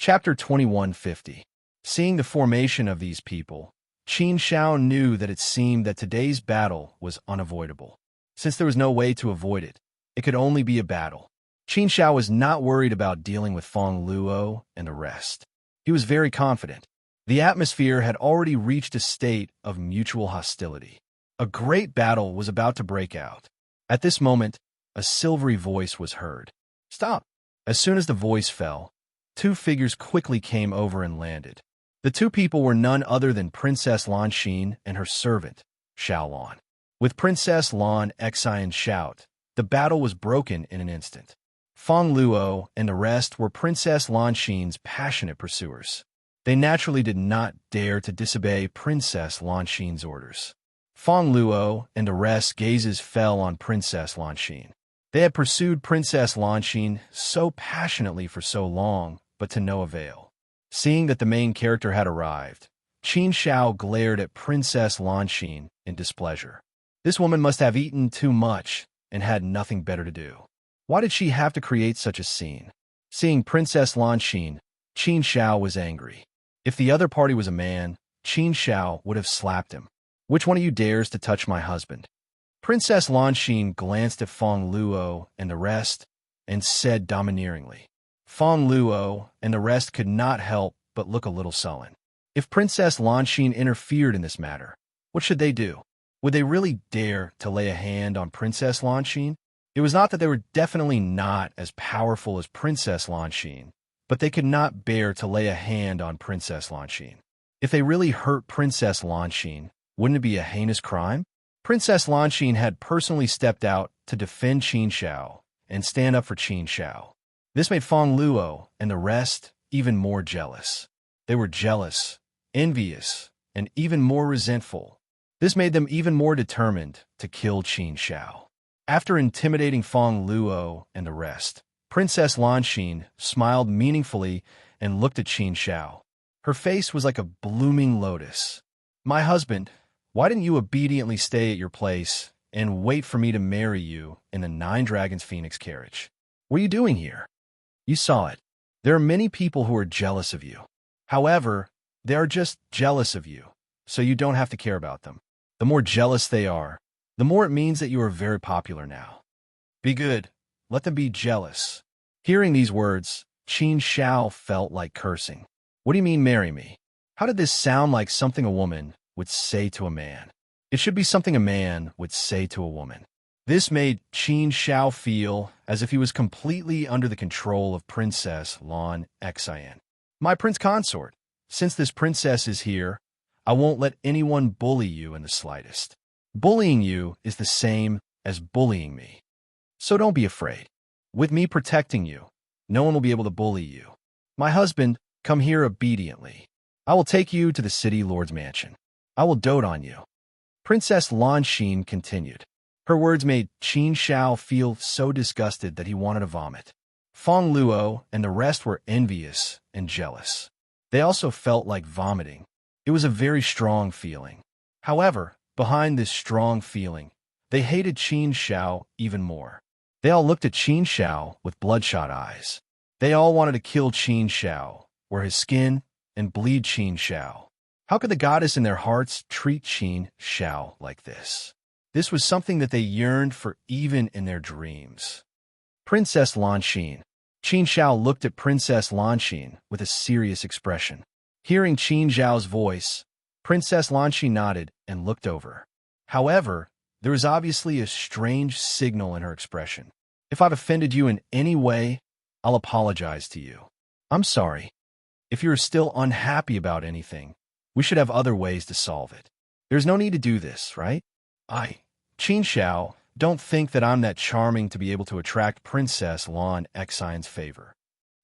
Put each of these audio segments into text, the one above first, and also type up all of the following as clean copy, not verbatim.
Chapter 2150. Seeing the formation of these people, Qin Shao knew that it seemed that today's battle was unavoidable. Since there was no way to avoid it, it could only be a battle. Qin Shao was not worried about dealing with Feng Luo and the rest. He was very confident. The atmosphere had already reached a state of mutual hostility. A great battle was about to break out. At this moment, a silvery voice was heard. "Stop!" As soon as the voice fell, two figures quickly came over and landed. The two people were none other than Princess Lan Xin and her servant, Xiao Lan. With Princess Lan Xian's shout, the battle was broken in an instant. Feng Luo and the rest were Princess Lan Xin's passionate pursuers. They naturally did not dare to disobey Princess Lan Xin's orders. Feng Luo and the rest's gazes fell on Princess Lan Xin. They had pursued Princess Lan Xin so passionately for so long, but to no avail. Seeing that the main character had arrived, Qin Shao glared at Princess Lan Xin in displeasure. This woman must have eaten too much and had nothing better to do. Why did she have to create such a scene? Seeing Princess Lan Xin, Qin Shao was angry. If the other party was a man, Qin Shao would have slapped him. "Which one of you dares to touch my husband?" Princess Lan Xin glanced at Feng Luo and the rest and said domineeringly. Feng Luo and the rest could not help but look a little sullen. If Princess Lan Xin interfered in this matter, what should they do? Would they really dare to lay a hand on Princess Lan Xin? It was not that they were definitely not as powerful as Princess Lan Xin, but they could not bear to lay a hand on Princess Lan Xin. If they really hurt Princess Lan Xin, wouldn't it be a heinous crime? Princess Lan Xin had personally stepped out to defend Qin Shao and stand up for Qin Shao. This made Feng Luo and the rest even more jealous. They were jealous, envious, and even more resentful. This made them even more determined to kill Qin Shao. After intimidating Feng Luo and the rest, Princess Lan Xin smiled meaningfully and looked at Qin Shao. Her face was like a blooming lotus. "My husband, why didn't you obediently stay at your place and wait for me to marry you in the Nine Dragons Phoenix carriage? What are you doing here? You saw it. There are many people who are jealous of you. However, they are just jealous of you, so you don't have to care about them. The more jealous they are, the more it means that you are very popular now. Be good. Let them be jealous." Hearing these words, Qin Shao felt like cursing. "What do you mean, marry me? How did this sound like something a woman would say to a man? It should be something a man would say to a woman." This made Qin Shao feel as if he was completely under the control of Princess Lan Xian. "My prince consort, since this princess is here, I won't let anyone bully you in the slightest. Bullying you is the same as bullying me. So don't be afraid. With me protecting you, no one will be able to bully you. My husband, come here obediently. I will take you to the city lord's mansion. I will dote on you." Princess Lan Xin continued. Her words made Qin Shao feel so disgusted that he wanted to vomit. Feng Luo and the rest were envious and jealous. They also felt like vomiting. It was a very strong feeling. However, behind this strong feeling, they hated Qin Shao even more. They all looked at Qin Shao with bloodshot eyes. They all wanted to kill Qin Shao, wear his skin, and bleed Qin Shao. How could the goddess in their hearts treat Qin Shao like this? This was something that they yearned for even in their dreams. Princess Lan Xin. Qin Shao looked at Princess Lan Xin with a serious expression. Hearing Qin Shao's voice, Princess Lan Xin nodded and looked over. However, there was obviously a strange signal in her expression. "If I've offended you in any way, I'll apologize to you. I'm sorry. If you're still unhappy about anything, we should have other ways to solve it. There's no need to do this, right? Qin Shao, don't think that I'm that charming to be able to attract Princess Lan Xian's favor."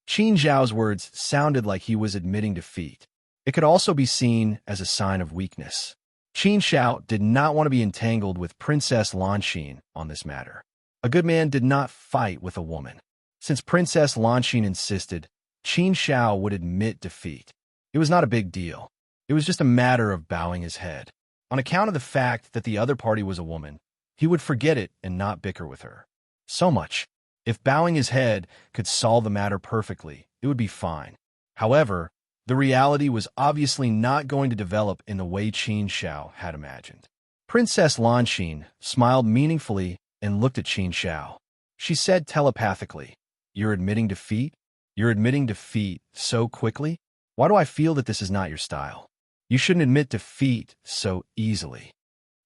Qin Zhao's words sounded like he was admitting defeat. It could also be seen as a sign of weakness. Qin Shao did not want to be entangled with Princess Lan Xin on this matter. A good man did not fight with a woman. Since Princess Lan Xin insisted, Qin Shao would admit defeat. It was not a big deal. It was just a matter of bowing his head. On account of the fact that the other party was a woman, he would forget it and not bicker with her. So much. If bowing his head could solve the matter perfectly, it would be fine. However, the reality was obviously not going to develop in the way Qin Shao had imagined. Princess Lanxin smiled meaningfully and looked at Qin Shao. She said telepathically, "You're admitting defeat? You're admitting defeat so quickly? Why do I feel that this is not your style? You shouldn't admit defeat so easily.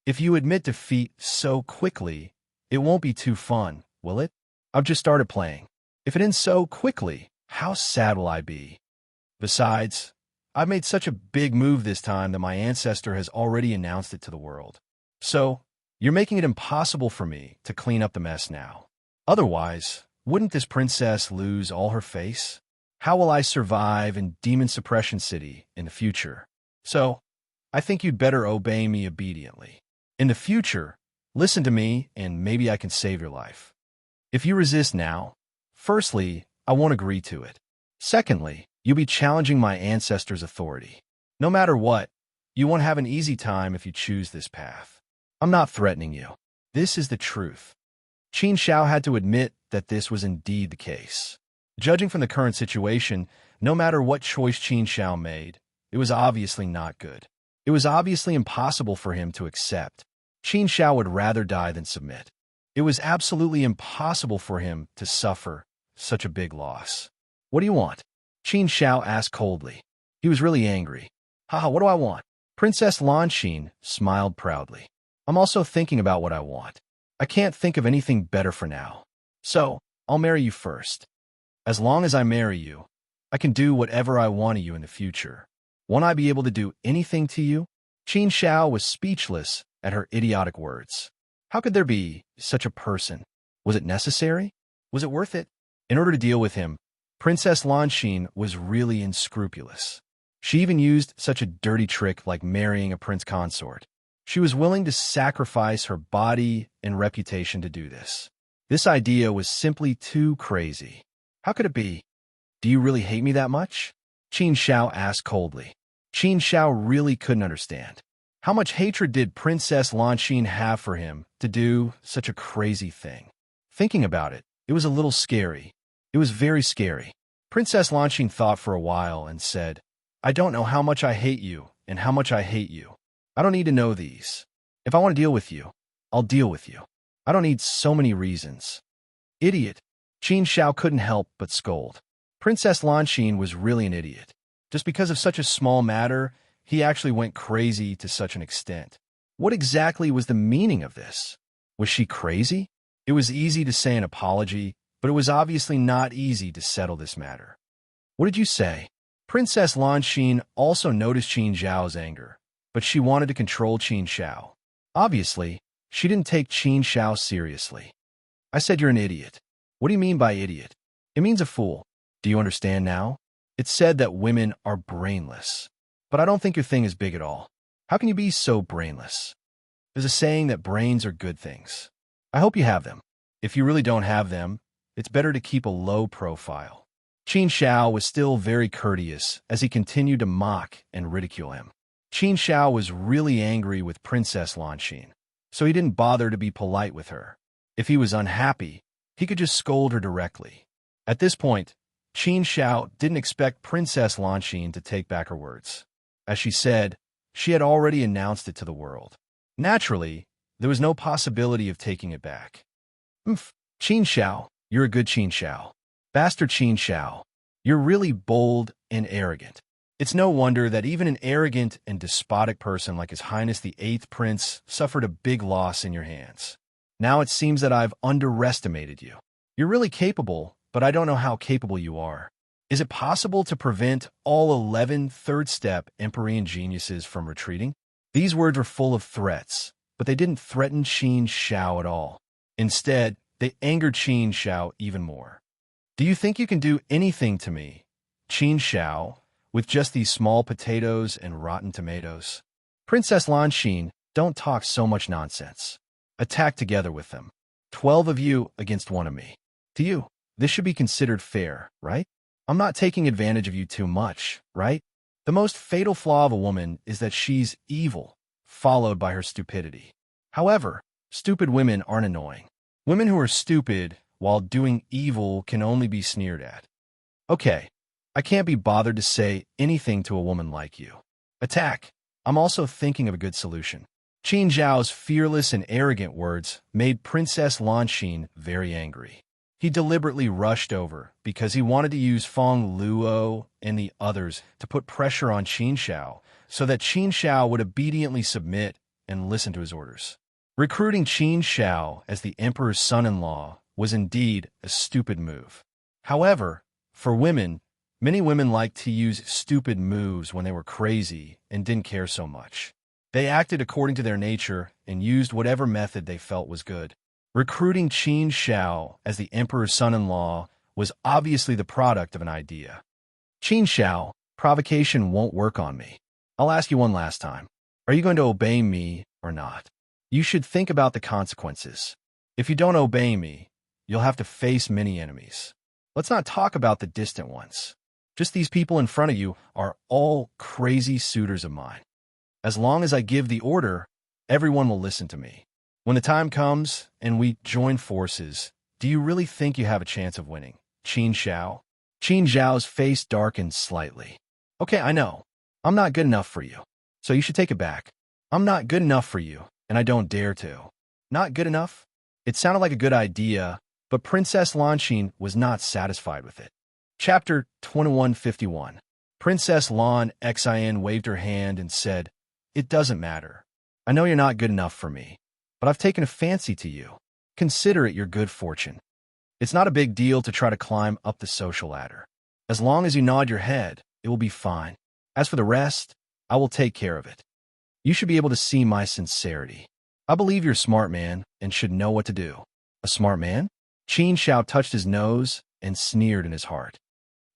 If you admit defeat so quickly, it won't be too fun, will it? I've just started playing. If it ends so quickly, how sad will I be? Besides, I've made such a big move this time that my ancestor has already announced it to the world. So, you're making it impossible for me to clean up the mess now. Otherwise, wouldn't this princess lose all her face? How will I survive in Demon Suppression City in the future? So, I think you'd better obey me obediently. In the future, listen to me and maybe I can save your life. If you resist now, firstly, I won't agree to it. Secondly, you'll be challenging my ancestors' authority. No matter what, you won't have an easy time if you choose this path. I'm not threatening you. This is the truth." Qin Shao had to admit that this was indeed the case. Judging from the current situation, no matter what choice Qin Shao made, it was obviously not good. It was obviously impossible for him to accept. Qin Shao would rather die than submit. It was absolutely impossible for him to suffer such a big loss. "What do you want?" Qin Shao asked coldly. He was really angry. "Haha, what do I want?" Princess Lanxin smiled proudly. "I'm also thinking about what I want. I can't think of anything better for now. So, I'll marry you first. As long as I marry you, I can do whatever I want to you in the future. Won't I be able to do anything to you?" Qin Shao was speechless at her idiotic words. How could there be such a person? Was it necessary? Was it worth it? In order to deal with him, Princess Lanxin was really unscrupulous. She even used such a dirty trick like marrying a prince consort. She was willing to sacrifice her body and reputation to do this. This idea was simply too crazy. How could it be? "Do you really hate me that much?" Qin Shao asked coldly. Qin Shao really couldn't understand. How much hatred did Princess Lanxin have for him to do such a crazy thing? Thinking about it, it was a little scary. It was very scary. Princess Lanxin thought for a while and said, "I don't know how much I hate you and how much I hate you. I don't need to know these. If I want to deal with you, I'll deal with you. I don't need so many reasons." "Idiot." Qin Shao couldn't help but scold. Princess Lanxin was really an idiot. Just because of such a small matter, he actually went crazy to such an extent. What exactly was the meaning of this? Was she crazy? It was easy to say an apology, but it was obviously not easy to settle this matter. "What did you say?" Princess Lanxin also noticed Qin Zhao's anger, but she wanted to control Qin Shao. Obviously, she didn't take Qin Shao seriously. "I said you're an idiot." "What do you mean by idiot?" "It means a fool. Do you understand now? It's said that women are brainless. But I don't think your thing is big at all. How can you be so brainless? There's a saying that brains are good things. I hope you have them. If you really don't have them, it's better to keep a low profile." Qin Shao was still very courteous as he continued to mock and ridicule him. Qin Shao was really angry with Princess Lanxin, so he didn't bother to be polite with her. If he was unhappy, he could just scold her directly. At this point, Qin Shao didn't expect Princess Lanxin to take back her words. As she said, she had already announced it to the world. Naturally, there was no possibility of taking it back. Qin Shao, you're a good Qin Shao. Bastard Qin Shao, you're really bold and arrogant. It's no wonder that even an arrogant and despotic person like His Highness the 8th Prince suffered a big loss in your hands. Now it seems that I've underestimated you. You're really capable, but I don't know how capable you are. Is it possible to prevent all 11 third-step Empyrean geniuses from retreating? These words were full of threats, but they didn't threaten Qin Shao at all. Instead, they angered Qin Shao even more. "Do you think you can do anything to me, Qin Shao, with just these small potatoes and rotten tomatoes?" "Princess Lanxin, don't talk so much nonsense. Attack together with them. 12 of you against one of me. To you, this should be considered fair, right? I'm not taking advantage of you too much, right? The most fatal flaw of a woman is that she's evil, followed by her stupidity. However, stupid women aren't annoying. Women who are stupid while doing evil can only be sneered at. Okay, I can't be bothered to say anything to a woman like you. Attack. I'm also thinking of a good solution. Qin Zhao's fearless and arrogant words made Princess Lanxin very angry. He deliberately rushed over because he wanted to use Feng Luo and the others to put pressure on Qin Zhao so that Qin Zhao would obediently submit and listen to his orders. Recruiting Qin Zhao as the emperor's son-in-law was indeed a stupid move. However, for women, many women liked to use stupid moves when they were crazy and didn't care so much. They acted according to their nature and used whatever method they felt was good. Recruiting Qin Zhao as the emperor's son-in-law was obviously the product of an idea. Qin Zhao, provocation won't work on me. I'll ask you one last time. Are you going to obey me or not? You should think about the consequences. If you don't obey me, you'll have to face many enemies. Let's not talk about the distant ones. Just these people in front of you are all crazy suitors of mine. As long as I give the order, everyone will listen to me. When the time comes and we join forces, do you really think you have a chance of winning? Qin Zhao? Qin Zhao's face darkened slightly. Okay, I know. I'm not good enough for you. So you should take it back. I'm not good enough for you, and I don't dare to. Not good enough? It sounded like a good idea, but Princess Lanxin was not satisfied with it. Chapter 2151. Princess Lan Xin waved her hand and said, "It doesn't matter. I know you're not good enough for me, but I've taken a fancy to you. Consider it your good fortune. It's not a big deal to try to climb up the social ladder. As long as you nod your head, it will be fine. As for the rest, I will take care of it. You should be able to see my sincerity. I believe you're a smart man and should know what to do." A smart man? Qin Zhao touched his nose and sneered in his heart.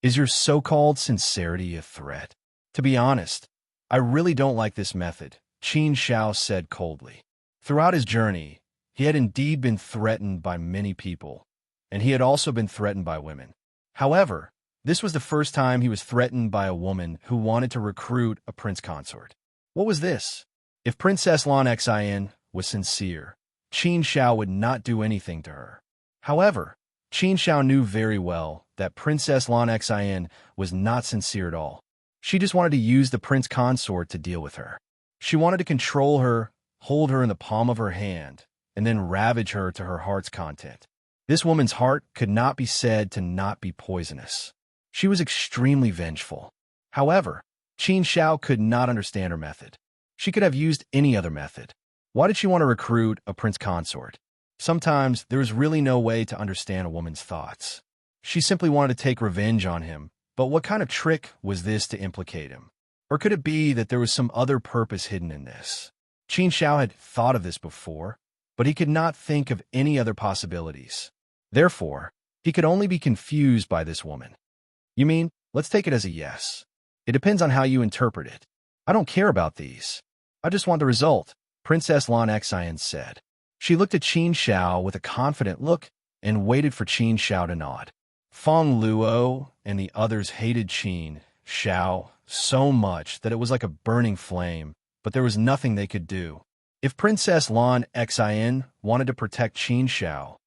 Is your so-called sincerity a threat? To be honest, I really don't like this method, Qin Zhao said coldly. Throughout his journey, he had indeed been threatened by many people, and he had also been threatened by women. However, this was the first time he was threatened by a woman who wanted to recruit a prince consort. What was this? If Princess Lan Xin was sincere, Qin Zhao would not do anything to her. However, Qin Zhao knew very well that Princess Lan Xin was not sincere at all. She just wanted to use the prince consort to deal with her. She wanted to control her, hold her in the palm of her hand, and then ravage her to her heart's content. This woman's heart could not be said to not be poisonous. She was extremely vengeful. However, Qin Zhao could not understand her method. She could have used any other method. Why did she want to recruit a prince consort? Sometimes there is really no way to understand a woman's thoughts. She simply wanted to take revenge on him, but what kind of trick was this to implicate him? Or could it be that there was some other purpose hidden in this? Qin Zhao had thought of this before, but he could not think of any other possibilities. Therefore, he could only be confused by this woman. You mean, let's take it as a yes. It depends on how you interpret it. I don't care about these. I just want the result, Princess Lan Xin said. She looked at Qin Zhao with a confident look and waited for Qin Zhao to nod. Feng Luo and the others hated Qin Zhao so much that it was like a burning flame, but there was nothing they could do. If Princess Lan Xin wanted to protect Qin Zhao,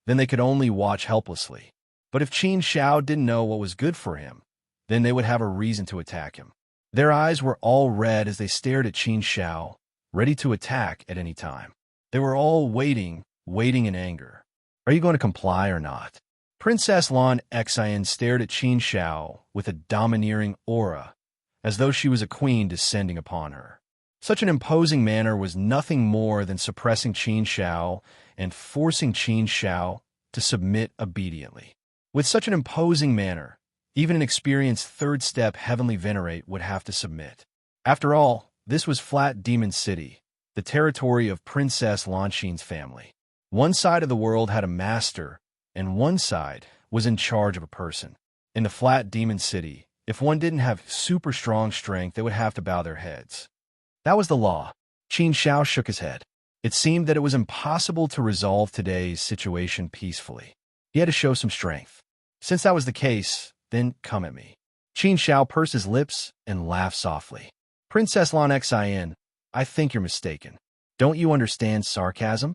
then they could only watch helplessly. But if Qin Zhao didn't know what was good for him, then they would have a reason to attack him. Their eyes were all red as they stared at Qin Zhao, ready to attack at any time. They were all waiting in anger. Are you going to comply or not? Princess Lan Xin stared at Qin Zhao with a domineering aura, as though she was a queen descending upon her. Such an imposing manner was nothing more than suppressing Qin Zhao and forcing Qin Zhao to submit obediently. With such an imposing manner, even an experienced third-step heavenly venerate would have to submit. After all, this was Flat Demon City, the territory of Princess Lanxin's family. One side of the world had a master, and one side was in charge of a person. In the Flat Demon City, if one didn't have super strong strength, they would have to bow their heads. That was the law. Qin Zhao shook his head. It seemed that it was impossible to resolve today's situation peacefully. He had to show some strength. Since that was the case, then come at me. Qin Zhao pursed his lips and laughed softly. Princess Lan Xin, I think you're mistaken. Don't you understand sarcasm?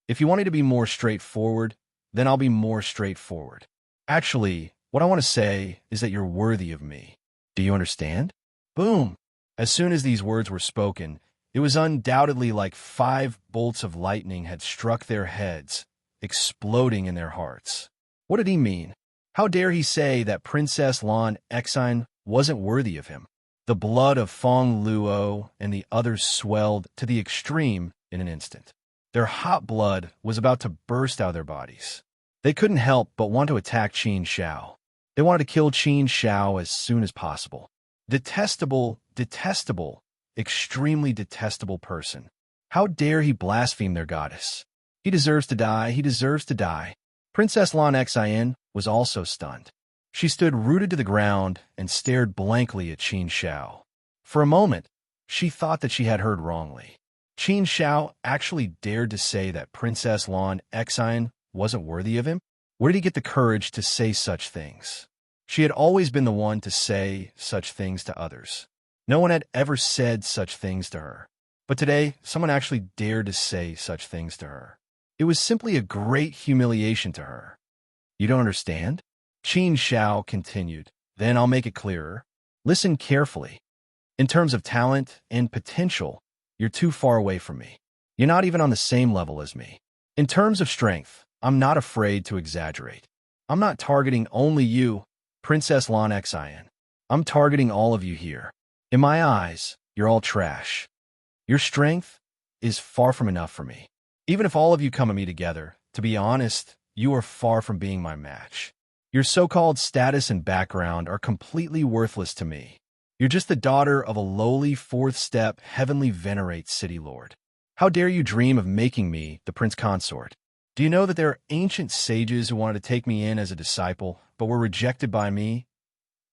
If you want me to be more straightforward, then I'll be more straightforward. Actually, What I want to say is that you're worthy of me. Do you understand? Boom! As soon as these words were spoken, it was undoubtedly like 5 bolts of lightning had struck their heads, exploding in their hearts. What did he mean? How dare he say that Princess Lan Exine wasn't worthy of him? The blood of Fong Luo and the others swelled to the extreme in an instant. Their hot blood was about to burst out of their bodies. They couldn't help but want to attack Qin Xiao. They wanted to kill Qin Xiao as soon as possible. Detestable, detestable, extremely detestable person. How dare he blaspheme their goddess? He deserves to die, he deserves to die. Princess Lan Exine was also stunned. She stood rooted to the ground and stared blankly at Qin Xiao. For a moment, she thought that she had heard wrongly. Qin Xiao actually dared to say that Princess Lan Exine wasn't worthy of him? Where did he get the courage to say such things? She had always been the one to say such things to others. No one had ever said such things to her. But today, someone actually dared to say such things to her. It was simply a great humiliation to her. You don't understand? Qin Xiao continued. Then I'll make it clearer. Listen carefully. In terms of talent and potential, you're too far away from me. You're not even on the same level as me. In terms of strength, I'm not afraid to exaggerate. I'm not targeting only you, Princess Lan Exine. I'm targeting all of you here. In my eyes, you're all trash. Your strength is far from enough for me. Even if all of you come at me together, to be honest, you are far from being my match. Your so-called status and background are completely worthless to me. You're just the daughter of a lowly fourth-step heavenly venerate city lord. How dare you dream of making me the prince consort? Do you know that there are ancient sages who wanted to take me in as a disciple, but were rejected by me?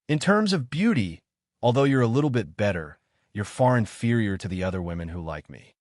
In terms of beauty, although you're a little bit better, you're far inferior to the other women who like me.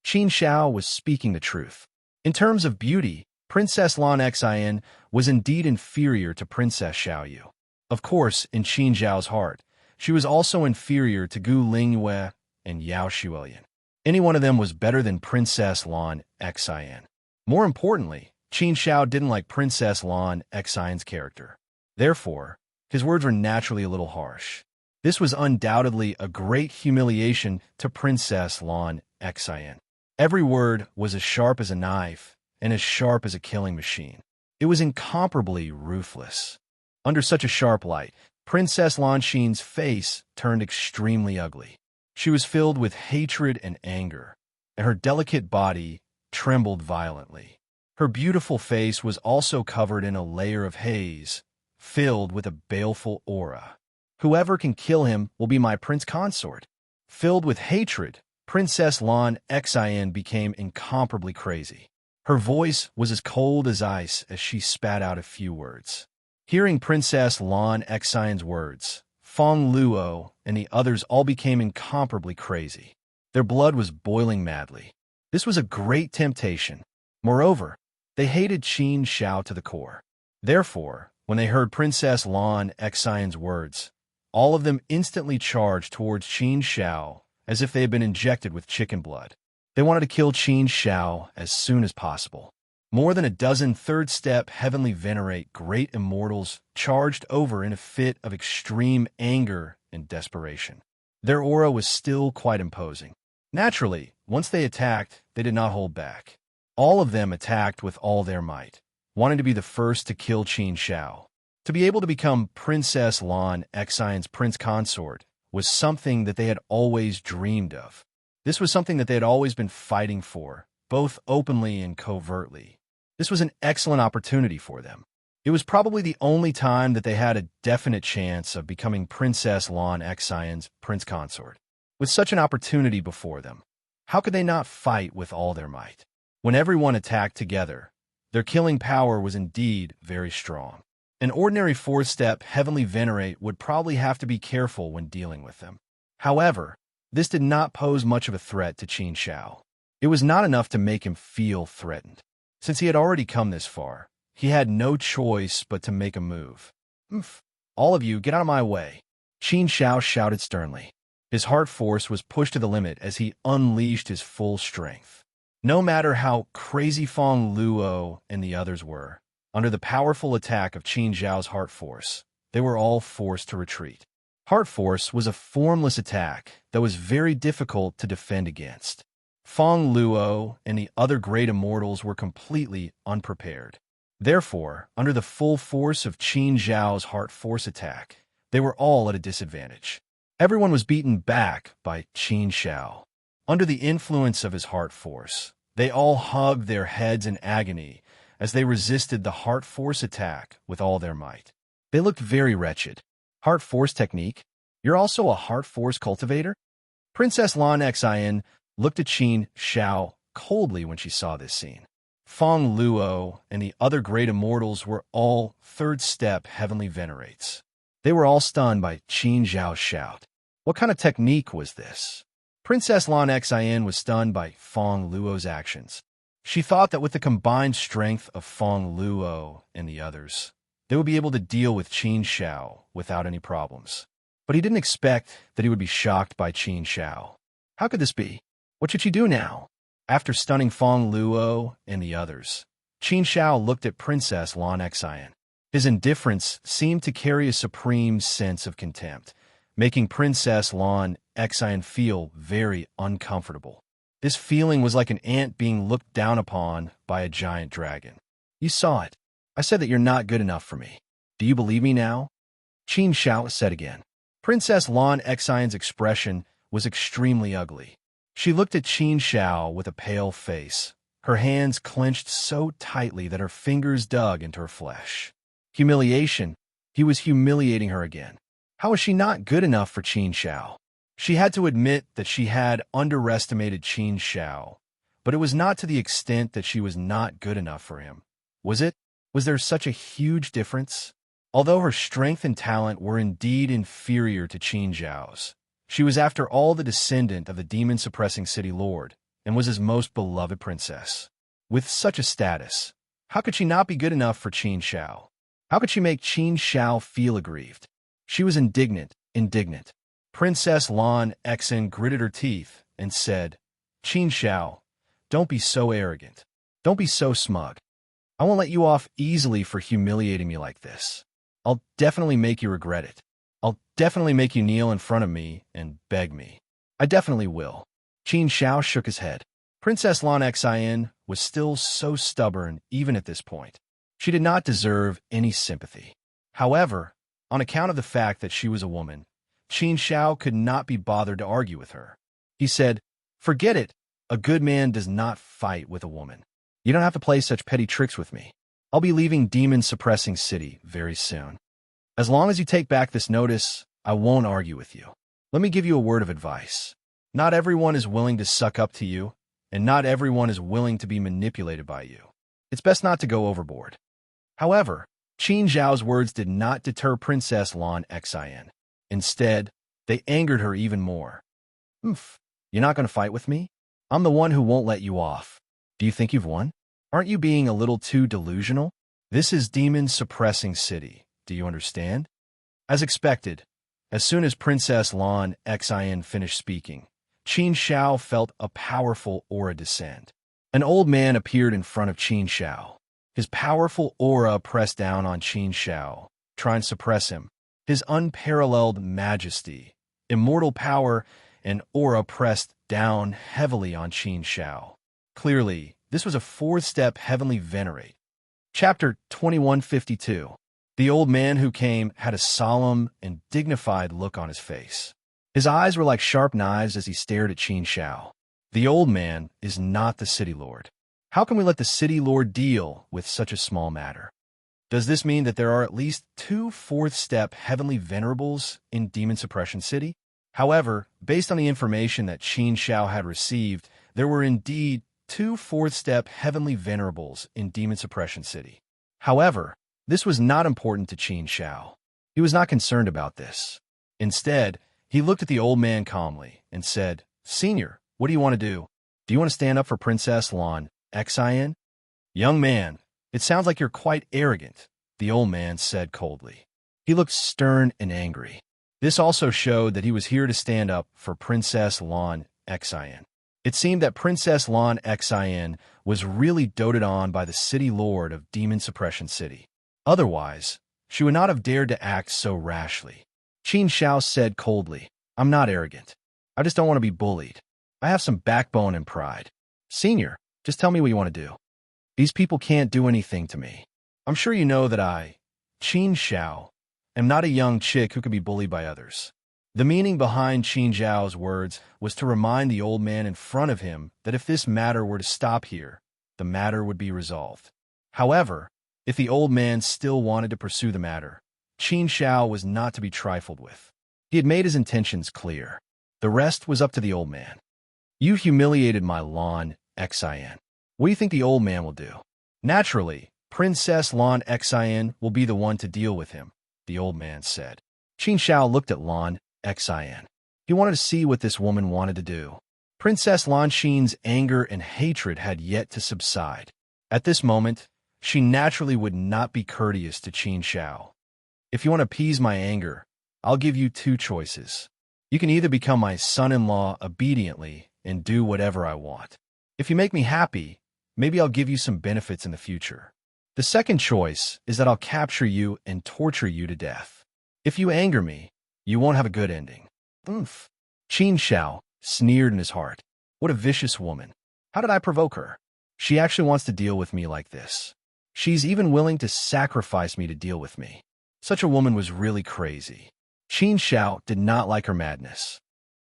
Qin Xiao was speaking the truth. In terms of beauty, Princess Lan Exine was indeed inferior to Princess Xiaoyu. Of course, in Qin Xiao's heart, she was also inferior to Gu Lingyue and Yao Shuilian. Any one of them was better than Princess Lan Exine. More importantly, Qin Xiao didn't like Princess Lan Exine's character. Therefore, his words were naturally a little harsh. This was undoubtedly a great humiliation to Princess Lan Exine. Every word was as sharp as a knife and as sharp as a killing machine. It was incomparably ruthless. Under such a sharp light, Princess Lan Xin's face turned extremely ugly. She was filled with hatred and anger, and her delicate body trembled violently. Her beautiful face was also covered in a layer of haze, filled with a baleful aura. Whoever can kill him will be my prince consort. Filled with hatred, Princess Lan Exine became incomparably crazy. Her voice was as cold as ice as she spat out a few words. Hearing Princess Lan Exine's words, Fong Luo and the others all became incomparably crazy. Their blood was boiling madly. This was a great temptation. Moreover, they hated Qin Xiao to the core. Therefore, when they heard Princess Lan Exine's words, all of them instantly charged towards Qin Xiao as if they had been injected with chicken blood. They wanted to kill Qin Xiao as soon as possible. More than a dozen third-step heavenly venerate great immortals charged over in a fit of extreme anger and desperation. Their aura was still quite imposing. Naturally, once they attacked, they did not hold back. All of them attacked with all their might, wanting to be the first to kill Qin Xiao. To be able to become Princess Lan Exine's prince consort was something that they had always dreamed of. This was something that they had always been fighting for, both openly and covertly. This was an excellent opportunity for them. It was probably the only time that they had a definite chance of becoming Princess Lan Exine's prince consort. With such an opportunity before them, how could they not fight with all their might? When everyone attacked together, their killing power was indeed very strong. An ordinary fourth-step heavenly venerate would probably have to be careful when dealing with them. However, this did not pose much of a threat to Qin Xiao. It was not enough to make him feel threatened. Since he had already come this far, he had no choice but to make a move. All of you, get out of my way, Qin Xiao shouted sternly. His heart force was pushed to the limit as he unleashed his full strength. No matter how crazy Fong Luo and the others were, Under the powerful attack of Qin Zhao's heart force, they were all forced to retreat. Heart force was a formless attack that was very difficult to defend against. Feng Luo and the other great immortals were completely unprepared. Therefore, under the full force of Qin Zhao's heart force attack, they were all at a disadvantage. Everyone was beaten back by Qin Zhao. Under the influence of his heart force, they all hugged their heads in agony as they resisted the heart force attack with all their might. They looked very wretched. Heart force technique? You're also a heart force cultivator? Princess Lan Xian looked at Qin Zhao coldly when she saw this scene. Feng Luo and the other great immortals were all third-step heavenly venerates. They were all stunned by Qin Zhao's shout. What kind of technique was this? Princess Lan Xian was stunned by Feng Luo's actions. She thought that with the combined strength of Feng Luo and the others, they would be able to deal with Qin Zhao without any problems. But he didn't expect that he would be shocked by Qin Zhao. How could this be? What should she do now? After stunning Feng Luo and the others, Qin Zhao looked at Princess Lan Xian. His indifference seemed to carry a supreme sense of contempt, making Princess Lan Xian feel very uncomfortable. This feeling was like an ant being looked down upon by a giant dragon. You saw it. I said that you're not good enough for me. Do you believe me now? Qin Zhao said again. Princess Lan Xian's expression was extremely ugly. She looked at Qin Zhao with a pale face, her hands clenched so tightly that her fingers dug into her flesh. Humiliation. He was humiliating her again. How was she not good enough for Qin Zhao? She had to admit that she had underestimated Qin Zhao, but it was not to the extent that she was not good enough for him. Was it? Was there such a huge difference? Although her strength and talent were indeed inferior to Qin Zhao's, she was after all the descendant of the demon-suppressing city lord, and was his most beloved princess. With such a status, how could she not be good enough for Qin Zhao? How could she make Qin Zhao feel aggrieved? She was indignant. Princess Lan Xian gritted her teeth and said, Qin Zhao, don't be so arrogant. Don't be so smug. I won't let you off easily for humiliating me like this. I'll definitely make you regret it. I'll definitely make you kneel in front of me and beg me. I definitely will. Qin Zhao shook his head. Princess Lan Xian was still so stubborn even at this point. She did not deserve any sympathy. However, on account of the fact that she was a woman, Qin Zhao could not be bothered to argue with her. He said, Forget it. A good man does not fight with a woman. You don't have to play such petty tricks with me. I'll be leaving demon-suppressing city very soon. As long as you take back this notice, I won't argue with you. Let me give you a word of advice. Not everyone is willing to suck up to you, and not everyone is willing to be manipulated by you. It's best not to go overboard. However, Qin Zhao's words did not deter Princess Lan Xian. Instead, they angered her even more. You're not going to fight with me? I'm the one who won't let you off. Do you think you've won? Aren't you being a little too delusional? This is demon-suppressing city. Do you understand? As expected, as soon as Princess Lan Xian finished speaking, Qin Zhao felt a powerful aura descend. An old man appeared in front of Qin Zhao. His powerful aura pressed down on Qin Zhao, trying to suppress him. His unparalleled majesty, immortal power, and aura pressed down heavily on Qin Zhao. Clearly, this was a fourth-step heavenly venerate. Chapter 2152. The old man who came had a solemn and dignified look on his face. His eyes were like sharp knives as he stared at Qin Zhao. The old man is not the city lord. How can we let the city lord deal with such a small matter? Does this mean that there are at least 2 fourth-step heavenly venerables in Demon Suppression City? However, based on the information that Qin Zhao had received, there were indeed 2 fourth-step heavenly venerables in Demon Suppression City. However, this was not important to Qin Zhao. He was not concerned about this. Instead, he looked at the old man calmly and said, Senior, what do you want to do? Do you want to stand up for Princess Lan Xian? Young man, it sounds like you're quite arrogant, the old man said coldly. He looked stern and angry. This also showed that he was here to stand up for Princess Lan Xian. It seemed that Princess Lan Xin was really doted on by the city lord of Demon Suppression City. Otherwise, she would not have dared to act so rashly. Qin Shao said coldly, "I'm not arrogant. I just don't want to be bullied. I have some backbone and pride. Senior, just tell me what you want to do. These people can't do anything to me. I'm sure you know that I, Qin Shao, am not a young chick who could be bullied by others." The meaning behind Qin Zhao's words was to remind the old man in front of him that if this matter were to stop here, the matter would be resolved. However, if the old man still wanted to pursue the matter, Qin Shao was not to be trifled with. He had made his intentions clear. The rest was up to the old man. "You humiliated my Lan Xin. What do you think the old man will do?" "Naturally, Princess Lan Xin will be the one to deal with him," the old man said. Qin Shao looked at Lan Xin. He wanted to see what this woman wanted to do. Princess Lan Xin's anger and hatred had yet to subside. At this moment, she naturally would not be courteous to Qin Shao. "If you want to appease my anger, I'll give you two choices. You can either become my son-in-law obediently and do whatever I want. If you make me happy, maybe I'll give you some benefits in the future. The second choice is that I'll capture you and torture you to death. If you anger me, you won't have a good ending." Oomph. Qin Shao sneered in his heart. What a vicious woman. How did I provoke her? She actually wants to deal with me like this. She's even willing to sacrifice me to deal with me. Such a woman was really crazy. Qin Shao did not like her madness.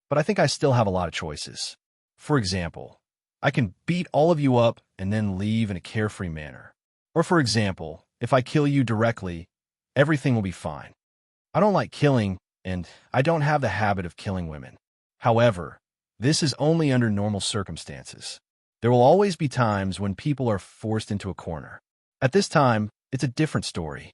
But I think I still have a lot of choices. For example, I can beat all of you up and then leave in a carefree manner. Or for example, if I kill you directly, everything will be fine. I don't like killing, and I don't have the habit of killing women. However, this is only under normal circumstances. There will always be times when people are forced into a corner. At this time, it's a different story.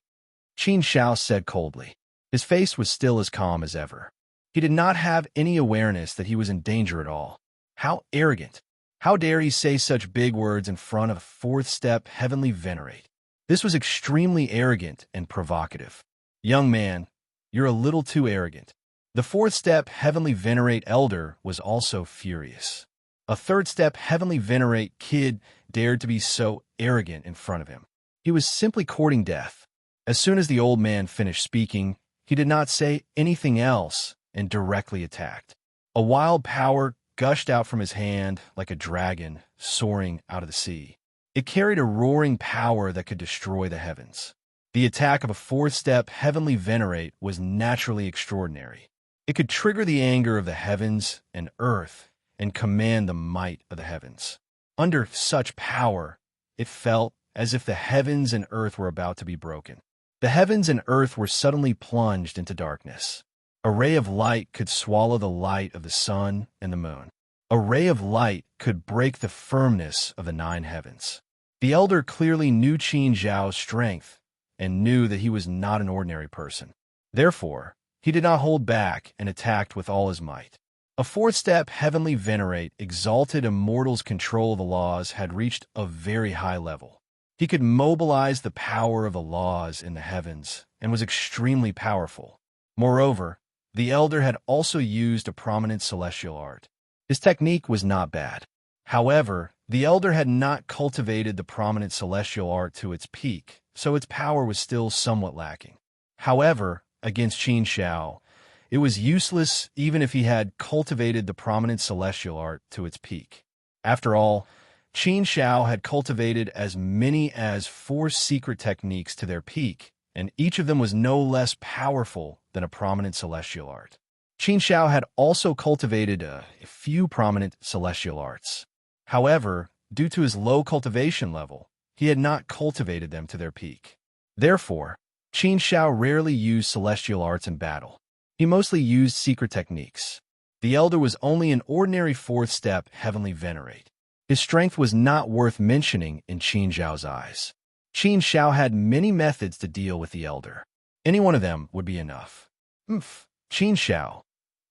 Qin Shao said coldly. His face was still as calm as ever. He did not have any awareness that he was in danger at all. How arrogant! How dare he say such big words in front of a fourth-step heavenly venerate? This was extremely arrogant and provocative. "Young man, you're a little too arrogant." The fourth-step heavenly venerate elder was also furious. A third-step heavenly venerate kid dared to be so arrogant in front of him. He was simply courting death. As soon as the old man finished speaking, he did not say anything else and directly attacked. A wild power gushed out from his hand like a dragon soaring out of the sea. It carried a roaring power that could destroy the heavens. The attack of a fourth-step heavenly venerate was naturally extraordinary. It could trigger the anger of the heavens and earth and command the might of the heavens. Under such power, it felt as if the heavens and earth were about to be broken. The heavens and earth were suddenly plunged into darkness. A ray of light could swallow the light of the sun and the moon. A ray of light could break the firmness of the 9 heavens. The elder clearly knew Qin Zhao's strength and knew that he was not an ordinary person. Therefore, he did not hold back and attacked with all his might. A fourth-step heavenly venerate exalted immortal's control of the laws had reached a very high level. He could mobilize the power of the laws in the heavens and was extremely powerful. Moreover, the elder had also used a prominent celestial art. His technique was not bad. However, the elder had not cultivated the prominent celestial art to its peak, so its power was still somewhat lacking. However, against Qin Shao, it was useless even if he had cultivated the prominent celestial art to its peak. After all, Qin Shao had cultivated as many as 4 secret techniques to their peak, and each of them was no less powerful than a prominent celestial art. Qin Shao had also cultivated a few prominent celestial arts. However, due to his low cultivation level, he had not cultivated them to their peak. Therefore, Qin Shao rarely used celestial arts in battle. He mostly used secret techniques. The elder was only an ordinary 4th-step heavenly venerate. His strength was not worth mentioning in Qin Zhao's eyes. Qin Shao had many methods to deal with the elder. Any one of them would be enough. Qin Shao,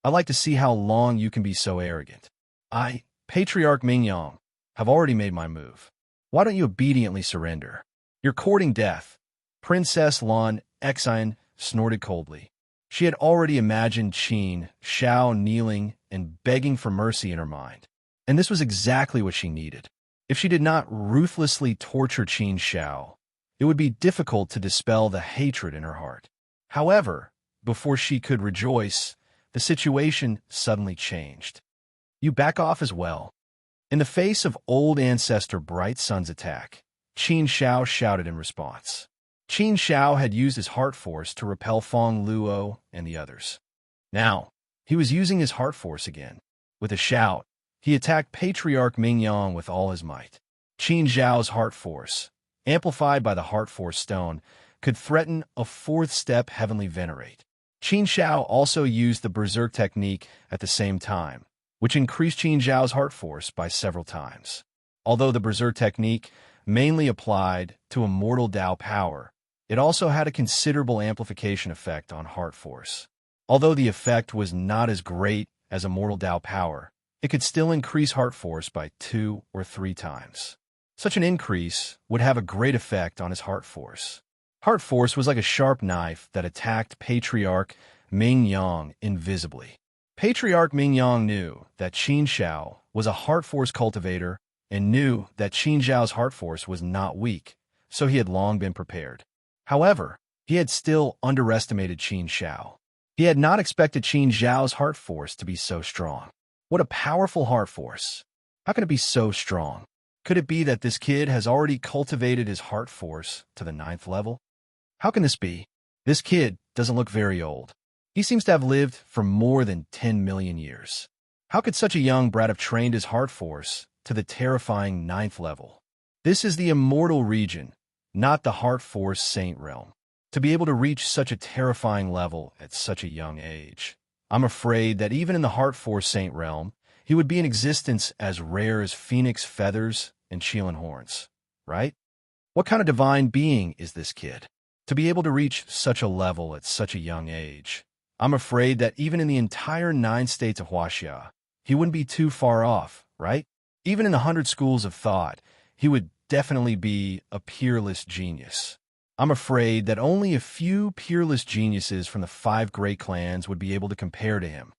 I'd like to see how long you can be so arrogant. I, Patriarch Mingyang, have already made my move. Why don't you obediently surrender? You're courting death. Princess Lan Xin snorted coldly. She had already imagined Qin Shao kneeling and begging for mercy in her mind. And this was exactly what she needed. If she did not ruthlessly torture Qin Xiao, it would be difficult to dispel the hatred in her heart. However, before she could rejoice, the situation suddenly changed. You back off as well. In the face of old ancestor Bright Sun's attack, Qin Xiao shouted in response. Qin Xiao had used his heart force to repel Feng Luo and the others. Now, he was using his heart force again. With a shout, he attacked Patriarch Mingyang with all his might. Qin Xiao's heart force, amplified by the heart force stone, could threaten a fourth-step heavenly venerate. Qin Xiao also used the berserk technique at the same time, which increased Qin Xiao's heart force by several times. Although the berserk technique mainly applied to immortal Dao power, it also had a considerable amplification effect on heart force. Although the effect was not as great as immortal Dao power, it could still increase heart force by 2 or 3 times. Such an increase would have a great effect on his heart force. Heart force was like a sharp knife that attacked Patriarch Mingyang invisibly. Patriarch Mingyang knew that Qin Xiao was a heart force cultivator and knew that Qin Xiao's heart force was not weak, so he had long been prepared. However, he had still underestimated Qin Xiao. He had not expected Qin Xiao's heart force to be so strong. What a powerful heart force! How can it be so strong? Could it be that this kid has already cultivated his heart force to the 9th level? How can this be? This kid doesn't look very old. He seems to have lived for more than 10 million years. How could such a young brat have trained his heart force to the terrifying 9th level? This is the immortal region, not the heart force saint realm. To be able to reach such a terrifying level at such a young age, I'm afraid that even in the heart force saint realm, he would be in existence as rare as phoenix feathers and Qilin horns, right? What kind of divine being is this kid? To be able to reach such a level at such a young age, I'm afraid that even in the entire 9 states of Huaxia, he wouldn't be too far off, right? Even in the 100 schools of thought, he would definitely be a peerless genius. I'm afraid that only a few peerless geniuses from the 5 great clans would be able to compare to him.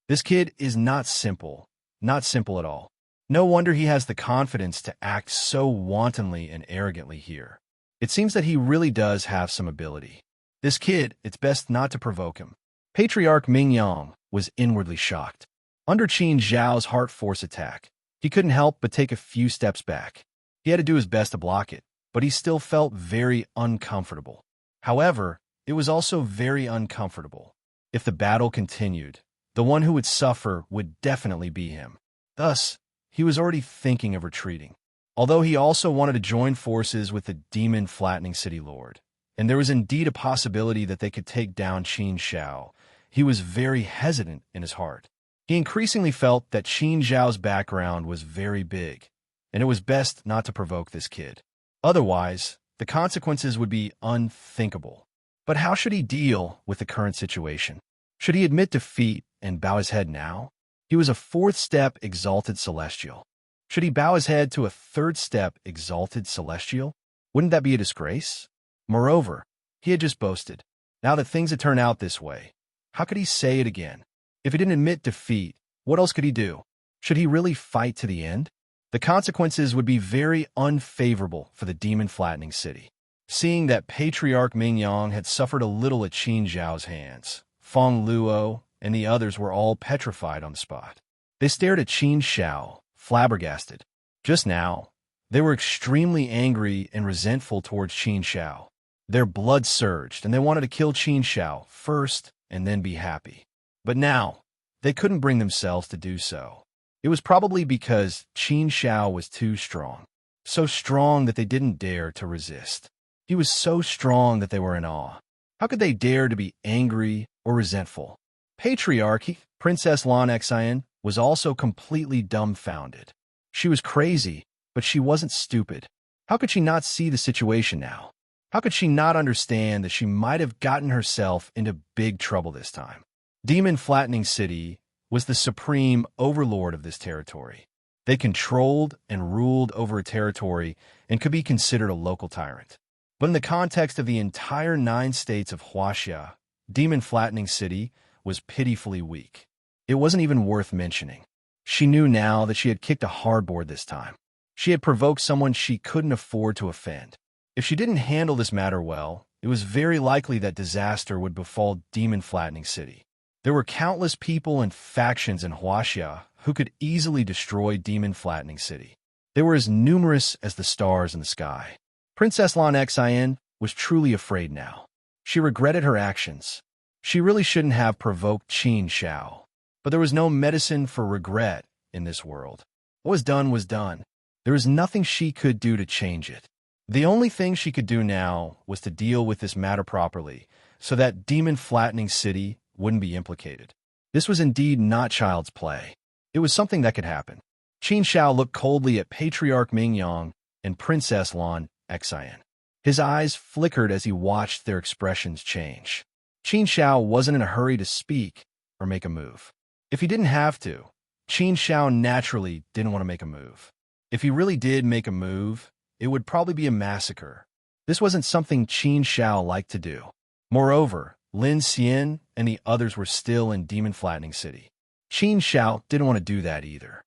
This kid is not simple at all. No wonder he has the confidence to act so wantonly and arrogantly here. It seems that he really does have some ability. This kid, it's best not to provoke him. Patriarch Mingyang was inwardly shocked. Under Qin Xiao's heart force attack, he couldn't help but take a few steps back. He had to do his best to block it, but he still felt very uncomfortable. However, it was also very uncomfortable. If the battle continued, the one who would suffer would definitely be him. Thus, he was already thinking of retreating. Although he also wanted to join forces with the demon flattening city lord, and there was indeed a possibility that they could take down Qin Xiao, he was very hesitant in his heart. He increasingly felt that Qin Xiao's background was very big, and it was best not to provoke this kid. Otherwise, the consequences would be unthinkable. But how should he deal with the current situation? Should he admit defeat and bow his head now? He was a 4th-step exalted celestial. Should he bow his head to a 3rd-step exalted celestial? Wouldn't that be a disgrace? Moreover, he had just boasted. Now that things had turned out this way, how could he say it again? If he didn't admit defeat, what else could he do? Should he really fight to the end? The consequences would be very unfavorable for the demon flattening city. Seeing that Patriarch Mingyang had suffered a little at Qin Zhao's hands, Feng Luo and the others were all petrified on the spot. They stared at Qin Xiao, flabbergasted. Just now, they were extremely angry and resentful towards Qin Xiao. Their blood surged, and they wanted to kill Qin Xiao first and then be happy. But now, they couldn't bring themselves to do so. It was probably because Qin Xiao was too strong. So strong that they didn't dare to resist. He was so strong that they were in awe. How could they dare to be angry or resentful? Patriarchy, Princess Lan Xian, was also completely dumbfounded. She was crazy, but she wasn't stupid. How could she not see the situation now? How could she not understand that she might have gotten herself into big trouble this time? Demon Flattening City was the supreme overlord of this territory. They controlled and ruled over a territory and could be considered a local tyrant. But in the context of the entire 9 states of Huaxia, Demon Flattening City was pitifully weak. It wasn't even worth mentioning. She knew now that she had kicked a hardboard this time. She had provoked someone she couldn't afford to offend. If she didn't handle this matter well, it was very likely that disaster would befall Demon Flattening City. There were countless people and factions in Huaxia who could easily destroy Demon Flattening City. They were as numerous as the stars in the sky. Princess Lan Xian was truly afraid now. She regretted her actions. She really shouldn't have provoked Qin Xiao. But there was no medicine for regret in this world. What was done was done. There was nothing she could do to change it. The only thing she could do now was to deal with this matter properly, so that Demon Flattening City wouldn't be implicated. This was indeed not child's play. It was something that could happen. Qin Xiao looked coldly at Patriarch Mingyang and Princess Lan Xian. His eyes flickered as he watched their expressions change. Qin Xiao wasn't in a hurry to speak or make a move. If he didn't have to, Qin Xiao naturally didn't want to make a move. If he really did make a move, it would probably be a massacre. This wasn't something Qin Xiao liked to do. Moreover, Lin Xian and the others were still in Demon Flattening City. Qin Xiao didn't want to do that either.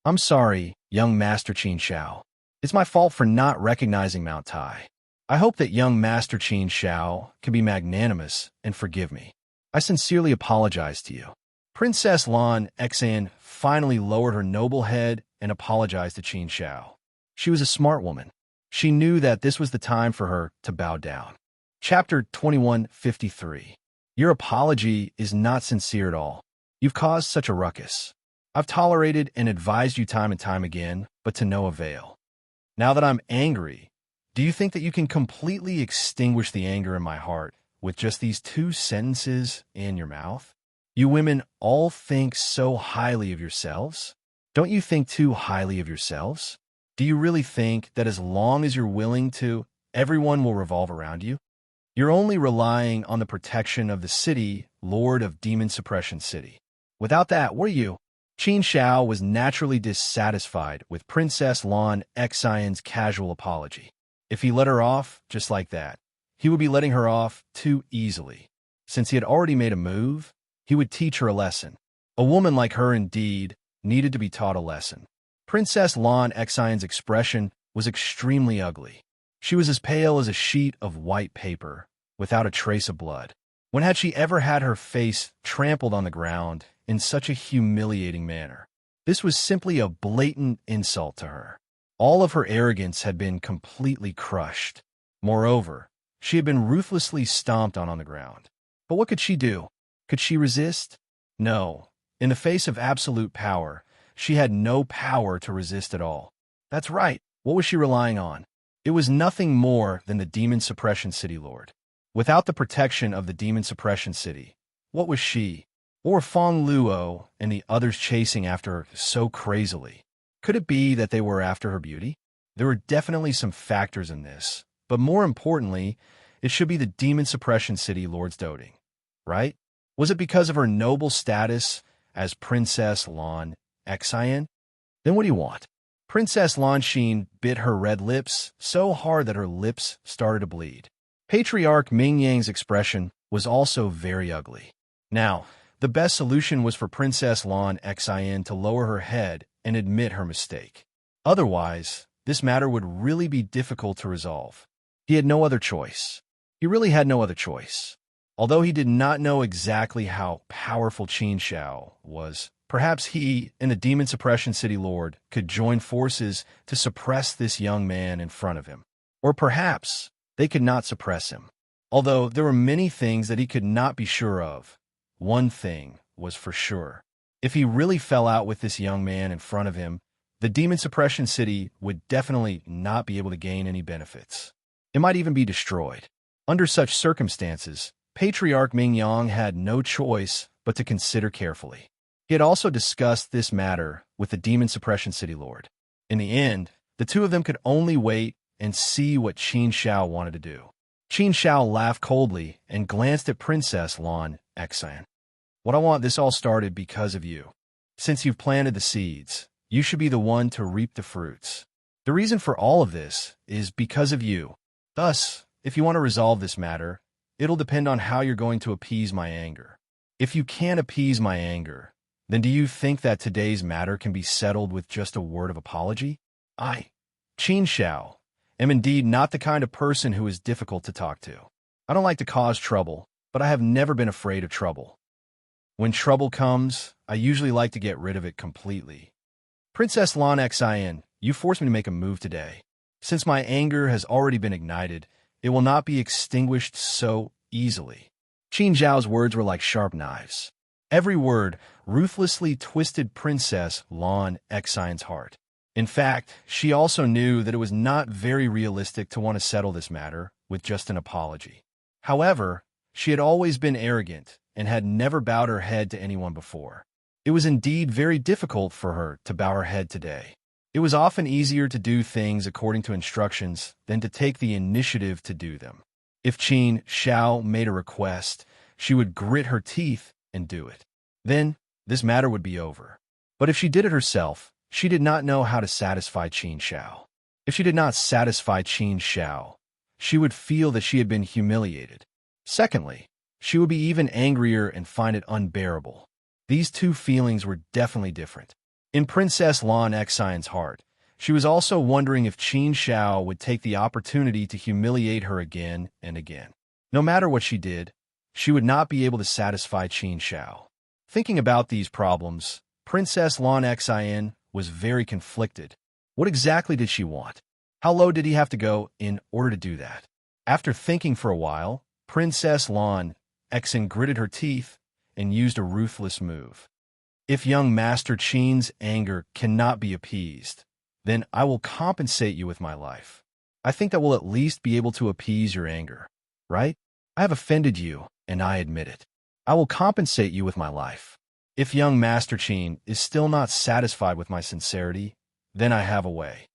I'm sorry, young Master Qin Xiao. It's my fault for not recognizing Mount Tai. I hope that young Master Qin Xiao can be magnanimous and forgive me. I sincerely apologize to you. Princess Lan Xian finally lowered her noble head and apologized to Qin Xiao. She was a smart woman. She knew that this was the time for her to bow down. Chapter 2153. Your apology is not sincere at all. You've caused such a ruckus. I've tolerated and advised you time and time again, but to no avail. Now that I'm angry, do you think that you can completely extinguish the anger in my heart with just these 2 sentences in your mouth? You women all think so highly of yourselves. Don't you think too highly of yourselves? Do you really think that as long as you're willing to, everyone will revolve around you? You're only relying on the protection of the city, Lord of Demon Suppression City. Without that, what are you? Qin Xiao was naturally dissatisfied with Princess Lan Xian's casual apology. If he let her off just like that, he would be letting her off too easily. Since he had already made a move, he would teach her a lesson. A woman like her indeed needed to be taught a lesson. Princess Lan Xian's expression was extremely ugly. She was as pale as a sheet of white paper, without a trace of blood. When had she ever had her face trampled on the ground in such a humiliating manner? This was simply a blatant insult to her. All of her arrogance had been completely crushed. Moreover, she had been ruthlessly stomped on the ground. But what could she do? Could she resist? No. In the face of absolute power, she had no power to resist at all. That's right. What was she relying on? It was nothing more than the Demon Suppression City Lord. Without the protection of the Demon Suppression City, what was she, or Feng Luo and the others chasing after her so crazily? Could it be that they were after her beauty? There were definitely some factors in this, but more importantly, it should be the Demon Suppression City Lord's doting, right? Was it because of her noble status as Princess Lan Xian? Then what do you want? Princess Lan Xin bit her red lips so hard that her lips started to bleed. Patriarch Mingyang's expression was also very ugly. Now, the best solution was for Princess Lan Xian to lower her head and admit her mistake. Otherwise, this matter would really be difficult to resolve. He had no other choice. He really had no other choice. Although he did not know exactly how powerful Qin Xiao was, perhaps he and the Demon Suppression City Lord could join forces to suppress this young man in front of him. Or perhaps they could not suppress him. Although there were many things that he could not be sure of, one thing was for sure. If he really fell out with this young man in front of him, the Demon Suppression City would definitely not be able to gain any benefits. It might even be destroyed. Under such circumstances, Patriarch Mingyang had no choice but to consider carefully. He had also discussed this matter with the Demon Suppression City Lord. In the end, the two of them could only wait and see what Qin Xiao wanted to do. Qin Xiao laughed coldly and glanced at Princess Lan Xian. What I want, this all started because of you. Since you've planted the seeds, you should be the one to reap the fruits. The reason for all of this is because of you. Thus, if you want to resolve this matter, it'll depend on how you're going to appease my anger. If you can't appease my anger, Then do you think that today's matter can be settled with just a word of apology? I, Qin Xiao, am indeed not the kind of person who is difficult to talk to. I don't like to cause trouble, but I have never been afraid of trouble. When trouble comes, I usually like to get rid of it completely. Princess Lan Xin, you forced me to make a move today. Since my anger has already been ignited, it will not be extinguished so easily. Qin Zhao's words were like sharp knives. Every word ruthlessly twisted Princess Lan Xin's heart. In fact, she also knew that it was not very realistic to want to settle this matter with just an apology. However, she had always been arrogant and had never bowed her head to anyone before. It was indeed very difficult for her to bow her head today. It was often easier to do things according to instructions than to take the initiative to do them. If Qin Xiao made a request, she would grit her teeth and do it. Then, this matter would be over. But if she did it herself, she did not know how to satisfy Qin Xiao. If she did not satisfy Qin Xiao, she would feel that she had been humiliated. Secondly, she would be even angrier and find it unbearable. These two feelings were definitely different. In Princess Lan Xin's heart, she was also wondering if Qin Xiao would take the opportunity to humiliate her again and again. No matter what she did, she would not be able to satisfy Qin Xiao. Thinking about these problems, Princess Lan Xin was very conflicted. What exactly did she want? How low did he have to go in order to do that? After thinking for a while, Princess Lan Xin gritted her teeth and used a ruthless move. If young Master Qin's anger cannot be appeased, then I will compensate you with my life. I think that will at least be able to appease your anger, right? I have offended you, and I admit it. I will compensate you with my life. If young Master Qin is still not satisfied with my sincerity, then I have a way.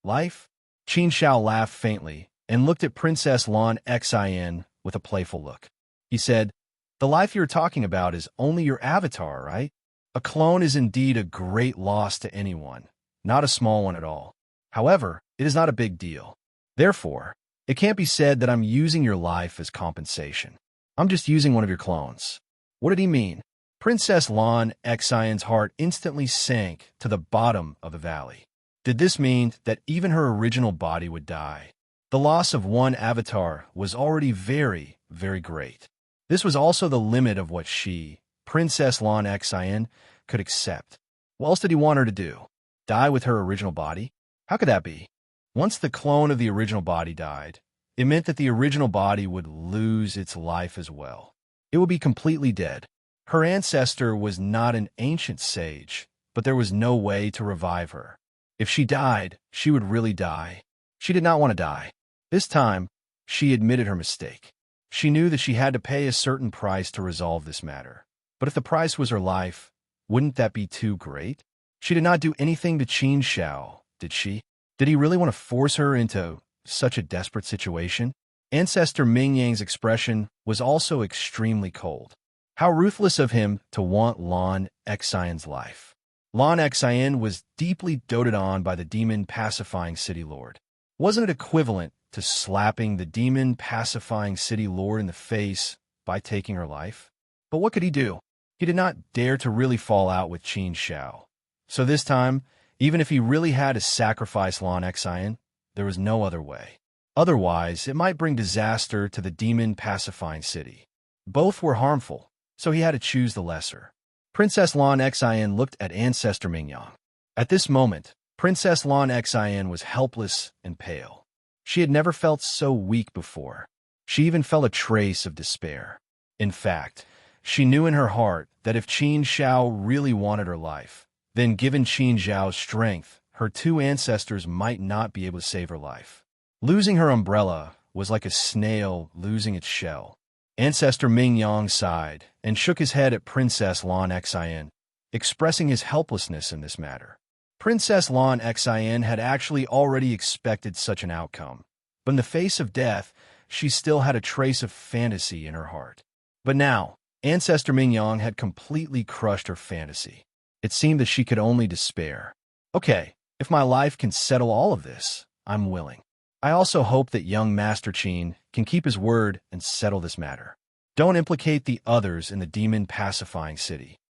Life? Qin Xiao laughed faintly and looked at Princess Lan Xin with a playful look. He said, "The life you're talking about is only your avatar, right? A clone is indeed a great loss to anyone, not a small one at all. However, it is not a big deal. Therefore, it can't be said that I'm using your life as compensation. I'm just using one of your clones." What did he mean? Princess Lan Xin's heart instantly sank to the bottom of the valley. Did this mean that even her original body would die? The loss of one avatar was already very, very great. This was also the limit of what she, Princess Lan Xin, could accept. What else did he want her to do? Die with her original body? How could that be? Once the clone of the original body died, it meant that the original body would lose its life as well. It would be completely dead. Her ancestor was not an ancient sage, but there was no way to revive her. If she died, she would really die. She did not want to die. This time, she admitted her mistake. She knew that she had to pay a certain price to resolve this matter. But if the price was her life, wouldn't that be too great? She did not do anything to Qin Xiao, did she? Did he really want to force her into such a desperate situation? Ancestor Ming Yang's expression was also extremely cold. How ruthless of him to want Lan Xin's life. Lan Xin was deeply doted on by the demon-pacifying city lord. Wasn't it equivalent to slapping the demon-pacifying city lord in the face by taking her life? But what could he do? He did not dare to really fall out with Qin Xiao. So this time, even if he really had to sacrifice Lan Xin, there was no other way. Otherwise, it might bring disaster to the demon-pacifying city. Both were harmful, so he had to choose the lesser. Princess Lan Xin looked at Ancestor Mingyang. At this moment, Princess Lan Xin was helpless and pale. She had never felt so weak before. She even felt a trace of despair. In fact, she knew in her heart that if Qin Xiao really wanted her life, then given Qin Xiao's strength, her two ancestors might not be able to save her life. Losing her umbrella was like a snail losing its shell. Ancestor Ming Yang sighed and shook his head at Princess Lan Xin, expressing his helplessness in this matter. Princess Lan Xin had actually already expected such an outcome, but in the face of death, she still had a trace of fantasy in her heart. But now, Ancestor Ming Yang had completely crushed her fantasy. It seemed that she could only despair. Okay, if my life can settle all of this, I'm willing. I also hope that young Master Qin can keep his word and settle this matter. Don't implicate the others in the demon-pacifying city.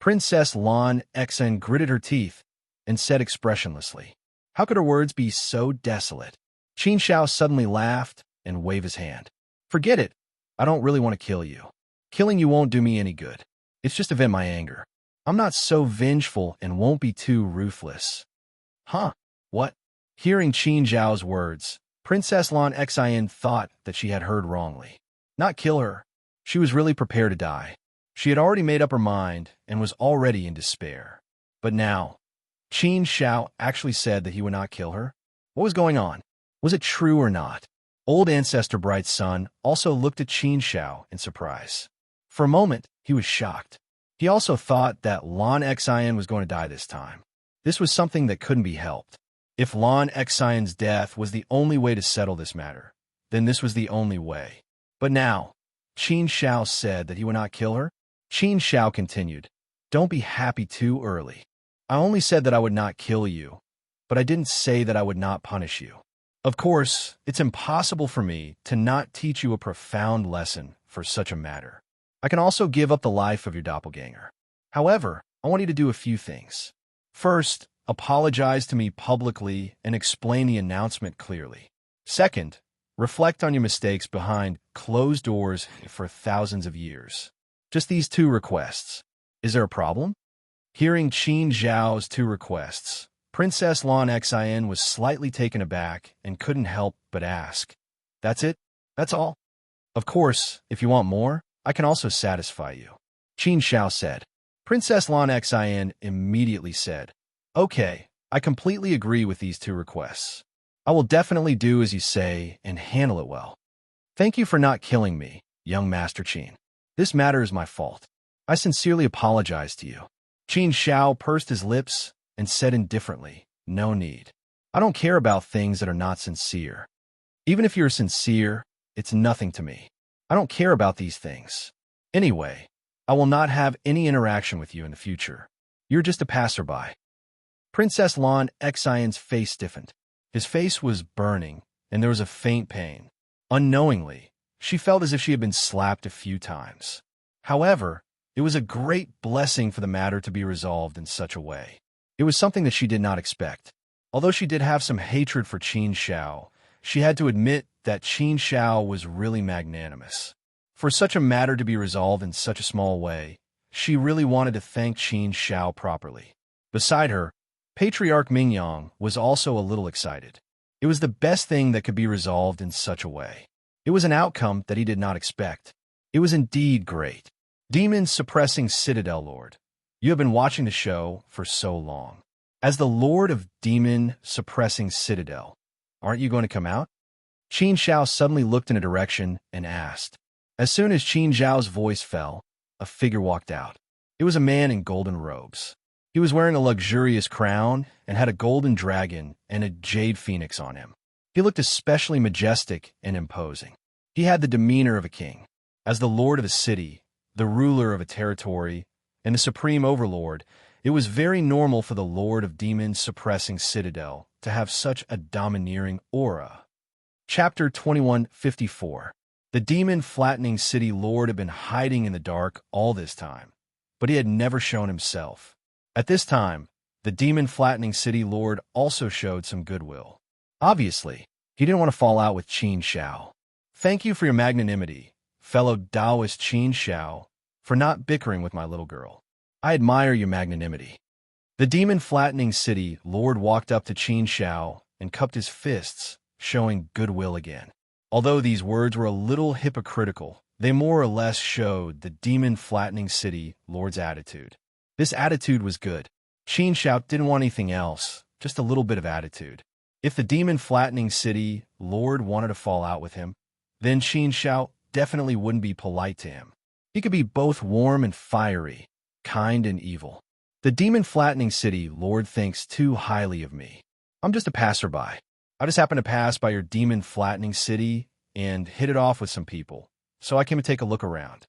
Princess Lan Xen gritted her teeth and said expressionlessly, "How could her words be so desolate?" Qin Shao suddenly laughed and waved his hand. "Forget it. I don't really want to kill you. Killing you won't do me any good. It's just to vent my anger. I'm not so vengeful and won't be too ruthless." Huh? What? Hearing Qin Zhao's words, Princess Lan Xian thought that she had heard wrongly. Not kill her. She was really prepared to die. She had already made up her mind and was already in despair. But now, Qin Shao actually said that he would not kill her? What was going on? Was it true or not? Old Ancestor Bright's son also looked at Qin Shao in surprise. For a moment, he was shocked. He also thought that Lan Xian was going to die this time. This was something that couldn't be helped. If Lan Xian's death was the only way to settle this matter, then this was the only way. But now, Qin Shao said that he would not kill her? Qin Shao continued, "Don't be happy too early. I only said that I would not kill you, but I didn't say that I would not punish you. Of course, it's impossible for me to not teach you a profound lesson for such a matter. I can also give up the life of your doppelganger. However, I want you to do a few things. First, apologize to me publicly and explain the announcement clearly. Second, reflect on your mistakes behind closed doors for thousands of years. Just these two requests. Is there a problem?" Hearing Qin Zhao's two requests, Princess Lan Xian was slightly taken aback and couldn't help but ask, "That's it? That's all?" "Of course, if you want more, I can also satisfy you," Qin Shao said. Princess Lan Xian immediately said, "Okay, I completely agree with these two requests. I will definitely do as you say and handle it well. Thank you for not killing me, young Master Qin. This matter is my fault. I sincerely apologize to you." Qin Shao pursed his lips and said indifferently, "No need. I don't care about things that are not sincere. Even if you're sincere, it's nothing to me. I don't care about these things. Anyway, I will not have any interaction with you in the future. You're just a passerby." Princess Lan Xian's face stiffened. His face was burning, and there was a faint pain. Unknowingly, she felt as if she had been slapped a few times. However, it was a great blessing for the matter to be resolved in such a way. It was something that she did not expect. Although she did have some hatred for Qin Shao, she had to admit that Qin Shao was really magnanimous. For such a matter to be resolved in such a small way, she really wanted to thank Qin Shao properly. Beside her, Patriarch Mingyang was also a little excited. It was the best thing that could be resolved in such a way. It was an outcome that he did not expect. It was indeed great. Demon Suppressing Citadel Lord, you have been watching the show for so long. As the Lord of Demon Suppressing Citadel, aren't you going to come out? Qin Shao suddenly looked in a direction and asked. As soon as Qin Zhao's voice fell, a figure walked out. It was a man in golden robes. He was wearing a luxurious crown and had a golden dragon and a jade phoenix on him. He looked especially majestic and imposing. He had the demeanor of a king. As the lord of a city, the ruler of a territory, and the supreme overlord, it was very normal for the Lord of Demons Suppressing Citadel to have such a domineering aura. Chapter 2154. The Demon Flattening City Lord had been hiding in the dark all this time, but he had never shown himself. At this time, the Demon Flattening City Lord also showed some goodwill. Obviously, he didn't want to fall out with Qin Shao. Thank you for your magnanimity, fellow Taoist Qin Shao, for not bickering with my little girl. I admire your magnanimity. The Demon Flattening City Lord walked up to Qin Shao and cupped his fists, showing goodwill again. Although these words were a little hypocritical, they more or less showed the Demon Flattening City Lord's attitude. This attitude was good. Qin Shao didn't want anything else, just a little bit of attitude. If the Demon Flattening City Lord wanted to fall out with him, then Qin Shao definitely wouldn't be polite to him. He could be both warm and fiery, kind and evil. The Demon Flattening City Lord thinks too highly of me. I'm just a passerby. I just happened to pass by your Demon Flattening City and hit it off with some people, so I came to take a look around.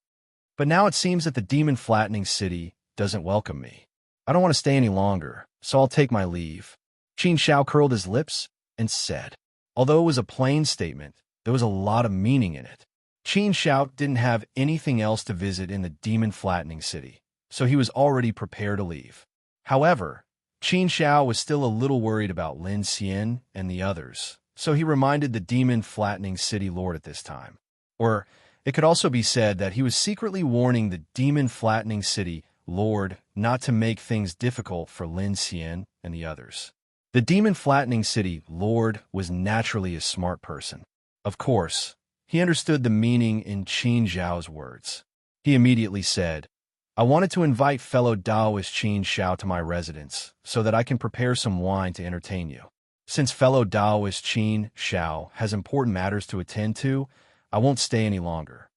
But now it seems that the Demon Flattening City doesn't welcome me. I don't want to stay any longer, so I'll take my leave. Qin Shao curled his lips and said. Although it was a plain statement, there was a lot of meaning in it. Qin Shao didn't have anything else to visit in the Demon Flattening City, so he was already prepared to leave. However, Qin Xiao was still a little worried about Lin Xian and the others, so he reminded the demon-flattening city lord at this time. Or it could also be said that he was secretly warning the demon-flattening city lord not to make things difficult for Lin Xian and the others. The demon-flattening city lord was naturally a smart person. Of course, he understood the meaning in Qin Xiao's words. He immediately said, "I wanted to invite fellow Taoist Qin Xiao to my residence so that I can prepare some wine to entertain you. Since fellow Taoist Qin Xiao has important matters to attend to, I won't stay any longer.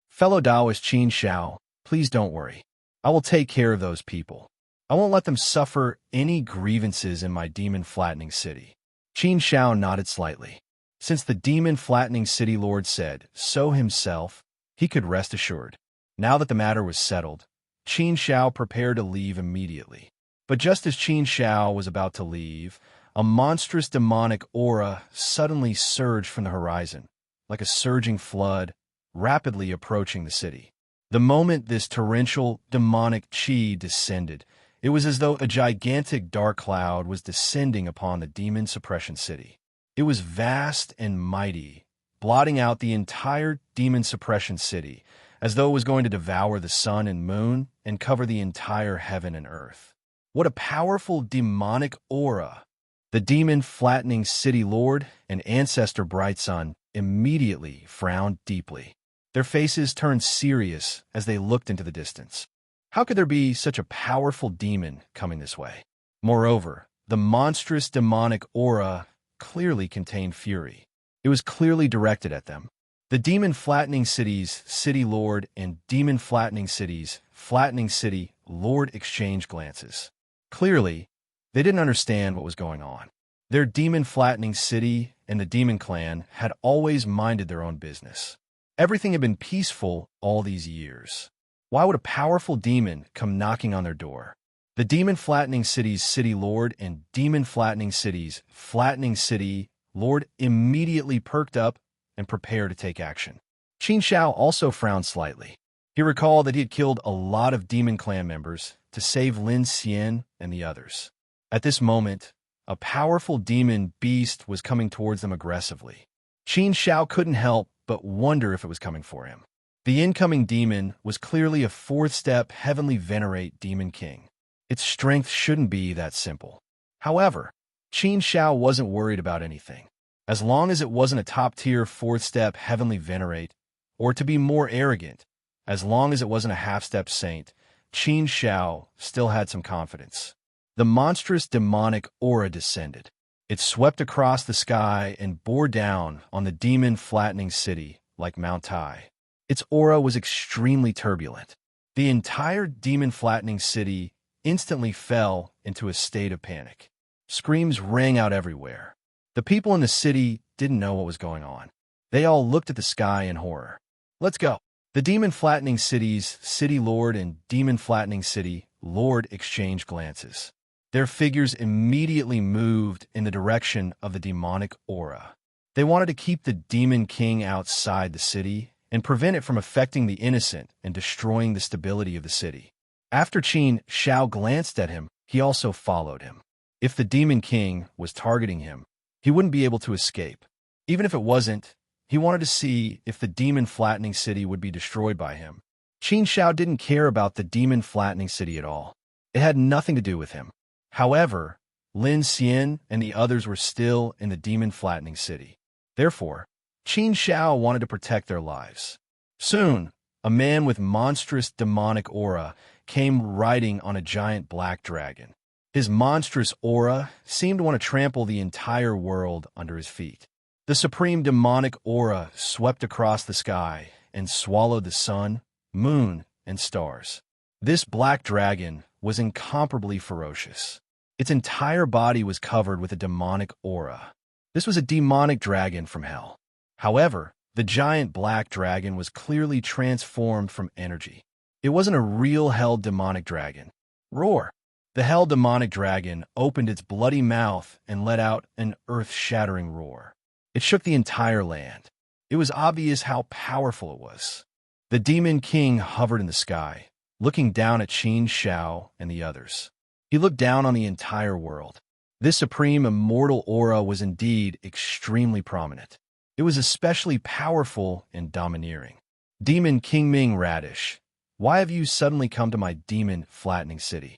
Fellow Taoist Qin Xiao, please don't worry. I will take care of those people. I won't let them suffer any grievances in my demon-flattening city." Qin Xiao nodded slightly. Since the demon-flattening city lord said so himself, he could rest assured. Now that the matter was settled, Qin Xiao prepared to leave immediately. But just as Qin Xiao was about to leave, a monstrous demonic aura suddenly surged from the horizon, like a surging flood, rapidly approaching the city. The moment this torrential demonic qi descended, it was as though a gigantic dark cloud was descending upon the demon suppression city. It was vast and mighty, blotting out the entire demon suppression city, as though it was going to devour the sun and moon and cover the entire heaven and earth. What a powerful demonic aura! The demon-flattening city lord and ancestor Bright Sun immediately frowned deeply. Their faces turned serious as they looked into the distance. How could there be such a powerful demon coming this way? Moreover, the monstrous demonic aura clearly contained fury. It was clearly directed at them. The demon-flattening city's city lord and demon-flattening city's flattening city lord exchanged glances. Clearly, they didn't understand what was going on. Their demon-flattening city and the demon clan had always minded their own business. Everything had been peaceful all these years. Why would a powerful demon come knocking on their door? The demon-flattening city's city lord and demon-flattening city's flattening city lord immediately perked up and prepared to take action. Qin Xiao also frowned slightly. He recalled that he had killed a lot of demon clan members to save Lin Xian and the others. At this moment, a powerful demon beast was coming towards them aggressively. Qin Xiao couldn't help but wonder if it was coming for him. The incoming demon was clearly a fourth-step heavenly venerate demon king. Its strength shouldn't be that simple. However, Qin Xiao wasn't worried about anything. As long as it wasn't a top-tier fourth-step heavenly venerate, or to be more arrogant, as long as it wasn't a half-step saint, Qin Xiao still had some confidence. The monstrous demonic aura descended. It swept across the sky and bore down on the demon-flattening city like Mount Tai. Its aura was extremely turbulent. The entire demon-flattening city instantly fell into a state of panic. Screams rang out everywhere. The people in the city didn't know what was going on. They all looked at the sky in horror. "Let's go." The demon-flattening city's city lord and demon-flattening city lord exchanged glances. Their figures immediately moved in the direction of the demonic aura. They wanted to keep the demon king outside the city and prevent it from affecting the innocent and destroying the stability of the city. After Qin Xiao glanced at him, he also followed him. If the demon king was targeting him, he wouldn't be able to escape. Even if it wasn't, he wanted to see if the demon-flattening city would be destroyed by him. Qin Xiao didn't care about the demon-flattening city at all. It had nothing to do with him. However, Lin Xian and the others were still in the demon-flattening city. Therefore, Qin Xiao wanted to protect their lives. Soon, a man with monstrous demonic aura came riding on a giant black dragon. His monstrous aura seemed to want to trample the entire world under his feet. The supreme demonic aura swept across the sky and swallowed the sun, moon, and stars. This black dragon was incomparably ferocious. Its entire body was covered with a demonic aura. This was a demonic dragon from hell. However, the giant black dragon was clearly transformed from energy. It wasn't a real hell demonic dragon. Roar! The hell demonic dragon opened its bloody mouth and let out an earth-shattering roar. It shook the entire land. It was obvious how powerful it was. The demon king hovered in the sky, looking down at Qin Shao and the others. He looked down on the entire world. This supreme immortal aura was indeed extremely prominent. It was especially powerful and domineering. Demon King Ming Radish, why have you suddenly come to my demon flattening city?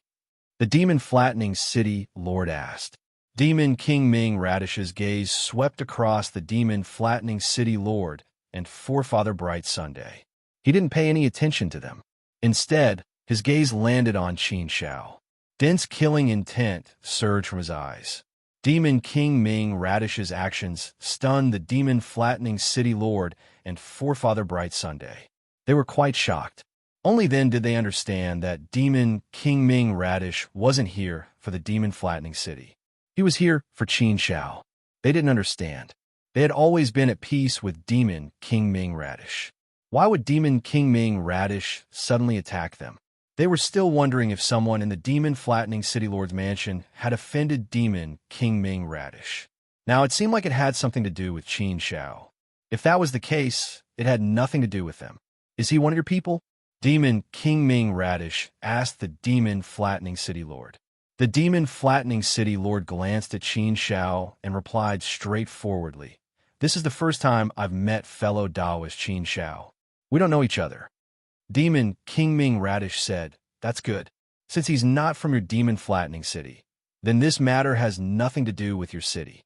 The demon flattening city lord asked. Demon King Ming Radish's gaze swept across the demon flattening city lord and forefather Bright Sunday. He didn't pay any attention to them. Instead, his gaze landed on Qin Shao. Dense killing intent surged from his eyes. Demon King Ming Radish's actions stunned the demon flattening city lord and forefather Bright Sunday. They were quite shocked. Only then did they understand that Demon King Ming Radish wasn't here for the demon flattening city. He was here for Qin Shao. They didn't understand. They had always been at peace with Demon King Ming Radish. Why would Demon King Ming Radish suddenly attack them? They were still wondering if someone in the demon flattening city lord's mansion had offended Demon King Ming Radish. Now it seemed like it had something to do with Qin Shao. If that was the case, it had nothing to do with them. Is he one of your people? Demon King Ming Radish asked the demon flattening city lord. The demon flattening city lord glanced at Qin Shao and replied straightforwardly, "This is the first time I've met fellow Taoist Qin Shao. We don't know each other." Demon King Ming Radish said, "That's good. Since he's not from your demon flattening city, then this matter has nothing to do with your city.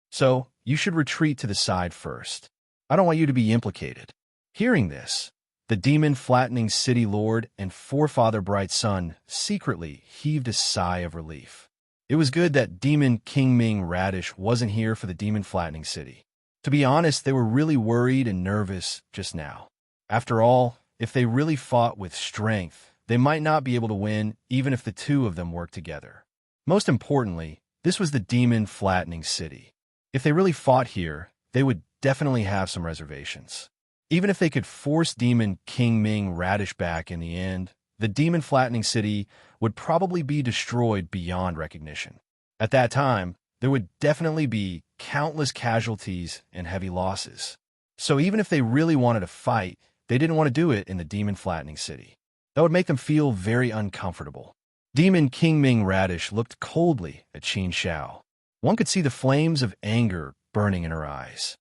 So you should retreat to the side first. I don't want you to be implicated." Hearing this, the demon flattening city lord and forefather Bright Sun secretly heaved a sigh of relief. It was good that Demon King Ming Radish wasn't here for the demon flattening city. To be honest, they were really worried and nervous just now. After all, if they really fought with strength, they might not be able to win even if the two of them worked together. Most importantly, this was the demon flattening city. If they really fought here, they would definitely have some reservations. Even if they could force Demon King Ming Radish back in the end, the demon flattening city would probably be destroyed beyond recognition. At that time, there would definitely be countless casualties and heavy losses. So even if they really wanted to fight, they didn't want to do it in the demon flattening city. That would make them feel very uncomfortable. Demon King Ming Radish looked coldly at Qin Shao. One could see the flames of anger burning in her eyes.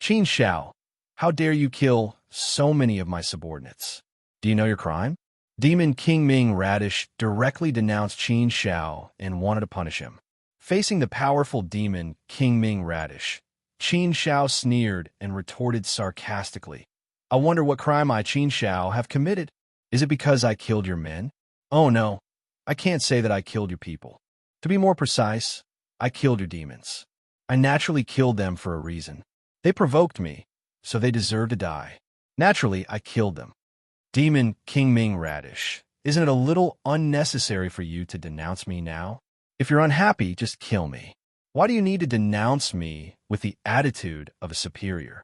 "Qin Shao, how dare you kill so many of my subordinates? Do you know your crime?" Demon King Ming Radish directly denounced Qin Shao and wanted to punish him. Facing the powerful demon King Ming Radish, Qin Shao sneered and retorted sarcastically, "I wonder what crime I, Qin Shao, have committed. Is it because I killed your men? Oh no, I can't say that I killed your people. To be more precise, I killed your demons. I naturally killed them for a reason. They provoked me, so they deserve to die. Naturally, I killed them." Demon King Ming Radish, isn't it a little unnecessary for you to denounce me now? If you're unhappy, just kill me. Why do you need to denounce me with the attitude of a superior?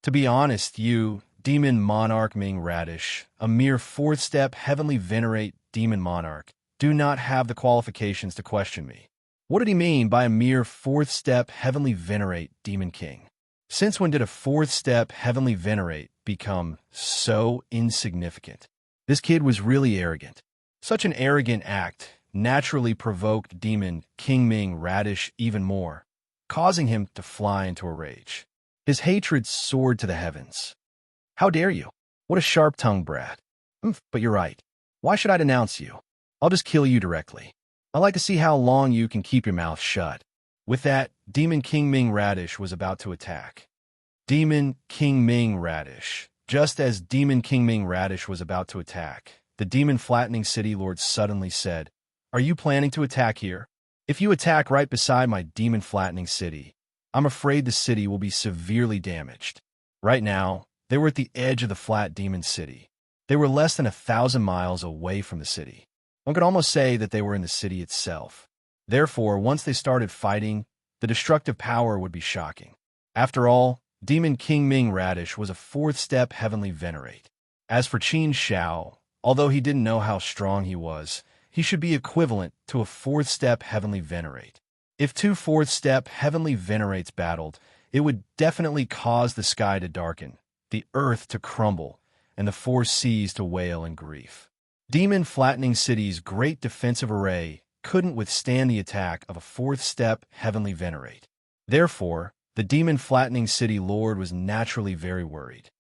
To be honest, you, Demon Monarch Ming Radish, a mere fourth-step heavenly venerate demon monarch, do not have the qualifications to question me. What did he mean by a mere fourth-step heavenly venerate demon king? Since when did a fourth-step heavenly venerate become so insignificant? This kid was really arrogant. Such an arrogant act naturally provoked Demon King Ming Radish even more, causing him to fly into a rage. His hatred soared to the heavens. "How dare you? What a sharp-tongued brat. But you're right. Why should I denounce you? I'll just kill you directly. I'd like to see how long you can keep your mouth shut." With that, Demon King Ming Radish was about to attack. Demon King Ming Radish. Just as Demon King Ming Radish was about to attack, the demon flattening city lord suddenly said, "Are you planning to attack here? If you attack right beside my demon flattening city, I'm afraid the city will be severely damaged." Right now, they were at the edge of the flat demon city. They were less than 1,000 miles away from the city. One could almost say that they were in the city itself. Therefore, once they started fighting, the destructive power would be shocking. After all, Demon King Ming Radish was a fourth-step heavenly venerate. As for Qin Shao, although he didn't know how strong he was, he should be equivalent to a fourth-step heavenly venerate. If two fourth-step heavenly venerates battled, it would definitely cause the sky to darken, the earth to crumble, and the four seas to wail in grief. Demon Flattening City's great defensive array couldn't withstand the attack of a fourth-step heavenly venerate. Therefore, the Demon Flattening City Lord was naturally very worried.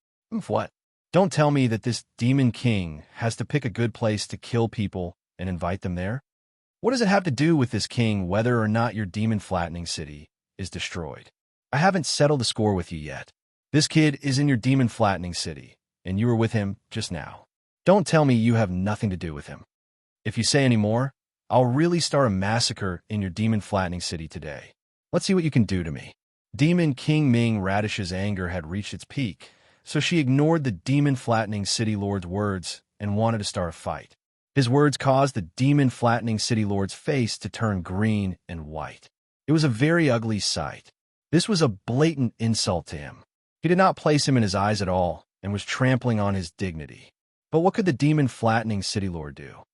What? Don't tell me that this Demon King has to pick a good place to kill people and invite them there? What does it have to do with this king whether or not your Demon Flattening City is destroyed? I haven't settled the score with you yet. This kid is in your Demon Flattening City, and you were with him just now. Don't tell me you have nothing to do with him. If you say any more, I'll really start a massacre in your Demon Flattening City today. Let's see what you can do to me. Demon King Ming Radish's anger had reached its peak, so she ignored the Demon Flattening City Lord's words and wanted to start a fight. His words caused the Demon Flattening City Lord's face to turn green and white. It was a very ugly sight. This was a blatant insult to him. He did not place him in his eyes at all and was trampling on his dignity. But what could the Demon Flattening City Lord do?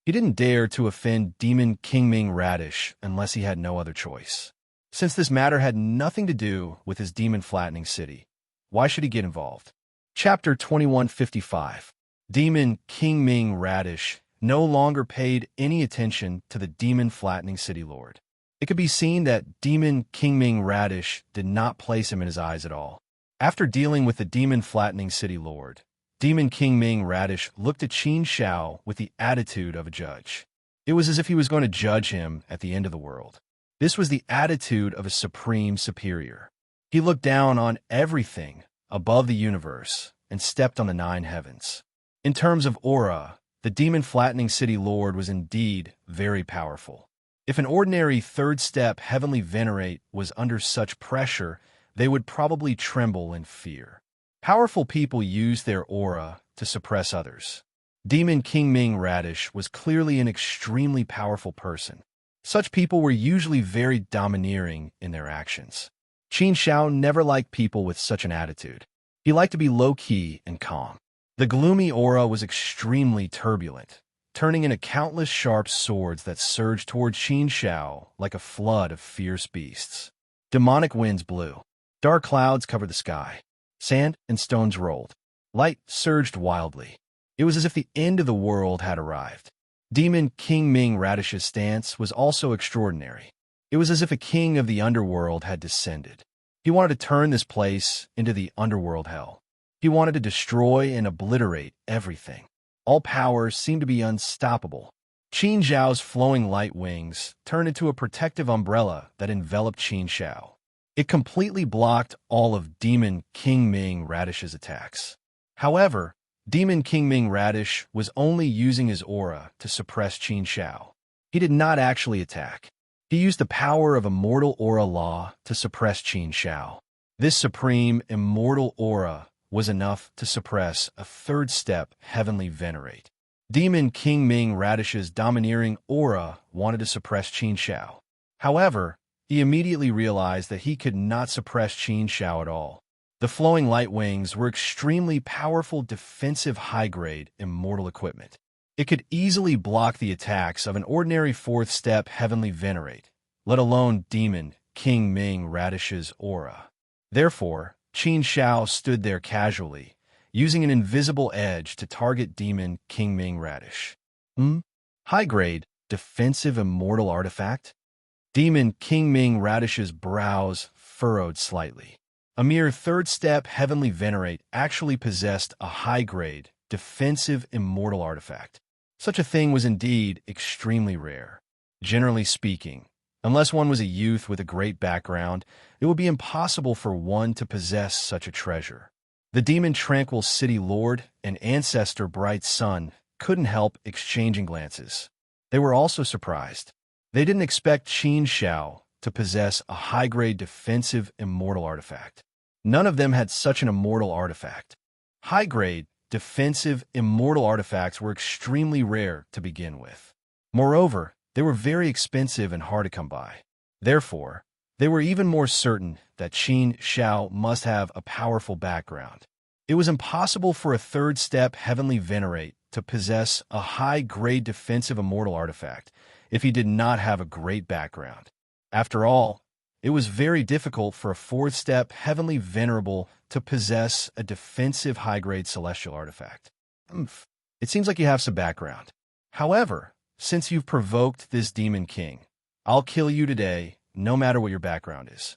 He didn't dare to offend Demon King Ming Radish unless he had no other choice. Since this matter had nothing to do with his Demon Flattening City, why should he get involved? Chapter 2155. Demon King Ming Radish no longer paid any attention to the Demon Flattening City Lord. It could be seen that Demon King Ming Radish did not place him in his eyes at all. After dealing with the Demon Flattening City Lord, Demon King Ming Radish looked at Qin Xiao with the attitude of a judge. It was as if he was going to judge him at the end of the world. This was the attitude of a supreme superior. He looked down on everything above the universe and stepped on the 9 heavens. In terms of aura, the Demon Flattening City Lord was indeed very powerful. If an ordinary third-step heavenly venerate was under such pressure, they would probably tremble in fear. Powerful people use their aura to suppress others. Demon King Ming Radish was clearly an extremely powerful person. Such people were usually very domineering in their actions. Qin Xiao never liked people with such an attitude. He liked to be low-key and calm. The gloomy aura was extremely turbulent, turning into countless sharp swords that surged toward Qin Xiao like a flood of fierce beasts. Demonic winds blew. Dark clouds covered the sky. Sand and stones rolled. Light surged wildly. It was as if the end of the world had arrived. Demon King Ming Radish's stance was also extraordinary. It was as if a king of the underworld had descended. He wanted to turn this place into the underworld hell. He wanted to destroy and obliterate everything. All powers seemed to be unstoppable. Qin Xiao's flowing light wings turned into a protective umbrella that enveloped Qin Xiao. It completely blocked all of Demon King Ming Radish's attacks. However, Demon King Ming Radish was only using his aura to suppress Qin Xiao. He did not actually attack. He used the power of immortal aura law to suppress Qin Xiao. This supreme immortal aura was enough to suppress a third-step heavenly venerate. Demon King Ming Radish's domineering aura wanted to suppress Qin Xiao. However, he immediately realized that he could not suppress Qin Xiao at all. The flowing light wings were extremely powerful defensive high-grade immortal equipment. It could easily block the attacks of an ordinary fourth-step heavenly venerate, let alone Demon King Ming Radish's aura. Therefore, Qin Xiao stood there casually, using an invisible edge to target Demon King Ming Radish. High-grade, defensive immortal artifact? Demon King Ming Radish's brows furrowed slightly. A mere third-step heavenly venerate actually possessed a high-grade, defensive immortal artifact. Such a thing was indeed extremely rare. Generally speaking, unless one was a youth with a great background, it would be impossible for one to possess such a treasure. The Demon Tranquil City Lord and Ancestor Bright Sun couldn't help exchanging glances. They were also surprised. They didn't expect Qin Xiao to possess a high-grade defensive immortal artifact. None of them had such an immortal artifact. High-grade, defensive immortal artifacts were extremely rare to begin with. Moreover, they were very expensive and hard to come by. Therefore, they were even more certain that Qin Xiao must have a powerful background. It was impossible for a third-step heavenly venerate to possess a high-grade defensive immortal artifact if he did not have a great background. After all, it was very difficult for a fourth-step heavenly venerable to possess a defensive high-grade celestial artifact. It seems like you have some background. However, since you've provoked this Demon King, I'll kill you today, no matter what your background is."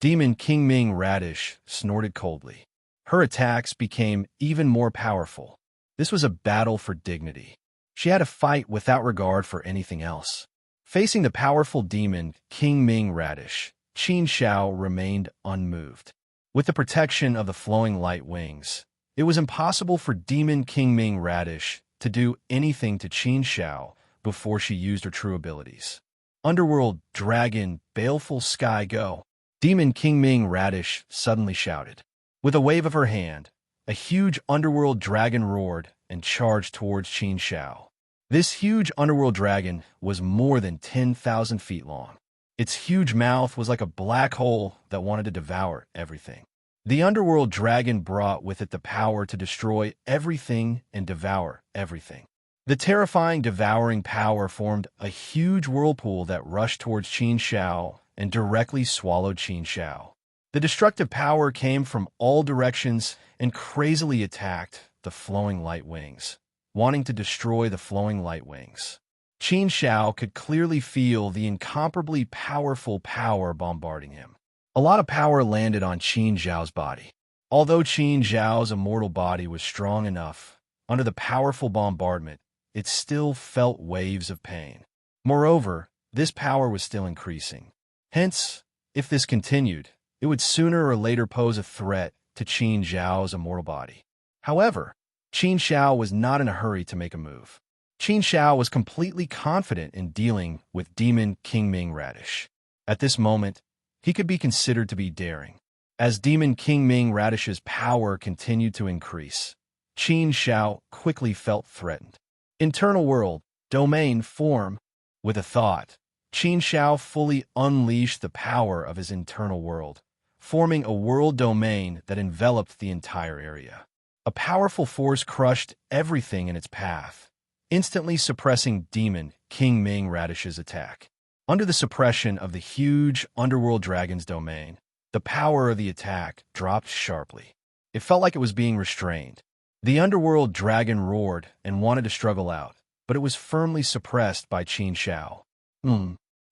Demon King Ming Radish snorted coldly. Her attacks became even more powerful. This was a battle for dignity. She had to fight without regard for anything else. Facing the powerful demon King Ming Radish, Qin Shao remained unmoved. With the protection of the flowing light wings, it was impossible for Demon King Ming Radish to do anything to Qin Shao before she used her true abilities. "Underworld Dragon, Baleful Sky, go!" Demon King Ming Radish suddenly shouted. With a wave of her hand, a huge underworld dragon roared and charged towards Qin Shao. This huge underworld dragon was more than 10,000 feet long. Its huge mouth was like a black hole that wanted to devour everything. The underworld dragon brought with it the power to destroy everything and devour everything. The terrifying devouring power formed a huge whirlpool that rushed towards Qin Shao and directly swallowed Qin Shao. The destructive power came from all directions and crazily attacked the flowing light wings, wanting to destroy the flowing light wings. Qin Shao could clearly feel the incomparably powerful power bombarding him. A lot of power landed on Qin Zhao's body. Although Qin Zhao's immortal body was strong enough, under the powerful bombardment, it still felt waves of pain. Moreover, this power was still increasing. Hence, if this continued, it would sooner or later pose a threat to Qin Zhao's immortal body. However, Qin Shao was not in a hurry to make a move. Qin Shao was completely confident in dealing with Demon King Ming Radish. At this moment, he could be considered to be daring. As Demon King Ming Radish's power continued to increase, Qin Shao quickly felt threatened. Internal world, domain, form. With a thought, Qin Shao fully unleashed the power of his internal world, forming a world domain that enveloped the entire area. A powerful force crushed everything in its path, instantly suppressing Demon King Ming Radish's attack. Under the suppression of the huge underworld dragon's domain, the power of the attack dropped sharply. It felt like it was being restrained. The underworld dragon roared and wanted to struggle out, but it was firmly suppressed by Qin Shao.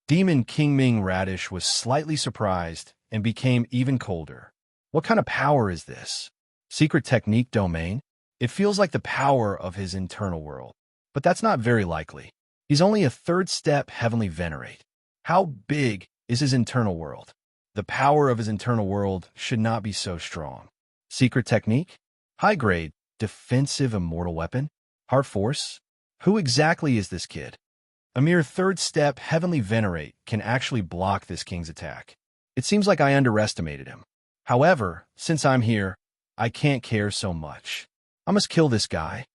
Demon King Ming Radish was slightly surprised and became even colder. What kind of power is this? Secret technique domain? It feels like the power of his internal world. But that's not very likely. He's only a third step heavenly venerate. How big is his internal world? The power of his internal world should not be so strong. Secret technique? High grade, defensive immortal weapon? Heart force? Who exactly is this kid? A mere third step heavenly venerate can actually block this king's attack. It seems like I underestimated him. However, since I'm here, I can't care so much. I must kill this guy.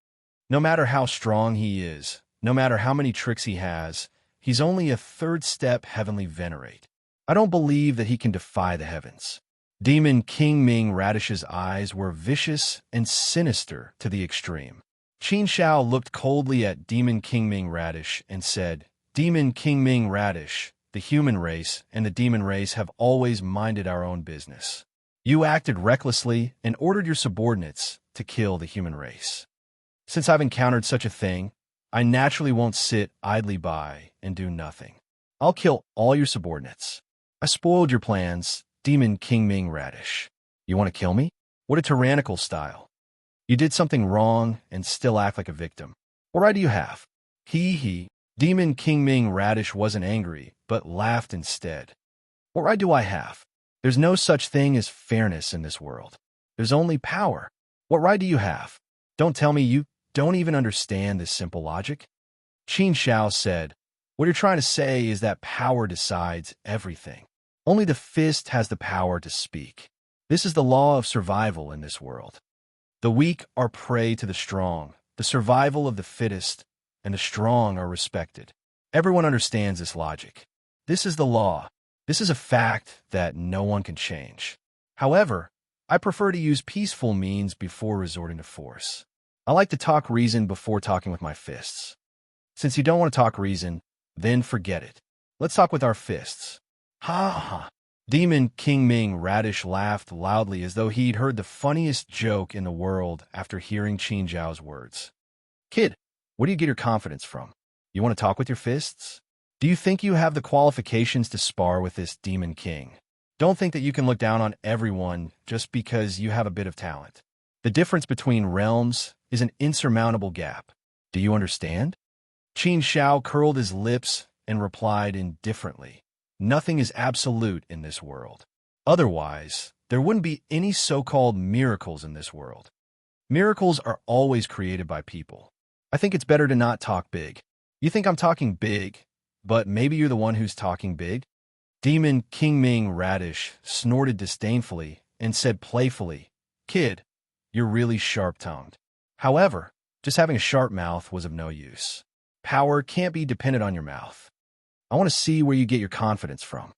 No matter how strong he is, no matter how many tricks he has, he's only a third step heavenly venerate. I don't believe that he can defy the heavens. Demon King Ming Radish's eyes were vicious and sinister to the extreme. Qin Shao looked coldly at Demon King Ming Radish and said, "Demon King Ming Radish, the human race and the demon race have always minded our own business. You acted recklessly and ordered your subordinates to kill the human race. Since I've encountered such a thing, I naturally won't sit idly by and do nothing. I'll kill all your subordinates. I spoiled your plans, Demon King Ming Radish. You want to kill me? What a tyrannical style. You did something wrong and still act like a victim. What right do you have?" He. Demon King Ming Radish wasn't angry, but laughed instead. "What right do I have? There's no such thing as fairness in this world. There's only power. What right do you have? Don't tell me you don't even understand this simple logic?" Qin Shao said, "What you're trying to say is that power decides everything. Only the fist has the power to speak. This is the law of survival in this world. The weak are prey to the strong, the survival of the fittest, and the strong are respected. Everyone understands this logic. This is the law. This is a fact that no one can change. However, I prefer to use peaceful means before resorting to force. I like to talk reason before talking with my fists. Since you don't want to talk reason, then forget it. Let's talk with our fists." Ha ha. Demon King Ming Radish laughed loudly as though he'd heard the funniest joke in the world after hearing Qin Zhao's words. Kid, where do you get your confidence from? You want to talk with your fists? Do you think you have the qualifications to spar with this demon king? Don't think that you can look down on everyone just because you have a bit of talent. The difference between realms is an insurmountable gap. Do you understand? Qin Shao curled his lips and replied indifferently. Nothing is absolute in this world. Otherwise, there wouldn't be any so-called miracles in this world. Miracles are always created by people. I think it's better to not talk big. You think I'm talking big, but maybe you're the one who's talking big? Demon King Ming Radish snorted disdainfully and said playfully, Kid, you're really sharp-tongued. However, just having a sharp mouth was of no use. Power can't be dependent on your mouth. I want to see where you get your confidence from.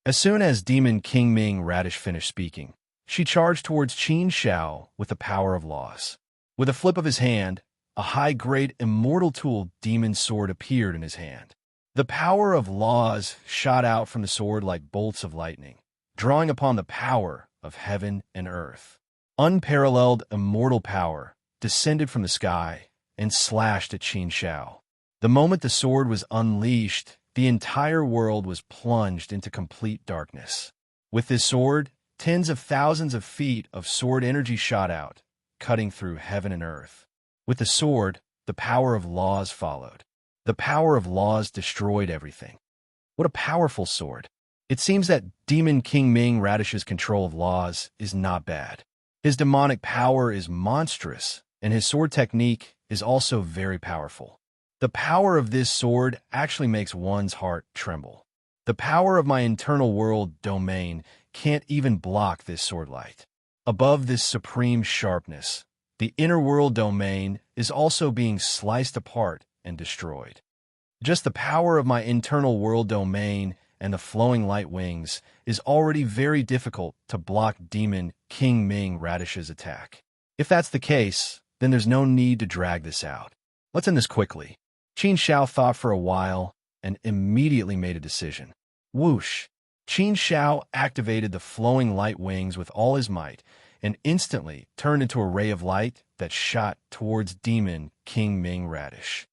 As soon as Demon King Ming Radish finished speaking, she charged towards Qin Shao with the power of laws. With a flip of his hand, a high-grade immortal tool demon sword appeared in his hand. The power of laws shot out from the sword like bolts of lightning, drawing upon the power of heaven and earth. Unparalleled immortal power descended from the sky and slashed at Qin Shao. The moment the sword was unleashed, the entire world was plunged into complete darkness. With this sword, tens of thousands of feet of sword energy shot out, cutting through heaven and earth. With the sword, the power of laws followed. The power of laws destroyed everything. What a powerful sword. It seems that Demon King Ming Radish's control of laws is not bad. His demonic power is monstrous, and his sword technique is also very powerful. The power of this sword actually makes one's heart tremble. The power of my internal world domain can't even block this sword light. Above this supreme sharpness, the inner world domain is also being sliced apart and destroyed. Just the power of my internal world domain and the flowing light wings is already very difficult to block Demon King Ming Radish's attack. If that's the case, then there's no need to drag this out. Let's end this quickly. Qin Shao thought for a while and immediately made a decision. Whoosh! Qin Shao activated the flowing light wings with all his might and instantly turned into a ray of light that shot towards Demon King Ming Radish.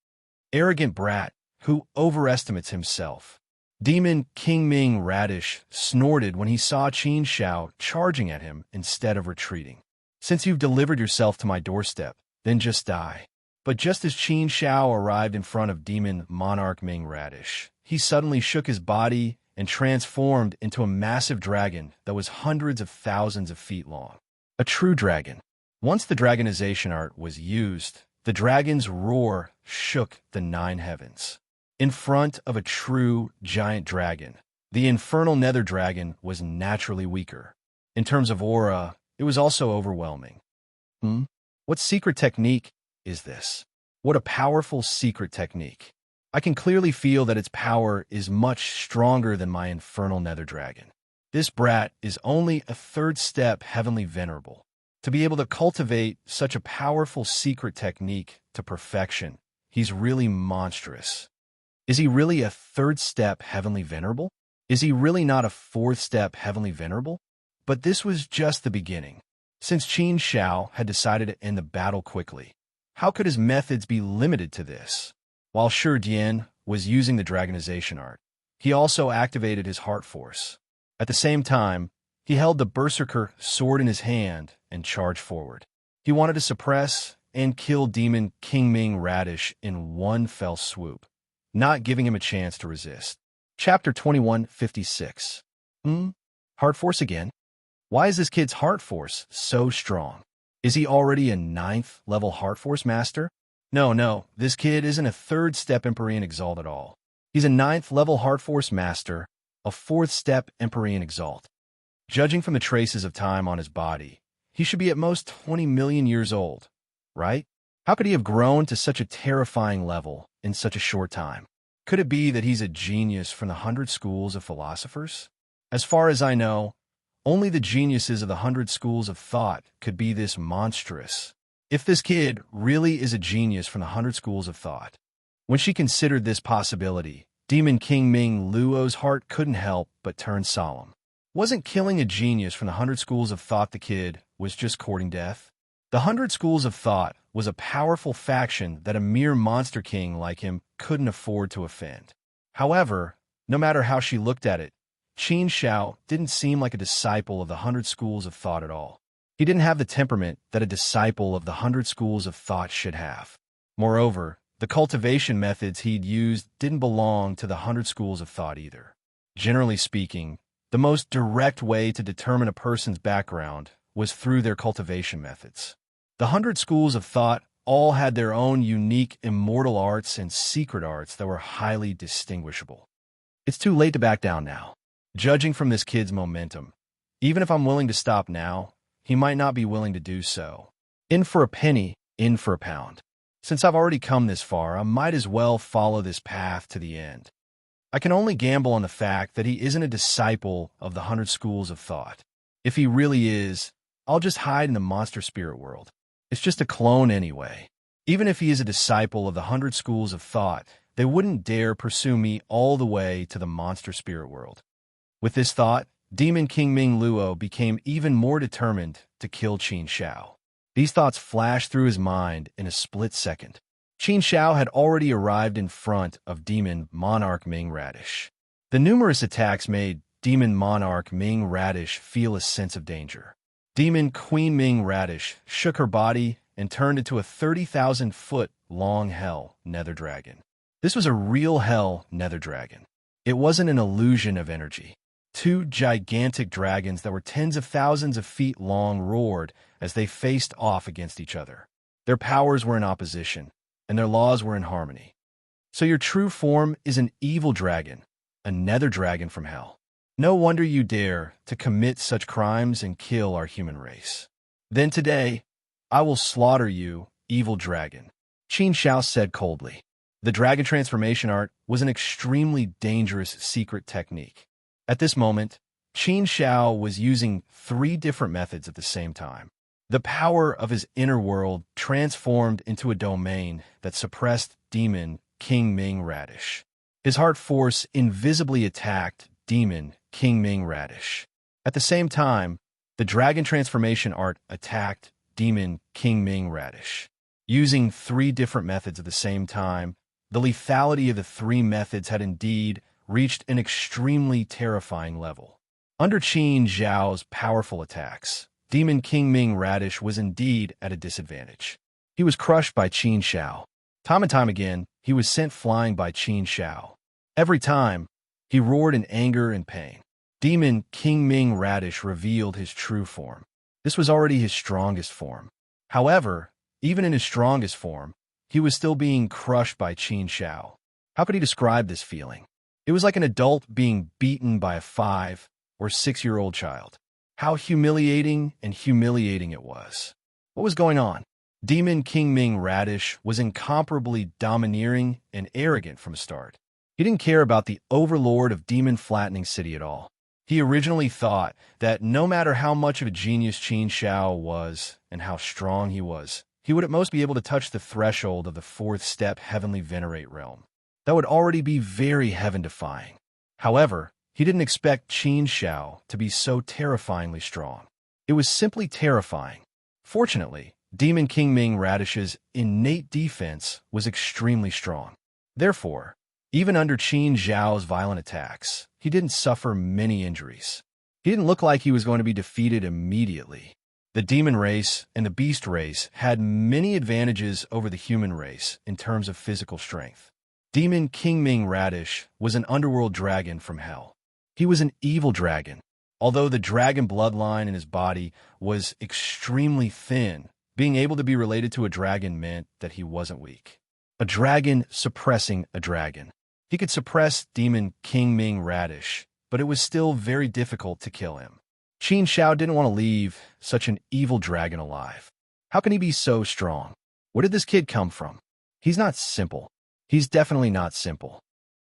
Arrogant brat who overestimates himself. Demon King Ming Radish snorted when he saw Qin Shao charging at him instead of retreating. Since you've delivered yourself to my doorstep, then just die. But just as Qin Shao arrived in front of Demon Monarch Ming Radish, he suddenly shook his body and transformed into a massive dragon that was hundreds of thousands of feet long. A true dragon. Once the dragonization art was used, the dragon's roar shook the 9 heavens. In front of a true giant dragon, the infernal nether dragon was naturally weaker. In terms of aura, it was also overwhelming. What secret technique is this? What a powerful secret technique. I can clearly feel that its power is much stronger than my infernal nether dragon. This brat is only a 3rd step heavenly venerable. To be able to cultivate such a powerful secret technique to perfection, he's really monstrous. Is he really a 3rd step heavenly venerable? Is he really not a 4th step heavenly venerable? But this was just the beginning. Since Qin Shao had decided to end the battle quickly, how could his methods be limited to this? While Shi Dian was using the dragonization art, he also activated his heart force. At the same time, he held the berserker sword in his hand and charged forward. He wanted to suppress and kill Demon King Ming Radish in one fell swoop, not giving him a chance to resist. Chapter 2156. Heart force again? Why is this kid's heart force so strong? Is he already a 9th level heart force master? No, this kid isn't a 3rd step Empyrean Exalt at all. He's a 9th level heart force master, a 4th step Empyrean Exalt. Judging from the traces of time on his body, he should be at most 20 million years old, right? How could he have grown to such a terrifying level in such a short time? Could it be that he's a genius from the 100 schools of philosophers? As far as I know, only the geniuses of the 100 schools of thought could be this monstrous. If this kid really is a genius from the 100 schools of thought. When she considered this possibility, Demon King Ming Luo's heart couldn't help but turn solemn. Wasn't killing a genius from the 100 schools of thought the kid was just courting death? The 100 Schools of Thought was a powerful faction that a mere monster king like him couldn't afford to offend. However, no matter how she looked at it, Qin Shao didn't seem like a disciple of the 100 Schools of Thought at all. He didn't have the temperament that a disciple of the 100 Schools of Thought should have. Moreover, the cultivation methods he'd used didn't belong to the 100 Schools of Thought either. Generally speaking, the most direct way to determine a person's background was through their cultivation methods. The 100 Schools of Thought all had their own unique immortal arts and secret arts that were highly distinguishable. It's too late to back down now. Judging from this kid's momentum, even if I'm willing to stop now, he might not be willing to do so. In for a penny, in for a pound. Since I've already come this far, I might as well follow this path to the end. I can only gamble on the fact that he isn't a disciple of the 100 Schools of Thought. If he really is, I'll just hide in the monster spirit world. It's just a clone anyway. Even if he is a disciple of the 100 Schools of Thought, they wouldn't dare pursue me all the way to the monster spirit world. With this thought, Demon King Ming Luo became even more determined to kill Qin Shao. These thoughts flashed through his mind in a split second. Qin Shao had already arrived in front of Demon Monarch Ming Radish. The numerous attacks made Demon Monarch Ming Radish feel a sense of danger. Demon Queen Ming Radish shook her body and turned into a 30,000-foot-long hell nether dragon. This was a real hell nether dragon. It wasn't an illusion of energy. Two gigantic dragons that were tens of thousands of feet long roared as they faced off against each other. Their powers were in opposition, and their laws were in harmony. So your true form is an evil dragon, a nether dragon from hell. No wonder you dare to commit such crimes and kill our human race. Then today, I will slaughter you, evil dragon, Qin Shao said coldly. The dragon transformation art was an extremely dangerous secret technique. At this moment, Qin Shao was using 3 different methods at the same time. The power of his inner world transformed into a domain that suppressed Demon King Ming Radish. His heart force invisibly attacked Demon King Ming Radish. At the same time, the dragon transformation art attacked Demon King Ming Radish. Using 3 different methods at the same time, the lethality of the 3 methods had indeed reached an extremely terrifying level. Under Qin Zhao's powerful attacks, Demon King Ming Radish was indeed at a disadvantage. He was crushed by Qin Shao. Time and time again, he was sent flying by Qin Shao. Every time, he roared in anger and pain. Demon King Ming Radish revealed his true form. This was already his strongest form. However, even in his strongest form, he was still being crushed by Qin Shao. How could he describe this feeling? It was like an adult being beaten by a 5 or 6-year-old child. How humiliating and humiliating it was. What was going on? Demon King Ming Radish was incomparably domineering and arrogant from the start. He didn't care about the overlord of Demon Flattening City at all. He originally thought that no matter how much of a genius Qin Shao was and how strong he was, he would at most be able to touch the threshold of the 4th step Heavenly Venerate realm. That would already be very heaven-defying. However, he didn't expect Qin Shao to be so terrifyingly strong. It was simply terrifying. Fortunately, Demon King Ming Radish's innate defense was extremely strong. Therefore, even under Qin Zhao's violent attacks, he didn't suffer many injuries. He didn't look like he was going to be defeated immediately. The demon race and the beast race had many advantages over the human race in terms of physical strength. Demon King Ming Radish was an underworld dragon from hell. He was an evil dragon. Although the dragon bloodline in his body was extremely thin, being able to be related to a dragon meant that he wasn't weak. A dragon suppressing a dragon. He could suppress Demon King Ming Radish, but it was still very difficult to kill him. Qin Shao didn't want to leave such an evil dragon alive. How can he be so strong? Where did this kid come from? He's not simple. He's definitely not simple.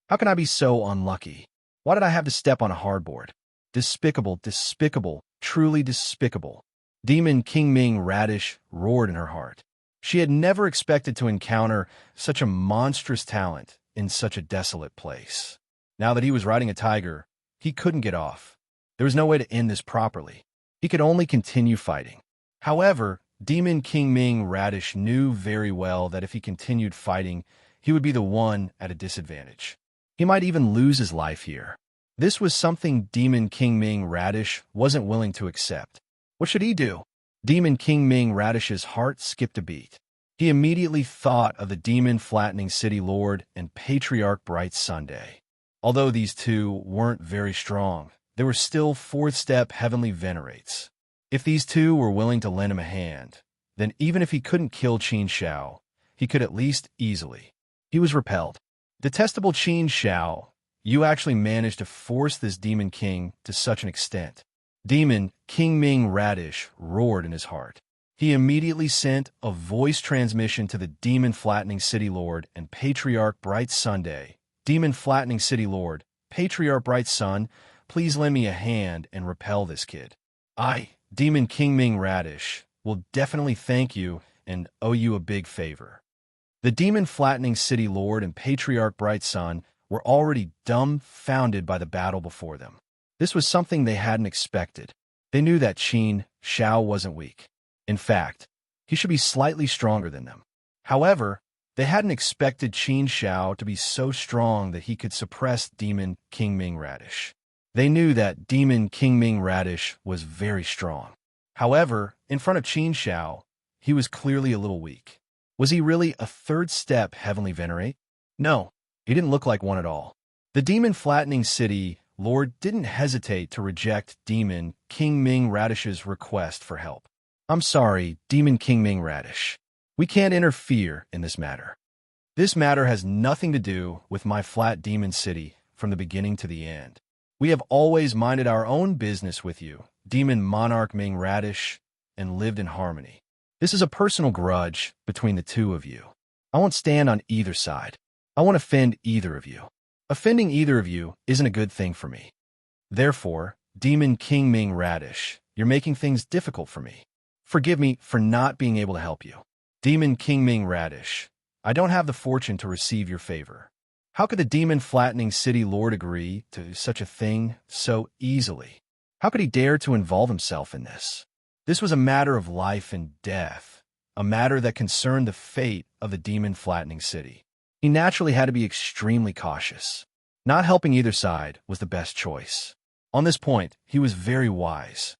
How can I be so unlucky? Why did I have to step on a hardboard? Despicable, despicable, truly despicable. Demon King Ming Radish roared in her heart. She had never expected to encounter such a monstrous talent in such a desolate place. Now that he was riding a tiger, he couldn't get off. There was no way to end this properly. He could only continue fighting. However, Demon King Ming Radish knew very well that if he continued fighting, he would be the one at a disadvantage. He might even lose his life here. This was something Demon King Ming Radish wasn't willing to accept. What should he do? Demon King Ming Radish's heart skipped a beat. He immediately thought of the Demon Flattening City Lord and Patriarch Bright Sunday. Although these two weren't very strong, they were still fourth-step heavenly venerates. If these two were willing to lend him a hand, then even if he couldn't kill Qin Shao, he could at least easily. He was repelled. Detestable Qin Shao, you actually managed to force this Demon King to such an extent. Demon King Ming Radish roared in his heart. He immediately sent a voice transmission to the Demon Flattening City Lord and Patriarch Bright Sunday. Demon Flattening City Lord, Patriarch Bright Sun, please lend me a hand and repel this kid. I, Demon King Ming Radish, will definitely thank you and owe you a big favor. The Demon Flattening City Lord and Patriarch Bright Sun were already dumbfounded by the battle before them. This was something they hadn't expected. They knew that Qin Shao wasn't weak. In fact, he should be slightly stronger than them. However, they hadn't expected Qin Shao to be so strong that he could suppress Demon King Ming Radish. They knew that Demon King Ming Radish was very strong. However, in front of Qin Shao, he was clearly a little weak. Was he really a third-step heavenly venerate? No, he didn't look like one at all. The Demon Flattening City Lord didn't hesitate to reject Demon King Ming Radish's request for help. I'm sorry, Demon King Ming Radish. We can't interfere in this matter. This matter has nothing to do with my flat demon city from the beginning to the end. We have always minded our own business with you, Demon Monarch Ming Radish, and lived in harmony. This is a personal grudge between the two of you. I won't stand on either side. I won't offend either of you. Offending either of you isn't a good thing for me. Therefore, Demon King Ming Radish, you're making things difficult for me. Forgive me for not being able to help you. Demon King Ming Radish, I don't have the fortune to receive your favor. How could the Demon Flattening City Lord agree to such a thing so easily? How could he dare to involve himself in this? This was a matter of life and death, a matter that concerned the fate of the Demon Flattening City. He naturally had to be extremely cautious. Not helping either side was the best choice. On this point, he was very wise.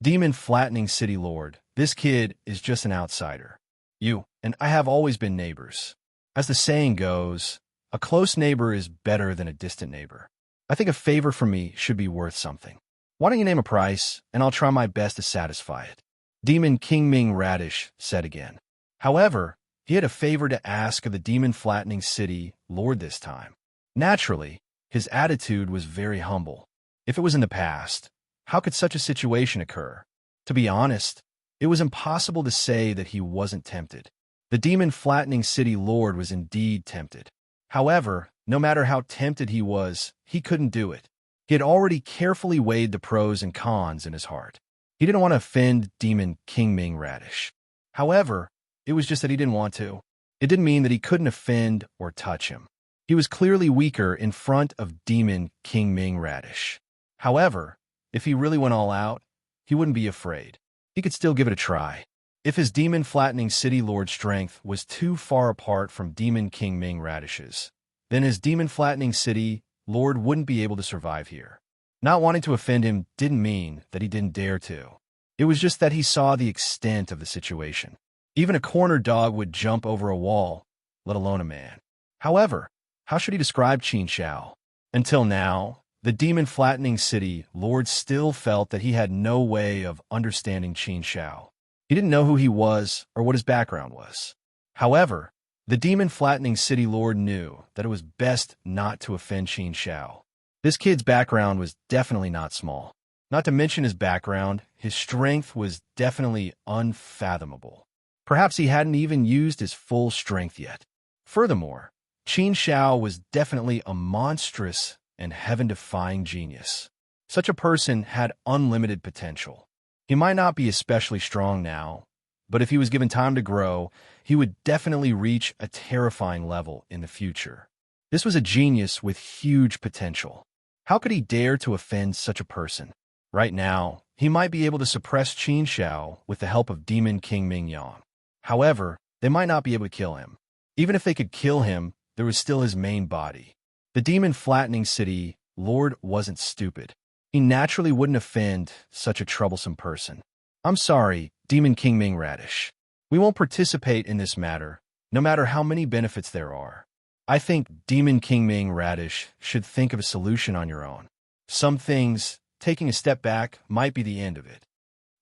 Demon Flattening City Lord, this kid is just an outsider. You and I have always been neighbors. As the saying goes, a close neighbor is better than a distant neighbor. I think a favor from me should be worth something. Why don't you name a price, and I'll try my best to satisfy it. Demon King Ming Radish said again. However, he had a favor to ask of the Demon Flattening City Lord this time. Naturally, his attitude was very humble. If it was in the past, how could such a situation occur? To be honest, it was impossible to say that he wasn't tempted. The Demon Flattening City Lord was indeed tempted. However, no matter how tempted he was, he couldn't do it. He had already carefully weighed the pros and cons in his heart. He didn't want to offend Demon King Ming Radish. However, it was just that he didn't want to. It didn't mean that he couldn't offend or touch him. He was clearly weaker in front of Demon King Ming Radish. However, if he really went all out, he wouldn't be afraid. He could still give it a try. If his Demon Flattening City Lord's strength was too far apart from Demon King Ming Radish's, then his Demon Flattening City Lord wouldn't be able to survive here. Not wanting to offend him didn't mean that he didn't dare to. It was just that he saw the extent of the situation. Even a cornered dog would jump over a wall, let alone a man. However, how should he describe Qin Shao? Until now, the Demon Flattening City Lord still felt that he had no way of understanding Qin Shao. He didn't know who he was or what his background was. However, the Demon Flattening City Lord knew that it was best not to offend Qin Shao. This kid's background was definitely not small. Not to mention his background, his strength was definitely unfathomable. Perhaps he hadn't even used his full strength yet. Furthermore, Qin Shao was definitely a monstrous and heaven-defying genius. Such a person had unlimited potential. He might not be especially strong now, but if he was given time to grow, he would definitely reach a terrifying level in the future. This was a genius with huge potential. How could he dare to offend such a person? Right now, he might be able to suppress Qin Shao with the help of Demon King Ming Yang. However, they might not be able to kill him. Even if they could kill him, there was still his main body. The Demon Flattening City Lord wasn't stupid. He naturally wouldn't offend such a troublesome person. I'm sorry, Demon King Ming Radish. We won't participate in this matter, no matter how many benefits there are. I think Demon King Ming Radish should think of a solution on your own. Some things, taking a step back, might be the end of it.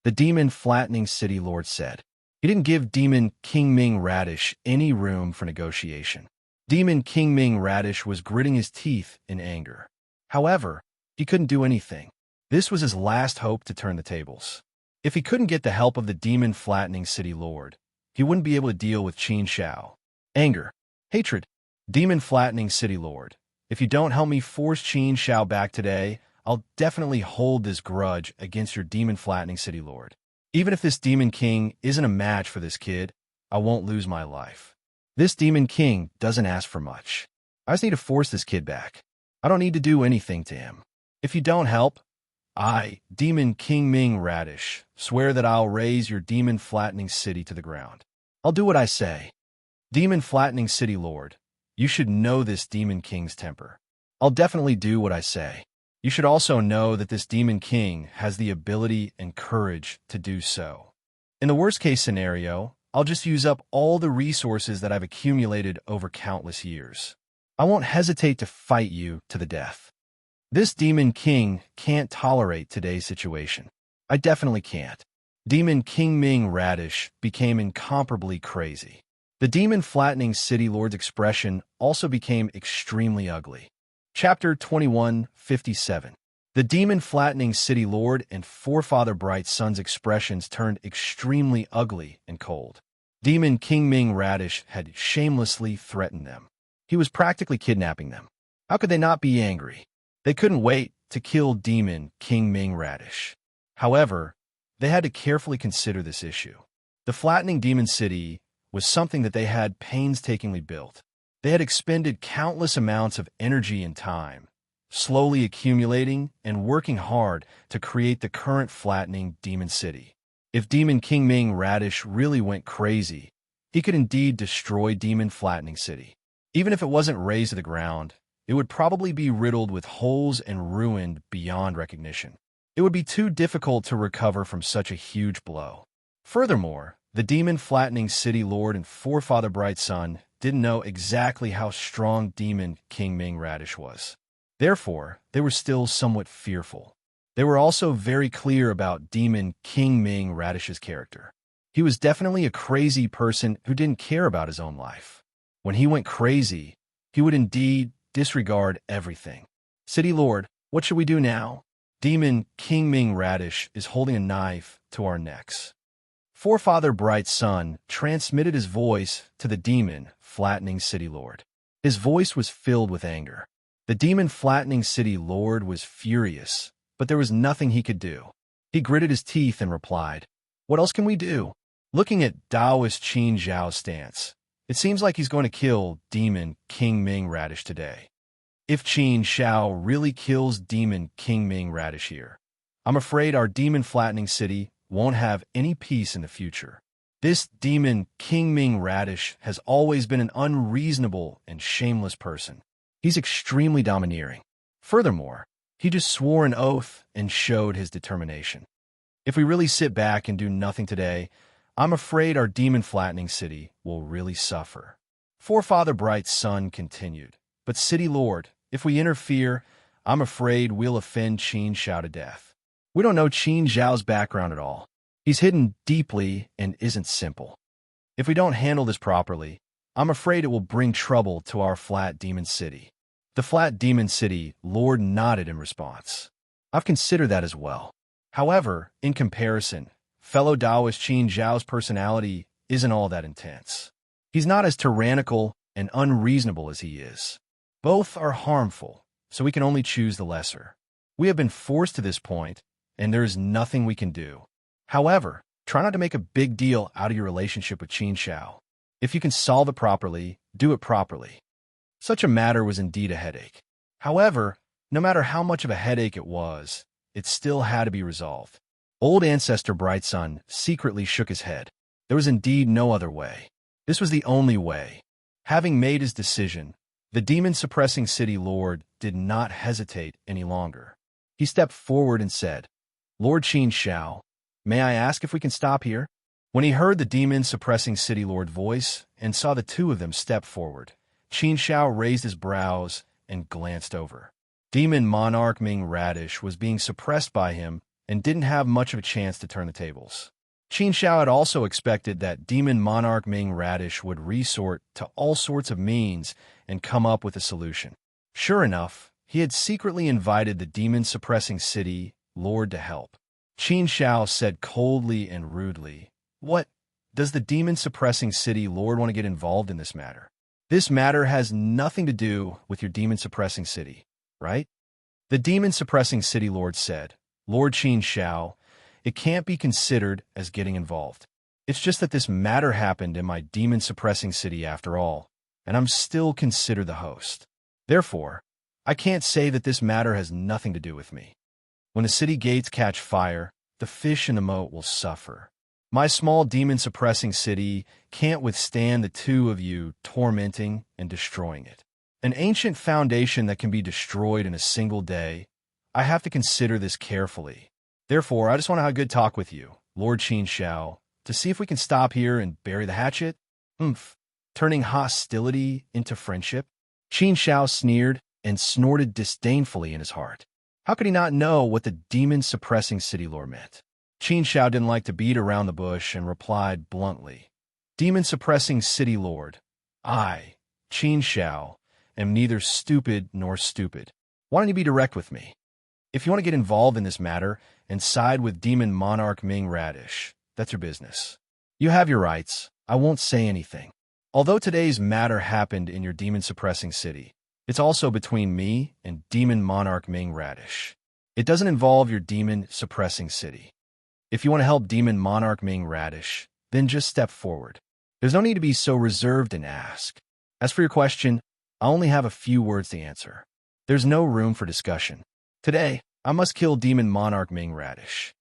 The Demon Flattening City Lord said. He didn't give Demon King Ming Radish any room for negotiation. Demon King Ming Radish was gritting his teeth in anger. However, he couldn't do anything. This was his last hope to turn the tables. If he couldn't get the help of the Demon Flattening City Lord, he wouldn't be able to deal with Qin Shao. Anger. Hatred. Demon Flattening City Lord. If you don't help me force Qin Shao back today, I'll definitely hold this grudge against your Demon Flattening City Lord. Even if this Demon King isn't a match for this kid, I won't lose my life. This Demon King doesn't ask for much. I just need to force this kid back. I don't need to do anything to him. If you don't help, I, Demon King Ming Radish, swear that I'll raise your Demon Flattening City to the ground. I'll do what I say. Demon Flattening City Lord, you should know this Demon King's temper. I'll definitely do what I say. You should also know that this Demon King has the ability and courage to do so. In the worst-case scenario, I'll just use up all the resources that I've accumulated over countless years. I won't hesitate to fight you to the death. This Demon King can't tolerate today's situation. I definitely can't. Demon King Ming Radish became incomparably crazy. The Demon Flattening City Lord's expression also became extremely ugly. Chapter 21:57. The Demon Flattening City Lord and Forefather Bright Sun's expressions turned extremely ugly and cold. Demon King Ming Radish had shamelessly threatened them. He was practically kidnapping them. How could they not be angry? They couldn't wait to kill Demon King Ming Radish. However, they had to carefully consider this issue. The Flattening Demon City was something that they had painstakingly built. They had expended countless amounts of energy and time, slowly accumulating and working hard to create the current Flattening Demon City. If Demon King Ming Radish really went crazy, he could indeed destroy Demon Flattening City. Even if it wasn't razed to the ground, it would probably be riddled with holes and ruined beyond recognition. It would be too difficult to recover from such a huge blow. Furthermore, the Demon Flattening City Lord and Forefather Bright Sun didn't know exactly how strong Demon King Ming Radish was. Therefore, they were still somewhat fearful. They were also very clear about Demon King Ming Radish's character. He was definitely a crazy person who didn't care about his own life. When he went crazy, he would indeed disregard everything. City Lord, what should we do now? Demon King Ming Radish is holding a knife to our necks. Forefather Bright Sun transmitted his voice to the Demon Flattening City Lord. His voice was filled with anger. The Demon Flattening City Lord was furious, but there was nothing he could do. He gritted his teeth and replied, "What else can we do?" Looking at Taoist Qin Zhao's stance, it seems like he's going to kill Demon King Ming Radish today. If Qin Shao really kills Demon King Ming Radish here, I'm afraid our Demon Flattening City won't have any peace in the future. This Demon King Ming Radish has always been an unreasonable and shameless person. He's extremely domineering. Furthermore, he just swore an oath and showed his determination. If we really sit back and do nothing today, I'm afraid our Demon Flattening City will really suffer. Forefather Bright Sun continued, "But City Lord, if we interfere, I'm afraid we'll offend Qin Shao to death. We don't know Qin Zhao's background at all. He's hidden deeply and isn't simple. If we don't handle this properly, I'm afraid it will bring trouble to our Flat Demon City." The Flat Demon City Lord nodded in response. "I've considered that as well. However, in comparison, fellow Taoist Qin Zhao's personality isn't all that intense. He's not as tyrannical and unreasonable as he is. Both are harmful, so we can only choose the lesser. We have been forced to this point, and there is nothing we can do. However, try not to make a big deal out of your relationship with Qin Shao. If you can solve it properly, do it properly." Such a matter was indeed a headache. However, no matter how much of a headache it was, it still had to be resolved. Old Ancestor Brightsun secretly shook his head. There was indeed no other way. This was the only way. Having made his decision, the demon-suppressing city lord did not hesitate any longer. He stepped forward and said, "Lord Qin Shao, may I ask if we can stop here?" When he heard the demon-suppressing city lord voice and saw the two of them step forward, Qin Shao raised his brows and glanced over. Demon Monarch Ming Radish was being suppressed by him and didn't have much of a chance to turn the tables. Qin Shao had also expected that Demon Monarch Ming Radish would resort to all sorts of means and come up with a solution. Sure enough, he had secretly invited the demon-suppressing city lord to help. Qin Shao said coldly and rudely, "What? Does the demon-suppressing city lord want to get involved in this matter? This matter has nothing to do with your demon-suppressing city, right?" The demon-suppressing city lord said, "Lord Qin Shao, it can't be considered as getting involved. It's just that this matter happened in my demon-suppressing city after all, and I'm still considered the host. Therefore, I can't say that this matter has nothing to do with me. When the city gates catch fire, the fish in the moat will suffer. My small demon-suppressing city can't withstand the two of you tormenting and destroying it. An ancient foundation that can be destroyed in a single day, I have to consider this carefully. Therefore, I just want to have a good talk with you, Lord Qin Shao, to see if we can stop here and bury the hatchet." Turning hostility into friendship? Qin Shao sneered and snorted disdainfully in his heart. How could he not know what the demon-suppressing city lord meant? Qin Shao didn't like to beat around the bush and replied bluntly, "Demon-suppressing city lord, I, Qin Shao, am neither stupid nor stupid. Why don't you be direct with me? If you want to get involved in this matter and side with Demon Monarch Ming Radish, that's your business. You have your rights. I won't say anything. Although today's matter happened in your demon-suppressing city, it's also between me and Demon Monarch Ming Radish. It doesn't involve your demon-suppressing city. If you want to help Demon Monarch Ming Radish, then just step forward. There's no need to be so reserved and ask. As for your question, I only have a few words to answer. There's no room for discussion. Today, I must kill Demon Monarch Ming Radish.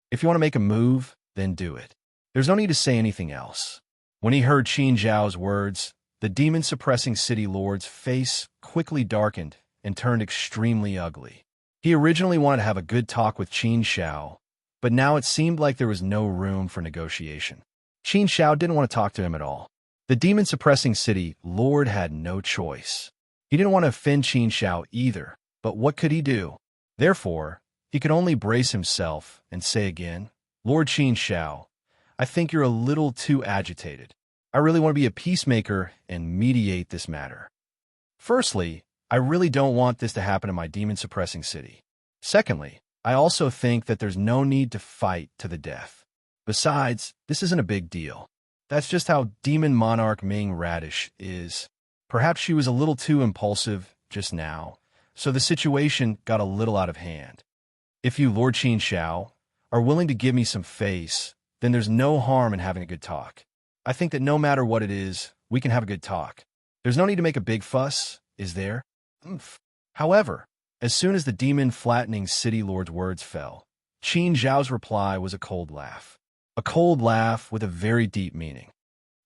If you want to make a move, then do it. There's no need to say anything else." When he heard Qin Zhao's words, the demon-suppressing city lord's face quickly darkened and turned extremely ugly. He originally wanted to have a good talk with Qin Shao, but now it seemed like there was no room for negotiation. Qin Shao didn't want to talk to him at all. The demon-suppressing city lord had no choice. He didn't want to offend Qin Shao either, but what could he do? Therefore, he could only brace himself and say again, "Lord Qin Shao, I think you're a little too agitated. I really want to be a peacemaker and mediate this matter. Firstly, I really don't want this to happen in my demon-suppressing city. Secondly, I also think that there's no need to fight to the death. Besides, this isn't a big deal. That's just how Demon Monarch Ming Radish is. Perhaps she was a little too impulsive just now, so the situation got a little out of hand. If you, Lord Qin Shao, are willing to give me some face, then there's no harm in having a good talk. I think that no matter what it is, we can have a good talk. There's no need to make a big fuss, is there?" However, as soon as the demon-flattening city lord's words fell, Qin Zhao's reply was a cold laugh. A cold laugh with a very deep meaning.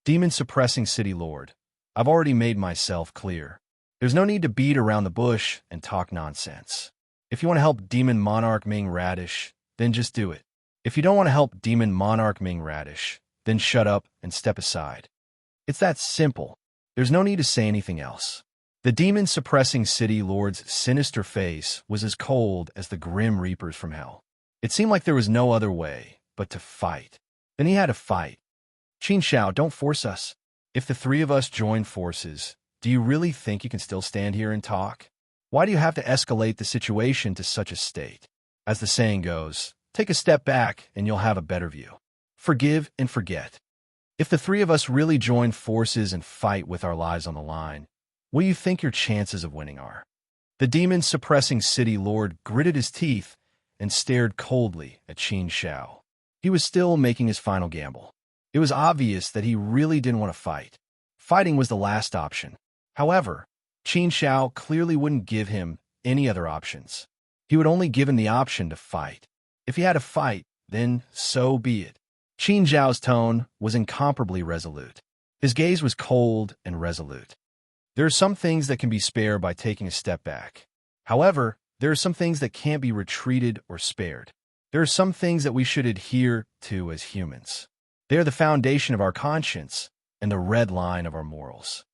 "Demon-suppressing city lord, I've already made myself clear. There's no need to beat around the bush and talk nonsense. If you want to help Demon Monarch Ming Radish, then just do it. If you don't want to help Demon Monarch Ming Radish, then shut up and step aside. It's that simple. There's no need to say anything else." The demon-suppressing city lord's sinister face was as cold as the grim reapers from hell. It seemed like there was no other way but to fight. Then he had to fight. "Qin Shao, don't force us. If the three of us join forces, do you really think you can still stand here and talk? Why do you have to escalate the situation to such a state? As the saying goes, take a step back and you'll have a better view. Forgive and forget. If the three of us really join forces and fight with our lives on the line, what do you think your chances of winning are?" The demon-suppressing city lord gritted his teeth and stared coldly at Qin Shao. He was still making his final gamble. It was obvious that he really didn't want to fight. Fighting was the last option. However, Qin Shao clearly wouldn't give him any other options. He would only give him the option to fight. If he had to fight, then so be it. Qin Zhao's tone was incomparably resolute. His gaze was cold and resolute. There are some things that can be spared by taking a step back. However, there are some things that can't be retreated or spared. There are some things that we should adhere to as humans. They are the foundation of our conscience and the red line of our morals.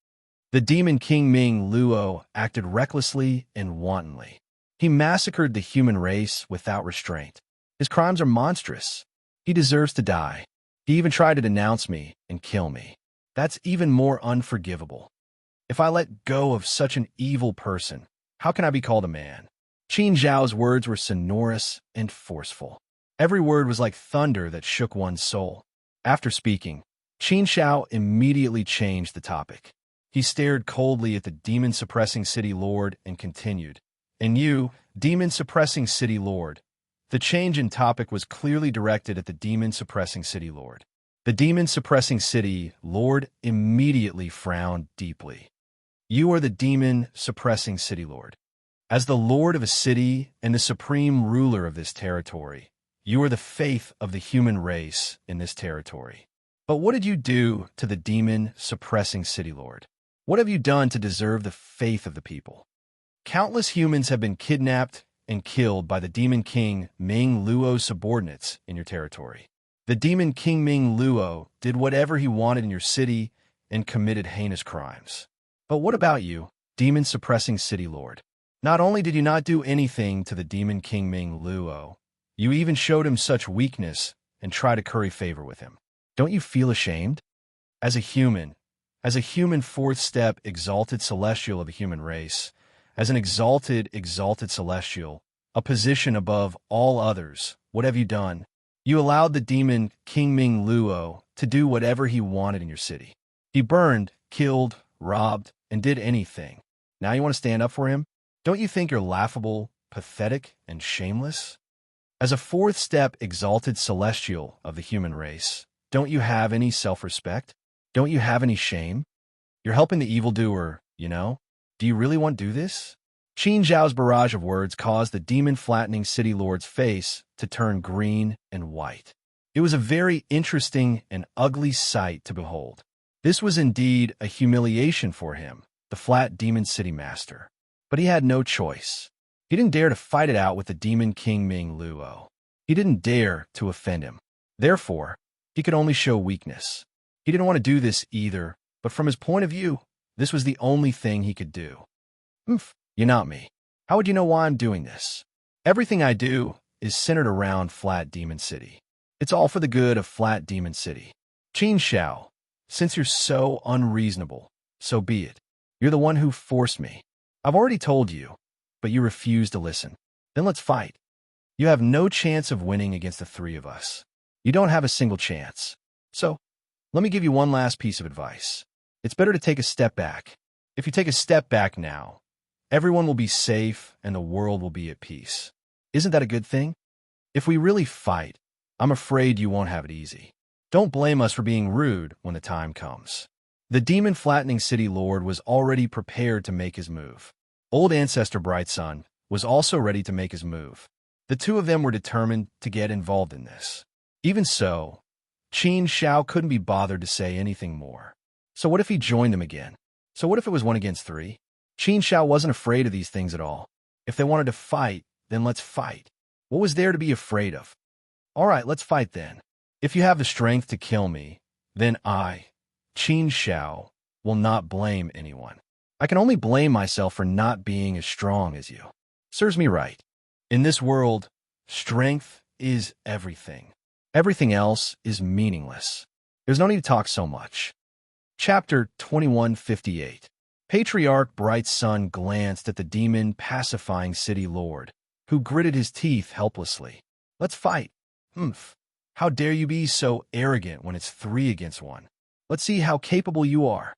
The demon King Ming Luo acted recklessly and wantonly. He massacred the human race without restraint. His crimes are monstrous. He deserves to die. He even tried to denounce me and kill me. That's even more unforgivable. If I let go of such an evil person, how can I be called a man? Qin Zhao's words were sonorous and forceful. Every word was like thunder that shook one's soul. After speaking, Qin Zhao immediately changed the topic. He stared coldly at the demon-suppressing city lord and continued, "And you, demon-suppressing city lord." The change in topic was clearly directed at the demon-suppressing city lord. The demon-suppressing city lord immediately frowned deeply. "You are the demon-suppressing city lord. As the lord of a city and the supreme ruler of this territory, you are the faith of the human race in this territory. But what did you do to the demon-suppressing city lord? What have you done to deserve the faith of the people? Countless humans have been kidnapped and killed by the demon king Ming Luo's subordinates in your territory. The demon king Ming Luo did whatever he wanted in your city and committed heinous crimes. But what about you, demon-suppressing city lord? Not only did you not do anything to the demon king Ming Luo, you even showed him such weakness and tried to curry favor with him. Don't you feel ashamed? As a human fourth step exalted celestial of the human race, as an exalted celestial, a position above all others, what have you done? You allowed the demon King Ming Luo to do whatever he wanted in your city. He burned, killed, robbed, and did anything. Now you want to stand up for him? Don't you think you're laughable, pathetic, and shameless? As a fourth step exalted celestial of the human race, don't you have any self-respect? Don't you have any shame? You're helping the evildoer, you know? Do you really want to do this? Qin Zhao's barrage of words caused the demon-flattening city lord's face to turn green and white. It was a very interesting and ugly sight to behold. This was indeed a humiliation for him, the flat demon city master. But he had no choice. He didn't dare to fight it out with the demon king Ming Luo. He didn't dare to offend him. Therefore, he could only show weakness. He didn't want to do this either, but from his point of view, this was the only thing he could do. You're not me. How would you know why I'm doing this? Everything I do is centered around Flat Demon City. It's all for the good of Flat Demon City. Qin Zhao, since you're so unreasonable, so be it. You're the one who forced me. I've already told you, but you refuse to listen. Then let's fight. You have no chance of winning against the three of us. You don't have a single chance. So, let me give you one last piece of advice. It's better to take a step back. If you take a step back now, everyone will be safe and the world will be at peace. Isn't that a good thing? If we really fight, I'm afraid you won't have it easy. Don't blame us for being rude when the time comes. The demon-flattening city lord was already prepared to make his move. Old Ancestor Bright Sun was also ready to make his move. The two of them were determined to get involved in this. Even so, Qin Zhao couldn't be bothered to say anything more. So what if he joined them again? So what if it was 1 against 3? Qin Zhao wasn't afraid of these things at all. If they wanted to fight, then let's fight. What was there to be afraid of? All right, let's fight then. If you have the strength to kill me, then I, Qin Zhao, will not blame anyone. I can only blame myself for not being as strong as you. Serves me right. In this world, strength is everything. Everything else is meaningless. There's no need to talk so much. Chapter 2158. Patriarch Bright Sun glanced at the demon-pacifying city lord, who gritted his teeth helplessly. Let's fight. How dare you be so arrogant when it's 3 against 1? Let's see how capable you are.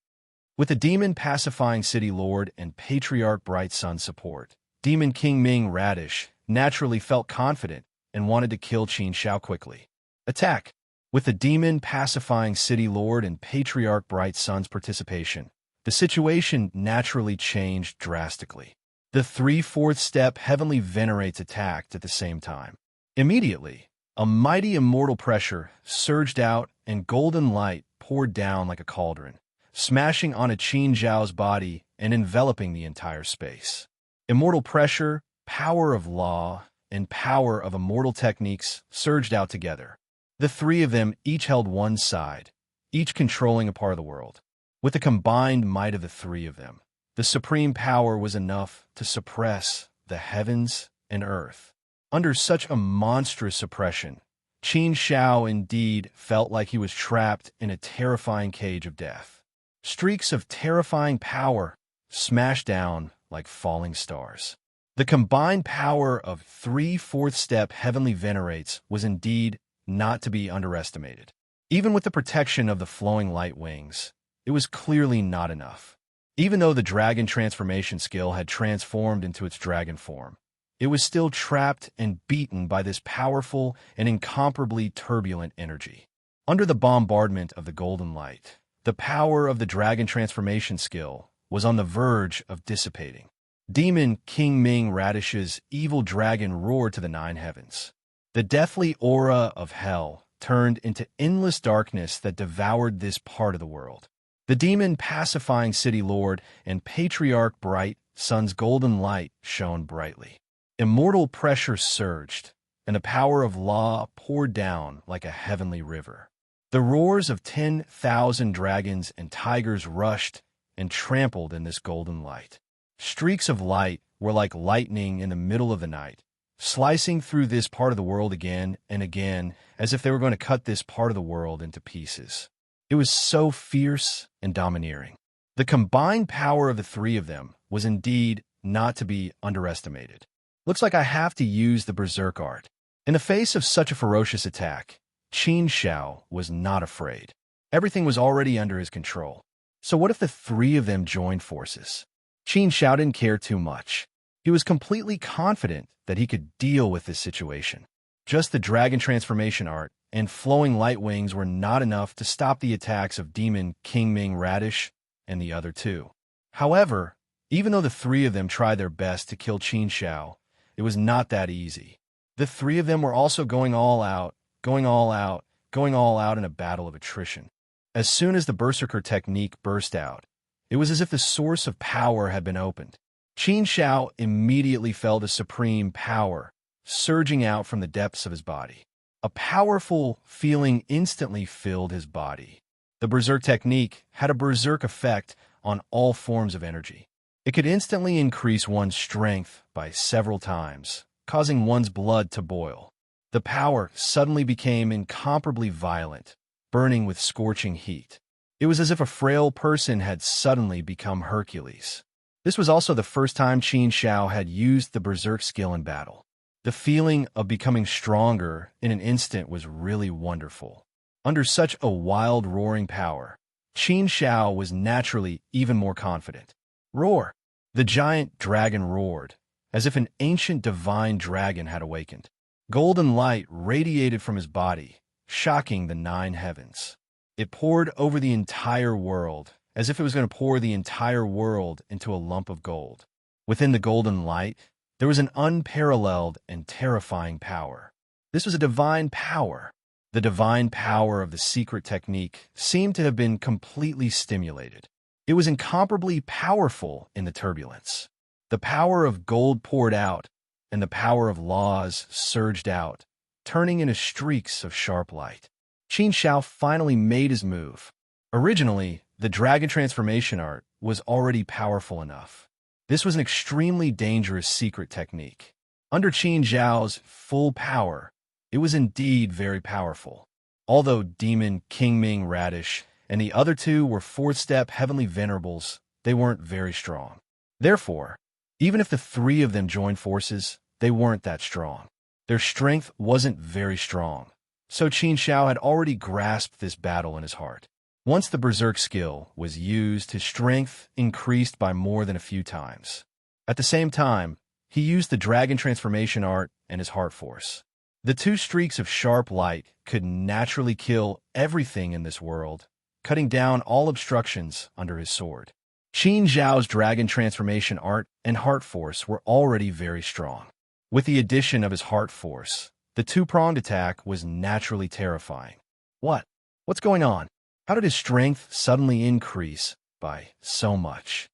With the demon-pacifying city lord and Patriarch Bright Sun support, Demon King Ming Radish naturally felt confident and wanted to kill Qin Zhao quickly. Attack! With the demon-pacifying city lord and Patriarch Bright Sun's participation, the situation naturally changed drastically. The three-fourth step heavenly venerates attacked at the same time. Immediately, a mighty immortal pressure surged out and golden light poured down like a cauldron, smashing onto Qin Zhao's body and enveloping the entire space. Immortal pressure, power of law, and power of immortal techniques surged out together. The three of them each held one side, each controlling a part of the world. With the combined might of the three of them, the supreme power was enough to suppress the heavens and earth. Under such a monstrous suppression, Qin Zhao indeed felt like he was trapped in a terrifying cage of death. Streaks of terrifying power smashed down like falling stars. The combined power of three-fourth step heavenly venerates was indeed not to be underestimated. Even with the protection of the flowing light wings, it was clearly not enough. Even though the dragon transformation skill had transformed into its dragon form, it was still trapped and beaten by this powerful and incomparably turbulent energy. Under the bombardment of the golden light, the power of the dragon transformation skill was on the verge of dissipating. Demon King Ming Radish's evil dragon roared to the nine heavens. The deathly aura of hell turned into endless darkness that devoured this part of the world. The demon pacifying city lord and patriarch Bright Sun's golden light shone brightly. Immortal pressure surged, and the power of law poured down like a heavenly river. The roars of 10,000 dragons and tigers rushed and trampled in this golden light. Streaks of light were like lightning in the middle of the night, slicing through this part of the world again and again as if they were going to cut this part of the world into pieces. It was so fierce and domineering. The combined power of the three of them was indeed not to be underestimated. Looks like I have to use the berserk art. In the face of such a ferocious attack, Qin Zhao was not afraid. Everything was already under his control. So what if the three of them joined forces? Qin Zhao didn't care too much. He was completely confident that he could deal with this situation. Just the dragon transformation art and flowing light wings were not enough to stop the attacks of Demon King Ming Radish and the other two. However, even though the three of them tried their best to kill Qin Zhao, it was not that easy. The three of them were also going all out in a battle of attrition. As soon as the Berserker technique burst out, it was as if the source of power had been opened. Qin Zhao immediately felt a supreme power surging out from the depths of his body. A powerful feeling instantly filled his body. The Berserk technique had a berserk effect on all forms of energy. It could instantly increase one's strength by several times, causing one's blood to boil. The power suddenly became incomparably violent, burning with scorching heat. It was as if a frail person had suddenly become Hercules. This was also the first time Qin Zhao had used the berserk skill in battle. The feeling of becoming stronger in an instant was really wonderful. Under such a wild, roaring power, Qin Zhao was naturally even more confident. Roar! The giant dragon roared, as if an ancient divine dragon had awakened. Golden light radiated from his body, shocking the nine heavens. It poured over the entire world, as if it was going to pour the entire world into a lump of gold. Within the golden light, there was an unparalleled and terrifying power. This was a divine power. The divine power of the secret technique seemed to have been completely stimulated. It was incomparably powerful in the turbulence. The power of gold poured out, and the power of laws surged out, turning into streaks of sharp light. Qin Zhao finally made his move. Originally, the dragon transformation art was already powerful enough. This was an extremely dangerous secret technique. Under Qin Zhao's full power, it was indeed very powerful. Although Demon King Ming Radish and the other two were fourth-step heavenly venerables, they weren't very strong. Therefore, even if the three of them joined forces, they weren't that strong. Their strength wasn't very strong, so Qin Zhao had already grasped this battle in his heart. Once the berserk skill was used, his strength increased by more than a few times. At the same time, he used the dragon transformation art and his heart force. The two streaks of sharp light could naturally kill everything in this world, cutting down all obstructions under his sword. Qin Zhao's dragon transformation art and heart force were already very strong. With the addition of his heart force, the two-pronged attack was naturally terrifying. What's going on? How did his strength suddenly increase by so much?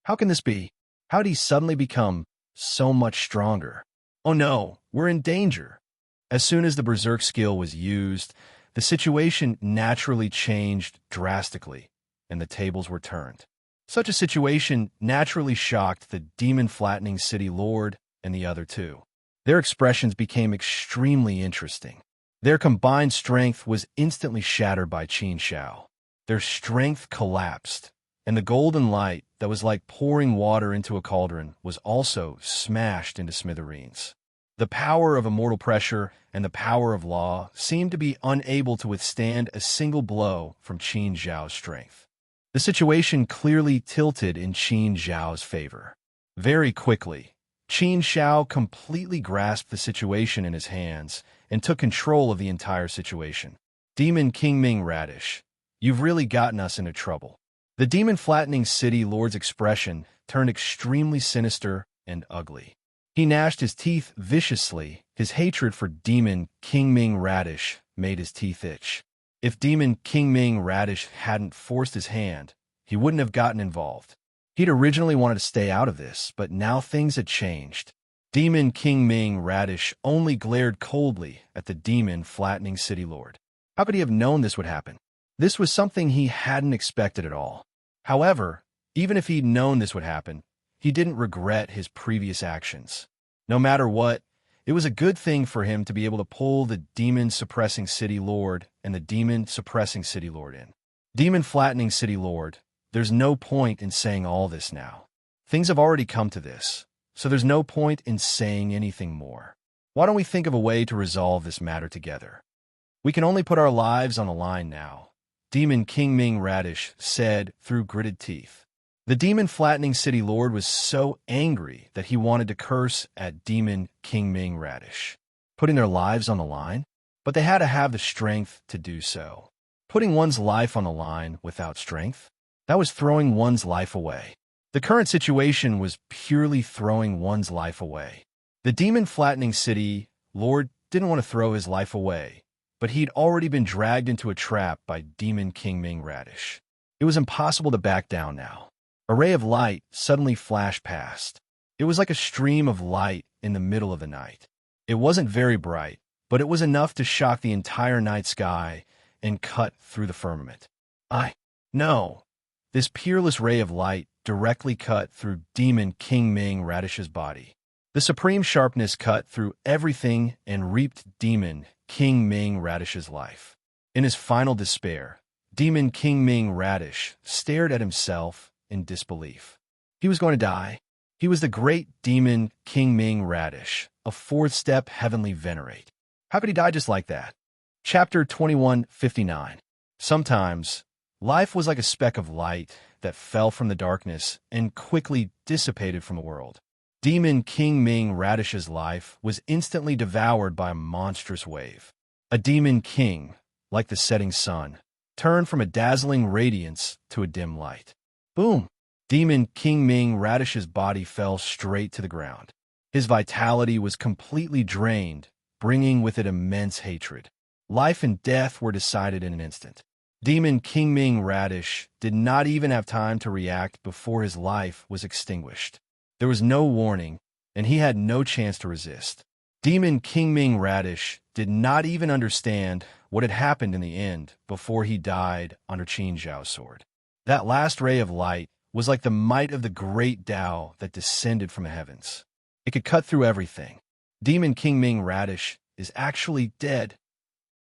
How can this be? How did he suddenly become so much stronger? Oh no, we're in danger. As soon as the Berserk skill was used, the situation naturally changed drastically, and the tables were turned. Such a situation naturally shocked the demon-flattening city lord and the other two. Their expressions became extremely interesting. Their combined strength was instantly shattered by Qin Zhao. Their strength collapsed, and the golden light that was like pouring water into a cauldron was also smashed into smithereens. The power of immortal pressure and the power of law seemed to be unable to withstand a single blow from Qin Zhao's strength. The situation clearly tilted in Qin Zhao's favor. Very quickly, Qin Zhao completely grasped the situation in his hands and took control of the entire situation. Demon King Ming Radish, you've really gotten us into trouble. The demon-flattening city lord's expression turned extremely sinister and ugly. He gnashed his teeth viciously. His hatred for Demon King Ming Radish made his teeth itch. If Demon King Ming Radish hadn't forced his hand, he wouldn't have gotten involved. He'd originally wanted to stay out of this, but now things had changed. Demon King Ming Radish only glared coldly at the demon-flattening city lord. How could he have known this would happen? This was something he hadn't expected at all. However, even if he'd known this would happen, he didn't regret his previous actions. No matter what, it was a good thing for him to be able to pull the demon-suppressing city lord and the demon-suppressing city lord in. Demon-flattening city lord, there's no point in saying all this now. Things have already come to this, so there's no point in saying anything more. Why don't we think of a way to resolve this matter together? We can only put our lives on the line now, Demon King Ming Radish said through gritted teeth. The demon-flattening city lord was so angry that he wanted to curse at Demon King Ming Radish. Putting their lives on the line? But they had to have the strength to do so. Putting one's life on the line without strength? That was throwing one's life away. The current situation was purely throwing one's life away. The demon-flattening city lord didn't want to throw his life away, but he'd already been dragged into a trap by Demon King Ming Radish. It was impossible to back down now. A ray of light suddenly flashed past. It was like a stream of light in the middle of the night. It wasn't very bright, but it was enough to shock the entire night sky and cut through the firmament. No. This peerless ray of light directly cut through Demon King Ming Radish's body. The supreme sharpness cut through everything and reaped Demon King Ming Radish's life. In his final despair, Demon King Ming Radish stared at himself in disbelief. He was going to die. He was the great Demon King Ming Radish, a fourth-step heavenly venerate. How could he die just like that? Chapter 2159. Sometimes, life was like a speck of light that fell from the darkness and quickly dissipated from the world. Demon King Ming Radish's life was instantly devoured by a monstrous wave. A demon king, like the setting sun, turned from a dazzling radiance to a dim light. Boom! Demon King Ming Radish's body fell straight to the ground. His vitality was completely drained, bringing with it immense hatred. Life and death were decided in an instant. Demon King Ming Radish did not even have time to react before his life was extinguished. There was no warning, and he had no chance to resist. Demon King Ming Radish did not even understand what had happened in the end before he died under Qin Zhao's sword. That last ray of light was like the might of the great Tao that descended from the heavens. It could cut through everything. Demon King Ming Radish is actually dead.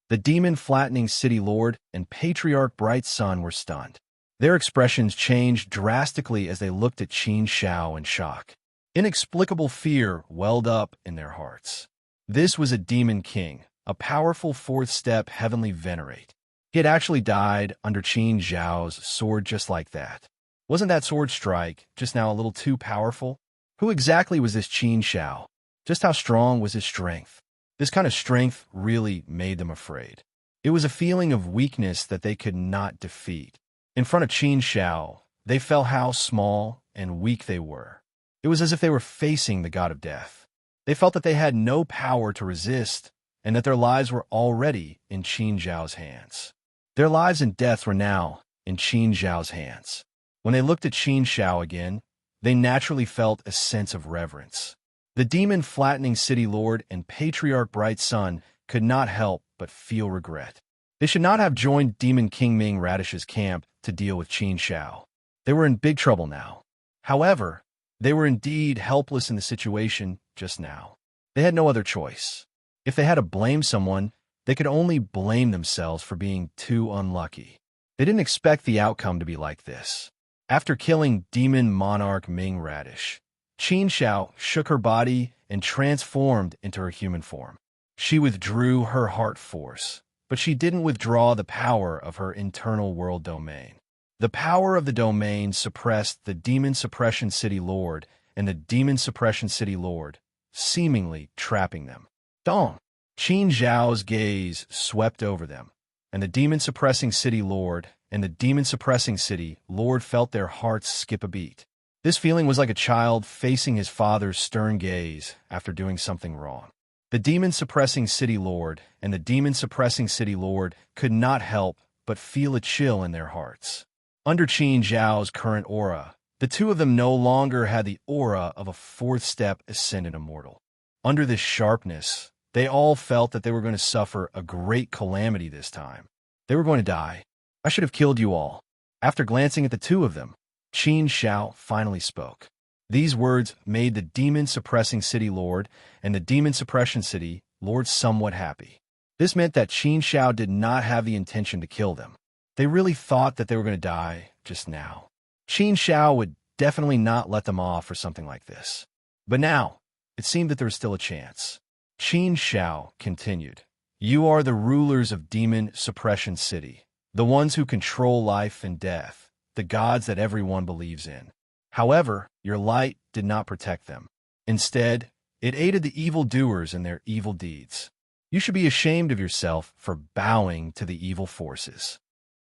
The demon-flattening city lord and patriarch Bright Sun were stunned. Their expressions changed drastically as they looked at Qin Zhao in shock. Inexplicable fear welled up in their hearts. This was a demon king, a powerful fourth-step heavenly venerate. He had actually died under Qin Zhao's sword just like that. Wasn't that sword strike just now a little too powerful? Who exactly was this Qin Zhao? Just how strong was his strength? This kind of strength really made them afraid. It was a feeling of weakness that they could not defeat. In front of Qin Zhao, They felt how small and weak they were. It was as if they were facing the god of death. They felt that they had no power to resist and that their lives were already in Qin Zhao's hands. Their lives and death were now in Qin Zhao's hands. When they looked at Qin Zhao again, they naturally felt a sense of reverence. The demon-flattening city lord and patriarch Bright Sun could not help but feel regret. They should not have joined Demon King Ming Radish's camp to deal with Qin Zhao. They were in big trouble now. However, they were indeed helpless in the situation just now. They had no other choice. If they had to blame someone, they could only blame themselves for being too unlucky. They didn't expect the outcome to be like this. After killing Demon Monarch Ming Radish, Qin Zhao shook her body and transformed into her human form. She withdrew her heart force, but she didn't withdraw the power of her internal world domain. The power of the domain suppressed the Demon Suppression City Lord and the Demon Suppression City Lord, seemingly trapping them. Dong! Qin Zhao's gaze swept over them, and the Demon Suppressing City Lord and the Demon Suppressing City Lord felt their hearts skip a beat. This feeling was like a child facing his father's stern gaze after doing something wrong. The Demon Suppressing City Lord and the Demon Suppressing City Lord could not help but feel a chill in their hearts. Under Qin Zhao's current aura, the two of them no longer had the aura of a fourth-step ascendant immortal. Under this sharpness, they all felt that they were going to suffer a great calamity this time. They were going to die. I should have killed you all. After glancing at the two of them, Qin Zhao finally spoke. These words made the Demon Suppressing City Lord and the Demon Suppression City Lord somewhat happy. This meant that Qin Zhao did not have the intention to kill them. They really thought that they were going to die just now. Qin Zhao would definitely not let them off for something like this. But now, it seemed that there was still a chance. Qin Zhao continued, "You are the rulers of Demon Suppression City, the ones who control life and death, the gods that everyone believes in. However, your light did not protect them. Instead, it aided the evildoers in their evil deeds. You should be ashamed of yourself for bowing to the evil forces.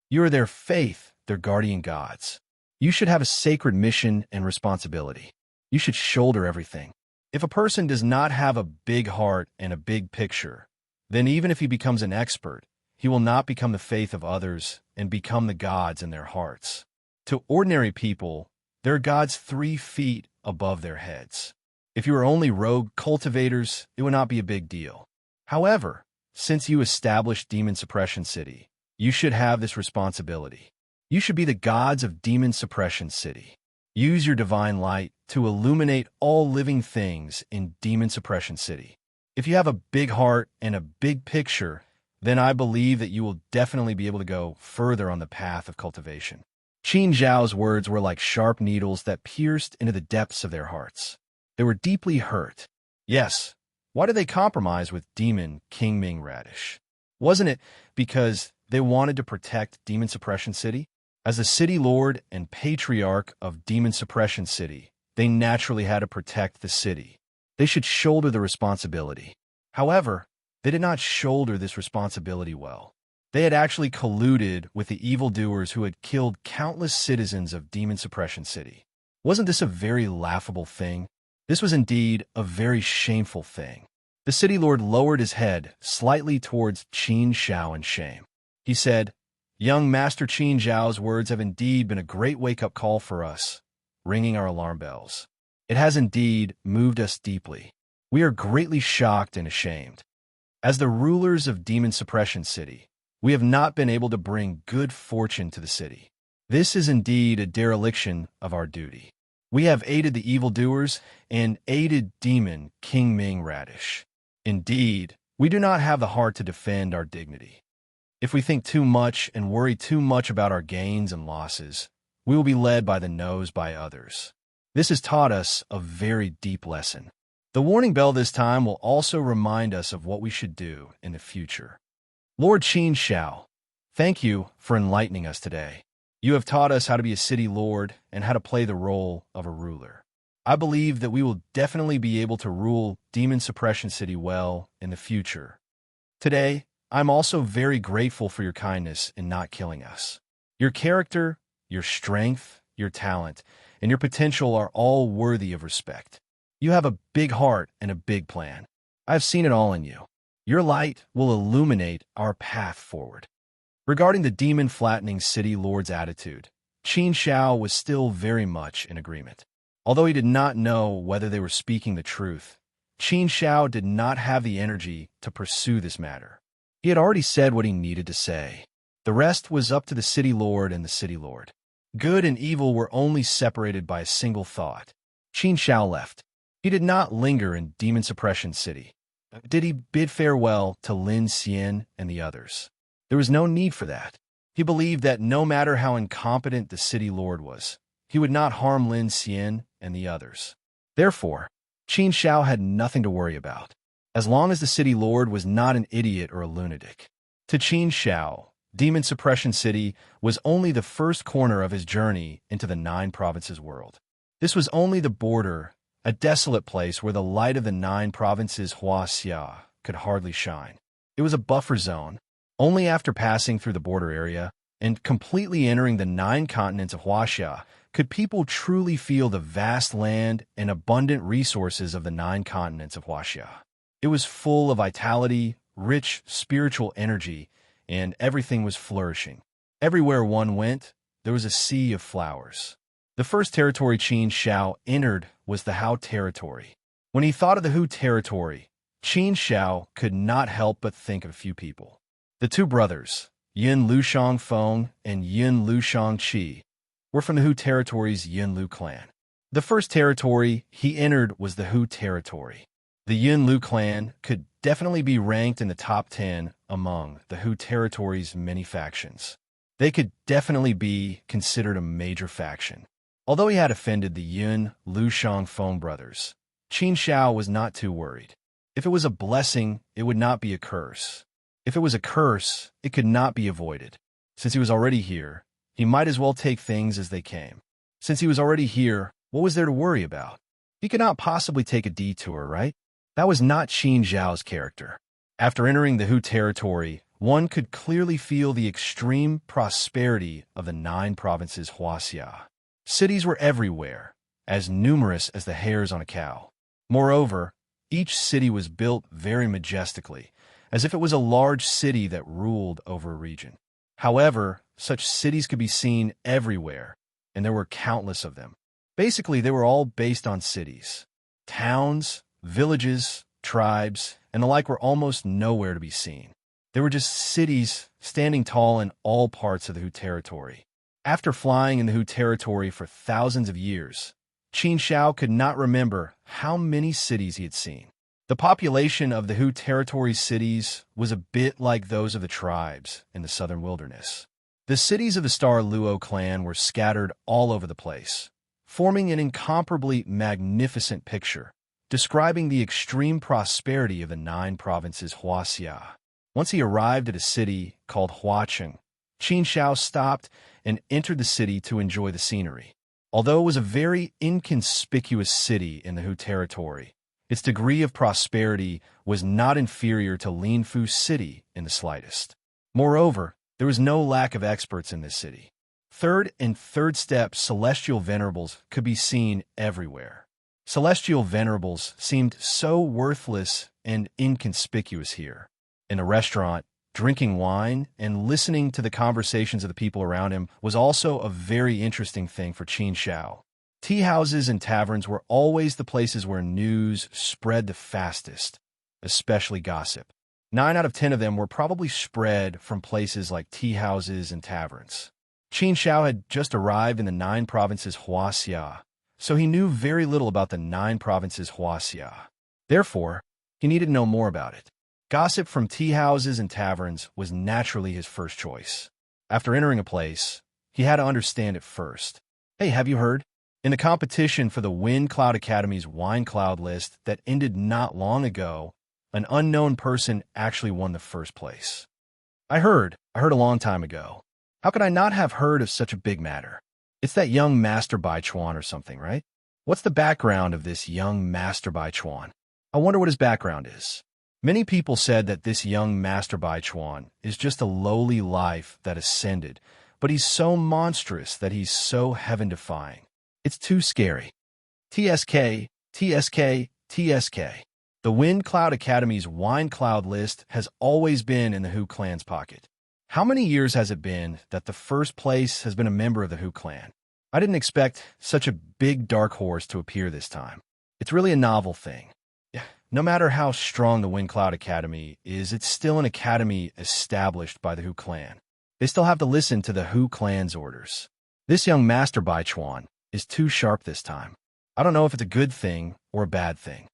You are their faith, their guardian gods. You should have a sacred mission and responsibility. You should shoulder everything. If a person does not have a big heart and a big picture, then even if he becomes an expert, he will not become the faith of others and become the gods in their hearts. To ordinary people, there are gods 3 feet above their heads. If you are only rogue cultivators, it would not be a big deal. However, since you established Demon Suppression City, you should have this responsibility. You should be the gods of Demon Suppression City. Use your divine light to illuminate all living things in Demon Suppression City. If you have a big heart and a big picture, then I believe that you will definitely be able to go further on the path of cultivation." Qin Zhao's words were like sharp needles that pierced into the depths of their hearts. They were deeply hurt. Yes, why did they compromise with Demon King Ming Radish? Wasn't it because they wanted to protect Demon Suppression City? As the city lord and patriarch of Demon Suppression City, they naturally had to protect the city. They should shoulder the responsibility. However, they did not shoulder this responsibility well. They had actually colluded with the evildoers who had killed countless citizens of Demon Suppression City. Wasn't this a very laughable thing? This was indeed a very shameful thing. The city lord lowered his head slightly towards Qin Zhao in shame. He said, "Young Master Qin Zhao's words have indeed been a great wake-up call for us, ringing our alarm bells. It has indeed moved us deeply. We are greatly shocked and ashamed. As the rulers of Demon Suppression City, we have not been able to bring good fortune to the city. This is indeed a dereliction of our duty. We have aided the evildoers and aided Demon King Ming Radish. Indeed, we do not have the heart to defend our dignity. If we think too much and worry too much about our gains and losses, we will be led by the nose by others. This has taught us a very deep lesson. The warning bell this time will also remind us of what we should do in the future. Lord Qin Zhao, thank you for enlightening us today. You have taught us how to be a city lord and how to play the role of a ruler. I believe that we will definitely be able to rule Demon Suppression City well in the future. Today, I'm also very grateful for your kindness in not killing us. Your character, your strength, your talent, and your potential are all worthy of respect. You have a big heart and a big plan. I've seen it all in you. Your light will illuminate our path forward." Regarding the demon-flattening city lord's attitude, Qin Shao was still very much in agreement. Although he did not know whether they were speaking the truth, Qin Shao did not have the energy to pursue this matter. He had already said what he needed to say. The rest was up to the city lord and the city lord. Good and evil were only separated by a single thought. Qin Shao left. He did not linger in Demon Suppression City. Did he bid farewell to Lin Xian and the others? There was no need for that. He believed that no matter how incompetent the city lord was, he would not harm Lin Xian and the others. Therefore, Qin Shao had nothing to worry about, as long as the city lord was not an idiot or a lunatic. To Qin Shao, Demon Suppression City was only the first corner of his journey into the 9 provinces world. This was only the border, a desolate place where the light of the 9 provinces Huaxia could hardly shine. It was a buffer zone. Only after passing through the border area and completely entering the 9 continents of Huaxia could people truly feel the vast land and abundant resources of the 9 continents of Huaxia. It was full of vitality, rich spiritual energy, and everything was flourishing. Everywhere one went, there was a sea of flowers. The first territory Qin Shao entered was the Hao territory. When he thought of the Hu territory, Qin Shao could not help but think of a few people. The 2 brothers, Yin Lushang Feng and Yin Lushang Qi, were from the Hu territory's Yinlu clan. The first territory he entered was the Hu territory. The Yinlu clan could definitely be ranked in the top 10 among the Hu territory's many factions. They could definitely be considered a major faction. Although he had offended the Yin Lushang Feng brothers, Qin Shao was not too worried. If it was a blessing, it would not be a curse. If it was a curse, it could not be avoided. Since he was already here, he might as well take things as they came. Since he was already here, what was there to worry about? He could not possibly take a detour, right? That was not Qin Zhao's character. After entering the Hu territory, one could clearly feel the extreme prosperity of the 9 provinces Huaxia. Cities were everywhere, as numerous as the hairs on a cow. Moreover, each city was built very majestically, as if it was a large city that ruled over a region. However, such cities could be seen everywhere, and there were countless of them. Basically, they were all based on cities. Towns, villages, tribes, and the like were almost nowhere to be seen. They were just cities standing tall in all parts of the Hu territory. After flying in the Hu territory for thousands of years, Qin Shao could not remember how many cities he had seen. The population of the Hu territory's cities was a bit like those of the tribes in the southern wilderness. The cities of the Star Luo clan were scattered all over the place, forming an incomparably magnificent picture, describing the extreme prosperity of the 9 provinces Huaxia. Once he arrived at a city called Huacheng, Qin Shao stopped and entered the city to enjoy the scenery. Although it was a very inconspicuous city in the Hu territory, its degree of prosperity was not inferior to Linfu City in the slightest. Moreover, there was no lack of experts in this city. Third and third step celestial venerables could be seen everywhere. Celestial venerables seemed so worthless and inconspicuous here. In a restaurant, drinking wine and listening to the conversations of the people around him was also a very interesting thing for Qin Shao. Tea houses and taverns were always the places where news spread the fastest, especially gossip. 9 out of 10 of them were probably spread from places like tea houses and taverns. Qin Shao had just arrived in the 9 provinces Huaxia, so he knew very little about the 9 provinces Huaxia. Therefore, he needed to know more about it. Gossip from tea houses and taverns was naturally his first choice. After entering a place, he had to understand it first. Hey, have you heard? In the competition for the Wind Cloud Academy's Wine Cloud list that ended not long ago, an unknown person actually won the first place. I heard a long time ago. How could I not have heard of such a big matter? It's that young Master Baichuan or something, right? What's the background of this young Master Baichuan? I wonder what his background is. Many people said that this young Master Baichuan is just a lowly life that ascended, but he's so monstrous that he's so heaven-defying. It's too scary. TSK, TSK, TSK. The Wind Cloud Academy's Wine Cloud list has always been in the Who clan's pocket. How many years has it been that the first place has been a member of the Who clan? I didn't expect such a big dark horse to appear this time. It's really a novel thing. No matter how strong the Wind Cloud Academy is, it's still an academy established by the Who clan. They still have to listen to the Who clan's orders. This young master Baichuan is too sharp this time. I don't know if it's a good thing or a bad thing.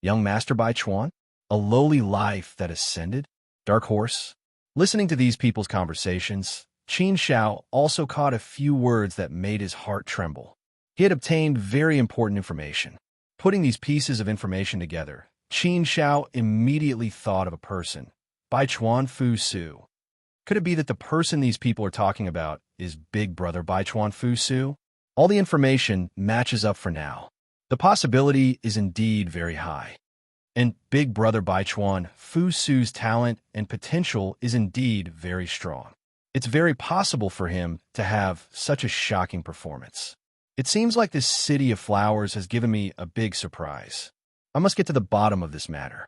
Young master Baichuan? A lowly life that ascended? Dark horse? Listening to these people's conversations, Qin Shao also caught a few words that made his heart tremble. He had obtained very important information. Putting these pieces of information together, Qin Shao immediately thought of a person, Baichuan Fu Su. Could it be that the person these people are talking about is Big Brother Baichuan Fu Su? All the information matches up for now. The possibility is indeed very high. And Big Brother Baichuan Fu Su's talent and potential is indeed very strong. It's very possible for him to have such a shocking performance. It seems like this city of flowers has given me a big surprise. I must get to the bottom of this matter.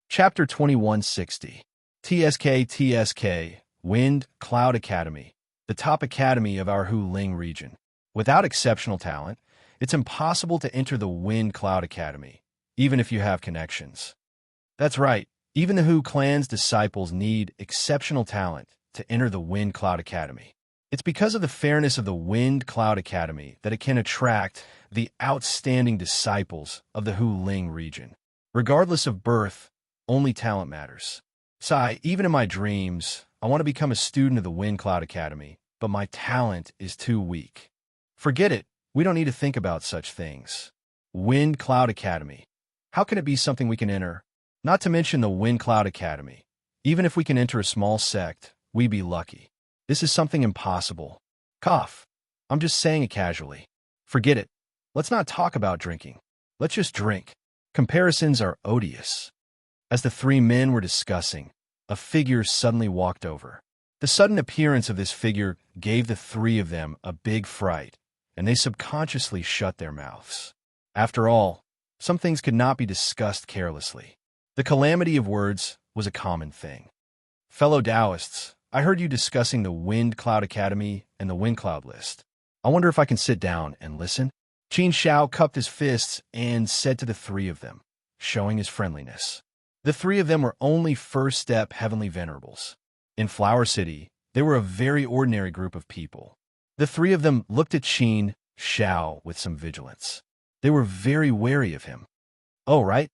Chapter 2160. TSK TSK, Wind Cloud Academy, the top academy of our Hu Ling region. Without exceptional talent, it's impossible to enter the Wind Cloud Academy, even if you have connections. That's right, even the Hu clan's disciples need exceptional talent to enter the Wind Cloud Academy. It's because of the fairness of the Wind Cloud Academy that it can attract the outstanding disciples of the Hu Ling region. Regardless of birth, only talent matters. Sai, even in my dreams, I want to become a student of the Wind Cloud Academy, but my talent is too weak. Forget it. We don't need to think about such things. Wind Cloud Academy. How can it be something we can enter? Not to mention the Wind Cloud Academy. Even if we can enter a small sect, we'd be lucky. This is something impossible. Cough. I'm just saying it casually. Forget it. Let's not talk about drinking. Let's just drink. Comparisons are odious. As the three men were discussing, a figure suddenly walked over. The sudden appearance of this figure gave the three of them a big fright, and they subconsciously shut their mouths. After all, some things could not be discussed carelessly. The calamity of words was a common thing. Fellow Taoists, I heard you discussing the Wind Cloud Academy and the Wind Cloud list. I wonder if I can sit down and listen? Qin Shao cupped his fists and said to the three of them, showing his friendliness. The three of them were only first-step heavenly venerables. In Flower City, they were a very ordinary group of people. The three of them looked at Qin Shao with some vigilance. They were very wary of him. Oh, right.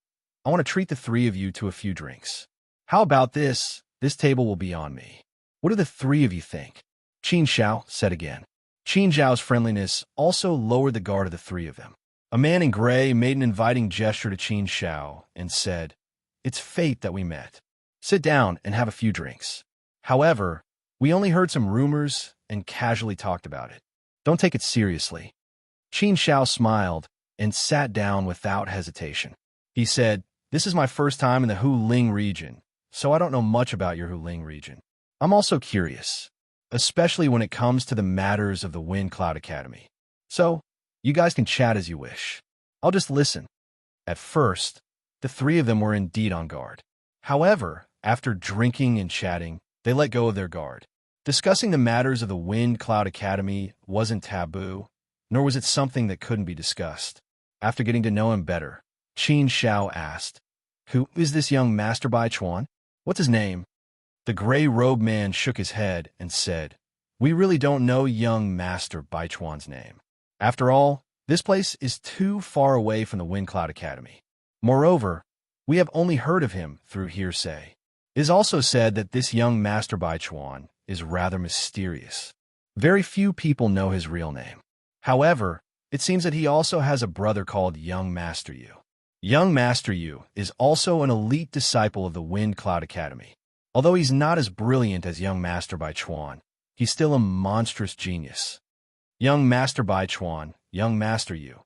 I want to treat the three of you to a few drinks. How about this? This table will be on me. What do the three of you think? Qin Shao said again. Qin Zhao's friendliness also lowered the guard of the three of them. A man in gray made an inviting gesture to Qin Shao and said, "It's fate that we met. Sit down and have a few drinks. However, we only heard some rumors and casually talked about it. Don't take it seriously." Qin Shao smiled and sat down without hesitation. He said, "This is my first time in the Hu Ling region, so I don't know much about your Hu Ling region. I'm also curious, especially when it comes to the matters of the Wind Cloud Academy. So, you guys can chat as you wish. I'll just listen." At first, the three of them were indeed on guard. However, after drinking and chatting, they let go of their guard. Discussing the matters of the Wind Cloud Academy wasn't taboo, nor was it something that couldn't be discussed. After getting to know him better, Qin Shao asked, "Who is this young Master Baichuan? What's his name?" The gray-robed man shook his head and said, "We really don't know young Master Baichuan's name. After all, this place is too far away from the Wind Cloud Academy. Moreover, we have only heard of him through hearsay. It is also said that this young Master Baichuan is rather mysterious. Very few people know his real name. However, it seems that he also has a brother called Young Master Yu. Young Master Yu is also an elite disciple of the Wind Cloud Academy. Although he's not as brilliant as young Master Baichuan, he's still a monstrous genius." Young Master Baichuan, young Master Yu.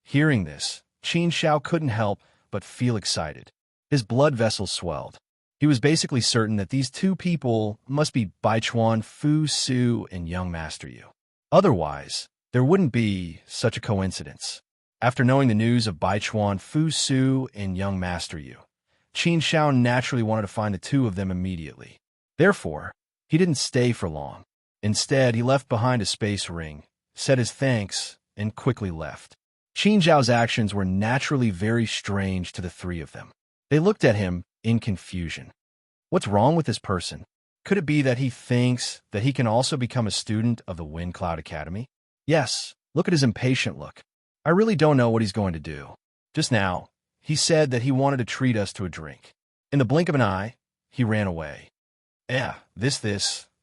Hearing this, Qin Shao couldn't help but feel excited. His blood vessels swelled. He was basically certain that these two people must be Baichuan Fu Su and young Master Yu. Otherwise, there wouldn't be such a coincidence. After knowing the news of Baichuan Fu Su and young Master Yu, Qin Shao naturally wanted to find the two of them immediately. Therefore, he didn't stay for long. Instead, he left behind a space ring, said his thanks, and quickly left. Qin Zhao's actions were naturally very strange to the three of them. They looked at him in confusion. What's wrong with this person? Could it be that he thinks that he can also become a student of the Wind Cloud Academy? Yes, look at his impatient look. I really don't know what he's going to do. Just now, he said that he wanted to treat us to a drink. In the blink of an eye, he ran away.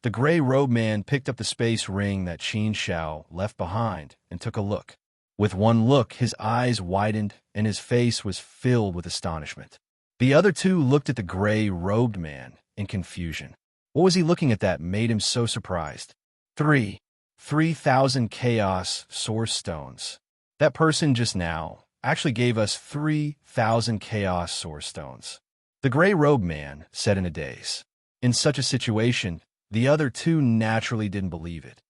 The gray-robed man picked up the space ring that Qin Shao left behind and took a look. With one look, his eyes widened and his face was filled with astonishment. The other two looked at the gray-robed man in confusion. What was he looking at that made him so surprised? 3,000 chaos source stones. That person just now actually gave us 3,000 chaos source stones. The gray-robed man said in a daze. In such a situation, the other two naturally didn't believe it.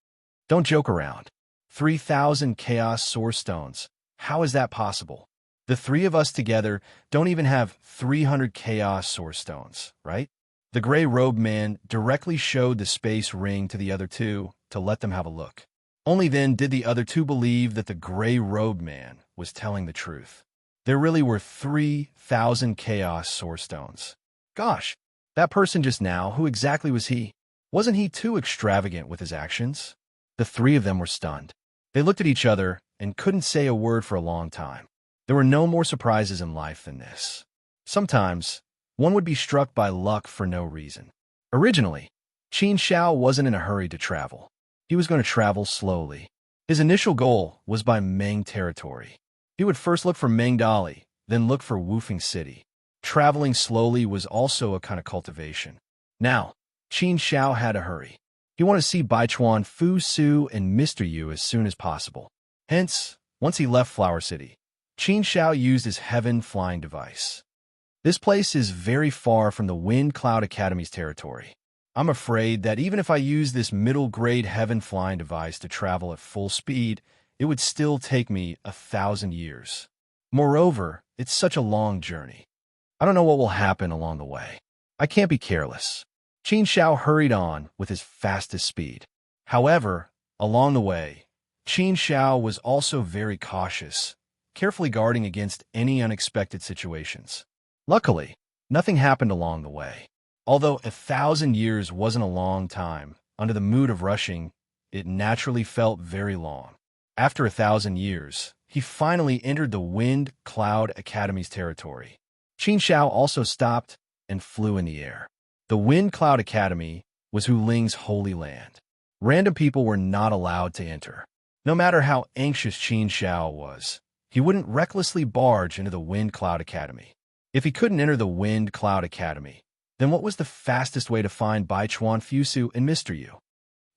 Don't joke around. 3,000 chaos source stones. How is that possible? The three of us together don't even have 300 chaos source stones, right? The gray-robed man directly showed the space ring to the other two to let them have a look. Only then did the other two believe that the gray-robed man was telling the truth. There really were 3,000 chaos source stones. Gosh, that person just now, who exactly was he? Wasn't he too extravagant with his actions? The three of them were stunned. They looked at each other and couldn't say a word for a long time. There were no more surprises in life than this. Sometimes, one would be struck by luck for no reason. Originally, Qin Shao wasn't in a hurry to travel. He was going to travel slowly. His initial goal was by Meng territory. He would first look for Meng Dali, then look for Wufeng City. Traveling slowly was also a kind of cultivation. Now, Qin Shao had to hurry. He wanted to see Baichuan Fu Su and Mr. Yu as soon as possible. Hence, once he left Flower City, Qin Shao used his heaven flying device. This place is very far from the Wind Cloud Academy's territory. I'm afraid that even if I use this middle-grade heaven flying device to travel at full speed, it would still take me 1,000 years. Moreover, it's such a long journey. I don't know what will happen along the way. I can't be careless. Qin Shao hurried on with his fastest speed. However, along the way, Qin Shao was also very cautious, carefully guarding against any unexpected situations. Luckily, nothing happened along the way. Although 1,000 years wasn't a long time, under the mood of rushing, it naturally felt very long. After 1,000 years, he finally entered the Wind Cloud Academy's territory. Qin Shao also stopped and flew in the air. The Wind Cloud Academy was Hu Ling's holy land. Random people were not allowed to enter. No matter how anxious Qin Shao was, he wouldn't recklessly barge into the Wind Cloud Academy. If he couldn't enter the Wind Cloud Academy, then what was the fastest way to find Baichuan Fusu and Mr. Yu?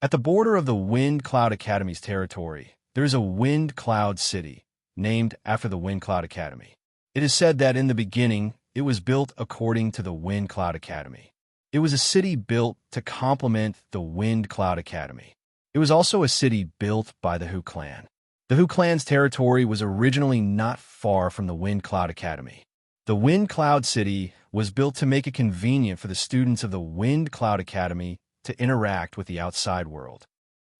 At the border of the Wind Cloud Academy's territory, there is a Wind Cloud City, named after the Wind Cloud Academy. It is said that in the beginning, it was built according to the Wind Cloud Academy. It was a city built to complement the Wind Cloud Academy. It was also a city built by the Hu clan. The Hu clan's territory was originally not far from the Wind Cloud Academy. The Wind Cloud City was built to make it convenient for the students of the Wind Cloud Academy to interact with the outside world.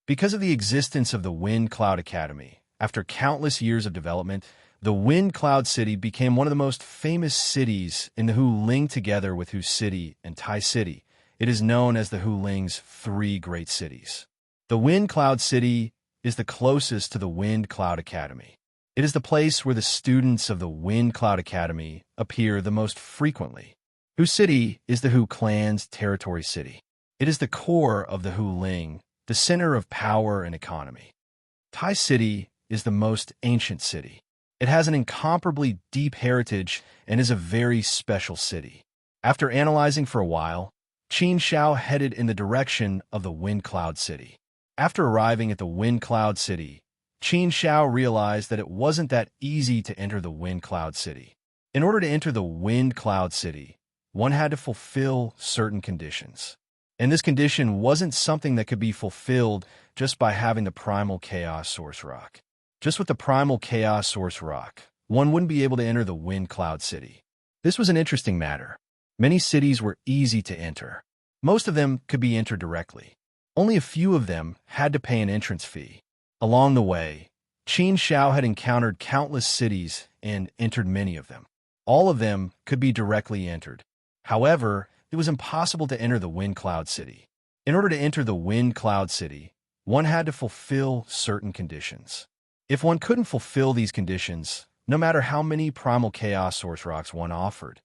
Because of the existence of the Wind Cloud Academy, after countless years of development, the Wind Cloud City became one of the most famous cities in the Hu Ling together with Hu City and Tai City. It is known as the Hu Ling's three great cities. The Wind Cloud City is the closest to the Wind Cloud Academy. It is the place where the students of the Wind Cloud Academy appear the most frequently. Hu City is the Hu clan's territory city. It is the core of the Hu Ling, the center of power and economy. Tai City is the most ancient city. It has an incomparably deep heritage and is a very special city. After analyzing for a while, Qin Shao headed in the direction of the Wind Cloud City. After arriving at the Wind Cloud City, Qin Shao realized that it wasn't that easy to enter the Wind Cloud City. In order to enter the Wind Cloud City, one had to fulfill certain conditions. And this condition wasn't something that could be fulfilled just by having the primal chaos source rock. Just with the primal chaos source rock, one wouldn't be able to enter the Wind Cloud City. This was an interesting matter. Many cities were easy to enter. Most of them could be entered directly. Only a few of them had to pay an entrance fee. Along the way, Qin Shao had encountered countless cities and entered many of them. All of them could be directly entered. However, it was impossible to enter the Wind Cloud City. In order to enter the Wind Cloud City, one had to fulfill certain conditions. If one couldn't fulfill these conditions, no matter how many primal chaos source rocks one offered,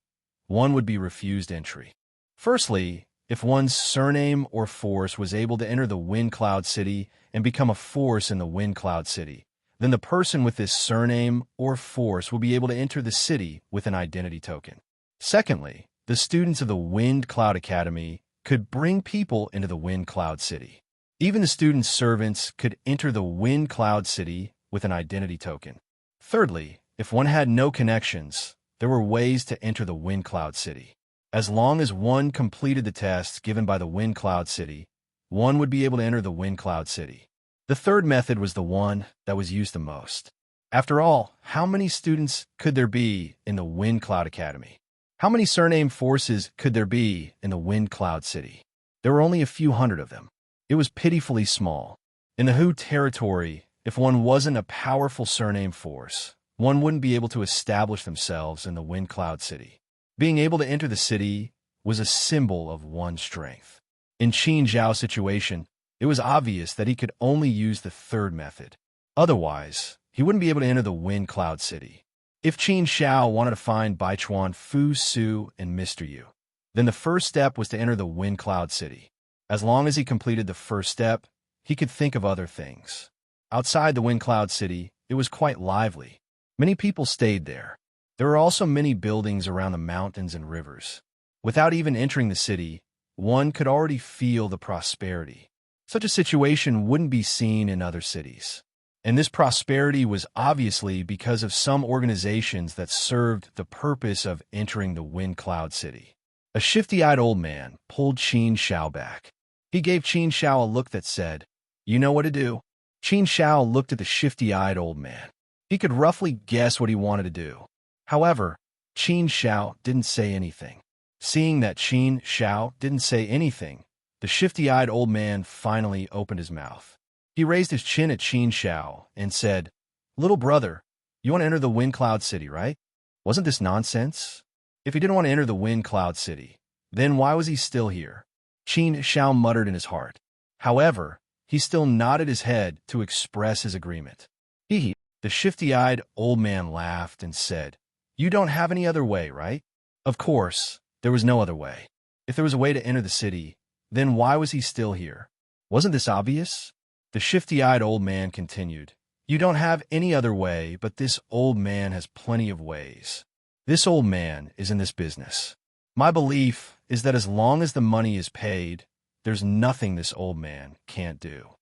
one would be refused entry. Firstly, if one's surname or force was able to enter the Wind Cloud City and become a force in the Wind Cloud City, then the person with this surname or force will be able to enter the city with an identity token. Secondly, the students of the Wind Cloud Academy could bring people into the Wind Cloud City. Even the students' servants could enter the Wind Cloud City with an identity token. Thirdly, if one had no connections, there were ways to enter the Wind Cloud City. As long as one completed the tests given by the Wind Cloud City, one would be able to enter the Wind Cloud City. The third method was the one that was used the most. After all, how many students could there be in the Wind Cloud Academy? How many surname forces could there be in the Wind Cloud City? There were only a few hundred of them. It was pitifully small. In the Hu territory, if one wasn't a powerful surname force, one wouldn't be able to establish themselves in the Wind Cloud City. Being able to enter the city was a symbol of one's strength. In Qin Zhao's situation, it was obvious that he could only use the third method. Otherwise, he wouldn't be able to enter the Wind Cloud City. If Qin Zhao wanted to find Baichuan, Fu Su, and Mr. Yu, then the first step was to enter the Wind Cloud City. As long as he completed the first step, he could think of other things. Outside the Wind Cloud City, it was quite lively. Many people stayed there. There were also many buildings around the mountains and rivers. Without even entering the city, one could already feel the prosperity. Such a situation wouldn't be seen in other cities. And this prosperity was obviously because of some organizations that served the purpose of entering the Wind Cloud City. A shifty-eyed old man pulled Qin Shao back. He gave Qin Shao a look that said, "You know what to do." Qin Shao looked at the shifty-eyed old man. He could roughly guess what he wanted to do. However, Qin Shao didn't say anything. Seeing that Qin Shao didn't say anything, the shifty-eyed old man finally opened his mouth. He raised his chin at Qin Shao and said, "Little brother, you want to enter the Wind Cloud City, right? Wasn't this nonsense? If he didn't want to enter the Wind Cloud City, then why was he still here?" Qin Shao muttered in his heart. However, he still nodded his head to express his agreement. Hee. The shifty-eyed old man laughed and said, "You don't have any other way, right?" Of course, there was no other way. If there was a way to enter the city, then why was he still here? Wasn't this obvious? The shifty-eyed old man continued, "You don't have any other way, but this old man has plenty of ways. This old man is in this business. My belief is that as long as the money is paid, there's nothing this old man can't do.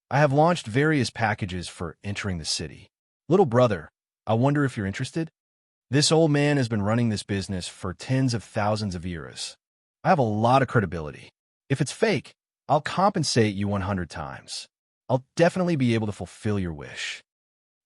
I have launched various packages for entering the city. Little brother, I wonder if you're interested? This old man has been running this business for tens of thousands of years. I have a lot of credibility. If it's fake, I'll compensate you 100 times. I'll definitely be able to fulfill your wish."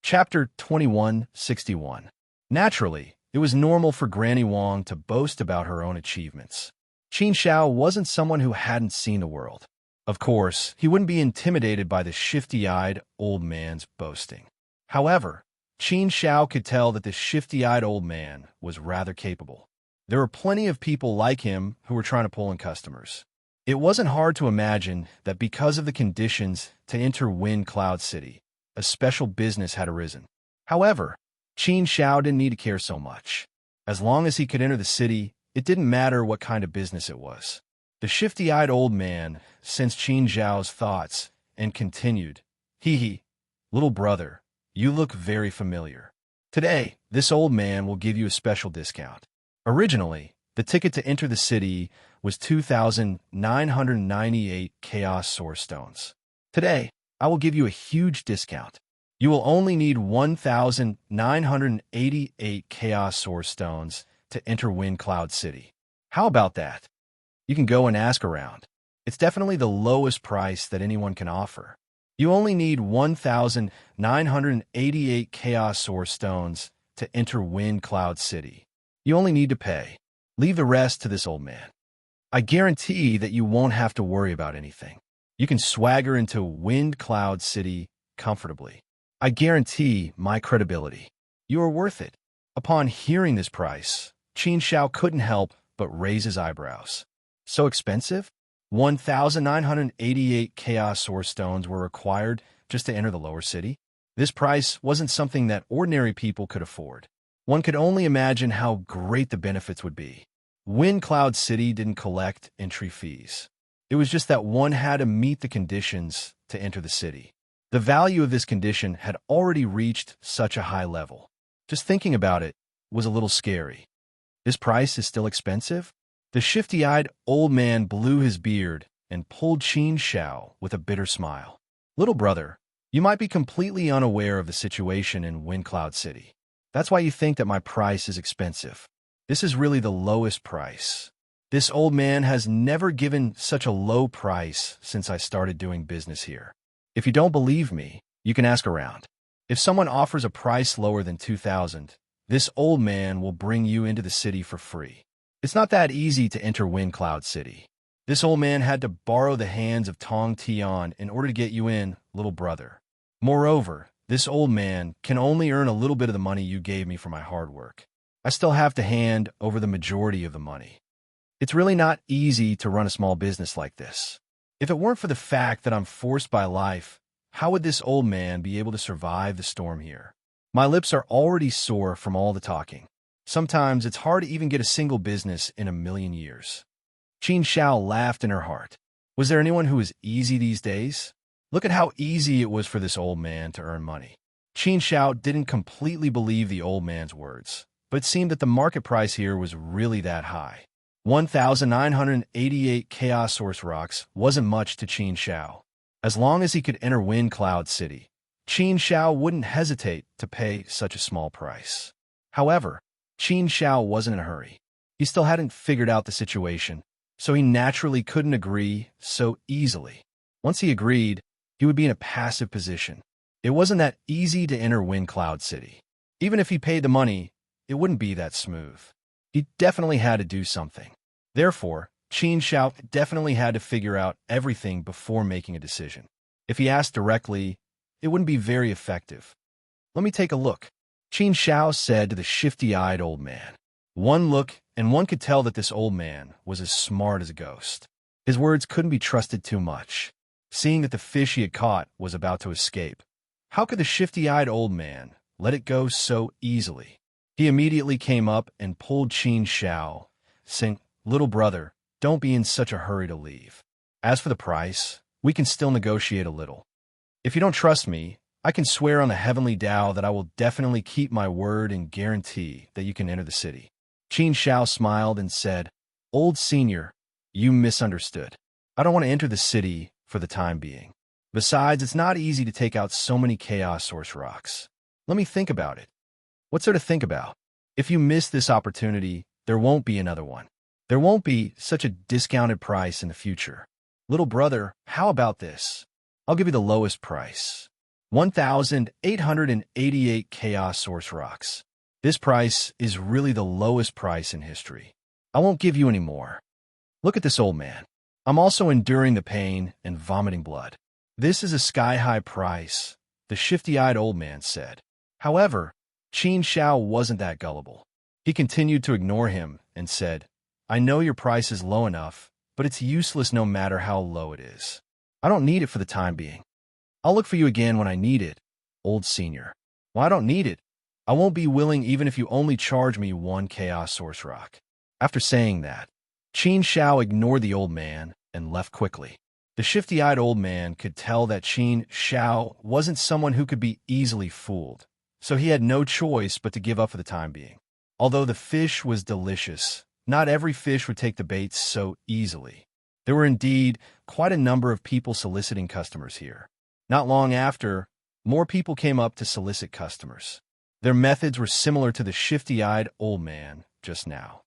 Chapter 2161. Naturally, it was normal for Granny Wang to boast about her own achievements. Qin Shao wasn't someone who hadn't seen the world. Of course, he wouldn't be intimidated by the shifty-eyed old man's boasting. However, Qin Shao could tell that this shifty-eyed old man was rather capable. There were plenty of people like him who were trying to pull in customers. It wasn't hard to imagine that because of the conditions to enter Wind Cloud City, a special business had arisen. However, Qin Shao didn't need to care so much. As long as he could enter the city, it didn't matter what kind of business it was. The shifty-eyed old man sensed Qin Zhao's thoughts and continued, Little brother, you look very familiar. Today, this old man will give you a special discount. Originally, the ticket to enter the city was 2,998 Chaos Source Stones. Today, I will give you a huge discount. You will only need 1,988 Chaos Source Stones to enter Wind Cloud City. How about that? You can go and ask around. It's definitely the lowest price that anyone can offer. You only need 1,988 Chaos Source Stones to enter Wind Cloud City. You only need to pay. Leave the rest to this old man. I guarantee that you won't have to worry about anything. You can swagger into Wind Cloud City comfortably. I guarantee my credibility. You are worth it. Upon hearing this price, Qin Xiao couldn't help but raise his eyebrows. So expensive? 1,988 Chaos Source Stones were required just to enter the lower city? This price wasn't something that ordinary people could afford. One could only imagine how great the benefits would be. Wind Cloud City didn't collect entry fees. It was just that one had to meet the conditions to enter the city. The value of this condition had already reached such a high level. Just thinking about it was a little scary. This price is still expensive? The shifty-eyed old man blew his beard and pulled Qin Xiao with a bitter smile. Little brother, you might be completely unaware of the situation in Wind Cloud City. That's why you think that my price is expensive. This is really the lowest price. This old man has never given such a low price since I started doing business here. If you don't believe me, you can ask around. If someone offers a price lower than 2,000, this old man will bring you into the city for free. It's not that easy to enter Wind Cloud City. This old man had to borrow the hands of Tong Tian in order to get you in, little brother. Moreover, this old man can only earn a little bit of the money you gave me for my hard work. I still have to hand over the majority of the money. It's really not easy to run a small business like this. If it weren't for the fact that I'm forced by life, how would this old man be able to survive the storm here? My lips are already sore from all the talking. Sometimes it's hard to even get a single business in a million years. Qin Xiao laughed in her heart. Was there anyone who was easy these days? Look at how easy it was for this old man to earn money. Qin Xiao didn't completely believe the old man's words, but it seemed that the market price here was really that high. 1,988 Chaos Source Rocks wasn't much to Qin Xiao. As long as he could enter Wind Cloud City, Qin Xiao wouldn't hesitate to pay such a small price. However, Qin Xiao wasn't in a hurry. He still hadn't figured out the situation, so he naturally couldn't agree so easily. Once he agreed, he would be in a passive position. It wasn't that easy to enter Wind Cloud City. Even if he paid the money, it wouldn't be that smooth. He definitely had to do something. Therefore, Qin Xiao definitely had to figure out everything before making a decision. If he asked directly, it wouldn't be very effective. Let me take a look, Qin Xiao said to the shifty-eyed old man. One look, and one could tell that this old man was as smart as a ghost. His words couldn't be trusted too much. Seeing that the fish he had caught was about to escape, how could the shifty-eyed old man let it go so easily? He immediately came up and pulled Qin Xiao, saying, Little brother, don't be in such a hurry to leave. As for the price, we can still negotiate a little. If you don't trust me, I can swear on the heavenly Tao that I will definitely keep my word and guarantee that you can enter the city. Qin Xiao smiled and said, Old senior, you misunderstood. I don't want to enter the city for the time being. Besides, it's not easy to take out so many Chaos Source Rocks. Let me think about it. What's there to think about? If you miss this opportunity, there won't be another one. There won't be such a discounted price in the future. Little brother, how about this? I'll give you the lowest price. 1,888 Chaos Source Rocks. This price is really the lowest price in history. I won't give you any more. Look at this old man. I'm also enduring the pain and vomiting blood. This is a sky-high price, the shifty-eyed old man said. However, Qin Xiao wasn't that gullible. He continued to ignore him and said, I know your price is low enough, but it's useless no matter how low it is. I don't need it for the time being. I'll look for you again when I need it, old senior. Well, I don't need it. I won't be willing even if you only charge me 1 Chaos Source Rock. After saying that, Qin Xiao ignored the old man and left quickly. The shifty-eyed old man could tell that Qin Xiao wasn't someone who could be easily fooled, so he had no choice but to give up for the time being. Although the fish was delicious, not every fish would take the bait so easily. There were indeed quite a number of people soliciting customers here. Not long after, more people came up to solicit customers. Their methods were similar to the shifty-eyed old man just now.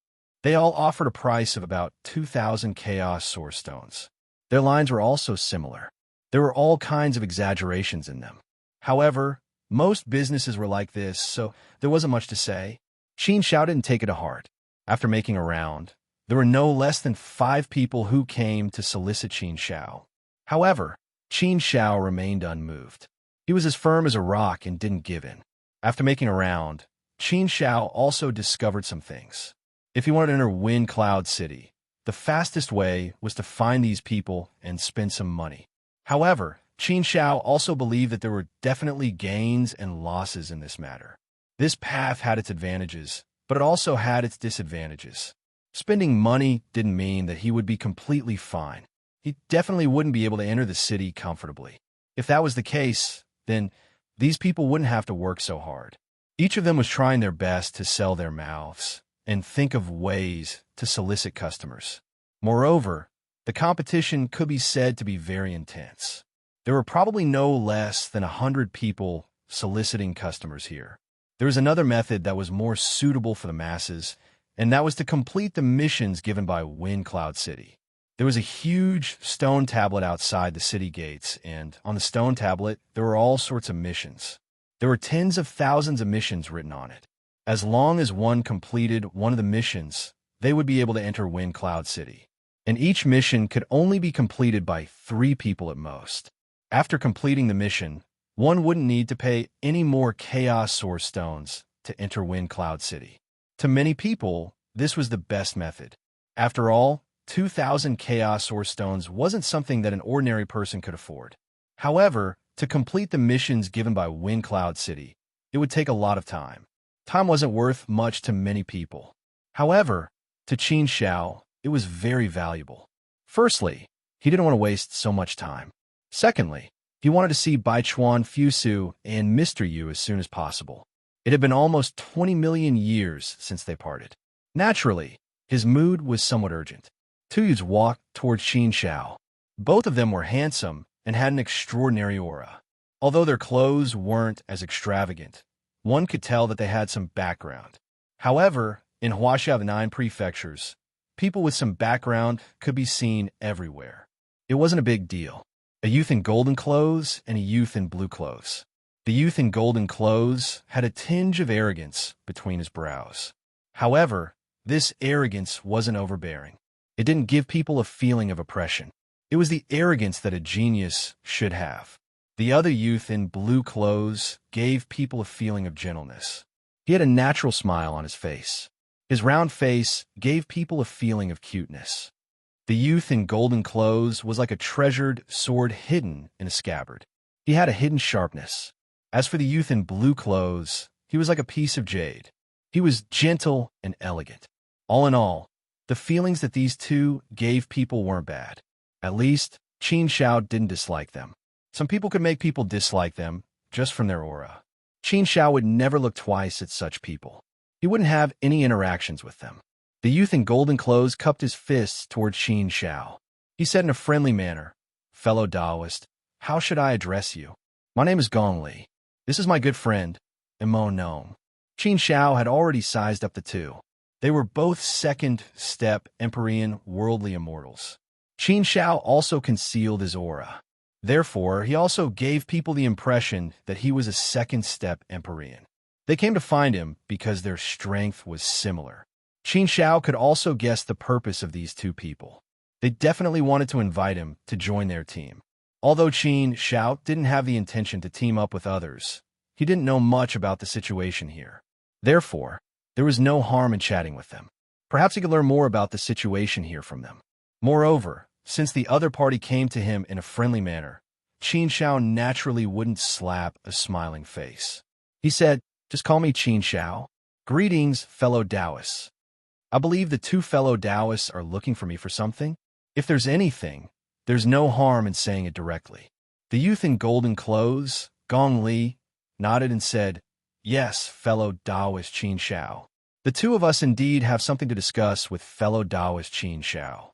They all offered a price of about 2,000 chaos source stones. Their lines were also similar. There were all kinds of exaggerations in them. However, most businesses were like this, so there wasn't much to say. Qin Shao didn't take it to heart. After making a round, there were no less than 5 people who came to solicit Qin Shao. However, Qin Shao remained unmoved. He was as firm as a rock and didn't give in. After making a round, Qin Shao also discovered some things. If he wanted to enter Wind Cloud City, the fastest way was to find these people and spend some money. However, Qin Shao also believed that there were definitely gains and losses in this matter. This path had its advantages, but it also had its disadvantages. Spending money didn't mean that he would be completely fine. He definitely wouldn't be able to enter the city comfortably. If that was the case, then these people wouldn't have to work so hard. Each of them was trying their best to sell their mouths and think of ways to solicit customers. Moreover, the competition could be said to be very intense. There were probably no less than 100 people soliciting customers here. There was another method that was more suitable for the masses, and that was to complete the missions given by Wind Cloud City. There was a huge stone tablet outside the city gates, and on the stone tablet, there were all sorts of missions. There were tens of thousands of missions written on it. As long as one completed one of the missions, they would be able to enter Wind Cloud City. And each mission could only be completed by 3 people at most. After completing the mission, one wouldn't need to pay any more Chaos Source Stones to enter Wind Cloud City. To many people, this was the best method. After all, 2,000 Chaos Source Stones wasn't something that an ordinary person could afford. However, to complete the missions given by Wind Cloud City, it would take a lot of time. Time wasn't worth much to many people. However, to Qin Shao, it was very valuable. Firstly, he didn't want to waste so much time. Secondly, he wanted to see Baichuan Fusu and Mr. Yu as soon as possible. It had been almost 20 million years since they parted. Naturally, his mood was somewhat urgent. 2 youths walked towards Qin Shao. Both of them were handsome and had an extraordinary aura. Although their clothes weren't as extravagant, one could tell that they had some background. However, in Huaxia, the 9 prefectures, people with some background could be seen everywhere. It wasn't a big deal. A youth in golden clothes and a youth in blue clothes. The youth in golden clothes had a tinge of arrogance between his brows. However, this arrogance wasn't overbearing. It didn't give people a feeling of oppression. It was the arrogance that a genius should have. The other youth in blue clothes gave people a feeling of gentleness. He had a natural smile on his face. His round face gave people a feeling of cuteness. The youth in golden clothes was like a treasured sword hidden in a scabbard. He had a hidden sharpness. As for the youth in blue clothes, he was like a piece of jade. He was gentle and elegant. All in all, the feelings that these two gave people weren't bad. At least, Qin Shao didn't dislike them. Some people could make people dislike them just from their aura. Qin Shao would never look twice at such people. He wouldn't have any interactions with them. The youth in golden clothes cupped his fists toward Qin Shao. He said in a friendly manner, "Fellow Taoist, how should I address you? My name is Gong Li. This is my good friend, Imo Nome." Qin Shao had already sized up the two. They were both second-step Empyrean worldly immortals. Qin Shao also concealed his aura. Therefore, he also gave people the impression that he was a second-step Empyrean. They came to find him because their strength was similar. Qin Shao could also guess the purpose of these two people. They definitely wanted to invite him to join their team. Although Qin Shao didn't have the intention to team up with others, he didn't know much about the situation here. Therefore, there was no harm in chatting with them. Perhaps he could learn more about the situation here from them. Moreover, since the other party came to him in a friendly manner, Qin Shao naturally wouldn't slap a smiling face. He said, "Just call me Qin Shao. Greetings, fellow Taoists. I believe the 2 fellow Taoists are looking for me for something. If there's anything, there's no harm in saying it directly." The youth in golden clothes, Gong Li, nodded and said, "Yes, fellow Taoist Qin Shao. The 2 of us indeed have something to discuss with fellow Taoist Qin Shao.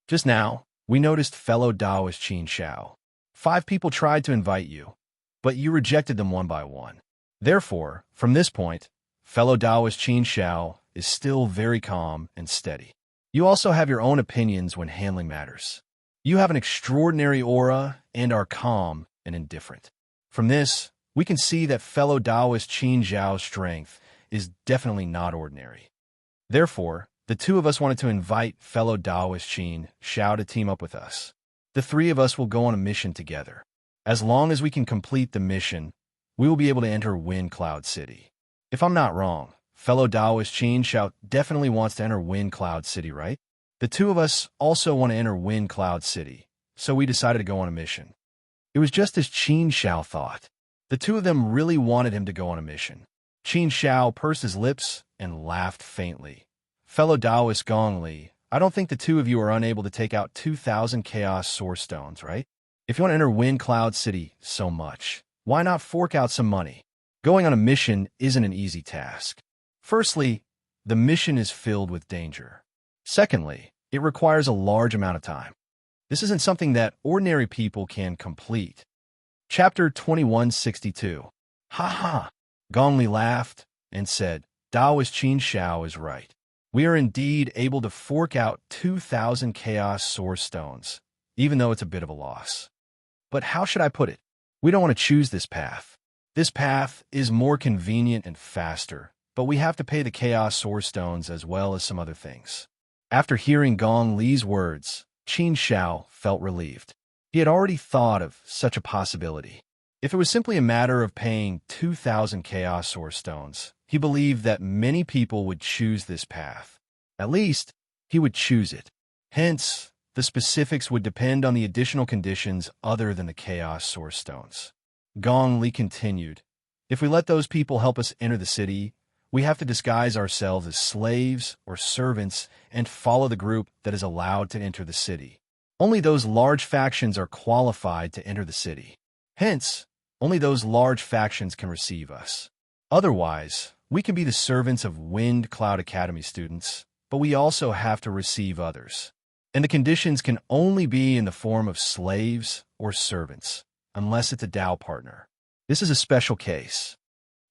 Just now, we noticed fellow Taoist Qin Shao. 5 people tried to invite you, but you rejected them one by one. Therefore, from this point, fellow Taoist Qin Shao, is still very calm and steady. You also have your own opinions when handling matters. You have an extraordinary aura and are calm and indifferent. From this, we can see that fellow Taoist Qin Zhao's strength is definitely not ordinary. Therefore, the two of us wanted to invite fellow Taoist Qin Zhao to team up with us. The three of us will go on a mission together. As long as we can complete the mission, we will be able to enter Wind Cloud City. If I'm not wrong, fellow Taoist Qin Zhao definitely wants to enter Wind Cloud City, right? The two of us also want to enter Wind Cloud City, so we decided to go on a mission. It was just as Qin Zhao thought. The two of them really wanted him to go on a mission. Qin Zhao pursed his lips and laughed faintly. Fellow Taoist Gong Li, I don't think the two of you are unable to take out 2,000 Chaos Source Stones, right? If you want to enter Wind Cloud City so much, why not fork out some money? Going on a mission isn't an easy task. Firstly, the mission is filled with danger. Secondly, it requires a large amount of time. This isn't something that ordinary people can complete. Chapter 2162. Ha ha! Gong Li laughed and said, Taoist Qin Zhao is right. We are indeed able to fork out 2,000 Chaos Source Stones, even though it's a bit of a loss. But how should I put it? We don't want to choose this path. This path is more convenient and faster, but we have to pay the Chaos Source Stones as well as some other things. After hearing Gong Li's words, Qin Zhao felt relieved. He had already thought of such a possibility. If it was simply a matter of paying 2,000 Chaos Source Stones, he believed that many people would choose this path. At least, he would choose it. Hence, the specifics would depend on the additional conditions other than the Chaos Source Stones. Gong Li continued, if we let those people help us enter the city, we have to disguise ourselves as slaves or servants and follow the group that is allowed to enter the city. Only those large factions are qualified to enter the city. Hence, only those large factions can receive us. Otherwise, we can be the servants of Wind Cloud Academy students, but we also have to receive others. And the conditions can only be in the form of slaves or servants, unless it's a Tao partner. This is a special case.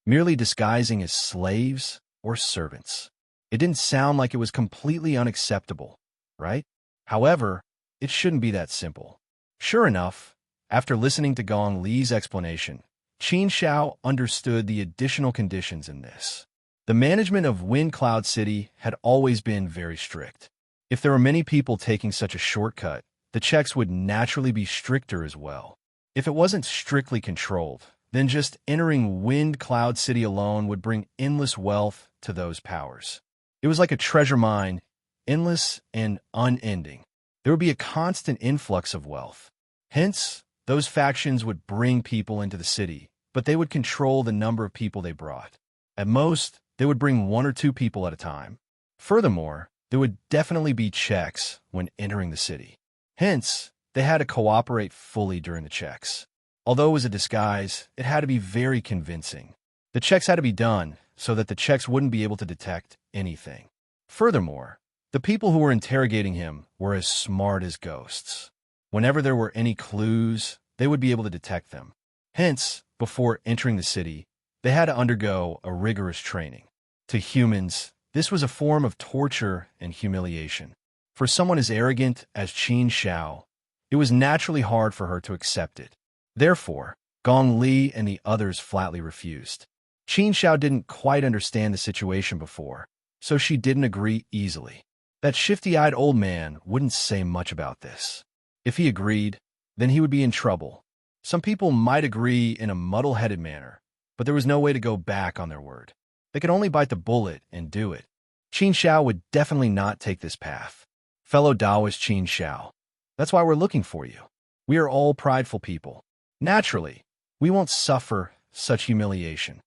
Merely disguising as slaves or servants. It didn't sound like it was completely unacceptable, right? However, it shouldn't be that simple. Sure enough, after listening to Gong Li's explanation, Qin Zhao understood the additional conditions in this. The management of Wind Cloud City had always been very strict. If there were many people taking such a shortcut, the checks would naturally be stricter as well. If it wasn't strictly controlled, then just entering Wind Cloud City alone would bring endless wealth to those powers. It was like a treasure mine, endless and unending. There would be a constant influx of wealth. Hence, those factions would bring people into the city, but they would control the number of people they brought. At most, they would bring 1 or 2 people at a time. Furthermore, there would definitely be checks when entering the city. Hence, they had to cooperate fully during the checks. Although it was a disguise, it had to be very convincing. The checks had to be done so that the checks wouldn't be able to detect anything. Furthermore, the people who were interrogating him were as smart as ghosts. Whenever there were any clues, they would be able to detect them. Hence, before entering the city, they had to undergo a rigorous training. To humans, this was a form of torture and humiliation. For someone as arrogant as Qin Zhao, it was naturally hard for her to accept it. Therefore, Gong Li and the others flatly refused. Qin Zhao didn't quite understand the situation before, so she didn't agree easily. That shifty-eyed old man wouldn't say much about this. If he agreed, then he would be in trouble. Some people might agree in a muddle-headed manner, but there was no way to go back on their word. They could only bite the bullet and do it. Qin Zhao would definitely not take this path. Fellow Taoist Qin Zhao, that's why we're looking for you. We are all prideful people. Naturally, we won't suffer such humiliation.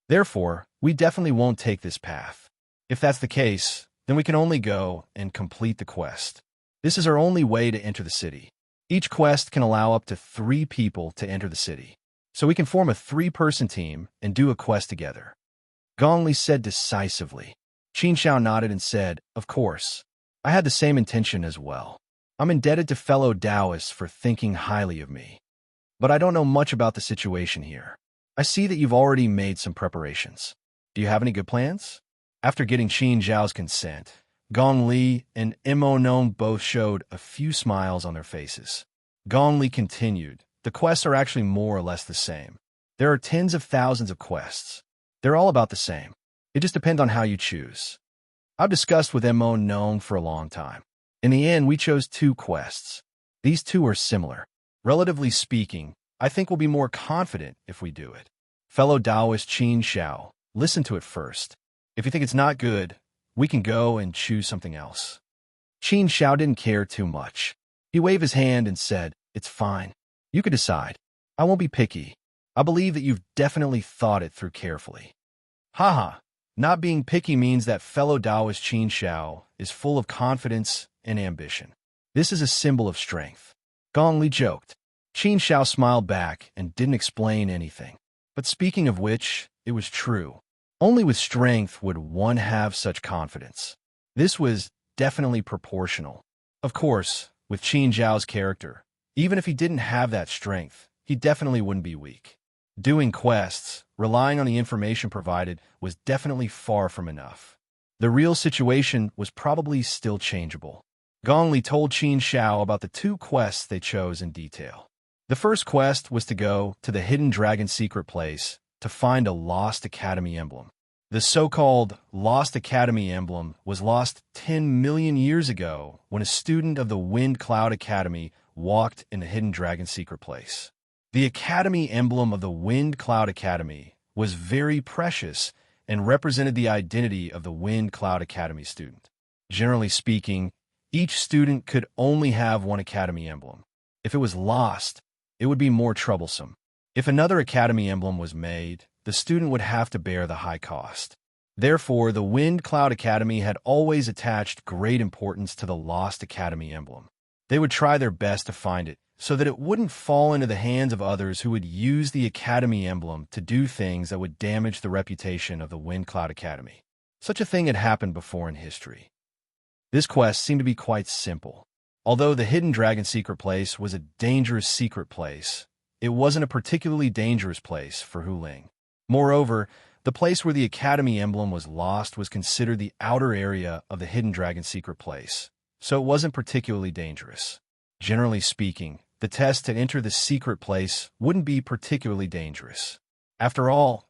Therefore, we definitely won't take this path. If that's the case, then we can only go and complete the quest. This is our only way to enter the city. Each quest can allow up to 3 people to enter the city. So we can form a 3-person team and do a quest together. Gong Li said decisively. Qin Zhao nodded and said, of course. I had the same intention as well. I'm indebted to fellow Taoists for thinking highly of me. But I don't know much about the situation here. I see that you've already made some preparations. Do you have any good plans? After getting Qin Zhao's consent, Gong Li and Mo Nong both showed a few smiles on their faces. Gong Li continued, the quests are actually more or less the same. There are tens of thousands of quests. They're all about the same. It just depends on how you choose. I've discussed with Mo Nong for a long time. In the end, we chose 2 quests. These 2 are similar. Relatively speaking, I think we'll be more confident if we do it. Fellow Taoist Qin Xiao, listen to it first. If you think it's not good, we can go and choose something else. Qin Xiao didn't care too much. He waved his hand and said, it's fine. You can decide. I won't be picky. I believe that you've definitely thought it through carefully. Haha, not being picky means that fellow Taoist Qin Xiao is full of confidence and ambition. This is a symbol of strength. Gong Li joked. Qin Xiao smiled back and didn't explain anything. But speaking of which, it was true. Only with strength would one have such confidence. This was definitely proportional. Of course, with Qin Zhao's character, even if he didn't have that strength, he definitely wouldn't be weak. Doing quests, relying on the information provided, was definitely far from enough. The real situation was probably still changeable. Gong Li told Qin Xiao about the 2 quests they chose in detail. The first quest was to go to the Hidden Dragon secret place to find a lost Academy emblem. The so-called Lost Academy emblem was lost 10 million years ago when a student of the Wind Cloud Academy walked in the Hidden Dragon secret place. The Academy emblem of the Wind Cloud Academy was very precious and represented the identity of the Wind Cloud Academy student. Generally speaking, each student could only have one Academy emblem. If it was lost, it would be more troublesome. If another Academy emblem was made, the student would have to bear the high cost. Therefore, the Wind Cloud Academy had always attached great importance to the lost Academy emblem. They would try their best to find it, so that it wouldn't fall into the hands of others who would use the Academy emblem to do things that would damage the reputation of the Wind Cloud Academy. Such a thing had happened before in history. This quest seemed to be quite simple. Although the Hidden Dragon secret place was a dangerous secret place, it wasn't a particularly dangerous place for Hu Ling. Moreover, the place where the Academy emblem was lost was considered the outer area of the Hidden Dragon secret place, so it wasn't particularly dangerous. Generally speaking, the test to enter the secret place wouldn't be particularly dangerous. After all,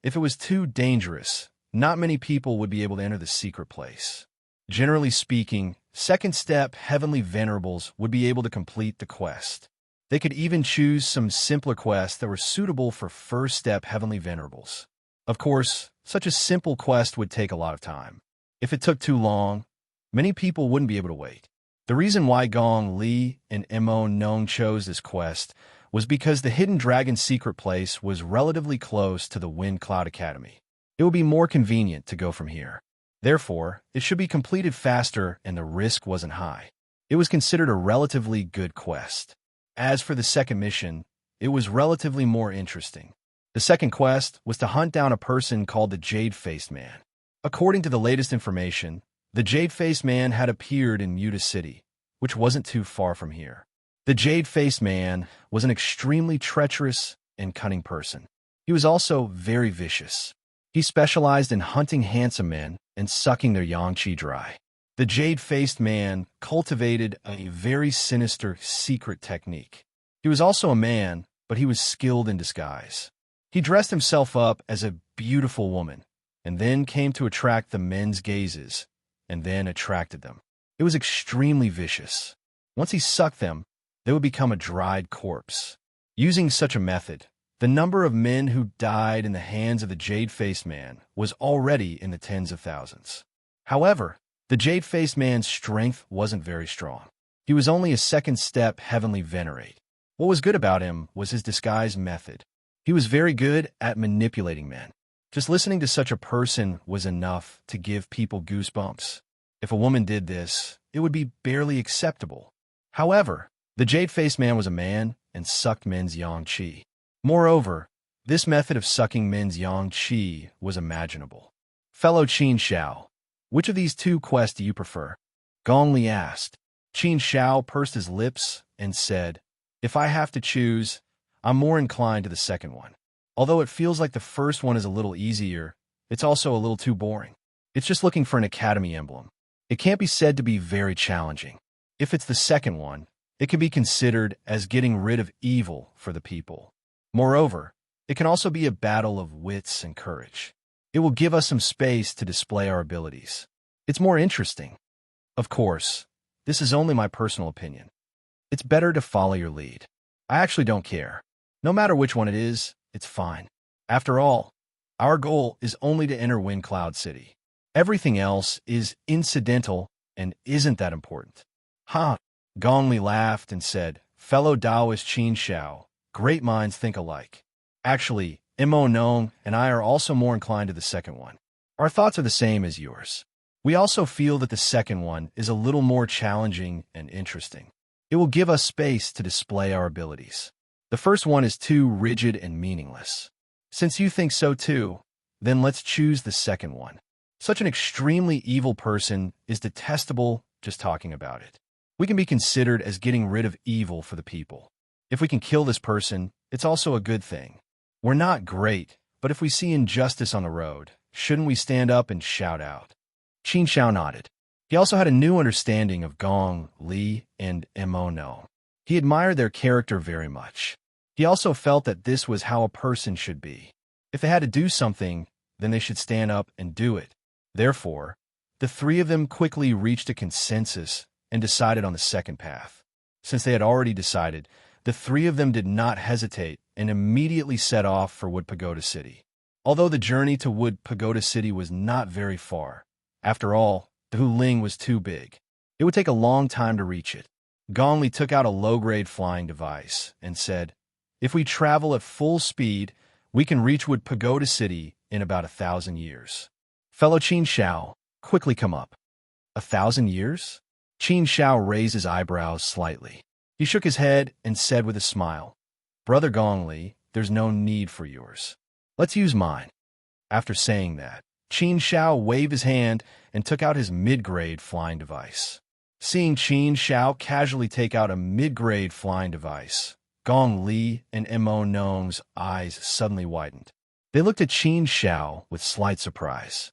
if it was too dangerous, not many people would be able to enter the secret place. Generally speaking, second step Heavenly Venerables would be able to complete the quest. They could even choose some simpler quests that were suitable for first step Heavenly Venerables. Of course, such a simple quest would take a lot of time. If it took too long, many people wouldn't be able to wait. The reason why Gong Li and Mo Nong chose this quest was because the Hidden Dragon secret place was relatively close to the Wind Cloud Academy. It would be more convenient to go from here. Therefore, it should be completed faster and the risk wasn't high. It was considered a relatively good quest. As for the second mission, it was relatively more interesting. The second quest was to hunt down a person called the Jade-Faced Man. According to the latest information, the Jade-Faced Man had appeared in Muta City, which wasn't too far from here. The Jade-Faced Man was an extremely treacherous and cunning person. He was also very vicious. He specialized in hunting handsome men and sucking their yang qi dry. The Jade-Faced Man cultivated a very sinister secret technique. He was also a man, but he was skilled in disguise. He dressed himself up as a beautiful woman, and then came to attract the men's gazes, and then attracted them. It was extremely vicious. Once he sucked them, they would become a dried corpse. Using such a method, the number of men who died in the hands of the Jade-Faced Man was already in the tens of thousands. However, the Jade-Faced Man's strength wasn't very strong. He was only a second step Heavenly Venerate. What was good about him was his disguise method. He was very good at manipulating men. Just listening to such a person was enough to give people goosebumps. If a woman did this, it would be barely acceptable. However, the Jade-Faced Man was a man and sucked men's yang qi. Moreover, this method of sucking men's yang qi was imaginable. Fellow Qin Xiao, which of these 2 quests do you prefer? Gong Li asked. Qin Xiao pursed his lips and said, if I have to choose, I'm more inclined to the second one. Although it feels like the first one is a little easier, it's also a little too boring. It's just looking for an academy emblem. It can't be said to be very challenging. If it's the second one, it can be considered as getting rid of evil for the people. Moreover, it can also be a battle of wits and courage. It will give us some space to display our abilities. It's more interesting. Of course, this is only my personal opinion. It's better to follow your lead. I actually don't care. No matter which one it is, it's fine. After all, our goal is only to enter Wind Cloud City. Everything else is incidental and isn't that important. Ha! Gongli laughed and said, "Fellow Taoist Qin Shao, great minds think alike." Actually, Mo Nong and I are also more inclined to the second one. Our thoughts are the same as yours. We also feel that the second one is a little more challenging and interesting. It will give us space to display our abilities. The first one is too rigid and meaningless. Since you think so too, then let's choose the second one. Such an extremely evil person is detestable just talking about it. We can be considered as getting rid of evil for the people. If we can kill this person, it's also a good thing. We're not great, but if we see injustice on the road, shouldn't we stand up and shout out? Qin Shao nodded. He also had a new understanding of Gong, Li, and Mo No. He admired their character very much. He also felt that this was how a person should be. If they had to do something, then they should stand up and do it. Therefore, the three of them quickly reached a consensus and decided on the second path. Since they had already decided, the three of them did not hesitate and immediately set off for Wood Pagoda City. Although the journey to Wood Pagoda City was not very far, after all, the Huling was too big. It would take a long time to reach it. Gongli took out a low-grade flying device and said, "If we travel at full speed, we can reach Wood Pagoda City in about 1,000 years. Fellow Qin Shao, quickly come up." 1,000 years? Qin Shao raised his eyebrows slightly. He shook his head and said with a smile, "Brother Gongli, there's no need for yours. Let's use mine." After saying that, Qin Shao waved his hand and took out his mid-grade flying device. Seeing Qin Shao casually take out a mid-grade flying device, Gong Li and Mo Nong's eyes suddenly widened. They looked at Qin Shao with slight surprise.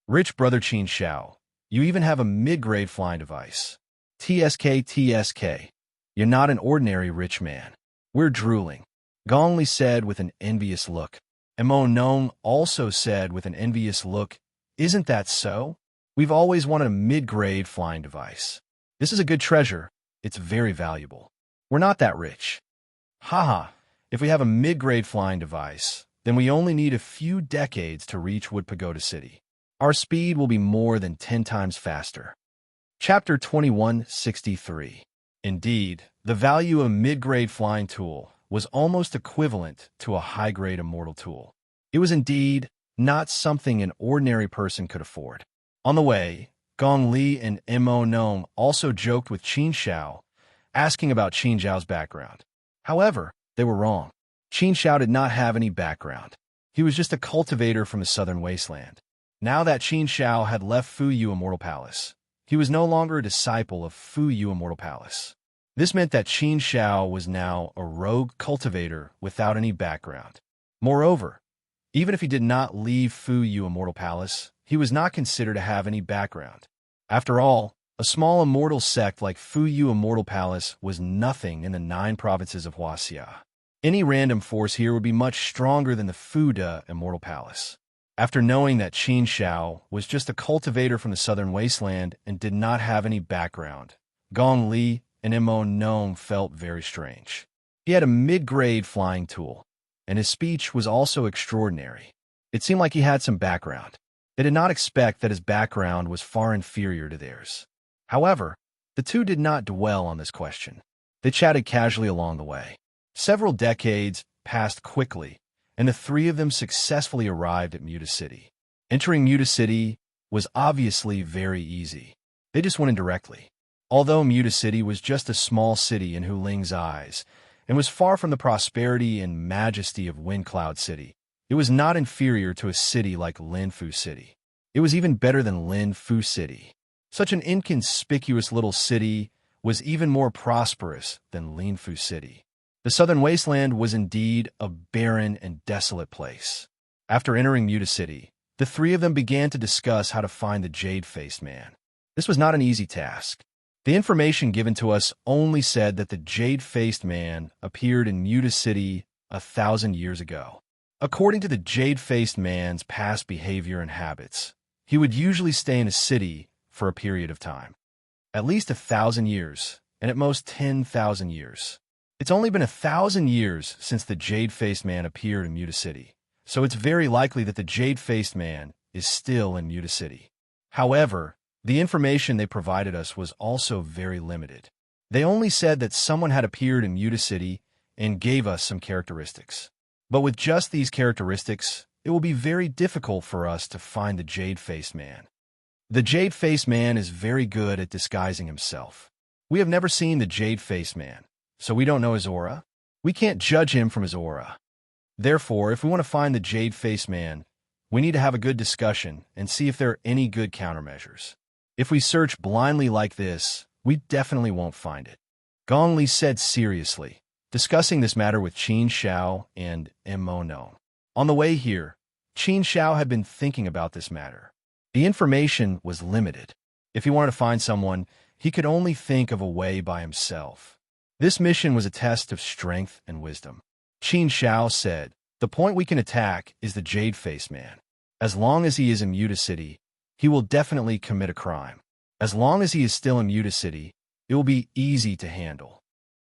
"Rich brother Qin Shao, you even have a mid-grade flying device. TSK. You're not an ordinary rich man. We're drooling," Gong Li said with an envious look. Mo Nong also said with an envious look, "Isn't that so? We've always wanted a mid-grade flying device. This is a good treasure. It's very valuable. We're not that rich." Haha, if we have a mid-grade flying device, then we only need a few decades to reach Wood Pagoda City. Our speed will be more than 10 times faster. Chapter 2163. Indeed, the value of a mid-grade flying tool was almost equivalent to a high-grade immortal tool. It was indeed not something an ordinary person could afford. On the way, Gong Li and Mo Nong also joked with Qin Shao, asking about Qin Shao's background. However, they were wrong. Qin Shao did not have any background. He was just a cultivator from the southern wasteland. Now that Qin Shao had left Fuyu Immortal Palace, he was no longer a disciple of Fuyu Immortal Palace. This meant that Qin Shao was now a rogue cultivator without any background. Moreover, even if he did not leave Fuyu Immortal Palace, he was not considered to have any background. After all, a small immortal sect like Fuyu Immortal Palace was nothing in the 9 provinces of Huaxia. Any random force here would be much stronger than the Fuda Immortal Palace. After knowing that Qin Shao was just a cultivator from the southern wasteland and did not have any background, Gong Li and Mo Nong felt very strange. He had a mid-grade flying tool, and his speech was also extraordinary. It seemed like he had some background. They did not expect that his background was far inferior to theirs. However, the two did not dwell on this question. They chatted casually along the way. Several decades passed quickly, and the three of them successfully arrived at Muta City. Entering Muta City was obviously very easy. They just went in directly. Although Muta City was just a small city in Huling's eyes, and was far from the prosperity and majesty of Wind Cloud City, it was not inferior to a city like Linfu City. It was even better than Linfu City. Such an inconspicuous little city was even more prosperous than Linfu City. The southern wasteland was indeed a barren and desolate place. After entering Muta City, The three of them began to discuss how to find the jade-faced man. This was not an easy task. The information given to us only said that the jade-faced man appeared in Muta City 1,000 years ago. According to the jade-faced man's past behavior and habits, he would usually stay in a city for a period of time. At least 1,000 years, and at most 10,000 years. It's only been 1,000 years since the jade-faced man appeared in Muta City, so it's very likely that the jade-faced man is still in Muta City. However, the information they provided us was also very limited. They only said that someone had appeared in Muta City and gave us some characteristics. But with just these characteristics, it will be very difficult for us to find the jade-faced man. The jade-faced man is very good at disguising himself. We have never seen the jade-faced man, so we don't know his aura. We can't judge him from his aura. Therefore, if we want to find the jade-faced man, we need to have a good discussion and see if there are any good countermeasures. If we search blindly like this, we definitely won't find it. Gong Li said seriously, discussing this matter with Qin Xiao and Mo No. On the way here, Qin Xiao had been thinking about this matter. The information was limited. If he wanted to find someone, he could only think of a way by himself. This mission was a test of strength and wisdom. Qin Xiao said, "The point we can attack is the jade-faced man. As long as he is in Muta City, he will definitely commit a crime. As long as he is still in Muta City, it will be easy to handle.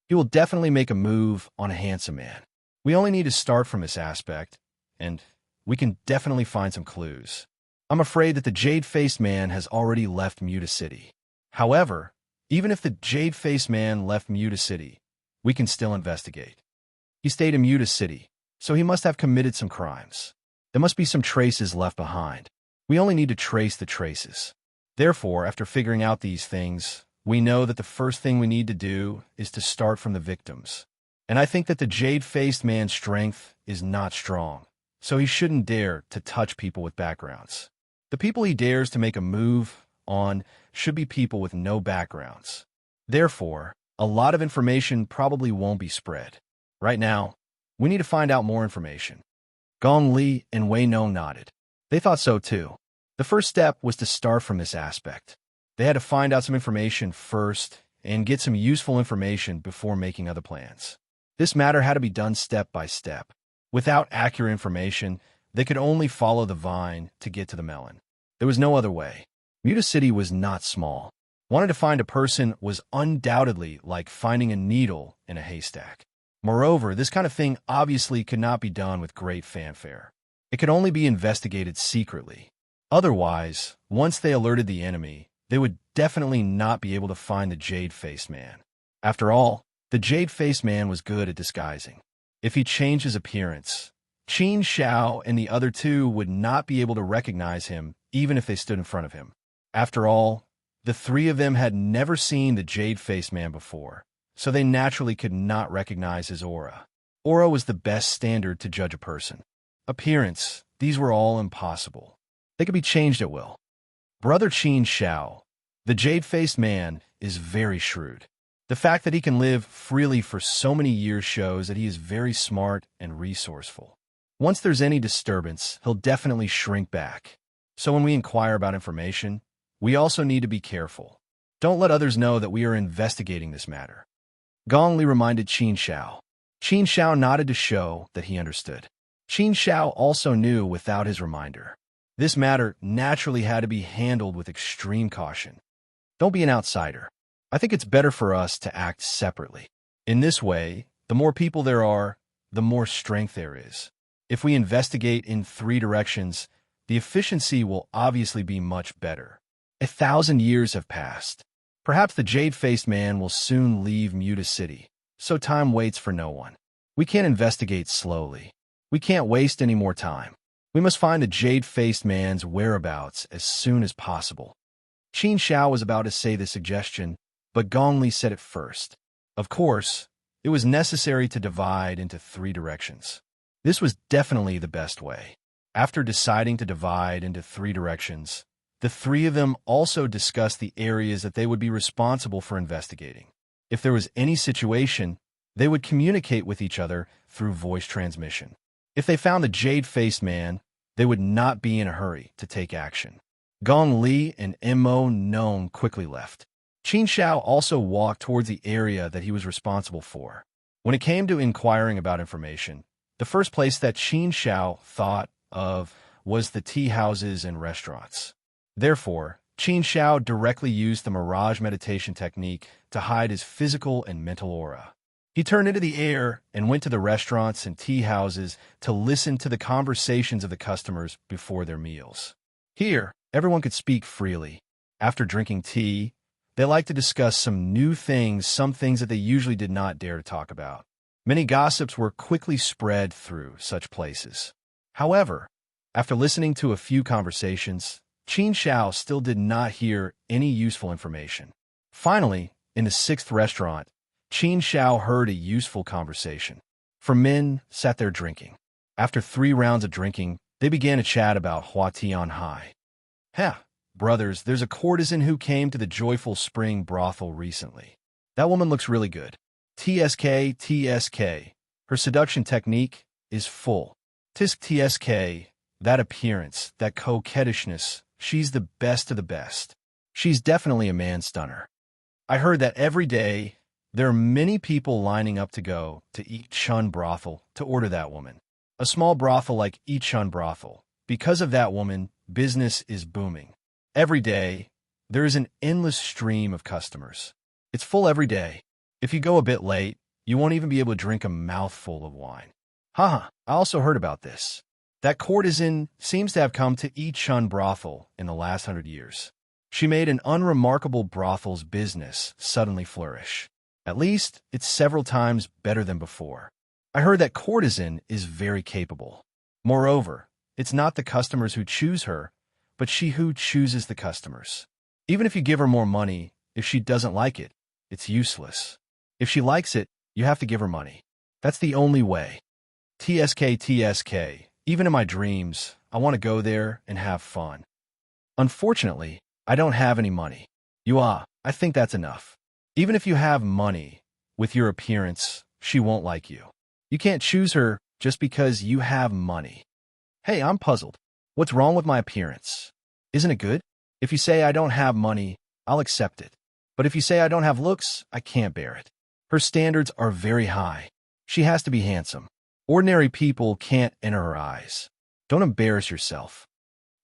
He will definitely make a move on a handsome man. We only need to start from this aspect, and we can definitely find some clues. I'm afraid that the jade-faced man has already left Muta City. However, even if the jade-faced man left Muta City, we can still investigate. He stayed in Muta City, so he must have committed some crimes. There must be some traces left behind. We only need to trace the traces. Therefore, after figuring out these things, we know that the first thing we need to do is to start from the victims. And I think that the jade-faced man's strength is not strong, so he shouldn't dare to touch people with backgrounds. The people he dares to make a move on should be people with no backgrounds. Therefore, a lot of information probably won't be spread. Right now, we need to find out more information." Gong Li and Wei Nong nodded. They thought so too. The first step was to start from this aspect. They had to find out some information first and get some useful information before making other plans. This matter had to be done step by step. Without accurate information, they could only follow the vine to get to the melon. There was no other way. Muta City was not small. Wanting to find a person was undoubtedly like finding a needle in a haystack. Moreover, this kind of thing obviously could not be done with great fanfare. It could only be investigated secretly. Otherwise, once they alerted the enemy, they would definitely not be able to find the jade-faced man. After all, the jade-faced man was good at disguising. If he changed his appearance, Qin Xiao and the other two would not be able to recognize him even if they stood in front of him. After all, the three of them had never seen the jade-faced man before, so they naturally could not recognize his aura. Aura was the best standard to judge a person. Appearance, these were all impossible. They could be changed at will. Brother Qin Xiao, the jade-faced man, is very shrewd. The fact that he can live freely for so many years shows that he is very smart and resourceful. Once there's any disturbance, he'll definitely shrink back. So when we inquire about information, we also need to be careful. Don't let others know that we are investigating this matter. Gong Li reminded Qin Xiao. Qin Xiao nodded to show that he understood. Qin Xiao also knew without his reminder. This matter naturally had to be handled with extreme caution. Don't be an outsider. I think it's better for us to act separately. In this way, the more people there are, the more strength there is. If we investigate in 3 directions, the efficiency will obviously be much better. 1,000 years have passed. Perhaps the jade-faced man will soon leave Muta City, so time waits for no one. We can't investigate slowly. We can't waste any more time. We must find the jade-faced man's whereabouts as soon as possible. Qin Xiao was about to say the suggestion, but Gong Li said it first. Of course, it was necessary to divide into 3 directions. This was definitely the best way. After deciding to divide into 3 directions, the 3 of them also discussed the areas that they would be responsible for investigating. If there was any situation, they would communicate with each other through voice transmission. If they found the jade-faced man, they would not be in a hurry to take action. Gong Li and Mo Nong quickly left. Qin Shao also walked towards the area that he was responsible for. When it came to inquiring about information, the first place that Qin Shao thought of was the tea houses and restaurants. Therefore, Qin Shao directly used the mirage meditation technique to hide his physical and mental aura. He turned into the air and went to the restaurants and tea houses to listen to the conversations of the customers before their meals. Here, everyone could speak freely. After drinking tea, they liked to discuss some new things, some things that they usually did not dare to talk about. Many gossips were quickly spread through such places. However, after listening to a few conversations, Qin Shao still did not hear any useful information. Finally, in the 6th restaurant, Qin Shao heard a useful conversation. 4 men sat there drinking. After 3 rounds of drinking, they began to chat about Hua Tian Hai. Brothers, there's a courtesan who came to the Joyful Spring brothel recently. That woman looks really good. TSK. Her seduction technique is full. TSK, that appearance, that coquettishness, she's the best of the best. She's definitely a man-stunner. I heard that every day there are many people lining up to go to Yichun brothel to order that woman. A small brothel like Yichun brothel. Because of that woman, business is booming. Every day, there is an endless stream of customers. It's full every day. If you go a bit late, you won't even be able to drink a mouthful of wine. I also heard about this. That courtesan seems to have come to Yichun brothel in the last 100 years. She made an unremarkable brothel's business suddenly flourish. At least, it's several times better than before. I heard that courtesan is very capable. Moreover, it's not the customers who choose her, but she who chooses the customers. Even if you give her more money, if she doesn't like it, it's useless. If she likes it, you have to give her money. That's the only way. TSK. Even in my dreams, I want to go there and have fun. Unfortunately, I don't have any money. I think that's enough. Even if you have money, with your appearance, she won't like you. You can't choose her just because you have money. Hey, I'm puzzled. What's wrong with my appearance? Isn't it good? If you say I don't have money, I'll accept it. But if you say I don't have looks, I can't bear it. Her standards are very high. She has to be handsome. Ordinary people can't enter her eyes. Don't embarrass yourself.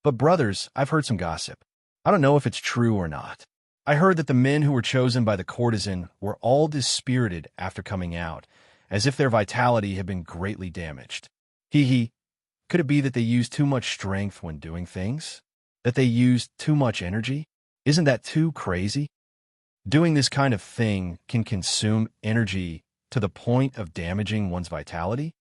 But brothers, I've heard some gossip. I don't know if it's true or not. I heard that the men who were chosen by the courtesan were all dispirited after coming out, as if their vitality had been greatly damaged. Could it be that they used too much strength when doing things? That they used too much energy? Isn't that too crazy? Doing this kind of thing can consume energy to the point of damaging one's vitality?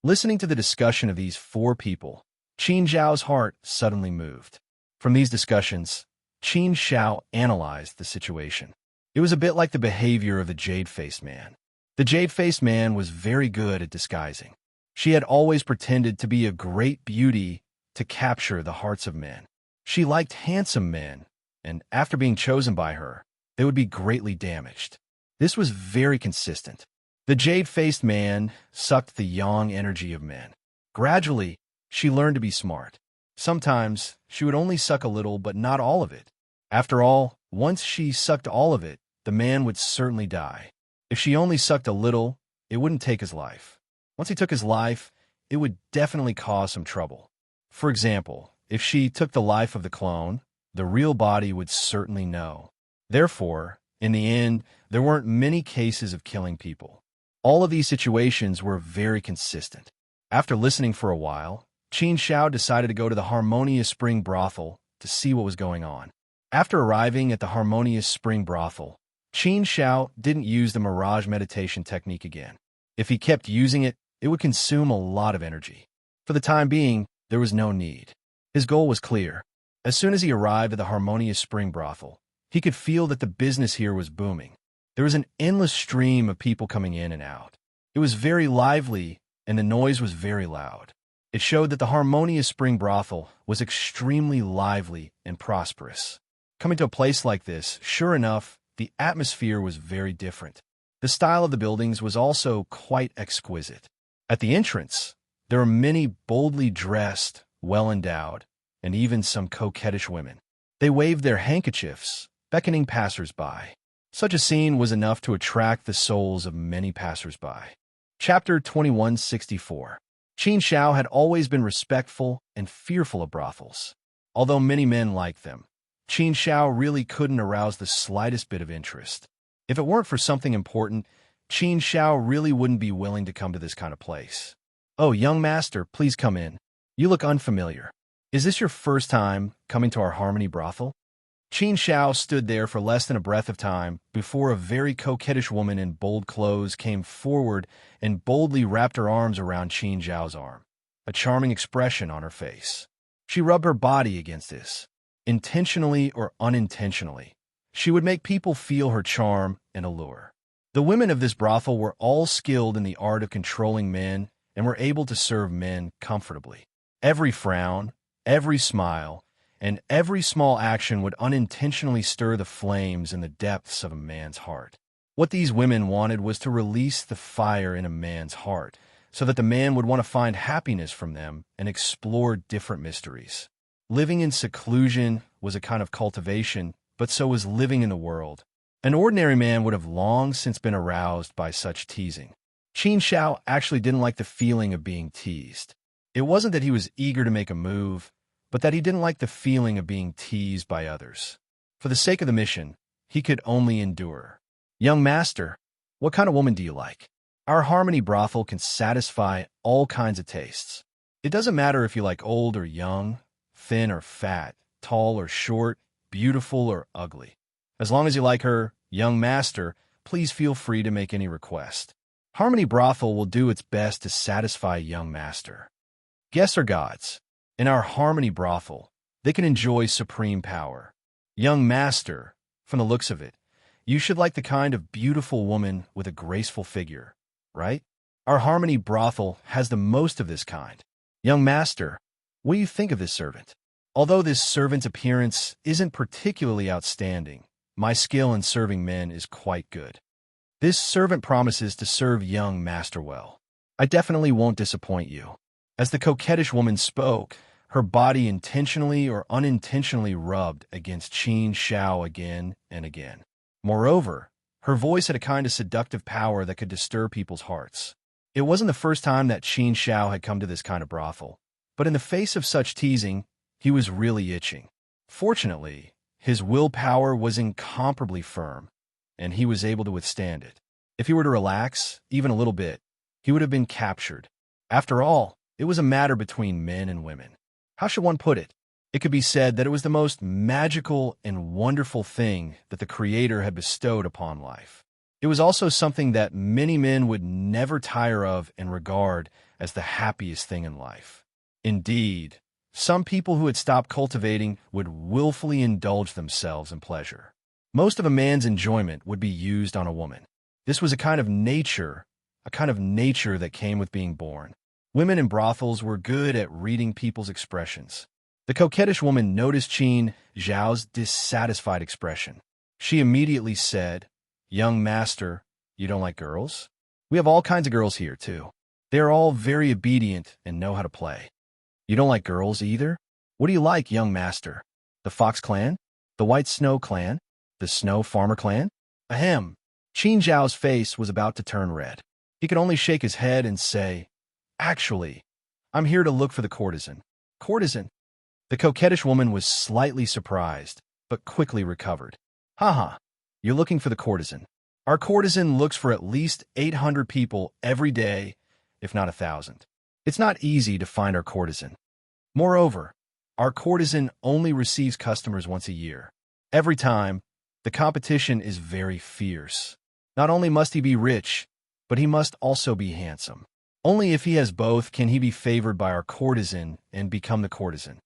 Listening to the discussion of these 4 people, Qin Shao's heart suddenly moved. From these discussions, Qin Shao analyzed the situation. It was a bit like the behavior of the jade-faced man. The jade-faced man was very good at disguising. She had always pretended to be a great beauty to capture the hearts of men. She liked handsome men, and after being chosen by her, they would be greatly damaged. This was very consistent. The jade-faced man sucked the yang energy of men. Gradually, she learned to be smart. Sometimes, she would only suck a little, but not all of it. After all, once she sucked all of it, the man would certainly die. If she only sucked a little, it wouldn't take his life. Once he took his life, it would definitely cause some trouble. For example, if she took the life of the clone, the real body would certainly know. Therefore, in the end, there weren't many cases of killing people. All of these situations were very consistent. After listening for a while, Qin Shao decided to go to the Harmonious Spring brothel to see what was going on. After arriving at the Harmonious Spring brothel, Qin Shao didn't use the mirage meditation technique again. If he kept using it, it would consume a lot of energy. For the time being, there was no need. His goal was clear. As soon as he arrived at the Harmonious Spring brothel, he could feel that the business here was booming. There was an endless stream of people coming in and out. It was very lively, and the noise was very loud. It showed that the Harmonious Spring brothel was extremely lively and prosperous. Coming to a place like this, sure enough, the atmosphere was very different. The style of the buildings was also quite exquisite. At the entrance, there were many boldly dressed, well-endowed, and even some coquettish women. They waved their handkerchiefs, beckoning passers-by. Such a scene was enough to attract the souls of many passers-by. Chapter 2164. Qin Shao had always been respectful and fearful of brothels. Although many men liked them, Qin Shao really couldn't arouse the slightest bit of interest. If it weren't for something important, Qin Shao really wouldn't be willing to come to this kind of place. "Oh, young master, please come in. You look unfamiliar. Is this your first time coming to our Harmony brothel?" Qin Shao stood there for less than a breath of time before a very coquettish woman in bold clothes came forward and boldly wrapped her arms around Qin Shao's arm, a charming expression on her face. She rubbed her body against his. Intentionally or unintentionally, she would make people feel her charm and allure. The women of this brothel were all skilled in the art of controlling men and were able to serve men comfortably. Every frown, every smile, and every small action would unintentionally stir the flames in the depths of a man's heart. What these women wanted was to release the fire in a man's heart, so that the man would want to find happiness from them and explore different mysteries. Living in seclusion was a kind of cultivation, but so was living in the world. An ordinary man would have long since been aroused by such teasing. Qin Shao actually didn't like the feeling of being teased. It wasn't that he was eager to make a move, but that he didn't like the feeling of being teased by others. For the sake of the mission, he could only endure. "Young master, what kind of woman do you like? Our Harmony brothel can satisfy all kinds of tastes. It doesn't matter if you like old or young, thin or fat, tall or short, beautiful or ugly. As long as you like her, young master, please feel free to make any request. Harmony brothel will do its best to satisfy young master. Guests are gods. In our Harmony brothel, they can enjoy supreme power. Young master, from the looks of it, you should like the kind of beautiful woman with a graceful figure, right? Our Harmony brothel has the most of this kind. Young master, what do you think of this servant? Although this servant's appearance isn't particularly outstanding, my skill in serving men is quite good. This servant promises to serve young master well. I definitely won't disappoint you." As the coquettish woman spoke, her body intentionally or unintentionally rubbed against Qin Shao again and again. Moreover, her voice had a kind of seductive power that could disturb people's hearts. It wasn't the first time that Qin Shao had come to this kind of brothel, but in the face of such teasing, he was really itching. Fortunately, his willpower was incomparably firm, and he was able to withstand it. If he were to relax, even a little bit, he would have been captured. After all, it was a matter between men and women. How should one put it? It could be said that it was the most magical and wonderful thing that the Creator had bestowed upon life. It was also something that many men would never tire of and regard as the happiest thing in life. Indeed, some people who had stopped cultivating would willfully indulge themselves in pleasure. Most of a man's enjoyment would be used on a woman. This was a kind of nature that came with being born. Women in brothels were good at reading people's expressions. The coquettish woman noticed Qin Zhao's dissatisfied expression. She immediately said, "Young master, you don't like girls? We have all kinds of girls here, too. They are all very obedient and know how to play." "You don't like girls either? What do you like, young master? The Fox clan? The White Snow clan? The Snow Farmer clan?" Ahem. Qin Zhao's face was about to turn red. He could only shake his head and say, "Actually, I'm here to look for the courtesan." "Courtesan?" The coquettish woman was slightly surprised, but quickly recovered. "Haha, you're looking for the courtesan. Our courtesan looks for at least 800 people every day, if not 1,000. It's not easy to find our courtesan. Moreover, our courtesan only receives customers once a year. Every time, the competition is very fierce. Not only must he be rich, but he must also be handsome. Only if he has both can he be favored by our courtesan and become the courtesan."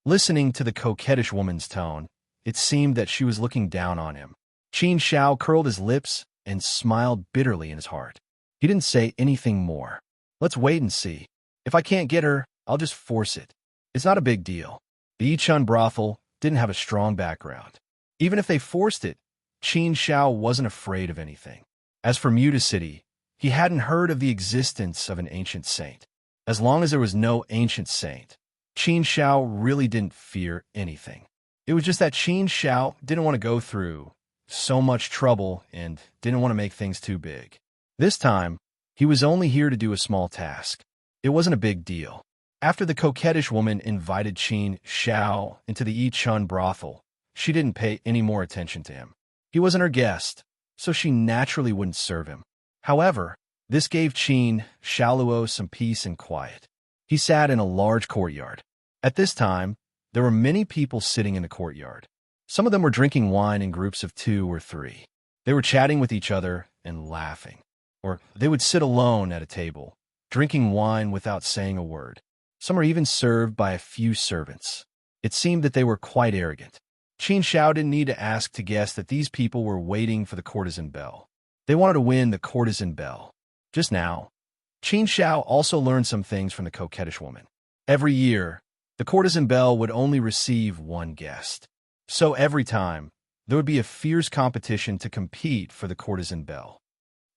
Listening to the coquettish woman's tone, it seemed that she was looking down on him. Qin Shao curled his lips and smiled bitterly in his heart. He didn't say anything more. "Let's wait and see. If I can't get her, I'll just force it. It's not a big deal." The Yichun brothel didn't have a strong background. Even if they forced it, Qin Shao wasn't afraid of anything. As for Mutacity, he hadn't heard of the existence of an ancient saint. As long as there was no ancient saint, Qin Shao really didn't fear anything. It was just that Qin Shao didn't want to go through so much trouble and didn't want to make things too big. This time, he was only here to do a small task. It wasn't a big deal. After the coquettish woman invited Qin Shao into the Yi Chun brothel, she didn't pay any more attention to him. He wasn't her guest, so she naturally wouldn't serve him. However, this gave Qin Shaoluo some peace and quiet. He sat in a large courtyard. At this time, there were many people sitting in the courtyard. Some of them were drinking wine in groups of 2 or 3. They were chatting with each other and laughing. Or they would sit alone at a table, drinking wine without saying a word. Some were even served by a few servants. It seemed that they were quite arrogant. Qin Shao didn't need to ask to guess that these people were waiting for the courtesan bell. They wanted to win the courtesan bell. Just now, Qin Shao also learned some things from the coquettish woman. Every year, the courtesan bell would only receive 1 guest. So every time, there would be a fierce competition to compete for the courtesan bell.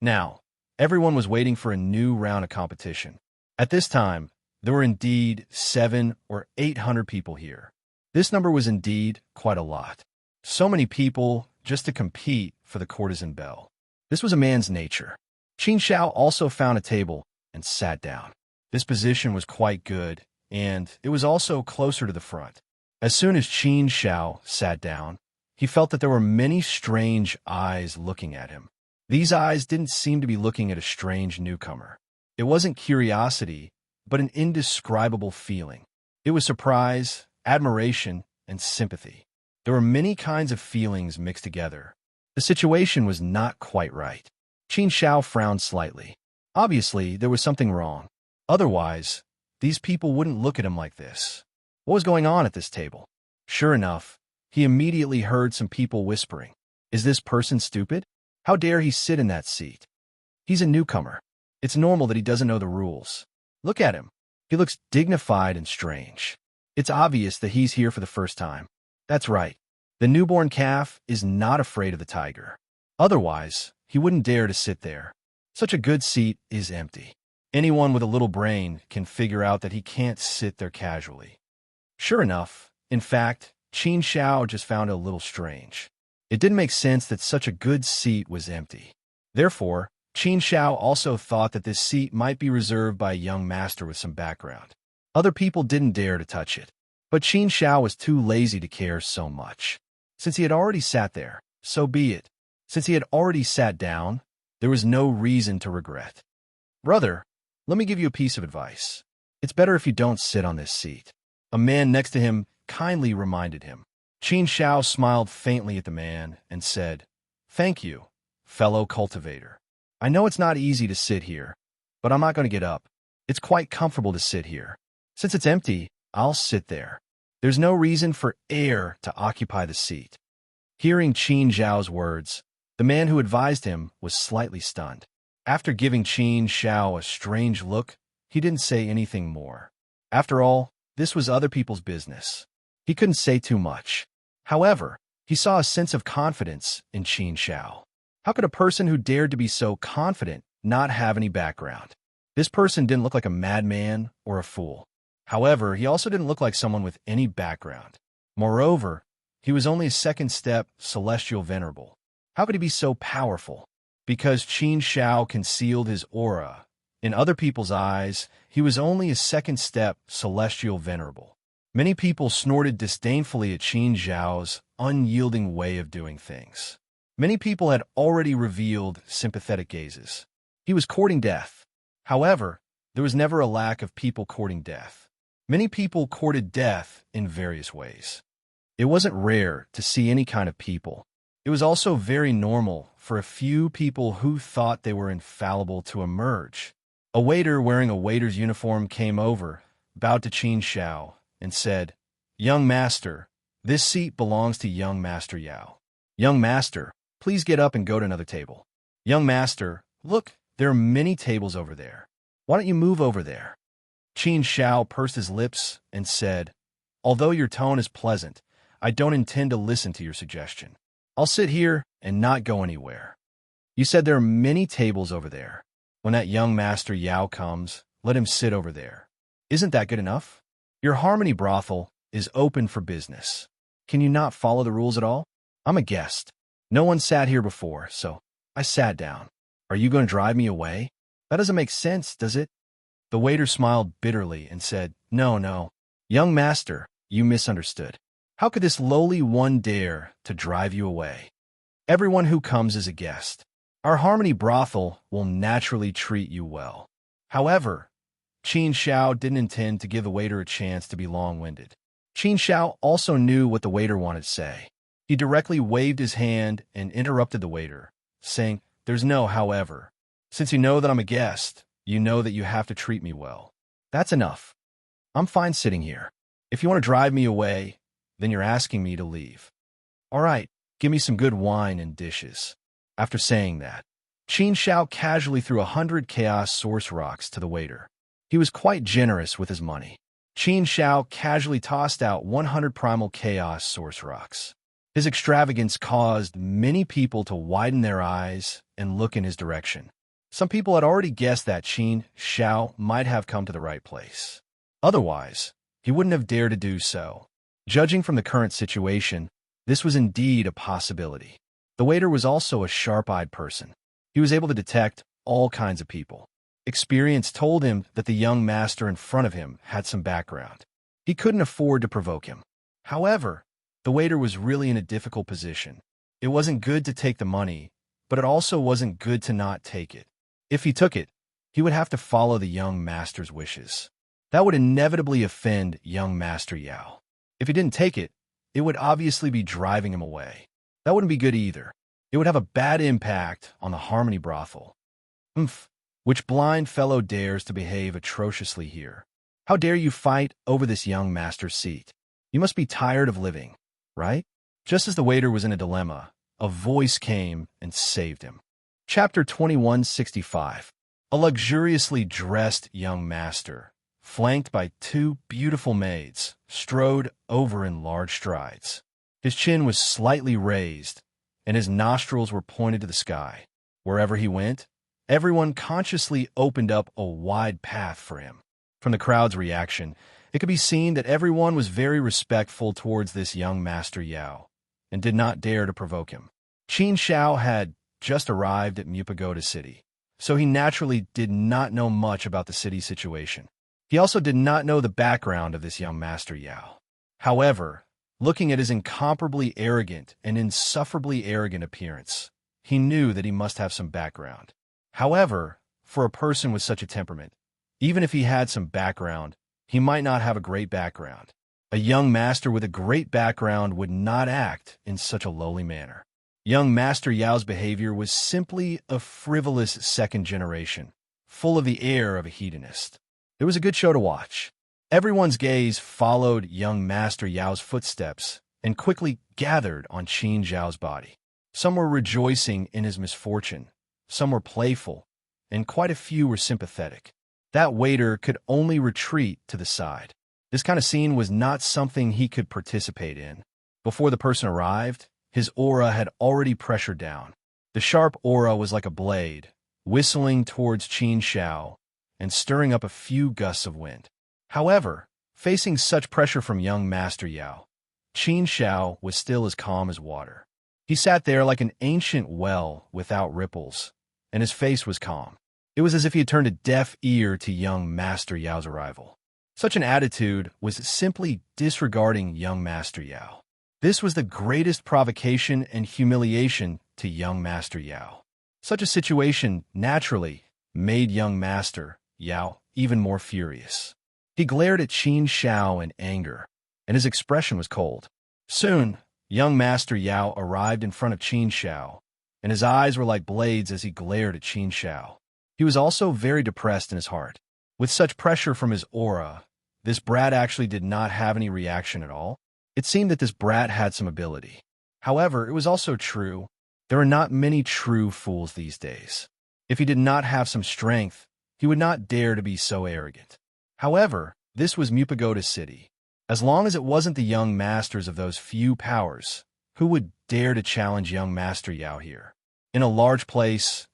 Now, everyone was waiting for a new round of competition. At this time, there were indeed 700 or 800 people here. This number was indeed quite a lot. So many people just to compete for the courtesan bell. This was a man's nature. Qin Shao also found a table and sat down. This position was quite good, and it was also closer to the front. As soon as Qin Shao sat down, he felt that there were many strange eyes looking at him. These eyes didn't seem to be looking at a strange newcomer. It wasn't curiosity, but an indescribable feeling. It was surprise, admiration, and sympathy. There were many kinds of feelings mixed together. The situation was not quite right. Qin Shao frowned slightly. Obviously, there was something wrong. Otherwise, these people wouldn't look at him like this. What was going on at this table? Sure enough, he immediately heard some people whispering. Is this person stupid? How dare he sit in that seat? He's a newcomer. It's normal that he doesn't know the rules. Look at him. He looks dignified and strange. It's obvious that he's here for the first time. That's right. The newborn calf is not afraid of the tiger. Otherwise, he wouldn't dare to sit there. Such a good seat is empty. Anyone with a little brain can figure out that he can't sit there casually. Sure enough, in fact, Qin Shao just found it a little strange. It didn't make sense that such a good seat was empty. Therefore, Qin Shao also thought that this seat might be reserved by a young master with some background. Other people didn't dare to touch it. But Qin Shao was too lazy to care so much. Since he had already sat there, so be it. Since he had already sat down, there was no reason to regret. Brother, let me give you a piece of advice. It's better if you don't sit on this seat. A man next to him kindly reminded him. Qin Shao smiled faintly at the man and said, Thank you, fellow cultivator. I know it's not easy to sit here, but I'm not going to get up. It's quite comfortable to sit here. Since it's empty, I'll sit there. There's no reason for air to occupy the seat. Hearing Qin Zhao's words, the man who advised him was slightly stunned. After giving Qin Shao a strange look, he didn't say anything more. After all, this was other people's business. He couldn't say too much. However, he saw a sense of confidence in Qin Shao. How could a person who dared to be so confident not have any background? This person didn't look like a madman or a fool. However, he also didn't look like someone with any background. Moreover, he was only a second step celestial venerable. How could he be so powerful? Because Qin Shao concealed his aura. In other people's eyes, he was only a second step celestial venerable. Many people snorted disdainfully at Qin Zhao's unyielding way of doing things. Many people had already revealed sympathetic gazes. He was courting death. However, there was never a lack of people courting death. Many people courted death in various ways. It wasn't rare to see any kind of people. It was also very normal for a few people who thought they were infallible to emerge. A waiter wearing a waiter's uniform came over, bowed to Qin Shao, and said, Young master, this seat belongs to young master Yao. Young master, please get up and go to another table. Young master, look, there are many tables over there. Why don't you move over there? Qin Shao pursed his lips and said, Although your tone is pleasant, I don't intend to listen to your suggestion. I'll sit here and not go anywhere. You said there are many tables over there. When that young master Yao comes, let him sit over there. Isn't that good enough? Your Harmony brothel is open for business. Can you not follow the rules at all? I'm a guest. No one sat here before, so I sat down. Are you going to drive me away? That doesn't make sense, does it? The waiter smiled bitterly and said, No, no. Young master, you misunderstood. How could this lowly one dare to drive you away? Everyone who comes is a guest. Our Harmony brothel will naturally treat you well. However, Qin Xiao didn't intend to give the waiter a chance to be long-winded. Qin Xiao also knew what the waiter wanted to say. He directly waved his hand and interrupted the waiter, saying, There's no however. Since you know that I'm a guest, you know that you have to treat me well. That's enough. I'm fine sitting here. If you want to drive me away, then you're asking me to leave. All right, give me some good wine and dishes. After saying that, Qin Xiao casually threw 100 chaos source rocks to the waiter. He was quite generous with his money. Qin Xiao casually tossed out 100 primal chaos source rocks. His extravagance caused many people to widen their eyes and look in his direction. Some people had already guessed that Qin Xiao might have come to the right place. Otherwise, he wouldn't have dared to do so. Judging from the current situation, this was indeed a possibility. The waiter was also a sharp-eyed person. He was able to detect all kinds of people. Experience told him that the young master in front of him had some background. He couldn't afford to provoke him. However, the waiter was really in a difficult position. It wasn't good to take the money, but it also wasn't good to not take it. If he took it, he would have to follow the young master's wishes. That would inevitably offend young Master Yao. If he didn't take it, it would obviously be driving him away. That wouldn't be good either. It would have a bad impact on the Harmony brothel. Which blind fellow dares to behave atrociously here? How dare you fight over this young master's seat? You must be tired of living, right? Just as the waiter was in a dilemma, a voice came and saved him. Chapter 2165. A luxuriously dressed young master, flanked by two beautiful maids, strode over in large strides. His chin was slightly raised, and his nostrils were pointed to the sky. Wherever he went, everyone consciously opened up a wide path for him. From the crowd's reaction, it could be seen that everyone was very respectful towards this young Master Yao, and did not dare to provoke him. Qin Xiao had just arrived at Mupagoda City, so he naturally did not know much about the city situation. He also did not know the background of this young Master Yao. However, looking at his incomparably arrogant and insufferably arrogant appearance, he knew that he must have some background. However, for a person with such a temperament, even if he had some background, he might not have a great background. A young master with a great background would not act in such a lowly manner. Young Master Yao's behavior was simply a frivolous second generation, full of the air of a hedonist. It was a good show to watch. Everyone's gaze followed young Master Yao's footsteps and quickly gathered on Qin Zhao's body. Some were rejoicing in his misfortune, some were playful, and quite a few were sympathetic. That waiter could only retreat to the side. This kind of scene was not something he could participate in. Before the person arrived, his aura had already pressured down. The sharp aura was like a blade, whistling towards Qin Xiao and stirring up a few gusts of wind. However, facing such pressure from young Master Yao, Qin Xiao was still as calm as water. He sat there like an ancient well without ripples, and his face was calm. It was as if he had turned a deaf ear to young Master Yao's arrival. Such an attitude was simply disregarding young Master Yao. This was the greatest provocation and humiliation to young Master Yao. Such a situation naturally made young Master Yao even more furious. He glared at Qin Xiao in anger, and his expression was cold. Soon, young Master Yao arrived in front of Qin Xiao, and his eyes were like blades as he glared at Qin Xiao. He was also very depressed in his heart. With such pressure from his aura, this brat actually did not have any reaction at all. It seemed that this brat had some ability. However, it was also true, there are not many true fools these days. If he did not have some strength, he would not dare to be so arrogant. However, this was Mupagoda City. As long as it wasn't the young masters of those few powers, who would dare to challenge young Master Yao here? In a large place,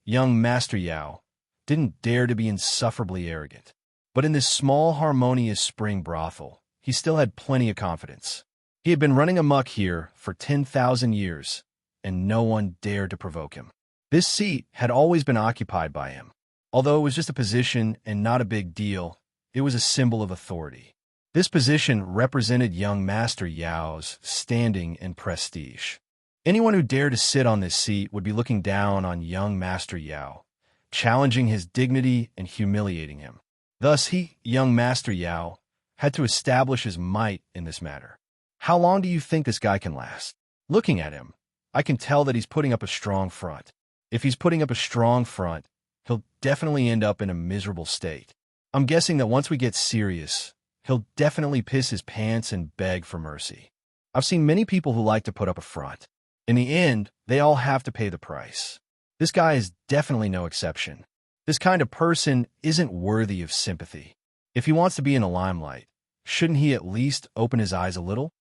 young Master Yao, didn't dare to be insufferably arrogant. But in this small, harmonious spring brothel, he still had plenty of confidence. He had been running amok here for 10,000 years, and no one dared to provoke him. This seat had always been occupied by him. Although it was just a position and not a big deal, it was a symbol of authority. This position represented young Master Yao's standing and prestige. Anyone who dared to sit on this seat would be looking down on young Master Yao, challenging his dignity and humiliating him. Thus, young Master Yao, had to establish his might in this matter. How long do you think this guy can last? Looking at him, I can tell that he's putting up a strong front. If he's putting up a strong front, he'll definitely end up in a miserable state. I'm guessing that once we get serious, he'll definitely piss his pants and beg for mercy. I've seen many people who like to put up a front. In the end, they all have to pay the price. This guy is definitely no exception. This kind of person isn't worthy of sympathy. If he wants to be in the limelight, shouldn't he at least open his eyes a little?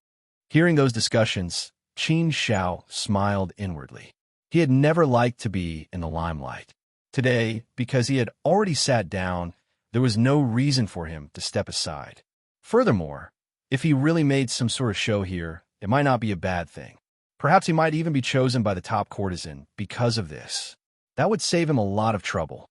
Hearing those discussions, Qin Xiao smiled inwardly. He had never liked to be in the limelight. Today, because he had already sat down, there was no reason for him to step aside. Furthermore, if he really made some sort of show here, it might not be a bad thing. Perhaps he might even be chosen by the top courtesan because of this. That would save him a lot of trouble.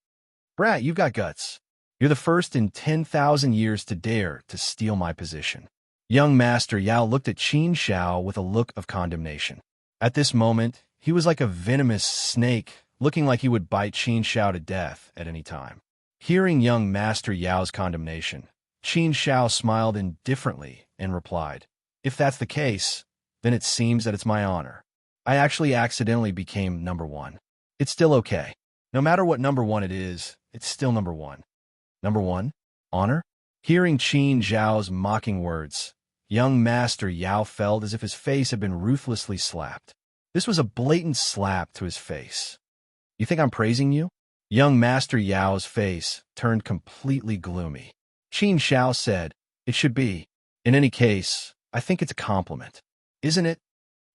Brat, you've got guts. You're the first in 10,000 years to dare to steal my position. Young Master Yao looked at Qin Xiao with a look of condemnation. At this moment, he was like a venomous snake, looking like he would bite Qin Xiao to death at any time. Hearing young Master Yao's condemnation, Qin Xiao smiled indifferently and replied, "If that's the case, then it seems that it's my honor. I actually accidentally became number one. It's still okay. No matter what number one it is, it's still number one." Number one? Honor? Hearing Qin Xiao's mocking words, young Master Yao felt as if his face had been ruthlessly slapped. This was a blatant slap to his face. You think I'm praising you? Young Master Yao's face turned completely gloomy. Qin Xiao said, "It should be. In any case, I think it's a compliment. Isn't it?"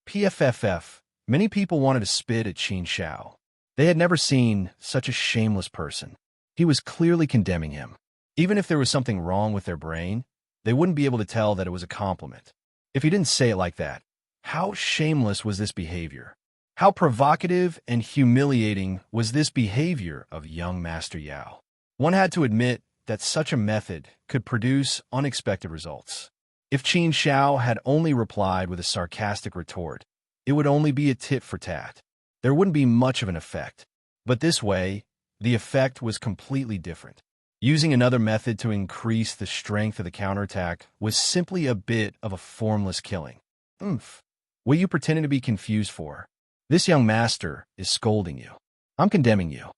PFFF, many people wanted to spit at Qin Xiao. They had never seen such a shameless person. He was clearly condemning him. Even if there was something wrong with their brain, they wouldn't be able to tell that it was a compliment. If he didn't say it like that, how shameless was this behavior? How provocative and humiliating was this behavior of young Master Yao? One had to admit that such a method could produce unexpected results. If Qin Xiao had only replied with a sarcastic retort, it would only be a tit for tat. There wouldn't be much of an effect. But this way, the effect was completely different. Using another method to increase the strength of the counterattack was simply a bit of a formless killing. What are you pretending to be confused for? This young master is scolding you. I'm condemning you.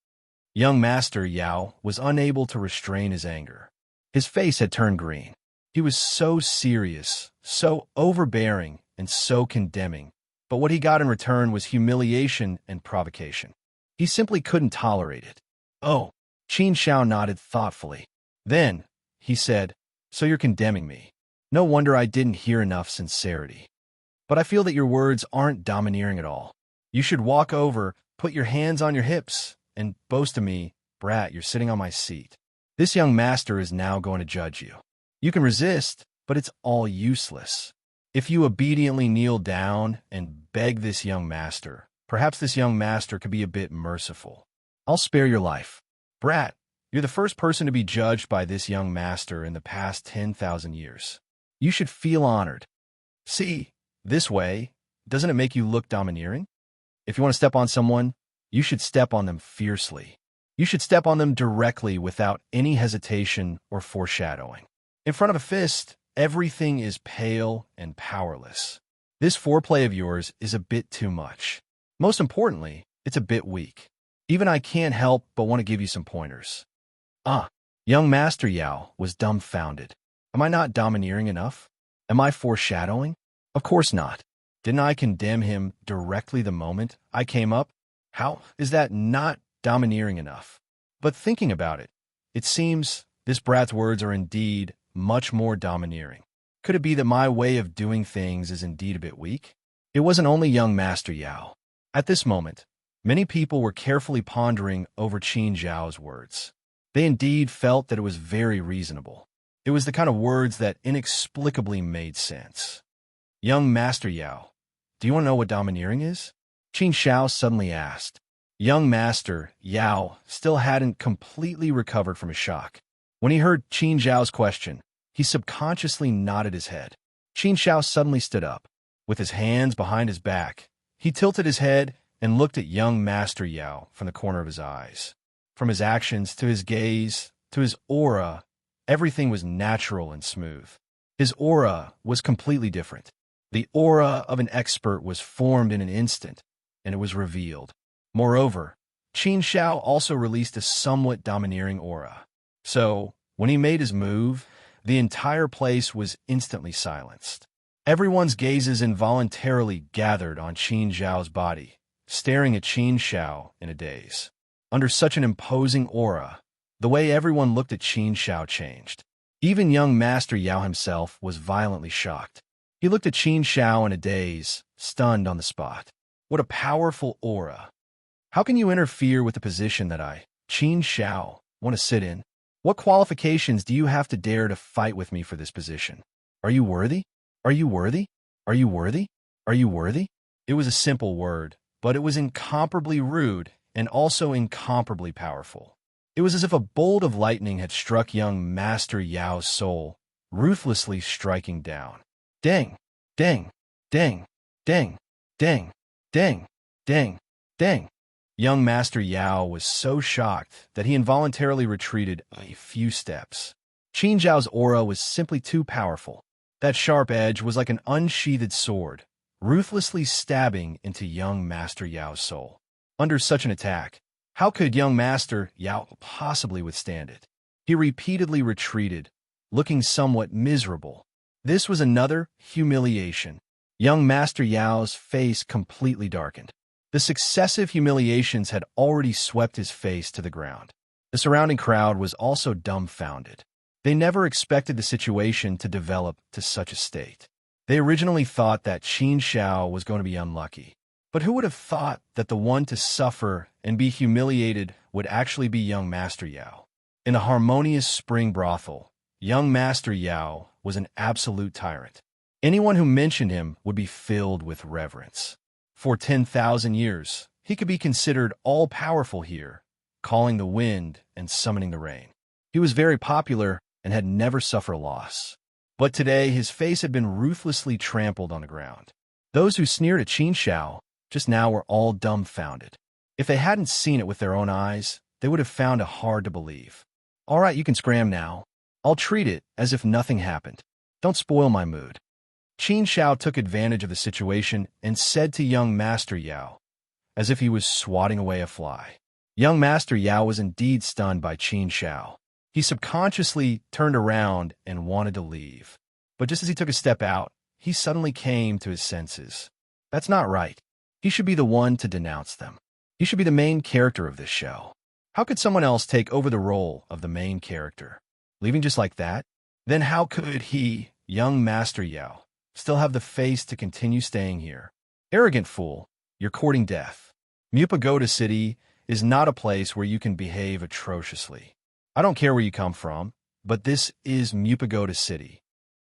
Young Master Yao was unable to restrain his anger. His face had turned green. He was so serious, so overbearing, and so condemning. But what he got in return was humiliation and provocation. He simply couldn't tolerate it. "Oh," Qin Xiao nodded thoughtfully. Then, he said, "So you're condemning me. No wonder I didn't hear enough sincerity. But I feel that your words aren't domineering at all. You should walk over, put your hands on your hips, and boast to me, 'Brat, you're sitting on my seat.' This young master is now going to judge you. You can resist, but it's all useless. If you obediently kneel down and beg this young master, perhaps this young master could be a bit merciful. I'll spare your life. Brat, you're the first person to be judged by this young master in the past 10,000 years. You should feel honored. See, this way, doesn't it make you look domineering? If you want to step on someone, you should step on them fiercely. You should step on them directly without any hesitation or foreshadowing. In front of a fist, everything is pale and powerless. This foreplay of yours is a bit too much. Most importantly, it's a bit weak. Even I can't help but want to give you some pointers." Young Master Yao was dumbfounded. Am I not domineering enough? Am I foreshadowing? Of course not. Didn't I condemn him directly the moment I came up? How is that not domineering enough? But thinking about it, it seems this brat's words are indeed much more domineering. Could it be that my way of doing things is indeed a bit weak? It wasn't only young Master Yao. At this moment, many people were carefully pondering over Qin Zhao's words. They indeed felt that it was very reasonable. It was the kind of words that inexplicably made sense. Young Master Yao, do you want to know what domineering is? Qin Shao suddenly asked. Young Master Yao still hadn't completely recovered from his shock. When he heard Qin Zhao's question, he subconsciously nodded his head. Qin Shao suddenly stood up. With his hands behind his back, he tilted his head and looked at young Master Yao from the corner of his eyes. From his actions to his gaze to his aura, everything was natural and smooth. His aura was completely different. The aura of an expert was formed in an instant, and it was revealed. Moreover, Qin Shao also released a somewhat domineering aura. So, when he made his move, the entire place was instantly silenced. Everyone's gazes involuntarily gathered on Qin Zhao's body, staring at Qin Shao in a daze. Under such an imposing aura, the way everyone looked at Qin Shao changed. Even young Master Yao himself was violently shocked. He looked at Qin Shao in a daze, stunned on the spot. What a powerful aura. How can you interfere with the position that I, Qin Shao, want to sit in? What qualifications do you have to dare to fight with me for this position? Are you worthy? Are you worthy? Are you worthy? Are you worthy? It was a simple word, but it was incomparably rude and also incomparably powerful. It was as if a bolt of lightning had struck young Master Yao's soul, ruthlessly striking down. Ding, ding, ding, ding, ding, ding, ding, ding. Young Master Yao was so shocked that he involuntarily retreated a few steps. Qin Zhao's aura was simply too powerful. That sharp edge was like an unsheathed sword, ruthlessly stabbing into young Master Yao's soul. Under such an attack, how could young Master Yao possibly withstand it? He repeatedly retreated, looking somewhat miserable. This was another humiliation. Young Master Yao's face completely darkened. The successive humiliations had already swept his face to the ground. The surrounding crowd was also dumbfounded. They never expected the situation to develop to such a state. They originally thought that Qin Shao was going to be unlucky. But who would have thought that the one to suffer and be humiliated would actually be young Master Yao? In a harmonious spring brothel, young Master Yao was an absolute tyrant. Anyone who mentioned him would be filled with reverence. For 10,000 years, he could be considered all-powerful here, calling the wind and summoning the rain. He was very popular and had never suffered a loss. But today, his face had been ruthlessly trampled on the ground. Those who sneered at Qin Shao just now were all dumbfounded. If they hadn't seen it with their own eyes, they would have found it hard to believe. All right, you can scram now. I'll treat it as if nothing happened. Don't spoil my mood. Qin Shao took advantage of the situation and said to young Master Yao, as if he was swatting away a fly. Young Master Yao was indeed stunned by Qin Shao. He subconsciously turned around and wanted to leave. But just as he took a step out, he suddenly came to his senses. That's not right. He should be the one to denounce them. He should be the main character of this show. How could someone else take over the role of the main character? Leaving just like that? Then how could he, young Master Yao, still have the face to continue staying here? Arrogant fool, you're courting death. Mupagoda City is not a place where you can behave atrociously. I don't care where you come from, but this is Mupagoda City.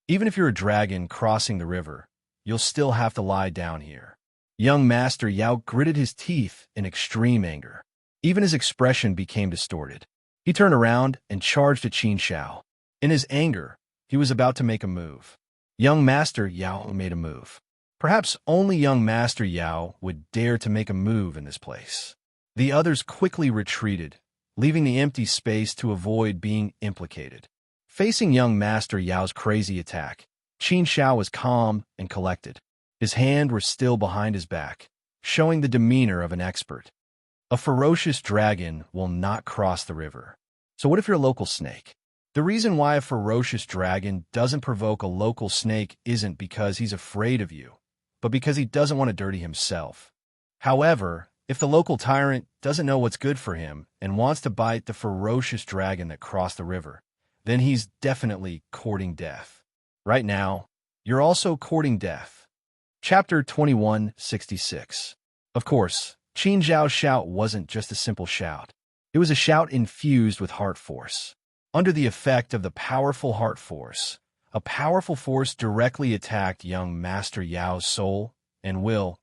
Even if you're a dragon crossing the river, you'll still have to lie down here. Young Master Yao gritted his teeth in extreme anger. Even his expression became distorted. He turned around and charged at Qin Shao. In his anger, he was about to make a move. Young Master Yao made a move. Perhaps only young Master Yao would dare to make a move in this place. The others quickly retreated, leaving the empty space to avoid being implicated. Facing young Master Yao's crazy attack, Qin Shao was calm and collected. His hands were still behind his back, showing the demeanor of an expert. A ferocious dragon will not cross the river. So what if you're a local snake? The reason why a ferocious dragon doesn't provoke a local snake isn't because he's afraid of you, but because he doesn't want to dirty himself. However, if the local tyrant doesn't know what's good for him and wants to bite the ferocious dragon that crossed the river, then he's definitely courting death. Right now, you're also courting death. Chapter 2166. Of course, Qin Zhao's shout wasn't just a simple shout. It was a shout infused with heart force. Under the effect of the powerful heart force, a powerful force directly attacked young Master Yao's soul and will,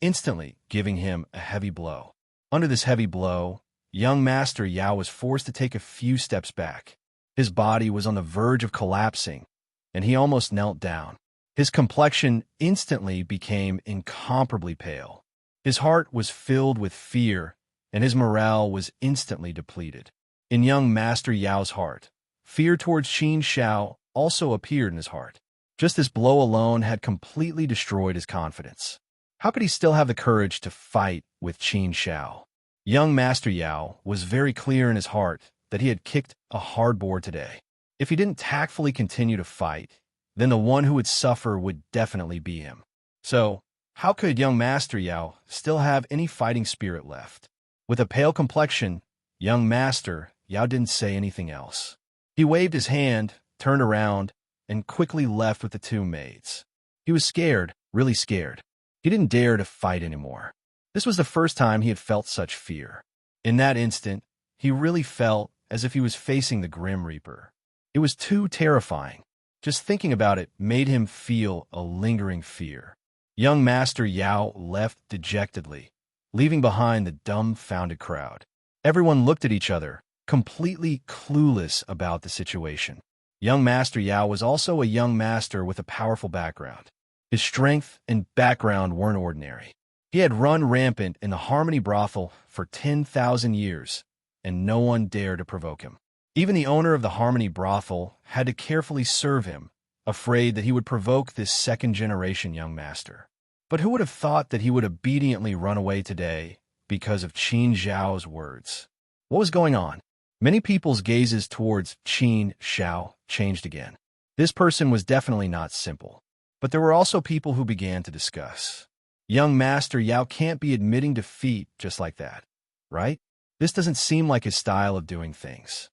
instantly giving him a heavy blow. Under this heavy blow, young Master Yao was forced to take a few steps back. His body was on the verge of collapsing, and he almost knelt down. His complexion instantly became incomparably pale. His heart was filled with fear, and his morale was instantly depleted. In young Master Yao's heart, fear towards Qin Shao also appeared in his heart. Just this blow alone had completely destroyed his confidence. How could he still have the courage to fight with Qin Shao? Young Master Yao was very clear in his heart that he had kicked a hard board today. If he didn't tactfully continue to fight, then the one who would suffer would definitely be him. So, how could young Master Yao still have any fighting spirit left? With a pale complexion, young Master Yao didn't say anything else. He waved his hand, turned around, and quickly left with the two maids. He was scared, really scared. He didn't dare to fight anymore. This was the first time he had felt such fear. In that instant, he really felt as if he was facing the Grim Reaper. It was too terrifying. Just thinking about it made him feel a lingering fear. Young Master Yao left dejectedly, leaving behind the dumbfounded crowd. Everyone looked at each other, completely clueless about the situation. Young Master Yao was also a young master with a powerful background. His strength and background weren't ordinary. He had run rampant in the Harmony brothel for 10,000 years, and no one dared to provoke him. Even the owner of the Harmony brothel had to carefully serve him, afraid that he would provoke this second-generation young master. But who would have thought that he would obediently run away today because of Qin Zhao's words? What was going on? Many people's gazes towards Qin Zhao changed again. This person was definitely not simple. But there were also people who began to discuss. Young Master Yao can't be admitting defeat just like that, right? This doesn't seem like his style of doing things.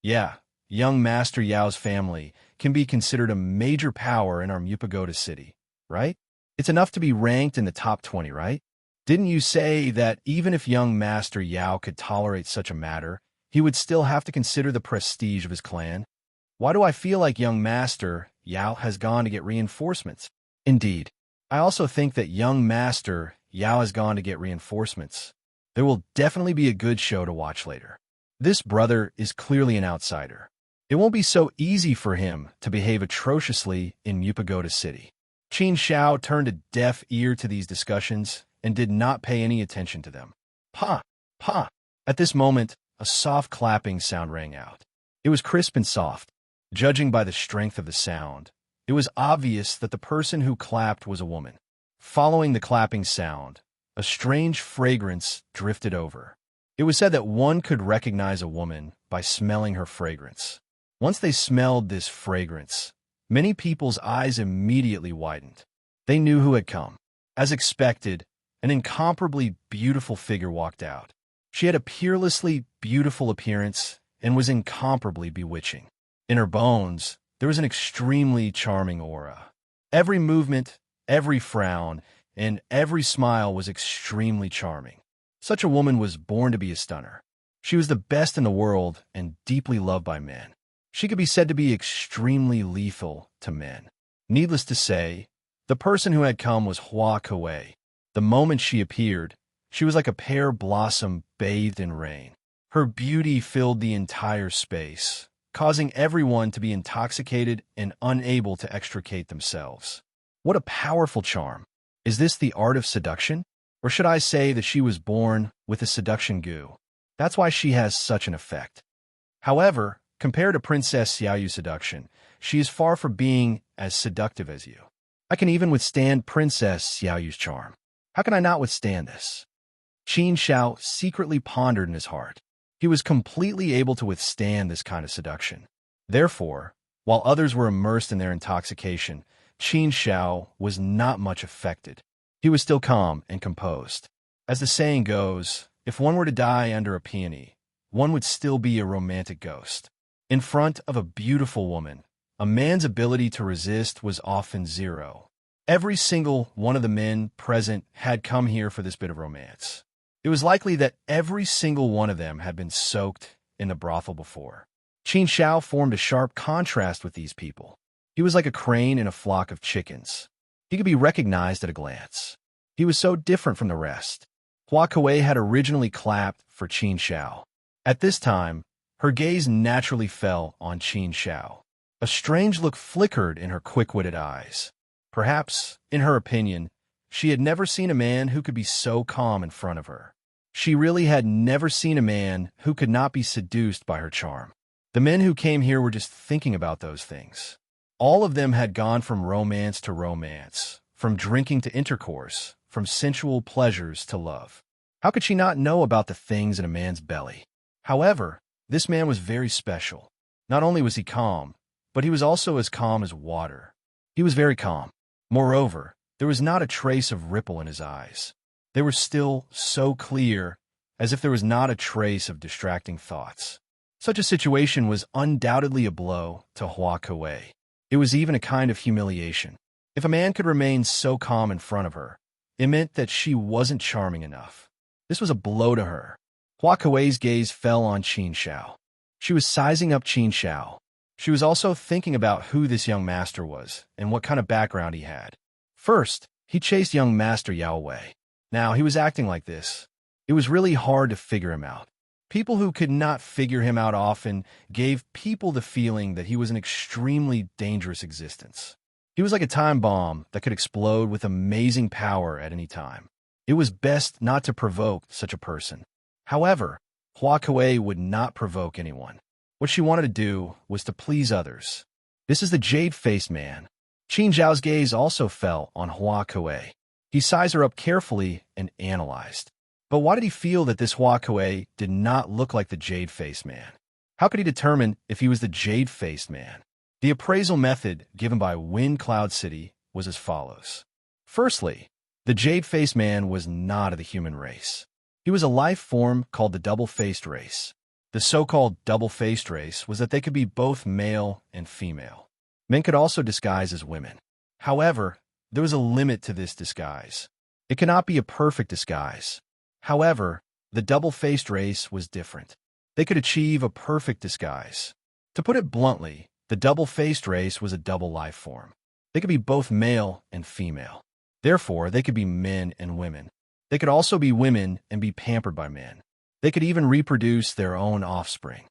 Yeah, young Master Yao's family can be considered a major power in our Mupagoda city, right? It's enough to be ranked in the top 20, right? Didn't you say that even if young Master Yao could tolerate such a matter, he would still have to consider the prestige of his clan? Why do I feel like young Master Yao has gone to get reinforcements? Indeed. I also think that young Master Yao has gone to get reinforcements. There will definitely be a good show to watch later. This brother is clearly an outsider. It won't be so easy for him to behave atrociously in Mupagoda City. Qin Shao turned a deaf ear to these discussions and did not pay any attention to them. Pa! Pa! At this moment, a soft clapping sound rang out. It was crisp and soft. Judging by the strength of the sound, it was obvious that the person who clapped was a woman. Following the clapping sound, a strange fragrance drifted over. It was said that one could recognize a woman by smelling her fragrance. Once they smelled this fragrance, many people's eyes immediately widened. They knew who had come. As expected, an incomparably beautiful figure walked out. She had a peerlessly beautiful appearance and was incomparably bewitching. In her bones, there was an extremely charming aura. Every movement, every frown, and every smile was extremely charming. Such a woman was born to be a stunner. She was the best in the world and deeply loved by men. She could be said to be extremely lethal to men. Needless to say, the person who had come was Hua Kuei. The moment she appeared, she was like a pear blossom bathed in rain. Her beauty filled the entire space, causing everyone to be intoxicated and unable to extricate themselves. What a powerful charm! Is this the art of seduction? Or should I say that she was born with a seduction goo? That's why she has such an effect. However, compared to Princess Xiaoyu's seduction, she is far from being as seductive as you. I can even withstand Princess Xiaoyu's charm. How can I not withstand this? Qin Shao secretly pondered in his heart. He was completely able to withstand this kind of seduction. Therefore, while others were immersed in their intoxication, Qin Shao was not much affected. He was still calm and composed. As the saying goes, if one were to die under a peony, one would still be a romantic ghost. In front of a beautiful woman, a man's ability to resist was often zero. Every single one of the men present had come here for this bit of romance. It was likely that every single one of them had been soaked in the brothel before. Qin Shao formed a sharp contrast with these people. He was like a crane in a flock of chickens. He could be recognized at a glance. He was so different from the rest. Hua Kuei had originally clapped for Qin Shao. At this time, her gaze naturally fell on Qin Shao. A strange look flickered in her quick-witted eyes. Perhaps, in her opinion, she had never seen a man who could be so calm in front of her. She really had never seen a man who could not be seduced by her charm. The men who came here were just thinking about those things. All of them had gone from romance to romance, from drinking to intercourse, from sensual pleasures to love. How could she not know about the things in a man's belly? However, this man was very special. Not only was he calm, but he was also as calm as water. He was very calm. Moreover, there was not a trace of ripple in his eyes. They were still so clear, as if there was not a trace of distracting thoughts. Such a situation was undoubtedly a blow to Hua Kuei. It was even a kind of humiliation. If a man could remain so calm in front of her, it meant that she wasn't charming enough. This was a blow to her. Hua Kuei's gaze fell on Qin Shao. She was sizing up Qin Shao. She was also thinking about who this young master was and what kind of background he had. First, he chased young Master Yao away. Now, he was acting like this. It was really hard to figure him out. People who could not figure him out often gave people the feeling that he was an extremely dangerous existence. He was like a time bomb that could explode with amazing power at any time. It was best not to provoke such a person. However, Hua Kuei would not provoke anyone. What she wanted to do was to please others. This is the jade-faced man. Qin Zhao's gaze also fell on Hua Kuei. He sized her up carefully and analyzed. But why did he feel that this Hua Kuei did not look like the jade-faced man? How could he determine if he was the jade-faced man? The appraisal method given by Wind Cloud City was as follows. Firstly, the jade-faced man was not of the human race. He was a life form called the double-faced race. The so-called double-faced race was that they could be both male and female. Men could also disguise as women. However, there was a limit to this disguise. It cannot be a perfect disguise. However, the double-faced race was different. They could achieve a perfect disguise. To put it bluntly, the double-faced race was a double life form. They could be both male and female. Therefore, they could be men and women. They could also be women and be pampered by men. They could even reproduce their own offspring.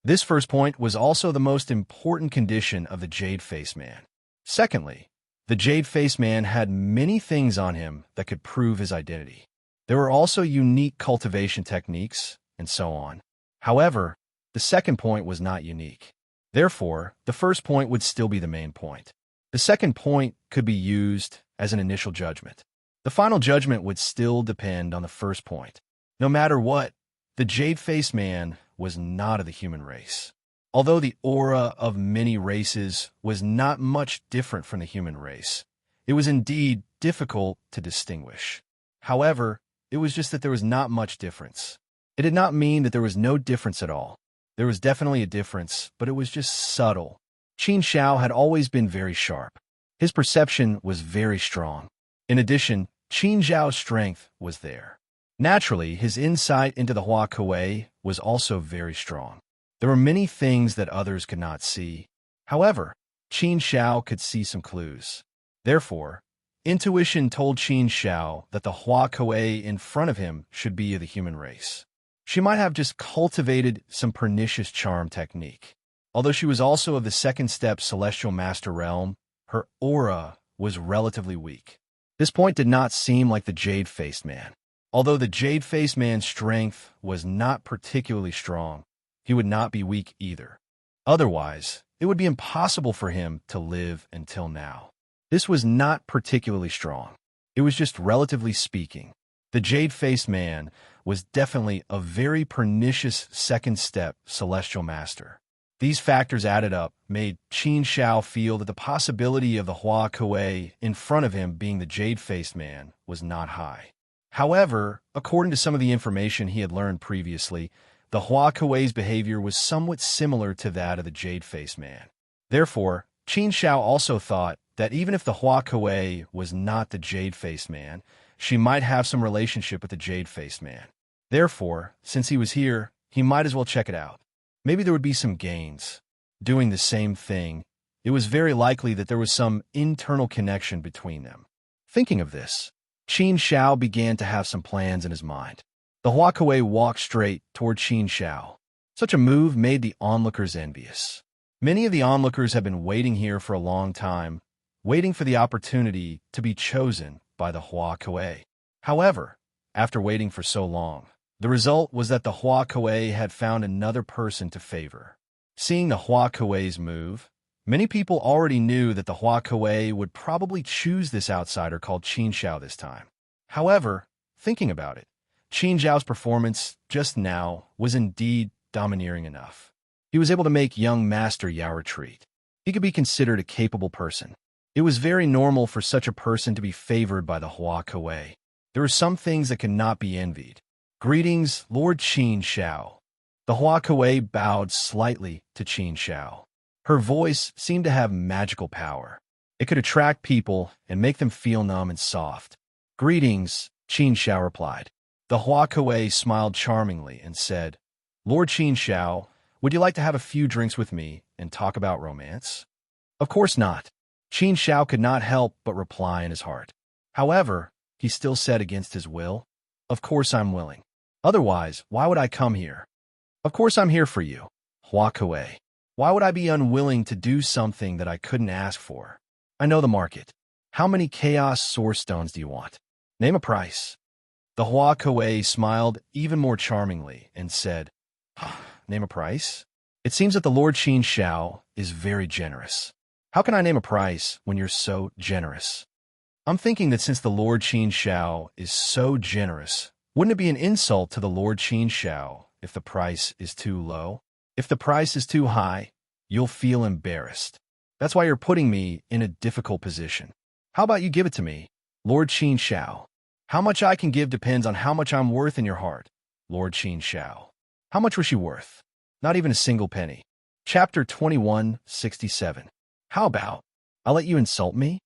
This first point was also the most important condition of the jade-faced man. Secondly, the jade-faced man had many things on him that could prove his identity. There were also unique cultivation techniques, and so on. However, the second point was not unique. Therefore, the first point would still be the main point. The second point could be used as an initial judgment. The final judgment would still depend on the first point. No matter what, the jade-faced man was not of the human race. Although the aura of many races was not much different from the human race, it was indeed difficult to distinguish. However, it was just that there was not much difference. It did not mean that there was no difference at all. There was definitely a difference, but it was just subtle. Qin Shao had always been very sharp. His perception was very strong. In addition, Qin Zhao's strength was there. Naturally, his insight into the Hua Kuei was also very strong. There were many things that others could not see. However, Qin Shao could see some clues. Therefore, intuition told Qin Shao that the Hua Kuei in front of him should be of the human race. She might have just cultivated some pernicious charm technique. Although she was also of the second step Celestial Master Realm, her aura was relatively weak. This point did not seem like the jade-faced man. Although the jade-faced man's strength was not particularly strong, he would not be weak either. Otherwise, it would be impossible for him to live until now. This was not particularly strong. It was just relatively speaking. The jade-faced man was definitely a very pernicious second-step Celestial Master. These factors added up made Qin Shao feel that the possibility of the Hua Kuei in front of him being the jade-faced man was not high. However, according to some of the information he had learned previously, the Hua Kuei's behavior was somewhat similar to that of the jade-faced man. Therefore, Qin Shao also thought that even if the Hua Kuei was not the jade-faced man, she might have some relationship with the jade-faced man. Therefore, since he was here, he might as well check it out. Maybe there would be some gains. Doing the same thing, it was very likely that there was some internal connection between them. Thinking of this, Qin Shao began to have some plans in his mind. The Huakuei walked straight toward Qin Shao. Such a move made the onlookers envious. Many of the onlookers had been waiting here for a long time, waiting for the opportunity to be chosen by the Huakuei. However, after waiting for so long, the result was that the Huakuei had found another person to favor. Seeing the Huakuei's move, many people already knew that the Huakuei would probably choose this outsider called Qin Shao this time. However, thinking about it, Qin Zhao's performance just now was indeed domineering enough. He was able to make young Master Yao retreat. He could be considered a capable person. It was very normal for such a person to be favored by the Huakuei. There were some things that could not be envied. Greetings, Lord Qin Shao. The Huakuei bowed slightly to Qin Shao. Her voice seemed to have magical power. It could attract people and make them feel numb and soft. Greetings, Qin Shao replied. The Huakuei smiled charmingly and said, Lord Qin Shao, would you like to have a few drinks with me and talk about romance? Of course not. Qin Shao could not help but reply in his heart. However, he still said against his will, Of course I'm willing. Otherwise, why would I come here? Of course I'm here for you, Huakuei. Why would I be unwilling to do something that I couldn't ask for? I know the market. How many chaos source stones do you want? Name a price. The Huakuei smiled even more charmingly and said, Name a price? It seems that the Lord Qin Shao is very generous. How can I name a price when you're so generous? I'm thinking that since the Lord Qin Shao is so generous, wouldn't it be an insult to the Lord Qin Shao if the price is too low? If the price is too high, you'll feel embarrassed. That's why you're putting me in a difficult position. How about you give it to me, Lord Qin Shao? How much I can give depends on how much I'm worth in your heart, Lord Qin Shao. How much was she worth? Not even a single penny. Chapter 21:67. How about, I'll let you insult me?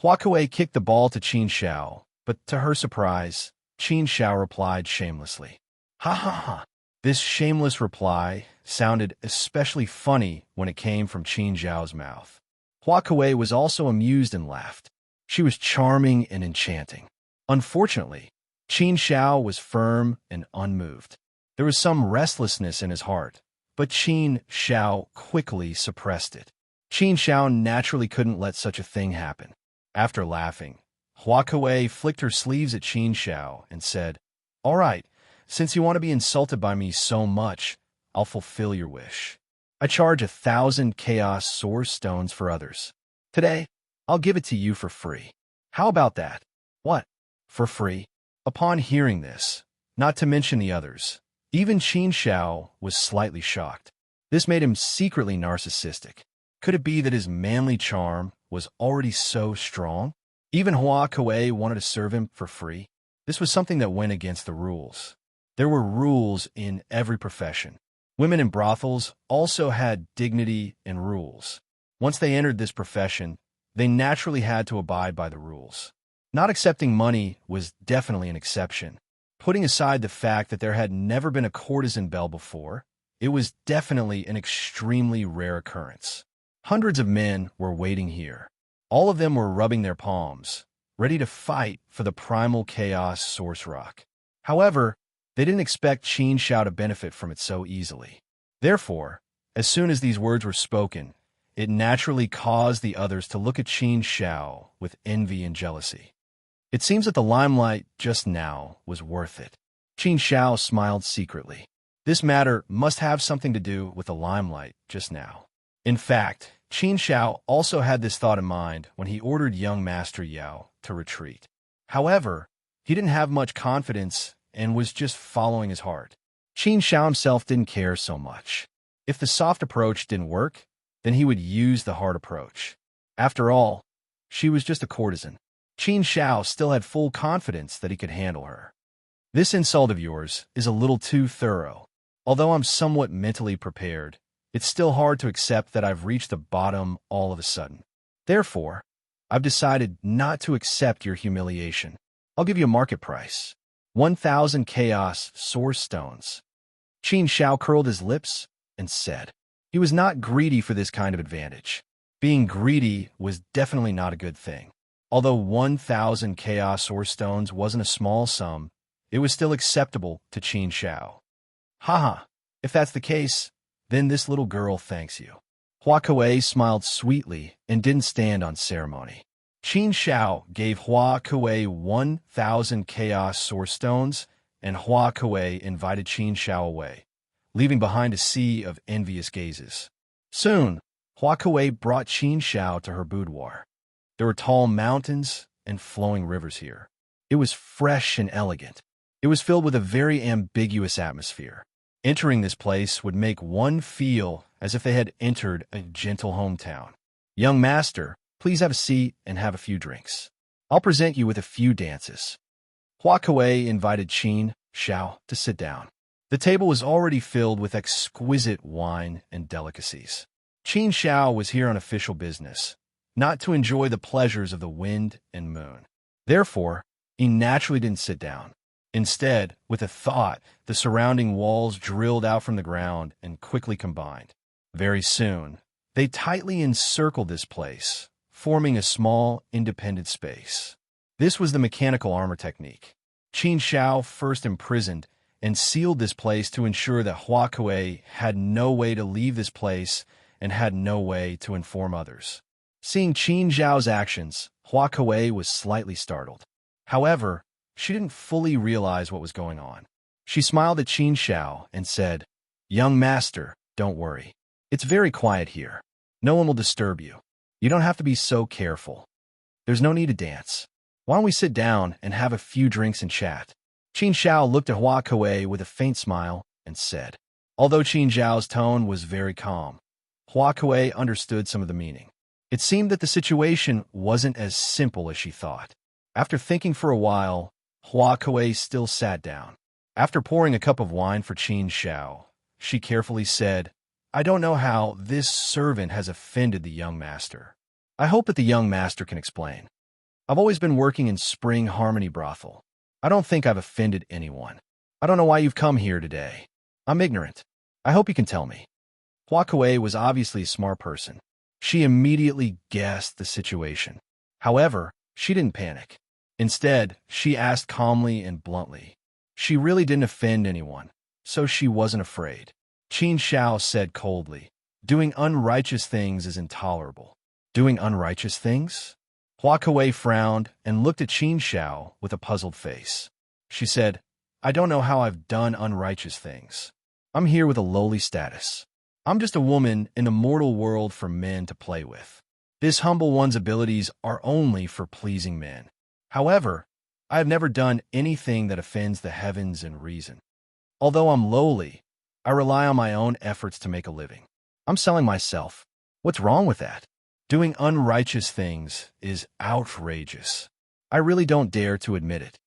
Huakuei kicked the ball to Qin Shao, but to her surprise, Qin Shao replied shamelessly. Ha ha ha. This shameless reply sounded especially funny when it came from Qin Zhao's mouth. Huakuei was also amused and laughed. She was charming and enchanting. Unfortunately, Qin Shao was firm and unmoved. There was some restlessness in his heart, but Qin Shao quickly suppressed it. Qin Shao naturally couldn't let such a thing happen. After laughing, Huakuei flicked her sleeves at Qin Shao and said, All right, since you want to be insulted by me so much, I'll fulfill your wish. I charge 1,000 chaos source stones for others. Today, I'll give it to you for free. How about that? What? For free? Upon hearing this, not to mention the others, even Qin Shao was slightly shocked. This made him secretly narcissistic. Could it be that his manly charm was already so strong? Even Huakuei wanted to serve him for free. This was something that went against the rules. There were rules in every profession. Women in brothels also had dignity and rules. Once they entered this profession, they naturally had to abide by the rules. Not accepting money was definitely an exception. Putting aside the fact that there had never been a courtesan belle before, it was definitely an extremely rare occurrence. Hundreds of men were waiting here. All of them were rubbing their palms, ready to fight for the primal chaos source rock. However, they didn't expect Qin Shao to benefit from it so easily. Therefore, as soon as these words were spoken, it naturally caused the others to look at Qin Shao with envy and jealousy. It seems that the limelight just now was worth it. Qin Shao smiled secretly. This matter must have something to do with the limelight just now. In fact, Qin Shao also had this thought in mind when he ordered young Master Yao to retreat. However, he didn't have much confidence and was just following his heart. Qin Shao himself didn't care so much. If the soft approach didn't work, then he would use the hard approach. After all, she was just a courtesan. Qin Shao still had full confidence that he could handle her. This insult of yours is a little too thorough. Although I'm somewhat mentally prepared, it's still hard to accept that I've reached the bottom all of a sudden. Therefore, I've decided not to accept your humiliation. I'll give you a market price. 1,000 chaos source stones. Qin Shao curled his lips and said. He was not greedy for this kind of advantage. Being greedy was definitely not a good thing. Although 1,000 chaos source stones wasn't a small sum, it was still acceptable to Qin Shao. Haha, if that's the case, then this little girl thanks you. Hua Kuei smiled sweetly and didn't stand on ceremony. Qin Shao gave Hua Kuei 1,000 chaos source stones, and Hua Kuei invited Qin Shao away, leaving behind a sea of envious gazes. Soon, Hua Kuei brought Qin Shao to her boudoir. There were tall mountains and flowing rivers here. It was fresh and elegant. It was filled with a very ambiguous atmosphere. Entering this place would make one feel as if they had entered a gentle hometown. Young master, please have a seat and have a few drinks. I'll present you with a few dances. Hua Kuei invited Qin Shao to sit down. The table was already filled with exquisite wine and delicacies. Qin Shao was here on official business, not to enjoy the pleasures of the wind and moon. Therefore, he naturally didn't sit down. Instead, with a thought, the surrounding walls drilled out from the ground and quickly combined. Very soon, they tightly encircled this place, forming a small, independent space. This was the mechanical armor technique. Qin Shao first imprisoned and sealed this place to ensure that Hua Kuei had no way to leave this place and had no way to inform others. Seeing Qin Shao's actions, Hua Kuei was slightly startled. However, she didn't fully realize what was going on. She smiled at Qin Shao and said, "Young master, don't worry. It's very quiet here. No one will disturb you. You don't have to be so careful. There's no need to dance. Why don't we sit down and have a few drinks and chat?" Qin Shao looked at Hua Kuei with a faint smile and said. Although Qin Shao's tone was very calm, Hua Kuei understood some of the meaning. It seemed that the situation wasn't as simple as she thought. After thinking for a while, Hua Kuei still sat down. After pouring a cup of wine for Qin Shao, she carefully said, "I don't know how this servant has offended the young master. I hope that the young master can explain. I've always been working in Spring Harmony Brothel. I don't think I've offended anyone. I don't know why you've come here today. I'm ignorant. I hope you can tell me." Hua Kuei was obviously a smart person. She immediately guessed the situation. However, she didn't panic. Instead, she asked calmly and bluntly. She really didn't offend anyone, so she wasn't afraid. Qin Shao said coldly, "Doing unrighteous things is intolerable." Doing unrighteous things? Hua Kuei frowned and looked at Qin Shao with a puzzled face. She said, "I don't know how I've done unrighteous things. I'm here with a lowly status. I'm just a woman in a mortal world for men to play with. This humble one's abilities are only for pleasing men. However, I have never done anything that offends the heavens and reason. Although I'm lowly, I rely on my own efforts to make a living. I'm selling myself. What's wrong with that? Doing unrighteous things is outrageous. I really don't dare to admit it."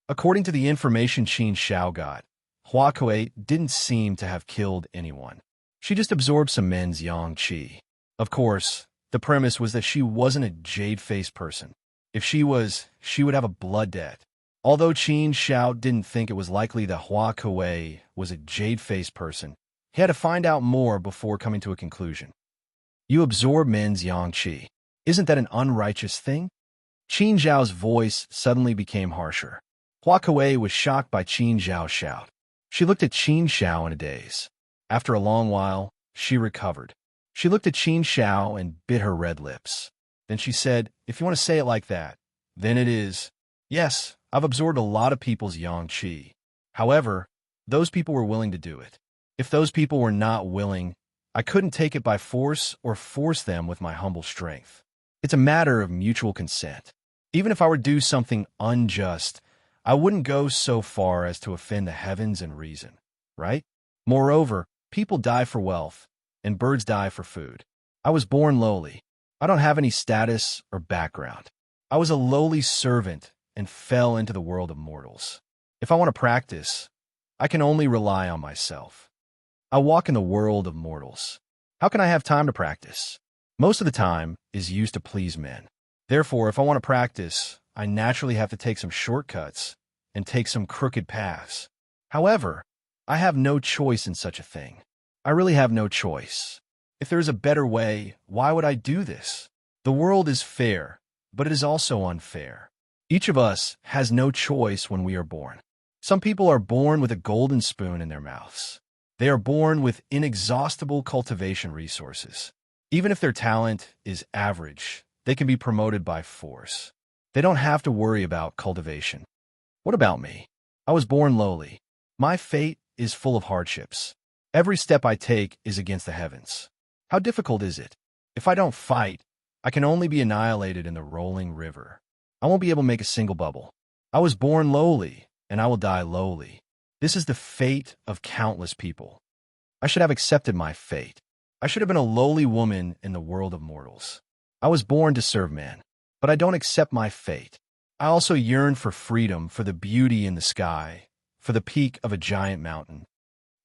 According to the information Qin Shao got, Hua Kuei didn't seem to have killed anyone. She just absorbed some men's yang qi. Of course, the premise was that she wasn't a jade-faced person. If she was, she would have a blood debt. Although Qin Shao didn't think it was likely that Hua Kuei was a jade-faced person, he had to find out more before coming to a conclusion. "You absorb men's yang qi. Isn't that an unrighteous thing?" Qin Zhao's voice suddenly became harsher. Hua Kuei was shocked by Qin Zhao's shout. She looked at Qin Shao in a daze. After a long while, she recovered. She looked at Qin Shao and bit her red lips. Then she said, "If you want to say it like that, then it is. Yes, I've absorbed a lot of people's yang qi. However, those people were willing to do it. If those people were not willing, I couldn't take it by force or force them with my humble strength. It's a matter of mutual consent. Even if I were to do something unjust, I wouldn't go so far as to offend the heavens and reason, right? Moreover, people die for wealth, and birds die for food. I was born lowly. I don't have any status or background. I was a lowly servant and fell into the world of mortals. If I want to practice, I can only rely on myself. I walk in the world of mortals. How can I have time to practice? Most of the time is used to please men. Therefore, if I want to practice, I naturally have to take some shortcuts and take some crooked paths. However, I have no choice in such a thing. I really have no choice. If there is a better way, why would I do this? The world is fair, but it is also unfair. Each of us has no choice when we are born. Some people are born with a golden spoon in their mouths. They are born with inexhaustible cultivation resources. Even if their talent is average, they can be promoted by force. They don't have to worry about cultivation. What about me? I was born lowly. My fate is full of hardships. Every step I take is against the heavens. How difficult is it? If I don't fight, I can only be annihilated in the rolling river. I won't be able to make a single bubble. I was born lowly, and I will die lowly. This is the fate of countless people. I should have accepted my fate. I should have been a lowly woman in the world of mortals. I was born to serve man, but I don't accept my fate. I also yearn for freedom, for the beauty in the sky, for the peak of a giant mountain.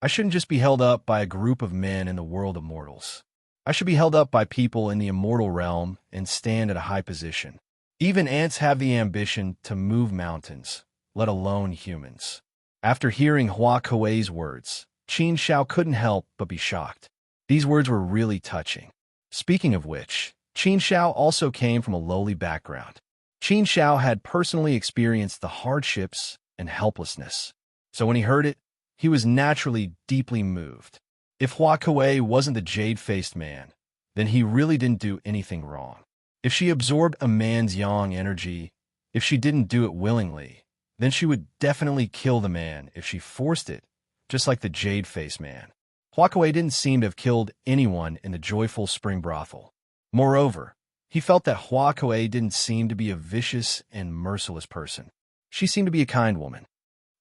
I shouldn't just be held up by a group of men in the world of mortals. I should be held up by people in the immortal realm and stand at a high position. Even ants have the ambition to move mountains, let alone humans. After hearing Hua Kuei's words, Qin Shao couldn't help but be shocked. These words were really touching. Speaking of which, Qin Shao also came from a lowly background. Qin Shao had personally experienced the hardships and helplessness. So when he heard it, he was naturally deeply moved. If Hua Kuei wasn't the jade-faced man, then he really didn't do anything wrong. If she absorbed a man's yang energy, if she didn't do it willingly, then she would definitely kill the man if she forced it, just like the jade-faced man. Hua Kuei didn't seem to have killed anyone in the joyful spring brothel. Moreover, he felt that Hua Kuei didn't seem to be a vicious and merciless person. She seemed to be a kind woman.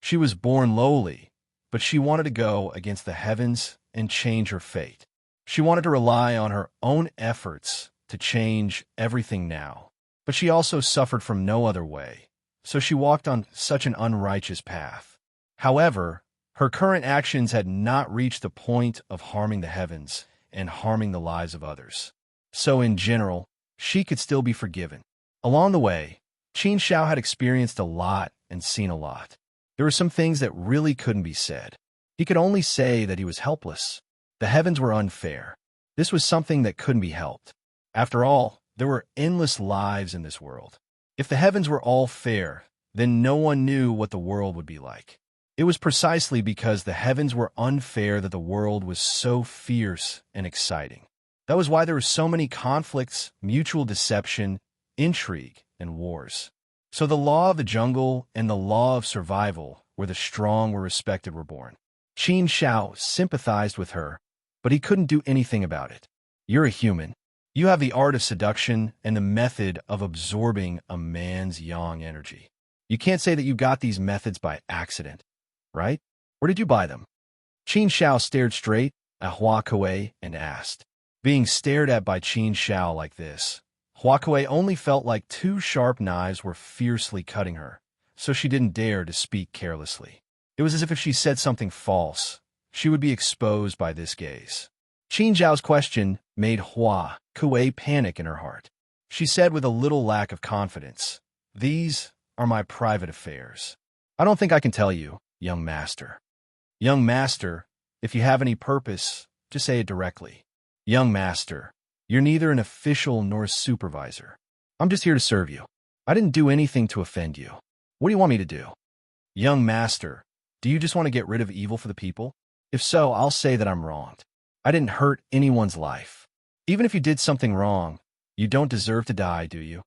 She was born lowly, but she wanted to go against the heavens and change her fate. She wanted to rely on her own efforts to change everything now, but she also suffered from no other way, so she walked on such an unrighteous path. However, her current actions had not reached the point of harming the heavens and harming the lives of others. So in general, she could still be forgiven. Along the way, Qin Shao had experienced a lot and seen a lot. There were some things that really couldn't be said. He could only say that he was helpless. The heavens were unfair. This was something that couldn't be helped. After all, there were endless lives in this world. If the heavens were all fair, then no one knew what the world would be like. It was precisely because the heavens were unfair that the world was so fierce and exciting. That was why there were so many conflicts, mutual deception, intrigue, and wars. So the law of the jungle and the law of survival, where the strong were respected, were born. Qin Shao sympathized with her, but he couldn't do anything about it. You're a human. You have the art of seduction and the method of absorbing a man's yang energy. You can't say that you got these methods by accident, right? Where did you buy them? Qin Shao stared straight at Hua Kuei and asked. Being stared at by Qin Shao like this, Hua Kuei only felt like two sharp knives were fiercely cutting her, so she didn't dare to speak carelessly. It was as if she said something false, she would be exposed by this gaze. Qin Zhao's question made Hua Kuei panic in her heart. She said with a little lack of confidence, "These are my private affairs. I don't think I can tell you, young master." Young master, if you have any purpose, just say it directly. Young master, you're neither an official nor a supervisor. I'm just here to serve you. I didn't do anything to offend you. What do you want me to do? Young master, do you just want to get rid of evil for the people? If so, I'll say that I'm wronged. I didn't hurt anyone's life. Even if you did something wrong, you don't deserve to die, do you?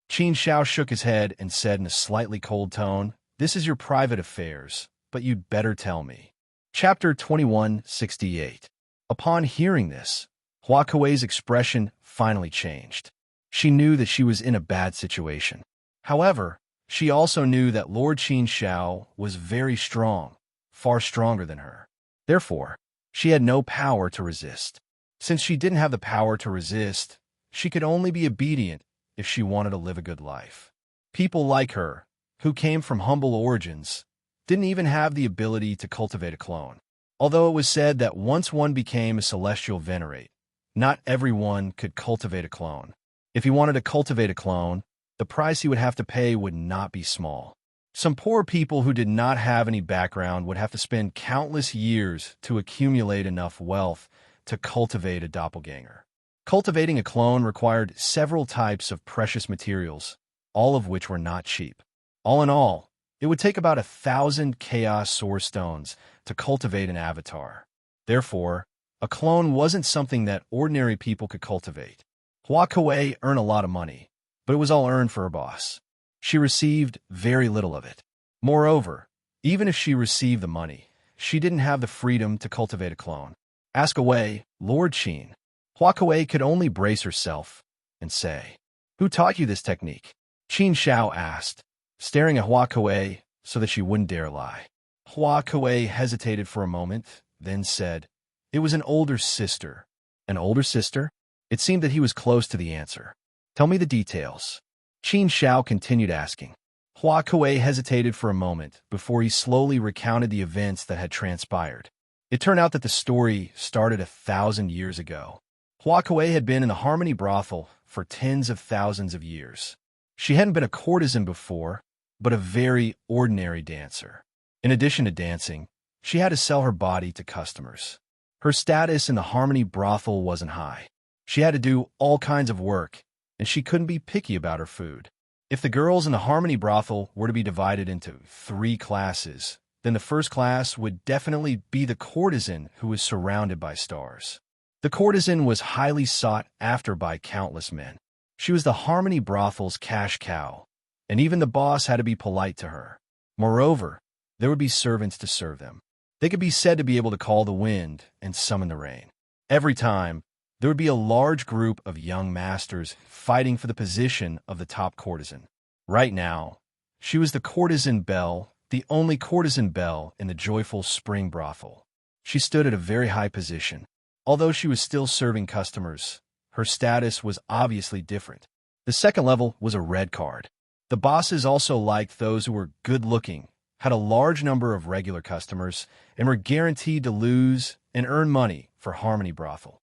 Qin Shao shook his head and said in a slightly cold tone, "This is your private affairs, but you'd better tell me." Chapter 2168. Upon hearing this, Hua Kuei's expression finally changed. She knew that she was in a bad situation. However, she also knew that Lord Qin Shao was very strong, far stronger than her. Therefore, she had no power to resist. Since she didn't have the power to resist, she could only be obedient if she wanted to live a good life. People like her, who came from humble origins, didn't even have the ability to cultivate a clone. Although it was said that once one became a celestial venerate, not everyone could cultivate a clone. If you wanted to cultivate a clone, the price he would have to pay would not be small. Some poor people who did not have any background would have to spend countless years to accumulate enough wealth to cultivate a doppelganger. Cultivating a clone required several types of precious materials, all of which were not cheap. All in all, it would take about 1,000 chaos source stones to cultivate an avatar. Therefore, a clone wasn't something that ordinary people could cultivate. Hua Kuei earned a lot of money, but it was all earned for her boss. She received very little of it. Moreover, even if she received the money, she didn't have the freedom to cultivate a clone. Ask away, Lord Qin. Hua Kuei could only brace herself and say, "Who taught you this technique?" Qin Shao asked, staring at Hua Kuei so that she wouldn't dare lie. Hua Kuei hesitated for a moment, then said, "It was an older sister." An older sister? It seemed that he was close to the answer. "Tell me the details." Qin Shao continued asking. Hua Kuei hesitated for a moment before he slowly recounted the events that had transpired. It turned out that the story started 1,000 years ago. Hua Kuei had been in the Harmony brothel for tens of thousands of years. She hadn't been a courtesan before, but a very ordinary dancer. In addition to dancing, she had to sell her body to customers. Her status in the Harmony brothel wasn't high. She had to do all kinds of work, and she couldn't be picky about her food. If the girls in the Harmony brothel were to be divided into 3 classes, then the first class would definitely be the courtesan who was surrounded by stars. The courtesan was highly sought after by countless men. She was the Harmony brothel's cash cow, and even the boss had to be polite to her. Moreover, there would be servants to serve them. They could be said to be able to call the wind and summon the rain. Every time, there would be a large group of young masters fighting for the position of the top courtesan. Right now, she was the courtesan belle, the only courtesan belle in the joyful spring brothel. She stood at a very high position. Although she was still serving customers, her status was obviously different. The second level was a red card. The bosses also liked those who were good-looking, had a large number of regular customers, and were guaranteed to lose and earn money for Harmony brothel.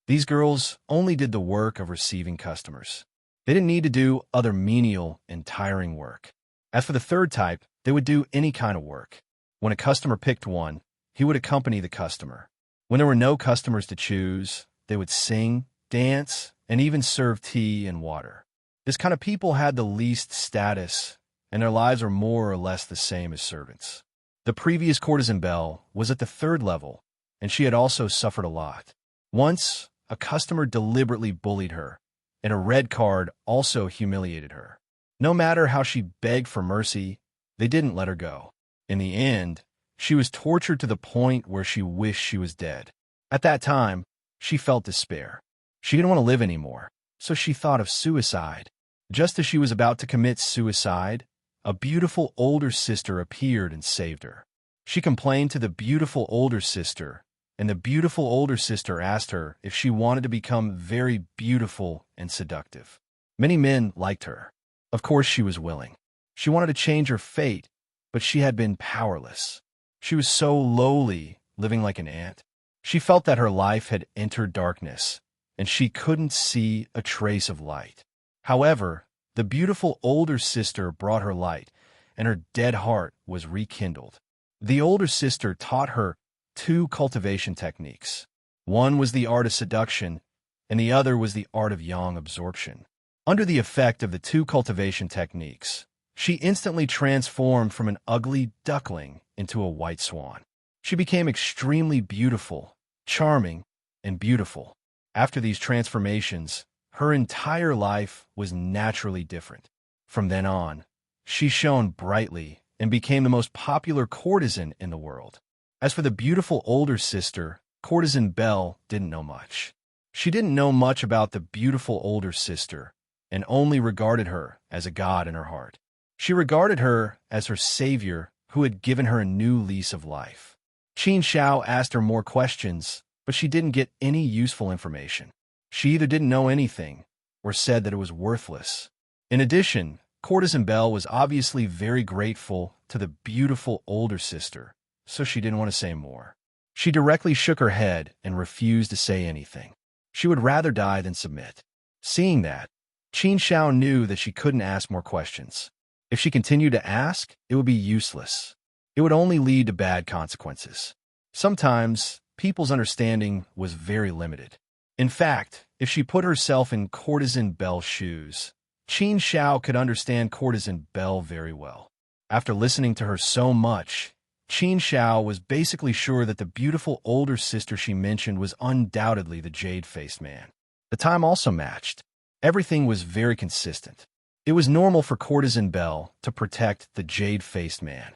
These girls only did the work of receiving customers. They didn't need to do other menial and tiring work. As for the third type, they would do any kind of work. When a customer picked one, he would accompany the customer. When there were no customers to choose, they would sing, dance, and even serve tea and water. This kind of people had the least status, and their lives were more or less the same as servants. The previous courtesan belle was at the third level, and she had also suffered a lot. Once, a customer deliberately bullied her, and a red card also humiliated her. No matter how she begged for mercy, they didn't let her go. In the end, she was tortured to the point where she wished she was dead. At that time, she felt despair. She didn't want to live anymore, so she thought of suicide. Just as she was about to commit suicide, a beautiful older sister appeared and saved her. She complained to the beautiful older sister, and the beautiful older sister asked her if she wanted to become very beautiful and seductive. Many men liked her. Of course she was willing. She wanted to change her fate, but she had been powerless. She was so lowly, living like an ant. She felt that her life had entered darkness, and she couldn't see a trace of light. However, the beautiful older sister brought her light, and her dead heart was rekindled. The older sister taught her 2 cultivation techniques. One was the art of seduction, and the other was the art of yang absorption. Under the effect of the 2 cultivation techniques, she instantly transformed from an ugly duckling into a white swan. She became extremely beautiful, charming, and beautiful. After these transformations, her entire life was naturally different. From then on, she shone brightly and became the most popular courtesan in the world. As for the beautiful older sister, courtesan Belle didn't know much. She didn't know much about the beautiful older sister and only regarded her as a god in her heart. She regarded her as her savior who had given her a new lease of life. Qin Shao asked her more questions, but she didn't get any useful information. She either didn't know anything or said that it was worthless. In addition, courtesan Belle was obviously very grateful to the beautiful older sister, so she didn't want to say more. She directly shook her head and refused to say anything. She would rather die than submit. Seeing that, Qin Shao knew that she couldn't ask more questions. If she continued to ask, it would be useless. It would only lead to bad consequences. Sometimes, people's understanding was very limited. In fact, if she put herself in Courtesan Belle's shoes, Qin Shao could understand Courtesan Belle very well. After listening to her so much, Qin Shao was basically sure that the beautiful older sister she mentioned was undoubtedly the jade-faced man. The time also matched. Everything was very consistent. It was normal for Courtesan Belle to protect the jade-faced man.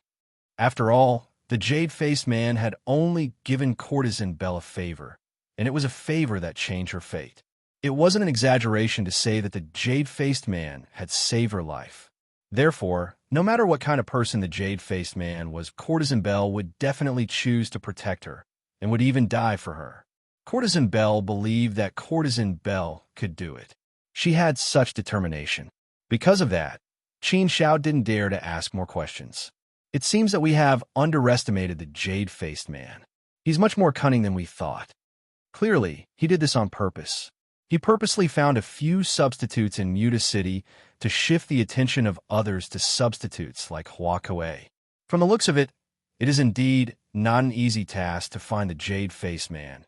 After all, the jade-faced man had only given Courtesan Belle a favor, and it was a favor that changed her fate. It wasn't an exaggeration to say that the jade-faced man had saved her life. Therefore, no matter what kind of person the jade-faced man was, Courtesan Belle would definitely choose to protect her, and would even die for her. Courtesan Belle believed that Courtesan Belle could do it. She had such determination. Because of that, Qin Shao didn't dare to ask more questions. It seems that we have underestimated the jade-faced man. He's much more cunning than we thought. Clearly, he did this on purpose. He purposely found a few substitutes in Muta City to shift the attention of others to substitutes like Hua Kuei. From the looks of it, it is indeed not an easy task to find the jade-faced man.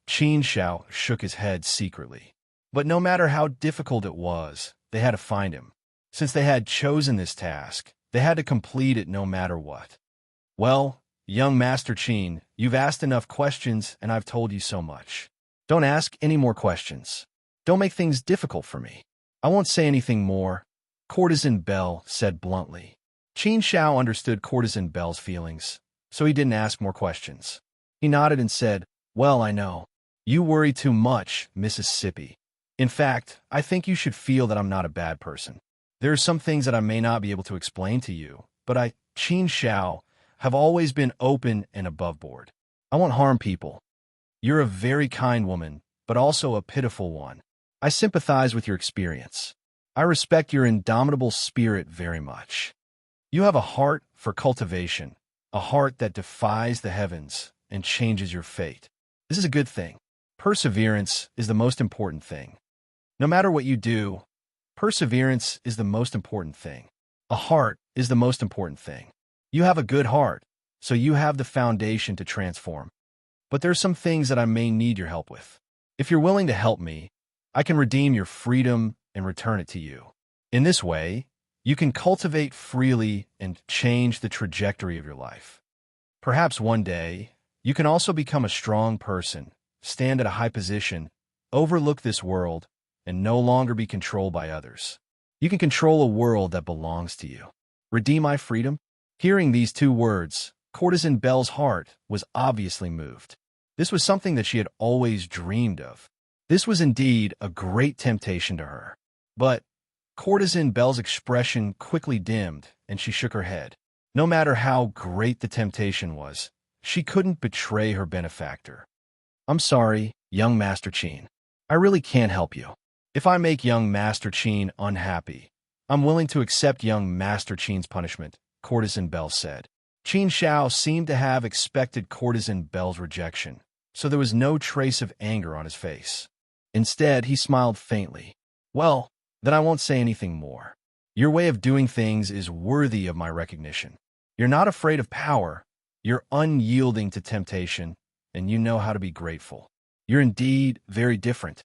Qin Shao shook his head secretly. But no matter how difficult it was, they had to find him. Since they had chosen this task, they had to complete it no matter what. Well, young Master Qin, you've asked enough questions and I've told you so much. Don't ask any more questions. Don't make things difficult for me. I won't say anything more, Courtesan Belle said bluntly. Qin Shao understood Courtesan Belle's feelings, so he didn't ask more questions. He nodded and said, "Well, I know. You worry too much, Mississippi. In fact, I think you should feel that I'm not a bad person. There are some things that I may not be able to explain to you, but I, Qin Shao, have always been open and above board. I won't harm people. You're a very kind woman, but also a pitiful one. I sympathize with your experience. I respect your indomitable spirit very much. You have a heart for cultivation, a heart that defies the heavens and changes your fate. This is a good thing. Perseverance is the most important thing. No matter what you do, perseverance is the most important thing. A heart is the most important thing. You have a good heart, so you have the foundation to transform. But there are some things that I may need your help with. If you're willing to help me, I can redeem your freedom and return it to you. In this way, you can cultivate freely and change the trajectory of your life. Perhaps one day, you can also become a strong person, stand at a high position, overlook this world, and no longer be controlled by others. You can control a world that belongs to you. Redeem my freedom?" Hearing these two words, Courtesan Belle's heart was obviously moved. This was something that she had always dreamed of. This was indeed a great temptation to her. But Courtesan Belle's expression quickly dimmed, and she shook her head. No matter how great the temptation was, she couldn't betray her benefactor. "I'm sorry, young Master Qin. I really can't help you. If I make young Master Qin unhappy, I'm willing to accept young Master Qin's punishment," Courtesan Belle said. Qin Shao seemed to have expected Courtesan Belle's rejection, so there was no trace of anger on his face. Instead, he smiled faintly. "Well, then I won't say anything more. Your way of doing things is worthy of my recognition. You're not afraid of power, you're unyielding to temptation, and you know how to be grateful. You're indeed very different.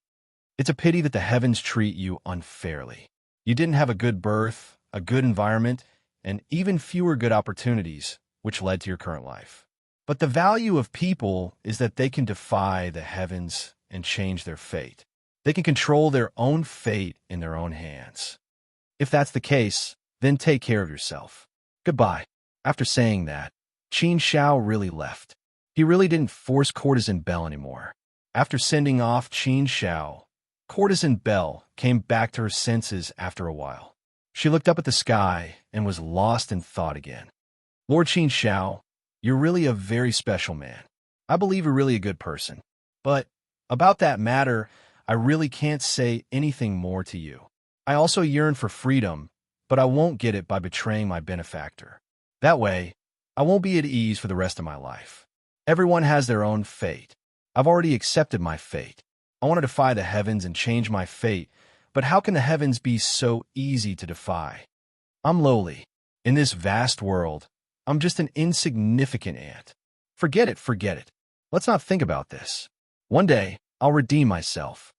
It's a pity that the heavens treat you unfairly. You didn't have a good birth, a good environment, and even fewer good opportunities, which led to your current life. But the value of people is that they can defy the heavens and change their fate. They can control their own fate in their own hands. If that's the case, then take care of yourself. Goodbye." After saying that, Qin Shao really left. He really didn't force Courtesan Belle anymore. After sending off Qin Shao, Courtesan Belle came back to her senses after a while. She looked up at the sky and was lost in thought again. "Lord Qin Shao, you're really a very special man. I believe you're really a good person. But about that matter, I really can't say anything more to you. I also yearn for freedom, but I won't get it by betraying my benefactor. That way, I won't be at ease for the rest of my life. Everyone has their own fate. I've already accepted my fate. I want to defy the heavens and change my fate, But how can the heavens be so easy to defy? I'm lowly. In this vast world, I'm just an insignificant ant. Forget it, forget it. Let's not think about this. One day, I'll redeem myself.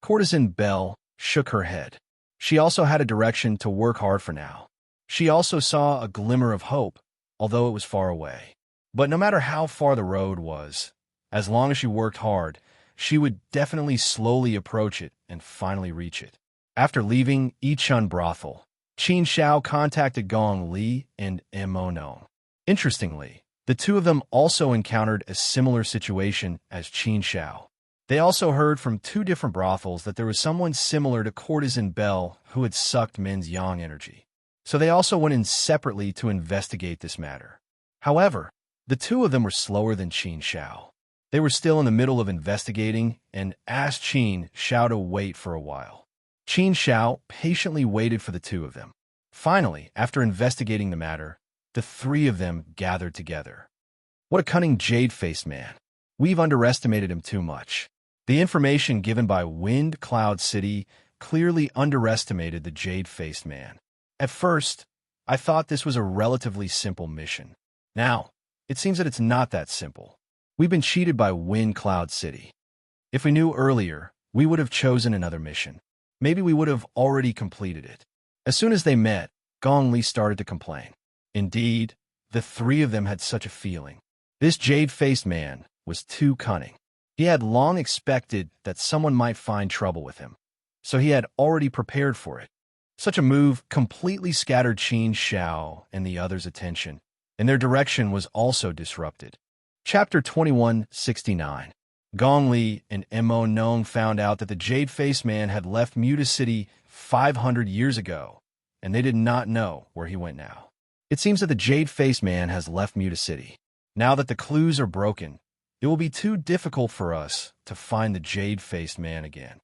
Courtesan Belle shook her head. She also had a direction to work hard for now. She also saw a glimmer of hope, although it was far away. But no matter how far the road was, as long as she worked hard, she would definitely slowly approach it and finally reach it. After leaving Yichun Brothel, Qin Xiao contacted Gong Li and Mo Nong. Interestingly, the two of them also encountered a similar situation as Qin Xiao. They also heard from two different brothels that there was someone similar to Courtesan Belle who had sucked men's yang energy. So they also went in separately to investigate this matter. However, the two of them were slower than Qin Xiao. They were still in the middle of investigating and asked Qin Xiao to wait for a while. Qin Xiao patiently waited for the two of them. Finally, after investigating the matter, the three of them gathered together. What a cunning jade-faced man. We've underestimated him too much. The information given by Wind Cloud City clearly underestimated the jade-faced man. At first, I thought this was a relatively simple mission. Now, it seems that it's not that simple. We've been cheated by Wind Cloud City. If we knew earlier, we would have chosen another mission. Maybe we would have already completed it. As soon as they met, Gong Li started to complain. Indeed, the three of them had such a feeling. This jade-faced man was too cunning. He had long expected that someone might find trouble with him, so he had already prepared for it. Such a move completely scattered Qin Xiao and the others' attention, and their direction was also disrupted. Chapter 2169. Gong Li and Mo Nong found out that the jade-faced man had left Muta City 500 years ago, and they did not know where he went now. It seems that the jade-faced man has left Muta City. Now that the clues are broken, it will be too difficult for us to find the jade-faced man again.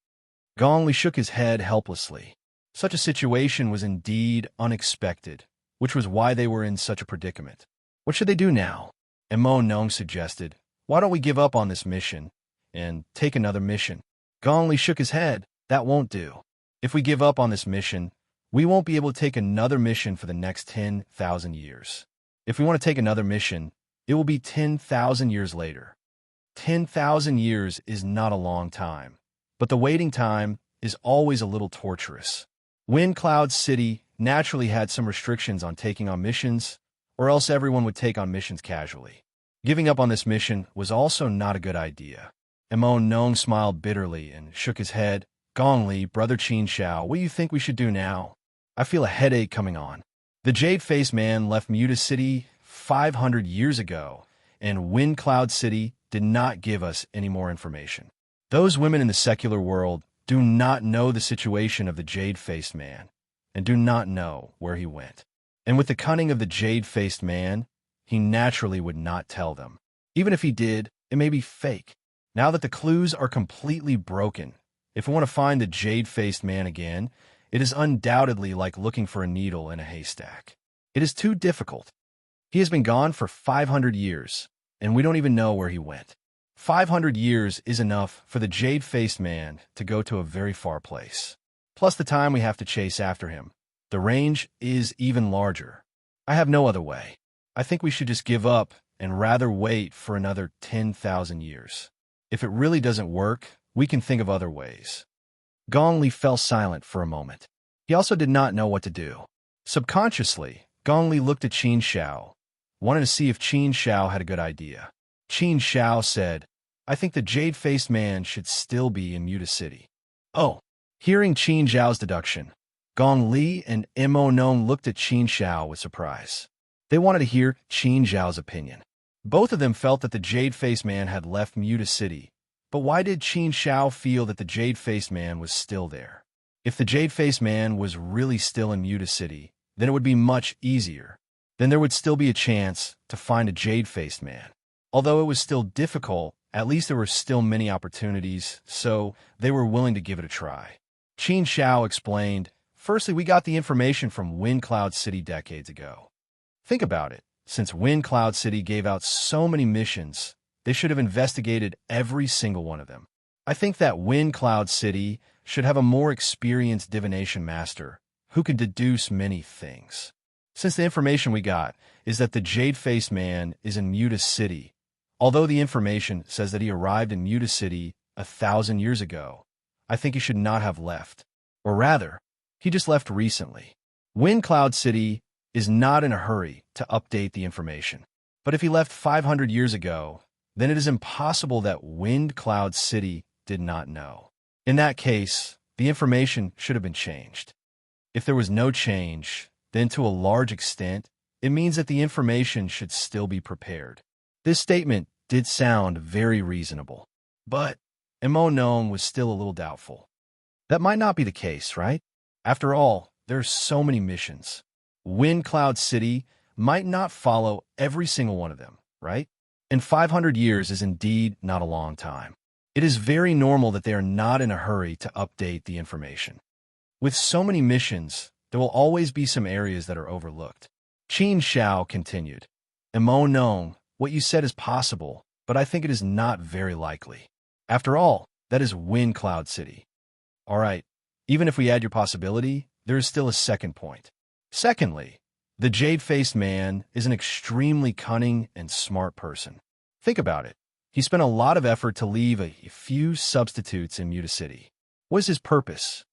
Gong Li shook his head helplessly. Such a situation was indeed unexpected, which was why they were in such a predicament. What should they do now? Mo Nong suggested, why don't we give up on this mission and take another mission? Gong Li shook his head. That won't do. If we give up on this mission, we won't be able to take another mission for the next 10,000 years. If we want to take another mission, it will be 10,000 years later. 10,000 years is not a long time, but the waiting time is always a little torturous. Wind Cloud City naturally had some restrictions on taking on missions, or else everyone would take on missions casually. Giving up on this mission was also not a good idea. Mo Nong smiled bitterly and shook his head. Gong Li, Brother Qin Xiao, what do you think we should do now? I feel a headache coming on. The jade-faced man left Muta City 500 years ago, and Wind Cloud City did not give us any more information. Those women in the secular world do not know the situation of the jade-faced man, and do not know where he went. And with the cunning of the jade-faced man, he naturally would not tell them. Even if he did, it may be fake. Now that the clues are completely broken, if we want to find the jade-faced man again, it is undoubtedly like looking for a needle in a haystack. It is too difficult. He has been gone for 500 years, and we don't even know where he went. 500 years is enough for the jade-faced man to go to a very far place. Plus the time we have to chase after him. The range is even larger. I have no other way. I think we should just give up and rather wait for another 10,000 years. If it really doesn't work, we can think of other ways. Gong Li fell silent for a moment. He also did not know what to do. Subconsciously, Gong Li looked at Qin Xiao, wanted to see if Qin Xiao had a good idea. Qin Xiao said, I think the jade-faced man should still be in Muta City. Oh, hearing Qin Xiao's deduction, Gong Li and Mo Nong looked at Qin Xiao with surprise. They wanted to hear Qin Xiao's opinion. Both of them felt that the jade-faced man had left Muta City, but why did Qin Xiao feel that the jade-faced man was still there? If the jade-faced man was really still in Muta City, then it would be much easier. Then there would still be a chance to find a jade-faced man. Although it was still difficult, at least there were still many opportunities, so they were willing to give it a try. Qin Xiao explained, firstly, we got the information from Wind Cloud City decades ago. Think about it. Since Wind Cloud City gave out so many missions, they should have investigated every single one of them. I think that Wind Cloud City should have a more experienced divination master who can deduce many things. Since the information we got is that the Jade-Faced Man is in Muta City, although the information says that he arrived in Muta City 1,000 years ago, I think he should not have left. Or rather, he just left recently. Wind Cloud City is not in a hurry to update the information. But if he left 500 years ago, then it is impossible that Wind Cloud City did not know. In that case, the information should have been changed. If there was no change, then to a large extent, it means that the information should still be prepared. This statement did sound very reasonable, but Nong was still a little doubtful. That might not be the case, right? After all, there are so many missions. Wind Cloud City might not follow every single one of them, right? And 500 years is indeed not a long time. It is very normal that they are not in a hurry to update the information. With so many missions, there will always be some areas that are overlooked. Qin Xiao continued, Nong, what you said is possible, but I think it is not very likely. After all, that is Wind Cloud City. All right, even if we add your possibility, there is still a second point. Secondly, the Jade-Faced Man is an extremely cunning and smart person. Think about it. He spent a lot of effort to leave a few substitutes in Muta City. What is his purpose?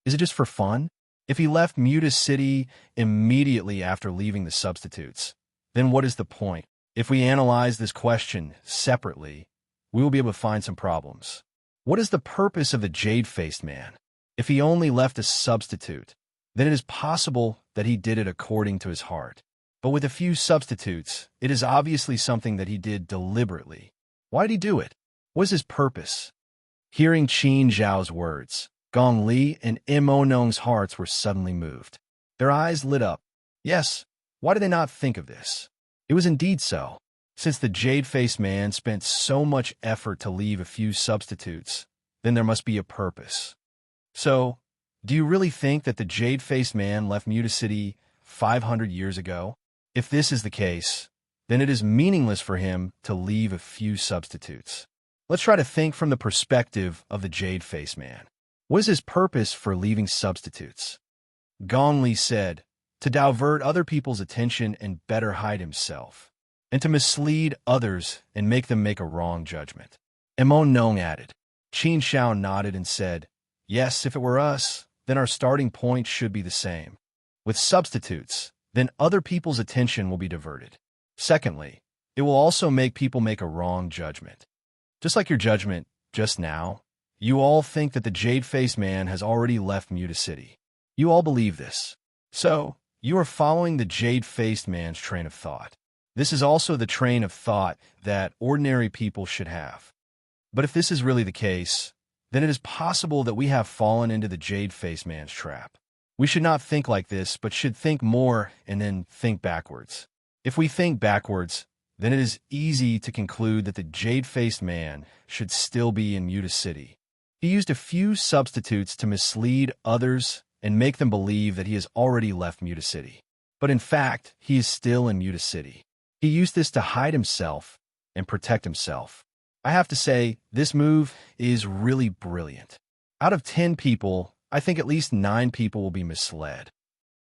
Is it just for fun? If he left Muta City immediately after leaving the substitutes, then what is the point? If we analyze this question separately, we will be able to find some problems. What is the purpose of the Jade-Faced Man? If he only left a substitute, then it is possible that he did it according to his heart. But with a few substitutes, it is obviously something that he did deliberately. Why did he do it? What is his purpose? Hearing Qin Zhao's words, Gong Li and Nong's hearts were suddenly moved. Their eyes lit up. Yes, why did they not think of this? It was indeed so. Since the Jade-Faced Man spent so much effort to leave a few substitutes, then there must be a purpose. So, do you really think that the Jade-Faced Man left Muta City 500 years ago? If this is the case, then it is meaningless for him to leave a few substitutes. Let's try to think from the perspective of the Jade-Faced Man. What is his purpose for leaving substitutes? Gong Li said, to divert other people's attention and better hide himself, and to mislead others and make them make a wrong judgment. Nong added. Qin Xiao nodded and said, yes, if it were us, then our starting point should be the same. With substitutes, then other people's attention will be diverted. Secondly, it will also make people make a wrong judgment. Just like your judgment just now, you all think that the Jade-Faced Man has already left Muta City. You all believe this. So, you are following the Jade-Faced Man's train of thought. This is also the train of thought that ordinary people should have. But if this is really the case, then it is possible that we have fallen into the Jade-Faced Man's trap. We should not think like this, but should think more and then think backwards. If we think backwards, then it is easy to conclude that the Jade-Faced Man should still be in Muta City. He used a few substitutes to mislead others and make them believe that he has already left Muta City. But in fact, he is still in Muta City. He used this to hide himself and protect himself. I have to say, this move is really brilliant. Out of 10 people, I think at least 9 people will be misled.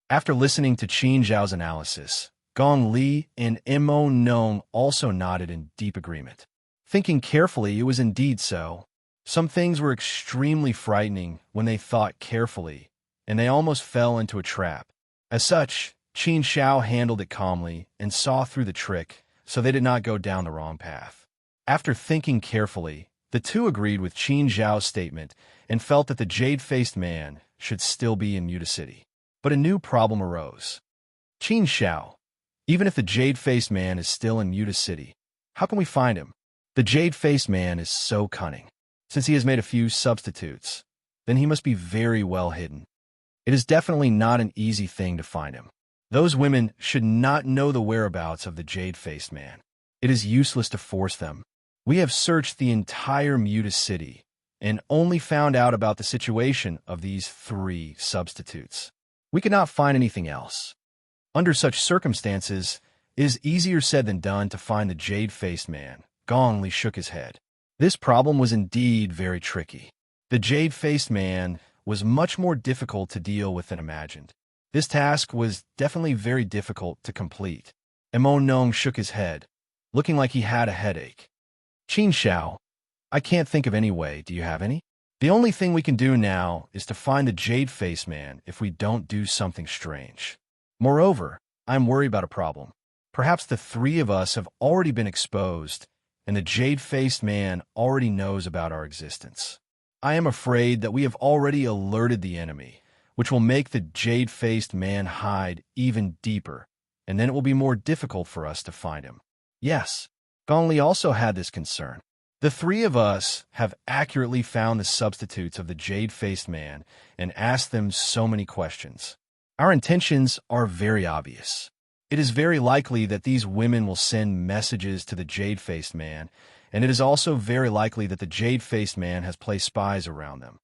After listening to Qin Zhao's analysis, Gong Li and Nong also nodded in deep agreement. Thinking carefully, it was indeed so. Some things were extremely frightening when they thought carefully, and they almost fell into a trap. As such, Qin Xiao handled it calmly and saw through the trick, so they did not go down the wrong path. After thinking carefully, the two agreed with Qin Zhao's statement and felt that the Jade-Faced Man should still be in Muta City. But a new problem arose. Qin Xiao, even if the Jade-Faced Man is still in Muta City, how can we find him? The Jade-Faced Man is so cunning. Since he has made a few substitutes, then he must be very well hidden. It is definitely not an easy thing to find him. Those women should not know the whereabouts of the Jade-Faced Man. It is useless to force them. We have searched the entire Muta City and only found out about the situation of these 3 substitutes. We could not find anything else. Under such circumstances, it is easier said than done to find the Jade-Faced Man. Gong Li shook his head. This problem was indeed very tricky. The jade-faced man was much more difficult to deal with than imagined. This task was definitely very difficult to complete. Emo Nong shook his head, looking like he had a headache. Qin Shao, I can't think of any way. Do you have any? The only thing we can do now is to find the jade-faced man if we don't do something strange. Moreover, I'm worried about a problem. Perhaps the three of us have already been exposed, and the jade-faced man already knows about our existence. I am afraid that we have already alerted the enemy, which will make the jade-faced man hide even deeper, and then it will be more difficult for us to find him. Yes, Gong Li also had this concern. The three of us have accurately found the substitutes of the jade-faced man and asked them so many questions. Our intentions are very obvious. It is very likely that these women will send messages to the jade-faced man, and it is also very likely that the jade-faced man has placed spies around them.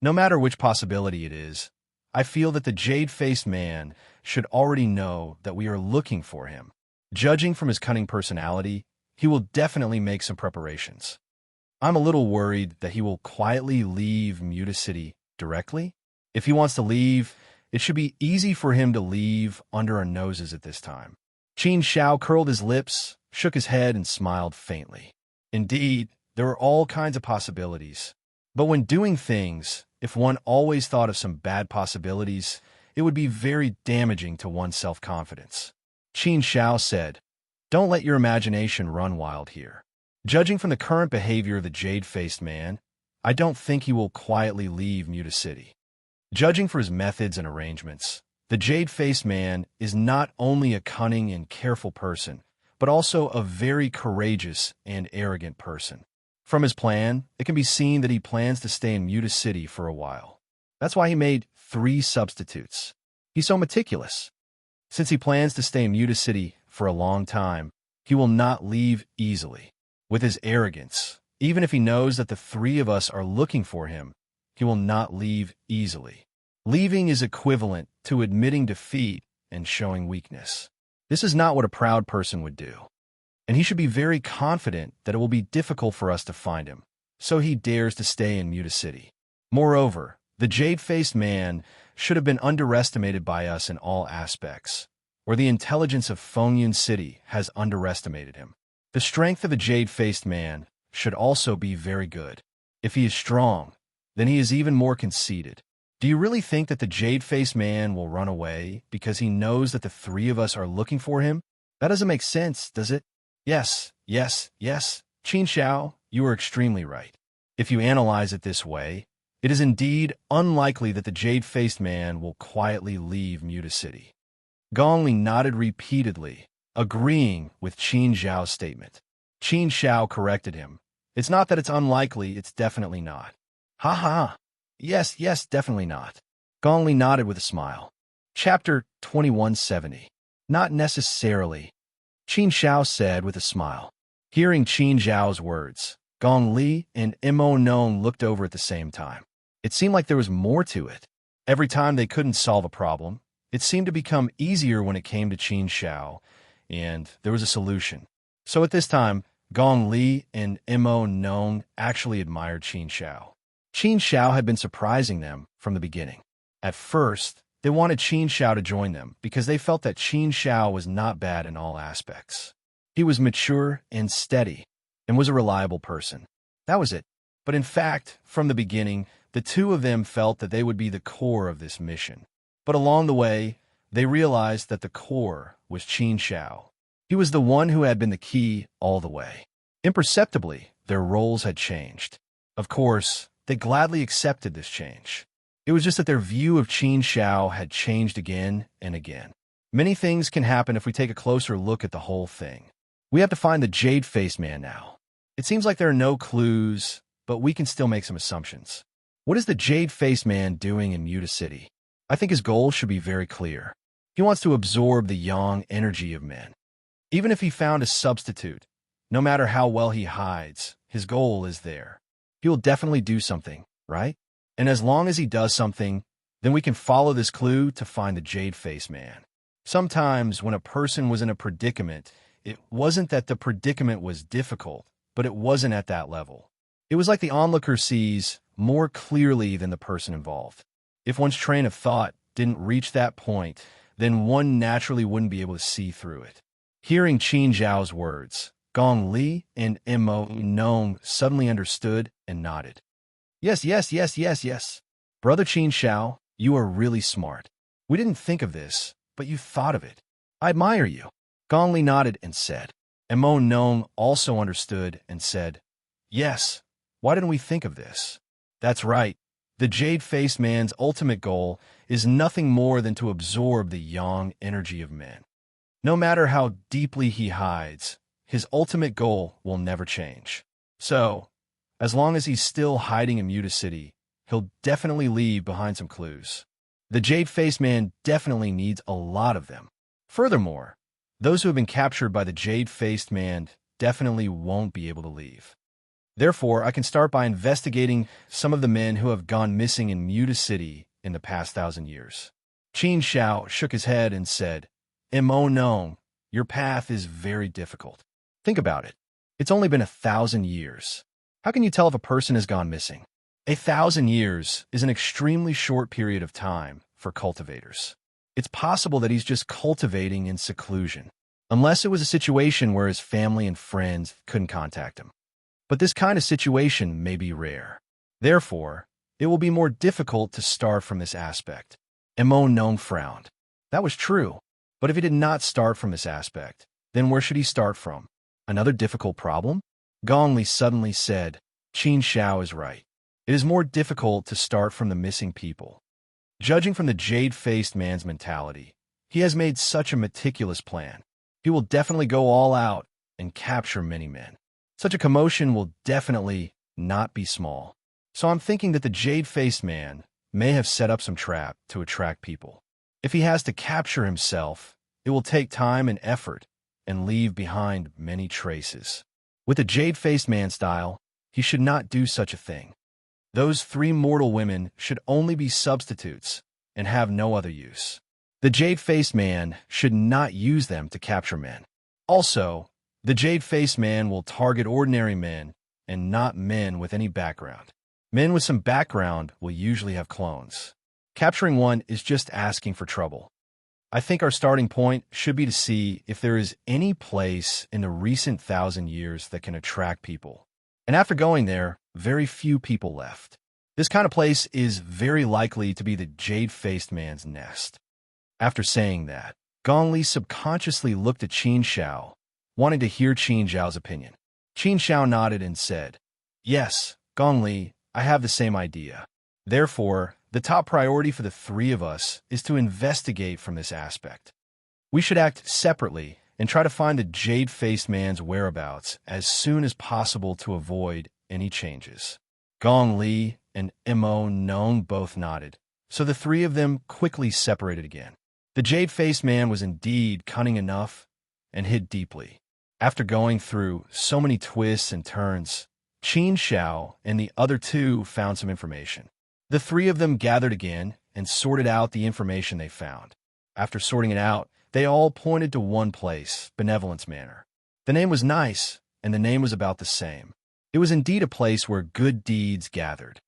No matter which possibility it is, I feel that the jade-faced man should already know that we are looking for him. Judging from his cunning personality, he will definitely make some preparations. I'm a little worried that he will quietly leave Muta City directly. If he wants to leave, it should be easy for him to leave under our noses at this time. Qin Shao curled his lips, shook his head, and smiled faintly. Indeed, there are all kinds of possibilities. But when doing things, if one always thought of some bad possibilities, it would be very damaging to one's self-confidence. Qin Shao said, "Don't let your imagination run wild here. Judging from the current behavior of the jade-faced man, I don't think he will quietly leave Muta City. Judging for his methods and arrangements, the jade-faced man is not only a cunning and careful person, but also a very courageous and arrogant person. From his plan, it can be seen that he plans to stay in Muta City for a while. That's why he made 3 substitutes. He's so meticulous. Since he plans to stay in Muta City for a long time, he will not leave easily. With his arrogance, even if he knows that the 3 of us are looking for him, he will not leave easily. Leaving is equivalent to admitting defeat and showing weakness. This is not what a proud person would do. And he should be very confident that it will be difficult for us to find him, so he dares to stay in Muta City. Moreover, the jade-faced man should have been underestimated by us in all aspects, or the intelligence of Fengyun City has underestimated him. The strength of a jade-faced man should also be very good. If he is strong, then he is even more conceited. Do you really think that the jade-faced man will run away because he knows that the 3 of us are looking for him? That doesn't make sense, does it? Yes. Qin Shao, you are extremely right. If you analyze it this way, it is indeed unlikely that the jade-faced man will quietly leave Muta City. Gong Li nodded repeatedly, agreeing with Qin Zhao's statement. Qin Shao corrected him. It's not that it's unlikely, it's definitely not. Ha ha. Yes, definitely not. Gong Li nodded with a smile. Chapter 2170. Not necessarily, Qin Shao said with a smile. Hearing Qin Zhao's words, Gong Li and Emo Nong looked over at the same time. It seemed like there was more to it. Every time they couldn't solve a problem, it seemed to become easier when it came to Qin Shao, and there was a solution. So at this time, Gong Li and Emo Nong actually admired Qin Shao. Qin Shao had been surprising them from the beginning. At first, they wanted Qin Shao to join them because they felt that Qin Shao was not bad in all aspects. He was mature and steady, and was a reliable person. That was it. But in fact, from the beginning, the 2 of them felt that they would be the core of this mission. But along the way, they realized that the core was Qin Shao. He was the one who had been the key all the way. Imperceptibly, their roles had changed. Of course, they gladly accepted this change. It was just that their view of Qin Shao had changed again and again. Many things can happen if we take a closer look at the whole thing. We have to find the jade-faced man now. It seems like there are no clues, but we can still make some assumptions. What is the jade-faced man doing in Muta City? I think his goal should be very clear. He wants to absorb the yang energy of men. Even if he found a substitute, no matter how well he hides, his goal is there. He will definitely do something, right? And as long as he does something, then we can follow this clue to find the jade-faced man. Sometimes when a person was in a predicament, it wasn't that the predicament was difficult, but it wasn't at that level. It was like the onlooker sees more clearly than the person involved. If one's train of thought didn't reach that point, then one naturally wouldn't be able to see through it. Hearing Qin Zhao's words, Gong Li and Mo Nong suddenly understood and nodded. Yes, yes, yes, yes, yes. Brother Qin Zhao, you are really smart. We didn't think of this, but you thought of it. I admire you. Gong Li nodded and said. Mo Nong also understood and said, Yes, why didn't we think of this? That's right. The jade-faced man's ultimate goal is nothing more than to absorb the yang energy of men. No matter how deeply he hides, his ultimate goal will never change. So, as long as he's still hiding in Muta City, he'll definitely leave behind some clues. The jade-faced man definitely needs a lot of them. Furthermore, those who have been captured by the jade-faced man definitely won't be able to leave. Therefore, I can start by investigating some of the men who have gone missing in Muta City in the past 1,000 years. Qin Zhao shook his head and said, Mo Nong, your path is very difficult. Think about it. It's only been 1,000 years. How can you tell if a person has gone missing? 1,000 years is an extremely short period of time for cultivators. It's possible that he's just cultivating in seclusion, unless it was a situation where his family and friends couldn't contact him. But this kind of situation may be rare. Therefore, it will be more difficult to start from this aspect. Mo Nong frowned. That was true. But if he did not start from this aspect, then where should he start from? Another difficult problem? Gong Li suddenly said, Qin Zhao is right. It is more difficult to start from the missing people. Judging from the jade-faced man's mentality, he has made such a meticulous plan. He will definitely go all out and capture many men. Such a commotion will definitely not be small. So I'm thinking that the jade-faced man may have set up some trap to attract people. If he has to capture himself, it will take time and effort and leave behind many traces. With a jade-faced man style, he should not do such a thing. Those 3 mortal women should only be substitutes and have no other use. The jade-faced man should not use them to capture men. Also, the jade-faced man will target ordinary men and not men with any background. Men with some background will usually have clones. Capturing one is just asking for trouble. I think our starting point should be to see if there is any place in the recent 1,000 years that can attract people. And after going there, very few people left. This kind of place is very likely to be the jade-faced man's nest. After saying that, Gong Li subconsciously looked at Qin Zhao, wanting to hear Qin Zhao's opinion. Qin Zhao nodded and said, Yes, Gong Li, I have the same idea. Therefore, the top priority for the 3 of us is to investigate from this aspect. We should act separately and try to find the jade-faced man's whereabouts as soon as possible to avoid any changes. Gong Li and Mo Nong both nodded, so the 3 of them quickly separated again. The jade-faced man was indeed cunning enough and hid deeply. After going through so many twists and turns, Qin Zhao and the other 2 found some information. The 3 of them gathered again and sorted out the information they found. After sorting it out, they all pointed to one place, Benevolence Manor. The name was nice, and the name was about the same. It was indeed a place where good deeds gathered.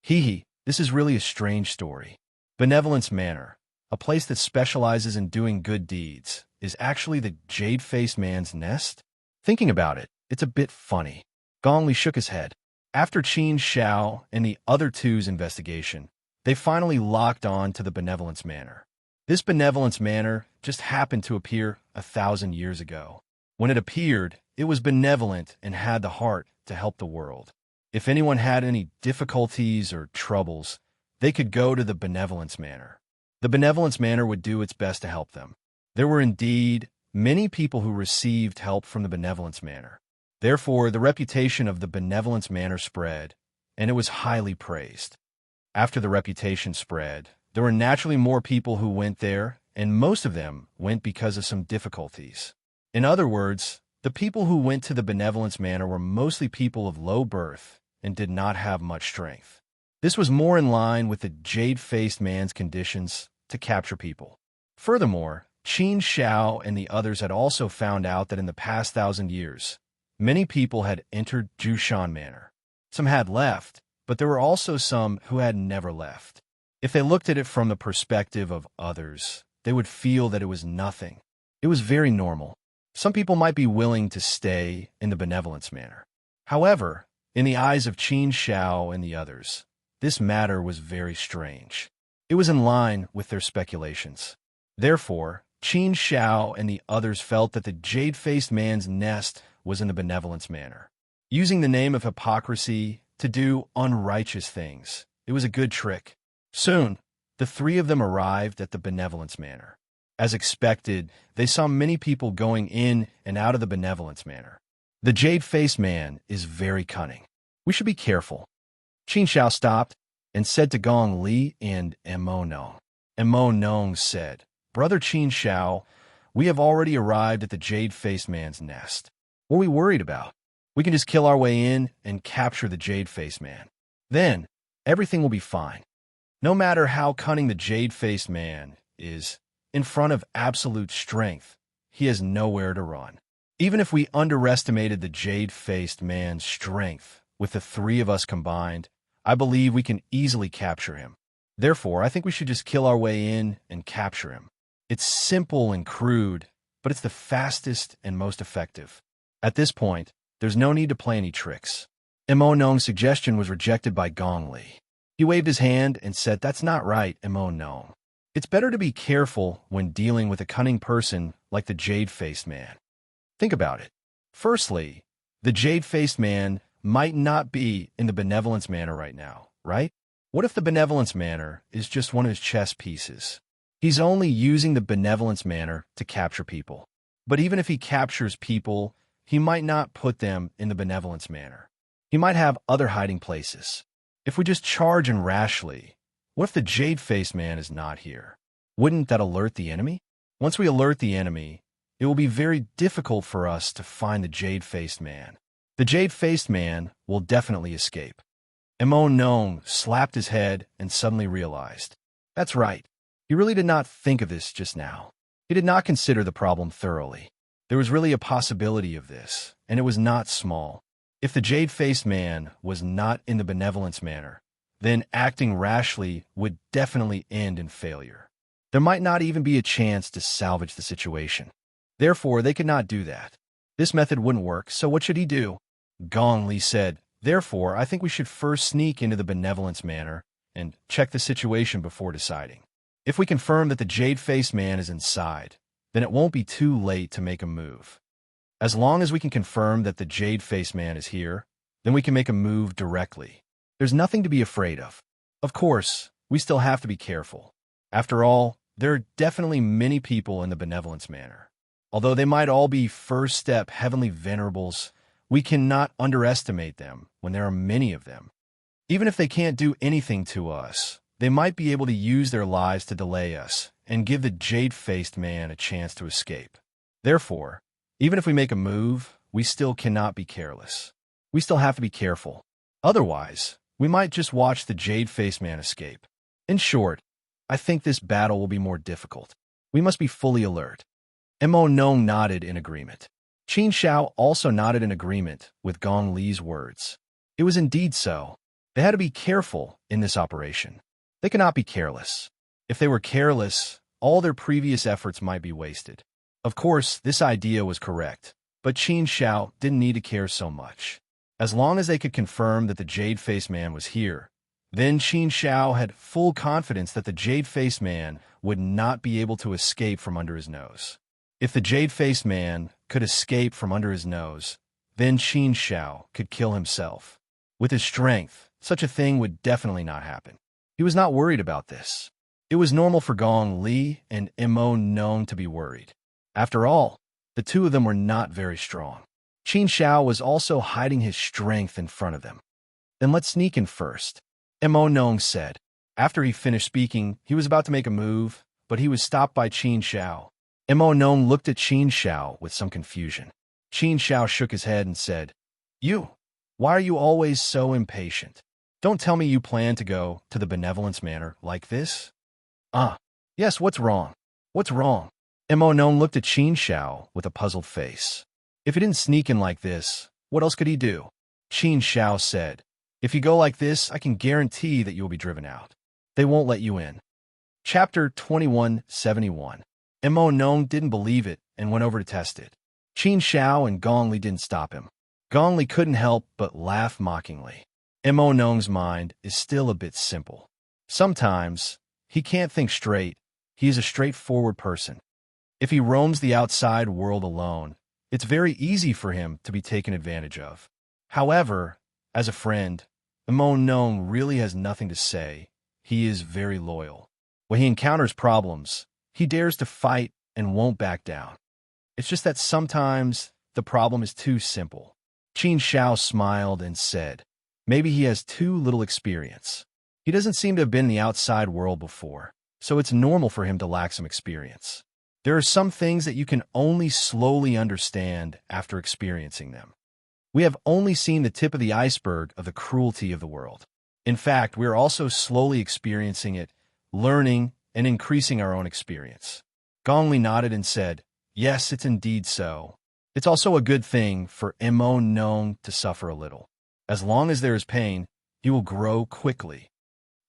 This is really a strange story. Benevolence Manor, a place that specializes in doing good deeds, is actually the jade-faced man's nest? Thinking about it, it's a bit funny. Gong Li shook his head. After Qin Zhao and the other 2's investigation, they finally locked on to the Benevolence Manor. This Benevolence Manor just happened to appear 1,000 years ago. When it appeared, it was benevolent and had the heart to help the world. If anyone had any difficulties or troubles, they could go to the Benevolence Manor. The Benevolence Manor would do its best to help them. There were indeed many people who received help from the Benevolence Manor. Therefore, the reputation of the Benevolence Manor spread, and it was highly praised. After the reputation spread, there were naturally more people who went there, and most of them went because of some difficulties. In other words, the people who went to the Benevolence Manor were mostly people of low birth and did not have much strength. This was more in line with the jade-faced man's conditions to capture people. Furthermore, Qin Zhao and the others had also found out that in the past 1,000 years, Many people had entered Jushan Manor. Some had left, but there were also some who had never left. If they looked at it from the perspective of others, they would feel that it was nothing. It was very normal. Some people might be willing to stay in the Benevolence Manor. However, in the eyes of Qin Shao and the others, this matter was very strange. It was in line with their speculations. Therefore, Qin Shao and the others felt that the jade-faced man's nest was in the Benevolence Manor. Using the name of hypocrisy to do unrighteous things, it was a good trick. Soon, the three of them arrived at the Benevolence Manor. As expected, they saw many people going in and out of the Benevolence Manor. The jade-faced man is very cunning. We should be careful. Qin Shao stopped and said to Gong Li and Mo Nong. Mo Nong said, "Brother Qin Shao, we have already arrived at the jade-faced man's nest. What are we worried about? We can just kill our way in and capture the jade-faced man. Then, everything will be fine. No matter how cunning the jade-faced man is, in front of absolute strength, he has nowhere to run. Even if we underestimated the jade-faced man's strength, with the three of us combined, I believe we can easily capture him. Therefore, I think we should just kill our way in and capture him. It's simple and crude, but it's the fastest and most effective. At this point, there's no need to play any tricks." Mo Nong's suggestion was rejected by Gong Li. He waved his hand and said, "That's not right, Mo Nong. It's better to be careful when dealing with a cunning person like the jade-faced man. Think about it. Firstly, the jade-faced man might not be in the Benevolence Manor right now, right? What if the Benevolence Manor is just one of his chess pieces? He's only using the Benevolence Manor to capture people. But even if he captures people, he might not put them in the Benevolence Manor. He might have other hiding places. If we just charge in rashly, what if the jade-faced man is not here? Wouldn't that alert the enemy? Once we alert the enemy, it will be very difficult for us to find the jade-faced man. The jade-faced man will definitely escape." Mo Nong slapped his head and suddenly realized. That's right. He really did not think of this just now. He did not consider the problem thoroughly. There was really a possibility of this, and it was not small. If the jade-faced man was not in the Benevolence Manor, then acting rashly would definitely end in failure. There might not even be a chance to salvage the situation. Therefore, they could not do that. This method wouldn't work, so what should he do? Gong Li said, "Therefore, I think we should first sneak into the Benevolence Manor and check the situation before deciding. If we confirm that the jade-faced man is inside, then it won't be too late to make a move. As long as we can confirm that the jade-faced man is here, then we can make a move directly. There's nothing to be afraid of. Of course, we still have to be careful. After all, there are definitely many people in the Benevolence Manor. Although they might all be first-step heavenly venerables, we cannot underestimate them when there are many of them. Even if they can't do anything to us, they might be able to use their lives to delay us and give the jade-faced man a chance to escape. Therefore, even if we make a move, we still cannot be careless. We still have to be careful. Otherwise, we might just watch the jade-faced man escape. In short, I think this battle will be more difficult. We must be fully alert." Mo Nong nodded in agreement. Qin Shao also nodded in agreement with Gong Li's words. It was indeed so. They had to be careful in this operation. They cannot be careless. If they were careless, all their previous efforts might be wasted. Of course, this idea was correct, but Qin Shao didn't need to care so much. As long as they could confirm that the jade-faced man was here, then Qin Shao had full confidence that the jade-faced man would not be able to escape from under his nose. If the jade-faced man could escape from under his nose, then Qin Shao could kill himself. With his strength, such a thing would definitely not happen. He was not worried about this. It was normal for Gong Li and Mo Nong to be worried. After all, the two of them were not very strong. Qin Shao was also hiding his strength in front of them. "Then let's sneak in first," Mo Nong said. After he finished speaking, he was about to make a move, but he was stopped by Qin Shao. Mo Nong looked at Qin Shao with some confusion. Qin Shao shook his head and said, Why are you always so impatient? Don't tell me you plan to go to the Benevolence Manor like this?" Yes, what's wrong? What's wrong?" Mo Nong looked at Qin Shao with a puzzled face. If he didn't sneak in like this, what else could he do? Qin Shao said, if you go like this, I can guarantee that you'll be driven out. They won't let you in. Chapter 2171. Mo Nong didn't believe it and went over to test it. Qin Shao and Gong Li didn't stop him. Gong Li couldn't help but laugh mockingly. Mo Nong's mind is still a bit simple. Sometimes, he can't think straight. He is a straightforward person. If he roams the outside world alone, it's very easy for him to be taken advantage of. However, as a friend, Mo Nong really has nothing to say. He is very loyal. When he encounters problems, he dares to fight and won't back down. It's just that sometimes the problem is too simple. Qin Shao smiled and said, maybe he has too little experience. He doesn't seem to have been in the outside world before, so it's normal for him to lack some experience. There are some things that you can only slowly understand after experiencing them. We have only seen the tip of the iceberg of the cruelty of the world. In fact, we are also slowly experiencing it, learning, and increasing our own experience. Gong Li nodded and said, yes, it's indeed so. It's also a good thing for Mo Nong to suffer a little. As long as there is pain, he will grow quickly.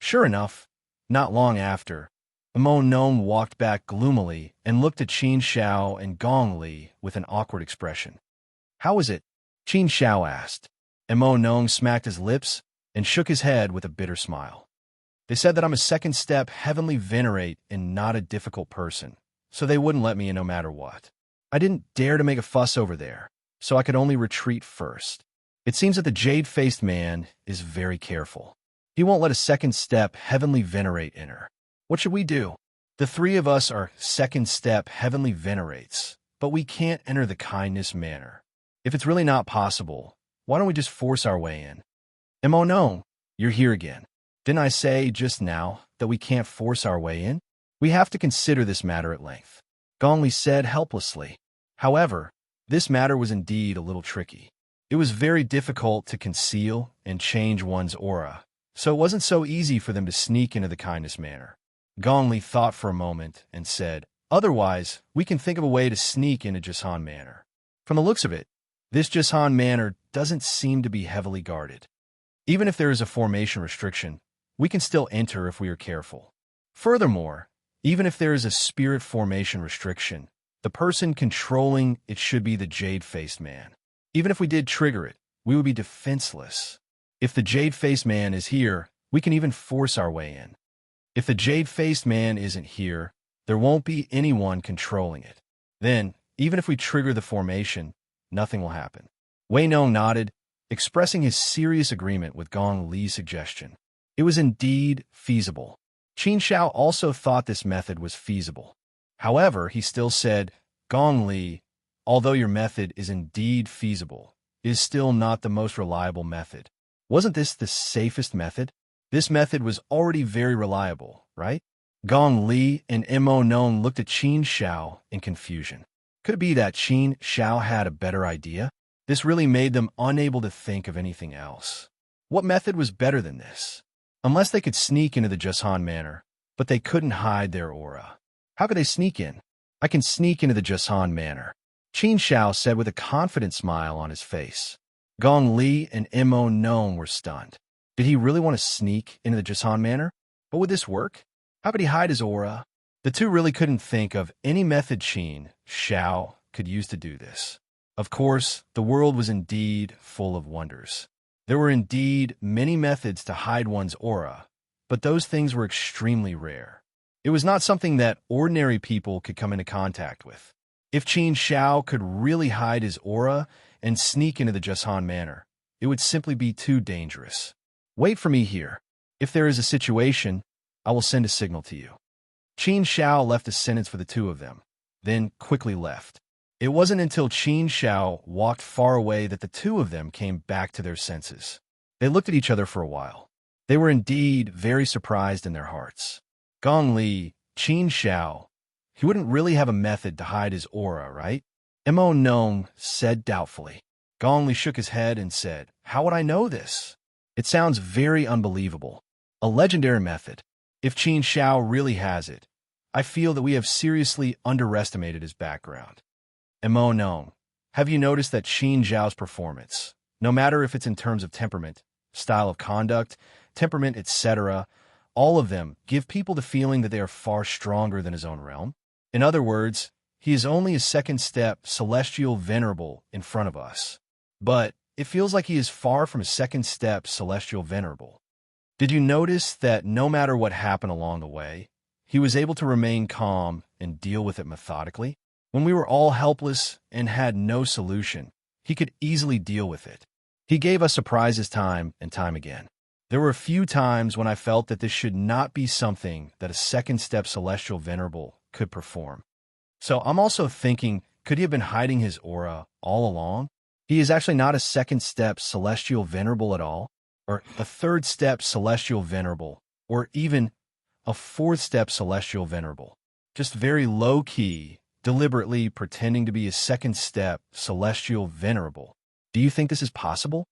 Sure enough, not long after, Mo Nong walked back gloomily and looked at Qin Shao and Gong Li with an awkward expression. How is it? Qin Shao asked. Mo Nong smacked his lips and shook his head with a bitter smile. They said that I'm a second step heavenly venerate and not a difficult person, so they wouldn't let me in no matter what. I didn't dare to make a fuss over there, so I could only retreat first. It seems that the jade-faced man is very careful. He won't let a second step heavenly venerate enter. What should we do? The three of us are second step heavenly venerates, but we can't enter the kindness manor. If it's really not possible, why don't we just force our way in? Mo Nong, you're here again. Didn't I say just now that we can't force our way in? We have to consider this matter at length. Gong Li said helplessly. However, this matter was indeed a little tricky. It was very difficult to conceal and change one's aura, so it wasn't so easy for them to sneak into the kindness manor. Gong Li thought for a moment and said, otherwise, we can think of a way to sneak into Jisan Manor. From the looks of it, this Jisan Manor doesn't seem to be heavily guarded. Even if there is a formation restriction, we can still enter if we are careful. Furthermore, even if there is a spirit formation restriction, the person controlling it should be the jade-faced man. Even if we did trigger it, we would be defenseless. If the jade-faced man is here, we can even force our way in. If the jade-faced man isn't here, there won't be anyone controlling it. Then, even if we trigger the formation, nothing will happen. Wei Nong nodded, expressing his serious agreement with Gong Li's suggestion. It was indeed feasible. Qin Shao also thought this method was feasible. However, he still said, Gong Li, although your method is indeed feasible, it is still not the most reliable method. Wasn't this the safest method? This method was already very reliable, right? Gong Li and Mo Nong looked at Qin Shao in confusion. Could it be that Qin Shao had a better idea? This really made them unable to think of anything else. What method was better than this? Unless they could sneak into the Jisan Manor, but they couldn't hide their aura. How could they sneak in? I can sneak into the Jisan Manor, Qin Shao said with a confident smile on his face. Gong Li and Mo Nong were stunned. Did he really want to sneak into the Jisan Manor? But would this work? How could he hide his aura? The two really couldn't think of any method Qin Shao could use to do this. Of course, the world was indeed full of wonders. There were indeed many methods to hide one's aura, but those things were extremely rare. It was not something that ordinary people could come into contact with. If Qin Shao could really hide his aura and sneak into the Jisan Manor, it would simply be too dangerous. Wait for me here. If there is a situation, I will send a signal to you. Qin Shao left a sentence for the two of them, then quickly left. It wasn't until Qin Shao walked far away that the two of them came back to their senses. They looked at each other for a while. They were indeed very surprised in their hearts. Gong Li, Qin Shao, he wouldn't really have a method to hide his aura, right? Mo Nong said doubtfully. Gong Li shook his head and said, how would I know this? It sounds very unbelievable. A legendary method. If Qin Shao really has it, I feel that we have seriously underestimated his background. Mo Nong, Have you noticed that Qin Zhao's performance, no matter if it's in terms of temperament, style of conduct, temperament, etc., all of them give people the feeling that they are far stronger than his own realm? In other words, he is only a second step celestial venerable in front of us. But it feels like he is far from a second step celestial venerable. Did you notice that no matter what happened along the way, he was able to remain calm and deal with it methodically? When we were all helpless and had no solution, he could easily deal with it. He gave us surprises time and time again. There were a few times when I felt that this should not be something that a second step celestial venerable could perform. So I'm also thinking, could he have been hiding his aura all along? He is actually not a second step celestial venerable at all, or a third step celestial venerable, or even a fourth step celestial venerable. Just very low key, deliberately pretending to be a second step celestial venerable. Do you think this is possible?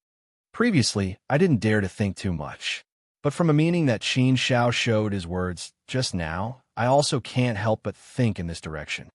Previously, I didn't dare to think too much. But from a meaning that Qin Zhao showed his words just now, I also can't help but think in this direction.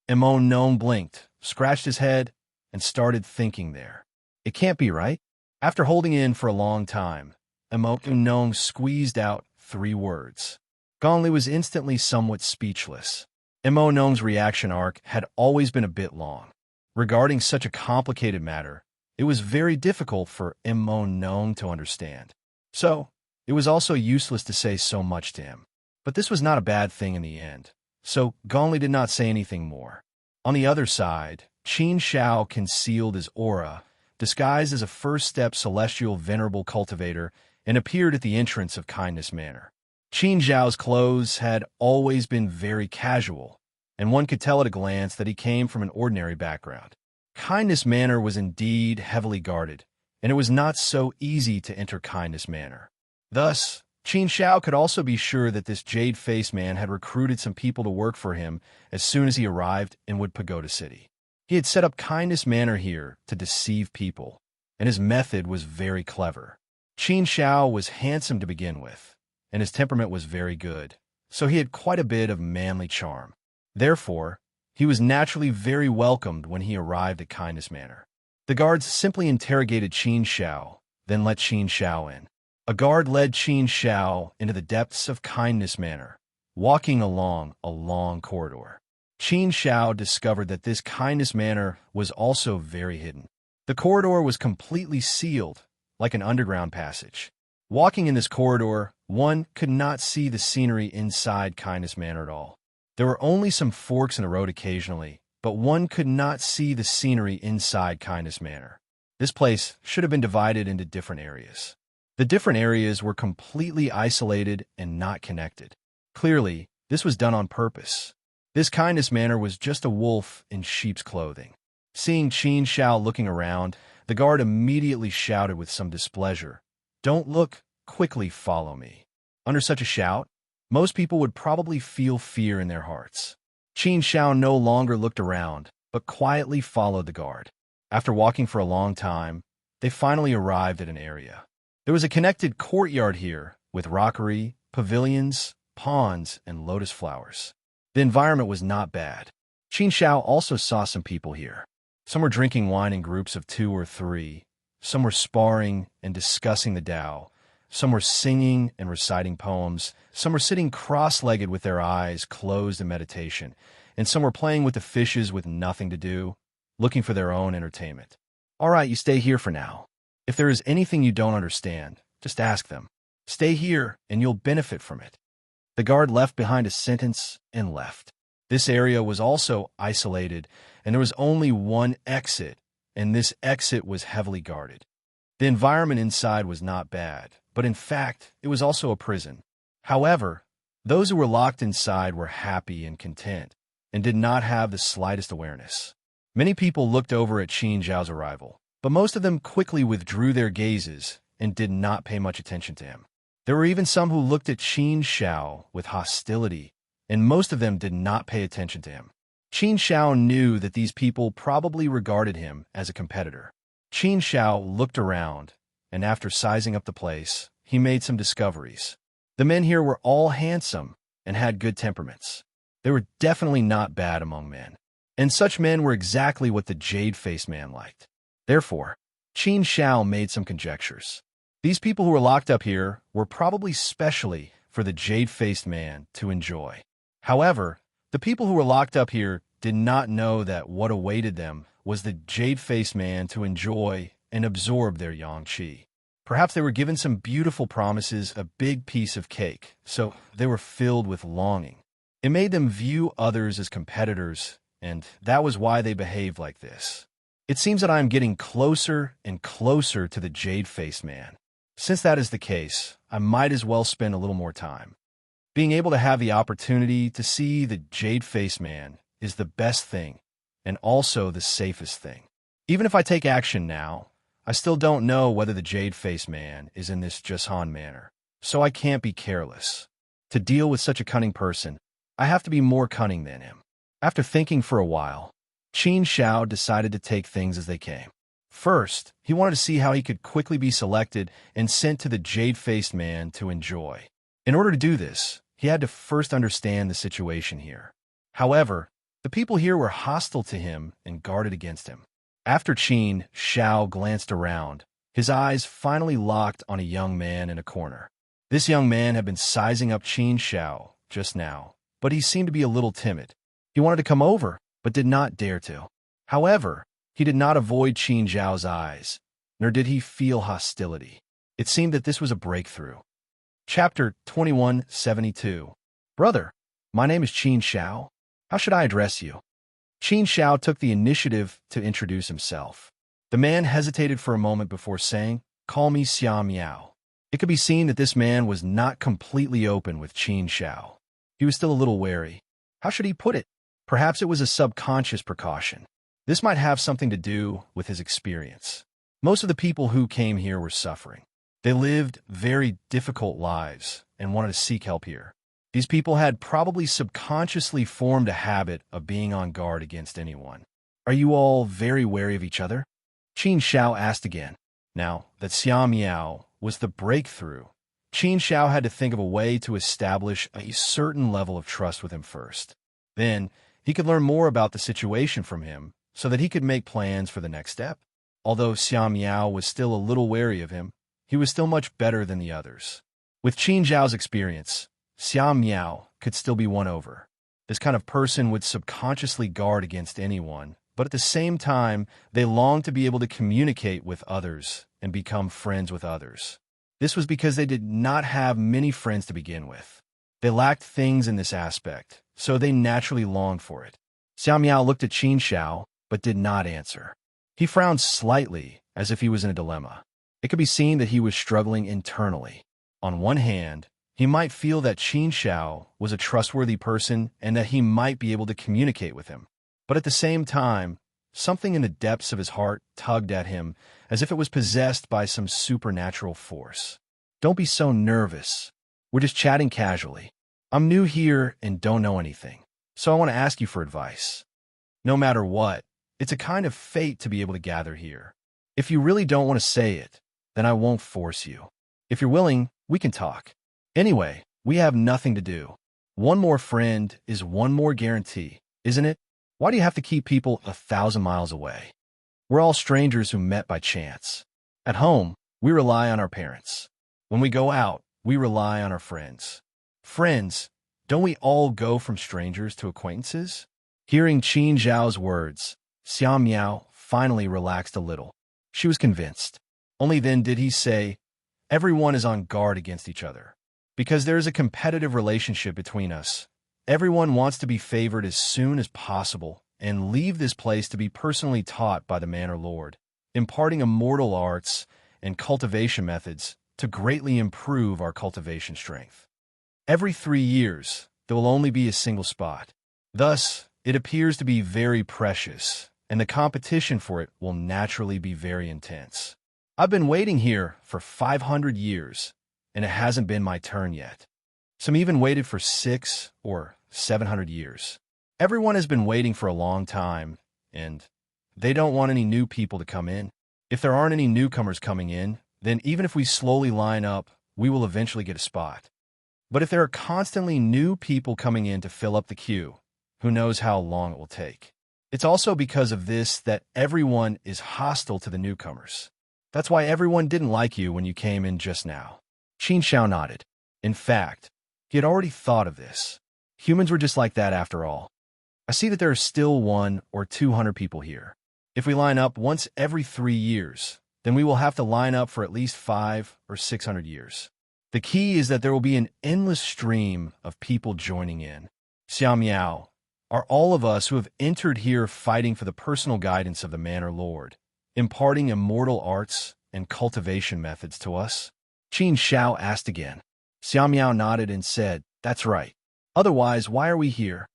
Emon Nong blinked, scratched his head, and started thinking there. It can't be right. After holding in for a long time, Emon Nong squeezed out 3 words. Gongli was instantly somewhat speechless. Emon Nong's reaction arc had always been a bit long. Regarding such a complicated matter, it was very difficult for Emon Nong to understand. So, it was also useless to say so much to him. But this was not a bad thing in the end, so Gongli did not say anything more. On the other side, Qin Zhao concealed his aura, disguised as a first-step celestial venerable cultivator, and appeared at the entrance of Kindness Manor. Qin Zhao's clothes had always been very casual, and one could tell at a glance that he came from an ordinary background. Kindness Manor was indeed heavily guarded, and it was not so easy to enter Kindness Manor. Thus, Qin Zhao could also be sure that this jade-faced man had recruited some people to work for him as soon as he arrived in Wood Pagoda City. He had set up Kindness Manor here to deceive people, and his method was very clever. Qin Zhao was handsome to begin with, and his temperament was very good, so he had quite a bit of manly charm. Therefore, he was naturally very welcomed when he arrived at Kindness Manor. The guards simply interrogated Qin Zhao, then let Qin Zhao in. A guard led Qin Zhao into the depths of Kindness Manor, walking along a long corridor. Qin Zhao discovered that this Kindness Manor was also very hidden. The corridor was completely sealed, like an underground passage. Walking in this corridor, one could not see the scenery inside Kindness Manor at all. There were only some forks in the road occasionally, but one could not see the scenery inside Kindness Manor. This place should have been divided into different areas. The different areas were completely isolated and not connected. Clearly, this was done on purpose. This Kindness Manor was just a wolf in sheep's clothing. Seeing Qin Zhao looking around, the guard immediately shouted with some displeasure, "Don't look, quickly follow me." Under such a shout, most people would probably feel fear in their hearts. Qin Zhao no longer looked around, but quietly followed the guard. After walking for a long time, they finally arrived at an area. There was a connected courtyard here, with rockery, pavilions, ponds, and lotus flowers. The environment was not bad. Qin Zhao also saw some people here. Some were drinking wine in groups of 2 or 3. Some were sparring and discussing the Tao. Some were singing and reciting poems. Some were sitting cross-legged with their eyes closed in meditation. And some were playing with the fishes with nothing to do, looking for their own entertainment. All right, you stay here for now. If there is anything you don't understand, just ask them. Stay here and you'll benefit from it. The guard left behind a sentence and left. This area was also isolated, and there was only one exit, and this exit was heavily guarded. The environment inside was not bad, but in fact, it was also a prison. However, those who were locked inside were happy and content, and did not have the slightest awareness. Many people looked over at Qin Zhao's arrival, but most of them quickly withdrew their gazes and did not pay much attention to him. There were even some who looked at Qin Zhao with hostility, and most of them did not pay attention to him. Qin Zhao knew that these people probably regarded him as a competitor. Qin Zhao looked around, and after sizing up the place, he made some discoveries. The men here were all handsome and had good temperaments. They were definitely not bad among men. And such men were exactly what the jade-faced man liked. Therefore, Qin Shao made some conjectures. These people who were locked up here were probably specially for the jade-faced man to enjoy. However, the people who were locked up here did not know that what awaited them was the jade-faced man to enjoy and absorb their yang qi. Perhaps they were given some beautiful promises, a big piece of cake, so they were filled with longing. It made them view others as competitors, and that was why they behaved like this. It seems that I am getting closer and closer to the jade-faced man. Since that is the case, I might as well spend a little more time. Being able to have the opportunity to see the jade-faced man is the best thing, and also the safest thing. Even if I take action now, I still don't know whether the jade-faced man is in this Jason manner, so I can't be careless. To deal with such a cunning person, I have to be more cunning than him. After thinking for a while, Qin Shao decided to take things as they came. First, he wanted to see how he could quickly be selected and sent to the jade-faced man to enjoy. In order to do this, he had to first understand the situation here. However, the people here were hostile to him and guarded against him. After Qin Shao glanced around, his eyes finally locked on a young man in a corner. This young man had been sizing up Qin Shao just now, but he seemed to be a little timid. He wanted to come over, but did not dare to. However, he did not avoid Qin Shao's eyes, nor did he feel hostility. It seemed that this was a breakthrough. Chapter 2172. Brother, my name is Qin Shao. How should I address you? Qin Shao took the initiative to introduce himself. The man hesitated for a moment before saying, "Call me Xia Miao." It could be seen that this man was not completely open with Qin Shao. He was still a little wary. How should he put it? Perhaps it was a subconscious precaution. This might have something to do with his experience. Most of the people who came here were suffering. They lived very difficult lives and wanted to seek help here. These people had probably subconsciously formed a habit of being on guard against anyone. Are you all very wary of each other? Qin Shao asked again. Now that Xia Miao was the breakthrough, Qin Shao had to think of a way to establish a certain level of trust with him first. Then he could learn more about the situation from him so that he could make plans for the next step. Although Xia Miao was still a little wary of him, he was still much better than the others. With Qin Zhao's experience, Xia Miao could still be won over. This kind of person would subconsciously guard against anyone, but at the same time, they longed to be able to communicate with others and become friends with others. This was because they did not have many friends to begin with. They lacked things in this aspect, so they naturally longed for it. Xia Miao looked at Qin Shao, but did not answer. He frowned slightly, as if he was in a dilemma. It could be seen that he was struggling internally. On one hand, he might feel that Qin Shao was a trustworthy person and that he might be able to communicate with him. But at the same time, something in the depths of his heart tugged at him as if it was possessed by some supernatural force. Don't be so nervous. We're just chatting casually. I'm new here and don't know anything, so I want to ask you for advice. No matter what, it's a kind of fate to be able to gather here. If you really don't want to say it, then I won't force you. If you're willing, we can talk. Anyway, we have nothing to do. One more friend is one more guarantee, isn't it? Why do you have to keep people 1,000 miles away? We're all strangers who met by chance. At home, we rely on our parents. When we go out, we rely on our friends. Friends, don't we all go from strangers to acquaintances? Hearing Qin Zhao's words, Xia Miao finally relaxed a little. She was convinced. Only then did he say, "Everyone is on guard against each other. Because there is a competitive relationship between us. Everyone wants to be favored as soon as possible and leave this place to be personally taught by the Manor Lord, imparting immortal arts and cultivation methods to greatly improve our cultivation strength. Every 3 years, there will only be a single spot. Thus, it appears to be very precious, and the competition for it will naturally be very intense. I've been waiting here for 500 years, and it hasn't been my turn yet. Some even waited for 600 or 700 years. Everyone has been waiting for a long time, and they don't want any new people to come in. If there aren't any newcomers coming in, then even if we slowly line up, we will eventually get a spot. But if there are constantly new people coming in to fill up the queue, who knows how long it will take. It's also because of this that everyone is hostile to the newcomers. That's why everyone didn't like you when you came in just now. Qin Shao nodded. In fact, he had already thought of this. Humans were just like that after all. I see that there are still 100 or 200 people here. If we line up once every 3 years, then we will have to line up for at least 500 or 600 years. The key is that there will be an endless stream of people joining in. Xiao Miao, are all of us who have entered here fighting for the personal guidance of the Manor Lord, imparting immortal arts and cultivation methods to us? Qin Shao asked again. Xiao Miao nodded and said, "That's right. Otherwise, why are we here?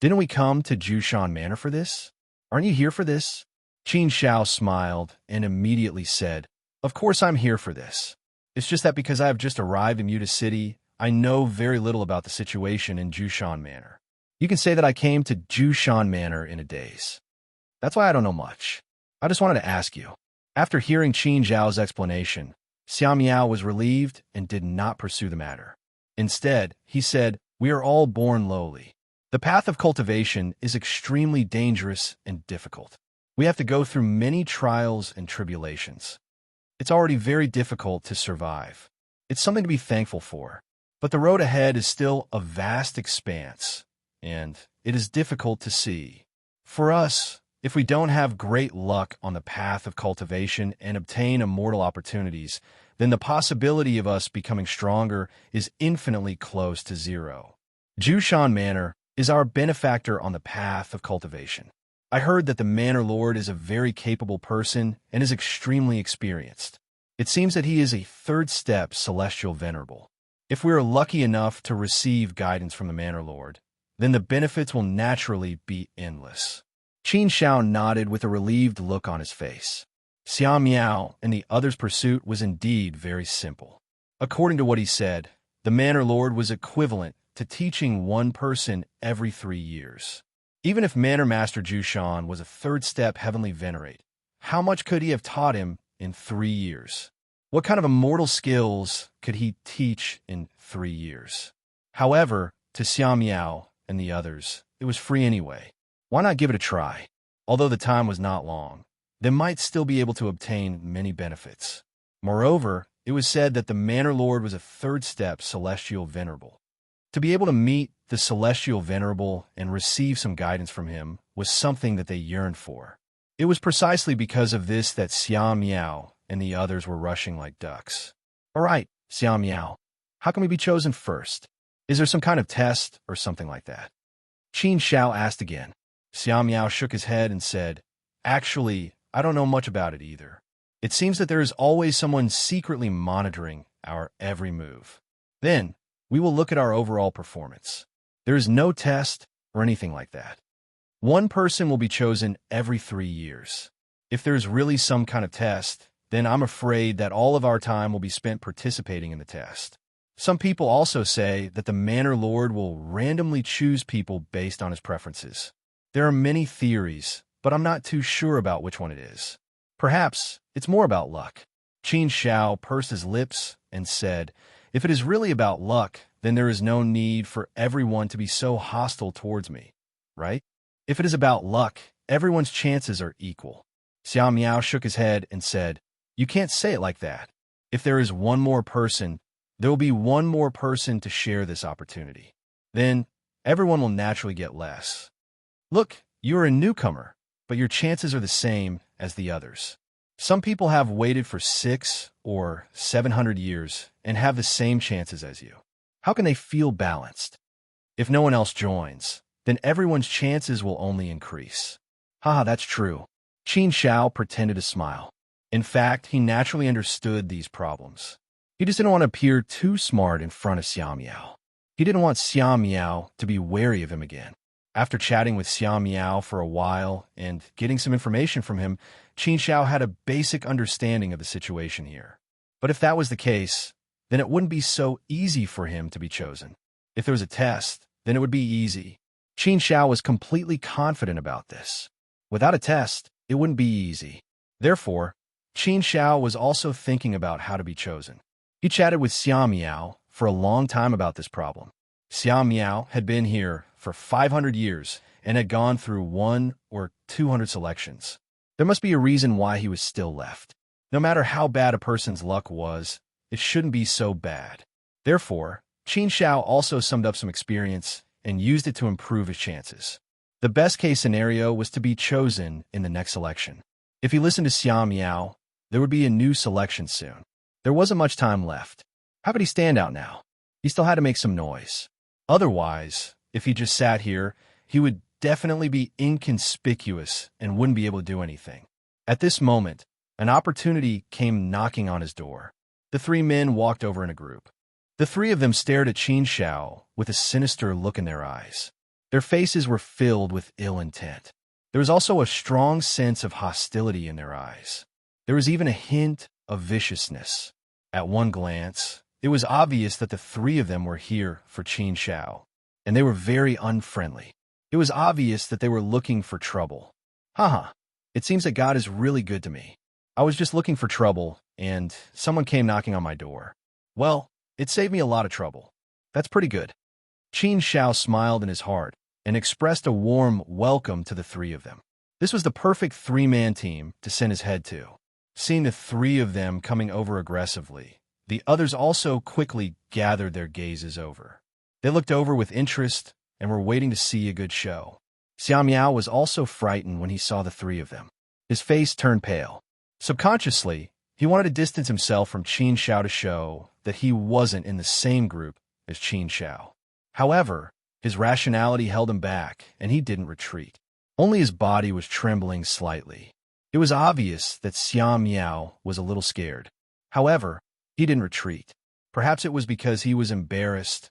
Didn't we come to Jushan Manor for this? Aren't you here for this?" Qin Shao smiled and immediately said, "Of course I'm here for this. It's just that because I have just arrived in Muta City, I know very little about the situation in Jushan Manor. You can say that I came to Jushan Manor in a daze. That's why I don't know much. I just wanted to ask you." After hearing Qin Zhao's explanation, Xiao Miao was relieved and did not pursue the matter. Instead, he said, "We are all born lowly. The path of cultivation is extremely dangerous and difficult. We have to go through many trials and tribulations. It's already very difficult to survive. It's something to be thankful for. But the road ahead is still a vast expanse, and it is difficult to see. For us, if we don't have great luck on the path of cultivation and obtain immortal opportunities, then the possibility of us becoming stronger is infinitely close to zero. Jushan Manor is our benefactor on the path of cultivation. I heard that the Manor Lord is a very capable person and is extremely experienced. It seems that he is a third-step celestial venerable. If we are lucky enough to receive guidance from the Manor Lord, then the benefits will naturally be endless." Qin Shao nodded with a relieved look on his face. Xiao Miao and the others' pursuit was indeed very simple. According to what he said, the Manor Lord was equivalent to teaching one person every 3 years. Even if Manor Master Jushan was a third-step heavenly venerate, how much could he have taught him in 3 years? What kind of immortal skills could he teach in 3 years? However, to Xiao Miao and the others, it was free anyway. Why not give it a try? Although the time was not long, they might still be able to obtain many benefits. Moreover, it was said that the Manor Lord was a third-step celestial venerable. To be able to meet the celestial venerable and receive some guidance from him was something that they yearned for. It was precisely because of this that Xiao Miao and the others were rushing like ducks. "All right, Xiao Miao, how can we be chosen first? Is there some kind of test or something like that?" Qin Shao asked again. Xiao Miao shook his head and said, "Actually, I don't know much about it either. It seems that there is always someone secretly monitoring our every move. Then, we will look at our overall performance. There is no test or anything like that. One person will be chosen every 3 years. If there's really some kind of test, then I'm afraid that all of our time will be spent participating in the test. Some people also say that the Manor Lord will randomly choose people based on his preferences. There are many theories, but I'm not too sure about which one it is. Perhaps it's more about luck." Qin Shao pursed his lips and said, "If it is really about luck, then there is no need for everyone to be so hostile towards me, right? If it is about luck, everyone's chances are equal." Xiao Miao shook his head and said, "You can't say it like that. If there is one more person, there will be one more person to share this opportunity. Then everyone will naturally get less. Look, you are a newcomer, but your chances are the same as the others. Some people have waited for 600 or 700 years and have the same chances as you. How can they feel balanced? If no one else joins, then everyone's chances will only increase." "Haha, that's true." Qin Shao pretended to smile. In fact, he naturally understood these problems. He just didn't want to appear too smart in front of Xiao Miao. He didn't want Xiao Miao to be wary of him again. After chatting with Xiao Miao for a while and getting some information from him, Qin Shao had a basic understanding of the situation here. But if that was the case, then it wouldn't be so easy for him to be chosen. If there was a test, then it would be easy. Qin Shao was completely confident about this. Without a test, it wouldn't be easy. Therefore, Qin Shao was also thinking about how to be chosen. He chatted with Xiao Miao for a long time about this problem. Xiao Miao had been here for 500 years and had gone through 1 or 200 selections. There must be a reason why he was still left. No matter how bad a person's luck was, it shouldn't be so bad. Therefore, Qin Shao also summed up some experience and used it to improve his chances. The best-case scenario was to be chosen in the next selection. If he listened to Xiao Miao, there would be a new selection soon. There wasn't much time left. How could he stand out now? He still had to make some noise. Otherwise, if he just sat here, he would definitely be inconspicuous and wouldn't be able to do anything. At this moment, an opportunity came knocking on his door. The 3 men walked over in a group. The 3 of them stared at Qin Shao with a sinister look in their eyes. Their faces were filled with ill intent. There was also a strong sense of hostility in their eyes. There was even a hint of viciousness. At one glance, it was obvious that the 3 of them were here for Qin Shao, and they were very unfriendly. It was obvious that they were looking for trouble. Haha, it seems that God is really good to me. I was just looking for trouble, and someone came knocking on my door. Well, it saved me a lot of trouble. That's pretty good. Qin Shao smiled in his heart and expressed a warm welcome to the 3 of them. This was the perfect 3-man team to send his head to. Seeing the 3 of them coming over aggressively, the others also quickly gathered their gazes over. They looked over with interest and were waiting to see a good show. Xiao Miao was also frightened when he saw the 3 of them. His face turned pale. Subconsciously, he wanted to distance himself from Qin Shao to show that he wasn't in the same group as Qin Shao. However, his rationality held him back, and he didn't retreat. Only his body was trembling slightly. It was obvious that Xiao Miao was a little scared. However, he didn't retreat. Perhaps it was because he was embarrassed,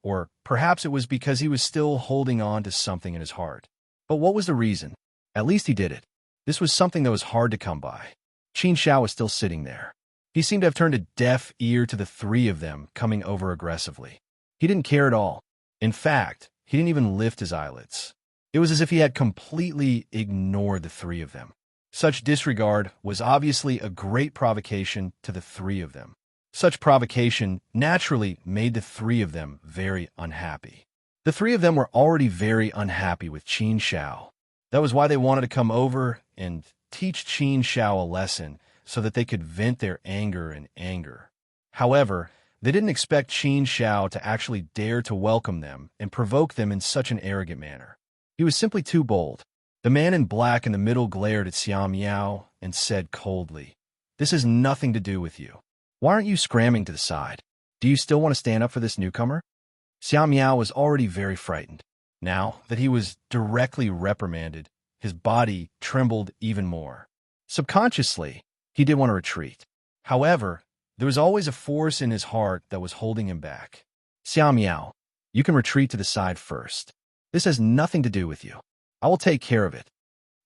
or perhaps it was because he was still holding on to something in his heart. But what was the reason? At least he did it. This was something that was hard to come by. Qin Shao was still sitting there. He seemed to have turned a deaf ear to the 3 of them coming over aggressively. He didn't care at all. In fact, he didn't even lift his eyelids. It was as if he had completely ignored the 3 of them. Such disregard was obviously a great provocation to the 3 of them. Such provocation naturally made the 3 of them very unhappy. The 3 of them were already very unhappy with Qin Shao. That was why they wanted to come over and teach Qin Shao a lesson so that they could vent their anger in anger. However, they didn't expect Qin Shao to actually dare to welcome them and provoke them in such an arrogant manner. He was simply too bold. The man in black in the middle glared at Xiao Miao and said coldly, "This has nothing to do with you. Why aren't you scrambling to the side? Do you still want to stand up for this newcomer?" Xiao Miao was already very frightened. Now that he was directly reprimanded, his body trembled even more. Subconsciously, he did want to retreat. However, there was always a force in his heart that was holding him back. "Xiao Miao, you can retreat to the side first. This has nothing to do with you. I will take care of it."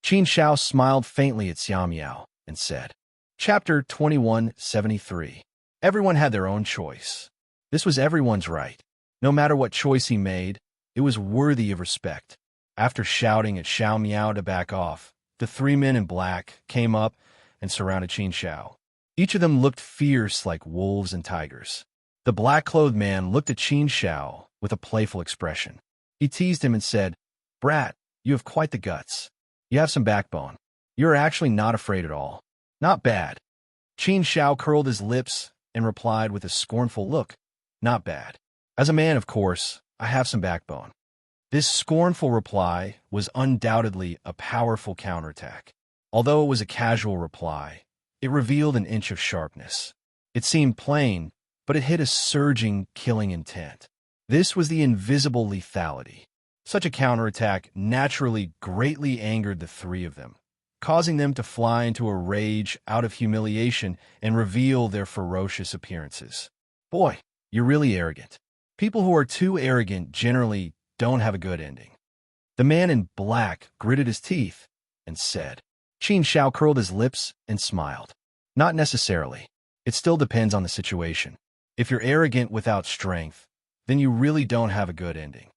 Qin Shao smiled faintly at Xiao Miao and said, Chapter 2173. Everyone had their own choice. This was everyone's right. No matter what choice he made, it was worthy of respect. After shouting at Xiao Miao to back off, the 3 men in black came up and surrounded Qin Shao. Each of them looked fierce like wolves and tigers. The black-clothed man looked at Qin Shao with a playful expression. He teased him and said, "Brat, you have quite the guts. You have some backbone. You are actually not afraid at all. Not bad." Qin Shao curled his lips and replied with a scornful look, "Not bad. As a man, of course, I have some backbone." This scornful reply was undoubtedly a powerful counterattack. Although it was a casual reply, it revealed an inch of sharpness. It seemed plain, but it hid a surging, killing intent. This was the invisible lethality. Such a counterattack naturally greatly angered the 3 of them, causing them to fly into a rage out of humiliation and reveal their ferocious appearances. Boy, you're really arrogant. People who are too arrogant generally don't have a good ending. The man in black gritted his teeth and said. Qin Shao curled his lips and smiled. Not necessarily. It still depends on the situation. If you're arrogant without strength, then you really don't have a good ending.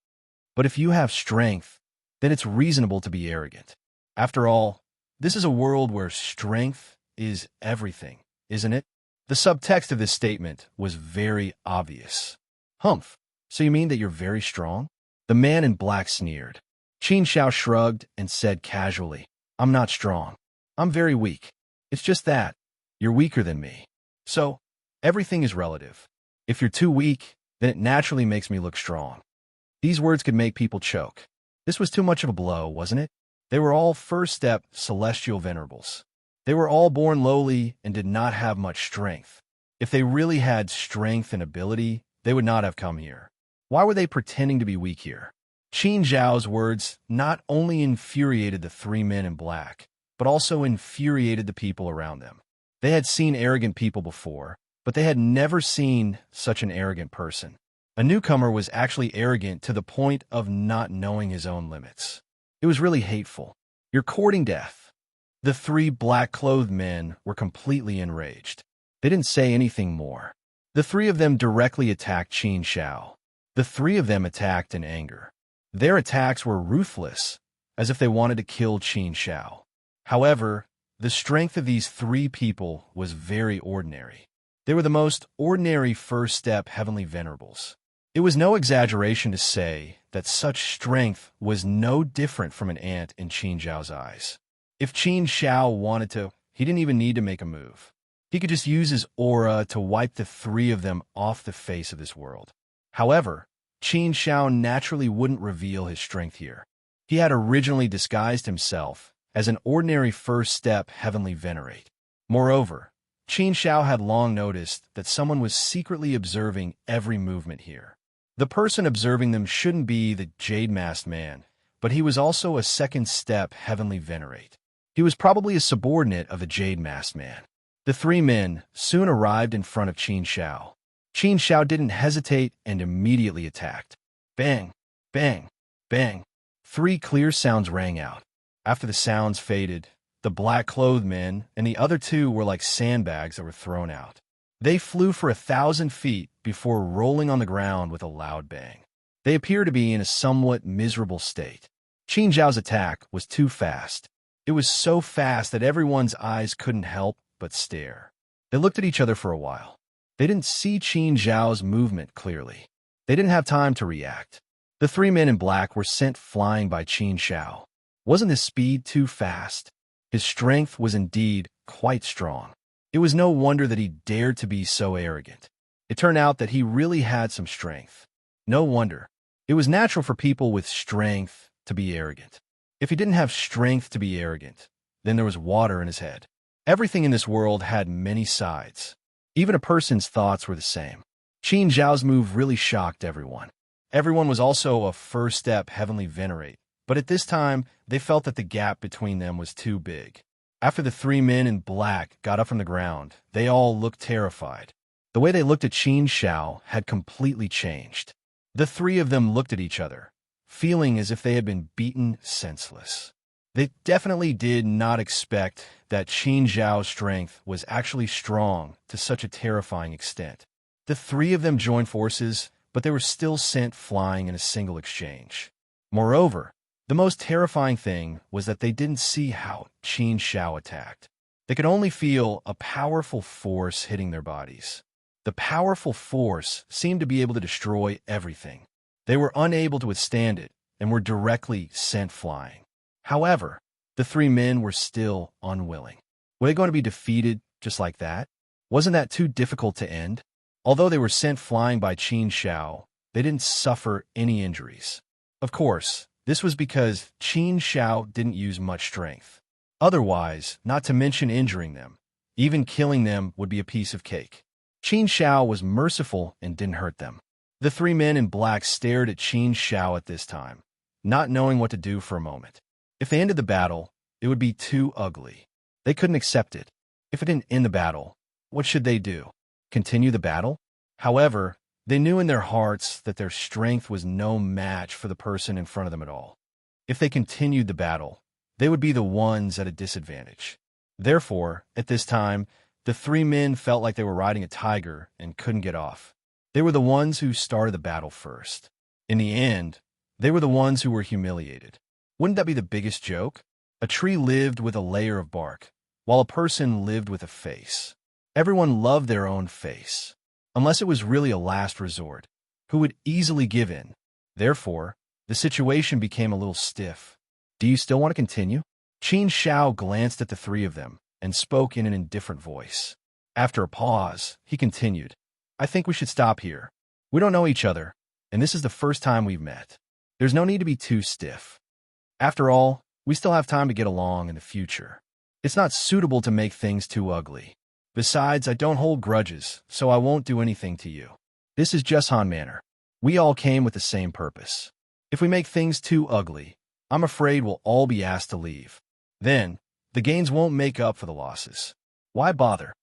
But if you have strength, then it's reasonable to be arrogant. After all, this is a world where strength is everything, isn't it? The subtext of this statement was very obvious. Humph, so you mean that you're very strong? The man in black sneered. Qin Shao shrugged and said casually, I'm not strong. I'm very weak. It's just that you're weaker than me. So, everything is relative. If you're too weak, then it naturally makes me look strong. These words could make people choke. This was too much of a blow, wasn't it? They were all first-step celestial venerables. They were all born lowly and did not have much strength. If they really had strength and ability, they would not have come here. Why were they pretending to be weak here? Qin Zhao's words not only infuriated the three men in black, but also infuriated the people around them. They had seen arrogant people before, but they had never seen such an arrogant person. A newcomer was actually arrogant to the point of not knowing his own limits. It was really hateful. You're courting death. The three black-clothed men were completely enraged. They didn't say anything more. The three of them directly attacked Qin Shao. The three of them attacked in anger. Their attacks were ruthless, as if they wanted to kill Qin Shao. However, the strength of these three people was very ordinary. They were the most ordinary first-step heavenly venerables. It was no exaggeration to say that such strength was no different from an ant in Qin Zhao's eyes. If Qin Shao wanted to, he didn't even need to make a move. He could just use his aura to wipe the three of them off the face of this world. However, Qin Shao naturally wouldn't reveal his strength here. He had originally disguised himself as an ordinary first-step heavenly venerate. Moreover, Qin Shao had long noticed that someone was secretly observing every movement here. The person observing them shouldn't be the jade-masked man, but he was also a second-step heavenly venerate. He was probably a subordinate of the jade-masked man. The three men soon arrived in front of Qin Shao. Qin Shao didn't hesitate and immediately attacked. Bang, bang, bang. Three clear sounds rang out. After the sounds faded, the black-clothed men and the other two were like sandbags that were thrown out. They flew for 1,000 feet before rolling on the ground with a loud bang. They appeared to be in a somewhat miserable state. Qin Zhao's attack was too fast. It was so fast that everyone's eyes couldn't help but stare. They looked at each other for a while. They didn't see Qin Zhao's movement clearly. They didn't have time to react. The three men in black were sent flying by Qin Shao. Wasn't his speed too fast? His strength was indeed quite strong. It was no wonder that he dared to be so arrogant. It turned out that he really had some strength. No wonder. It was natural for people with strength to be arrogant. If he didn't have strength to be arrogant, then there was water in his head. Everything in this world had many sides. Even a person's thoughts were the same. Qin Zhao's move really shocked everyone. Everyone was also a first-step heavenly venerate, but at this time, they felt that the gap between them was too big. After the three men in black got up from the ground, they all looked terrified. The way they looked at Qin Shao had completely changed. The three of them looked at each other, feeling as if they had been beaten senseless. They definitely did not expect that Qin Zhao's strength was actually strong to such a terrifying extent. The three of them joined forces, but they were still sent flying in a single exchange. Moreover, the most terrifying thing was that they didn't see how Qin Shao attacked. They could only feel a powerful force hitting their bodies. The powerful force seemed to be able to destroy everything. They were unable to withstand it and were directly sent flying. However, the three men were still unwilling. Were they going to be defeated just like that? Wasn't that too difficult to end? Although they were sent flying by Qin Shao, they didn't suffer any injuries. Of course, this was because Qin Shao didn't use much strength. Otherwise, not to mention injuring them, even killing them would be a piece of cake. Qin Shao was merciful and didn't hurt them. The three men in black stared at Qin Shao at this time, not knowing what to do for a moment. If they ended the battle, it would be too ugly. They couldn't accept it. If it didn't end the battle, what should they do? Continue the battle? However, they knew in their hearts that their strength was no match for the person in front of them at all. If they continued the battle, they would be the ones at a disadvantage. Therefore, at this time, the three men felt like they were riding a tiger and couldn't get off. They were the ones who started the battle first. In the end, they were the ones who were humiliated. Wouldn't that be the biggest joke? A tree lived with a layer of bark, while a person lived with a face. Everyone loved their own face, unless it was really a last resort. Who would easily give in? Therefore, The situation became a little stiff. Do you still want to continue? Qin Shao glanced at the three of them and spoke in an indifferent voice. After a pause, he continued, I think we should stop here. We don't know each other, and this is the first time we've met. There's no need to be too stiff. After all, we still have time to get along in the future. It's not suitable to make things too ugly. Besides, I don't hold grudges, so I won't do anything to you. This is just Han manner. We all came with the same purpose. If we make things too ugly, I'm afraid we'll all be asked to leave. Then, the gains won't make up for the losses. Why bother?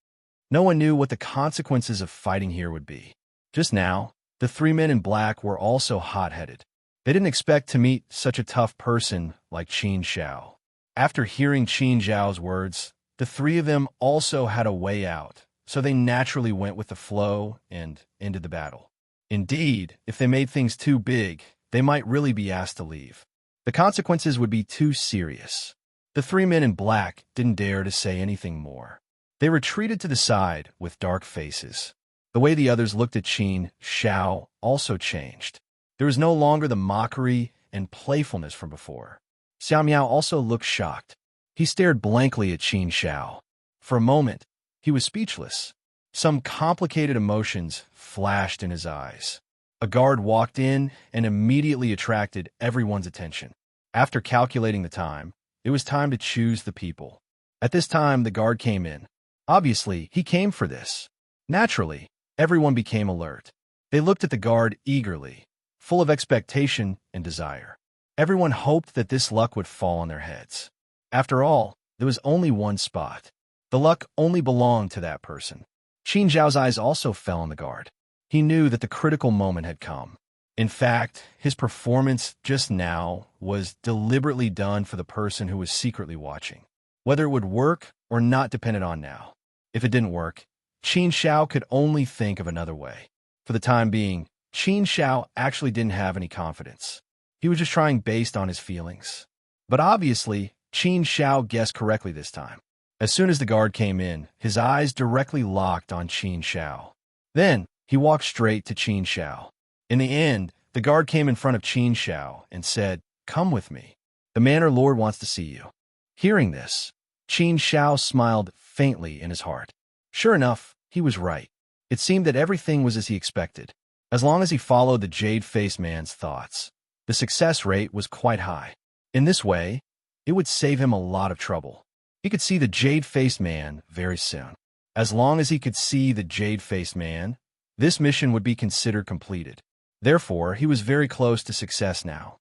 No one knew what the consequences of fighting here would be. Just now, the three men in black were also hot-headed. They didn't expect to meet such a tough person like Qin Shao. After hearing Qin Zhao's words, the three of them also had a way out, so they naturally went with the flow and ended the battle. Indeed, if they made things too big, they might really be asked to leave. The consequences would be too serious. The three men in black didn't dare to say anything more. They retreated to the side with dark faces. The way the others looked at Qin Shao also changed. There was no longer the mockery and playfulness from before. Xiao Miao also looked shocked. He stared blankly at Qin Shao. For a moment, he was speechless. Some complicated emotions flashed in his eyes. A guard walked in and immediately attracted everyone's attention. After calculating the time, it was time to choose the people. At this time, the guard came in. Obviously, he came for this. Naturally, everyone became alert. They looked at the guard eagerly, full of expectation and desire. Everyone hoped that this luck would fall on their heads. After all, there was only one spot. The luck only belonged to that person. Qin Zhao's eyes also fell on the guard. He knew that the critical moment had come. In fact, his performance just now was deliberately done for the person who was secretly watching. Whether it would work or not depended on now. If it didn't work, Qin Shao could only think of another way. For the time being, Qin Shao actually didn't have any confidence. He was just trying based on his feelings. But obviously, Qin Shao guessed correctly this time. As soon as the guard came in, his eyes directly locked on Qin Shao. Then, he walked straight to Qin Shao. In the end, the guard came in front of Qin Shao and said, "Come with me. The Manor Lord wants to see you." Hearing this, Qin Shao smiled faintly in his heart. Sure enough, he was right. It seemed that everything was as he expected. As long as he followed the jade-faced man's thoughts, the success rate was quite high. In this way, it would save him a lot of trouble. He could see the jade-faced man very soon. As long as he could see the jade-faced man, this mission would be considered completed. Therefore, he was very close to success now.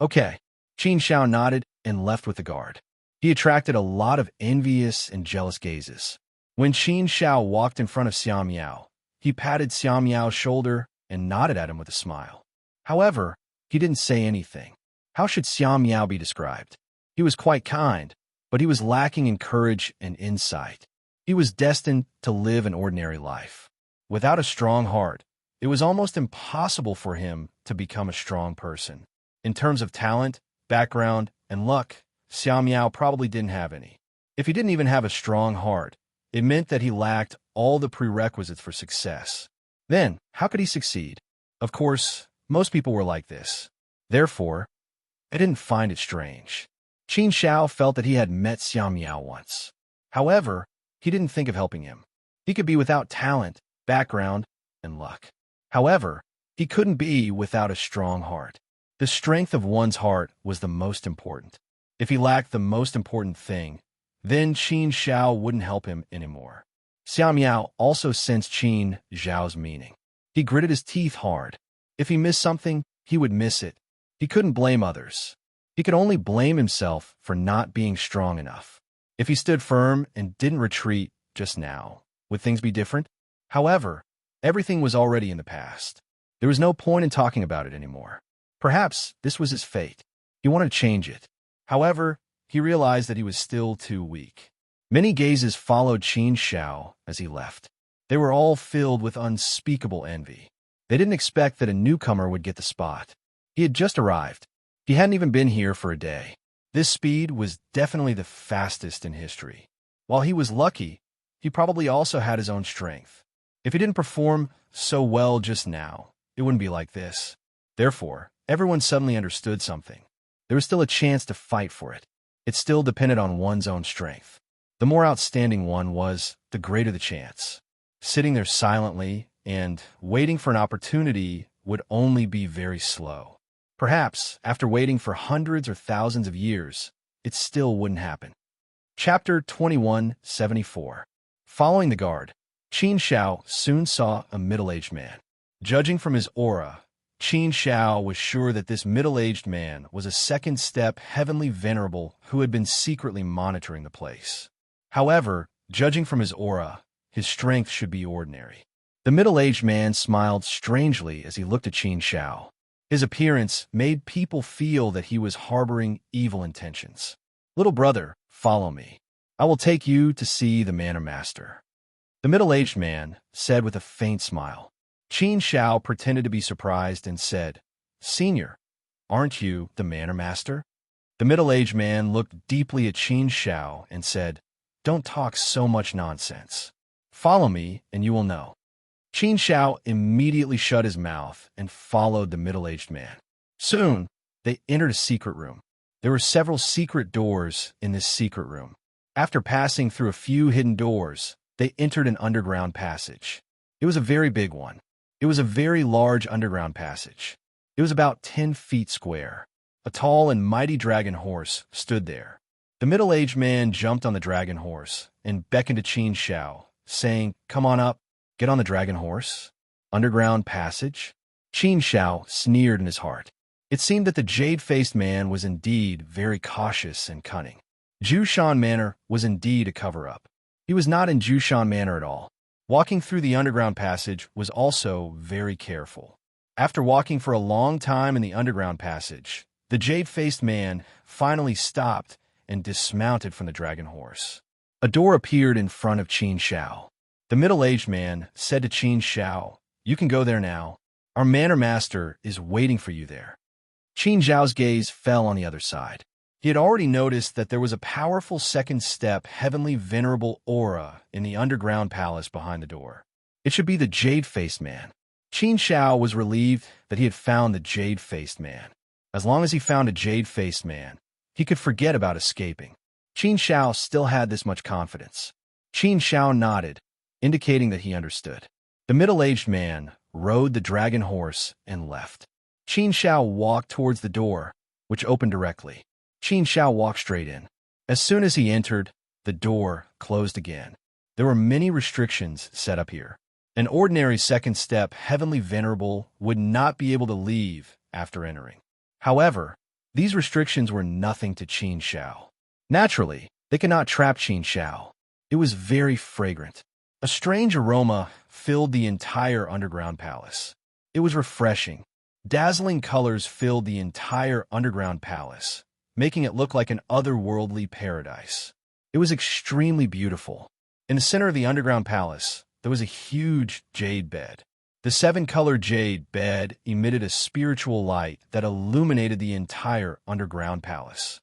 Okay, Qin Shao nodded and left with the guard. He attracted a lot of envious and jealous gazes. When Qin Shao walked in front of Xiao Miao, he patted Xiao Miao's shoulder and nodded at him with a smile. However, he didn't say anything. How should Xiao Miao be described? He was quite kind, but he was lacking in courage and insight. He was destined to live an ordinary life. Without a strong heart, it was almost impossible for him to become a strong person. In terms of talent, background, and luck, Xiao Miao probably didn't have any. If he didn't even have a strong heart, it meant that he lacked all the prerequisites for success. Then, how could he succeed? Of course, most people were like this. Therefore, I didn't find it strange. Qin Shao felt that he had met Xiao Miao once. However, he didn't think of helping him. He could be without talent, background, and luck. However, he couldn't be without a strong heart. The strength of one's heart was the most important. If he lacked the most important thing, then Qin Shao wouldn't help him anymore. Xiao Miao also sensed Qin Zhao's meaning. He gritted his teeth hard. If he missed something, he would miss it. He couldn't blame others. He could only blame himself for not being strong enough. If he stood firm and didn't retreat just now, would things be different? However, everything was already in the past. There was no point in talking about it anymore. Perhaps this was his fate. He wanted to change it. However, he realized that he was still too weak. Many gazes followed Qin Shao as he left. They were all filled with unspeakable envy. They didn't expect that a newcomer would get the spot. He had just arrived. He hadn't even been here for a day. This speed was definitely the fastest in history. While he was lucky, he probably also had his own strength. If he didn't perform so well just now, it wouldn't be like this. Therefore, everyone suddenly understood something. There was still a chance to fight for it. It still depended on one's own strength. The more outstanding one was, the greater the chance. Sitting there silently and waiting for an opportunity would only be very slow. Perhaps, after waiting for hundreds or thousands of years, it still wouldn't happen. Chapter 2174. Following the guard, Qin Shao soon saw a middle-aged man. Judging from his aura, Qin Shao was sure that this middle-aged man was a second-step heavenly venerable who had been secretly monitoring the place. However, judging from his aura, his strength should be ordinary. The middle-aged man smiled strangely as he looked at Qin Shao. His appearance made people feel that he was harboring evil intentions. "Little brother, follow me. I will take you to see the Manor Master," the middle-aged man said with a faint smile. Qin Shao pretended to be surprised and said, "Senior, aren't you the Manor Master?" The middle-aged man looked deeply at Qin Shao and said, "Don't talk so much nonsense. Follow me and you will know." Qin Shao immediately shut his mouth and followed the middle-aged man. Soon, they entered a secret room. There were several secret doors in this secret room. After passing through a few hidden doors, they entered an underground passage. It was a very big one. It was a very large underground passage. It was about 10 feet square. A tall and mighty dragon horse stood there. The middle-aged man jumped on the dragon horse and beckoned to Qin Shao, saying, "Come on up, get on the dragon horse." Underground passage? Qin Shao sneered in his heart. It seemed that the jade-faced man was indeed very cautious and cunning. Jushan Manor was indeed a cover-up. He was not in Jushan Manor at all. Walking through the underground passage was also very careful. After walking for a long time in the underground passage, the jade-faced man finally stopped and dismounted from the dragon horse. A door appeared in front of Qin Shao. The middle-aged man said to Qin Shao, "You can go there now. Our Manor Master is waiting for you there." Qin Shao's gaze fell on the other side. He had already noticed that there was a powerful second-step heavenly venerable aura in the underground palace behind the door. It should be the jade-faced man. Qin Shao was relieved that he had found the jade-faced man. As long as he found a jade-faced man, he could forget about escaping. Qin Shao still had this much confidence. Qin Shao nodded, indicating that he understood. The middle-aged man rode the dragon horse and left. Qin Shao walked towards the door, which opened directly. Qin Shao walked straight in. As soon as he entered, the door closed again. There were many restrictions set up here. An ordinary second-step heavenly venerable would not be able to leave after entering. However, these restrictions were nothing to Qin Shao. Naturally, they could not trap Qin Shao. It was very fragrant. A strange aroma filled the entire underground palace. It was refreshing. Dazzling colors filled the entire underground palace, making it look like an otherworldly paradise. It was extremely beautiful. In the center of the underground palace, there was a huge jade bed. The 7-color jade bed emitted a spiritual light that illuminated the entire underground palace.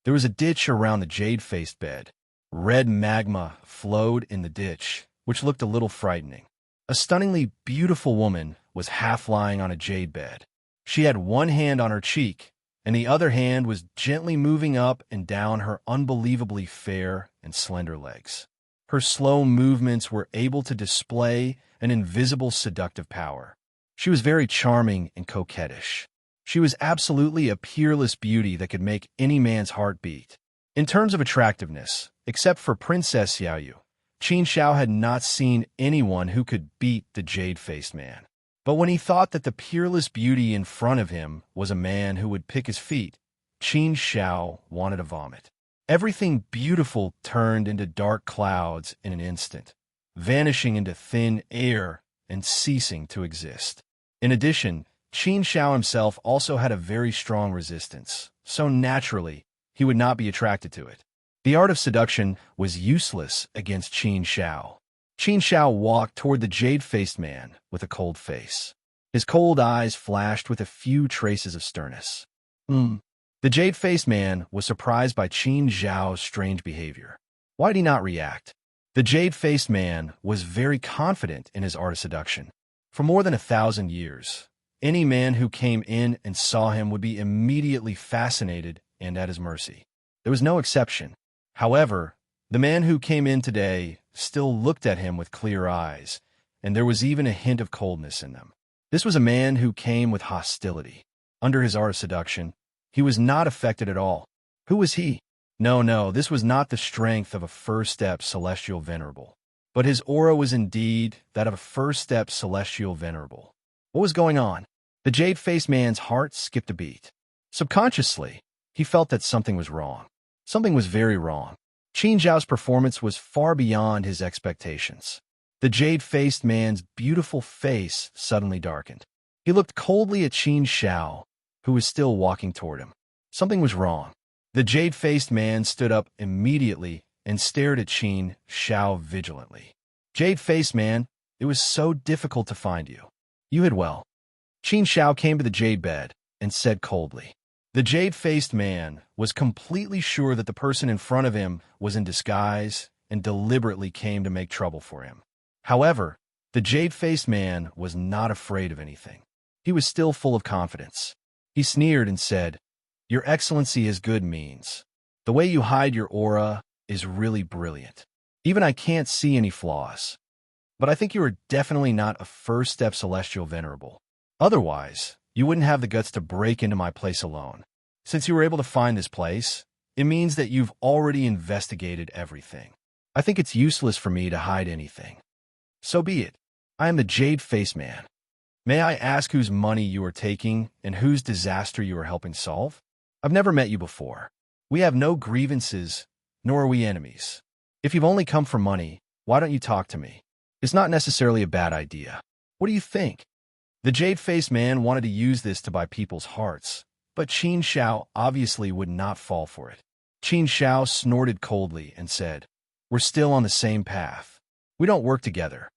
There was a ditch around the jade-faced bed. Red magma flowed in the ditch, which looked a little frightening. A stunningly beautiful woman was half lying on a jade bed. She had one hand on her cheek, and the other hand was gently moving up and down her unbelievably fair and slender legs. Her slow movements were able to display an invisible seductive power. She was very charming and coquettish. She was absolutely a peerless beauty that could make any man's heart beat. In terms of attractiveness, except for Princess Xiaoyu, Qin Shao had not seen anyone who could beat the jade-faced man. But when he thought that the peerless beauty in front of him was a man who would pick his feet, Qin Shao wanted to vomit. Everything beautiful turned into dark clouds in an instant, vanishing into thin air and ceasing to exist. In addition, Qin Shao himself also had a very strong resistance, so naturally, he would not be attracted to it. The art of seduction was useless against Qin Shao. Qin Shao walked toward the jade-faced man with a cold face. His cold eyes flashed with a few traces of sternness. The jade-faced man was surprised by Qin Shao's strange behavior. Why did he not react? The jade-faced man was very confident in his art of seduction. For more than 1,000 years, Any man who came in and saw him would be immediately fascinated and at his mercy. There was no exception. However, the man who came in today still looked at him with clear eyes, and there was even a hint of coldness in them. This was a man who came with hostility. Under his art of seduction, he was not affected at all. Who was he? No, this was not the strength of a first-step celestial venerable. But his aura was indeed that of a first-step celestial venerable. What was going on? The jade-faced man's heart skipped a beat. Subconsciously, he felt that something was wrong. Something was very wrong. Qin Zhao's performance was far beyond his expectations. The jade-faced man's beautiful face suddenly darkened. He looked coldly at Qin Zhao, who was still walking toward him. Something was wrong. The jade-faced man stood up immediately and stared at Qin Zhao vigilantly. Jade-faced man, it was so difficult to find you. You hid well. Qin Zhao came to the jade bed and said coldly. The jade-faced man was completely sure that the person in front of him was in disguise and deliberately came to make trouble for him. However, the jade-faced man was not afraid of anything. He was still full of confidence. He sneered and said, "Your Excellency has good means. The way you hide your aura is really brilliant. Even I can't see any flaws. But I think you are definitely not a first-step celestial venerable. Otherwise, you wouldn't have the guts to break into my place alone. Since you were able to find this place, it means that you've already investigated everything. I think it's useless for me to hide anything. So be it. I am the jade-faced man. May I ask whose money you are taking and whose disaster you are helping solve? I've never met you before. We have no grievances, nor are we enemies. If you've only come for money, why don't you talk to me? It's not necessarily a bad idea. What do you think?" The jade-faced man wanted to use this to buy people's hearts, but Qin Zhao obviously would not fall for it. Qin Zhao snorted coldly and said, "We're still on the same path. We don't work together.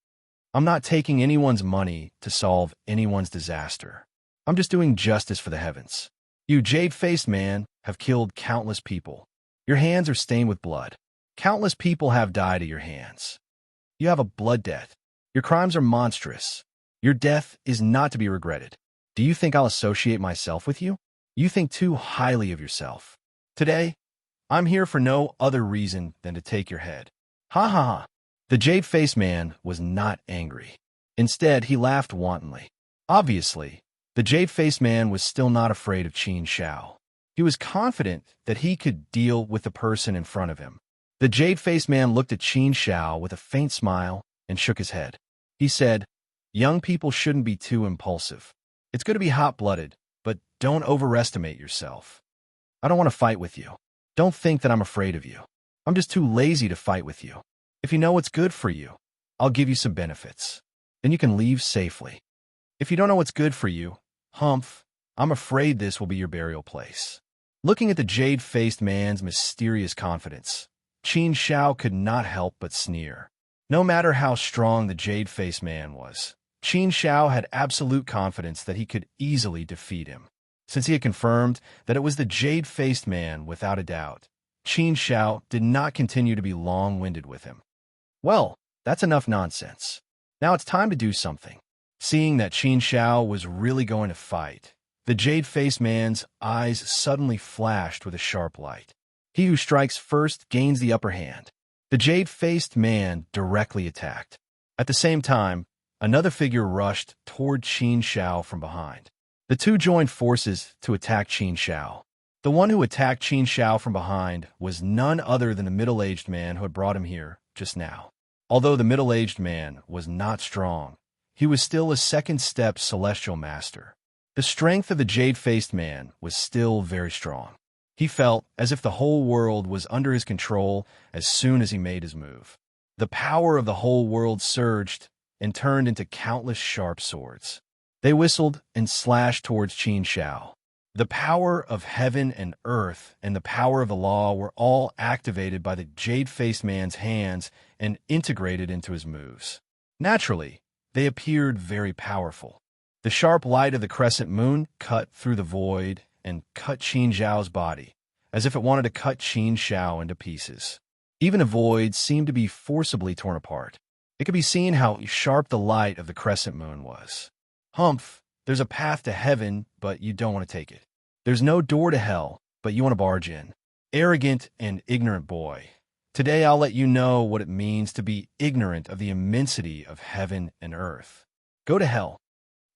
I'm not taking anyone's money to solve anyone's disaster. I'm just doing justice for the heavens. You jade-faced man have killed countless people. Your hands are stained with blood. Countless people have died at your hands. You have a blood debt. Your crimes are monstrous. Your death is not to be regretted. Do you think I'll associate myself with you? You think too highly of yourself. Today, I'm here for no other reason than to take your head." Ha ha ha. The jade-faced man was not angry. Instead, he laughed wantonly. Obviously, the jade-faced man was still not afraid of Qin Zhao. He was confident that he could deal with the person in front of him. The jade-faced man looked at Qin Zhao with a faint smile and shook his head. He said, "Young people shouldn't be too impulsive. It's good to be hot-blooded, but don't overestimate yourself. I don't want to fight with you. Don't think that I'm afraid of you. I'm just too lazy to fight with you. If you know what's good for you, I'll give you some benefits. Then you can leave safely. If you don't know what's good for you, humph, I'm afraid this will be your burial place." Looking at the jade-faced man's mysterious confidence, Qin Zhao could not help but sneer. No matter how strong the jade-faced man was, Qin Zhao had absolute confidence that he could easily defeat him. Since he had confirmed that it was the jade-faced man without a doubt, Qin Zhao did not continue to be long-winded with him. "Well, that's enough nonsense. Now it's time to do something." Seeing that Qin Zhao was really going to fight, the jade-faced man's eyes suddenly flashed with a sharp light. He who strikes first gains the upper hand. The jade-faced man directly attacked. At the same time, another figure rushed toward Qin Zhao from behind. The two joined forces to attack Qin Zhao. The one who attacked Qin Zhao from behind was none other than the middle-aged man who had brought him here just now. Although the middle-aged man was not strong, he was still a second-step celestial master. The strength of the jade-faced man was still very strong. He felt as if the whole world was under his control as soon as he made his move. The power of the whole world surged and turned into countless sharp swords. They whistled and slashed towards Qin Zhao. The power of heaven and earth and the power of the law were all activated by the jade-faced man's hands and integrated into his moves. Naturally, they appeared very powerful. The sharp light of the crescent moon cut through the void and cut Qin Zhao's body, as if it wanted to cut Qin Zhao into pieces. Even the void seemed to be forcibly torn apart. It could be seen how sharp the light of the crescent moon was. Humph, There's a path to heaven, but you don't want to take it. There's no door to hell, but you want to barge in. Arrogant and ignorant boy. Today I'll let you know what it means to be ignorant of the immensity of heaven and earth. Go to hell.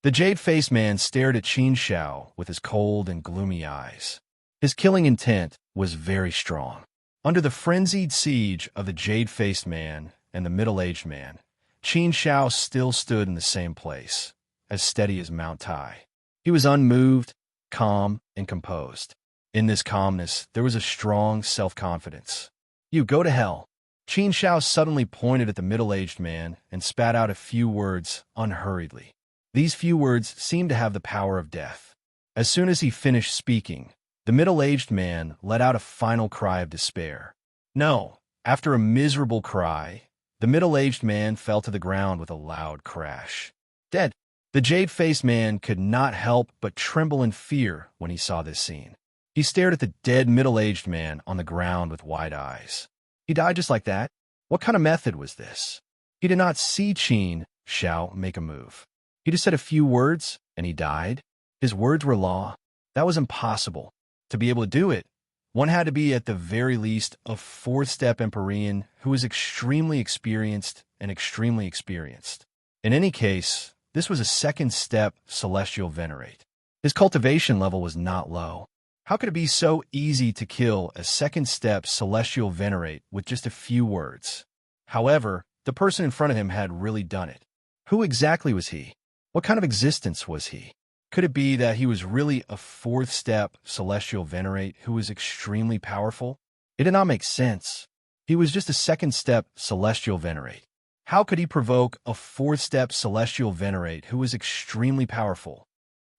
The jade-faced man stared at Qin Shao with his cold and gloomy eyes. His killing intent was very strong. Under the frenzied siege of the jade-faced man and the middle-aged man, Qin Shao still stood in the same place, as steady as Mount Tai. He was unmoved, calm, and composed. In this calmness, there was a strong self-confidence. You go to hell. Qin Shao suddenly pointed at the middle-aged man and spat out a few words unhurriedly. These few words seemed to have the power of death. As soon as he finished speaking, the middle-aged man let out a final cry of despair. No, after a miserable cry, the middle-aged man fell to the ground with a loud crash. Dead. The jade-faced man could not help but tremble in fear when he saw this scene. He stared at the dead middle-aged man on the ground with wide eyes. He died just like that? What kind of method was this? He did not see Qin Shao make a move. He just said a few words, and he died. His words were law. That was impossible. To be able to do it, one had to be at the very least a fourth-step Empyrean who was extremely experienced and extremely experienced. In any case, this was a second-step Celestial Venerate. His cultivation level was not low. How could it be so easy to kill a second-step Celestial Venerate with just a few words? However, the person in front of him had really done it. Who exactly was he? What kind of existence was he? Could it be that he was really a fourth-step Celestial Venerate who was extremely powerful? It did not make sense. He was just a second-step Celestial Venerate. How could he provoke a fourth-step Celestial Venerate who was extremely powerful?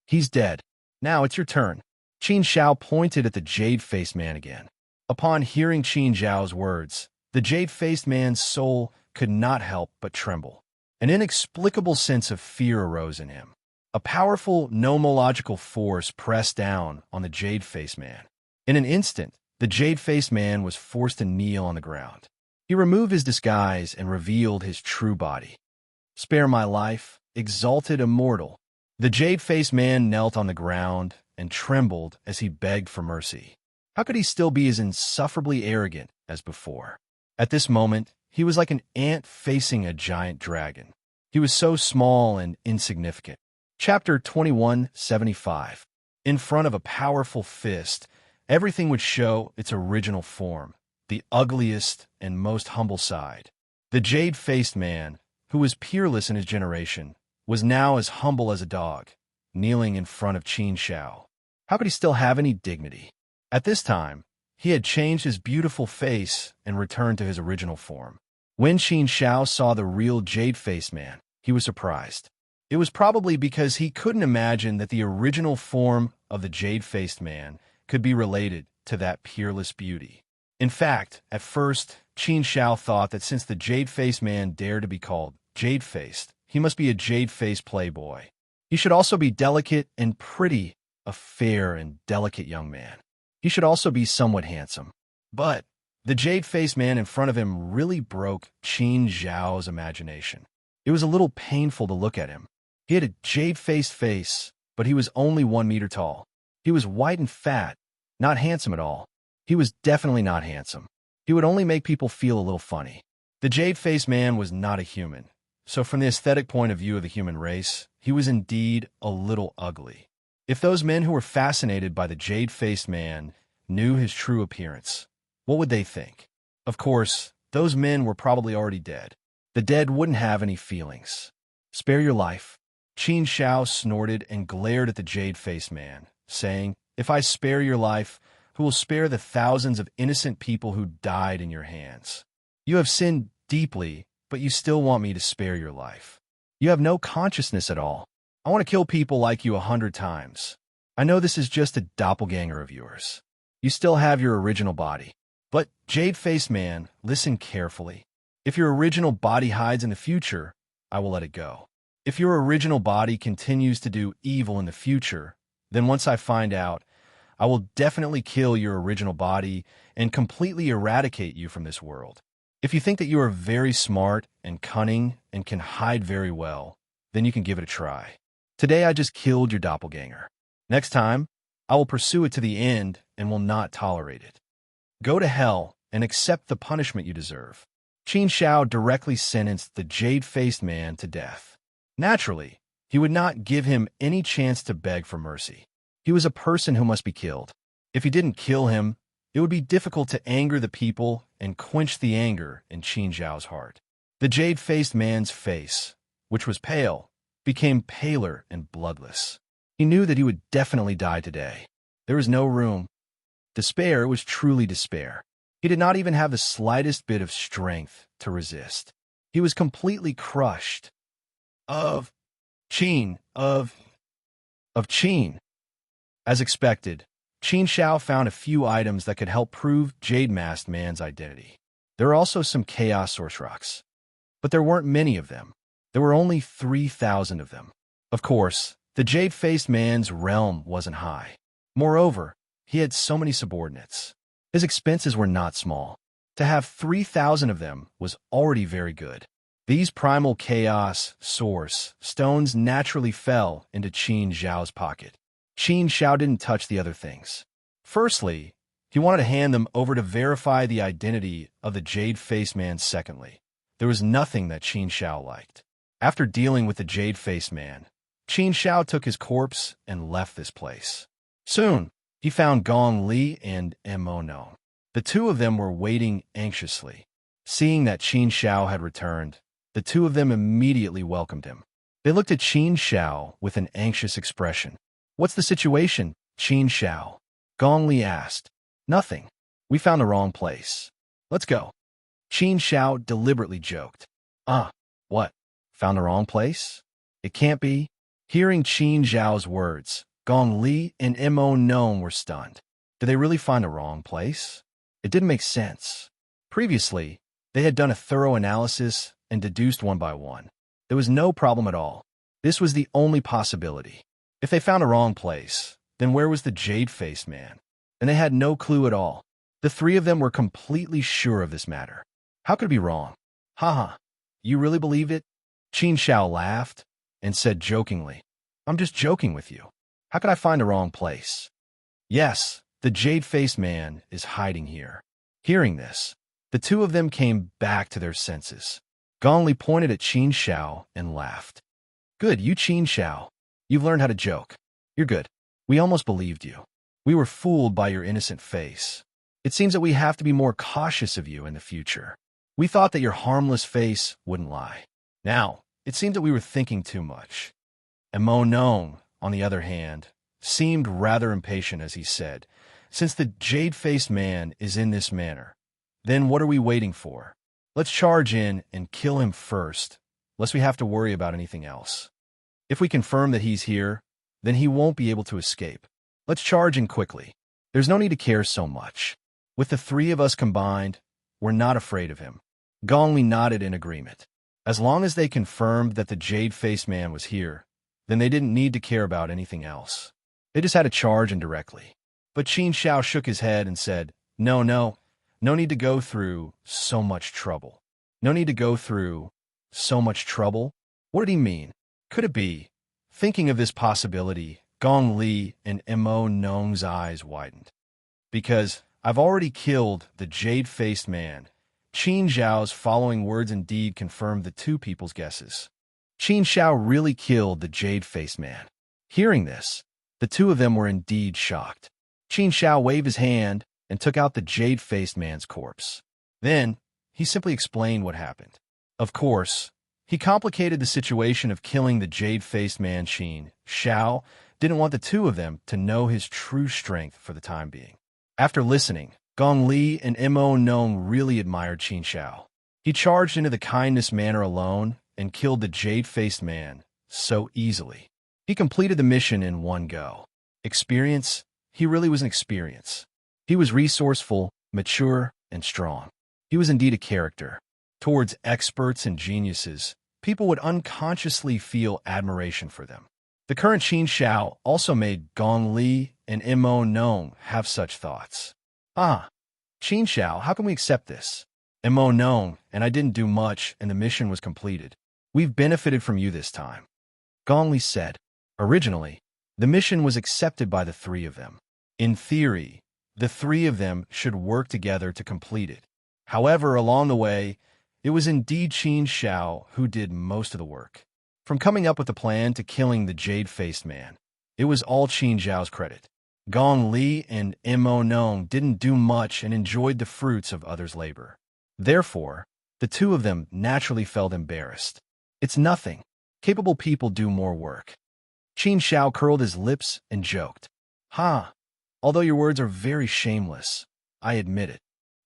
He's dead. Now it's your turn. Qin Shao pointed at the jade-faced man again. Upon hearing Qin Zhao's words, the jade-faced man's soul could not help but tremble. An inexplicable sense of fear arose in him. A powerful nomological force pressed down on the jade-faced man. In an instant, the jade-faced man was forced to kneel on the ground. He removed his disguise and revealed his true body. Spare my life, exalted immortal. The jade-faced man knelt on the ground and trembled as he begged for mercy. How could he still be as insufferably arrogant as before? At this moment, he was like an ant facing a giant dragon. He was so small and insignificant. Chapter 2175. In front of a powerful fist, everything would show its original form, the ugliest and most humble side. The jade-faced man, who was peerless in his generation, was now as humble as a dog, kneeling in front of Qin Shao. How could he still have any dignity? At this time, he had changed his beautiful face and returned to his original form. When Qin Shao saw the real jade-faced man, he was surprised. It was probably because he couldn't imagine that the original form of the jade-faced man could be related to that peerless beauty. In fact, at first, Qin Shao thought that since the jade-faced man dared to be called jade-faced, he must be a jade-faced playboy. He should also be delicate and pretty, a fair and delicate young man. He should also be somewhat handsome. But the jade-faced man in front of him really broke Qin Zhao's imagination. It was a little painful to look at him. He had a jade-faced face, but he was only 1 meter tall. He was white and fat, not handsome at all. He was definitely not handsome. He would only make people feel a little funny. The jade-faced man was not a human, so from the aesthetic point of view of the human race, he was indeed a little ugly. If those men who were fascinated by the jade-faced man knew his true appearance, what would they think? Of course, those men were probably already dead. The dead wouldn't have any feelings. Spare your life. Qin Shao snorted and glared at the jade-faced man, saying, If I spare your life, who will spare the thousands of innocent people who died in your hands? You have sinned deeply, but you still want me to spare your life. You have no consciousness at all. I want to kill people like you 100 times. I know this is just a doppelganger of yours. You still have your original body. But, jade-faced man, listen carefully. If your original body hides in the future, I will let it go. If your original body continues to do evil in the future, then once I find out, I will definitely kill your original body and completely eradicate you from this world. If you think that you are very smart and cunning and can hide very well, then you can give it a try. Today I just killed your doppelganger. Next time, I will pursue it to the end and will not tolerate it. Go to hell and accept the punishment you deserve. Qin Shao directly sentenced the jade-faced man to death. Naturally, he would not give him any chance to beg for mercy. He was a person who must be killed. If he didn't kill him, it would be difficult to anger the people and quench the anger in Qin Zhao's heart. The jade-faced man's face, which was pale, became paler and bloodless. He knew that he would definitely die today. There was no room. Despair was truly despair. He did not even have the slightest bit of strength to resist. He was completely crushed. Of Qin. As expected, Qin Shao found a few items that could help prove Jade-Masked Man's identity. There were also some Chaos Source Rocks. But there weren't many of them. There were only 3,000 of them. Of course, the Jade-Faced Man's realm wasn't high. Moreover, he had so many subordinates. His expenses were not small. To have 3,000 of them was already very good. These primal Chaos Source stones naturally fell into Qin Zhao's pocket. Qin Shao didn't touch the other things. Firstly, he wanted to hand them over to verify the identity of the Jade-Faced Man. Secondly, there was nothing that Qin Shao liked. After dealing with the Jade-Faced Man, Qin Shao took his corpse and left this place. Soon, he found Gong Li and Mo Nong. The two of them were waiting anxiously. Seeing that Qin Shao had returned, the two of them immediately welcomed him. They looked at Qin Shao with an anxious expression. "What's the situation, Qin Shao?" Gong Li asked. "Nothing. We found the wrong place. Let's go." Qin Shao deliberately joked. What? Found the wrong place? It can't be." Hearing Qin Zhao's words, Gong Li and Mo Nong were stunned. Did they really find the wrong place? It didn't make sense. Previously, they had done a thorough analysis and deduced one by one. There was no problem at all. This was the only possibility. If they found a wrong place, then where was the Jade-Faced Man? And they had no clue at all. The three of them were completely sure of this matter. How could it be wrong? Haha, you really believed it? Qin Shao laughed and said jokingly, "I'm just joking with you. How could I find the wrong place?" "Yes, the Jade-Faced Man is hiding here." Hearing this, the two of them came back to their senses. Gong Li pointed at Qin Shao and laughed. "Good, you Qin Shao. You've learned how to joke. You're good. We almost believed you. We were fooled by your innocent face. It seems that we have to be more cautious of you in the future. We thought that your harmless face wouldn't lie. Now, it seemed that we were thinking too much." And Mo Nong, on the other hand, seemed rather impatient as he said, "Since the Jade-Faced Man is in this manner, then what are we waiting for? Let's charge in and kill him first, lest we have to worry about anything else. If we confirm that he's here, then he won't be able to escape. Let's charge in quickly. There's no need to care so much. With the three of us combined, we're not afraid of him." Gong Li nodded in agreement. As long as they confirmed that the Jade-Faced Man was here, then they didn't need to care about anything else. They just had to charge in directly. But Qin Shao shook his head and said, No need to go through so much trouble. No need to go through so much trouble? What did he mean? Could it be? Thinking of this possibility, Gong Li and Mo Nong's eyes widened. Because I've already killed the Jade-Faced Man. Qin Zhao's following words indeed confirmed the two people's guesses. Qin Shao really killed the Jade-Faced Man. Hearing this, the two of them were indeed shocked. Qin Shao waved his hand and took out the Jade-Faced Man's corpse. Then, he simply explained what happened. Of course, he complicated the situation of killing the Jade-Faced Man. Qin Shao didn't want the two of them to know his true strength for the time being. After listening, Gong Li and Mo Nong really admired Qin Shao. He charged into the kindness manor alone and killed the Jade-Faced Man so easily. He completed the mission in one go. Experience? He really was an experience. He was resourceful, mature, and strong. He was indeed a character. Towards experts and geniuses, people would unconsciously feel admiration for them. The current Qin Shao also made Gong Li and Mo Nong have such thoughts. Qin Shao, how can we accept this? Mo Nong and I didn't do much and the mission was completed. We've benefited from you this time. Gong Li said. Originally, the mission was accepted by the three of them. In theory, the three of them should work together to complete it. However, along the way, it was indeed Qin Shao who did most of the work. From coming up with the plan to killing the jade-faced man, it was all Qin Zhao's credit. Gong Li and Mo Nong didn't do much and enjoyed the fruits of others' labor. Therefore, the two of them naturally felt embarrassed. It's nothing. Capable people do more work. Qin Shao curled his lips and joked. Ha! Although your words are very shameless, I admit it.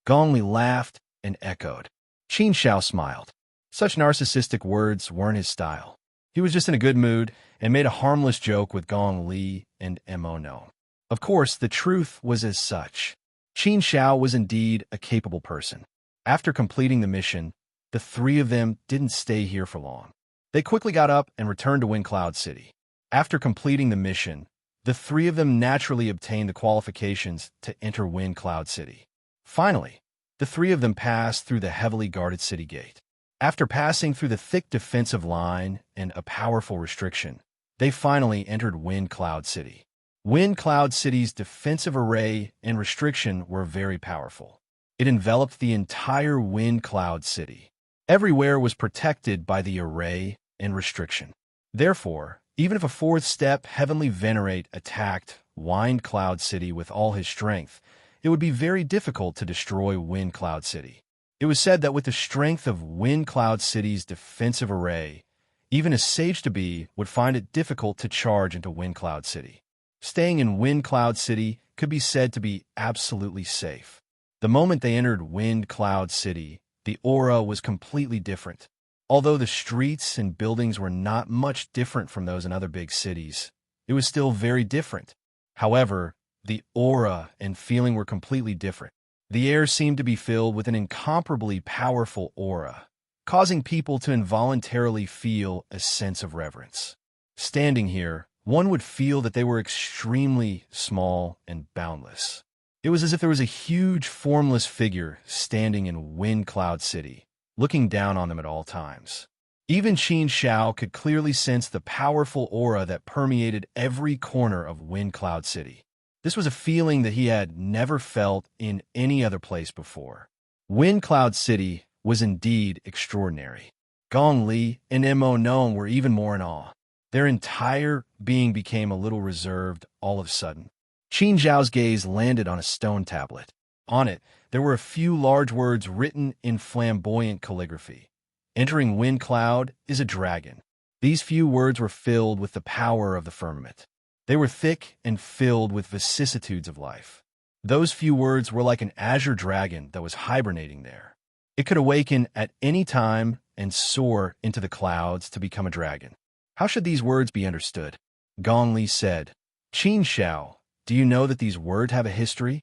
Gong Li laughed and echoed. Qin Shao smiled. Such narcissistic words weren't his style. He was just in a good mood and made a harmless joke with Gong Li and Mo Nong. Of course, the truth was as such. Qin Shao was indeed a capable person. After completing the mission, the three of them didn't stay here for long. They quickly got up and returned to Wind Cloud City. After completing the mission, the three of them naturally obtained the qualifications to enter Wind Cloud City. Finally, the three of them passed through the heavily guarded city gate. After passing through the thick defensive line and a powerful restriction, they finally entered Wind Cloud City. Wind Cloud City's defensive array and restriction were very powerful. It enveloped the entire Wind Cloud City. Everywhere was protected by the array and restriction. Therefore, even if a fourth step Heavenly Venerate attacked Wind Cloud City with all his strength, it would be very difficult to destroy Wind Cloud City. It was said that with the strength of Wind Cloud City's defensive array, even a sage-to-be would find it difficult to charge into Wind Cloud City. Staying in Wind Cloud City could be said to be absolutely safe. The moment they entered Wind Cloud City, the aura was completely different. Although the streets and buildings were not much different from those in other big cities, it was still very different. However, the aura and feeling were completely different. The air seemed to be filled with an incomparably powerful aura, causing people to involuntarily feel a sense of reverence. Standing here, one would feel that they were extremely small and boundless. It was as if there was a huge, formless figure standing in Wind Cloud City, looking down on them at all times. Even Qin Shao could clearly sense the powerful aura that permeated every corner of Wind Cloud City. This was a feeling that he had never felt in any other place before. Wind Cloud City was indeed extraordinary. Gong Li and Mo Nong were even more in awe. Their entire being became a little reserved all of a sudden. Qin Zhao's gaze landed on a stone tablet. On it, there were a few large words written in flamboyant calligraphy. Entering Wind Cloud is a dragon. These few words were filled with the power of the firmament. They were thick and filled with vicissitudes of life. Those few words were like an azure dragon that was hibernating there. It could awaken at any time and soar into the clouds to become a dragon. How should these words be understood? Gong Li said, Qin Shao, do you know that these words have a history?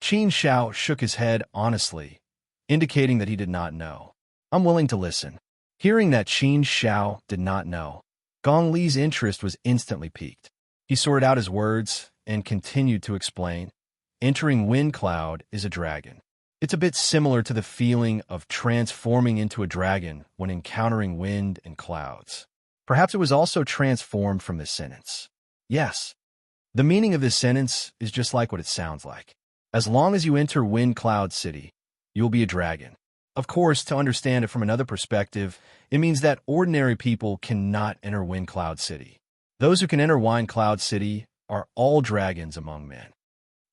Qin Shao shook his head honestly, indicating that he did not know. I'm willing to listen. Hearing that Qin Shao did not know, Gong Li's interest was instantly piqued. He sorted out his words and continued to explain. Entering Wind Cloud is a dragon. It's a bit similar to the feeling of transforming into a dragon when encountering wind and clouds. Perhaps it was also transformed from this sentence. Yes. The meaning of this sentence is just like what it sounds like. As long as you enter Wind Cloud City, you'll be a dragon. Of course, to understand it from another perspective, it means that ordinary people cannot enter Wind Cloud City. Those who can enter Wind Cloud City are all dragons among men.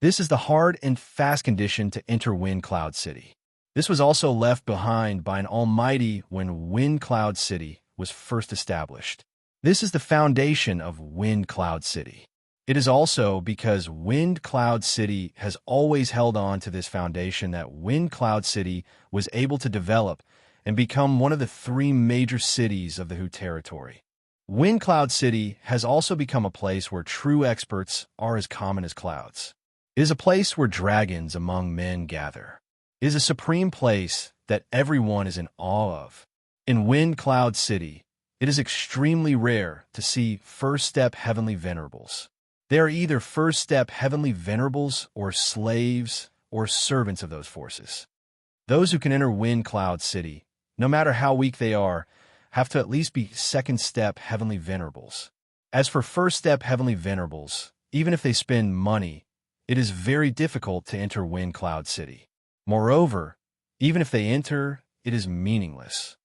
This is the hard and fast condition to enter Wind Cloud City. This was also left behind by an almighty when Wind Cloud City was first established. This is the foundation of Wind Cloud City. It is also because Wind Cloud City has always held on to this foundation that Wind Cloud City was able to develop and become one of the three major cities of the Hu territory. Wind Cloud City has also become a place where true experts are as common as clouds. It is a place where dragons among men gather. It is a supreme place that everyone is in awe of. In Wind Cloud City, it is extremely rare to see first-step heavenly venerables. They are either first-step heavenly venerables or slaves or servants of those forces. Those who can enter Wind Cloud City, no matter how weak they are, have to at least be second-step heavenly venerables. As for first-step heavenly venerables, even if they spend money, it is very difficult to enter Wind Cloud City. Moreover, even if they enter, it is meaningless.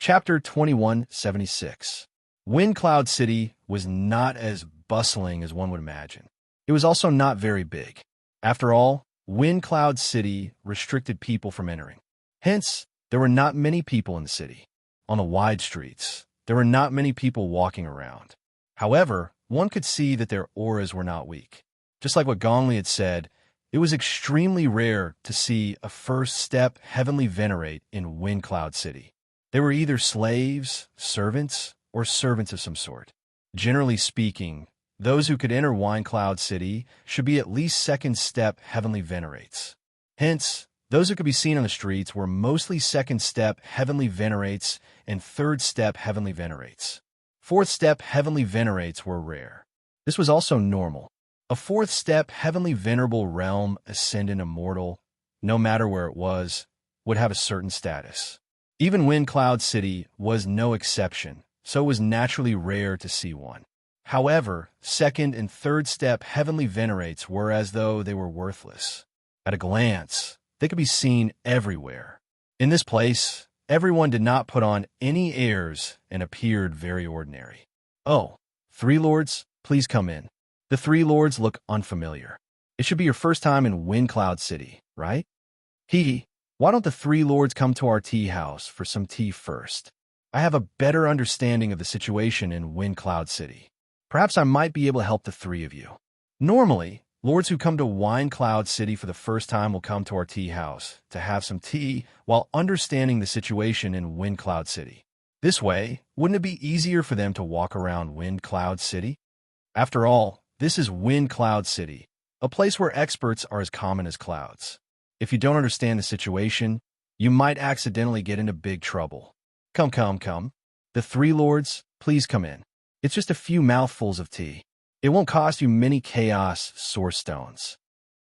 Chapter 2176. Wind Cloud City was not as bustling as one would imagine. It was also not very big. After all, Wind Cloud City restricted people from entering. Hence, there were not many people in the city. On the wide streets, there were not many people walking around. However, one could see that their auras were not weak. Just like what Gong Li had said, it was extremely rare to see a first-step heavenly venerate in Wind Cloud City. They were either slaves, servants, or servants of some sort. Generally speaking, those who could enter Wind Cloud City should be at least second-step heavenly venerates. Hence, those who could be seen on the streets were mostly second-step heavenly venerates and third-step heavenly venerates. Fourth-step heavenly venerates were rare. This was also normal. A fourth-step heavenly venerable realm, ascendant immortal, no matter where it was, would have a certain status. Even Wind Cloud City was no exception, so it was naturally rare to see one. However, second and third-step heavenly venerates were as though they were worthless. At a glance, they could be seen everywhere. In this place, everyone did not put on any airs and appeared very ordinary. "Oh, three lords, please come in." The three lords look unfamiliar. It should be your first time in Wind Cloud City, right? Hee, why don't the three lords come to our tea house for some tea first? I have a better understanding of the situation in Wind Cloud City. Perhaps I might be able to help the three of you. Normally, lords who come to Wind Cloud City for the first time will come to our tea house to have some tea while understanding the situation in Wind Cloud City. This way, wouldn't it be easier for them to walk around Wind Cloud City? After all, this is Wind Cloud City, a place where experts are as common as clouds. If you don't understand the situation, you might accidentally get into big trouble. Come, come, come. The three lords, please come in. It's just a few mouthfuls of tea. It won't cost you many chaos source stones.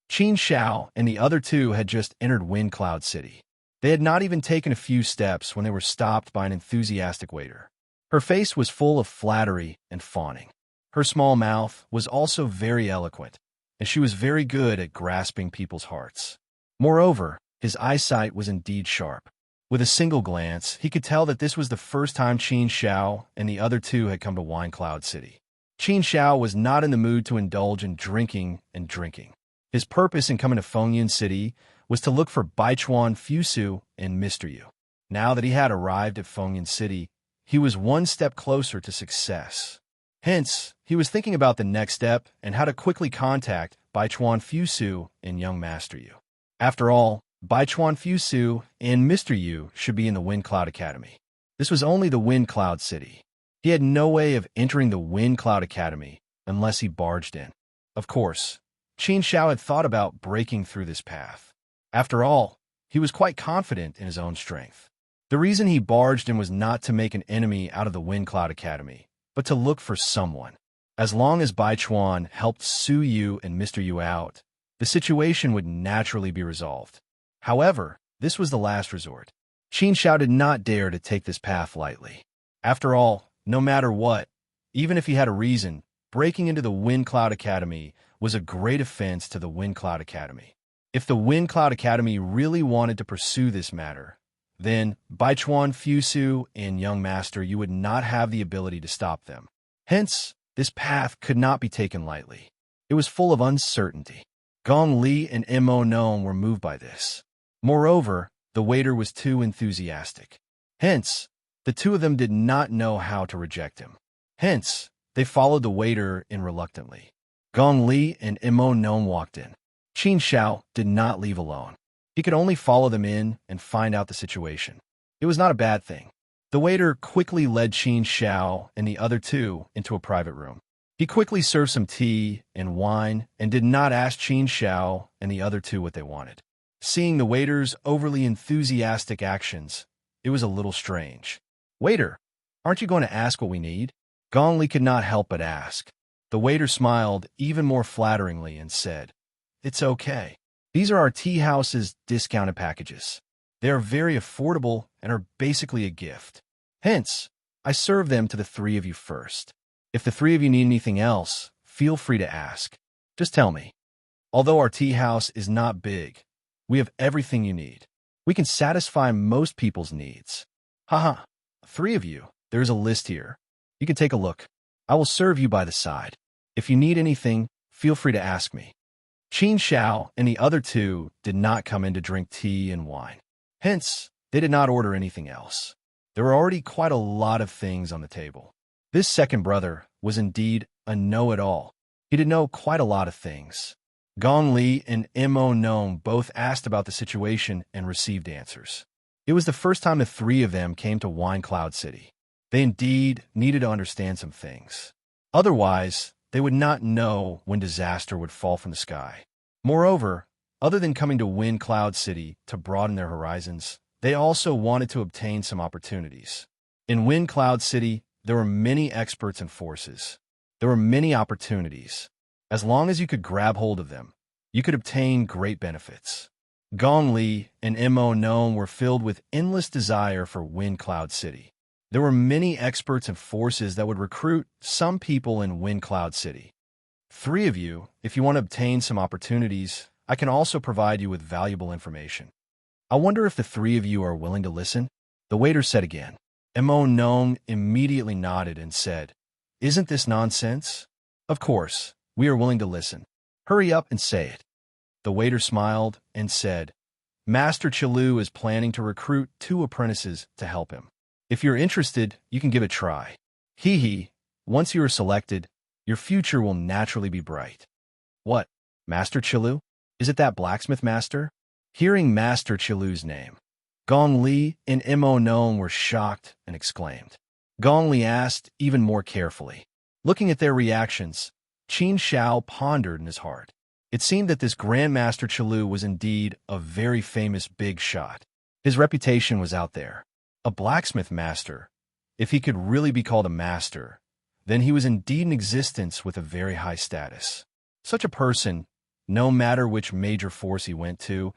Qin Xiao and the other two had just entered Wind Cloud City. They had not even taken a few steps when they were stopped by an enthusiastic waiter. Her face was full of flattery and fawning. Her small mouth was also very eloquent, and she was very good at grasping people's hearts. Moreover, his eyesight was indeed sharp. With a single glance, he could tell that this was the first time Qin Xiao and the other two had come to Wind Cloud City. Qin Xiao was not in the mood to indulge in drinking and drinking. His purpose in coming to Fengyan City was to look for Baichuan Fusu and Mr. Yu. Now that he had arrived at Fengyan City, he was one step closer to success. Hence, he was thinking about the next step and how to quickly contact Baichuan Fusu and young Master Yu. After all, Baichuan Fusu and Mr. Yu should be in the Wind Cloud Academy. This was only the Wind Cloud City. He had no way of entering the Wind Cloud Academy unless he barged in. Of course, Qin Xiao had thought about breaking through this path. After all, he was quite confident in his own strength. The reason he barged in was not to make an enemy out of the Wind Cloud Academy, but to look for someone. As long as Baichuan helped Su Yu and Mr. Yu out, the situation would naturally be resolved. However, this was the last resort. Qin Xiao did not dare to take this path lightly. After all, no matter what, even if he had a reason, breaking into the Wind Cloud Academy was a great offense to the Wind Cloud Academy. If the Wind Cloud Academy really wanted to pursue this matter, then Baichuan Fusu and young Master Yu would not have the ability to stop them. Hence, this path could not be taken lightly. It was full of uncertainty. Gong Li and Mo Nong were moved by this. Moreover, the waiter was too enthusiastic. Hence, the two of them did not know how to reject him. Hence, they followed the waiter in reluctantly. Gong Li and Mo Nong walked in. Qin Xiao did not leave alone. He could only follow them in and find out the situation. It was not a bad thing. The waiter quickly led Qin Xiao and the other two into a private room. He quickly served some tea and wine and did not ask Qin Xiao and the other two what they wanted. Seeing the waiter's overly enthusiastic actions, it was a little strange. "Waiter, aren't you going to ask what we need?" Gong Li could not help but ask. The waiter smiled even more flatteringly and said, "It's okay. These are our tea house's discounted packages. They are very affordable and are basically a gift. Hence, I serve them to the three of you first." If the three of you need anything else, feel free to ask. Just tell me. Although our tea house is not big, we have everything you need. We can satisfy most people's needs. Haha, three of you. There's a list here. You can take a look. I will serve you by the side. If you need anything, feel free to ask me. Qin Xiao and the other two did not come in to drink tea and wine. Hence, they did not order anything else. There were already quite a lot of things on the table. This second brother was indeed a know-it-all. He did know quite a lot of things. Gong Li and Mo Nong both asked about the situation and received answers. It was the first time the three of them came to Wine Cloud City. They indeed needed to understand some things. Otherwise, they would not know when disaster would fall from the sky. Moreover, other than coming to Wind Cloud City to broaden their horizons, they also wanted to obtain some opportunities. In Wind Cloud City, there were many experts and forces. There were many opportunities. As long as you could grab hold of them, you could obtain great benefits. Gong Li and Mo Nong were filled with endless desire for Wind Cloud City. There were many experts and forces that would recruit some people in Wind Cloud City. Three of you, if you want to obtain some opportunities, I can also provide you with valuable information. I wonder if the three of you are willing to listen? The waiter said again. Mo Nong immediately nodded and said, "Isn't this nonsense? Of course, we are willing to listen. Hurry up and say it." The waiter smiled and said, "Master Chilu is planning to recruit 2 apprentices to help him. If you're interested, you can give it a try. Hee. Once you are selected, your future will naturally be bright." "What? Master Chilu? Is it that blacksmith master?" Hearing Master Chilu's name, Gong Li and Mo Nong were shocked and exclaimed. Gong Li asked even more carefully. Looking at their reactions, Qin Xiao pondered in his heart. It seemed that this Grandmaster Chilu was indeed a very famous big shot. His reputation was out there. A blacksmith master. If he could really be called a master, then he was indeed in existence with a very high status. Such a person, no matter which major force he went to,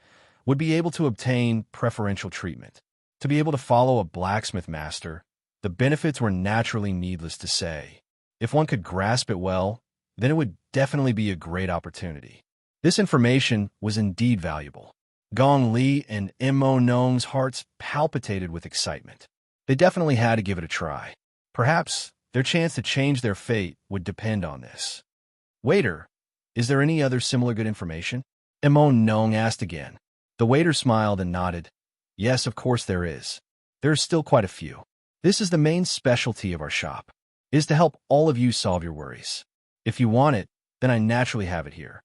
would be able to obtain preferential treatment. To be able to follow a blacksmith master, the benefits were naturally needless to say. If one could grasp it well, then it would definitely be a great opportunity. This information was indeed valuable. Gong Li and Mo Nong's hearts palpitated with excitement. They definitely had to give it a try. Perhaps their chance to change their fate would depend on this. "Waiter, is there any other similar good information?" Mo Nong asked again. The waiter smiled and nodded. "Yes, of course there is. There are still quite a few. This is the main specialty of our shop. It is to help all of you solve your worries. If you want it, then I naturally have it here."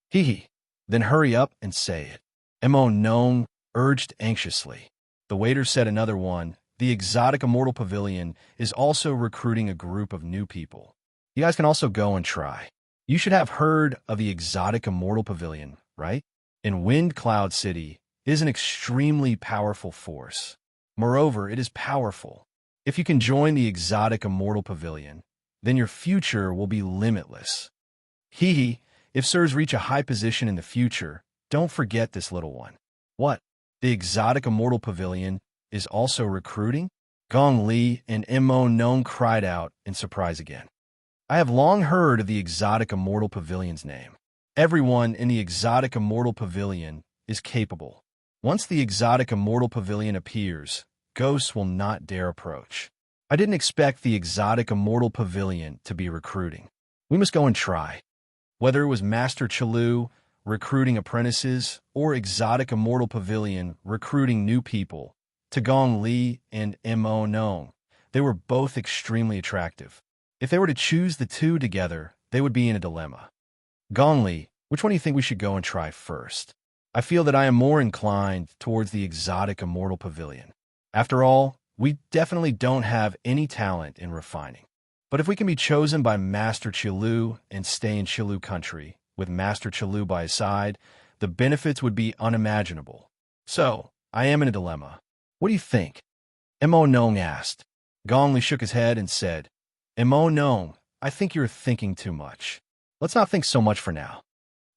Hee. Then hurry up and say it. Mo Nong urged anxiously. The waiter said another one. The Exotic Immortal Pavilion is also recruiting a group of new people. You guys can also go and try. You should have heard of the Exotic Immortal Pavilion, right? In Wind Cloud City, it is an extremely powerful force. Moreover, it is powerful. If you can join the Exotic Immortal Pavilion, then your future will be limitless. Hee. If sirs reach a high position in the future, don't forget this little one. What? The Exotic Immortal Pavilion is also recruiting? Gong Li and Mo Nong cried out in surprise again. I have long heard of the Exotic Immortal Pavilion's name. Everyone in the Exotic Immortal Pavilion is capable. Once the Exotic Immortal Pavilion appears, ghosts will not dare approach. I didn't expect the Exotic Immortal Pavilion to be recruiting. We must go and try. Whether it was Master Chilu recruiting apprentices or Exotic Immortal Pavilion recruiting new people, to Gong Li and Mo Nong, they were both extremely attractive. If they were to choose the two together, they would be in a dilemma. Gong Li, which one do you think we should go and try first? I feel that I am more inclined towards the Exotic Immortal Pavilion. After all, we definitely don't have any talent in refining. But if we can be chosen by Master Chilu and stay in Chilu country, with Master Chilu by his side, the benefits would be unimaginable. So, I am in a dilemma. What do you think? Mo Nong asked. Gong Li shook his head and said, Mo Nong, I think you're thinking too much. Let's not think so much for now.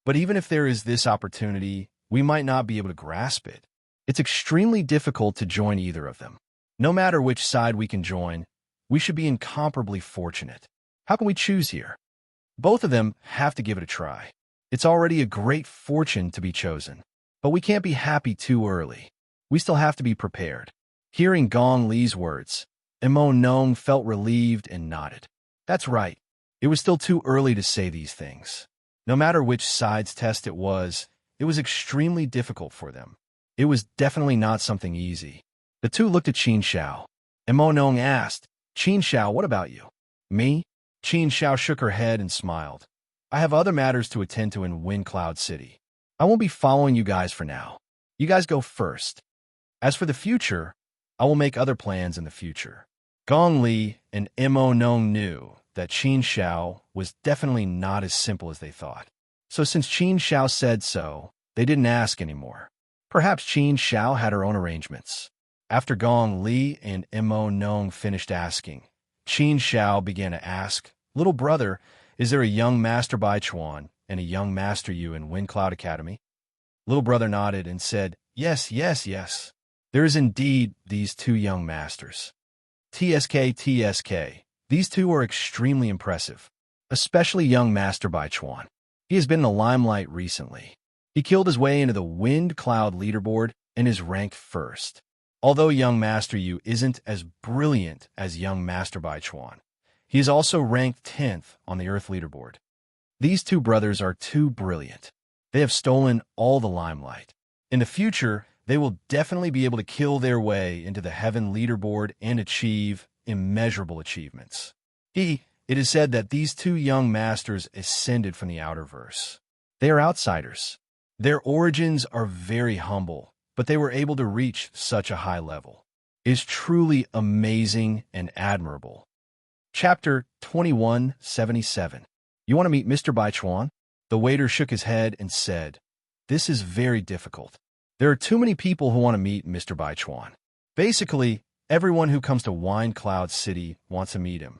But even if there is this opportunity, we might not be able to grasp it. It's extremely difficult to join either of them. No matter which side we can join, we should be incomparably fortunate. How can we choose here? Both of them have to give it a try. It's already a great fortune to be chosen. But we can't be happy too early. We still have to be prepared. Hearing Gong Li's words, Imo Nong felt relieved and nodded. That's right. It was still too early to say these things. No matter which side's test it was extremely difficult for them. It was definitely not something easy. The two looked at Qin Xiao. Imo Nong asked, Qin Xiao, what about you? Me? Qin Xiao shook her head and smiled. I have other matters to attend to in Wind Cloud City. I won't be following you guys for now. You guys go first. As for the future, I will make other plans in the future. Gong Li and Imo Nong knew that Qin Xiao was definitely not as simple as they thought. So since Qin Xiao said so, they didn't ask anymore. Perhaps Qin Xiao had her own arrangements. After Gong Li and Imo Nong finished asking, Qin Xiao began to ask, Little brother, is there a young master Bai Chuan and a young master Yu in Wind Cloud Academy? Little brother nodded and said, Yes, yes, yes. There is indeed these two young masters. TSK. These two are extremely impressive, especially young master Bai Chuan. He has been in the limelight recently. He killed his way into the Wind Cloud leaderboard and is ranked first. Although young master Yu isn't as brilliant as young master Bai Chuan, he is also ranked 10th on the Earth leaderboard. These two brothers are too brilliant. They have stolen all the limelight. In the future, they will definitely be able to kill their way into the Heaven leaderboard and achieve immeasurable achievements. It is said that these two young masters ascended from the Outerverse. They are outsiders. Their origins are very humble, but they were able to reach such a high level. It is truly amazing and admirable. Chapter 2177. You want to meet Mr. Bai Chuan? The waiter shook his head and said, This is very difficult. There are too many people who want to meet Mr. Bai Chuan. Basically, everyone who comes to Wind Cloud City wants to meet him.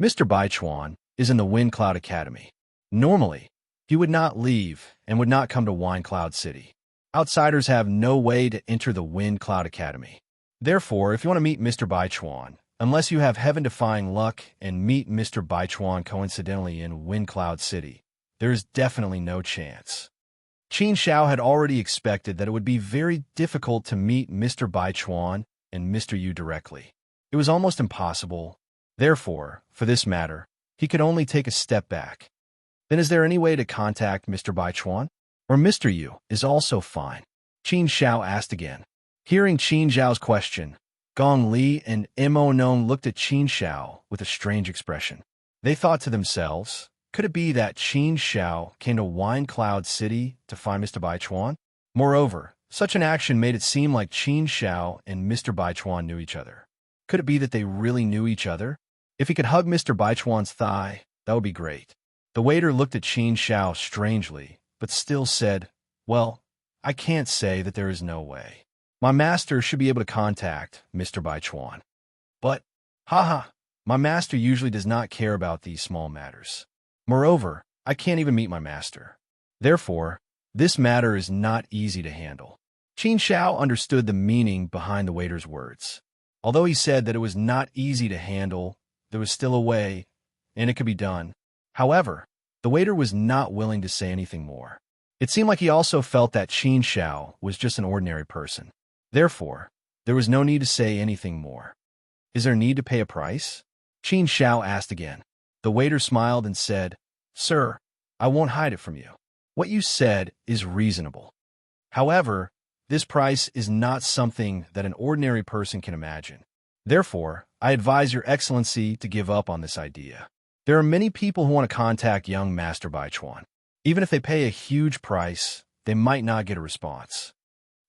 Mr. Bai Chuan is in the Wind Cloud Academy. Normally, he would not leave and would not come to Wind Cloud City. Outsiders have no way to enter the Wind Cloud Academy. Therefore, if you want to meet Mr. Bai Chuan, unless you have heaven-defying luck and meet Mr. Bai Chuan coincidentally in Wind Cloud City, there is definitely no chance. Qin Xiao had already expected that it would be very difficult to meet Mr. Bai Chuan and Mr. Yu directly. It was almost impossible. Therefore, for this matter, he could only take a step back. Then is there any way to contact Mr. Bai Chuan? Or Mr. Yu is also fine? Qin Xiao asked again. Hearing Qin Xiao's question, Gong Li and Imo Nong looked at Qin Xiao with a strange expression. They thought to themselves, could it be that Qin Xiao came to Wind Cloud City to find Mr. Bai Chuan? Moreover, such an action made it seem like Qin Xiao and Mr. Bai Chuan knew each other. Could it be that they really knew each other? If he could hug Mr. Bai Chuan's thigh, that would be great. The waiter looked at Qin Xiao strangely, but still said, Well, I can't say that there is no way. My master should be able to contact Mr. Bai Chuan. But, my master usually does not care about these small matters. Moreover, I can't even meet my master. Therefore, this matter is not easy to handle. Qin Xiao understood the meaning behind the waiter's words. Although he said that it was not easy to handle, there was still a way, and it could be done. However, the waiter was not willing to say anything more. It seemed like he also felt that Qin Xiao was just an ordinary person. Therefore, there was no need to say anything more. Is there need to pay a price? Qin Xiao asked again. The waiter smiled and said, Sir, I won't hide it from you. What you said is reasonable. However, this price is not something that an ordinary person can imagine. Therefore, I advise Your Excellency to give up on this idea. There are many people who want to contact young Master Bai Chuan. Even if they pay a huge price, they might not get a response.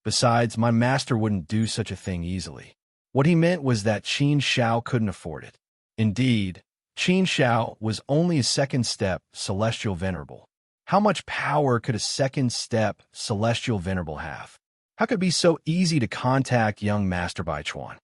Besides, my master wouldn't do such a thing easily. What he meant was that Qin Xiao couldn't afford it. Indeed, Qin Xiao was only a second step Celestial Venerable. How much power could a second step Celestial Venerable have? How could it be so easy to contact young Master Bai Chuan?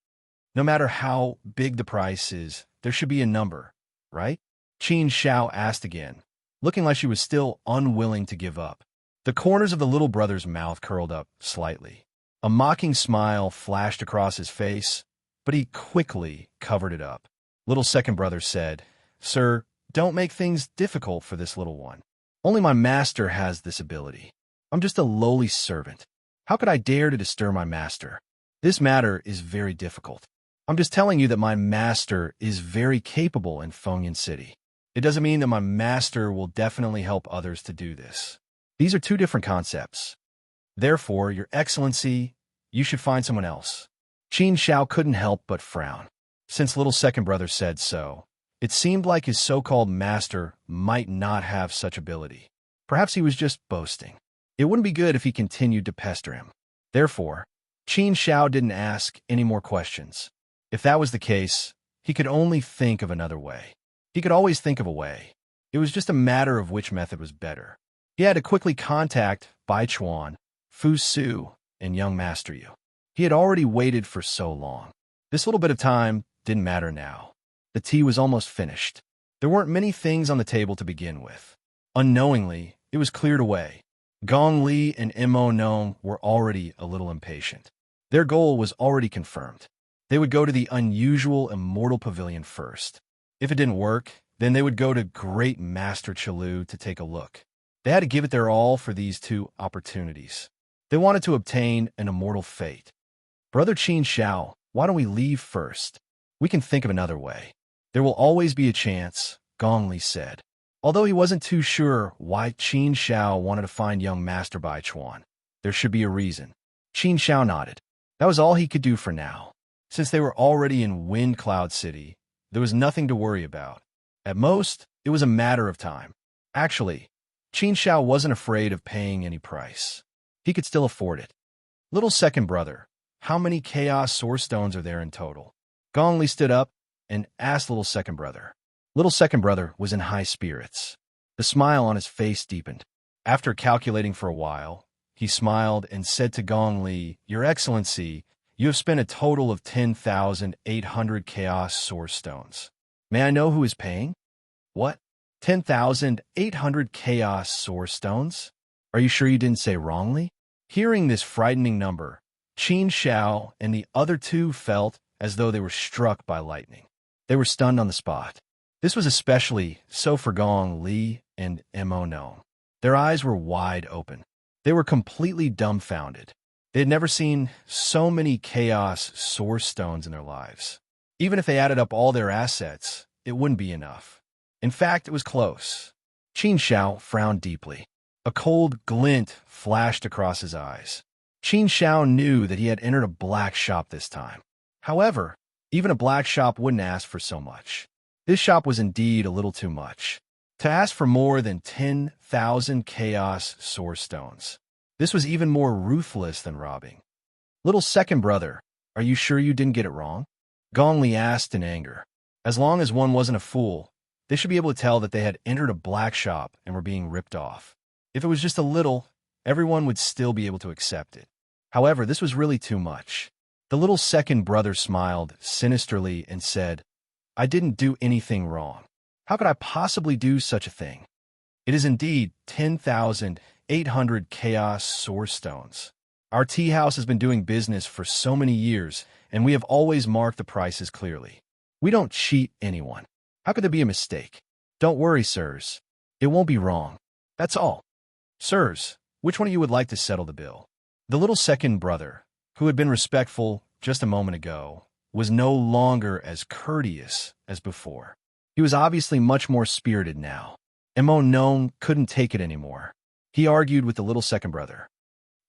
No matter how big the price is, there should be a number, right? Qin Xiao asked again, looking like she was still unwilling to give up. The corners of the little brother's mouth curled up slightly. A mocking smile flashed across his face, but he quickly covered it up. Little second brother said, Sir, Don't make things difficult for this little one. Only my master has this ability. I'm just a lowly servant. How could I dare to disturb my master? This matter is very difficult. I'm just telling you that my master is very capable in Fengyan City. It doesn't mean that my master will definitely help others to do this. These are two different concepts. Therefore, Your Excellency, you should find someone else. Qin Shao couldn't help but frown. Since little second brother said so, it seemed like his so-called master might not have such ability. Perhaps he was just boasting. It wouldn't be good if he continued to pester him. Therefore, Qin Shao didn't ask any more questions. If that was the case, he could only think of another way. He could always think of a way. It was just a matter of which method was better. He had to quickly contact Bai Chuan, Fu Su, and young Master Yu. He had already waited for so long. This little bit of time didn't matter now. The tea was almost finished. There weren't many things on the table to begin with. Unknowingly, it was cleared away. Gong Li and Mo Nong were already a little impatient. Their goal was already confirmed. They would go to the unusual Immortal Pavilion first. If it didn't work, then they would go to Great Master Chalu to take a look. They had to give it their all for these two opportunities. They wanted to obtain an immortal fate. Brother Qin Shao, why don't we leave first? We can think of another way. There will always be a chance, Gong Li said. Although he wasn't too sure why Qin Shao wanted to find young Master Bai Chuan, there should be a reason. Qin Shao nodded. That was all he could do for now. Since they were already in Wind Cloud City, there was nothing to worry about. At most, it was a matter of time. Actually, Qin Shao wasn't afraid of paying any price. He could still afford it. Little second brother, how many Chaos Source Stones are there in total? Gong Li stood up and asked little second brother. Little second brother was in high spirits. The smile on his face deepened. After calculating for a while, he smiled and said to Gong Li, Your Excellency, you have spent a total of 10,800 Chaos Source Stones. May I know who is paying? What? 10,800 Chaos Source Stones? Are you sure you didn't say wrongly? Hearing this frightening number, Qin Shao and the other two felt as though they were struck by lightning. They were stunned on the spot. This was especially so for Gong Li and Mo Nong. Their eyes were wide open. They were completely dumbfounded. They had never seen so many Chaos Source Stones in their lives. Even if they added up all their assets, it wouldn't be enough. In fact, it was close. Qin Shao frowned deeply. A cold glint flashed across his eyes. Qin Shao knew that he had entered a black shop this time. However, even a black shop wouldn't ask for so much. This shop was indeed a little too much. To ask for more than 10,000 Chaos Source Stones. This was even more ruthless than robbing. Little second brother, are you sure you didn't get it wrong? Gong Li asked in anger. As long as one wasn't a fool, they should be able to tell that they had entered a black shop and were being ripped off. If it was just a little, everyone would still be able to accept it. However, this was really too much. The little second brother smiled sinisterly and said, I didn't do anything wrong. How could I possibly do such a thing? It is indeed 10,800 Chaos Source Stones. Our tea house has been doing business for so many years, and we have always marked the prices clearly. We don't cheat anyone. How could there be a mistake? Don't worry, sirs. It won't be wrong. That's all. Sirs, which one of you would like to settle the bill? The little second brother, who had been respectful just a moment ago, was no longer as courteous as before. He was obviously much more spirited now. Mo Nong couldn't take it anymore. He argued with the little second brother.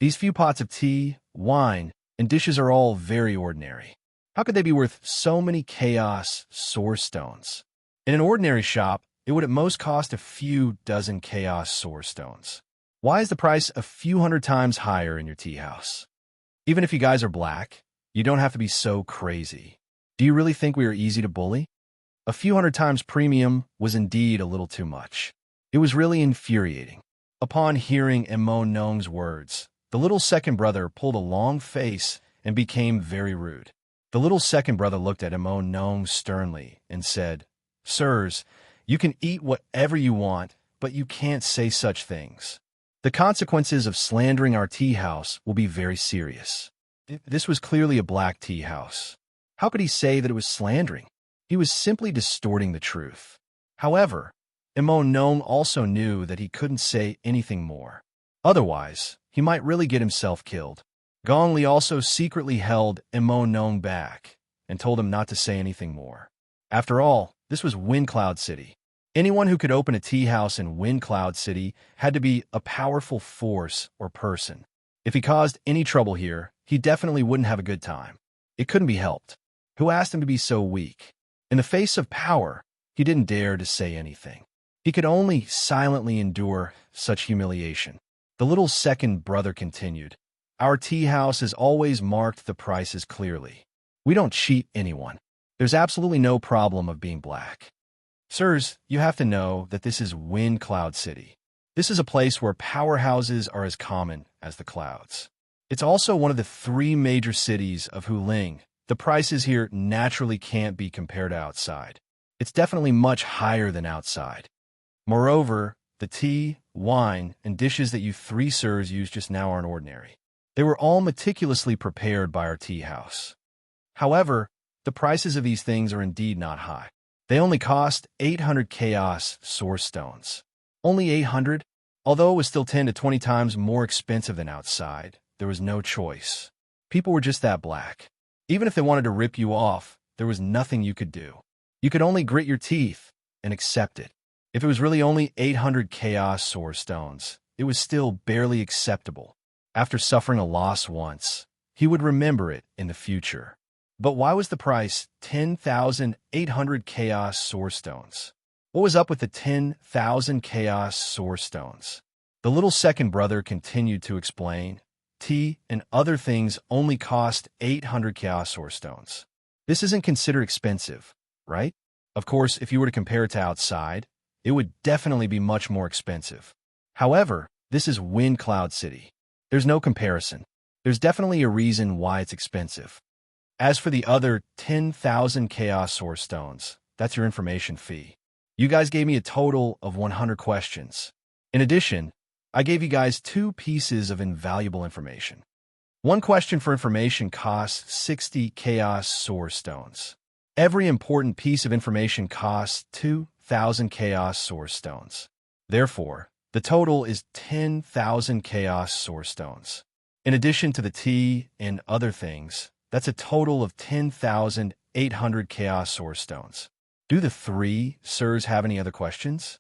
These few pots of tea, wine, and dishes are all very ordinary. How could they be worth so many Chaos Source Stones? In an ordinary shop, it would at most cost a few dozen Chaos Source Stones. Why is the price a few hundred times higher in your tea house? Even if you guys are black, you don't have to be so crazy. Do you really think we are easy to bully? A few hundred times premium was indeed a little too much. It was really infuriating. Upon hearing Mo Nong's words, the little second brother pulled a long face and became very rude. The little second brother looked at Mo Nong sternly and said, Sirs, you can eat whatever you want, but you can't say such things. The consequences of slandering our tea house will be very serious. This was clearly a black tea house. How could he say that it was slandering? He was simply distorting the truth. However, Gnome also knew that he couldn't say anything more. Otherwise, he might really get himself killed. Gongli also secretly held Gnome back and told him not to say anything more. After all, this was Wind Cloud City. Anyone who could open a tea house in Wind Cloud City had to be a powerful force or person. If he caused any trouble here, he definitely wouldn't have a good time. It couldn't be helped. Who asked him to be so weak? In the face of power, he didn't dare to say anything. He could only silently endure such humiliation. The little second brother continued. Our tea house has always marked the prices clearly. We don't cheat anyone. There's absolutely no problem of being black. Sirs, you have to know that this is Wind Cloud City. This is a place where powerhouses are as common as the clouds. It's also one of the 3 major cities of Huling. The prices here naturally can't be compared to outside. It's definitely much higher than outside. Moreover, the tea, wine, and dishes that you 3 sirs used just now aren't ordinary. They were all meticulously prepared by our tea house. However, the prices of these things are indeed not high. They only cost 800 chaos source stones. Only 800? Although it was still 10 to 20 times more expensive than outside, there was no choice. People were just that black. Even if they wanted to rip you off, there was nothing you could do. You could only grit your teeth and accept it. If it was really only 800 chaos source stones, it was still barely acceptable. After suffering a loss once, he would remember it in the future. But why was the price 10,800 chaos source stones? What was up with the 10,000 chaos source stones? The little second brother continued to explain. Tea and other things only cost 800 chaos source stones. This isn't considered expensive, right? Of course, if you were to compare it to outside, it would definitely be much more expensive. However, this is Wind Cloud City. There's no comparison. There's definitely a reason why it's expensive. As for the other 10,000 chaos source stones, that's your information fee. You guys gave me a total of 100 questions. In addition, I gave you guys 2 pieces of invaluable information. 1 question for information costs 60 chaos source stones. Every important piece of information costs 2,000 chaos source stones. Therefore, the total is 10,000 chaos source stones. In addition to the tea and other things, that's a total of 10,800 chaos source stones. Do the 3 sirs have any other questions?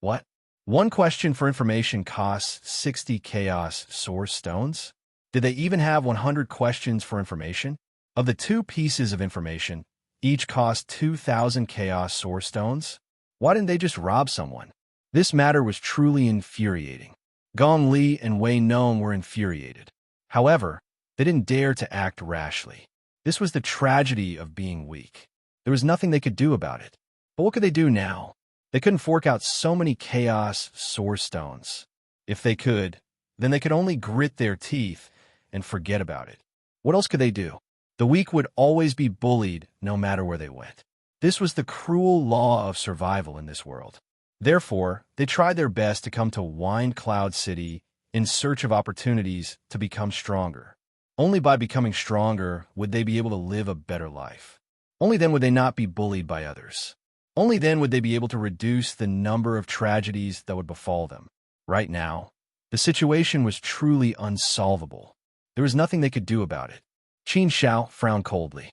What? 1 question for information costs 60 chaos source stones? Did they even have 100 questions for information? Of the 2 pieces of information, each cost 2,000 chaos source stones? Why didn't they just rob someone? This matter was truly infuriating. Gong Li and Wei Nong were infuriated. However, they didn't dare to act rashly. This was the tragedy of being weak. There was nothing they could do about it. But what could they do now? They couldn't fork out so many chaos source stones. If they could, then they could only grit their teeth and forget about it. What else could they do? The weak would always be bullied no matter where they went. This was the cruel law of survival in this world. Therefore, they tried their best to come to Wind Cloud City in search of opportunities to become stronger. Only by becoming stronger would they be able to live a better life. Only then would they not be bullied by others. Only then would they be able to reduce the number of tragedies that would befall them. Right now, the situation was truly unsolvable. There was nothing they could do about it. Qin Xiao frowned coldly.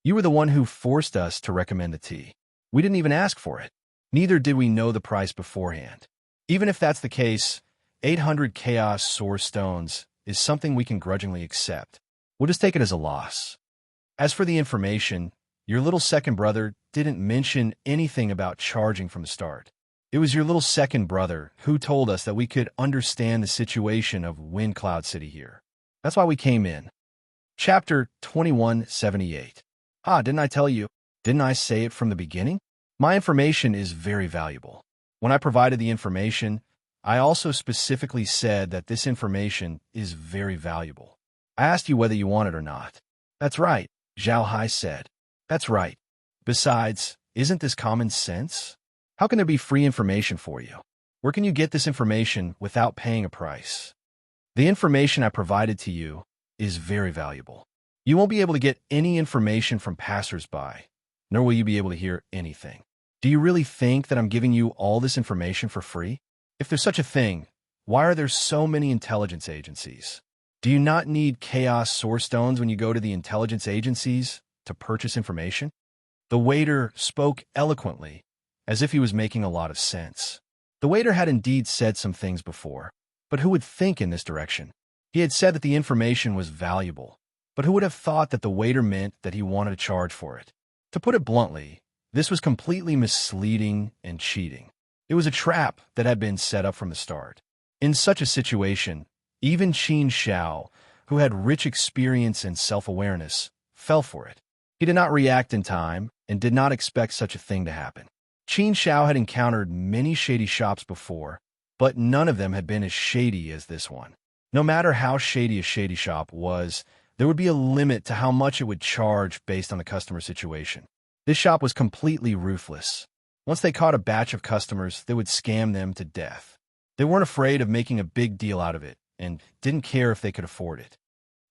You were the one who forced us to recommend the tea. We didn't even ask for it. Neither did we know the price beforehand. Even if that's the case, 800 chaos source stones is something we can grudgingly accept. We'll just take it as a loss. As for the information, your little second brother didn't mention anything about charging from the start. It was your little second brother who told us that we could understand the situation of Wind Cloud City here. That's why we came in. Chapter 2178. Didn't I tell you? Didn't I say it from the beginning? My information is very valuable. When I provided the information, I also specifically said that this information is very valuable. I asked you whether you want it or not. That's right, Zhao Hai said. That's right. Besides, isn't this common sense? How can there be free information for you? Where can you get this information without paying a price? The information I provided to you is very valuable. You won't be able to get any information from passers-by, nor will you be able to hear anything. Do you really think that I'm giving you all this information for free? If there's such a thing, why are there so many intelligence agencies? Do you not need chaos source stones when you go to the intelligence agencies to purchase information? The waiter spoke eloquently, as if he was making a lot of sense. The waiter had indeed said some things before, but who would think in this direction? He had said that the information was valuable, but who would have thought that the waiter meant that he wanted to charge for it? To put it bluntly, this was completely misleading and cheating. It was a trap that had been set up from the start. In such a situation, even Qin Xiao, who had rich experience and self-awareness, fell for it. He did not react in time and did not expect such a thing to happen. Qin Xiao had encountered many shady shops before, but none of them had been as shady as this one. No matter how shady a shady shop was, there would be a limit to how much it would charge based on the customer situation. This shop was completely ruthless. Once they caught a batch of customers, they would scam them to death. They weren't afraid of making a big deal out of it and didn't care if they could afford it.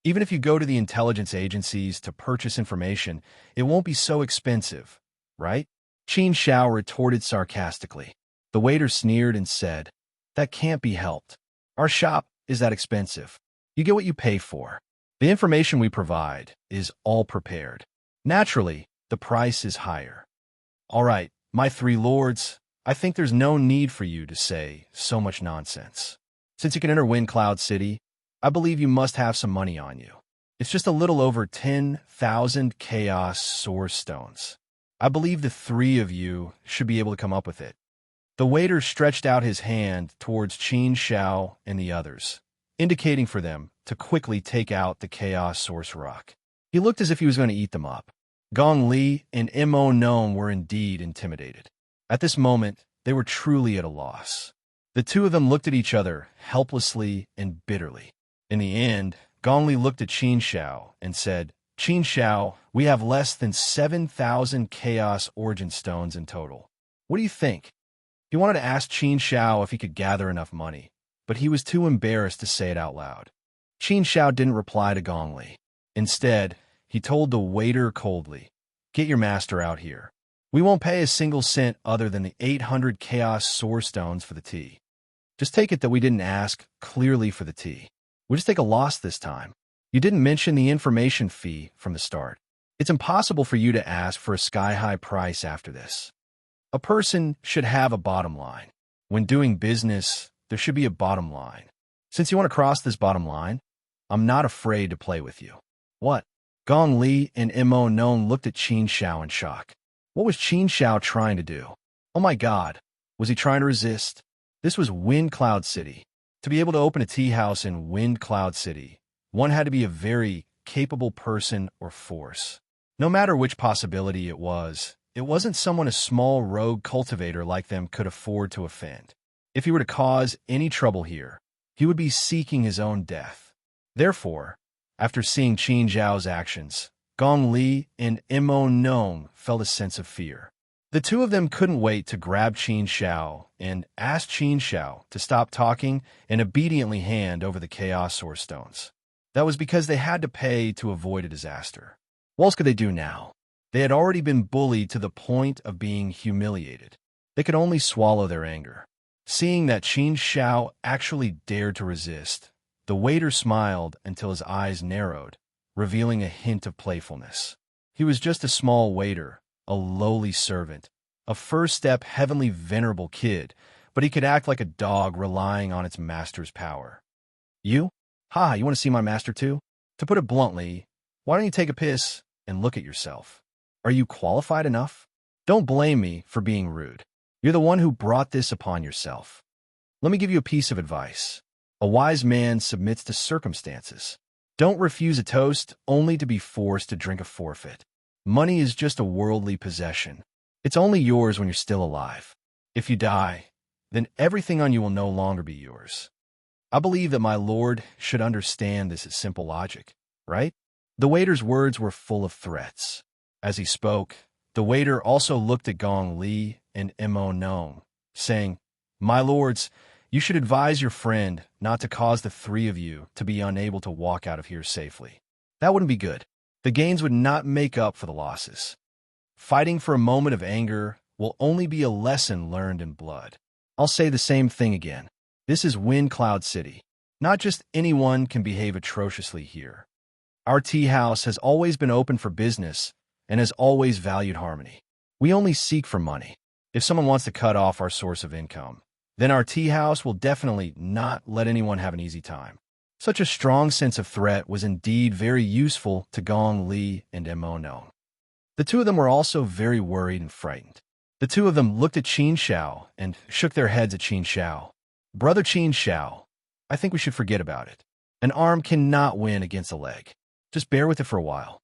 Even if you go to the intelligence agencies to purchase information, it won't be so expensive, right? Qin Xiao retorted sarcastically. The waiter sneered and said, "That can't be helped. Our shop is that expensive. You get what you pay for. The information we provide is all prepared. Naturally, the price is higher." All right, my three lords, I think there's no need for you to say so much nonsense. Since you can enter Wind Cloud City, I believe you must have some money on you. It's just a little over 10,000 chaos source stones. I believe the three of you should be able to come up with it. The waiter stretched out his hand towards Qin Xiao and the others, indicating for them to quickly take out the chaos source rock. He looked as if he was going to eat them up. Gong Li and Mo Nome were indeed intimidated. At this moment, they were truly at a loss. The two of them looked at each other helplessly and bitterly. In the end, Gong Li looked at Qin Xiao and said, "Qin Xiao, we have less than 7,000 chaos origin stones in total. What do you think?" He wanted to ask Qin Xiao if he could gather enough money, but he was too embarrassed to say it out loud. Qin Xiao didn't reply to Gong Li. Instead, he told the waiter coldly, "Get your master out here. We won't pay a single cent other than the 800 chaos source stones for the tea. Just take it that we didn't ask clearly for the tea. We'll just take a loss this time. You didn't mention the information fee from the start. It's impossible for you to ask for a sky-high price after this. A person should have a bottom line. When doing business, there should be a bottom line. Since you want to cross this bottom line, I'm not afraid to play with you." "What?" Gong Li and Mo Nome looked at Qin Xiao in shock. What was Qin Xiao trying to do? Oh my God, was he trying to resist? This was Wind Cloud City. To be able to open a tea house in Wind Cloud City, one had to be a very capable person or force. No matter which possibility it wasn't someone a small rogue cultivator like them could afford to offend. If he were to cause any trouble here, he would be seeking his own death. Therefore, after seeing Qin Xiao's actions, Gong Li and Mo Nome felt a sense of fear. The two of them couldn't wait to grab Qin Xiao and ask Qin Xiao to stop talking and obediently hand over the chaos source stones. That was because they had to pay to avoid a disaster. What else could they do now? They had already been bullied to the point of being humiliated. They could only swallow their anger. Seeing that Qin Xiao actually dared to resist, the waiter smiled until his eyes narrowed, revealing a hint of playfulness. He was just a small waiter, a lowly servant, a first-step heavenly venerable kid, but he could act like a dog relying on its master's power. "You? Ha, you want to see my master too? To put it bluntly, why don't you take a piss and look at yourself? Are you qualified enough? Don't blame me for being rude. You're the one who brought this upon yourself. Let me give you a piece of advice. A wise man submits to circumstances. Don't refuse a toast only to be forced to drink a forfeit. Money is just a worldly possession. It's only yours when you're still alive. If you die, then everything on you will no longer be yours. I believe that my lord should understand this as simple logic, right?" The waiter's words were full of threats. As he spoke, the waiter also looked at Gong Li and Mo Nome, saying, "My lords, you should advise your friend not to cause the three of you to be unable to walk out of here safely. That wouldn't be good. The gains would not make up for the losses. Fighting for a moment of anger will only be a lesson learned in blood. I'll say the same thing again. This is Wind Cloud City. Not just anyone can behave atrociously here. Our tea house has always been open for business and has always valued harmony. We only seek for money. If someone wants to cut off our source of income, then our tea house will definitely not let anyone have an easy time. Such a strong sense of threat was indeed very useful to Gong Li and Emono. The two of them were also very worried and frightened. The two of them looked at Qin Shao and shook their heads at Qin Shao. Brother Qin Shao, I think we should forget about it. An arm cannot win against a leg. Just bear with it for a while.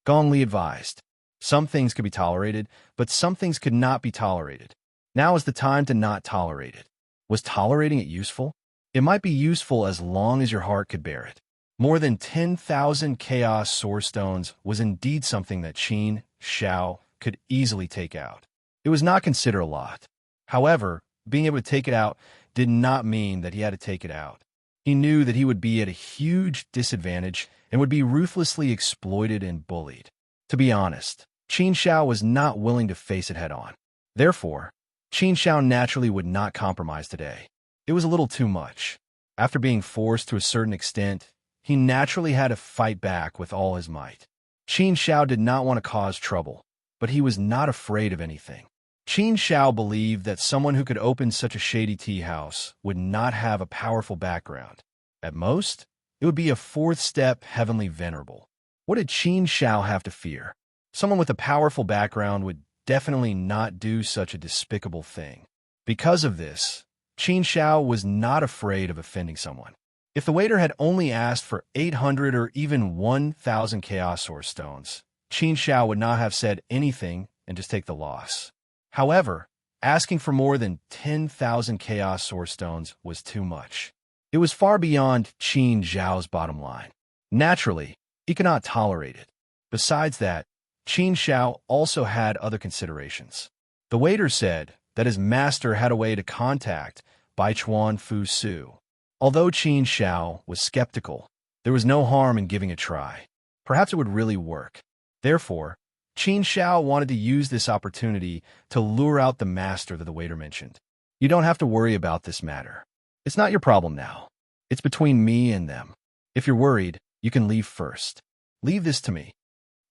Gong Li advised. Some things could be tolerated, but some things could not be tolerated. Now is the time to not tolerate it. Was tolerating it useful? It might be useful as long as your heart could bear it. More than 10,000 chaos source stones was indeed something that Qin Shao could easily take out. It was not considered a lot. However, being able to take it out did not mean that he had to take it out. He knew that he would be at a huge disadvantage and would be ruthlessly exploited and bullied. To be honest, Qin Shao was not willing to face it head-on. Therefore, Qin Shao naturally would not compromise today. It was a little too much. After being forced to a certain extent, he naturally had to fight back with all his might. Qin Shao did not want to cause trouble, but he was not afraid of anything. Qin Shao believed that someone who could open such a shady tea house would not have a powerful background. At most, it would be a fourth step heavenly venerable. What did Qin Shao have to fear? Someone with a powerful background would definitely not do such a despicable thing. Because of this, Qin Shao was not afraid of offending someone. If the waiter had only asked for 800 or even 1,000 Chaos Source stones, Qin Shao would not have said anything and just take the loss. However, asking for more than 10,000 Chaos Source stones was too much. It was far beyond Qin Zhao's bottom line. Naturally, he could not tolerate it. Besides that, Qin Shao also had other considerations. The waiter said that his master had a way to contact Baichuan Fu Su. Although Qin Shao was skeptical, there was no harm in giving a try. Perhaps it would really work. Therefore, Qin Shao wanted to use this opportunity to lure out the master that the waiter mentioned. You don't have to worry about this matter. It's not your problem now. It's between me and them. If you're worried, you can leave first. Leave this to me.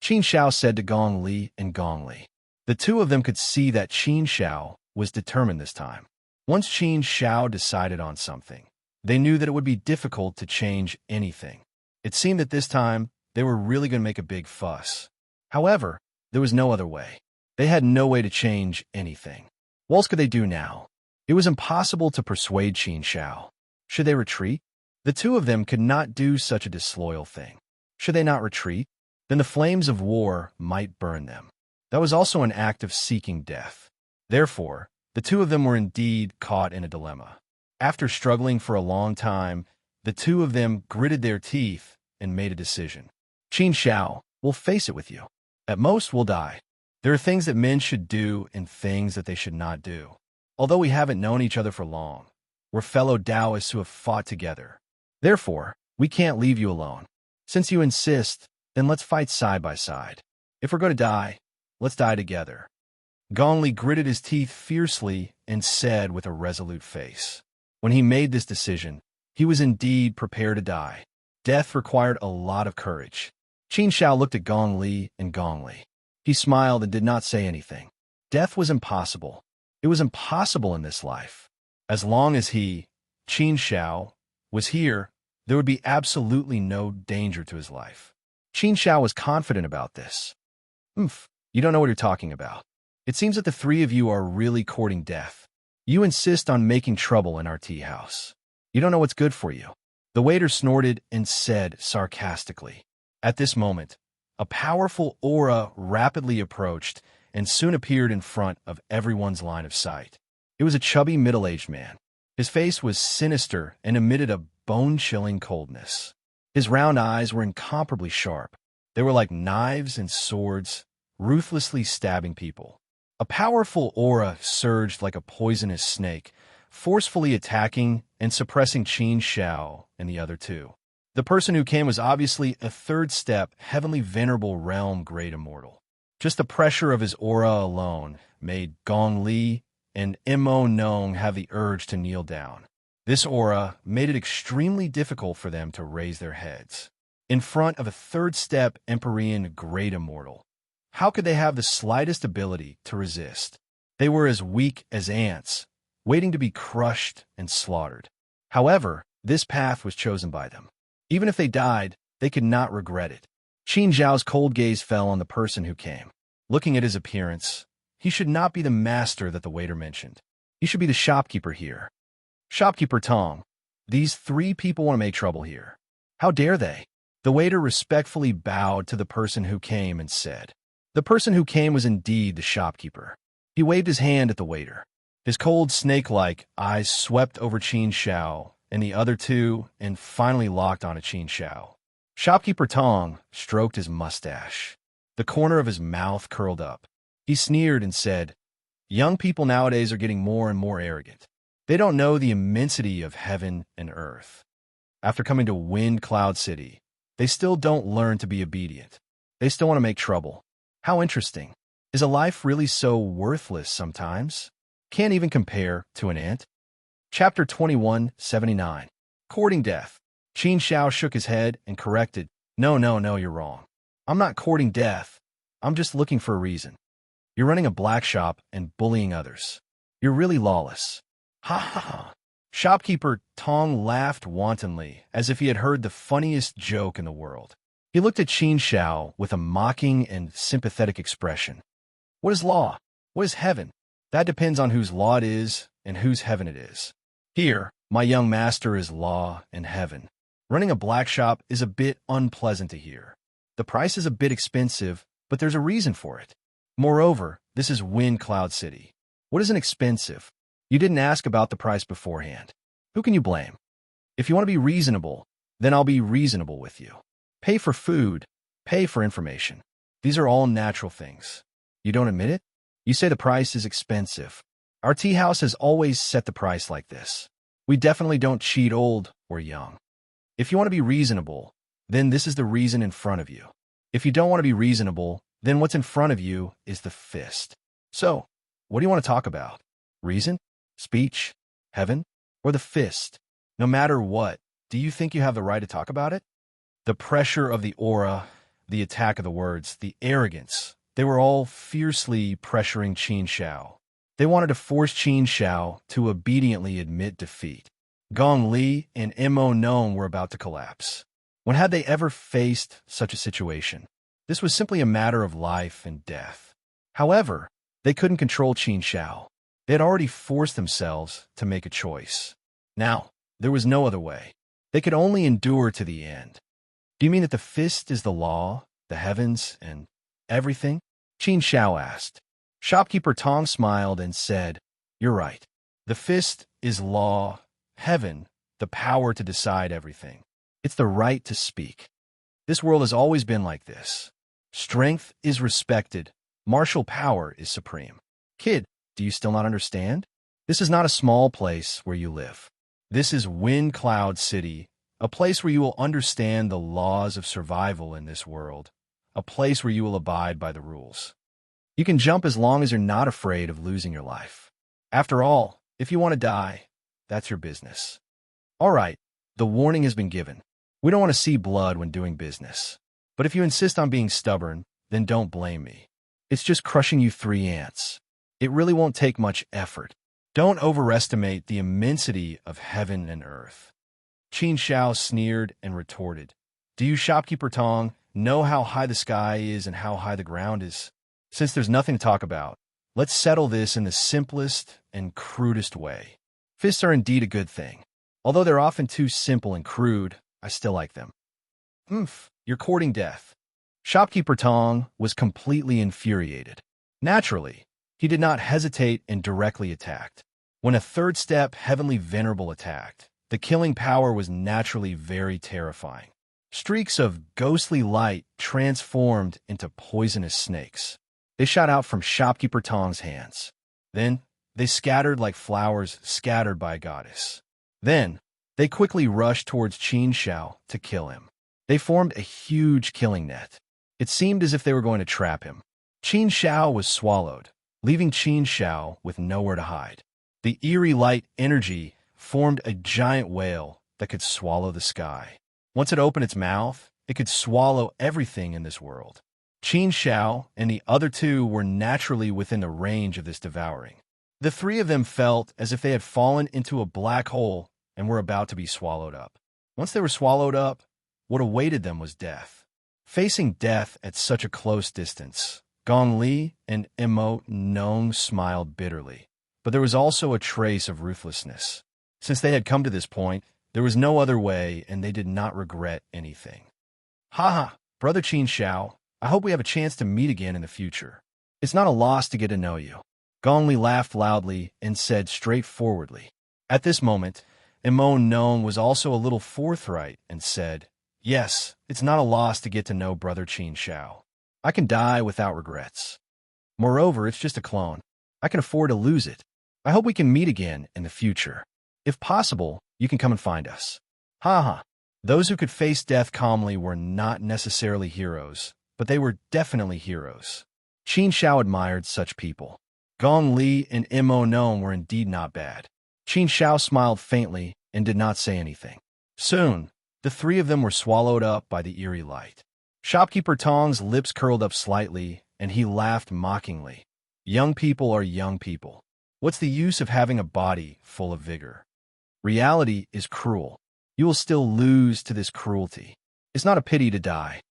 Qin Shao said to Gong Li and Gong Li. The two of them could see that Qin Shao was determined this time. Once Qin Shao decided on something, they knew that it would be difficult to change anything. It seemed that this time, they were really going to make a big fuss. However, there was no other way. They had no way to change anything. What else could they do now? It was impossible to persuade Qin Shao. Should they retreat? The two of them could not do such a disloyal thing. Should they not retreat? Then the flames of war might burn them. That was also an act of seeking death. Therefore, the two of them were indeed caught in a dilemma. After struggling for a long time, the two of them gritted their teeth and made a decision. Qin Shao, we'll face it with you. At most, we'll die. There are things that men should do and things that they should not do. Although we haven't known each other for long, we're fellow Taoists who have fought together. Therefore, we can't leave you alone. Since you insist, then let's fight side by side. If we're going to die, let's die together. Gong Li gritted his teeth fiercely and said with a resolute face. When he made this decision, he was indeed prepared to die. Death required a lot of courage. Qin Shao looked at Gong Li and Gong Li. He smiled and did not say anything. Death was impossible. It was impossible in this life. As long as he, Qin Shao, was here, there would be absolutely no danger to his life. Qin Shao was confident about this. You don't know what you're talking about. It seems that the three of you are really courting death. You insist on making trouble in our tea house. You don't know what's good for you. The waiter snorted and said sarcastically. At this moment, a powerful aura rapidly approached and soon appeared in front of everyone's line of sight. It was a chubby middle-aged man. His face was sinister and emitted a bone-chilling coldness. His round eyes were incomparably sharp. They were like knives and swords, ruthlessly stabbing people. A powerful aura surged like a poisonous snake, forcefully attacking and suppressing Qin Shao and the other two. The person who came was obviously a third-step, heavenly venerable realm great immortal. Just the pressure of his aura alone made Gong Li and Mo Nong have the urge to kneel down. This aura made it extremely difficult for them to raise their heads. In front of a third-step Empyrean Great Immortal, how could they have the slightest ability to resist? They were as weak as ants, waiting to be crushed and slaughtered. However, this path was chosen by them. Even if they died, they could not regret it. Qin Zhao's cold gaze fell on the person who came. Looking at his appearance, he should not be the master that the waiter mentioned. He should be the shopkeeper here. Shopkeeper Tong, these three people want to make trouble here. How dare they? The waiter respectfully bowed to the person who came and said. The person who came was indeed the shopkeeper. He waved his hand at the waiter. His cold, snake-like eyes swept over Qin Zhao and the other two and finally locked onto Qin Zhao. Shopkeeper Tong stroked his mustache. The corner of his mouth curled up. He sneered and said, "Young people nowadays are getting more and more arrogant. They don't know the immensity of heaven and earth. After coming to Wind Cloud City, they still don't learn to be obedient. They still want to make trouble. How interesting. Is a life really so worthless sometimes? Can't even compare to an ant?" Chapter 2179. Courting Death. Qin Zhao shook his head and corrected, No, you're wrong. I'm not courting death. I'm just looking for a reason. You're running a black shop and bullying others. You're really lawless." Ha ha ha. Shopkeeper Tong laughed wantonly, as if he had heard the funniest joke in the world. He looked at Qin Zhao with a mocking and sympathetic expression. What is law? What is heaven? That depends on whose law it is and whose heaven it is. Here, my young master is law and heaven. Running a black shop is a bit unpleasant to hear. The price is a bit expensive, but there's a reason for it. Moreover, this is Wind Cloud City. What isn't expensive? You didn't ask about the price beforehand. Who can you blame? If you want to be reasonable, then I'll be reasonable with you. Pay for food, pay for information. These are all natural things. You don't admit it? You say the price is expensive. Our tea house has always set the price like this. We definitely don't cheat old or young. If you want to be reasonable, then this is the reason in front of you. If you don't want to be reasonable, then what's in front of you is the fist. So, what do you want to talk about? Reason? Speech? Heaven? Or the fist? No matter what, do you think you have the right to talk about it? The pressure of the aura, the attack of the words, the arrogance, they were all fiercely pressuring Qin Zhao. They wanted to force Qin Zhao to obediently admit defeat. Gong Li and Mo Nong were about to collapse. When had they ever faced such a situation? This was simply a matter of life and death. However, they couldn't control Qin Zhao. They had already forced themselves to make a choice. Now, there was no other way. They could only endure to the end. Do you mean that the fist is the law, the heavens, and everything? Qin Zhao asked. Shopkeeper Tong smiled and said, You're right. The fist is law, heaven, the power to decide everything. It's the right to speak. This world has always been like this. Strength is respected. Martial power is supreme. Kid, do you still not understand? This is not a small place where you live. This is Wind Cloud City, a place where you will understand the laws of survival in this world, a place where you will abide by the rules. You can jump as long as you're not afraid of losing your life. After all, if you want to die, that's your business. All right, the warning has been given. We don't want to see blood when doing business. But if you insist on being stubborn, then don't blame me. It's just crushing you 3 ants. It really won't take much effort. Don't overestimate the immensity of heaven and earth. Qin Zhao sneered and retorted, Do you, Shopkeeper Tong, know how high the sky is and how high the ground is? Since there's nothing to talk about, let's settle this in the simplest and crudest way. Fists are indeed a good thing. Although they're often too simple and crude, I still like them. You're courting death. Shopkeeper Tong was completely infuriated. Naturally, he did not hesitate and directly attacked. When a third step heavenly venerable attacked, the killing power was naturally very terrifying. Streaks of ghostly light transformed into poisonous snakes. They shot out from Shopkeeper Tong's hands. Then, they scattered like flowers scattered by a goddess. Then, they quickly rushed towards Qin Zhao to kill him. They formed a huge killing net. It seemed as if they were going to trap him. Qin Shao was swallowed, leaving Qin Shao with nowhere to hide. The eerie light energy formed a giant whale that could swallow the sky. Once it opened its mouth, it could swallow everything in this world. Qin Shao and the other two were naturally within the range of this devouring. The three of them felt as if they had fallen into a black hole and were about to be swallowed up. Once they were swallowed up, what awaited them was death. Facing death at such a close distance, Gong Li and Emo Nong smiled bitterly, but there was also a trace of ruthlessness. Since they had come to this point, there was no other way, and they did not regret anything. Haha, Brother Qin Shao, I hope we have a chance to meet again in the future. It's not a loss to get to know you. Gong Li laughed loudly and said straightforwardly. At this moment, Emo Nong was also a little forthright and said, Yes, it's not a loss to get to know Brother Qin Shao. I can die without regrets. Moreover, it's just a clone. I can afford to lose it. I hope we can meet again in the future. If possible, you can come and find us. Haha. Those who could face death calmly were not necessarily heroes, but they were definitely heroes. Qin Shao admired such people. Gong Li and Emo Nong were indeed not bad. Qin Shao smiled faintly and did not say anything. Soon, the three of them were swallowed up by the eerie light. Shopkeeper Tong's lips curled up slightly, and he laughed mockingly. Young people are young people. What's the use of having a body full of vigor? Reality is cruel. You will still lose to this cruelty. It's not a pity to die.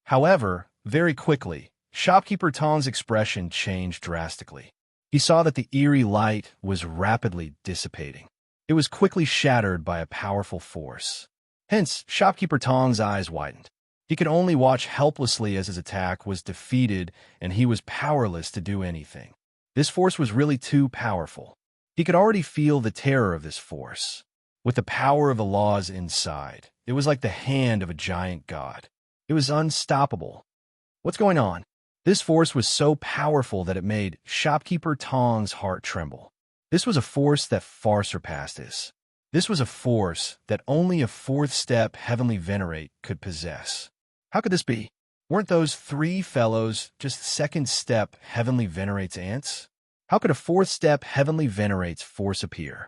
However, very quickly, Shopkeeper Tong's expression changed drastically. He saw that the eerie light was rapidly dissipating. It was quickly shattered by a powerful force. Hence, Shopkeeper Tong's eyes widened. He could only watch helplessly as his attack was defeated, and he was powerless to do anything. This force was really too powerful. He could already feel the terror of this force. With the power of the laws inside, it was like the hand of a giant god. It was unstoppable. What's going on? This force was so powerful that it made Shopkeeper Tong's heart tremble. This was a force that far surpassed his. This was a force that only a fourth-step Heavenly Venerate could possess. How could this be? Weren't those three fellows just second-step Heavenly Venerate's ants? How could a fourth-step Heavenly Venerate's force appear?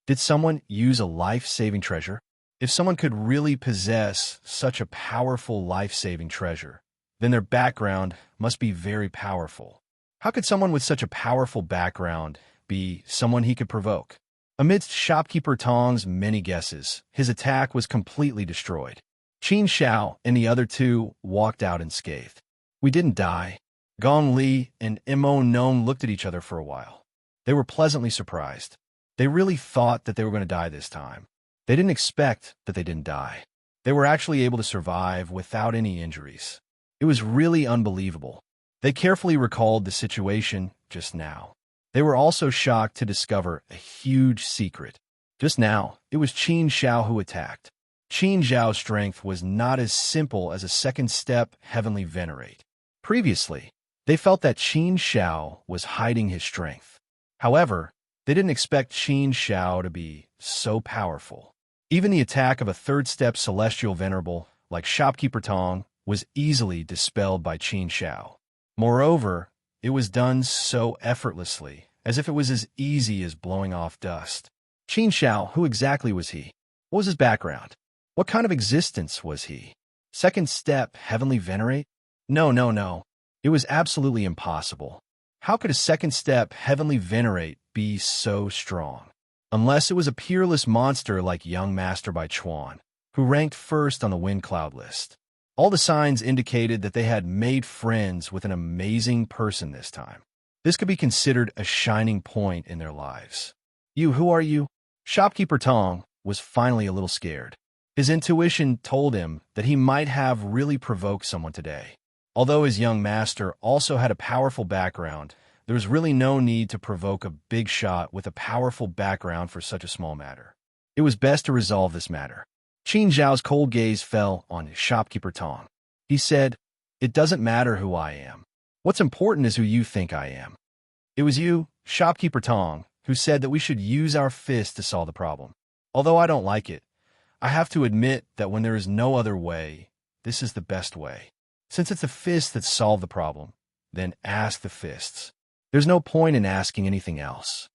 Did someone use a life-saving treasure? If someone could really possess such a powerful life-saving treasure, then their background must be very powerful. How could someone with such a powerful background be someone he could provoke? Amidst Shopkeeper Tong's many guesses, his attack was completely destroyed. Qin Shao and the other two walked out unscathed. We didn't die. Gong Li and Emo Nong looked at each other for a while. They were pleasantly surprised. They really thought that they were going to die this time. They didn't expect that they didn't die. They were actually able to survive without any injuries. It was really unbelievable. They carefully recalled the situation just now. They were also shocked to discover a huge secret. Just now, it was Qin Shao who attacked. Qin Zhao's strength was not as simple as a second-step Heavenly Venerate. Previously, they felt that Qin Shao was hiding his strength. However, they didn't expect Qin Shao to be so powerful. Even the attack of a third-step Celestial Venerable like Shopkeeper Tong was easily dispelled by Qin Shao. Moreover, it was done so effortlessly, as if it was as easy as blowing off dust. Qin Shao, who exactly was he? What was his background? What kind of existence was he? Second step, Heavenly Venerate? No. It was absolutely impossible. How could a second step Heavenly Venerate be so strong? Unless it was a peerless monster like Young Master by Chuan, who ranked first on the Wind Cloud list. All the signs indicated that they had made friends with an amazing person this time. This could be considered a shining point in their lives. Who are you? Shopkeeper Tong was finally a little scared. His intuition told him that he might have really provoked someone today. Although his young master also had a powerful background, there was really no need to provoke a big shot with a powerful background for such a small matter. It was best to resolve this matter. Qin Zhao's cold gaze fell on Shopkeeper Tong. He said, "It doesn't matter who I am. What's important is who you think I am." It was you, Shopkeeper Tong, who said that we should use our fist to solve the problem. Although I don't like it, I have to admit that when there is no other way, this is the best way. Since it's the fist that solved the problem, then ask the fists. There's no point in asking anything else.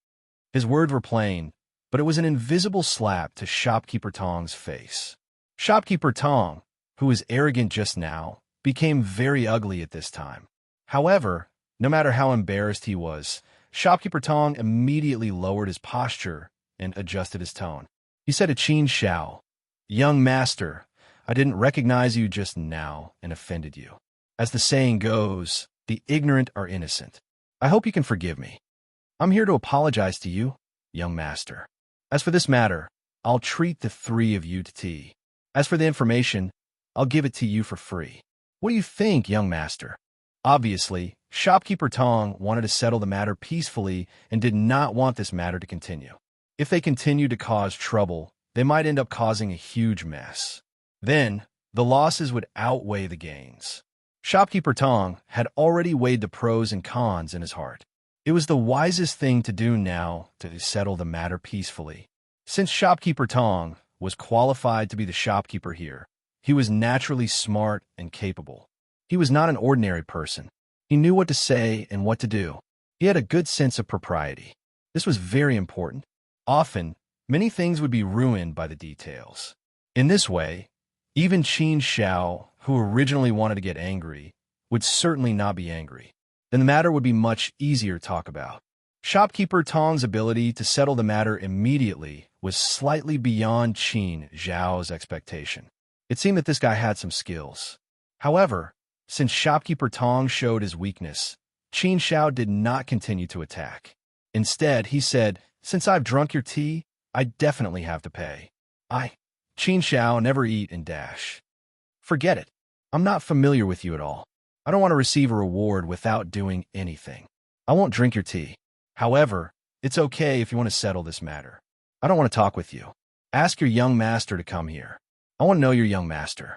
His words were plain, but it was an invisible slap to Shopkeeper Tong's face. Shopkeeper Tong, who was arrogant just now, became very ugly at this time. However, no matter how embarrassed he was, Shopkeeper Tong immediately lowered his posture and adjusted his tone. He said to Qin Xiao, "Young master, I didn't recognize you just now and offended you. As the saying goes, the ignorant are innocent. I hope you can forgive me. I'm here to apologize to you, young master. As for this matter, I'll treat the three of you to tea. As for the information, I'll give it to you for free. What do you think, young master?" Obviously, Shopkeeper Tong wanted to settle the matter peacefully and did not want this matter to continue. If they continued to cause trouble, they might end up causing a huge mess. Then, the losses would outweigh the gains. Shopkeeper Tong had already weighed the pros and cons in his heart. It was the wisest thing to do now to settle the matter peacefully. Since Shopkeeper Tong was qualified to be the shopkeeper here, he was naturally smart and capable. He was not an ordinary person. He knew what to say and what to do. He had a good sense of propriety. This was very important. Often, many things would be ruined by the details. In this way, even Qin Xiao, who originally wanted to get angry, would certainly not be angry. Then the matter would be much easier to talk about. Shopkeeper Tong's ability to settle the matter immediately was slightly beyond Qin Xiao's expectation. It seemed that this guy had some skills. However, since Shopkeeper Tong showed his weakness, Qin Xiao did not continue to attack. Instead, he said, "Since I've drunk your tea, I definitely have to pay. Qin Xiao, never eat and dash. Forget it. I'm not familiar with you at all. I don't want to receive a reward without doing anything. I won't drink your tea. However, it's okay if you want to settle this matter. I don't want to talk with you. Ask your young master to come here. I want to know your young master."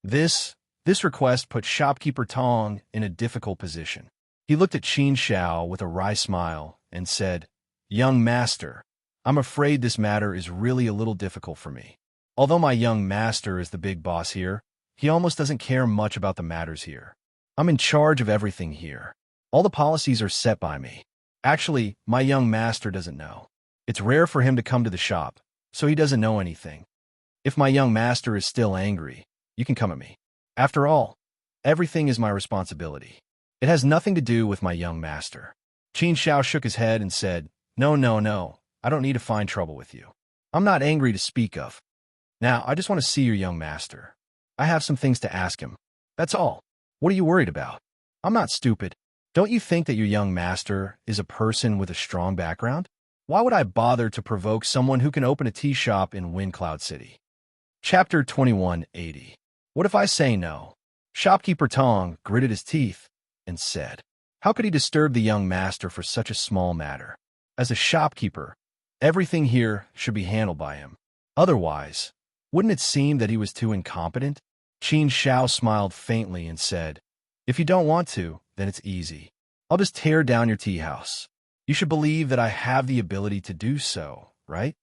This request put Shopkeeper Tong in a difficult position. He looked at Qin Xiao with a wry smile and said, "Young master, I'm afraid this matter is really a little difficult for me. Although my young master is the big boss here, he almost doesn't care much about the matters here. I'm in charge of everything here. All the policies are set by me. Actually, my young master doesn't know. It's rare for him to come to the shop, so he doesn't know anything. If my young master is still angry, you can come at me. After all, everything is my responsibility. It has nothing to do with my young master." Qin Xiao shook his head and said, No, I don't need to find trouble with you. I'm not angry to speak of. Now, I just want to see your young master. I have some things to ask him. That's all. What are you worried about? I'm not stupid. Don't you think that your young master is a person with a strong background? Why would I bother to provoke someone who can open a tea shop in Windcloud City? Chapter 2180. What if I say no? Shopkeeper Tong gritted his teeth and said, how could he disturb the young master for such a small matter? As a shopkeeper, everything here should be handled by him. Otherwise, wouldn't it seem that he was too incompetent? Qin Xiao smiled faintly and said, if you don't want to, then it's easy. I'll just tear down your tea house. You should believe that I have the ability to do so, right?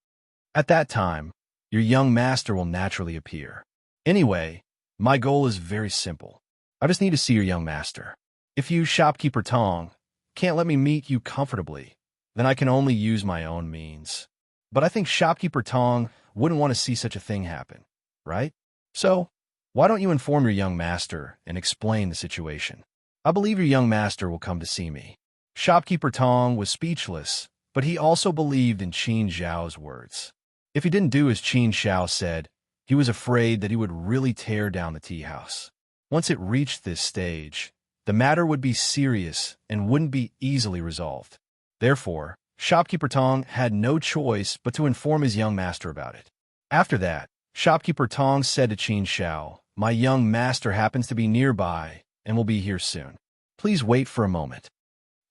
At that time, your young master will naturally appear. Anyway, my goal is very simple. I just need to see your young master. If you, Shopkeeper Tong, can't let me meet you comfortably, then I can only use my own means. But I think Shopkeeper Tong wouldn't want to see such a thing happen, right? So, why don't you inform your young master and explain the situation? I believe your young master will come to see me. Shopkeeper Tong was speechless, but he also believed in Qin Xiao's words. If he didn't do as Qin Xiao said, he was afraid that he would really tear down the tea house. Once it reached this stage, the matter would be serious and wouldn't be easily resolved. Therefore, Shopkeeper Tong had no choice but to inform his young master about it. After that, Shopkeeper Tong said to Qin Xiao, my young master happens to be nearby and will be here soon. Please wait for a moment.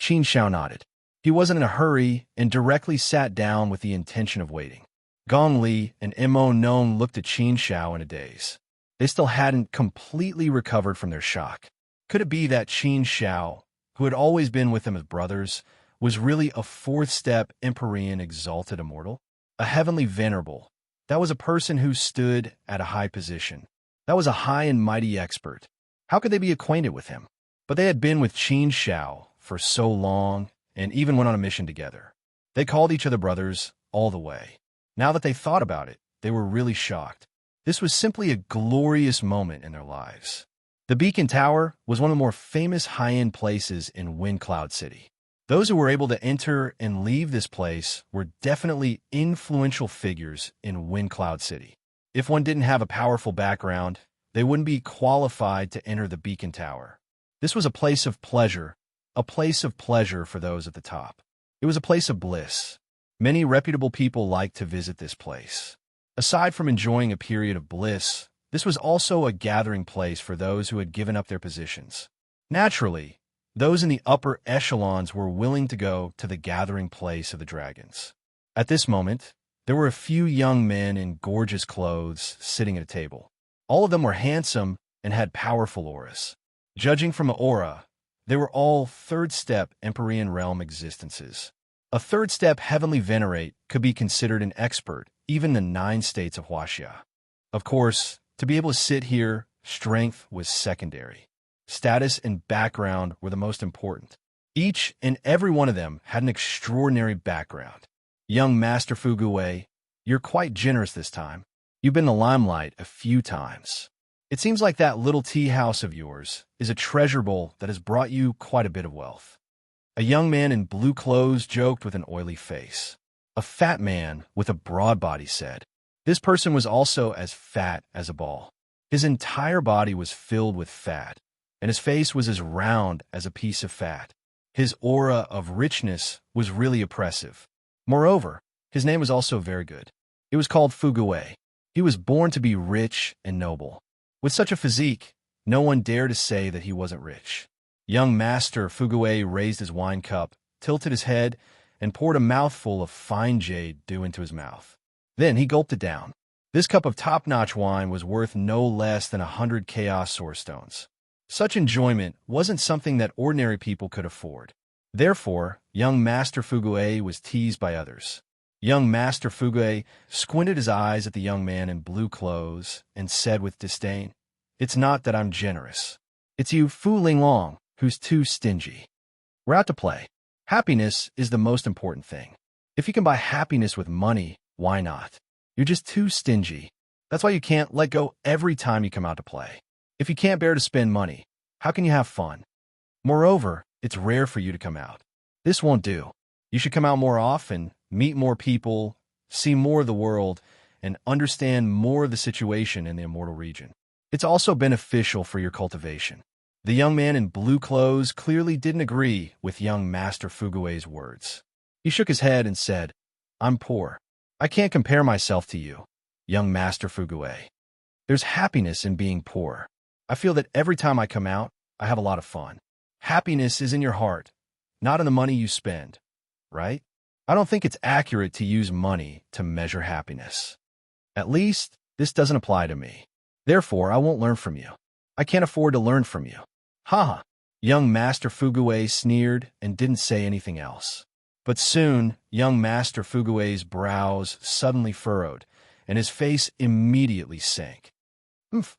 Qin Xiao nodded. He wasn't in a hurry and directly sat down with the intention of waiting. Gong Li and Mo Nong looked at Qin Xiao in a daze. They still hadn't completely recovered from their shock. Could it be that Qin Xiao, who had always been with them as brothers, was really a fourth-step Empyrean exalted immortal? A heavenly venerable. That was a person who stood at a high position. That was a high and mighty expert. How could they be acquainted with him? But they had been with Qin Shao for so long and even went on a mission together. They called each other brothers all the way. Now that they thought about it, they were really shocked. This was simply a glorious moment in their lives. The Beacon Tower was one of the more famous high-end places in Wind Cloud City. Those who were able to enter and leave this place were definitely influential figures in Wind Cloud City. If one didn't have a powerful background, they wouldn't be qualified to enter the Beacon Tower. This was a place of pleasure for those at the top. It was a place of bliss. Many reputable people liked to visit this place. Aside from enjoying a period of bliss, this was also a gathering place for those who had given up their positions. Naturally, those in the upper echelons were willing to go to the gathering place of the dragons. At this moment, there were a few young men in gorgeous clothes sitting at a table. All of them were handsome and had powerful auras. Judging from the aura, they were all third-step Empyrean realm existences. A third-step heavenly venerate could be considered an expert, even the 9 states of Huaxia. Of course, to be able to sit here, strength was secondary. Status and background were the most important. Each and every one of them had an extraordinary background. Young Master Fugui, you're quite generous this time. You've been in the limelight a few times. It seems like that little tea house of yours is a treasure bowl that has brought you quite a bit of wealth. A young man in blue clothes joked with an oily face. A fat man with a broad body said. This person was also as fat as a ball. His entire body was filled with fat, and his face was as round as a piece of fat. His aura of richness was really oppressive. Moreover, his name was also very good. It was called Fugui. He was born to be rich and noble. With such a physique, no one dared to say that he wasn't rich. Young Master Fugui raised his wine cup, tilted his head, and poured a mouthful of fine jade dew into his mouth. Then he gulped it down. This cup of top-notch wine was worth no less than 100 chaos source stones. Such enjoyment wasn't something that ordinary people could afford. Therefore, young Master Fugui was teased by others. Young Master Fugui squinted his eyes at the young man in blue clothes and said with disdain, "It's not that I'm generous. It's you, Fu Linglong, who's too stingy. We're out to play. Happiness is the most important thing. If you can buy happiness with money, why not? You're just too stingy. That's why you can't let go every time you come out to play. If you can't bear to spend money, how can you have fun? Moreover, it's rare for you to come out. This won't do. You should come out more often, meet more people, see more of the world, and understand more of the situation in the immortal region. It's also beneficial for your cultivation." The young man in blue clothes clearly didn't agree with young Master Fugui's words. He shook his head and said, "I'm poor. I can't compare myself to you, young Master Fugui. There's happiness in being poor. I feel that every time I come out, I have a lot of fun. Happiness is in your heart, not in the money you spend, right? I don't think it's accurate to use money to measure happiness. At least, this doesn't apply to me. Therefore, I won't learn from you. I can't afford to learn from you." "Ha!" Young Master Fugui sneered and didn't say anything else. But soon, young Master Fugui's brows suddenly furrowed, and his face immediately sank.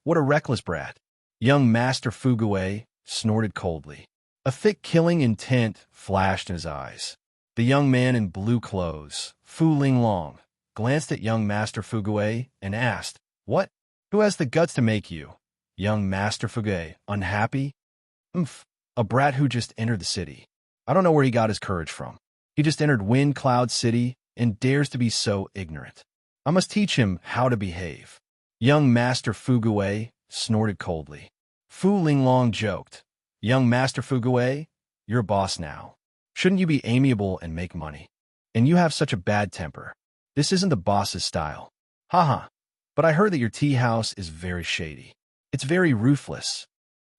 What a reckless brat." Young Master Fugui snorted coldly. A thick killing intent flashed in his eyes. The young man in blue clothes, Fu Linglong, glanced at young Master Fugui and asked, "What? Who has the guts to make you, young Master Fugui, unhappy?" A brat who just entered the city. I don't know where he got his courage from. He just entered Wind Cloud City and dares to be so ignorant. I must teach him how to behave." Young Master Fugui snorted coldly. Fu Linglong joked, "Young Master Fugui, you're a boss now. Shouldn't you be amiable and make money? And you have such a bad temper. This isn't the boss's style. Haha. But I heard that your tea house is very shady. It's very ruthless.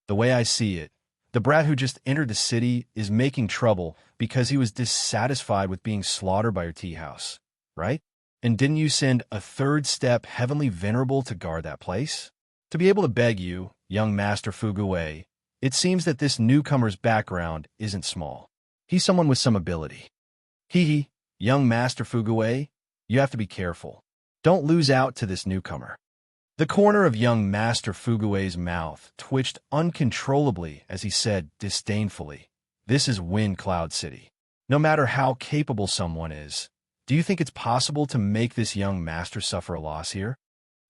The way I see it, the brat who just entered the city is making trouble because he was dissatisfied with being slaughtered by your tea house, right? And didn't you send a third-step heavenly venerable to guard that place? To be able to beg you, young Master Fugui, it seems that this newcomer's background isn't small. He's someone with some ability. Hee, young Master Fugui, you have to be careful. Don't lose out to this newcomer. The corner of young Master Fugue's mouth twitched uncontrollably as he said disdainfully, "This is Wind Cloud City. No matter how capable someone is, do you think it's possible to make this young master suffer a loss here?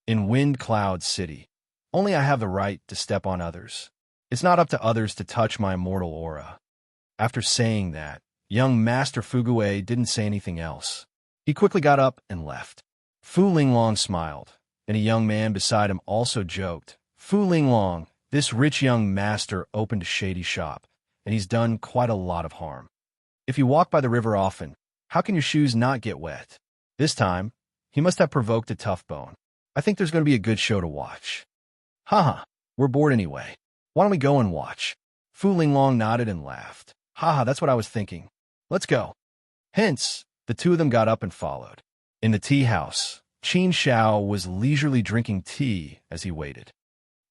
In Wind Cloud City, only I have the right to step on others. It's not up to others to touch my immortal aura." After saying that, young Master Fugue didn't say anything else. He quickly got up and left. Fu Linglong smiled, and a young man beside him also joked, "Fu Linglong, this rich young master opened a shady shop, and he's done quite a lot of harm. If you walk by the river often, how can your shoes not get wet? This time, he must have provoked a tough bone. I think there's going to be a good show to watch." "Haha, we're bored anyway. Why don't we go and watch?" Fu Linglong nodded and laughed. "Haha, that's what I was thinking. Let's go." Hence, the two of them got up and followed. In the tea house, Qin Xiao was leisurely drinking tea as he waited.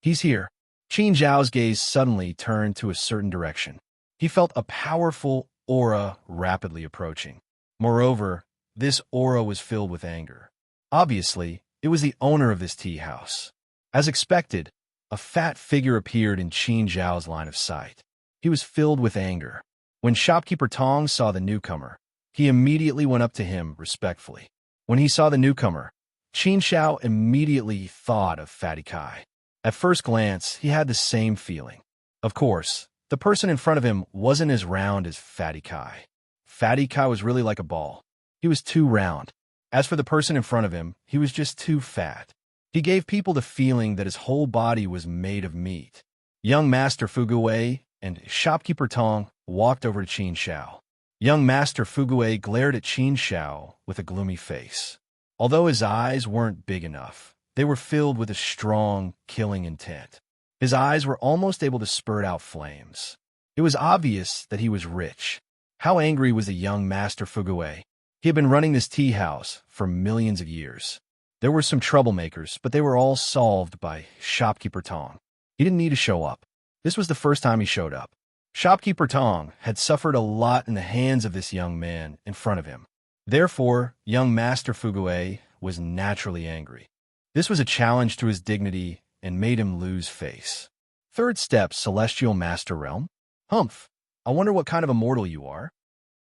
"He's here." Qin Xiao's gaze suddenly turned to a certain direction. He felt a powerful aura rapidly approaching. Moreover, this aura was filled with anger. Obviously, it was the owner of this tea house. As expected, a fat figure appeared in Qin Xiao's line of sight. He was filled with anger. When shopkeeper Tong saw the newcomer, he immediately went up to him respectfully. When he saw the newcomer, Qin Xiao immediately thought of Fatty Kai. At first glance, he had the same feeling. Of course, the person in front of him wasn't as round as Fatty Kai. Fatty Kai was really like a ball. He was too round. As for the person in front of him, he was just too fat. He gave people the feeling that his whole body was made of meat. Young Master Fugue and shopkeeper Tong walked over to Qin Xiao. Young Master Fugue glared at Qin Xiao with a gloomy face. Although his eyes weren't big enough, they were filled with a strong, killing intent. His eyes were almost able to spurt out flames. It was obvious that he was rich. How angry was the young Master Fugue? He had been running this tea house for millions of years. There were some troublemakers, but they were all solved by shopkeeper Tong. He didn't need to show up. This was the first time he showed up. Shopkeeper Tong had suffered a lot in the hands of this young man in front of him. Therefore, young Master Fugue was naturally angry. This was a challenge to his dignity and made him lose face. Third step, Celestial Master Realm? Humph, I wonder what kind of immortal you are.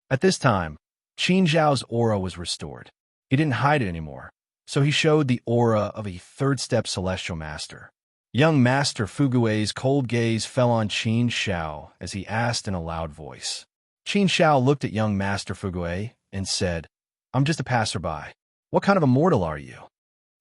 At this time, Qin Zhao's aura was restored. He didn't hide it anymore, so he showed the aura of a third-step Celestial Master. Young Master Fugue's cold gaze fell on Qin Xiao as he asked in a loud voice. Qin Xiao looked at young Master Fugue and said, "I'm just a passerby. What kind of immortal are you?"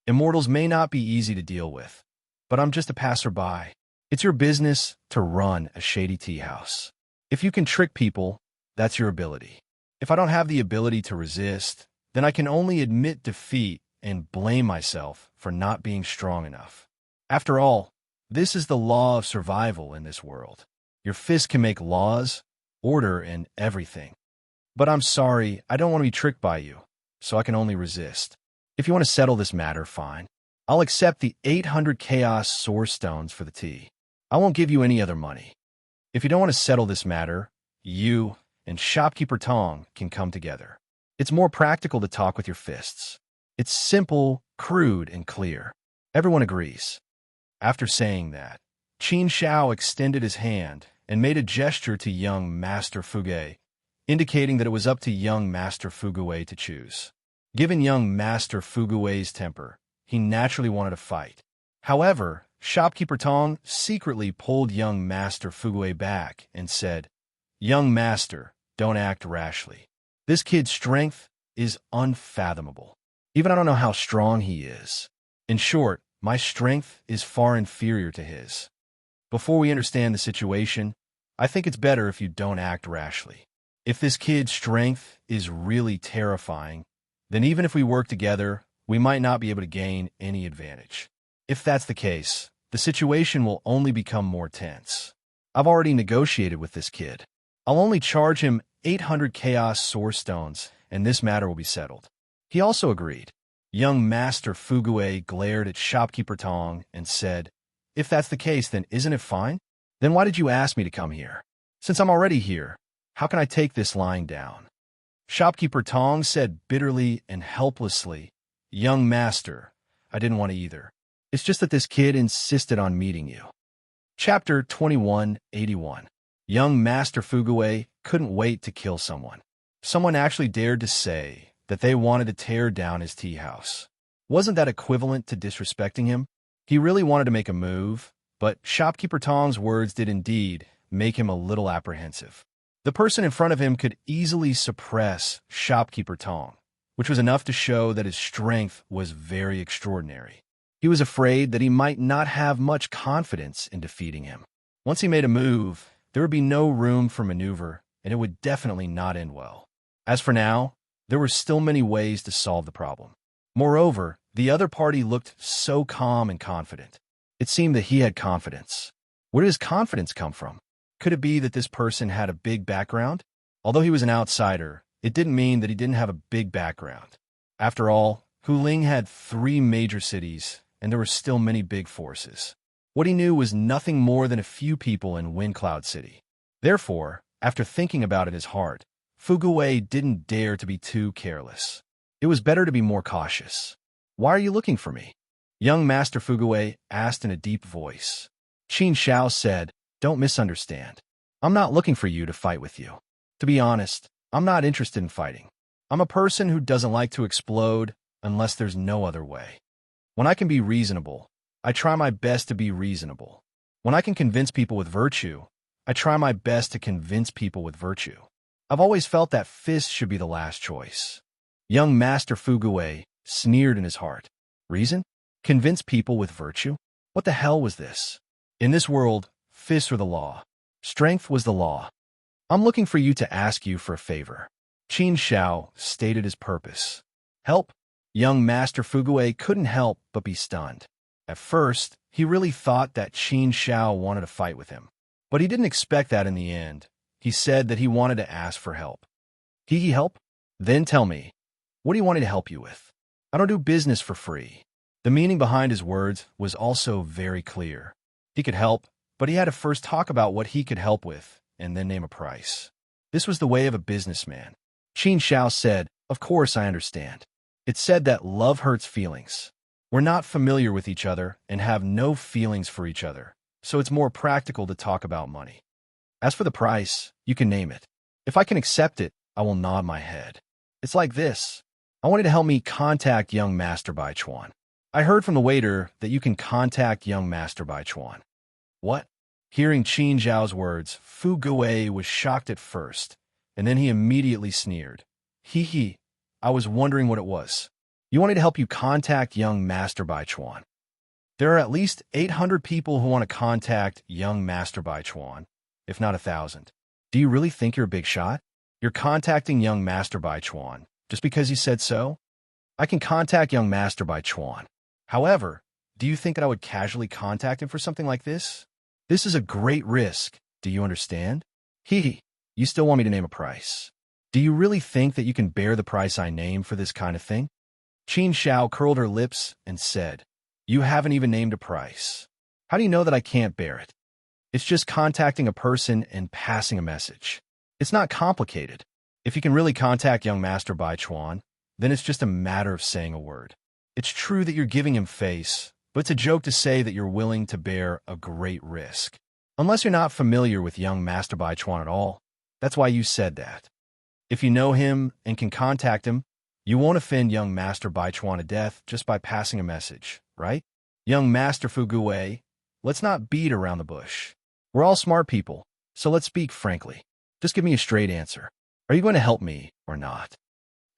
"Immortals may not be easy to deal with, but I'm just a passerby. It's your business to run a shady tea house. If you can trick people, that's your ability. If I don't have the ability to resist, then I can only admit defeat and blame myself for not being strong enough. After all, this is the law of survival in this world. Your fist can make laws, order, and everything. But I'm sorry, I don't want to be tricked by you, so I can only resist. If you want to settle this matter, fine. I'll accept the 800 Chaos Source Stones for the tea. I won't give you any other money. If you don't want to settle this matter, you and shopkeeper Tong can come together. It's more practical to talk with your fists. It's simple, crude, and clear. Everyone agrees." After saying that, Qin Xiao extended his hand and made a gesture to young Master Fugue, indicating that it was up to young Master Fugue to choose. Given young Master Fugue's temper, he naturally wanted to fight. However, shopkeeper Tong secretly pulled young Master Fugue back and said, "Young Master, don't act rashly. This kid's strength is unfathomable. Even I don't know how strong he is. In short, my strength is far inferior to his. Before we understand the situation, I think it's better if you don't act rashly. If this kid's strength is really terrifying, then even if we work together, we might not be able to gain any advantage. If that's the case, the situation will only become more tense. I've already negotiated with this kid. I'll only charge him 800 Chaos Source Stones, and this matter will be settled." He also agreed. Young Master Fugue glared at shopkeeper Tong and said, "If that's the case, then isn't it fine? Then why did you ask me to come here? Since I'm already here, how can I take this lying down?" Shopkeeper Tong said bitterly and helplessly, "Young Master, I didn't want to either. It's just that this kid insisted on meeting you. Chapter 2181. Young Master Fuguwe couldn't wait to kill someone. Someone actually dared to say that they wanted to tear down his tea house. Wasn't that equivalent to disrespecting him? He really wanted to make a move, but Shopkeeper Tong's words did indeed make him a little apprehensive. The person in front of him could easily suppress Shopkeeper Tong, which was enough to show that his strength was very extraordinary. He was afraid that he might not have much confidence in defeating him. Once he made a move, there would be no room for maneuver, and it would definitely not end well. As for now, there were still many ways to solve the problem. Moreover, the other party looked so calm and confident. It seemed that he had confidence. Where did his confidence come from? Could it be that this person had a big background? Although he was an outsider, it didn't mean that he didn't have a big background. After all, Huling had 3 major cities, and there were still many big forces. What he knew was nothing more than a few people in Windcloud City. Therefore, after thinking about it in his heart, Fuguwe didn't dare to be too careless. It was better to be more cautious. "Why are you looking for me?" Young Master Fuguwe asked in a deep voice. Qin Shao said, "Don't misunderstand. I'm not looking for you to fight with you. To be honest, I'm not interested in fighting. I'm a person who doesn't like to explode unless there's no other way. When I can be reasonable, I try my best to be reasonable. When I can convince people with virtue, I try my best to convince people with virtue. I've always felt that fist should be the last choice." Young Master Fuguwe sneered in his heart. Reason? Convince people with virtue? What the hell was this? In this world, fists were the law. Strength was the law. "I'm looking for you to ask you for a favor." Qin Shao stated his purpose. "Help?" Young Master Fuguwe couldn't help but be stunned. At first, he really thought that Qin Shao wanted to fight with him. But he didn't expect that in the end. He said that he wanted to ask for help. "He help? Then tell me, what do you want me to help you with? I don't do business for free." The meaning behind his words was also very clear. He could help, but he had to first talk about what he could help with, and then name a price. This was the way of a businessman. Qin Shao said, "Of course I understand. It's said that love hurts feelings. We're not familiar with each other and have no feelings for each other, so it's more practical to talk about money. As for the price, you can name it. If I can accept it, I will nod my head. It's like this. I want you to help me contact young Master Bai Chuan. I heard from the waiter that you can contact young Master Bai Chuan." "What?" Hearing Qin Zhao's words, Fuguwe was shocked at first, and then he immediately sneered. He, I was wondering what it was. You want me to help you contact young Master Bai Chuan? There are at least 800 people who want to contact young Master Bai Chuan, if not 1,000. Do you really think you're a big shot? You're contacting young Master Bai Chuan just because you said so? I can contact young Master Bai Chuan. However, do you think that I would casually contact him for something like this? This is a great risk. Do you understand? You still want me to name a price. Do you really think that you can bear the price I name for this kind of thing?" Qin Shao curled her lips and said, "You haven't even named a price. How do you know that I can't bear it? It's just contacting a person and passing a message. It's not complicated. If you can really contact young Master Bai Chuan, then it's just a matter of saying a word. It's true that you're giving him face, but it's a joke to say that you're willing to bear a great risk. Unless you're not familiar with young Master Bai Chuan at all, that's why you said that. If you know him and can contact him, you won't offend young Master Bai Chuan to death just by passing a message, right? Young Master Fuguwe, let's not beat around the bush. We're all smart people, so let's speak frankly. Just give me a straight answer. Are you going to help me or not?"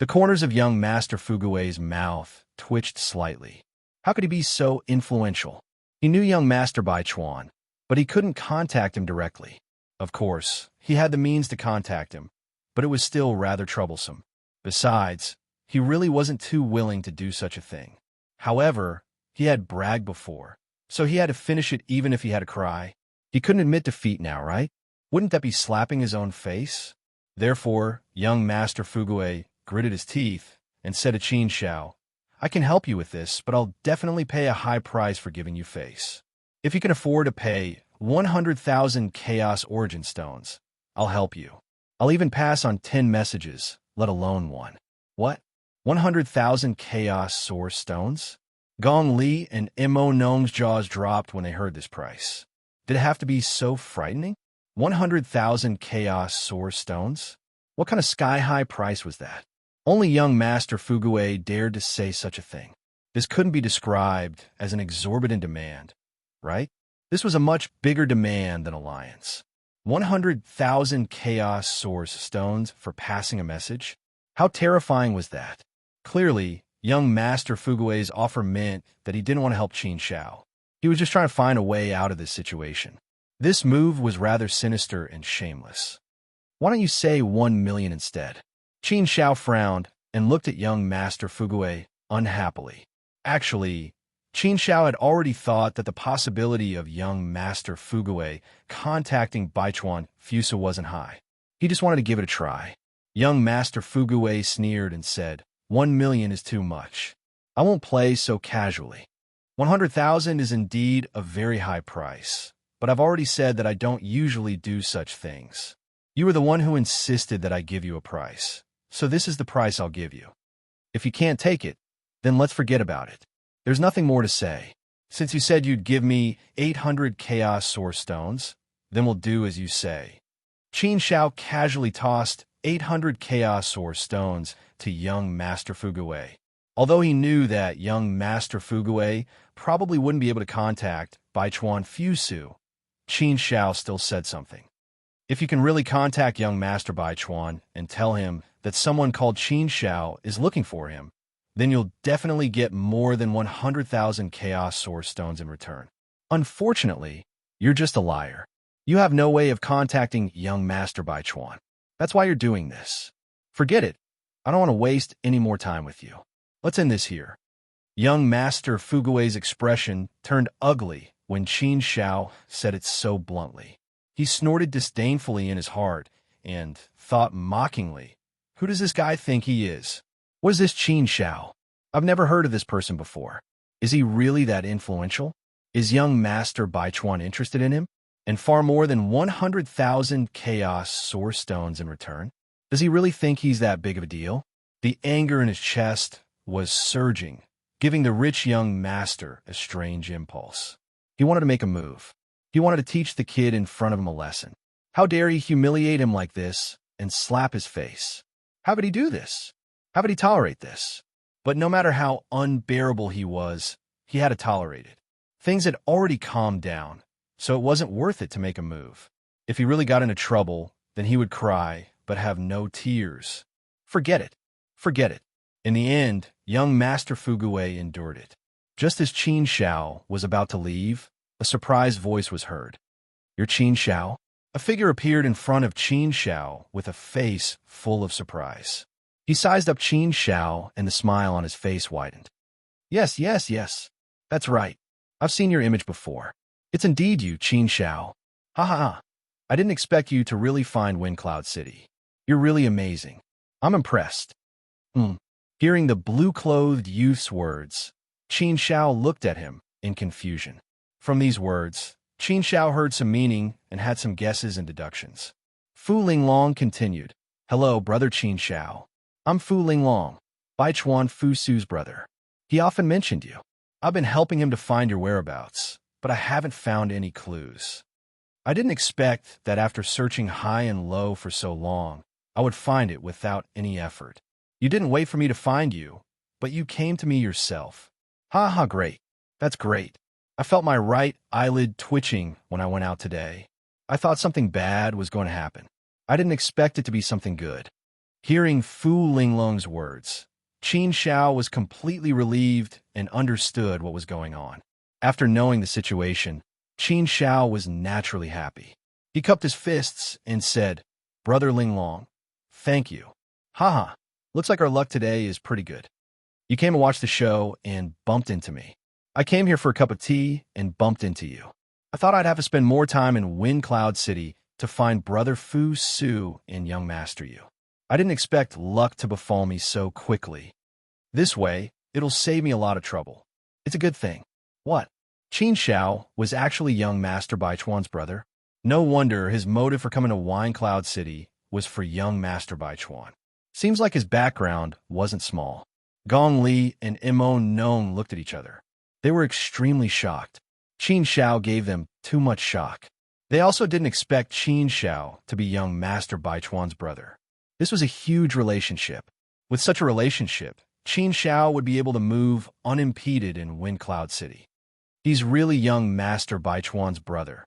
The corners of young Master Fuguwe's mouth twitched slightly. How could he be so influential? He knew young Master Bai Chuan, but he couldn't contact him directly. Of course, he had the means to contact him, but it was still rather troublesome. Besides, he really wasn't too willing to do such a thing. However, he had bragged before, so he had to finish it even if he had to cry. He couldn't admit defeat now, right? Wouldn't that be slapping his own face? Therefore, young Master Fuguwe gritted his teeth and said to Qin Shao, "I can help you with this, but I'll definitely pay a high price for giving you face. If you can afford to pay 100,000 Chaos Origin Stones, I'll help you. I'll even pass on 10 messages, let alone one." "What? 100,000 Chaos Source Stones?" Gong Li and Mo Nong's jaws dropped when they heard this price. Did it have to be so frightening? 100,000 chaos source stones? What kind of sky-high price was that? Only young Master Fugue dared to say such a thing. This couldn't be described as an exorbitant demand, right? This was a much bigger demand than alliance. 100,000 chaos source stones for passing a message? How terrifying was that? Clearly, young Master Fugue's offer meant that he didn't want to help Qin Shao. He was just trying to find a way out of this situation. This move was rather sinister and shameless. Why don't you say 1 million instead? Qin Shao frowned and looked at young Master Fugue unhappily. Actually, Qin Shao had already thought that the possibility of young Master Fugue contacting Baichuan Fusa wasn't high. He just wanted to give it a try. Young Master Fugue sneered and said, 1 million is too much. I won't play so casually. 100,000 is indeed a very high price, but I've already said that I don't usually do such things. You were the one who insisted that I give you a price, so this is the price I'll give you. If you can't take it, then let's forget about it. There's nothing more to say. Since you said you'd give me 800 Chaos Source Stones, then we'll do as you say. Qin Shao casually tossed 800 Chaos Source Stones to young Master Fugue. Although he knew that young Master Fugue probably wouldn't be able to contact Baichuan Fusu, Qin Shao still said something. If you can really contact young Master Baichuan and tell him that someone called Qin Shao is looking for him, then you'll definitely get more than 100,000 Chaos Source Stones in return. Unfortunately, you're just a liar. You have no way of contacting young Master Baichuan. That's why you're doing this. Forget it. I don't want to waste any more time with you. Let's end this here. Young Master Fugue's expression turned ugly when Qin Shao said it so bluntly. He snorted disdainfully in his heart and thought mockingly, who does this guy think he is? What is this Qin Shao? I've never heard of this person before. Is he really that influential? Is young Master Baichuan interested in him? And far more than 100,000 Chaos Source Stones in return? Does he really think he's that big of a deal? The anger in his chest was surging, giving the rich young master a strange impulse. He wanted to make a move. He wanted to teach the kid in front of him a lesson. How dare he humiliate him like this and slap his face? How could he do this? How could he tolerate this? But no matter how unbearable he was, he had to tolerate it. Things had already calmed down, so it wasn't worth it to make a move. If he really got into trouble, then he would cry, but have no tears. Forget it. Forget it. In the end, young Master Fugue endured it. Just as Qin Shao was about to leave, a surprised voice was heard. You're Qin Shao? A figure appeared in front of Qin Shao with a face full of surprise. He sized up Qin Shao and the smile on his face widened. Yes. That's right. I've seen your image before. It's indeed you, Qin Shao. Ha ha ha. I didn't expect you to really find Wind Cloud City. You're really amazing. I'm impressed. Hearing the blue-clothed youth's words, Qin Shao looked at him in confusion. From these words, Qin Shao heard some meaning and had some guesses and deductions. Fu Linglong continued, Hello, brother Qin Shao. I'm Fu Linglong, Baichuan Fusu's brother. He often mentioned you. I've been helping him to find your whereabouts, but I haven't found any clues. I didn't expect that after searching high and low for so long, I would find it without any effort. You didn't wait for me to find you, but you came to me yourself. Ha ha, great. That's great. I felt my right eyelid twitching when I went out today. I thought something bad was going to happen. I didn't expect it to be something good. Hearing Fu Linglong's words, Qin Shao was completely relieved and understood what was going on. After knowing the situation, Qin Shao was naturally happy. He cupped his fists and said, Brother Linglong, thank you. Ha. Looks like our luck today is pretty good. You came to watch the show and bumped into me. I came here for a cup of tea and bumped into you. I thought I'd have to spend more time in Wind Cloud City to find Brother Fu Su and young Master Yu. I didn't expect luck to befall me so quickly. This way, it'll save me a lot of trouble. It's a good thing. What? Qin Shao was actually young Master Baichuan's brother. No wonder his motive for coming to Wind Cloud City was for young Master Baichuan. Seems like his background wasn't small. Gong Li and Mo Nong looked at each other. They were extremely shocked. Qin Shao gave them too much shock. They also didn't expect Qin Shao to be young Master Baichuan's brother. This was a huge relationship. With such a relationship, Qin Shao would be able to move unimpeded in Wind Cloud City. He's really young Master Baichuan's brother.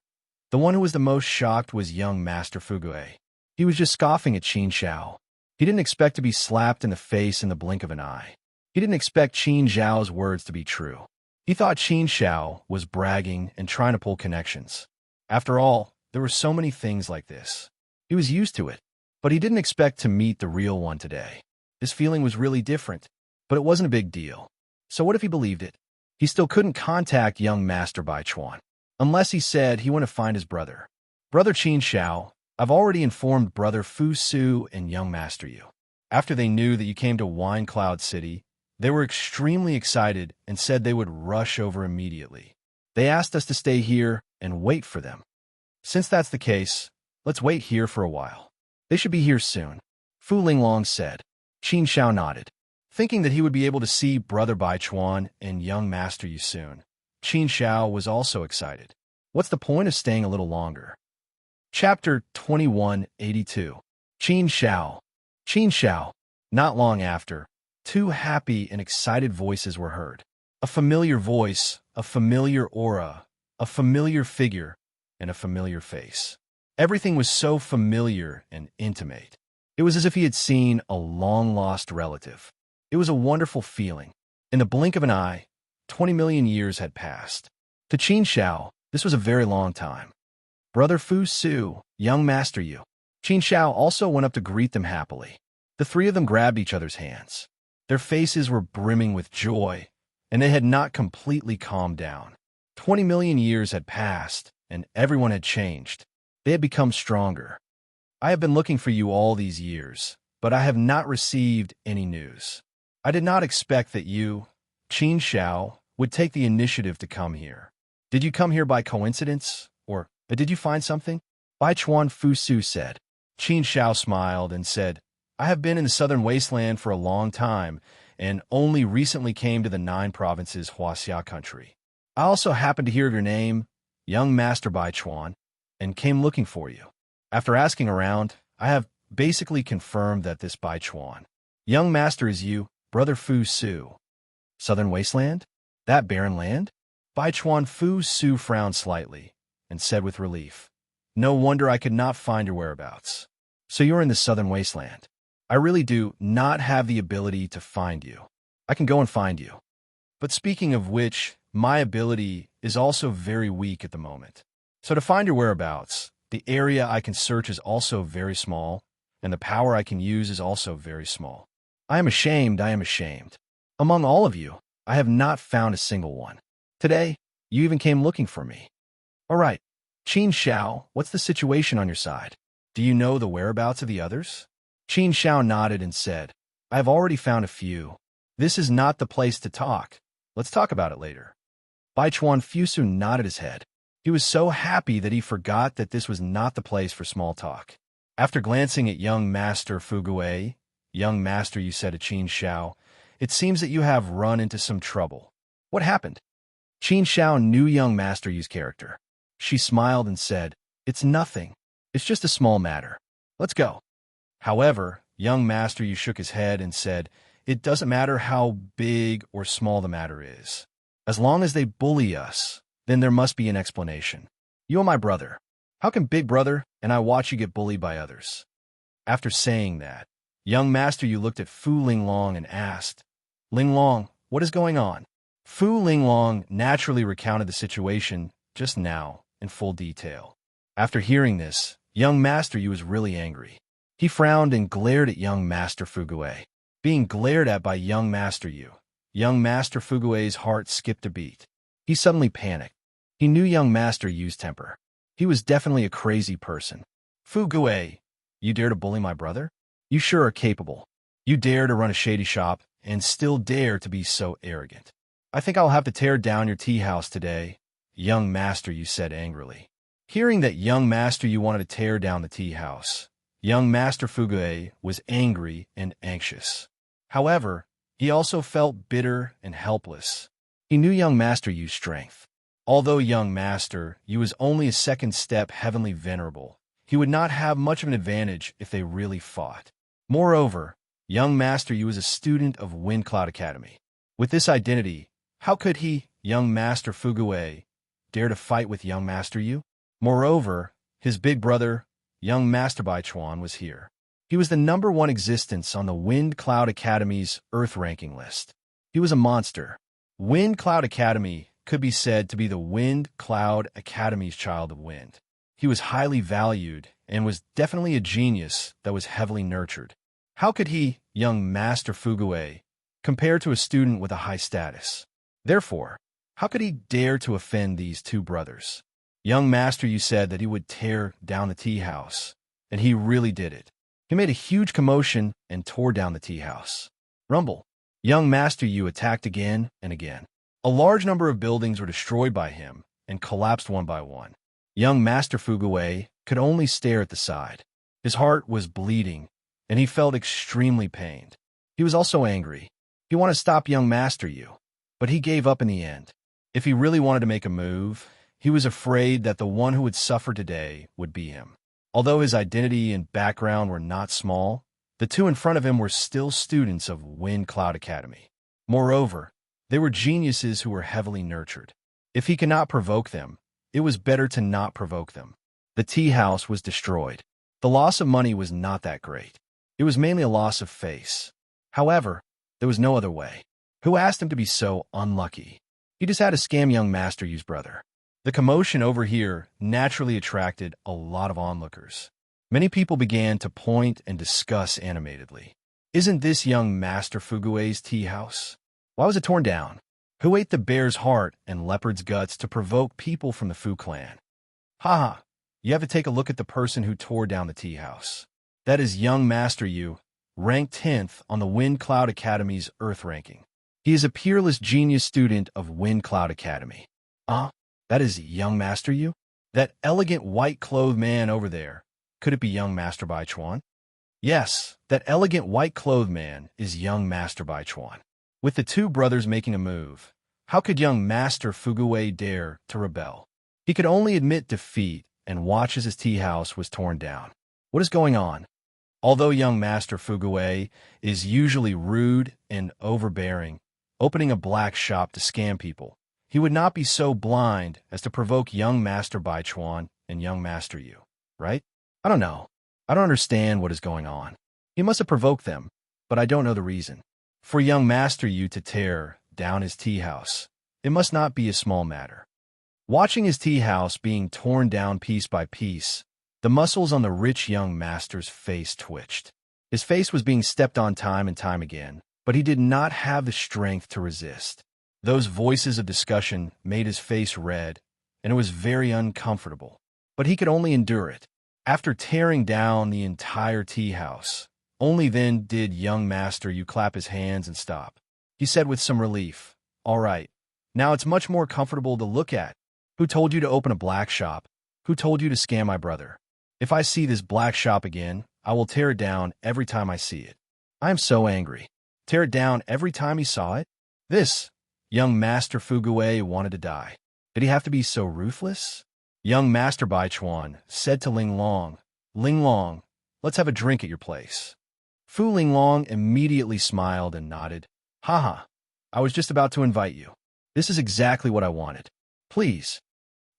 The one who was the most shocked was young Master Fugui. He was just scoffing at Qin Shao. He didn't expect to be slapped in the face in the blink of an eye. He didn't expect Qin Zhao's words to be true. He thought Qin Shao was bragging and trying to pull connections. After all, there were so many things like this. He was used to it, but he didn't expect to meet the real one today. This feeling was really different, but it wasn't a big deal. So what if he believed it? He still couldn't contact young Master Baichuan, unless he said he went to find his brother. Brother Qin Shao, I've already informed Brother Fu Su and young Master Yu. After they knew that you came to Wine Cloud City, they were extremely excited and said they would rush over immediately. They asked us to stay here and wait for them. Since that's the case, let's wait here for a while. They should be here soon, Fu Linglong said. Qin Shao nodded, thinking that he would be able to see Brother Baichuan and young Master Yu soon. Qin Shao was also excited. What's the point of staying a little longer? Chapter 2182. Qin Shao. Qin Shao. Not long after, two happy and excited voices were heard. A familiar voice, a familiar aura, a familiar figure, and a familiar face. Everything was so familiar and intimate. It was as if he had seen a long-lost relative. It was a wonderful feeling. In the blink of an eye, 20 million years had passed. To Qin Shao, this was a very long time. Brother Fu Su, young Master Yu. Qin Shao also went up to greet them happily. The three of them grabbed each other's hands. Their faces were brimming with joy, and they had not completely calmed down. 20 million years had passed, and everyone had changed. They had become stronger. I have been looking for you all these years, but I have not received any news. I did not expect that you, Qin Shao, would take the initiative to come here. Did you come here by coincidence, or did you find something? Baichuan Fu Su said. Qin Shao smiled and said, I have been in the southern wasteland for a long time, and only recently came to the 9 provinces Huaxia country. I also happened to hear of your name, young Master Baichuan, and came looking for you. After asking around, I have basically confirmed that this Baichuan, young Master, is you, Brother Fu Su. Southern wasteland? That barren land? Baichuan Fu Su frowned slightly and said with relief, No wonder I could not find your whereabouts. So you're in the southern wasteland. I really do not have the ability to find you. I can go and find you. But speaking of which, my ability is also very weak at the moment. So to find your whereabouts, the area I can search is also very small, and the power I can use is also very small. I am ashamed. Among all of you, I have not found a single one. Today, you even came looking for me. All right, Qin Shao, what's the situation on your side? Do you know the whereabouts of the others? Qin Shao nodded and said, I have already found a few. This is not the place to talk. Let's talk about it later. Baichuan Fu Su nodded his head. He was so happy that he forgot that this was not the place for small talk. After glancing at young Master Fugui, young Master, you said to Qin Shao, it seems that you have run into some trouble. What happened? Qin Shao knew young Master Yu's character. She smiled and said, It's nothing. It's just a small matter. Let's go. However, young Master Yu shook his head and said, It doesn't matter how big or small the matter is. As long as they bully us, then there must be an explanation. You are my brother. How can Big Brother and I watch you get bullied by others? After saying that, young Master Yu looked at Fu Linglong and asked, Linglong, what is going on? Fu Linglong naturally recounted the situation just now in full detail. After hearing this, young Master Yu was really angry. He frowned and glared at young Master Fugui. Being glared at by young Master Yu, young Master Fugui's heart skipped a beat. He suddenly panicked. He knew young Master Yu's temper. He was definitely a crazy person. Fugui, you dare to bully my brother? You sure are capable. You dare to run a shady shop and still dare to be so arrogant. I think I'll have to tear down your tea house today, young Master Yu said angrily. Hearing that young Master Yu wanted to tear down the tea house, young Master Fugui was angry and anxious. However, he also felt bitter and helpless. He knew young Master Yu's strength. Although young Master Yu was only a second step heavenly venerable, he would not have much of an advantage if they really fought. Moreover, young Master Yu was a student of Wind Cloud Academy. With this identity, how could he, young Master Fugue, dare to fight with young Master Yu? Moreover, his big brother, young Master Baichuan, was here. He was the #1 existence on the Wind Cloud Academy's Earth ranking list. He was a monster. Wind Cloud Academy could be said to be the Wind Cloud Academy's child of wind. He was highly valued and was definitely a genius that was heavily nurtured. How could he, young Master Fugue, compare to a student with a high status? Therefore, how could he dare to offend these two brothers? Young Master Yu said that he would tear down the tea house, and he really did it. He made a huge commotion and tore down the tea house. Rumble. Young Master Yu attacked again and again. A large number of buildings were destroyed by him and collapsed one by one. Young Master Fugue could only stare at the side. His heart was bleeding, and he felt extremely pained. He was also angry. He wanted to stop young Master Yu, but he gave up in the end. If he really wanted to make a move, he was afraid that the one who would suffer today would be him. Although his identity and background were not small, the two in front of him were still students of Wind Cloud Academy. Moreover, they were geniuses who were heavily nurtured. If he could not provoke them, it was better to not provoke them. The tea house was destroyed. The loss of money was not that great. It was mainly a loss of face. However, there was no other way. Who asked him to be so unlucky? He just had to scam young Master Yu's brother. The commotion over here naturally attracted a lot of onlookers. Many people began to point and discuss animatedly. Isn't this young Master Fugue's tea house? Why was it torn down? Who ate the bear's heart and leopard's guts to provoke people from the Fu clan? Haha, you have to take a look at the person who tore down the tea house. That is young Master Yu, ranked 10th on the Wind Cloud Academy's Earth ranking. He is a peerless genius student of Wind Cloud Academy. That is young Master Yu? That elegant white-clothed man over there. Could it be young Master Baichuan? Yes, that elegant white-clothed man is young Master Baichuan. With the two brothers making a move, how could young Master Fugue dare to rebel? He could only admit defeat and watch as his tea house was torn down. What is going on? Although young Master Fugue is usually rude and overbearing, opening a black shop to scam people, he would not be so blind as to provoke young Master Baichuan and young Master Yu, right? I don't know. I don't understand what is going on. He must have provoked them, but I don't know the reason. For young Master Yu to tear down his tea house, it must not be a small matter. Watching his tea house being torn down piece by piece, the muscles on the rich young master's face twitched. His face was being stepped on time and time again, but he did not have the strength to resist. Those voices of discussion made his face red, and it was very uncomfortable, but he could only endure it. After tearing down the entire tea house, only then did young Master Yu clap his hands and stop. He said with some relief, "All right, now it's much more comfortable to look at. Who told you to open a black shop? Who told you to scam my brother? If I see this black shop again, I will tear it down every time I see it. I am so angry. Tear it down every time he saw it? This, young Master Fugue wanted to die. Did he have to be so ruthless?" Young Master Baichuan said to Ling Long, "Ling Long, let's have a drink at your place." Fu Ling Long immediately smiled and nodded. "Haha, I was just about to invite you. This is exactly what I wanted. Please."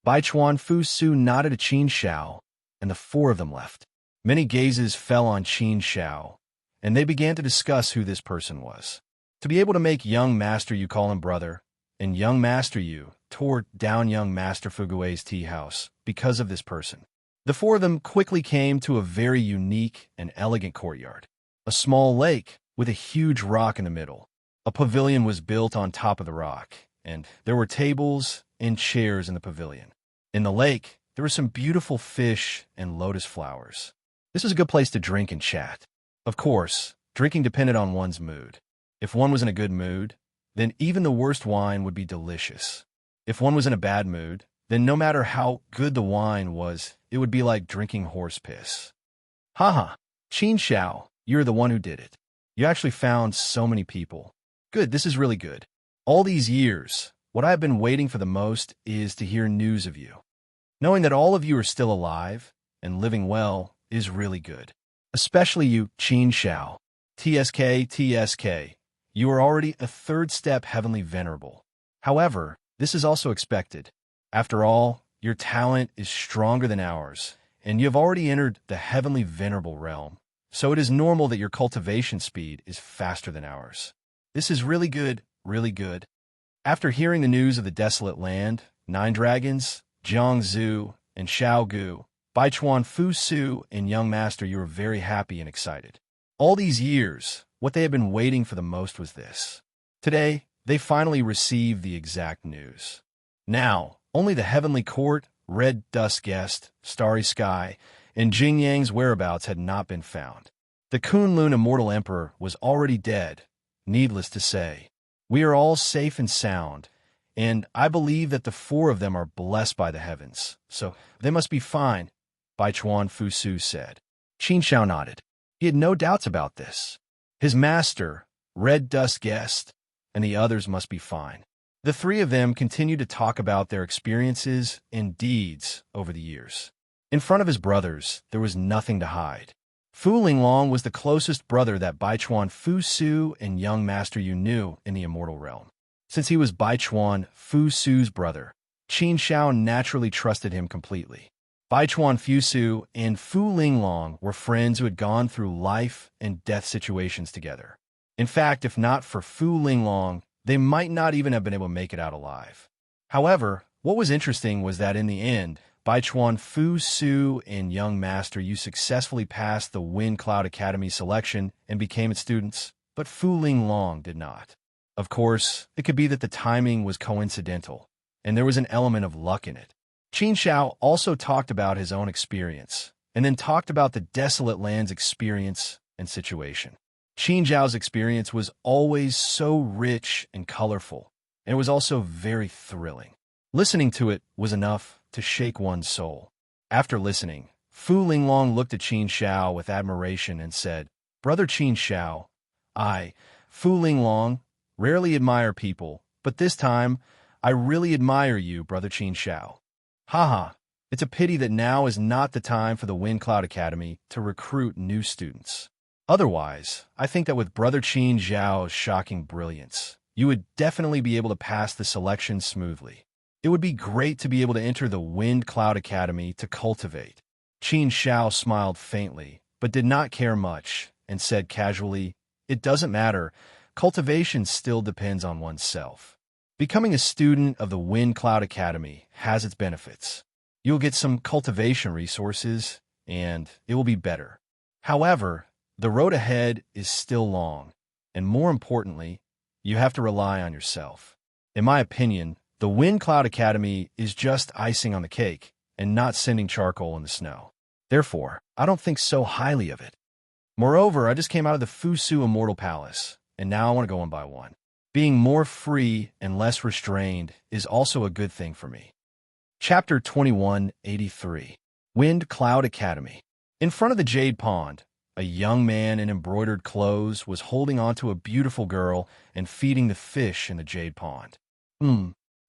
Baichuan Fu Su nodded to Qin Shao, and the four of them left. Many gazes fell on Qin Shao, and they began to discuss who this person was. To be able to make young Master Yu call him brother, and young Master Yu tore down young Master Fugue's tea house because of this person. The four of them quickly came to a very unique and elegant courtyard. A small lake with a huge rock in the middle. A pavilion was built on top of the rock, and there were tables and chairs in the pavilion. In the lake, there were some beautiful fish and lotus flowers. This was a good place to drink and chat. Of course, drinking depended on one's mood. If one was in a good mood, then even the worst wine would be delicious. If one was in a bad mood, then no matter how good the wine was, it would be like drinking horse piss. Haha, Qin Shao, you're the one who did it. You actually found so many people. Good, this is really good. All these years, what I have been waiting for the most is to hear news of you. Knowing that all of you are still alive and living well is really good. Especially you, Qin Xiao. TSK. You are already a third step heavenly venerable. However, this is also expected. After all, your talent is stronger than ours, and you have already entered the heavenly venerable realm. So it is normal that your cultivation speed is faster than ours. This is really good, really good. After hearing the news of the desolate land, 9 dragons, Jiangzhu, and Xiaogu, Baichuan Fu Su, and young master, you are very happy and excited. All these years, what they had been waiting for the most was this. Today, they finally received the exact news. Now, only the heavenly court, red dust guest, starry sky, and Jing Yang's whereabouts had not been found. The Kunlun immortal emperor was already dead. Needless to say, we are all safe and sound, and I believe that the 4 of them are blessed by the heavens, so they must be fine, Baichuan Fu Su said. Qin Xiao nodded. He had no doubts about this. His master, red dust guest, and the others must be fine. The 3 of them continued to talk about their experiences and deeds over the years. In front of his brothers, there was nothing to hide. Fu Linglong was the closest brother that Baichuan Fu Su and young master Yu knew in the immortal realm. Since he was Baichuan Fu Su's brother, Qin Xiao naturally trusted him completely. Baichuan Fu Su and Fu Linglong were friends who had gone through life and death situations together. In fact, if not for Fu Linglong, they might not even have been able to make it out alive. However, what was interesting was that in the end, Baichuan Fu Su and young master Yu successfully passed the Wind Cloud Academy selection and became its students, but Fu Linglong did not. Of course, it could be that the timing was coincidental, and there was an element of luck in it. Qin Xiao also talked about his own experience, and then talked about the desolate land's experience and situation. Qin Xiao's experience was always so rich and colorful, and it was also very thrilling. Listening to it was enough to shake one's soul. After listening, Fu Linglong looked at Qin Xiao with admiration and said, "Brother Qin Xiao, I, Fu Linglong, rarely admire people, but this time, I really admire you, Brother Qin Xiao. Haha, it's a pity that now is not the time for the Wind Cloud Academy to recruit new students. Otherwise, I think that with Brother Qin Xiao's shocking brilliance, you would definitely be able to pass the selection smoothly. It would be great to be able to enter the Wind Cloud Academy to cultivate." Qin Xiao smiled faintly, but did not care much, and said casually, "It doesn't matter. Cultivation still depends on oneself. Becoming a student of the Wind Cloud Academy has its benefits. You'll get some cultivation resources, and it will be better. However, the road ahead is still long, and more importantly, you have to rely on yourself. In my opinion, the Wind Cloud Academy is just icing on the cake and not sending charcoal in the snow. Therefore, I don't think so highly of it. Moreover, I just came out of the Fu Su Immortal Palace, and now I want to go one by one. Being more free and less restrained is also a good thing for me." Chapter 2183. Wind Cloud Academy. In front of the Jade Pond, a young man in embroidered clothes was holding onto a beautiful girl and feeding the fish in the Jade Pond.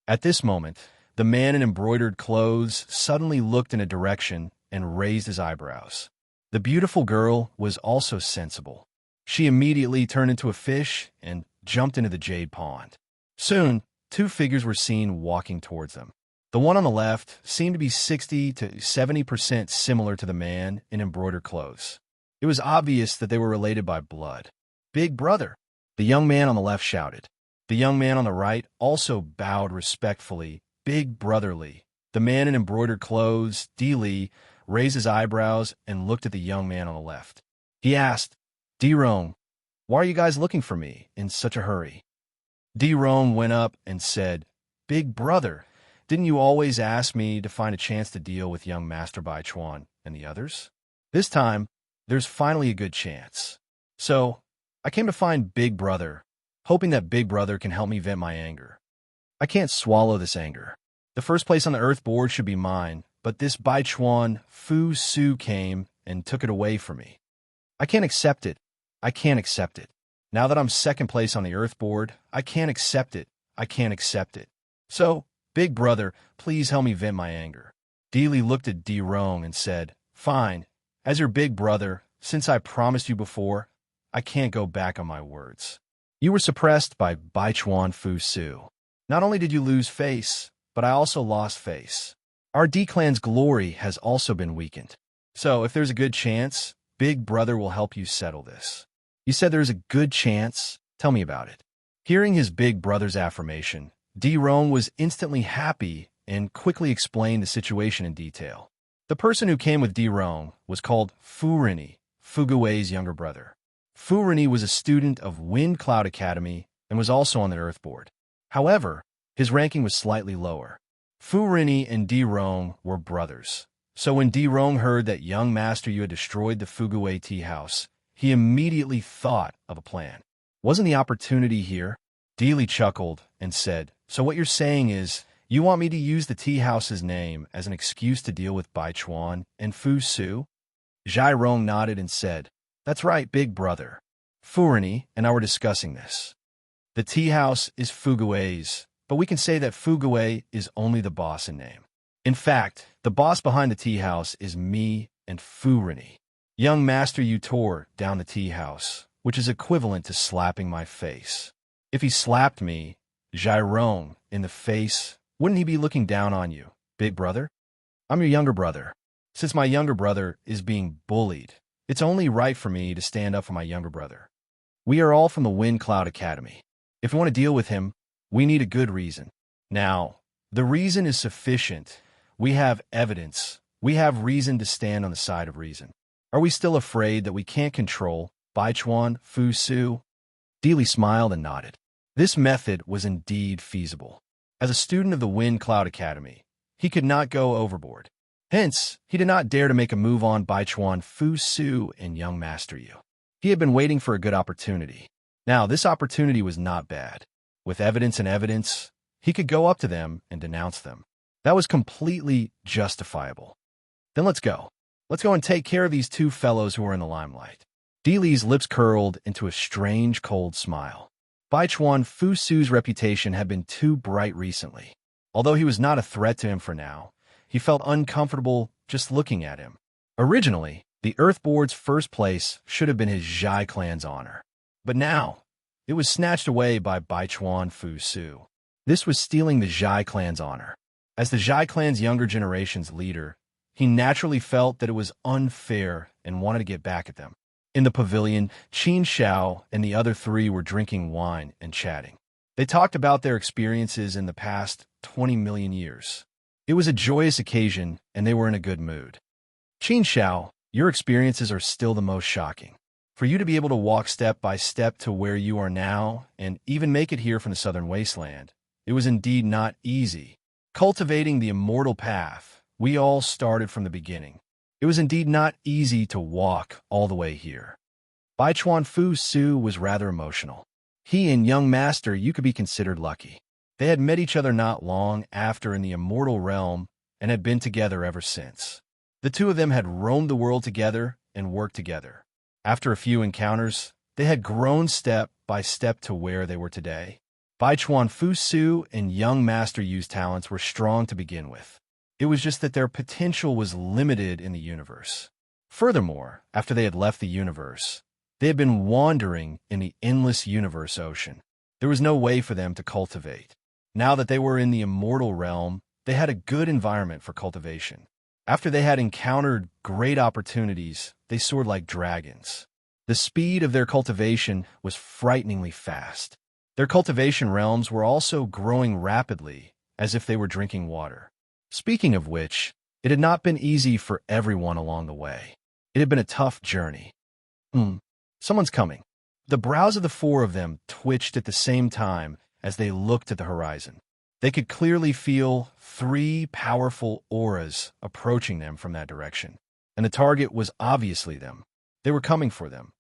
At this moment, the man in embroidered clothes suddenly looked in a direction and raised his eyebrows. The beautiful girl was also sensible. She immediately turned into a fish and jumped into the Jade Pond. Soon, 2 figures were seen walking towards them. The one on the left seemed to be 60 to 70% similar to the man in embroidered clothes. It was obvious that they were related by blood. "Big brother," the young man on the left shouted. The young man on the right also bowed respectfully, "Big brotherly." The man in embroidered clothes, D. Li, raised his eyebrows and looked at the young man on the left. He asked, "D. Rong, why are you guys looking for me in such a hurry?" D. Rong went up and said, "Big brother, didn't you always ask me to find a chance to deal with young Master Bai Chuan and the others? This time, there's finally a good chance. So, I came to find Big Brother, hoping that Big Brother can help me vent my anger. I can't swallow this anger. The first place on the Earth board should be mine, but this Baichuan Fu Su came and took it away from me. I can't accept it. I can't accept it. Now that I'm second place on the Earth board, I can't accept it. I can't accept it. So, big brother, please help me vent my anger. Dealey looked at Di Rong and said, Fine, as your big brother, since I promised you before, I can't go back on my words. You were suppressed by Baichuan Fu Su. Not only did you lose face, but I also lost face. Our D clan's glory has also been weakened. So, if there's a good chance, big brother will help you settle this. You said there's a good chance? Tell me about it. Hearing his big brother's affirmation, Di Rong was instantly happy and quickly explained the situation in detail. The person who came with Di Rong was called Fu Rini, Fu Gui's younger brother. Fu Rini was a student of Wind Cloud Academy and was also on the Earth Board. However, his ranking was slightly lower. Fu Rini and Di Rong were brothers. So when Di Rong heard that young master you had destroyed the Fu Gui tea house, he immediately thought of a plan. Wasn't the opportunity here? Dealey chuckled and said, So what you're saying is, you want me to use the tea house's name as an excuse to deal with Baichuan and Fu Su? Zhai Rong nodded and said, That's right, big brother. Fu Rini and I were discussing this. The tea house is Fu Gui's, but we can say that Fu Gui is only the boss in name. In fact, the boss behind the tea house is me and Fu Rini. Young master you tore down the tea house, which is equivalent to slapping my face. If he slapped me, Zhai Rong, in the face, wouldn't he be looking down on you, big brother? I'm your younger brother. Since my younger brother is being bullied, it's only right for me to stand up for my younger brother. We are all from the Wind Cloud Academy. If we want to deal with him, we need a good reason. Now, the reason is sufficient. We have evidence. We have reason to stand on the side of reason. Are we still afraid that we can't control Baichuan Fu Su? Dealey smiled and nodded. This method was indeed feasible. As a student of the Wind Cloud Academy, he could not go overboard. Hence, he did not dare to make a move on Baichuan Fu Su and young master Yu. He had been waiting for a good opportunity. Now, this opportunity was not bad. With evidence, he could go up to them and denounce them. That was completely justifiable. Then let's go. Let's go and take care of these two fellows who are in the limelight. Dealey's lips curled into a strange, cold smile. Baichuan Fu Su's reputation had been too bright recently. Although he was not a threat to him for now, he felt uncomfortable just looking at him. Originally, the Earth Board's first place should have been his Zhai clan's honor. But now, it was snatched away by Baichuan Fu Su. This was stealing the Zhai clan's honor. As the Zhai clan's younger generation's leader, he naturally felt that it was unfair and wanted to get back at them. In the pavilion, Qin Xiao and the other three were drinking wine and chatting. They talked about their experiences in the past 20 million years. It was a joyous occasion, and they were in a good mood. Qin Xiao, your experiences are still the most shocking. For you to be able to walk step by step to where you are now, and even make it here from the southern wasteland, it was indeed not easy. Cultivating the immortal path, we all started from the beginning. It was indeed not easy to walk all the way here. Baichuan Fu Su was rather emotional. He and young master you could be considered lucky. They had met each other not long after in the immortal realm and had been together ever since. The two of them had roamed the world together and worked together. After a few encounters, they had grown step by step to where they were today. Baichuan Fu Su and young master Yu's talents were strong to begin with. It was just that their potential was limited in the universe. Furthermore, after they had left the universe, they had been wandering in the endless universe ocean. There was no way for them to cultivate. Now that they were in the immortal realm, they had a good environment for cultivation. After they had encountered great opportunities, they soared like dragons. The speed of their cultivation was frighteningly fast. Their cultivation realms were also growing rapidly, as if they were drinking water. Speaking of which, it had not been easy for everyone along the way. It had been a tough journey. Someone's coming. The brows of the four of them twitched at the same time as they looked at the horizon. They could clearly feel three powerful auras approaching them from that direction, and the target was obviously them. They were coming for them.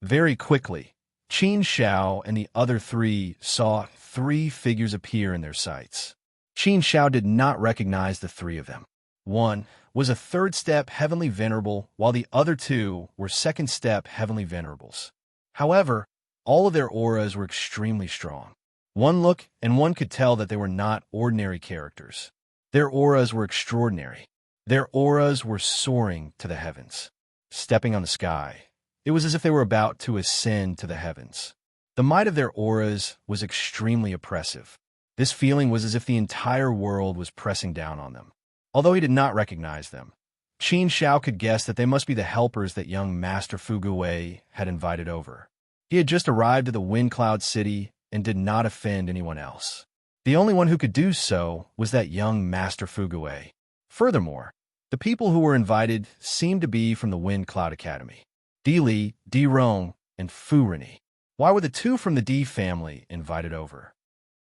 Very quickly, Qin Xiao and the other three saw three figures appear in their sights. Qin Xiao did not recognize the three of them. One was a third step heavenly venerable, while the other two were second step heavenly venerables. However, all of their auras were extremely strong. One look, and one could tell that they were not ordinary characters. Their auras were extraordinary. Their auras were soaring to the heavens, stepping on the sky. It was as if they were about to ascend to the heavens. The might of their auras was extremely oppressive. This feeling was as if the entire world was pressing down on them. Although he did not recognize them, Qin Shao could guess that they must be the helpers that young Master Fuguwei had invited over. He had just arrived at the Wind Cloud City and did not offend anyone else. The only one who could do so was that young Master Fuguwei. Furthermore, the people who were invited seemed to be from the Wind Cloud Academy. Di Li, Di Rong, and Fu Rini. Why were the two from the Di family invited over?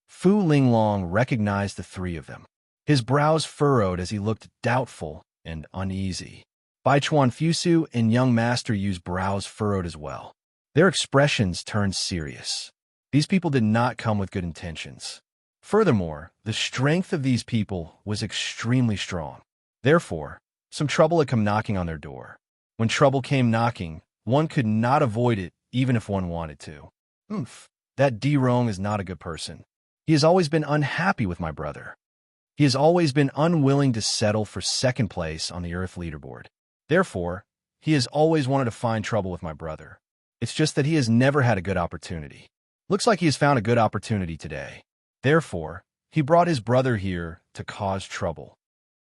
Fu Linglong recognized the three of them. His brows furrowed as he looked doubtful and uneasy. Baichuan Fusu and young Master Yu's brows furrowed as well. Their expressions turned serious. These people did not come with good intentions. Furthermore, the strength of these people was extremely strong. Therefore, some trouble had come knocking on their door. When trouble came knocking, one could not avoid it even if one wanted to. That Di Rong is not a good person. He has always been unhappy with my brother. He has always been unwilling to settle for second place on the Earth leaderboard. Therefore, he has always wanted to find trouble with my brother. It's just that he has never had a good opportunity. Looks like he has found a good opportunity today. Therefore, he brought his brother here to cause trouble.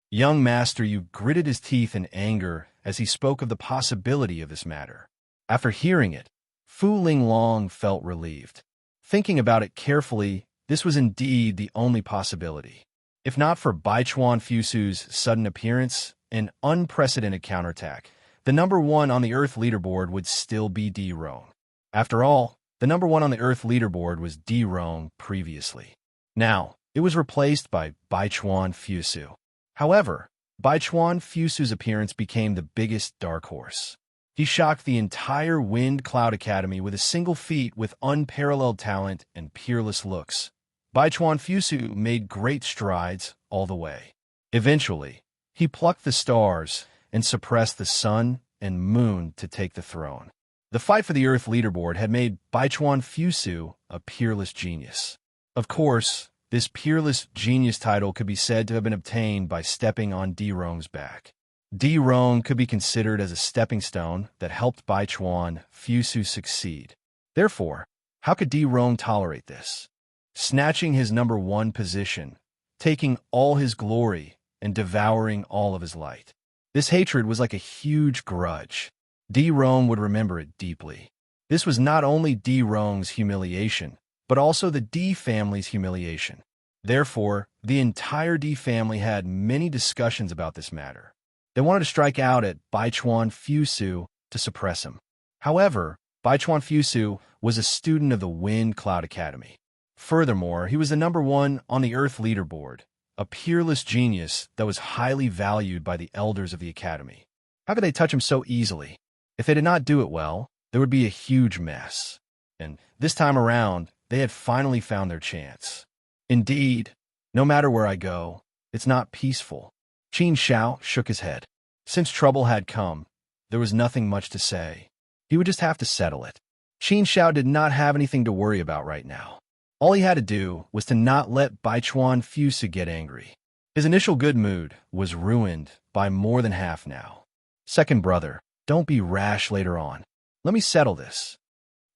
Young Master Yu gritted his teeth in anger as he spoke of the possibility of this matter. After hearing it, Fu Linglong felt relieved. Thinking about it carefully, this was indeed the only possibility. If not for Baichuan Fusu's sudden appearance, an unprecedented counterattack, the number one on the Earth leaderboard would still be Di Rong. After all, the number one on the Earth leaderboard was Di Rong previously. Now, it was replaced by Baichuan Fusu. However, Baichuan Fusu's appearance became the biggest dark horse. He shocked the entire Wind Cloud Academy with a single feat with unparalleled talent and peerless looks. Baichuan Fusu made great strides all the way. Eventually, he plucked the stars and suppressed the sun and moon to take the throne. The fight for the Earth leaderboard had made Baichuan Fusu a peerless genius. Of course, this peerless genius title could be said to have been obtained by stepping on Di Rong's back. Di Rong could be considered as a stepping stone that helped Baichuan Fusu succeed. Therefore, how could Di Rong tolerate this? Snatching his number one position, taking all his glory, and devouring all of his light. This hatred was like a huge grudge. Di Rong would remember it deeply. This was not only Di Rong's humiliation, but also the Di family's humiliation. Therefore, the entire Di family had many discussions about this matter. They wanted to strike out at Baichuan Fusu to suppress him. However, Baichuan Fusu was a student of the Wind Cloud Academy. Furthermore, he was the number one on the Earth leaderboard, a peerless genius that was highly valued by the elders of the Academy. How could they touch him so easily? If they did not do it well, there would be a huge mess. And this time around, they had finally found their chance. Indeed, no matter where I go, it's not peaceful. Qin Shao shook his head. Since trouble had come, there was nothing much to say. He would just have to settle it. Qin Shao did not have anything to worry about right now. All he had to do was to not let Baichuan Fusu get angry. His initial good mood was ruined by more than half now. Second brother, don't be rash later on. Let me settle this.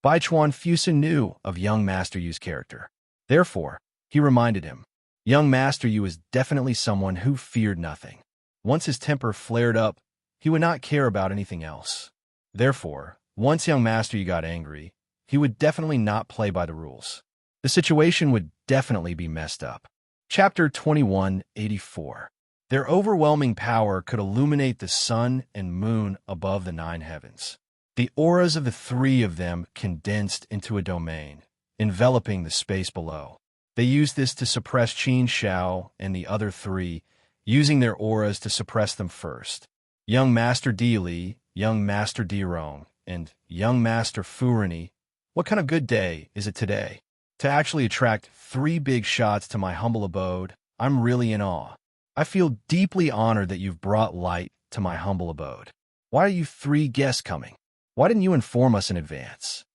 Baichuan Fusu knew of young Master Yu's character. Therefore, he reminded him, young Master Yu is definitely someone who feared nothing. Once his temper flared up, he would not care about anything else. Therefore, once young Master Yu got angry, he would definitely not play by the rules. The situation would definitely be messed up. Chapter 2184. Their overwhelming power could illuminate the sun and moon above the 9 heavens. The auras of the 3 of them condensed into a domain, enveloping the space below. They used this to suppress Qin Shao and the other 3, using their auras to suppress them first. Young Master Di Li, Young Master Di Rong, and Young Master Fu Rini. What kind of good day is it today? To actually attract 3 big shots to my humble abode, I'm really in awe. I feel deeply honored that you've brought light to my humble abode. Why are you 3 guests coming? Why didn't you inform us in advance?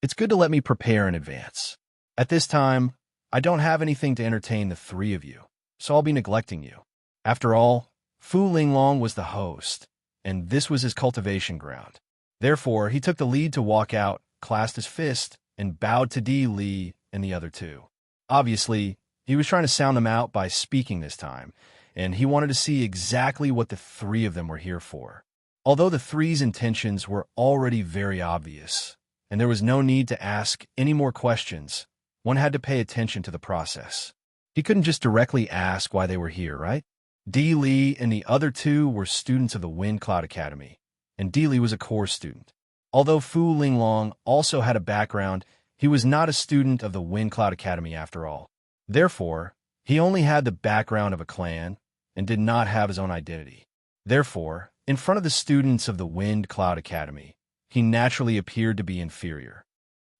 It's good to let me prepare in advance. At this time, I don't have anything to entertain the three of you, so I'll be neglecting you. After all, Fu Linglong was the host, and this was his cultivation ground. Therefore, he took the lead to walk out, clasped his fist, and bowed to Di Li and the other two. Obviously, he was trying to sound them out by speaking this time, and he wanted to see exactly what the three of them were here for. Although the three's intentions were already very obvious, and there was no need to ask any more questions, one had to pay attention to the process. He couldn't just directly ask why they were here, right? Di Li and the other two were students of the Wind Cloud Academy, and Di Li was a core student. Although Fu Linglong also had a background, he was not a student of the Wind Cloud Academy after all. Therefore, he only had the background of a clan and did not have his own identity. Therefore, in front of the students of the Wind Cloud Academy, he naturally appeared to be inferior.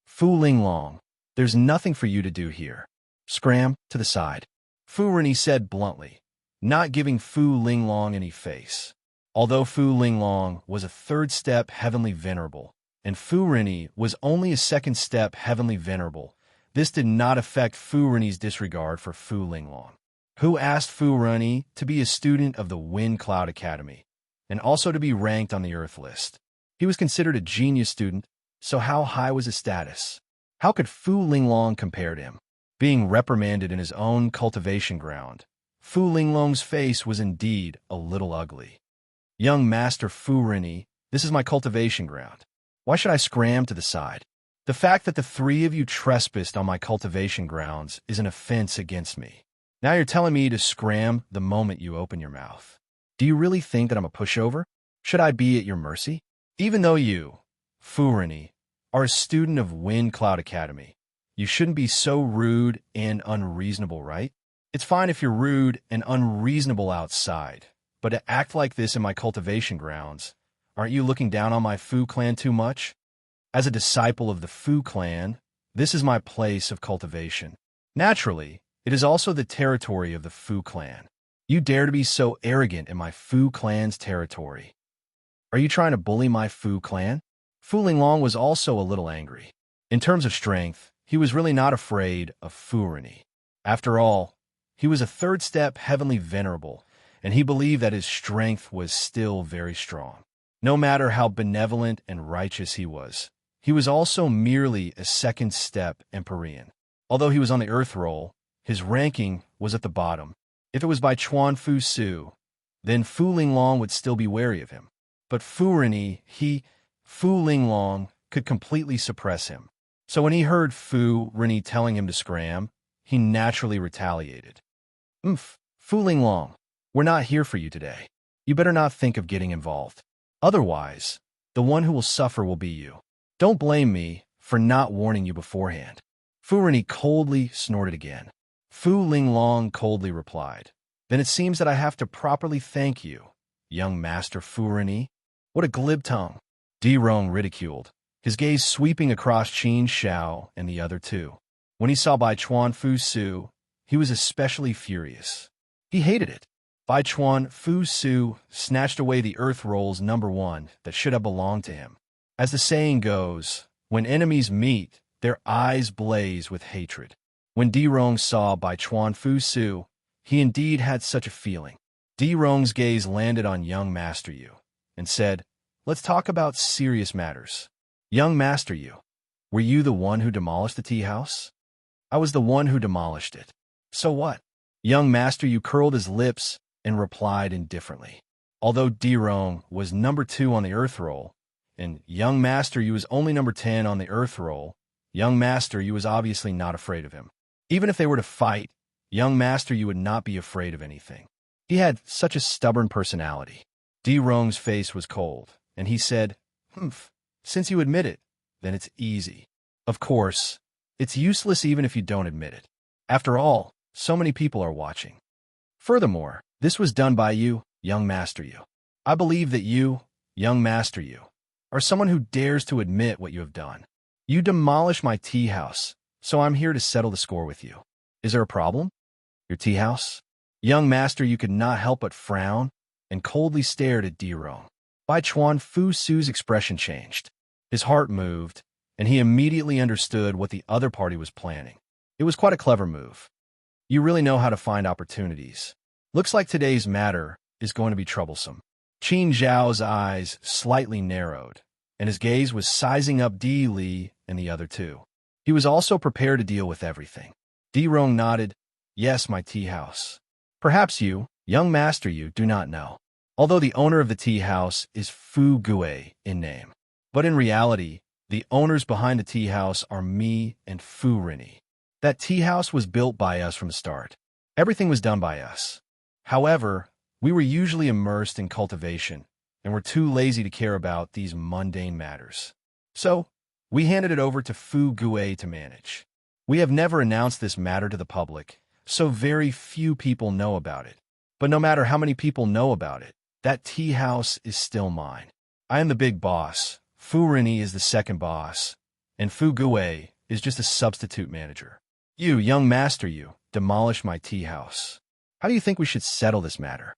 Fu Linglong, there's nothing for you to do here. Scram to the side, Fu Rini said bluntly, not giving Fu Linglong any face. Although Fu Linglong was a third-step Heavenly Venerable, and Fu Rini was only a second-step Heavenly Venerable, this did not affect Fu Rini's disregard for Fu Linglong, who asked Fu Rini to be a student of the Wind Cloud Academy, and also to be ranked on the Earth list. He was considered a genius student, so how high was his status? How could Fu Linglong compare to him? Being reprimanded in his own cultivation ground, Fu Linglong's face was indeed a little ugly. Young Master Fu Rini, this is my cultivation ground. Why should I scram to the side? The fact that the three of you trespassed on my cultivation grounds is an offense against me. Now you're telling me to scram the moment you open your mouth. Do you really think that I'm a pushover? Should I be at your mercy? Even though you, Fu Rini, are a student of Wind Cloud Academy, you shouldn't be so rude and unreasonable, right? It's fine if you're rude and unreasonable outside, but to act like this in my cultivation grounds, aren't you looking down on my Fu clan too much? As a disciple of the Fu clan, this is my place of cultivation. Naturally, it is also the territory of the Fu clan. You dare to be so arrogant in my Fu clan's territory. Are you trying to bully my Fu clan? Fu Linglong was also a little angry. In terms of strength, he was really not afraid of Fu Rini. After all, he was a third-step Heavenly Venerable, and he believed that his strength was still very strong. No matter how benevolent and righteous he was also merely a second-step Empyrean. Although he was on the Earth roll, his ranking was at the bottom. If it was by Chuan Fu Su, then Fu Linglong would still be wary of him. But Fu Rini, Fu Linglong, could completely suppress him. So when he heard Fu Rini telling him to scram, he naturally retaliated. Fu Linglong, we're not here for you today. You better not think of getting involved. Otherwise, the one who will suffer will be you. Don't blame me for not warning you beforehand. Fu Rini coldly snorted again. Fu Linglong coldly replied, then it seems that I have to properly thank you, young Master Fu Rini. What a glib tongue. Di Rong ridiculed, his gaze sweeping across Qin Shao and the other two. When he saw Bai Chuan Fu Su, he was especially furious. He hated it. Bai Chuan Fu Su snatched away the Earth Roll's #1 that should have belonged to him. As the saying goes, when enemies meet, their eyes blaze with hatred. When Di Rong saw Bai Chuan Fu Su, he indeed had such a feeling. Di Rong's gaze landed on young Master Yu and said, let's talk about serious matters. Young Master Yu, were you the one who demolished the tea house? I was the one who demolished it. So what? Young Master Yu curled his lips and replied indifferently. Although Di Rong was #2 on the Earth roll, and young Master Yu was only #10 on the Earth roll, young Master Yu was obviously not afraid of him. Even if they were to fight, young Master Yu would not be afraid of anything. He had such a stubborn personality. Di Rong's face was cold, and he said, since you admit it, then it's easy. Of course, it's useless even if you don't admit it. After all, so many people are watching. Furthermore, this was done by you, young Master Yu. I believe that you, young Master Yu, are someone who dares to admit what you have done. You demolished my tea house, so I'm here to settle the score with you. Is there a problem? Your tea house? Young Master Yu could not help but frown and coldly stared at Di Rong. Bai Chuan Fu Su's expression changed. His heart moved, and he immediately understood what the other party was planning. It was quite a clever move. You really know how to find opportunities. Looks like today's matter is going to be troublesome. Qin Zhao's eyes slightly narrowed, and his gaze was sizing up Di Li and the other two. He was also prepared to deal with everything. Di Rong nodded. Yes, my tea house. Perhaps you, young master, you do not know. Although the owner of the tea house is Fu Gui in name. But in reality, the owners behind the tea house are me and Fu Rini. That tea house was built by us from the start. Everything was done by us. However, we were usually immersed in cultivation and were too lazy to care about these mundane matters. So, we handed it over to Fu Gui to manage. We have never announced this matter to the public, so very few people know about it. But no matter how many people know about it, that tea house is still mine. I am the big boss, Fu Rini is the second boss, and Fu Gui is just a substitute manager. You, young master, you, demolish my tea house. How do you think we should settle this matter?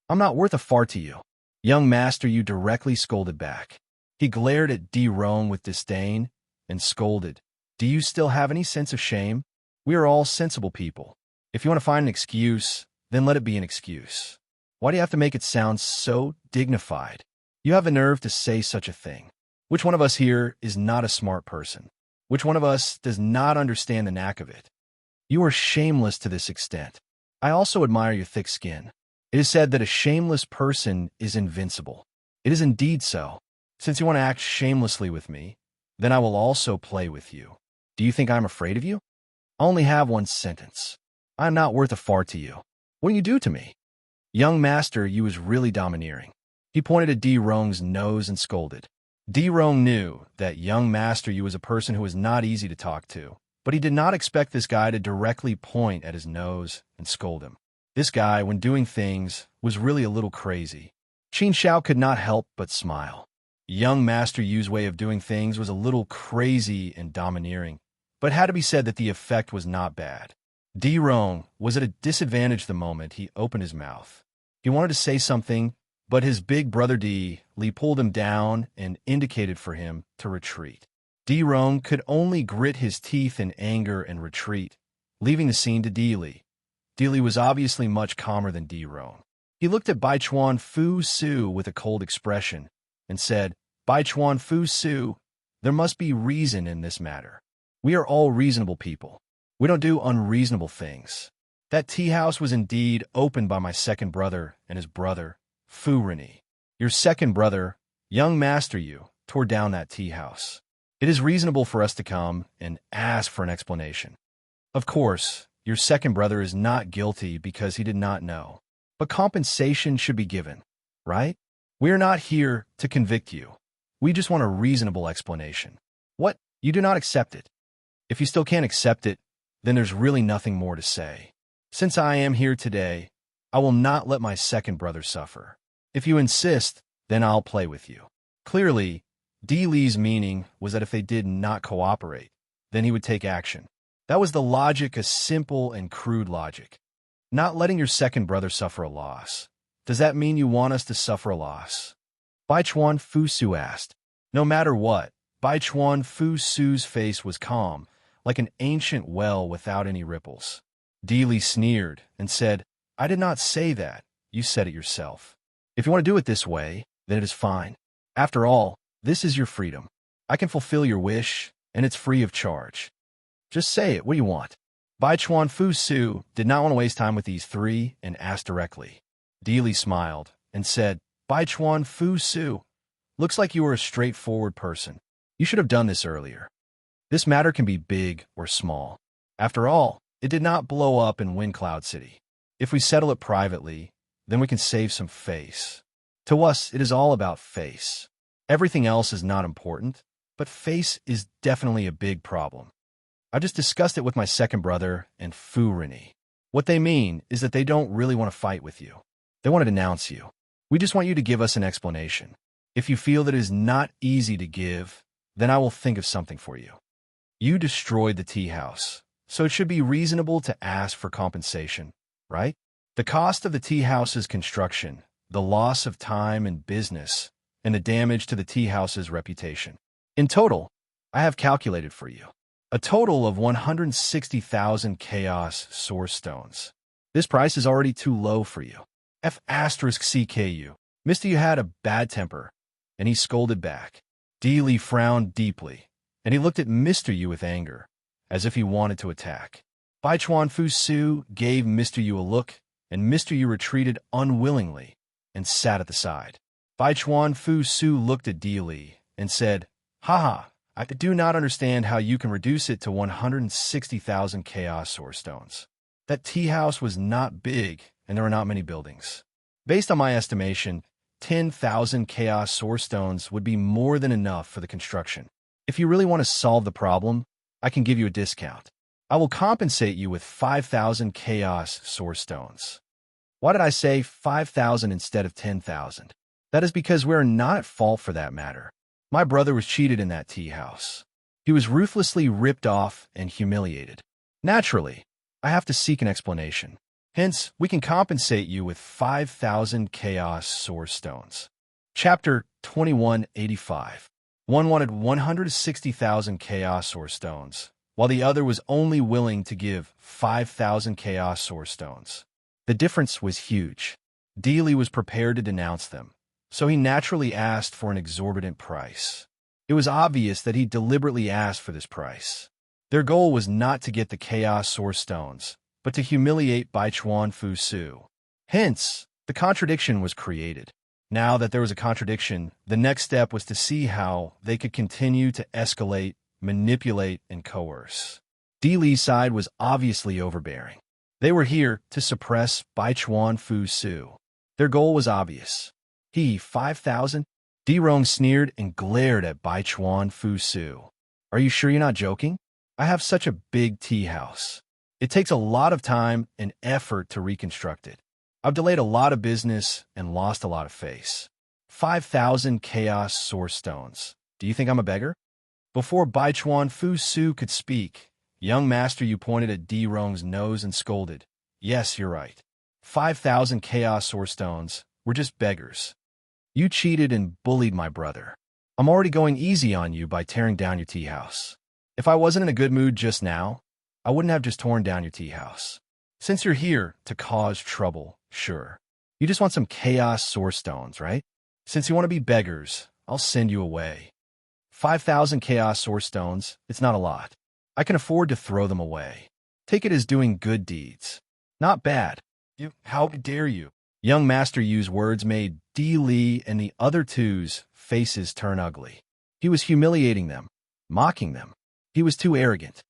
I'm not worth a fart to you. Young master, you directly scolded back. He glared at Di Rong with disdain and scolded. Do you still have any sense of shame? We are all sensible people. If you want to find an excuse, then let it be an excuse. Why do you have to make it sound so dignified? You have the nerve to say such a thing. Which one of us here is not a smart person? Which one of us does not understand the knack of it? You are shameless to this extent. I also admire your thick skin. It is said that a shameless person is invincible. It is indeed so. Since you want to act shamelessly with me, then I will also play with you. Do you think I'm afraid of you? I only have one sentence. I am not worth a fart to you. What do you do to me? Young master, you was really domineering. He pointed at Di Rong's nose and scolded. Di Rong knew that young master you was a person who was not easy to talk to, but he did not expect this guy to directly point at his nose and scold him. This guy, when doing things, was really a little crazy. Qin Xiao could not help but smile. Young master Yu's way of doing things was a little crazy and domineering, but it had to be said that the effect was not bad. Di Rong was at a disadvantage the moment he opened his mouth. He wanted to say something, but his big brother Di Li pulled him down and indicated for him to retreat. Di Rong could only grit his teeth in anger and retreat, leaving the scene to Di Li. Di Li was obviously much calmer than Di Rong. He looked at Baichuan Fu Su with a cold expression and said, Baichuan Fu Su, there must be reason in this matter. We are all reasonable people. We don't do unreasonable things. That tea house was indeed opened by my second brother and his brother, Fu Rini. Your second brother, young master you, tore down that tea house. It is reasonable for us to come and ask for an explanation. Of course, your second brother is not guilty because he did not know. But compensation should be given, right? We are not here to convict you. We just want a reasonable explanation. What? You do not accept it? If you still can't accept it, then there's really nothing more to say. Since I am here today, I will not let my second brother suffer. If you insist, then I'll play with you. Clearly, Di Li's meaning was that if they did not cooperate, then he would take action. That was the logic, a simple and crude logic. Not letting your second brother suffer a loss. Does that mean you want us to suffer a loss? Baichuan Fu Su asked. No matter what, Baichuan Fu Su's face was calm, like an ancient well without any ripples. Di Li sneered and said, I did not say that. You said it yourself. If you want to do it this way, then it is fine. After all, this is your freedom. I can fulfill your wish, and it's free of charge. Just say it. What do you want? Baichuan Fu Su did not want to waste time with these three and asked directly. Di Li smiled and said, Baichuan Fu Su, looks like you are a straightforward person. You should have done this earlier. This matter can be big or small. After all, it did not blow up in Wind Cloud City. If we settle it privately, then we can save some face. To us, it is all about face. Everything else is not important, but face is definitely a big problem. I just discussed it with my second brother and Fu Rini. What they mean is that they don't really want to fight with you. They want to denounce you. We just want you to give us an explanation. If you feel that it is not easy to give, then I will think of something for you. You destroyed the tea house, so it should be reasonable to ask for compensation, right? The cost of the tea house's construction, the loss of time and business, and the damage to the tea house's reputation. In total, I have calculated for you. A total of 160,000 chaos source stones. This price is already too low for you. F***CKU. Misty had a bad temper, and he scolded back. Dealey frowned deeply, and he looked at Mr. Yu with anger, as if he wanted to attack. Bai Chuan Fu Su gave Mr. Yu a look, and Mr. Yu retreated unwillingly and sat at the side. Bai Chuan Fu Su looked at Dealey and said, "Haha, I do not understand how you can reduce it to 160,000 chaos source stones. That tea house was not big, and there were not many buildings. Based on my estimation, 10,000 chaos source stones would be more than enough for the construction. If you really want to solve the problem, I can give you a discount. I will compensate you with 5,000 chaos source stones." Why did I say 5,000 instead of 10,000? That is because we're not at fault for that matter. My brother was cheated in that tea house. He was ruthlessly ripped off and humiliated. Naturally, I have to seek an explanation. Hence, we can compensate you with 5,000 chaos source stones. Chapter 2185. One wanted 160,000 chaos source stones, while the other was only willing to give 5,000 chaos source stones. The difference was huge. Dealey was prepared to denounce them, so he naturally asked for an exorbitant price. It was obvious that he deliberately asked for this price. Their goal was not to get the chaos source stones, but to humiliate Bai Chuan Fu Su. Hence, the contradiction was created. Now that there was a contradiction, the next step was to see how they could continue to escalate, manipulate, and coerce. Dealey's side was obviously overbearing. They were here to suppress Bai Chuan Fu Su. Their goal was obvious. 5,000? Dirong sneered and glared at Bai Chuan Fu Su. Are you sure you're not joking? I have such a big tea house. It takes a lot of time and effort to reconstruct it. I've delayed a lot of business and lost a lot of face. 5,000 chaos source stones. Do you think I'm a beggar? Before Bai Chuan Fu Su could speak, young master Yu pointed at Dirong's nose and scolded. Yes, you're right. 5,000 chaos source stones. We're just beggars. You cheated and bullied my brother. I'm already going easy on you by tearing down your tea house. If I wasn't in a good mood just now, I wouldn't have just torn down your tea house. Since you're here to cause trouble, sure. You just want some chaos source stones, right? Since you want to be beggars, I'll send you away. 5,000 chaos source stones, it's not a lot. I can afford to throw them away. Take it as doing good deeds. Not bad. How dare you? Young Master Yu's words made Dealey and the other two's faces turn ugly. He was humiliating them, mocking them. He was too arrogant.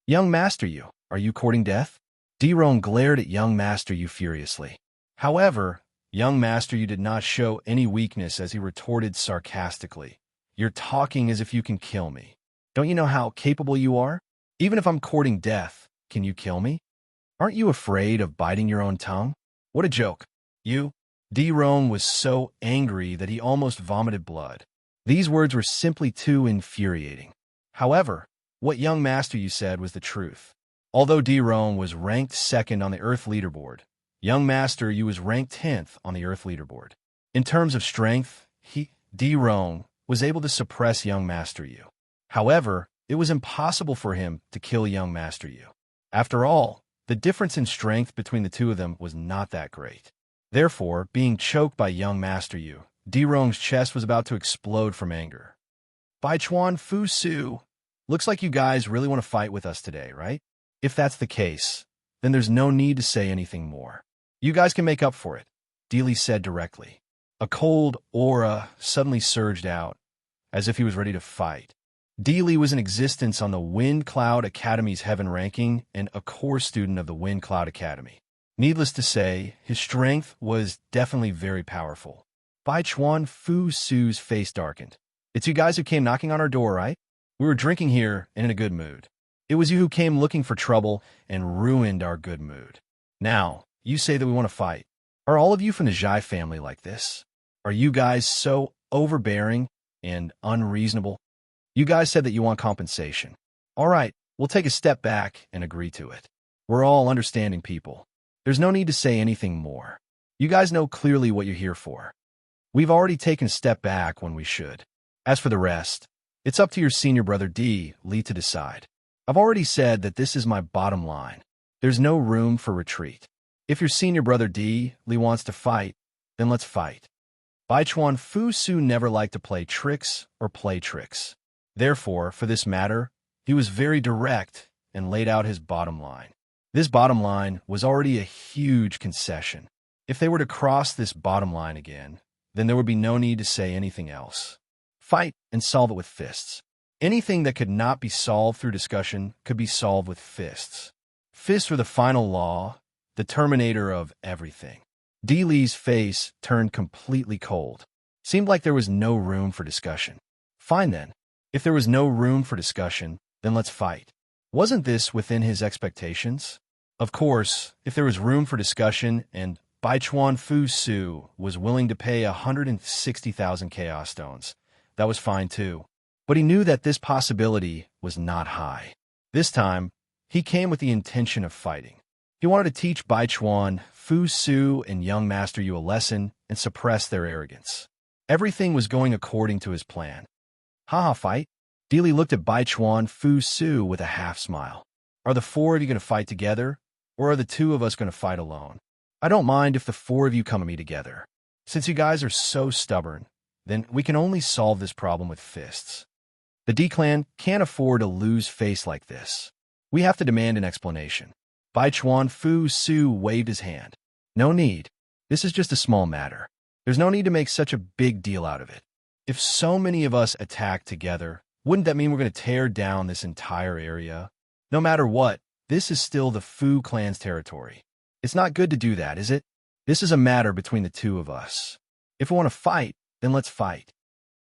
Young Master Yu, are you courting death? Dirong glared at young Master Yu furiously. However, young Master Yu did not show any weakness as he retorted sarcastically. You're talking as if you can kill me. Don't you know how capable you are? Even if I'm courting death, can you kill me? Aren't you afraid of biting your own tongue? What a joke. You? Dirong was so angry that he almost vomited blood. These words were simply too infuriating. However, what young Master Yu said was the truth. Although Dirong was ranked second on the Earth leaderboard, young Master Yu was ranked 10th on the Earth leaderboard. In terms of strength, Dirong, was able to suppress young Master Yu. However, it was impossible for him to kill young Master Yu. After all, the difference in strength between the two of them was not that great. Therefore, being choked by young Master Yu, Dirong's chest was about to explode from anger. Bai Chuan Fu Su, looks like you guys really want to fight with us today, right? If that's the case, then there's no need to say anything more. You guys can make up for it, Dealey said directly. A cold aura suddenly surged out, as if he was ready to fight. Dealey was in existence on the Wind Cloud Academy's Heaven ranking and a core student of the Wind Cloud Academy. Needless to say, his strength was definitely very powerful. Bai Chuan Fu Su's face darkened. It's you guys who came knocking on our door, right? We were drinking here and in a good mood. It was you who came looking for trouble and ruined our good mood. Now, you say that we want to fight. Are all of you from the Zhai family like this? Are you guys so overbearing and unreasonable? You guys said that you want compensation. All right, we'll take a step back and agree to it. We're all understanding people. There's no need to say anything more. You guys know clearly what you're here for. We've already taken a step back when we should. As for the rest, it's up to your senior brother Li to decide. I've already said that this is my bottom line. There's no room for retreat. If your senior brother Li wants to fight, then let's fight. Baichuan Fu Su never liked to play tricks or play tricks. Therefore, for this matter, he was very direct and laid out his bottom line. This bottom line was already a huge concession. If they were to cross this bottom line again, then there would be no need to say anything else. Fight and solve it with fists. Anything that could not be solved through discussion could be solved with fists. Fists were the final law, the terminator of everything. Li's face turned completely cold. Seemed like there was no room for discussion. Fine then. If there was no room for discussion, then let's fight. Wasn't this within his expectations? Of course, if there was room for discussion and Baichuan Fu Su was willing to pay 160,000 chaos stones, that was fine too. But he knew that this possibility was not high. This time, he came with the intention of fighting. He wanted to teach Baichuan Fu Su and young Master Yu a lesson and suppress their arrogance. Everything was going according to his plan. Haha, fight? Li looked at Baichuan Fu Su with a half-smile. Are the four of you going to fight together, or are the two of us going to fight alone? I don't mind if the four of you come at me together. Since you guys are so stubborn, then we can only solve this problem with fists. The D-clan can't afford to lose face like this. We have to demand an explanation. Baichuan Fu Su waved his hand. No need. This is just a small matter. There's no need to make such a big deal out of it. If so many of us attack together, wouldn't that mean we're going to tear down this entire area? No matter what, this is still the Fu clan's territory. It's not good to do that, is it? This is a matter between the two of us. If we want to fight, then let's fight.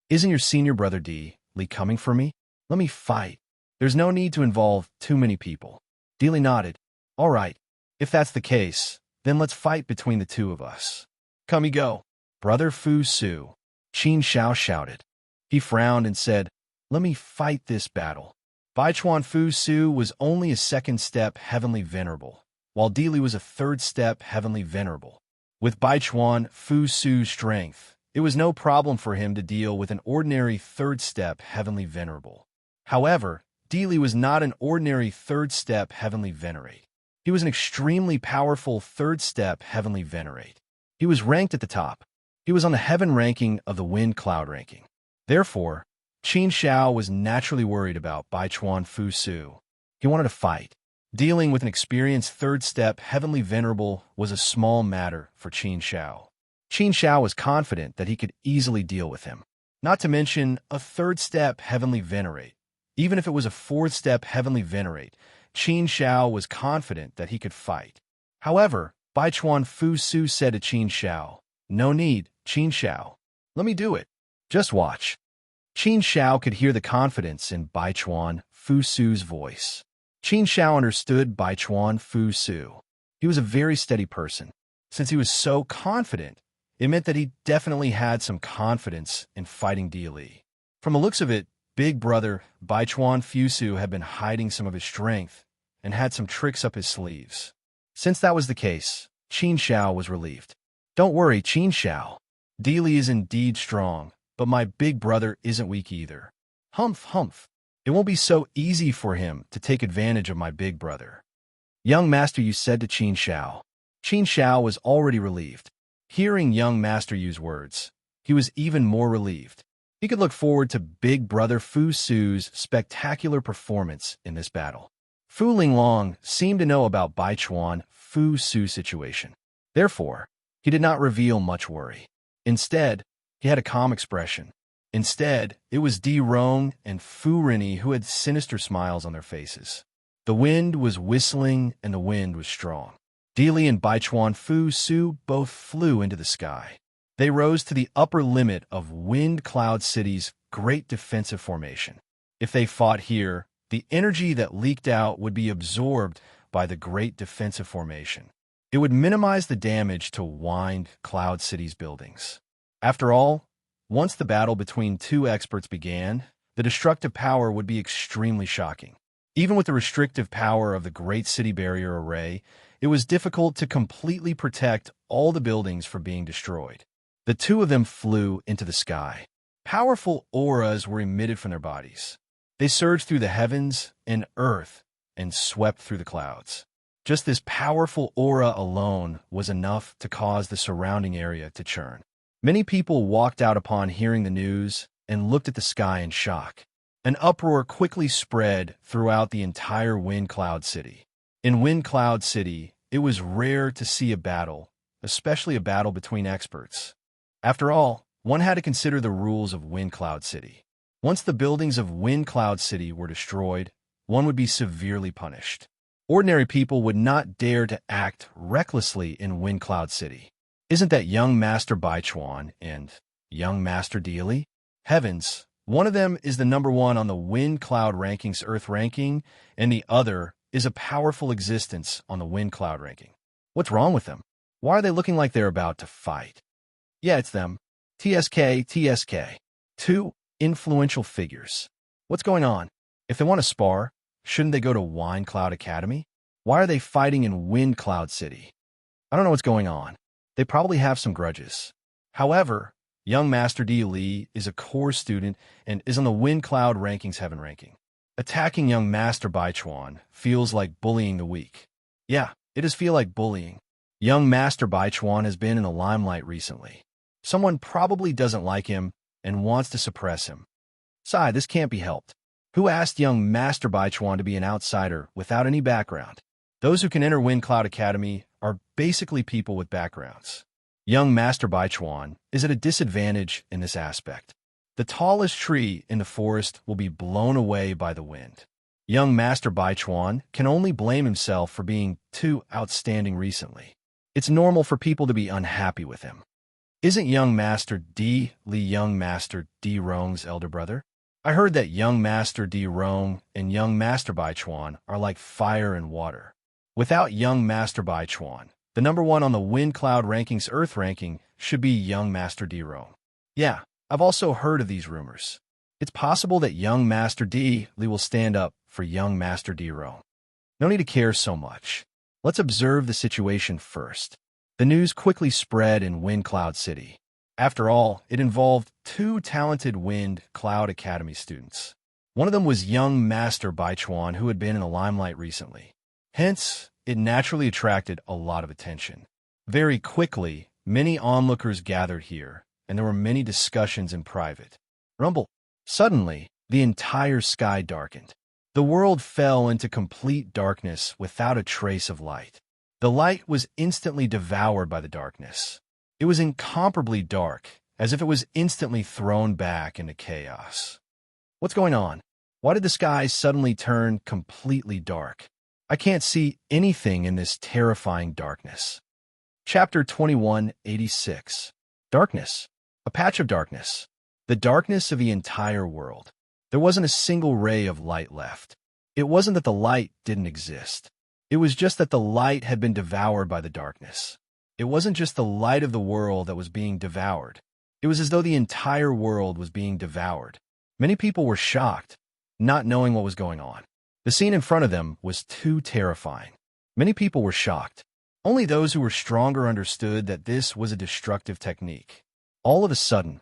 Isn't your senior brother Li coming for me? Let me fight. There's no need to involve too many people. Li nodded. All right. If that's the case, then let's fight between the two of us. Come you go. Brother Fu Su. Qin Xiao shouted. He frowned and said, let me fight this battle. Baichuan Fu Su was only a second step heavenly venerable, while Li was a third step heavenly venerable. With Baichuan Fu Su's strength, it was no problem for him to deal with an ordinary third step heavenly venerable. However, Li was not an ordinary third step heavenly venerate. He was an extremely powerful third step heavenly venerate. He was ranked at the top. He was on the heaven ranking of the wind cloud ranking. Therefore, Qin Xiao was naturally worried about Baichuan Fu Su. He wanted to fight. Dealing with an experienced third step heavenly venerable was a small matter for Qin Xiao. Qin Xiao was confident that he could easily deal with him. Not to mention a third step heavenly venerate. Even if it was a fourth step heavenly venerate, Qin Xiao was confident that he could fight. However, Baichuan Fu Su said to Qin Xiao, no need, Qin Xiao. Let me do it. Just watch. Qin Xiao could hear the confidence in Baichuan Fu Su's voice. Qin Xiao understood Baichuan Fu Su. He was a very steady person. Since he was so confident, it meant that he definitely had some confidence in fighting Li. From the looks of it, big brother Baichuan Fu Su had been hiding some of his strength and had some tricks up his sleeves. Since that was the case, Qin Xiao was relieved. Don't worry, Qin Xiao. Li is indeed strong, but my big brother isn't weak either. Humph, humph. It won't be so easy for him to take advantage of my big brother. Young Master Yu said to Qin Xiao. Qin Xiao was already relieved. Hearing young Master Yu's words, he was even more relieved. He could look forward to big brother Fu Su's spectacular performance in this battle. Fu Linglong seemed to know about Baichuan Fu Su's situation. Therefore, he did not reveal much worry. Instead, he had a calm expression. Instead, it was Di Rong and Fu Rini who had sinister smiles on their faces. The wind was whistling and the wind was strong. Li and Baichuan Fu Su both flew into the sky. They rose to the upper limit of Wind Cloud City's great defensive formation. If they fought here, the energy that leaked out would be absorbed by the great defensive formation. It would minimize the damage to Wind Cloud City's buildings. After all, once the battle between two experts began, the destructive power would be extremely shocking. Even with the restrictive power of the Great City Barrier Array, it was difficult to completely protect all the buildings from being destroyed. The two of them flew into the sky. Powerful auras were emitted from their bodies. They surged through the heavens and earth and swept through the clouds. Just this powerful aura alone was enough to cause the surrounding area to churn. Many people walked out upon hearing the news and looked at the sky in shock. An uproar quickly spread throughout the entire Wind Cloud City. In Wind Cloud City, it was rare to see a battle, especially a battle between experts. After all, one had to consider the rules of Wind Cloud City. Once the buildings of Wind Cloud City were destroyed, one would be severely punished. Ordinary people would not dare to act recklessly in Wind Cloud City. Isn't that young Master Baichuan and young Master Dealey? Heavens, one of them is the #1 on the Wind Cloud Rankings Earth ranking, and the other is a powerful existence on the Wind Cloud ranking. What's wrong with them? Why are they looking like they're about to fight? Yeah, it's them. TSK. Two influential figures. What's going on? If they want to spar, shouldn't they go to Wind Cloud Academy? Why are they fighting in Wind Cloud City? I don't know what's going on. They probably have some grudges. However, young Master D. Lee is a core student and is on the Wind Cloud Rankings Heaven ranking. Attacking young Master Baichuan feels like bullying the weak. Yeah, it does feel like bullying. Young Master Baichuan has been in the limelight recently. Someone probably doesn't like him and wants to suppress him. Sigh, this can't be helped. Who asked young Master Baichuan to be an outsider without any background? Those who can enter Wind Cloud Academy are basically people with backgrounds. Young Master Baichuan is at a disadvantage in this aspect. The tallest tree in the forest will be blown away by the wind. Young Master Baichuan can only blame himself for being too outstanding recently. It's normal for people to be unhappy with him. Isn't young Master D. Lee young Master D. Rong's elder brother? I heard that young Master D. Rong and young Master Baichuan are like fire and water. Without young Master Baichuan, the #1 on the Wind Cloud Rankings Earth ranking should be young Master D. Rong. Yeah, I've also heard of these rumors. It's possible that young Master D. Lee will stand up for young Master D. Rong. No need to care so much. Let's observe the situation first. The news quickly spread in Wind Cloud City. After all, it involved two talented Wind Cloud Academy students. One of them was young Master Baichuan, who had been in the limelight recently. Hence, it naturally attracted a lot of attention. Very quickly, many onlookers gathered here, and there were many discussions in private. Rumble. Suddenly, the entire sky darkened. The world fell into complete darkness without a trace of light. The light was instantly devoured by the darkness. It was incomparably dark, as if it was instantly thrown back into chaos. What's going on? Why did the sky suddenly turn completely dark? I can't see anything in this terrifying darkness. Chapter 2186. Darkness. A patch of darkness. The darkness of the entire world. There wasn't a single ray of light left. It wasn't that the light didn't exist. It was just that the light had been devoured by the darkness. It wasn't just the light of the world that was being devoured. It was as though the entire world was being devoured. Many people were shocked, not knowing what was going on. The scene in front of them was too terrifying. Many people were shocked. Only those who were stronger understood that this was a destructive technique. All of a sudden,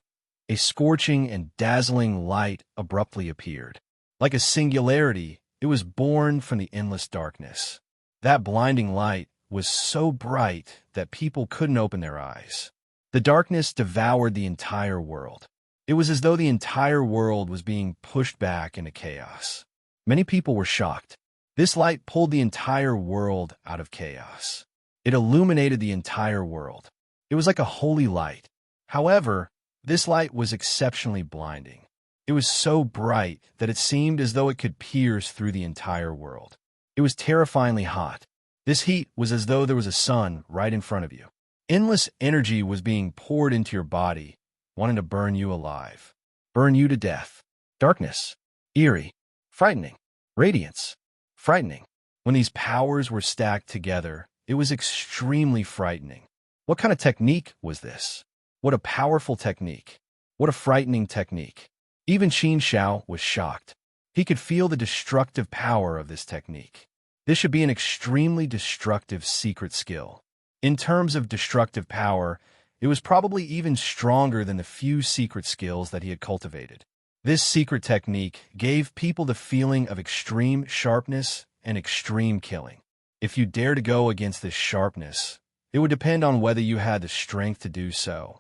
a scorching and dazzling light abruptly appeared. Like a singularity, it was born from the endless darkness. That blinding light was so bright that people couldn't open their eyes. The darkness devoured the entire world. It was as though the entire world was being pushed back into chaos. Many people were shocked. This light pulled the entire world out of chaos. It illuminated the entire world. It was like a holy light. However, this light was exceptionally blinding. It was so bright that it seemed as though it could pierce through the entire world. It was terrifyingly hot. This heat was as though there was a sun right in front of you. Endless energy was being poured into your body, wanting to burn you alive, burn you to death. Darkness, eerie, frightening, radiance, frightening. When these powers were stacked together, it was extremely frightening. What kind of technique was this? What a powerful technique. What a frightening technique. Even Qin Xiao was shocked. He could feel the destructive power of this technique. This should be an extremely destructive secret skill. In terms of destructive power, it was probably even stronger than the few secret skills that he had cultivated. This secret technique gave people the feeling of extreme sharpness and extreme killing. If you dare to go against this sharpness, it would depend on whether you had the strength to do so.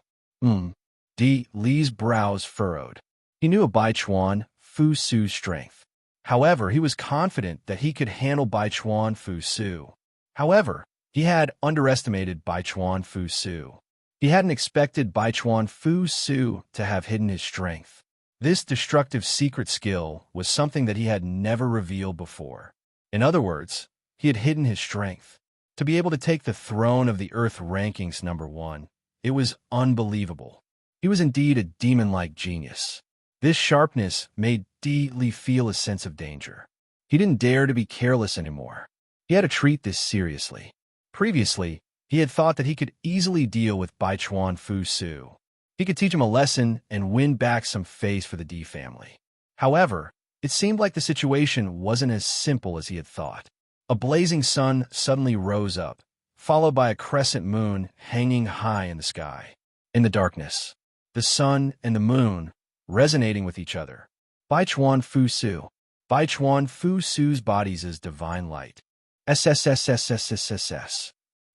Lee's brows furrowed. He knew of Bai Chuan Fu Su's strength. However, he was confident that he could handle Bai Chuan Fu Su. However, he had underestimated Bai Chuan Fu Su. He hadn't expected Bai Chuan Fu Su to have hidden his strength. This destructive secret skill was something that he had never revealed before. In other words, he had hidden his strength. To be able to take the throne of the Earth rankings #1, it was unbelievable. He was indeed a demon-like genius. This sharpness made Lee feel a sense of danger. He didn't dare to be careless anymore. He had to treat this seriously. Previously, he had thought that he could easily deal with Bai Chuan Fu Su. He could teach him a lesson and win back some face for the D family. However, it seemed like the situation wasn't as simple as he had thought. A blazing sun suddenly rose up, followed by a crescent moon hanging high in the sky. In the darkness, the sun and the moon resonating with each other. Bai Chuan Fu Su. Bai Chuan Fu Su's bodies is divine light. SSSSSSSS.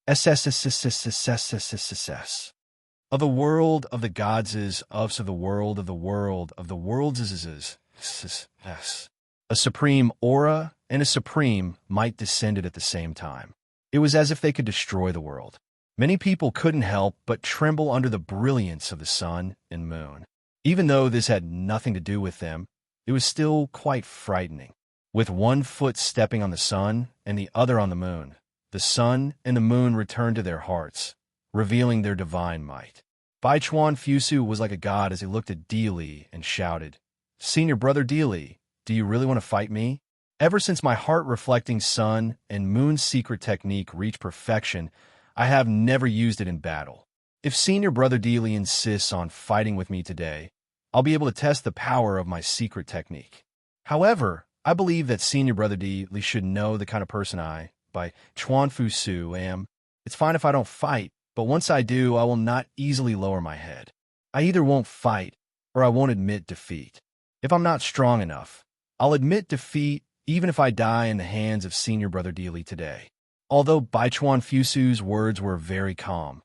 SSSSSSSSS. Of the world of the gods is of so the world of the world of the worlds is. A supreme aura and a supreme might descended at the same time. It was as if they could destroy the world. Many people couldn't help but tremble under the brilliance of the sun and moon. Even though this had nothing to do with them, it was still quite frightening. With one foot stepping on the sun and the other on the moon, the sun and the moon returned to their hearts, revealing their divine might. Bai Chuan Fu Su was like a god as he looked at Li and shouted, "Senior brother Li, do you really want to fight me? Ever since my heart-reflecting sun and moon secret technique reached perfection, I have never used it in battle. If senior brother Li insists on fighting with me today, I'll be able to test the power of my secret technique. However, I believe that senior brother Li should know the kind of person I, Bai Chuan Fu Su, am. It's fine if I don't fight, but once I do, I will not easily lower my head. I either won't fight, or I won't admit defeat. If I'm not strong enough, I'll admit defeat even if I die in the hands of senior brother Li today." Although Bai Chuan Fu Su's words were very calm,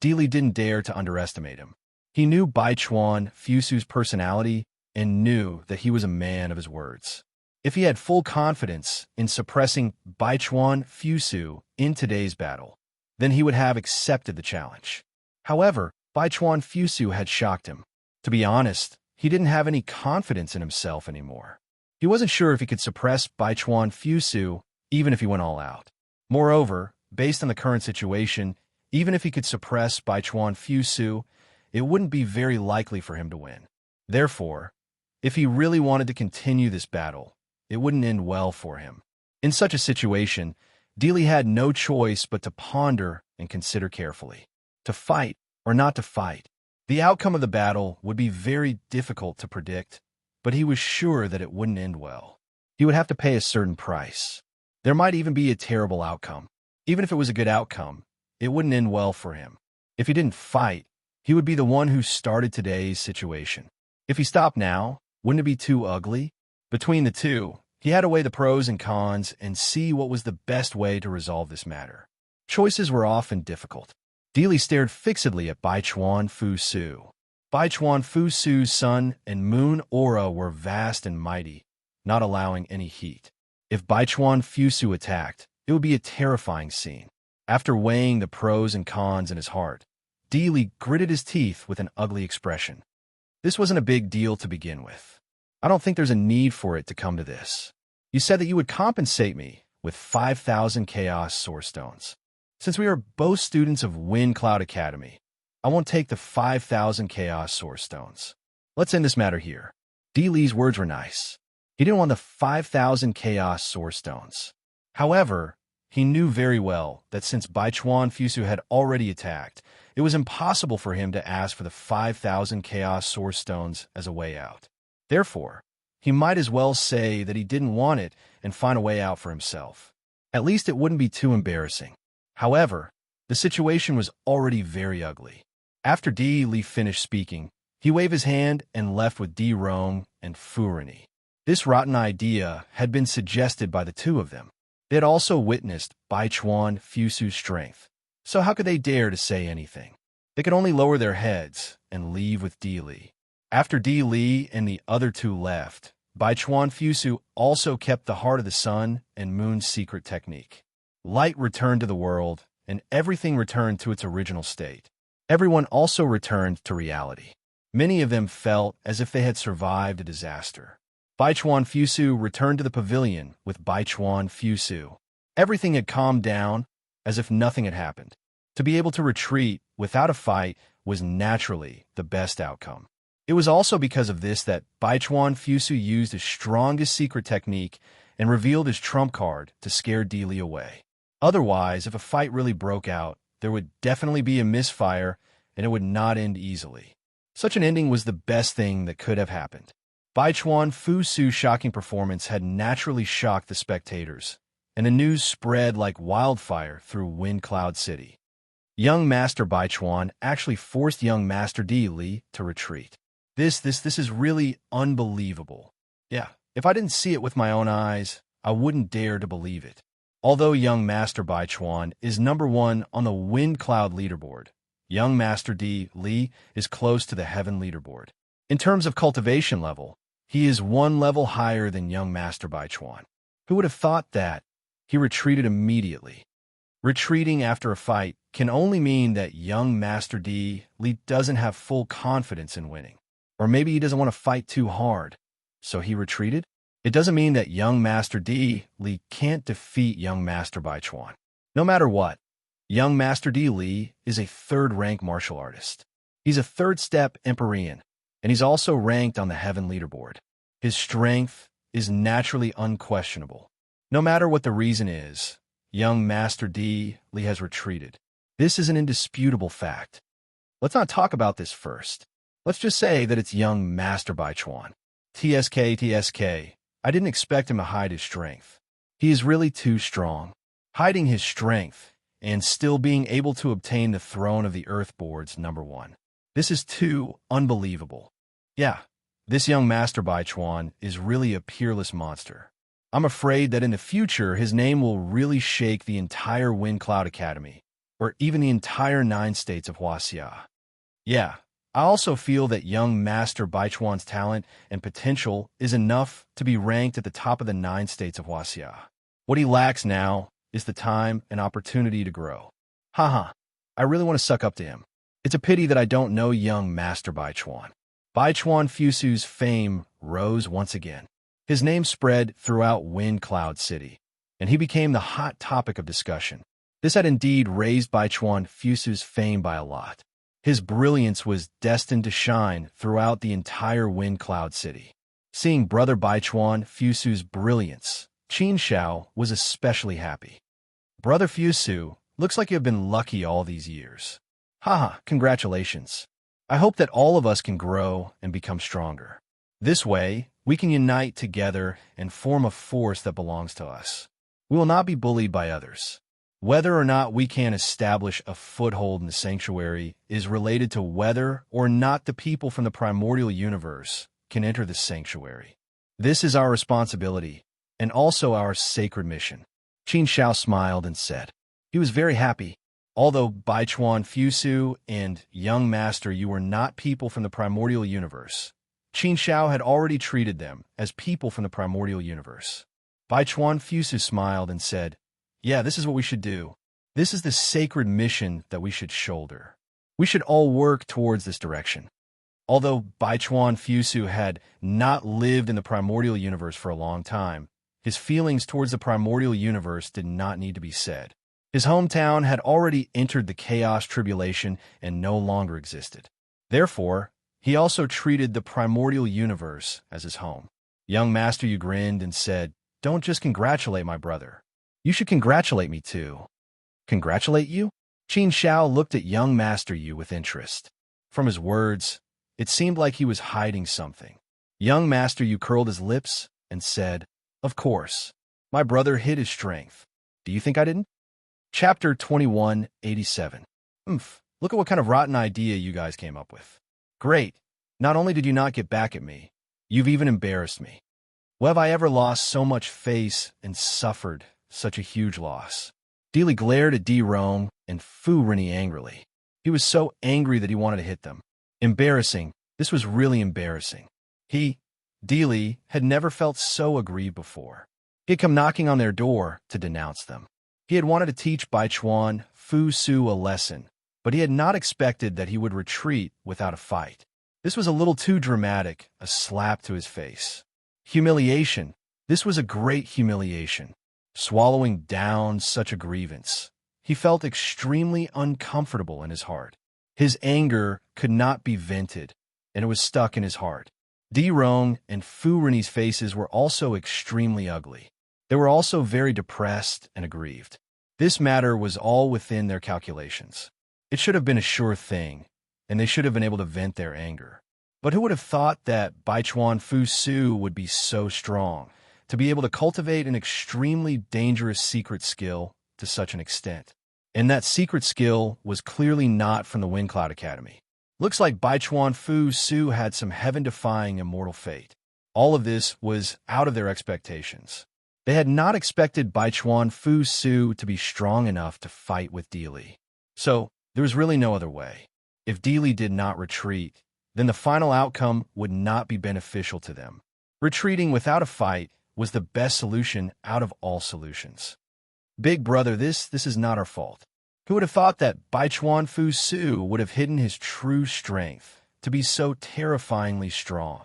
Li didn't dare to underestimate him. He knew Bai Chuan Fu Su's personality and knew that he was a man of his words. If he had full confidence in suppressing Bai Chuan Fu Su in today's battle, then he would have accepted the challenge. However, Bai Chuan Fu Su had shocked him. To be honest, he didn't have any confidence in himself anymore. He wasn't sure if he could suppress Bai Chuan Fu Su even if he went all out. Moreover, based on the current situation, even if he could suppress Bai Chuan Fu Su, it wouldn't be very likely for him to win. Therefore, if he really wanted to continue this battle, it wouldn't end well for him. In such a situation, Li had no choice but to ponder and consider carefully. To fight or not to fight. The outcome of the battle would be very difficult to predict, but he was sure that it wouldn't end well. He would have to pay a certain price. There might even be a terrible outcome. Even if it was a good outcome, it wouldn't end well for him. If he didn't fight, he would be the one who started today's situation. If he stopped now, wouldn't it be too ugly? Between the two, he had to weigh the pros and cons and see what was the best way to resolve this matter. Choices were often difficult. Li stared fixedly at Bai Chuan Fu Su. Bai Chuan Fu Su's sun and moon aura were vast and mighty, not allowing any heat. If Bai Chuan Fu Su attacked, it would be a terrifying scene. After weighing the pros and cons in his heart, Li gritted his teeth with an ugly expression. This wasn't a big deal to begin with. I don't think there's a need for it to come to this. You said that you would compensate me with 5,000 Chaos Source Stones. Since we are both students of Wind Cloud Academy, I won't take the 5,000 Chaos Source Stones. Let's end this matter here. Li's words were nice. He didn't want the 5,000 Chaos Source Stones. However, he knew very well that since Bai Chuan Fu Su had already attacked, it was impossible for him to ask for the 5,000 Chaos Source Stones as a way out. Therefore, he might as well say that he didn't want it and find a way out for himself. At least it wouldn't be too embarrassing. However, the situation was already very ugly. After Li finished speaking, He waved his hand and left with Di Rong and Furani. This rotten idea had been suggested by the two of them. They had also witnessed Bai Chuan Fusu's strength, so how could they dare to say anything? They could only lower their heads and leave with Di Li. After Di Li and the other two left, Bai Chuan Fusu also kept the Heart of the Sun and Moon's secret technique. Light returned to the world, and everything returned to its original state. Everyone also returned to reality. Many of them felt as if they had survived a disaster. Bai Chuan Fusu returned to the pavilion with Bai Chuan Fusu. Everything had calmed down, as if nothing had happened. To be able to retreat without a fight was naturally the best outcome. It was also because of this that Bai Chuan Fusu used his strongest secret technique and revealed his trump card to scare Di Li away. Otherwise, if a fight really broke out, there would definitely be a misfire and it would not end easily. Such an ending was the best thing that could have happened. Bai Chuan Fusu's shocking performance had naturally shocked the spectators, and the news spread like wildfire through Wind Cloud City. Young Master Bai Chuan actually forced young Master Di Li to retreat. This is really unbelievable. Yeah, if I didn't see it with my own eyes, I wouldn't dare to believe it. Although young Master Bai Chuan is #1 on the Wind Cloud leaderboard, young Master Di Li is close to the Heaven leaderboard. In terms of cultivation level, he is 1 level higher than young Master Bai Chuan. Who would have thought that? He retreated immediately. Retreating after a fight can only mean that young Master Di Li doesn't have full confidence in winning. Or maybe he doesn't want to fight too hard, so he retreated? It doesn't mean that young Master Di Li can't defeat young Master Bai Chuan. No matter what, young Master Di Li is a 3rd-rank martial artist. He's a 3rd-step Empyrean, and he's also ranked on the Heaven leaderboard. His strength is naturally unquestionable. No matter what the reason is, young Master Di Li has retreated. This is an indisputable fact. Let's not talk about this first. Let's just say that it's young Master Bai Chuan. TSK. I didn't expect him to hide his strength. He is really too strong. Hiding his strength and still being able to obtain the throne of the Earth Board's #1. This is too unbelievable. Yeah, this young Master Bai Chuan is really a peerless monster. I'm afraid that in the future his name will really shake the entire Wind Cloud Academy, or even the entire 9 states of Huaxia. Yeah, I also feel that young Master Bai Chuan's talent and potential is enough to be ranked at the top of the 9 states of Huaxia. What he lacks now is the time and opportunity to grow. Haha, I really want to suck up to him. It's a pity that I don't know young Master Bai Chuan. Bai Chuan Fusu's fame rose once again. His name spread throughout Wind Cloud City, and he became the hot topic of discussion. This had indeed raised Bai Chuan Fusu's fame by a lot. His brilliance was destined to shine throughout the entire Wind Cloud City. Seeing brother Bai Chuan Fusu's brilliance, Qin Xiao was especially happy. Brother Fusu, looks like you have been lucky all these years. Haha, congratulations. I hope that all of us can grow and become stronger. This way, we can unite together and form a force that belongs to us. We will not be bullied by others. Whether or not we can establish a foothold in the sanctuary is related to whether or not the people from the primordial universe can enter the sanctuary. This is our responsibility, and also our sacred mission. Qin Xiao smiled and said. He was very happy. Although Bai Chuan Fusu and young master, you were not people from the primordial universe, Qin Xiao had already treated them as people from the primordial universe. Bai Chuan Fusu smiled and said, yeah, this is what we should do. This is the sacred mission that we should shoulder. We should all work towards this direction. Although Bai Chuan Fusu had not lived in the primordial universe for a long time, his feelings towards the primordial universe did not need to be said. His hometown had already entered the chaos tribulation and no longer existed. Therefore, he also treated the primordial universe as his home. Young Master Yu grinned and said, don't just congratulate my brother. You should congratulate me too. Congratulate you? Qin Xiao looked at young Master Yu with interest. From his words, it seemed like he was hiding something. Young Master Yu curled his lips and said, of course. My brother hid his strength. Do you think I didn't? Chapter 2187. Look at what kind of rotten idea you guys came up with. Great. Not only did you not get back at me, you've even embarrassed me. Well, have I ever lost so much face and suffered such a huge loss? Dealey glared at Rong and Fu Rini angrily. He was so angry that he wanted to hit them. Embarrassing. This was really embarrassing. Dealey, had never felt so aggrieved before. He had come knocking on their door to denounce them. He had wanted to teach Baichuan Fu Su a lesson, but he had not expected that he would retreat without a fight. This was a little too dramatic, a slap to his face. Humiliation. This was a great humiliation. Swallowing down such a grievance. He felt extremely uncomfortable in his heart. His anger could not be vented, and it was stuck in his heart. Rong and Fu Rini's faces were also extremely ugly. They were also very depressed and aggrieved. This matter was all within their calculations. It should have been a sure thing, and they should have been able to vent their anger. But who would have thought that Baichuan Fu Su would be so strong, to be able to cultivate an extremely dangerous secret skill to such an extent? And that secret skill was clearly not from the Wind Cloud Academy. Looks like Baichuan Fu Su had some heaven-defying immortal fate. All of this was out of their expectations. They had not expected Baichuan Fu Su to be strong enough to fight with Dealey. So, there was really no other way. If Dealey did not retreat, then the final outcome would not be beneficial to them. Retreating without a fight was the best solution out of all solutions. Big brother, this is not our fault. Who would have thought that Baichuan Fu Su would have hidden his true strength to be so terrifyingly strong?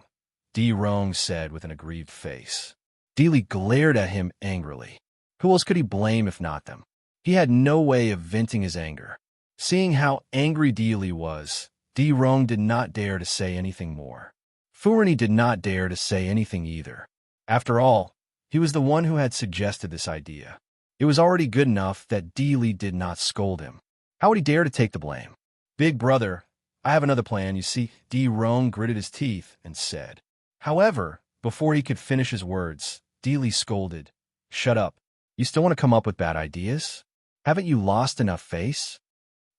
Rong said with an aggrieved face. Dealey glared at him angrily. Who else could he blame if not them? He had no way of venting his anger. Seeing how angry Dealey was, Rong did not dare to say anything more. Fu Rini did not dare to say anything either. After all, he was the one who had suggested this idea. It was already good enough that Dealey did not scold him. How would he dare to take the blame? Big brother, I have another plan, you see. Rong gritted his teeth and said. However, before he could finish his words, Dealey scolded. Shut up. You still want to come up with bad ideas? Haven't you lost enough face?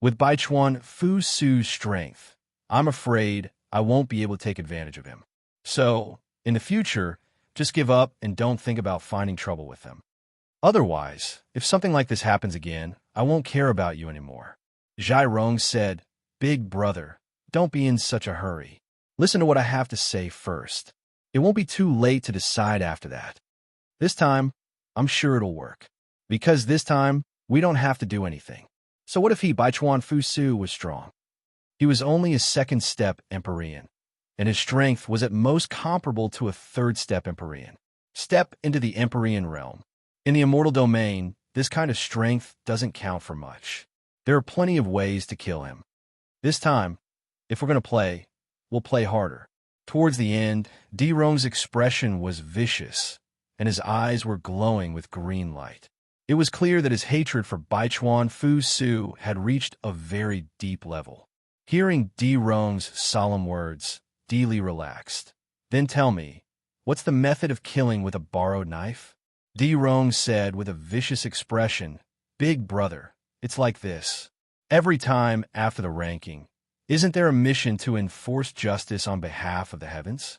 With Baichuan Fu Su's strength, I'm afraid I won't be able to take advantage of him. So, in the future, just give up and don't think about finding trouble with him. Otherwise, if something like this happens again, I won't care about you anymore. Rong said, Big brother, don't be in such a hurry. Listen to what I have to say first. It won't be too late to decide after that. This time, I'm sure it'll work. Because this time, we don't have to do anything. So what if Baichuan Fu Su was strong? He was only a second-step Empyrean, and his strength was at most comparable to a third-step Empyrean. Step into the Empyrean realm. In the immortal domain, this kind of strength doesn't count for much. There are plenty of ways to kill him. This time, if we're going to play, we'll play harder. Towards the end, Rong's expression was vicious, and his eyes were glowing with green light. It was clear that his hatred for Baichuan Fu Su had reached a very deep level. Hearing Rong's solemn words, Dealey relaxed. Then tell me, what's the method of killing with a borrowed knife? Rong said with a vicious expression, Big brother, it's like this. Every time after the ranking, isn't there a mission to enforce justice on behalf of the heavens?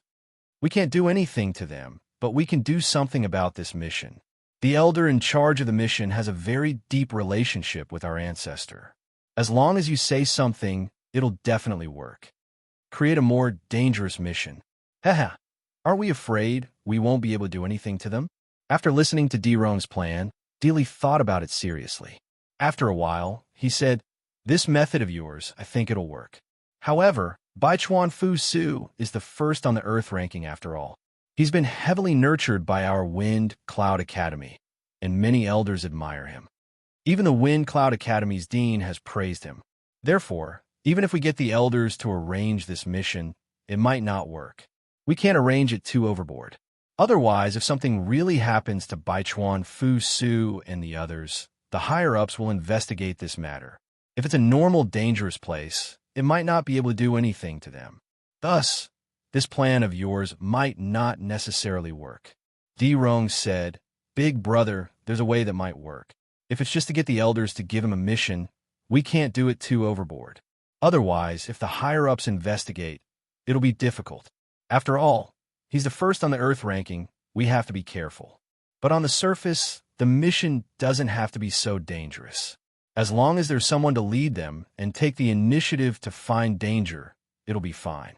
We can't do anything to them, but we can do something about this mission. The elder in charge of the mission has a very deep relationship with our ancestor. As long as you say something, it'll definitely work. Create a more dangerous mission. Haha, aren't we afraid we won't be able to do anything to them? After listening to Rong's plan, Dealey thought about it seriously. After a while, he said, This method of yours, I think it'll work. However, Baichuan Fu Su is the first on the Earth ranking after all. He's been heavily nurtured by our Wind Cloud Academy, and many elders admire him. Even the Wind Cloud Academy's dean has praised him. Therefore, even if we get the elders to arrange this mission, it might not work. We can't arrange it too overboard. Otherwise, if something really happens to Baichuan Fu Su and the others, the higher-ups will investigate this matter. If it's a normal, dangerous place, it might not be able to do anything to them. Thus, this plan of yours might not necessarily work. Rong said, Big brother, there's a way that might work. If it's just to get the elders to give him a mission, we can't do it too overboard. Otherwise, if the higher-ups investigate, It'll be difficult. After all, he's the first on the Earth ranking. We have to be careful. But on the surface, the mission doesn't have to be so dangerous. As long as there's someone to lead them and take the initiative to find danger, it'll be fine.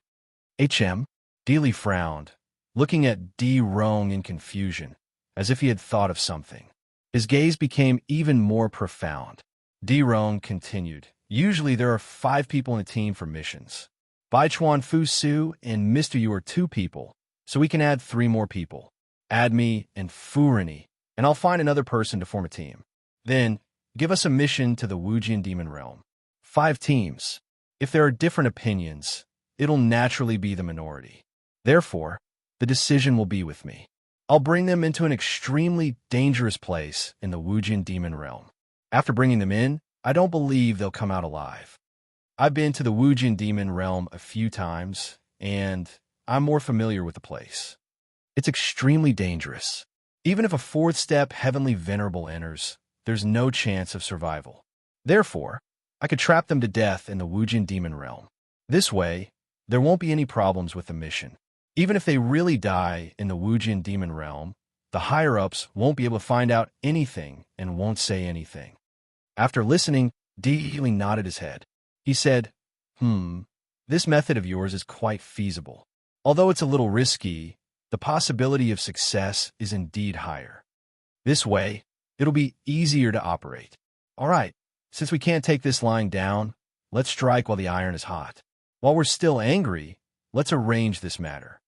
Dealey frowned, looking at D. Rong in confusion, as if he had thought of something. His gaze became even more profound. D. Rong continued, usually there are 5 people in a team for missions. Bai Chuan Fu Su and Mr. Yu are 2 people, so we can add 3 more people. Add me and Fu Rini, and I'll find another person to form a team. Then, give us a mission to the Wujian Demon Realm. 5 teams. If there are different opinions, it'll naturally be the minority. Therefore, the decision will be with me. I'll bring them into an extremely dangerous place in the Wujian Demon Realm. After bringing them in, I don't believe they'll come out alive. I've been to the Wujian Demon Realm a few times, and I'm more familiar with the place. It's extremely dangerous. Even if a 4th step Heavenly Venerable enters, there's no chance of survival. Therefore, I could trap them to death in the Wujian Demon Realm. This way, there won't be any problems with the mission. Even if they really die in the Wujian Demon Realm, the higher-ups won't be able to find out anything and won't say anything. After listening, Dealey nodded his head. He said, this method of yours is quite feasible. Although it's a little risky, the possibility of success is indeed higher. This way, it'll be easier to operate. All right, since we can't take this lying down, let's strike while the iron is hot. While we're still angry, let's arrange this matter.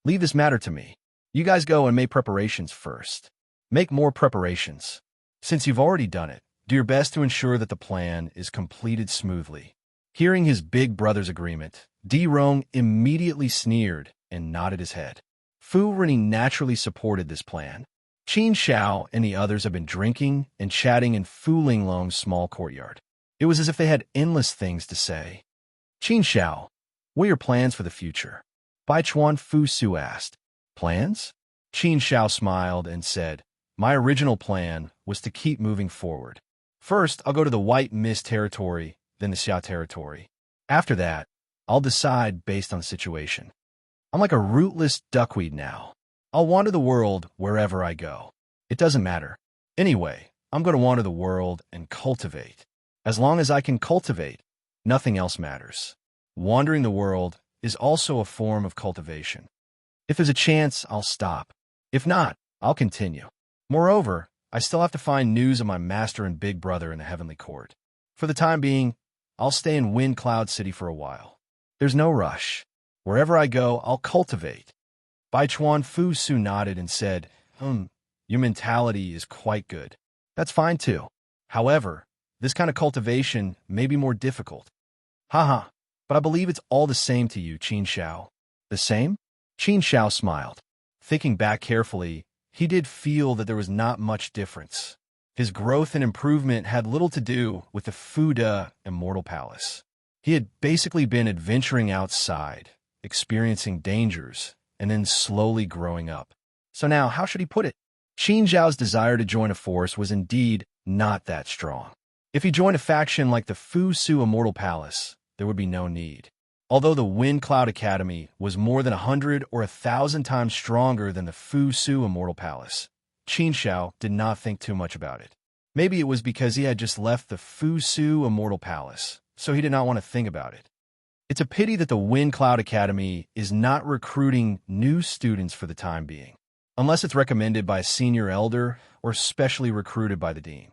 Leave this matter to me. You guys go and make preparations first. Make more preparations. Since you've already done it, do your best to ensure that the plan is completed smoothly. Hearing his big brother's agreement, D. Rong immediately sneered and nodded his head. Fu Rini naturally supported this plan. Qin Xiao and the others have been drinking and chatting in Fu Linglong's small courtyard. It was as if they had endless things to say. Qin Xiao, what are your plans for the future? Bai Chuan Fu Su asked. Plans? Qin Xiao smiled and said, my original plan was to keep moving forward. First, I'll go to the White Mist territory, then the Xia territory. After that, I'll decide based on the situation. I'm like a rootless duckweed now. I'll wander the world wherever I go. It doesn't matter. Anyway, I'm going to wander the world and cultivate. As long as I can cultivate, nothing else matters. Wandering the world is also a form of cultivation. If there's a chance, I'll stop. If not, I'll continue. Moreover, I still have to find news of my master and big brother in the Heavenly Court. For the time being, I'll stay in Wind Cloud City for a while. There's no rush. Wherever I go, I'll cultivate. Bai Chuan Fu Su nodded and said, your mentality is quite good. That's fine too. However, this kind of cultivation may be more difficult. Haha, but I believe it's all the same to you, Qin Xiao. The same? Qin Xiao smiled. Thinking back carefully, he did feel that there was not much difference. His growth and improvement had little to do with the Fuda Immortal Palace. He had basically been adventuring outside, experiencing dangers, and then slowly growing up. So now, how should he put it? Qin Zhao's desire to join a force was indeed not that strong. If he joined a faction like the Fu Su Immortal Palace, there would be no need. Although the Wind Cloud Academy was more than 100 or 1,000 times stronger than the Fu Su Immortal Palace, Qin Xiao did not think too much about it. Maybe it was because he had just left the Fu Su Immortal Palace, so he did not want to think about it. It's a pity that the Wind Cloud Academy is not recruiting new students for the time being, unless it's recommended by a senior elder or specially recruited by the dean.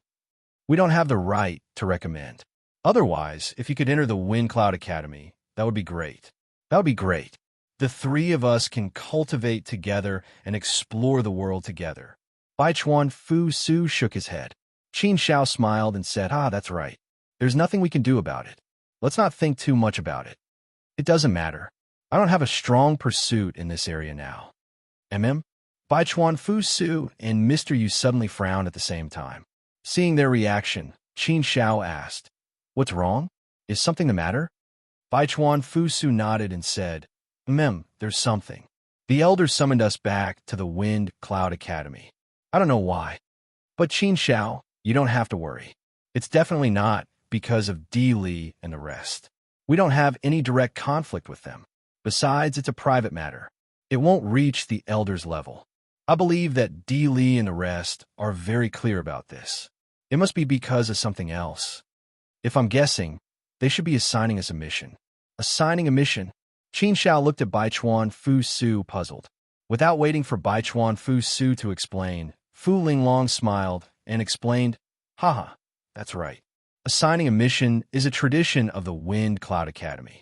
We don't have the right to recommend. Otherwise, if you could enter the Wind Cloud Academy, that would be great. That would be great. The 3 of us can cultivate together and explore the world together. Bai Chuan Fu Su shook his head. Qin Xiao smiled and said, that's right. There's nothing we can do about it. Let's not think too much about it. It doesn't matter. I don't have a strong pursuit in this area now. Bai Chuan Fu Su and Mr. Yu suddenly frowned at the same time. Seeing their reaction, Qin Xiao asked, what's wrong? Is something the matter? Bai Chuan Fu Su nodded and said, there's something. The elders summoned us back to the Wind Cloud Academy. I don't know why. But Qin Xiao, you don't have to worry. It's definitely not because of Dealey and the rest. We don't have any direct conflict with them. Besides, it's a private matter. It won't reach the elders' level. I believe that Di Li and the rest are very clear about this. It must be because of something else. If I'm guessing, they should be assigning us a mission. Assigning a mission? Qin Shao looked at Baichuan Fu Su puzzled. Without waiting for Baichuan Fu Su to explain, Fu Linglong smiled and explained, Haha, that's right. Assigning a mission is a tradition of the Wind Cloud Academy.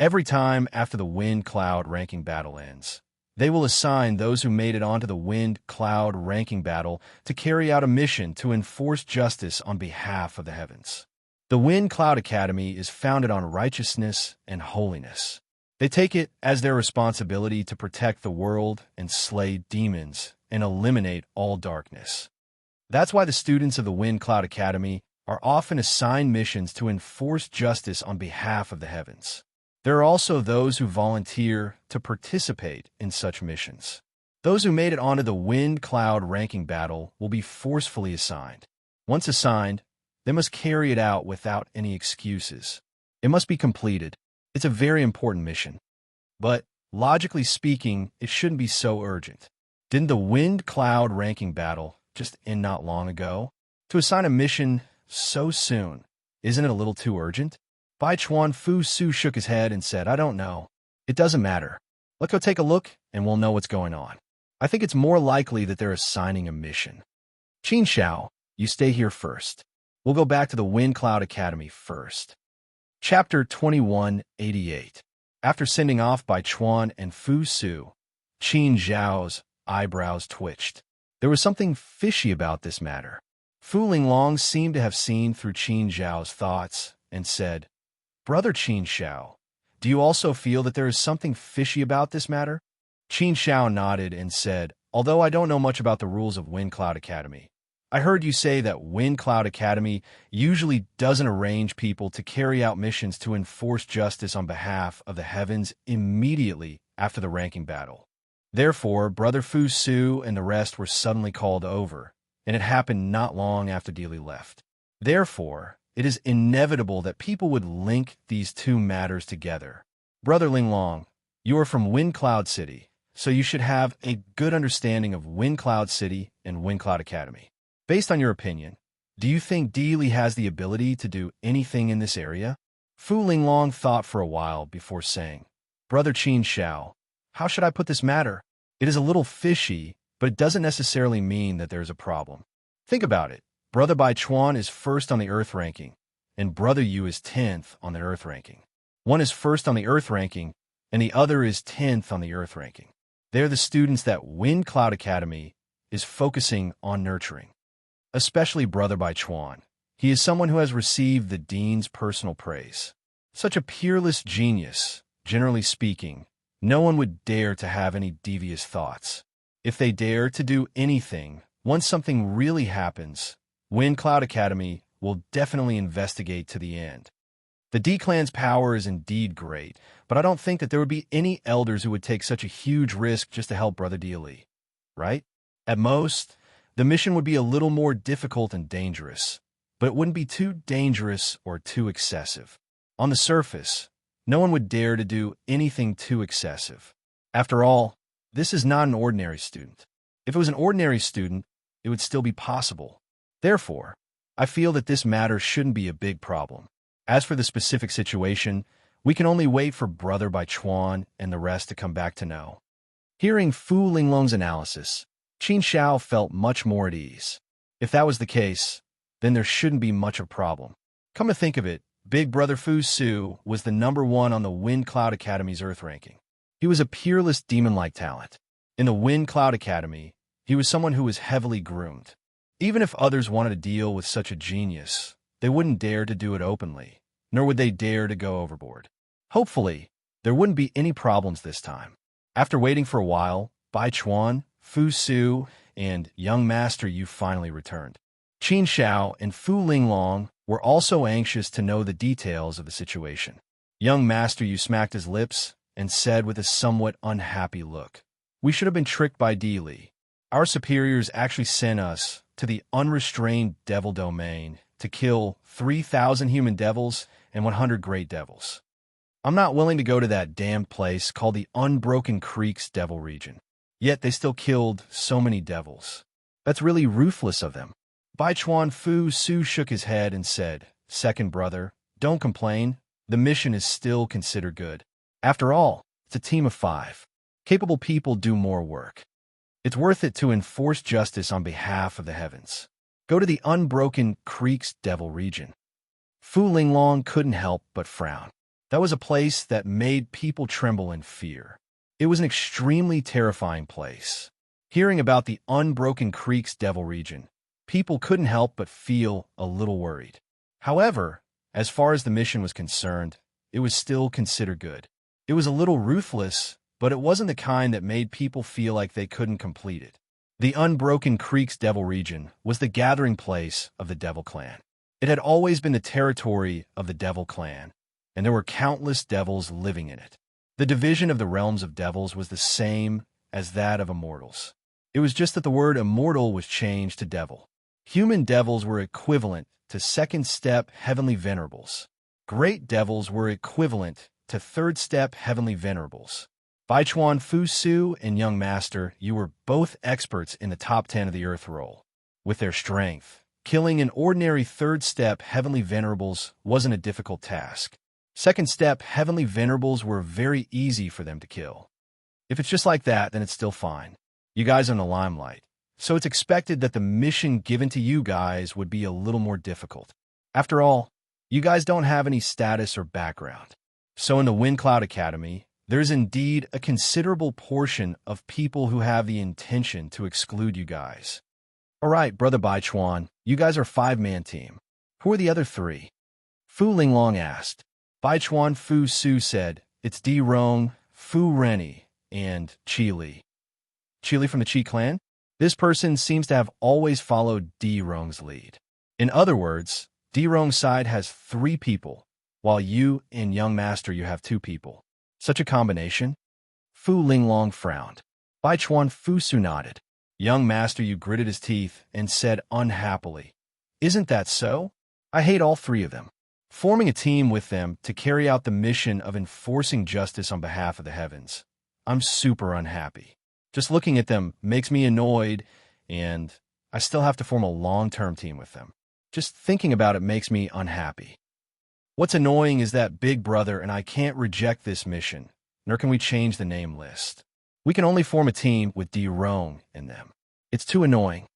Every time after the Wind Cloud ranking battle ends, they will assign those who made it onto the Wind Cloud ranking battle to carry out a mission to enforce justice on behalf of the heavens. The Wind Cloud Academy is founded on righteousness and holiness. They take it as their responsibility to protect the world and slay demons and eliminate all darkness. That's why the students of the Wind Cloud Academy are often assigned missions to enforce justice on behalf of the heavens. There are also those who volunteer to participate in such missions. Those who made it onto the Wind Cloud ranking battle will be forcefully assigned. Once assigned, they must carry it out without any excuses. It must be completed. It's a very important mission. But, logically speaking, it shouldn't be so urgent. Didn't the Wind Cloud ranking battle just end not long ago? To assign a mission so soon, isn't it a little too urgent? Baichuan Fu Su shook his head and said, I don't know. It doesn't matter. Let's go take a look and we'll know what's going on. I think it's more likely that they're assigning a mission. Qin Shao, you stay here first. We'll go back to the Wind Cloud Academy first. Chapter 2188. After sending off Baichuan and Fu Su, Qin Zhao's eyebrows twitched. There was something fishy about this matter. Fu Linglong seemed to have seen through Qin Zhao's thoughts and said, Brother Qin Shao, do you also feel that there is something fishy about this matter? Qin Shao nodded and said, Although I don't know much about the rules of Wind Cloud Academy, I heard you say that Wind Cloud Academy usually doesn't arrange people to carry out missions to enforce justice on behalf of the heavens immediately after the ranking battle. Therefore, Brother Fu Su and the rest were suddenly called over, and it happened not long after Dealey left. Therefore, it is inevitable that people would link these two matters together. Brother Linglong, you are from Wind Cloud City, so you should have a good understanding of Wind Cloud City and Wind Cloud Academy. Based on your opinion, do you think Dealey has the ability to do anything in this area? Fu Linglong thought for a while before saying, Brother Qin Shao, how should I put this matter? It is a little fishy, but it doesn't necessarily mean that there's a problem. Think about it. Brother Baichuan is first on the Earth ranking, and Brother Yu is 10th on the Earth ranking. One is first on the Earth ranking, and the other is 10th on the Earth ranking. They're the students that Wind Cloud Academy is focusing on nurturing. Especially Brother Baichuan. He is someone who has received the Dean's personal praise. Such a peerless genius, generally speaking, no one would dare to have any devious thoughts. If they dare to do anything, once something really happens, Wind Cloud Academy will definitely investigate to the end. The D-Clan's power is indeed great, but I don't think that there would be any elders who would take such a huge risk just to help Brother Dealey, right? At most, the mission would be a little more difficult and dangerous, but it wouldn't be too dangerous or too excessive. On the surface, no one would dare to do anything too excessive. After all, this is not an ordinary student. If it was an ordinary student, it would still be possible. Therefore, I feel that this matter shouldn't be a big problem. As for the specific situation, we can only wait for Brother Baichuan and the rest to come back to know. Hearing Fu Linglong's analysis, Qin Shao felt much more at ease. If that was the case, then there shouldn't be much of a problem. Come to think of it, Big Brother Fu Su was the #1 on the Wind Cloud Academy's Earth ranking. He was a peerless demon-like talent. In the Wind Cloud Academy, he was someone who was heavily groomed. Even if others wanted to deal with such a genius, they wouldn't dare to do it openly, nor would they dare to go overboard. Hopefully, there wouldn't be any problems this time. After waiting for a while, Baichuan, Fu Su, and young Master Yu finally returned. Qin Shao and Fu Linglong were also anxious to know the details of the situation. Young Master Yu smacked his lips and said with a somewhat unhappy look, We should have been tricked by Dealey. Our superiors actually sent us to the unrestrained devil domain to kill 3,000 human devils and 100 great devils. I'm not willing to go to that damned place called the Unbroken Creeks Devil Region. Yet they still killed so many devils. That's really ruthless of them. Bai Chuan Fu Su shook his head and said, "Second brother, don't complain. The mission is still considered good. After all, it's a team of 5. Capable people do more work. It's worth it to enforce justice on behalf of the heavens. Go to the Unbroken Creeks Devil Region." Fu Linglong couldn't help but frown. That was a place that made people tremble in fear. It was an extremely terrifying place. Hearing about the Unbroken Creeks Devil Region, people couldn't help but feel a little worried. However, as far as the mission was concerned, it was still considered good. It was a little ruthless, but it wasn't the kind that made people feel like they couldn't complete it. The Unbroken Creeks Devil Region was the gathering place of the Devil Clan. It had always been the territory of the Devil Clan, and there were countless devils living in it. The division of the realms of devils was the same as that of immortals. It was just that the word immortal was changed to devil. Human devils were equivalent to second-step heavenly venerables. Great devils were equivalent to third-step heavenly venerables. Bai Chuan Fu Su and Young Master, you were both experts in the top 10 of the Earth Roll. With their strength, killing an ordinary third-step heavenly venerables wasn't a difficult task. Second-step heavenly venerables were very easy for them to kill. If it's just like that, then it's still fine. You guys are in the limelight, so it's expected that the mission given to you guys would be a little more difficult. After all, you guys don't have any status or background. So in the Wind Cloud Academy, there's indeed a considerable portion of people who have the intention to exclude you guys. All right, Brother Bai Chuan, you guys are a 5-man team. Who are the other 3? Fu Linglong asked. Bai Chuan Fu Su said, "It's Di Rong, Fu Rennie, and Qi Li." Qi Li from the Qi clan? This person seems to have always followed Di Rong's lead. In other words, Di Rong's side has 3 people, while you and Young Master you have 2 people. Such a combination? Fu Linglong frowned. Bai Chuan Fu Su nodded. Young Master you gritted his teeth and said unhappily, "Isn't that so? I hate all 3 of them. Forming a team with them to carry out the mission of enforcing justice on behalf of the heavens. I'm super unhappy. Just looking at them makes me annoyed, and I still have to form a long-term team with them. Just thinking about it makes me unhappy. What's annoying is that Big Brother and I can't reject this mission, nor can we change the name list. We can only form a team with Di Rong in them. It's too annoying.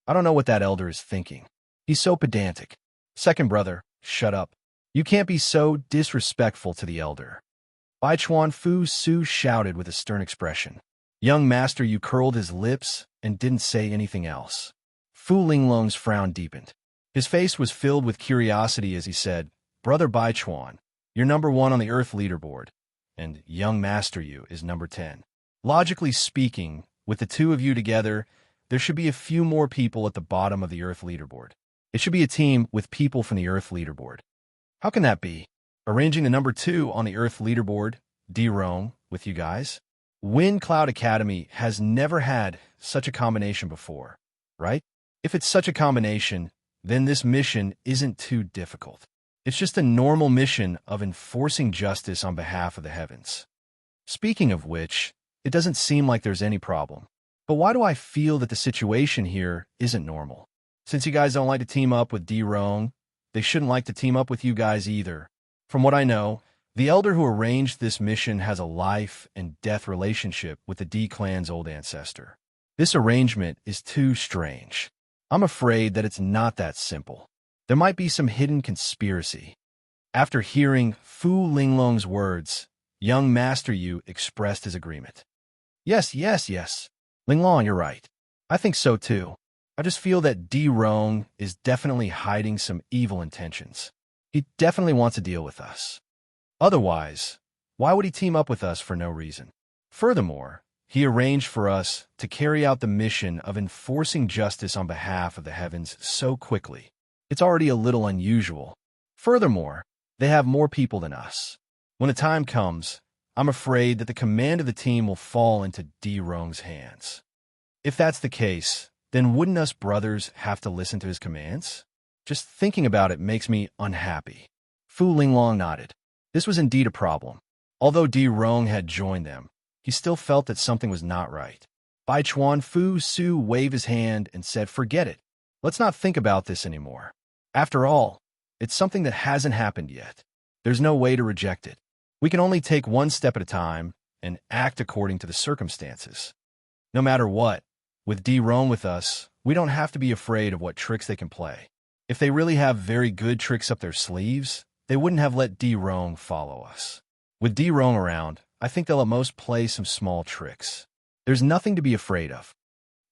I don't know what that elder is thinking. He's so pedantic. Second brother, shut up. You can't be so disrespectful to the elder." Bai Chuan Fu Su shouted with a stern expression. Young Master you curled his lips and didn't say anything else. Fu Linglong's frown deepened. His face was filled with curiosity as he said, "Brother Bai Chuan, you're number 1 on the Earth leaderboard, and Young Master you is number 10. Logically speaking, with the 2 of you together, there should be a few more people at the bottom of the Earth leaderboard. It should be a team with people from the Earth leaderboard. How can that be? Arranging the number 2 on the Earth leaderboard, Di Rong, with you guys? Wind Cloud Academy has never had such a combination before, right? If it's such a combination, then this mission isn't too difficult. It's just a normal mission of enforcing justice on behalf of the heavens. Speaking of which, it doesn't seem like there's any problem. But why do I feel that the situation here isn't normal? Since you guys don't like to team up with Di Rong, they shouldn't like to team up with you guys either. From what I know, the elder who arranged this mission has a life and death relationship with the D clan's old ancestor. This arrangement is too strange. I'm afraid that it's not that simple. There might be some hidden conspiracy. After hearing Fu Linglong's words, Young Master Yu expressed his agreement. Yes. Linglong, you're right. I think so too. I just feel that Di Rong is definitely hiding some evil intentions. He definitely wants to deal with us. Otherwise, why would he team up with us for no reason? Furthermore, he arranged for us to carry out the mission of enforcing justice on behalf of the heavens so quickly. It's already a little unusual. Furthermore, they have more people than us. When the time comes, I'm afraid that the command of the team will fall into Di Rong's hands. If that's the case, then wouldn't us brothers have to listen to his commands? Just thinking about it makes me unhappy. Fu Linglong nodded. This was indeed a problem. Although Di Rong had joined them, he still felt that something was not right. Bai Chuan Fu Su waved his hand and said, "Forget it. Let's not think about this anymore. After all, it's something that hasn't happened yet. There's no way to reject it. We can only take one step at a time and act according to the circumstances. No matter what, with Di Rong with us, we don't have to be afraid of what tricks they can play. If they really have very good tricks up their sleeves, they wouldn't have let Di Rong follow us. With Di Rong around, I think they'll at most play some small tricks. There's nothing to be afraid of."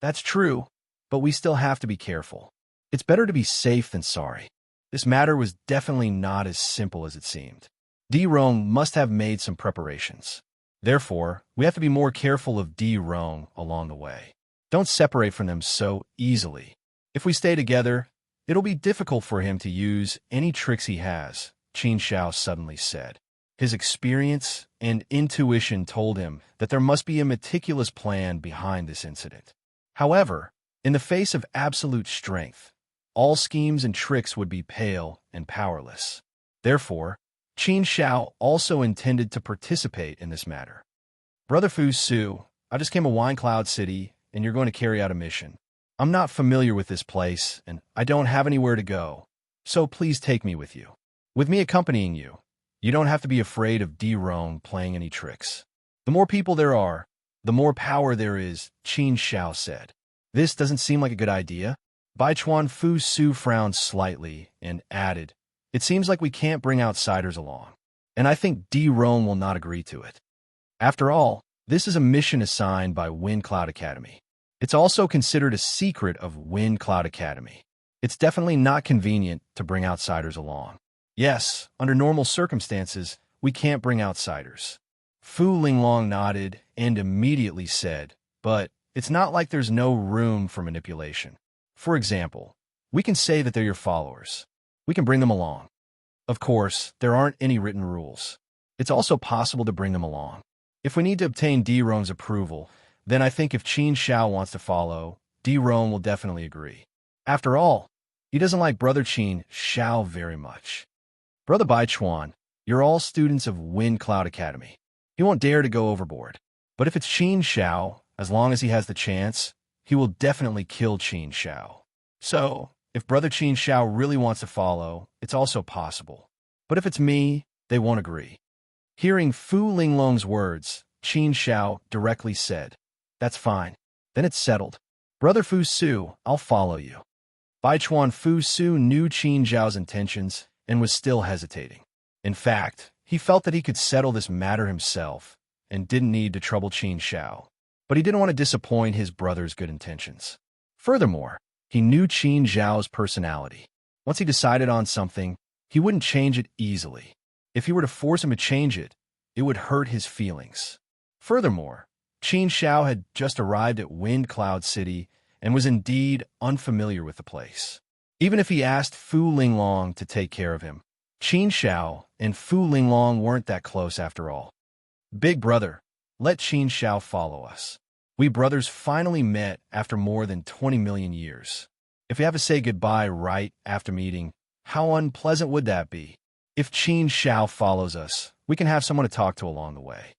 "That's true, but we still have to be careful. It's better to be safe than sorry." This matter was definitely not as simple as it seemed. Di Rong must have made some preparations. Therefore, we have to be more careful of Di Rong along the way. Don't separate from them so easily. If we stay together, it'll be difficult for him to use any tricks he has, Qin Shao suddenly said. His experience and intuition told him that there must be a meticulous plan behind this incident. However, in the face of absolute strength, all schemes and tricks would be pale and powerless. Therefore, Qin Shao also intended to participate in this matter. "Brother Fu Su, I just came to Wine Cloud City, and you're going to carry out a mission. I'm not familiar with this place, and I don't have anywhere to go, so please take me with you. With me accompanying you, you don't have to be afraid of Di Rong playing any tricks. The more people there are, the more power there is," Qin Shao said. "This doesn't seem like a good idea." Bai Chuan Fu Su frowned slightly and added, "It seems like we can't bring outsiders along, and I think Di Rong will not agree to it. After all, this is a mission assigned by Wind Cloud Academy. It's also considered a secret of Wind Cloud Academy. It's definitely not convenient to bring outsiders along. Yes, under normal circumstances, we can't bring outsiders." Fu Linglong nodded and immediately said, "But it's not like there's no room for manipulation. For example, we can say that they're your followers. We can bring them along. Of course, there aren't any written rules. It's also possible to bring them along. If we need to obtain Di Rong's approval, then I think if Qin Shao wants to follow, Di Rong will definitely agree. After all, he doesn't like Brother Qin Shao very much. Brother Bai Chuan, you're all students of Wind Cloud Academy. He won't dare to go overboard. But if it's Qin Shao, as long as he has the chance, he will definitely kill Qin Shao. So, if Brother Qin Shao really wants to follow, it's also possible. But if it's me, they won't agree." Hearing Fu Linglong's words, Qin Shao directly said, "That's fine. Then it's settled. Brother Fu Su, I'll follow you." Bai Chuan Fu Su knew Qin Zhao's intentions and was still hesitating. In fact, he felt that he could settle this matter himself and didn't need to trouble Qin Shao. But he didn't want to disappoint his brother's good intentions. Furthermore, he knew Qin Zhao's personality. Once he decided on something, he wouldn't change it easily. If he were to force him to change it, it would hurt his feelings. Furthermore, Qin Shao had just arrived at Wind Cloud City and was indeed unfamiliar with the place. Even if he asked Fu Linglong to take care of him, Qin Shao and Fu Linglong weren't that close after all. "Big brother, let Qin Shao follow us. We brothers finally met after more than 20 million years. If we have to say goodbye right after meeting, how unpleasant would that be? If Qin Shao follows us, we can have someone to talk to along the way."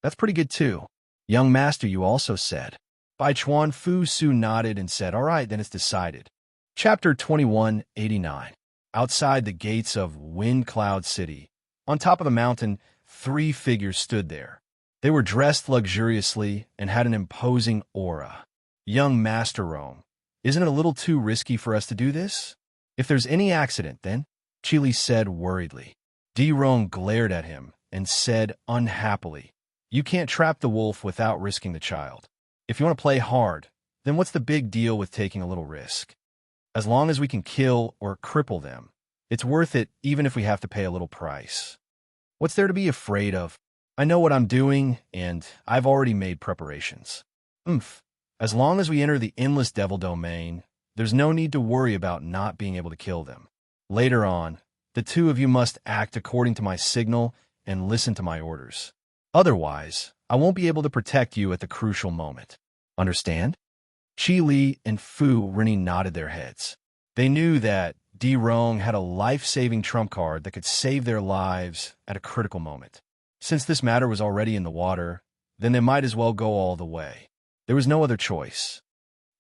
"That's pretty good too. Young master, you also said." Bai Chuan Fu Su nodded and said, "All right, then it's decided." Chapter 2189. Outside the gates of Wind Cloud City, on top of the mountain, 3 figures stood there. They were dressed luxuriously and had an imposing aura. "Young Master Rome, isn't it a little too risky for us to do this? If there's any accident, then?" Chili said worriedly. Di Rong glared at him and said unhappily, "You can't trap the wolf without risking the child. If you want to play hard, then what's the big deal with taking a little risk? As long as we can kill or cripple them, it's worth it even if we have to pay a little price. What's there to be afraid of? I know what I'm doing, and I've already made preparations. As long as we enter the Endless Devil Domain, there's no need to worry about not being able to kill them. Later on, the 2 of you must act according to my signal and listen to my orders. Otherwise, I won't be able to protect you at the crucial moment. Understand?" Qi Li and Fu Rini nodded their heads. They knew that Di Rong had a life-saving trump card that could save their lives at a critical moment. Since this matter was already in the water, then they might as well go all the way. There was no other choice.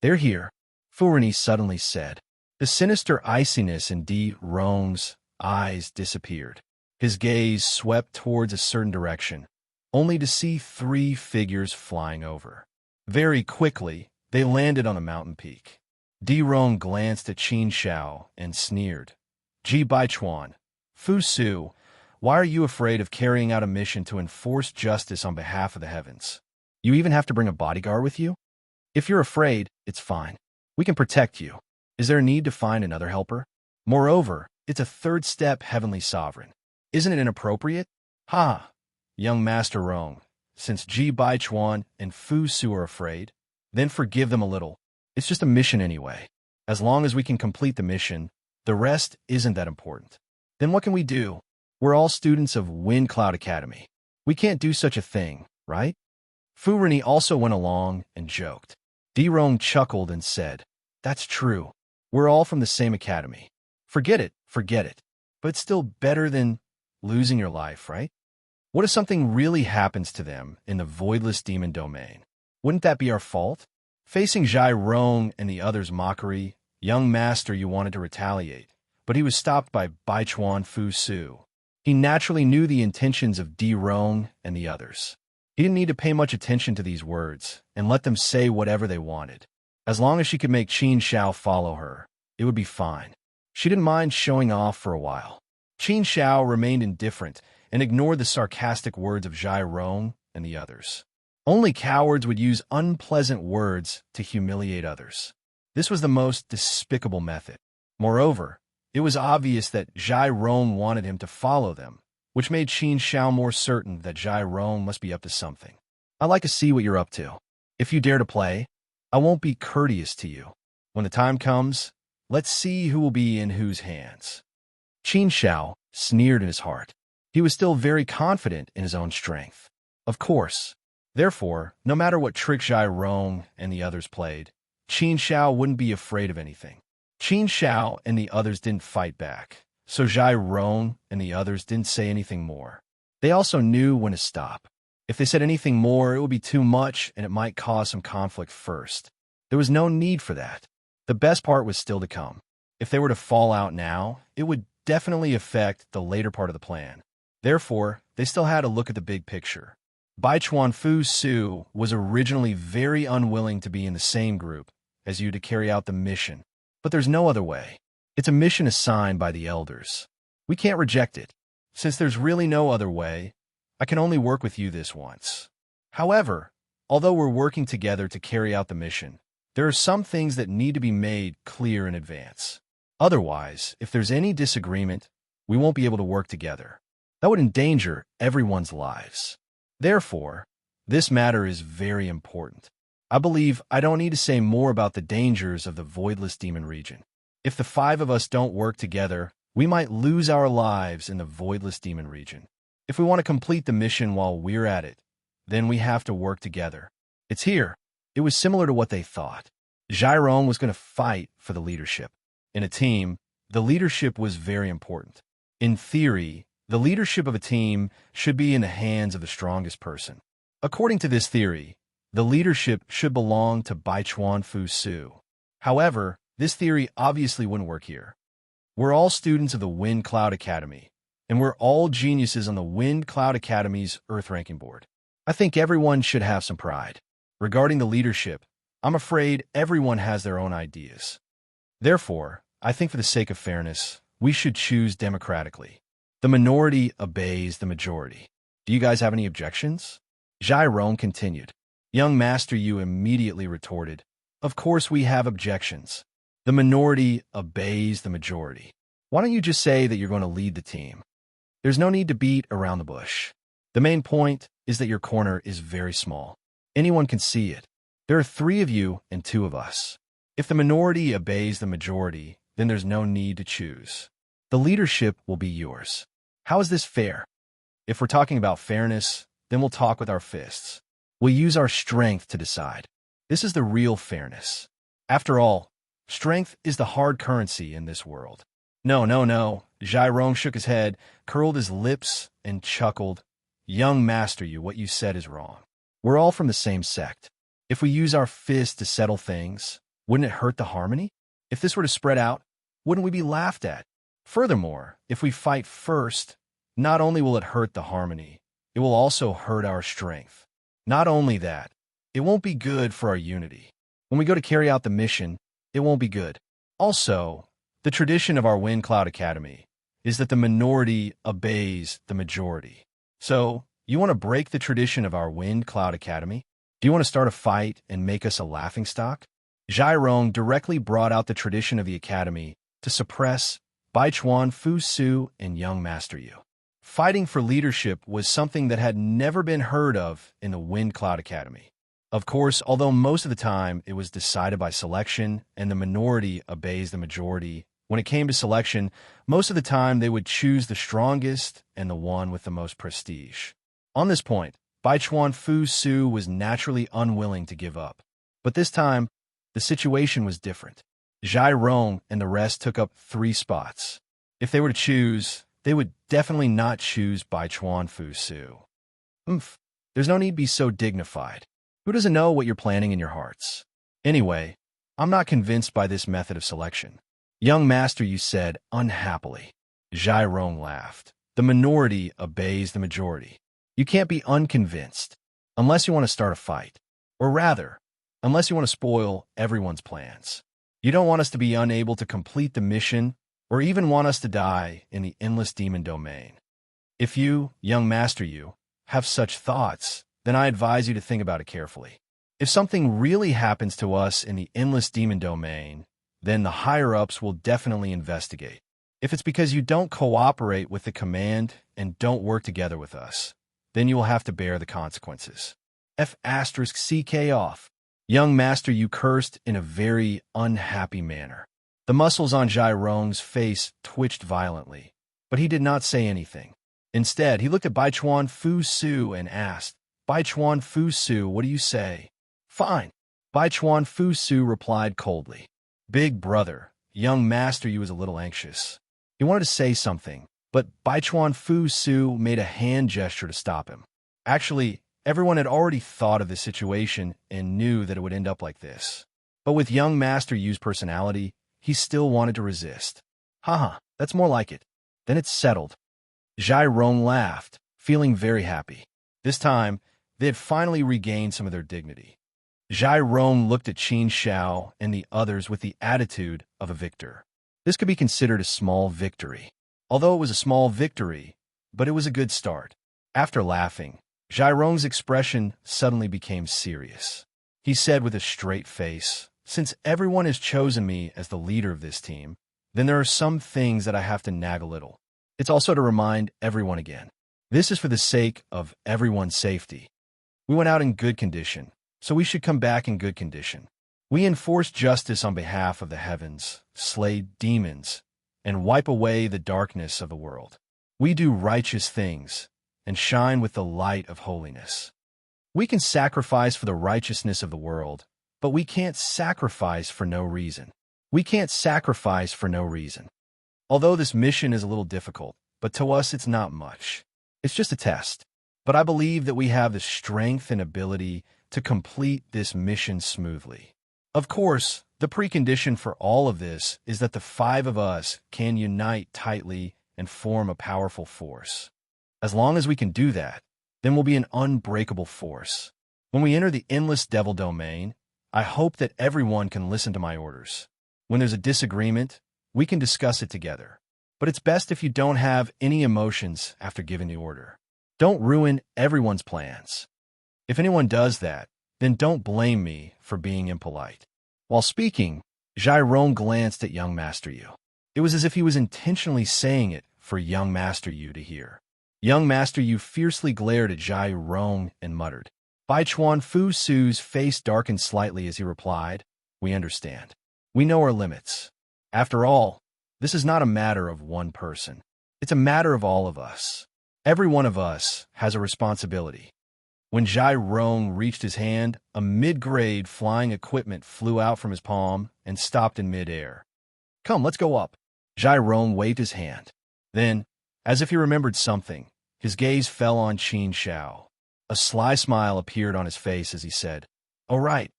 "They're here," Furani suddenly said. The sinister iciness in Di Rong's eyes disappeared. His gaze swept towards a certain direction, only to see three figures flying over. Very quickly, they landed on a mountain peak. Di Rong glanced at Qin Shao and sneered. "Ji Baichuan, Fu Su, why are you afraid of carrying out a mission to enforce justice on behalf of the heavens? You even have to bring a bodyguard with you? If you're afraid, it's fine. We can protect you. Is there a need to find another helper? Moreover, it's a third step heavenly sovereign. Isn't it inappropriate? Ha! Young Master Rong, since Ji Baichuan and Fu Su are afraid, then forgive them a little. It's just a mission anyway. As long as we can complete the mission, the rest isn't that important. Then what can we do? We're all students of Wind Cloud Academy. We can't do such a thing, right?" Fu Reni also went along and joked. Di Rong chuckled and said, "That's true. We're all from the same academy. Forget it. But it's still better than losing your life, right? What if something really happens to them in the voidless demon domain? Wouldn't that be our fault?" Facing Zhai Rong and the others' mockery, "Young master," you wanted to retaliate, but he was stopped by Baichuan Fu Su. He naturally knew the intentions of Di Rong and the others. He didn't need to pay much attention to these words and let them say whatever they wanted. As long as she could make Qin Shao follow her, it would be fine. She didn't mind showing off for a while. Qin Shao remained indifferent and ignored the sarcastic words of Zhai Rong and the others. Only cowards would use unpleasant words to humiliate others. This was the most despicable method. Moreover, it was obvious that Zhai Rong wanted him to follow them, which made Qin Shao more certain that Zhai Rong must be up to something. "I'd like to see what you're up to. If you dare to play, I won't be courteous to you. When the time comes, let's see who will be in whose hands." Qin Shao sneered in his heart. He was still very confident in his own strength. Of course. Therefore, no matter what trick Zhai Rong and the others played, Qin Shao wouldn't be afraid of anything. Qin Shao and the others didn't fight back, so Zhai Rong and the others didn't say anything more. They also knew when to stop. If they said anything more, it would be too much and it might cause some conflict first. There was no need for that. The best part was still to come. If they were to fall out now, it would definitely affect the later part of the plan. Therefore, they still had to look at the big picture. Baichuan Fu Su was originally very unwilling to be in the same group as you to carry out the mission, but there's no other way. It's a mission assigned by the elders. We can't reject it. Since there's really no other way, I can only work with you this once. However, although we're working together to carry out the mission, there are some things that need to be made clear in advance. Otherwise, if there's any disagreement, we won't be able to work together. That would endanger everyone's lives. Therefore, this matter is very important. I believe I don't need to say more about the dangers of the voidless demon region. If the five of us don't work together, we might lose our lives in the voidless demon region. If we want to complete the mission while we're at it, then we have to work together. It's here. It was similar to what they thought. Zhai Rong was going to fight for the leadership. In a team, the leadership was very important. In theory, the leadership of a team should be in the hands of the strongest person. According to this theory, the leadership should belong to Baichuan Fu Su. However, this theory obviously wouldn't work here. We're all students of the Wind Cloud Academy, and we're all geniuses on the Wind Cloud Academy's Earth Ranking Board. I think everyone should have some pride. Regarding the leadership, I'm afraid everyone has their own ideas. Therefore, I think for the sake of fairness, we should choose democratically. The minority obeys the majority. Do you guys have any objections? Zhai Rong continued. Young Master Yu immediately retorted, Of course we have objections. The minority obeys the majority. Why don't you just say that you're going to lead the team? There's no need to beat around the bush. The main point is that your corner is very small. Anyone can see it. There are 3 of you and 2 of us. If the minority obeys the majority, then there's no need to choose. The leadership will be yours. How is this fair? If we're talking about fairness, then we'll talk with our fists. We'll use our strength to decide. This is the real fairness. After all, strength is the hard currency in this world. No, no, no. Jai Rong shook his head, curled his lips, and chuckled. Young master you, what you said is wrong. We're all from the same sect. If we use our fists to settle things, wouldn't it hurt the harmony? If this were to spread out, wouldn't we be laughed at? Furthermore, if we fight first, not only will it hurt the harmony, it will also hurt our strength. Not only that, it won't be good for our unity. When we go to carry out the mission, it won't be good. Also, the tradition of our Wind Cloud Academy is that the minority obeys the majority. So, you want to break the tradition of our Wind Cloud Academy? Do you want to start a fight and make us a laughingstock? Jai Rong directly brought out the tradition of the Academy to suppress Baichuan Fu Su and Young Master Yu. Fighting for leadership was something that had never been heard of in the Wind Cloud Academy. Of course, although most of the time it was decided by selection and the minority obeys the majority, when it came to selection, most of the time they would choose the strongest and the one with the most prestige. On this point, Baichuan Fu Su was naturally unwilling to give up. But this time, the situation was different. Jai Rong and the rest took up 3 spots. If they were to choose, they would definitely not choose Baichuan Fu Su. There's no need to be so dignified. Who doesn't know what you're planning in your hearts? Anyway, I'm not convinced by this method of selection. Young master, you said unhappily. Jai Rong laughed. The minority obeys the majority. You can't be unconvinced unless you want to start a fight. Or rather, unless you want to spoil everyone's plans. You don't want us to be unable to complete the mission or even want us to die in the endless demon domain. If you, young master you, have such thoughts, then I advise you to think about it carefully. If something really happens to us in the endless demon domain, then the higher-ups will definitely investigate. If it's because you don't cooperate with the command and don't work together with us, then you will have to bear the consequences. F***CK off. Young master, you cursed in a very unhappy manner. The muscles on Jai Rong's face twitched violently, but he did not say anything. Instead, he looked at Baichuan Fu Su and asked, Baichuan Fu Su, what do you say? Fine. Baichuan Fu Su replied coldly. Big brother, young master you was a little anxious. He wanted to say something, but Baichuan Fu Su made a hand gesture to stop him. Actually, everyone had already thought of the situation and knew that it would end up like this. But with young master Yu's personality, he still wanted to resist. Haha, that's more like it. Then it's settled. Jai Rong laughed, feeling very happy. This time, they had finally regained some of their dignity. Jai Rong looked at Qin Xiao and the others with the attitude of a victor. This could be considered a small victory. Although it was a small victory, but it was a good start. After laughing, Jai Rong's expression suddenly became serious. He said with a straight face, since everyone has chosen me as the leader of this team, then there are some things that I have to nag a little. It's also to remind everyone again. This is for the sake of everyone's safety. We went out in good condition, so we should come back in good condition. We enforce justice on behalf of the heavens, slay demons, and wipe away the darkness of the world. We do righteous things and shine with the light of holiness. We can sacrifice for the righteousness of the world, but we can't sacrifice for no reason. We can't sacrifice for no reason. Although this mission is a little difficult, but to us it's not much. It's just a test. But I believe that we have the strength and ability to complete this mission smoothly. Of course, the precondition for all of this is that the 5 of us can unite tightly and form a powerful force. As long as we can do that, then we'll be an unbreakable force. When we enter the endless devil domain, I hope that everyone can listen to my orders. When there's a disagreement, we can discuss it together. But it's best if you don't have any emotions after giving the order. Don't ruin everyone's plans. If anyone does that, then don't blame me for being impolite. While speaking, Jai Rong glanced at young Master Yu. It was as if he was intentionally saying it for young Master Yu to hear. Young Master Yu fiercely glared at Jai Rong and muttered. Baichuan Fu Su's face darkened slightly as he replied, We understand. We know our limits. After all, this is not a matter of one person. It's a matter of all of us. Every one of us has a responsibility. When Jai Rong reached his hand, a mid-grade flying equipment flew out from his palm and stopped in mid-air. Come, let's go up. Jai Rong waved his hand. Then, as if he remembered something, his gaze fell on Qin Shao. A sly smile appeared on his face as he said, "Oh right,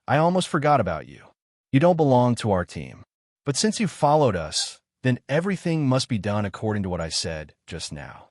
I almost forgot about you. You don't belong to our team. But since you followed us, then everything must be done according to what I said just now.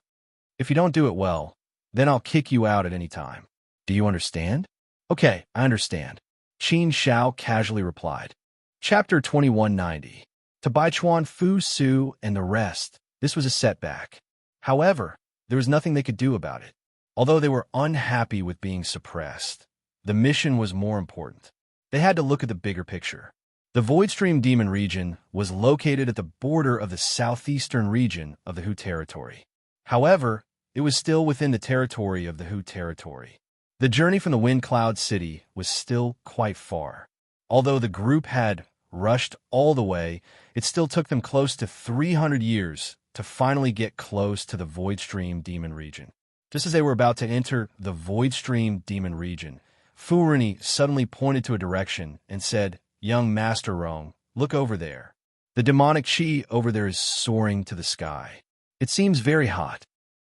If you don't do it well, then I'll kick you out at any time. Do you understand?" "Okay, I understand," Qin Shao casually replied. Chapter 2190. To Baichuan, Fu Su, and the rest, this was a setback. However, there was nothing they could do about it. Although they were unhappy with being suppressed, the mission was more important. They had to look at the bigger picture. The Voidstream Demon region was located at the border of the southeastern region of the Hu territory. However, it was still within the territory of the Hu territory. The journey from the Wind Cloud City was still quite far. Although the group had rushed all the way, it still took them close to 300 years to finally get close to the Voidstream Demon region. Just as they were about to enter the Voidstream Demon region, Fu Rini suddenly pointed to a direction and said, "Young Master Rong, look over there. The demonic chi over there is soaring to the sky. It seems very hot."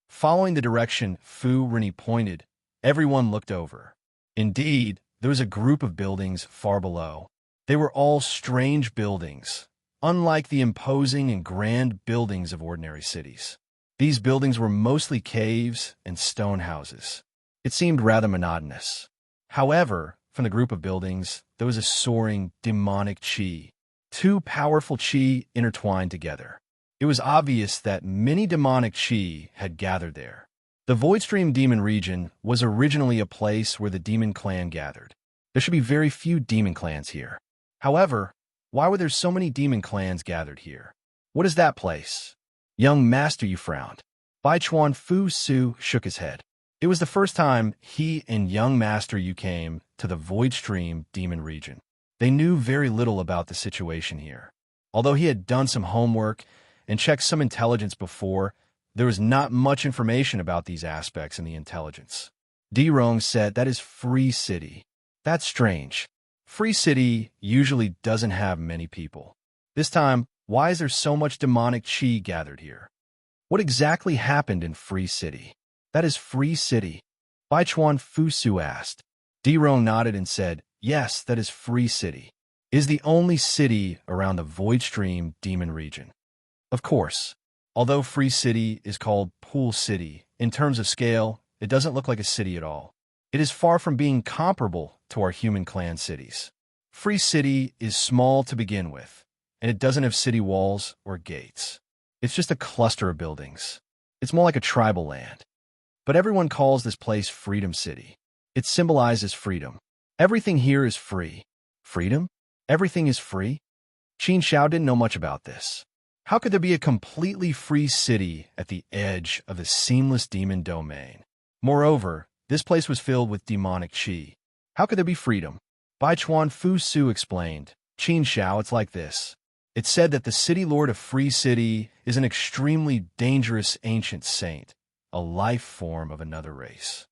Following the direction Fu Rini pointed, everyone looked over. Indeed, there was a group of buildings far below. They were all strange buildings, unlike the imposing and grand buildings of ordinary cities. These buildings were mostly caves and stone houses. It seemed rather monotonous. However, from the group of buildings, there was a soaring demonic chi. Two powerful chi intertwined together. It was obvious that many demonic chi had gathered there. The Voidstream Demon region was originally a place where the demon clan gathered. There should be very few demon clans here. However, why were there so many demon clans gathered here? What is that place? "Young Master," you frowned. Baichuan Fu Su shook his head. It was the first time he and Young Master Yu came to the Voidstream Demon region. They knew very little about the situation here. Although he had done some homework and checked some intelligence before, there was not much information about these aspects in the intelligence. Dirong said, "That is Free City." "That's strange. Free City usually doesn't have many people. This time, why is there so much demonic chi gathered here? What exactly happened in Free City?" "That is Free City," Baichuan Fusu asked. Dirong nodded and said, "Yes, that is Free City. It is the only city around the Voidstream Demon region." Of course, although Free City is called Pool City, in terms of scale, it doesn't look like a city at all. It is far from being comparable to our human clan cities. Free City is small to begin with, and it doesn't have city walls or gates. It's just a cluster of buildings. It's more like a tribal land. But everyone calls this place Freedom City. It symbolizes freedom. Everything here is free. Freedom? Everything is free? Qin Shao didn't know much about this. How could there be a completely free city at the edge of the seamless demon domain? Moreover, this place was filled with demonic chi. How could there be freedom? Baichuan Fu Su explained, "Qin Shao, it's like this. It's said that the city lord of Free City is an extremely dangerous ancient saint, a life form of another race.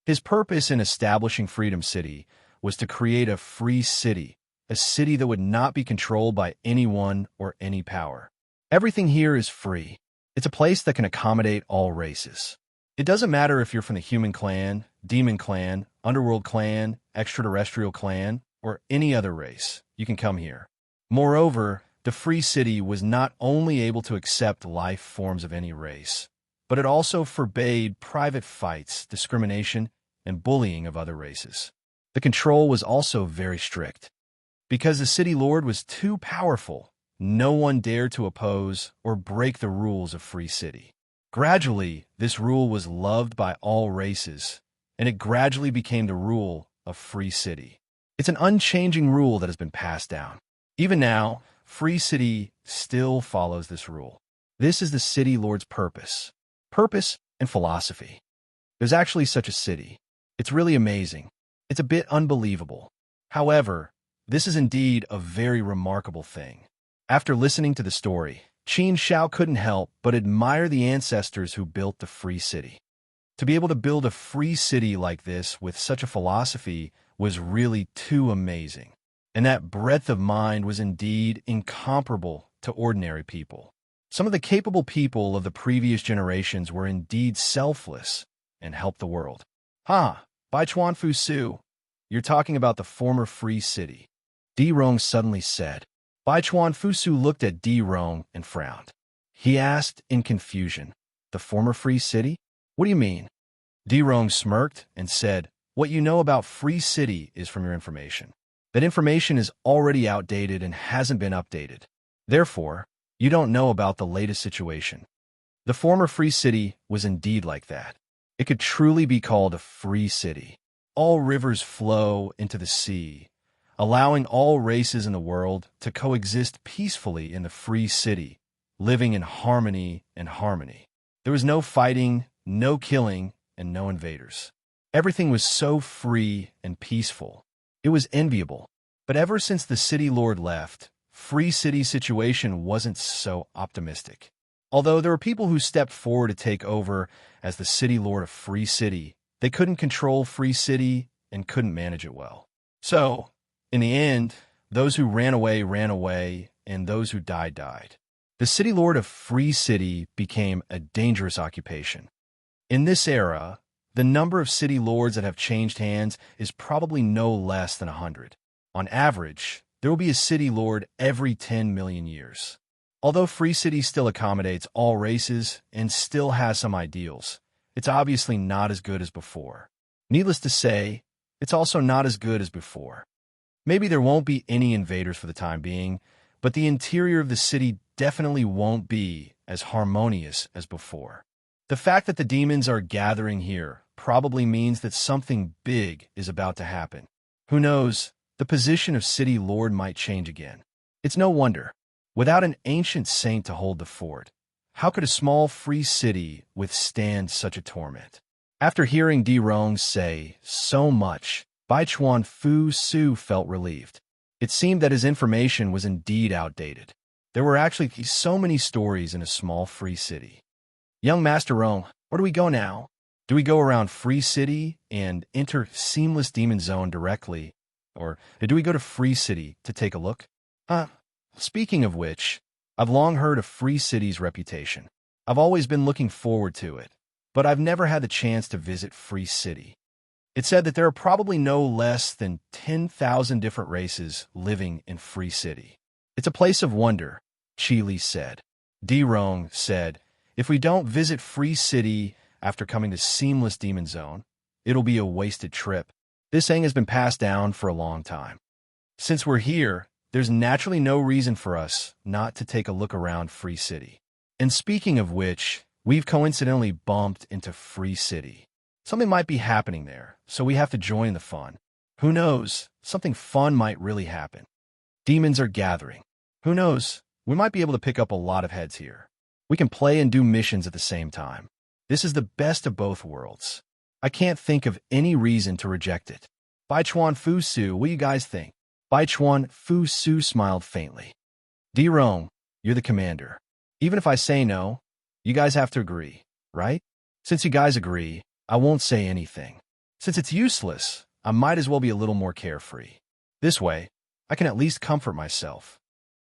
His purpose in establishing Freedom City was to create a free city, a city that would not be controlled by anyone or any power. Everything here is free. It's a place that can accommodate all races. It doesn't matter if you're from the human clan, demon clan, underworld clan, extraterrestrial clan, or any other race. You can come here. Moreover, the Free City was not only able to accept life forms of any race, but it also forbade private fights, discrimination, and bullying of other races. The control was also very strict. Because the city lord was too powerful, no one dared to oppose or break the rules of Free City. Gradually, this rule was loved by all races, and it gradually became the rule of Free City. It's an unchanging rule that has been passed down. Even now, Free City still follows this rule. This is the city lord's purpose and philosophy. There's actually such a city. It's really amazing. It's a bit unbelievable. However, this is indeed a very remarkable thing. After listening to the story, Qin Shao couldn't help but admire the ancestors who built the Free City. To be able to build a free city like this with such a philosophy was really too amazing. And that breadth of mind was indeed incomparable to ordinary people. Some of the capable people of the previous generations were indeed selfless and helped the world. Bai Chuan Fu Su, you're talking about the former free city, Di Rong suddenly said. Bai Chuan Fu Su looked at Di Rong and frowned. He asked in confusion, the former free city? What do you mean? Di Rong smirked and said, what you know about Free City is from your information. That information is already outdated and hasn't been updated. Therefore, you don't know about the latest situation. The former Free City was indeed like that. It could truly be called a free city. All rivers flow into the sea, allowing all races in the world to coexist peacefully in the free city, living in harmony and harmony. There was no fighting, no killing, and no invaders. Everything was so free and peaceful. It was enviable. But ever since the city lord left, Free City's situation wasn't so optimistic. Although there were people who stepped forward to take over as the city lord of Free City, they couldn't control Free City and couldn't manage it well. So, in the end, those who ran away, and those who died. The city lord of Free City became a dangerous occupation. In this era, the number of city lords that have changed hands is probably no less than 100. On average, there will be a city lord every 10 million years. Although Free City still accommodates all races and still has some ideals, it's obviously not as good as before. Needless to say, it's also not as good as before. Maybe there won't be any invaders for the time being, but the interior of the city definitely won't be as harmonious as before. The fact that the demons are gathering here probably means that something big is about to happen. Who knows, the position of city lord might change again. It's no wonder. Without an ancient saint to hold the fort, how could a small free city withstand such a torment? After hearing Di Rong say so much, Bai Chuan Fu Su felt relieved. It seemed that his information was indeed outdated. There were actually so many stories in a small free city. Young Master Rong, where do we go now? Do we go around Free City and enter Seamless Demon Zone directly? Or do we go to Free City to take a look? Speaking of which, I've long heard of Free City's reputation. I've always been looking forward to it, but I've never had the chance to visit Free City. It's said that there are probably no less than 10,000 different races living in Free City. It's a place of wonder, Chi Li said. Di Rong said, if we don't visit Free City after coming to Seamless Demon Zone, it'll be a wasted trip. This saying has been passed down for a long time. Since we're here, there's naturally no reason for us not to take a look around Free City. And speaking of which, we've coincidentally bumped into Free City. Something might be happening there, so we have to join the fun. Who knows? Something fun might really happen. Demons are gathering. Who knows? We might be able to pick up a lot of heads here. We can play and do missions at the same time. This is the best of both worlds. I can't think of any reason to reject it. Bai Chuan Fu Su, what do you guys think? Bai Chuan Fu Su smiled faintly. Di Rong, you're the commander. Even if I say no, you guys have to agree, right? Since you guys agree, I won't say anything. Since it's useless, I might as well be a little more carefree. This way, I can at least comfort myself.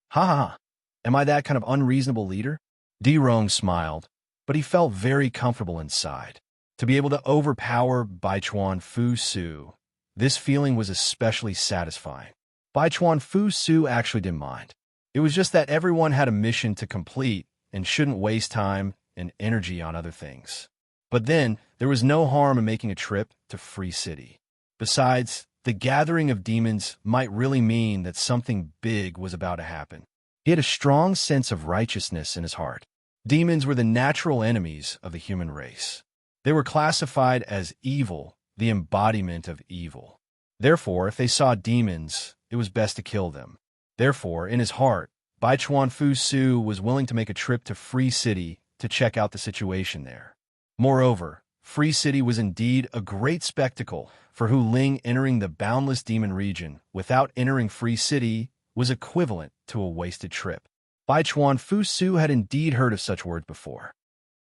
Ha. Am I that kind of unreasonable leader? Di Rong smiled, but he felt very comfortable inside. To be able to overpower Bai Chuan Fu Su, this feeling was especially satisfying. Bai Chuan Fu Su actually didn't mind. It was just that everyone had a mission to complete and shouldn't waste time and energy on other things. But then, there was no harm in making a trip to Free City. Besides, the gathering of demons might really mean that something big was about to happen. He had a strong sense of righteousness in his heart. Demons were the natural enemies of the human race. They were classified as evil, the embodiment of evil. Therefore, if they saw demons, it was best to kill them. Therefore, in his heart, Bai Chuan Fu Su was willing to make a trip to Free City to check out the situation there. Moreover, Free City was indeed a great spectacle for Hu Ling. Entering the boundless demon region without entering Free City was equivalent to a wasted trip. Bai Chuan Fu Su had indeed heard of such words before.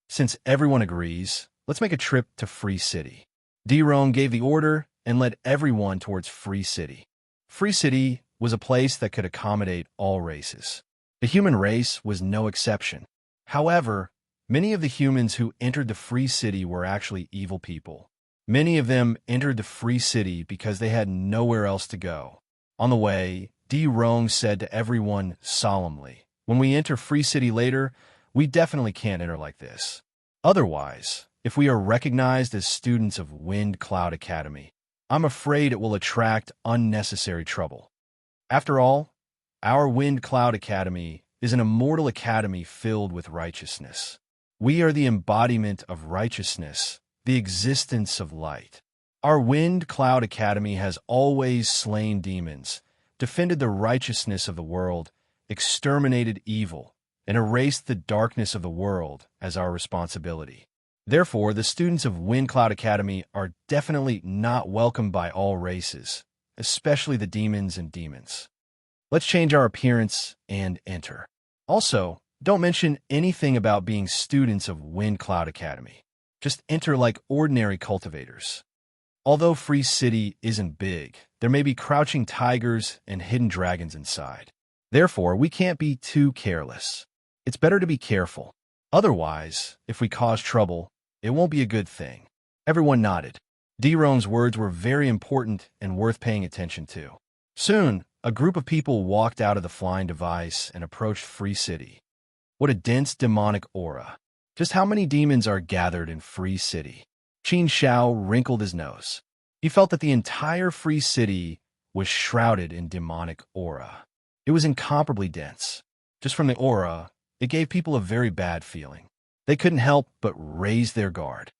Since everyone agrees, let's make a trip to Free City. Di Rong gave the order and led everyone towards Free City. Free City was a place that could accommodate all races. The human race was no exception. However, many of the humans who entered the free city were actually evil people. Many of them entered the free city because they had nowhere else to go. On the way, Di Rong said to everyone solemnly, "When we enter free city later, we definitely can't enter like this. Otherwise, if we are recognized as students of Wind Cloud Academy, I'm afraid it will attract unnecessary trouble. After all, our Wind Cloud Academy is an immortal academy filled with righteousness. We are the embodiment of righteousness, the existence of light. Our Wind Cloud Academy has always slain demons, defended the righteousness of the world, exterminated evil, and erased the darkness of the world as our responsibility. Therefore, the students of Wind Cloud Academy are definitely not welcomed by all races, especially the demons and demons. Let's change our appearance and enter. Also, don't mention anything about being students of Wind Cloud Academy. Just enter like ordinary cultivators. Although Free City isn't big, there may be crouching tigers and hidden dragons inside. Therefore, we can't be too careless. It's better to be careful. Otherwise, if we cause trouble, it won't be a good thing." Everyone nodded. Dirong's words were very important and worth paying attention to. Soon, a group of people walked out of the flying device and approached Free City. What a dense demonic aura. Just how many demons are gathered in Free City? Qin Xiao wrinkled his nose. He felt that the entire Free City was shrouded in demonic aura. It was incomparably dense. Just from the aura, it gave people a very bad feeling. They couldn't help but raise their guard.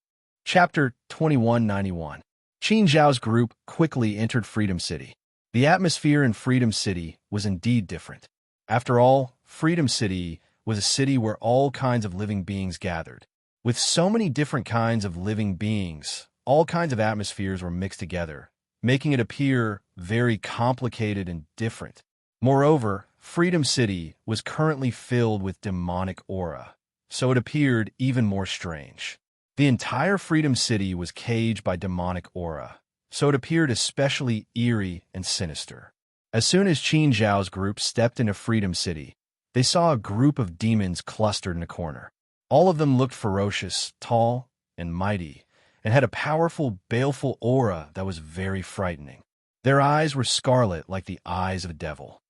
Chapter 2191. Qin Xiao's group quickly entered Freedom City. The atmosphere in Freedom City was indeed different. After all, Freedom City was a city where all kinds of living beings gathered. With so many different kinds of living beings, all kinds of atmospheres were mixed together, making it appear very complicated and different. Moreover, Freedom City was currently filled with demonic aura, so it appeared even more strange. The entire Freedom City was caged by demonic aura, so it appeared especially eerie and sinister. As soon as Qin Zhao's group stepped into Freedom City, they saw a group of demons clustered in a corner. All of them looked ferocious, tall, and mighty, and had a powerful, baleful aura that was very frightening. Their eyes were scarlet like the eyes of a devil.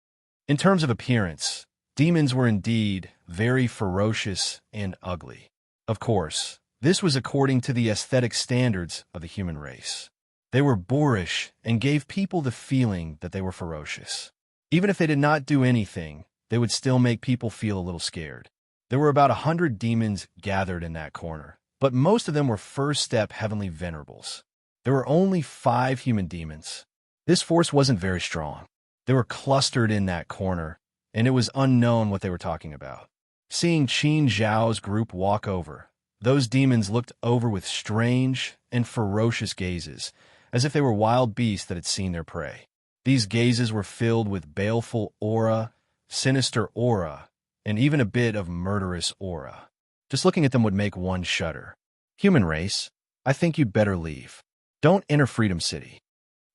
In terms of appearance, demons were indeed very ferocious and ugly. Of course, this was according to the aesthetic standards of the human race. They were boorish and gave people the feeling that they were ferocious. Even if they did not do anything, they would still make people feel a little scared. There were about 100 demons gathered in that corner, but most of them were first-step heavenly venerables. There were only 5 human demons. This force wasn't very strong. They were clustered in that corner, and it was unknown what they were talking about. Seeing Qin Zhao's group walk over, those demons looked over with strange and ferocious gazes, as if they were wild beasts that had seen their prey. These gazes were filled with baleful aura, sinister aura, and even a bit of murderous aura. Just looking at them would make one shudder. Human race, I think you'd better leave. Don't enter Freedom City.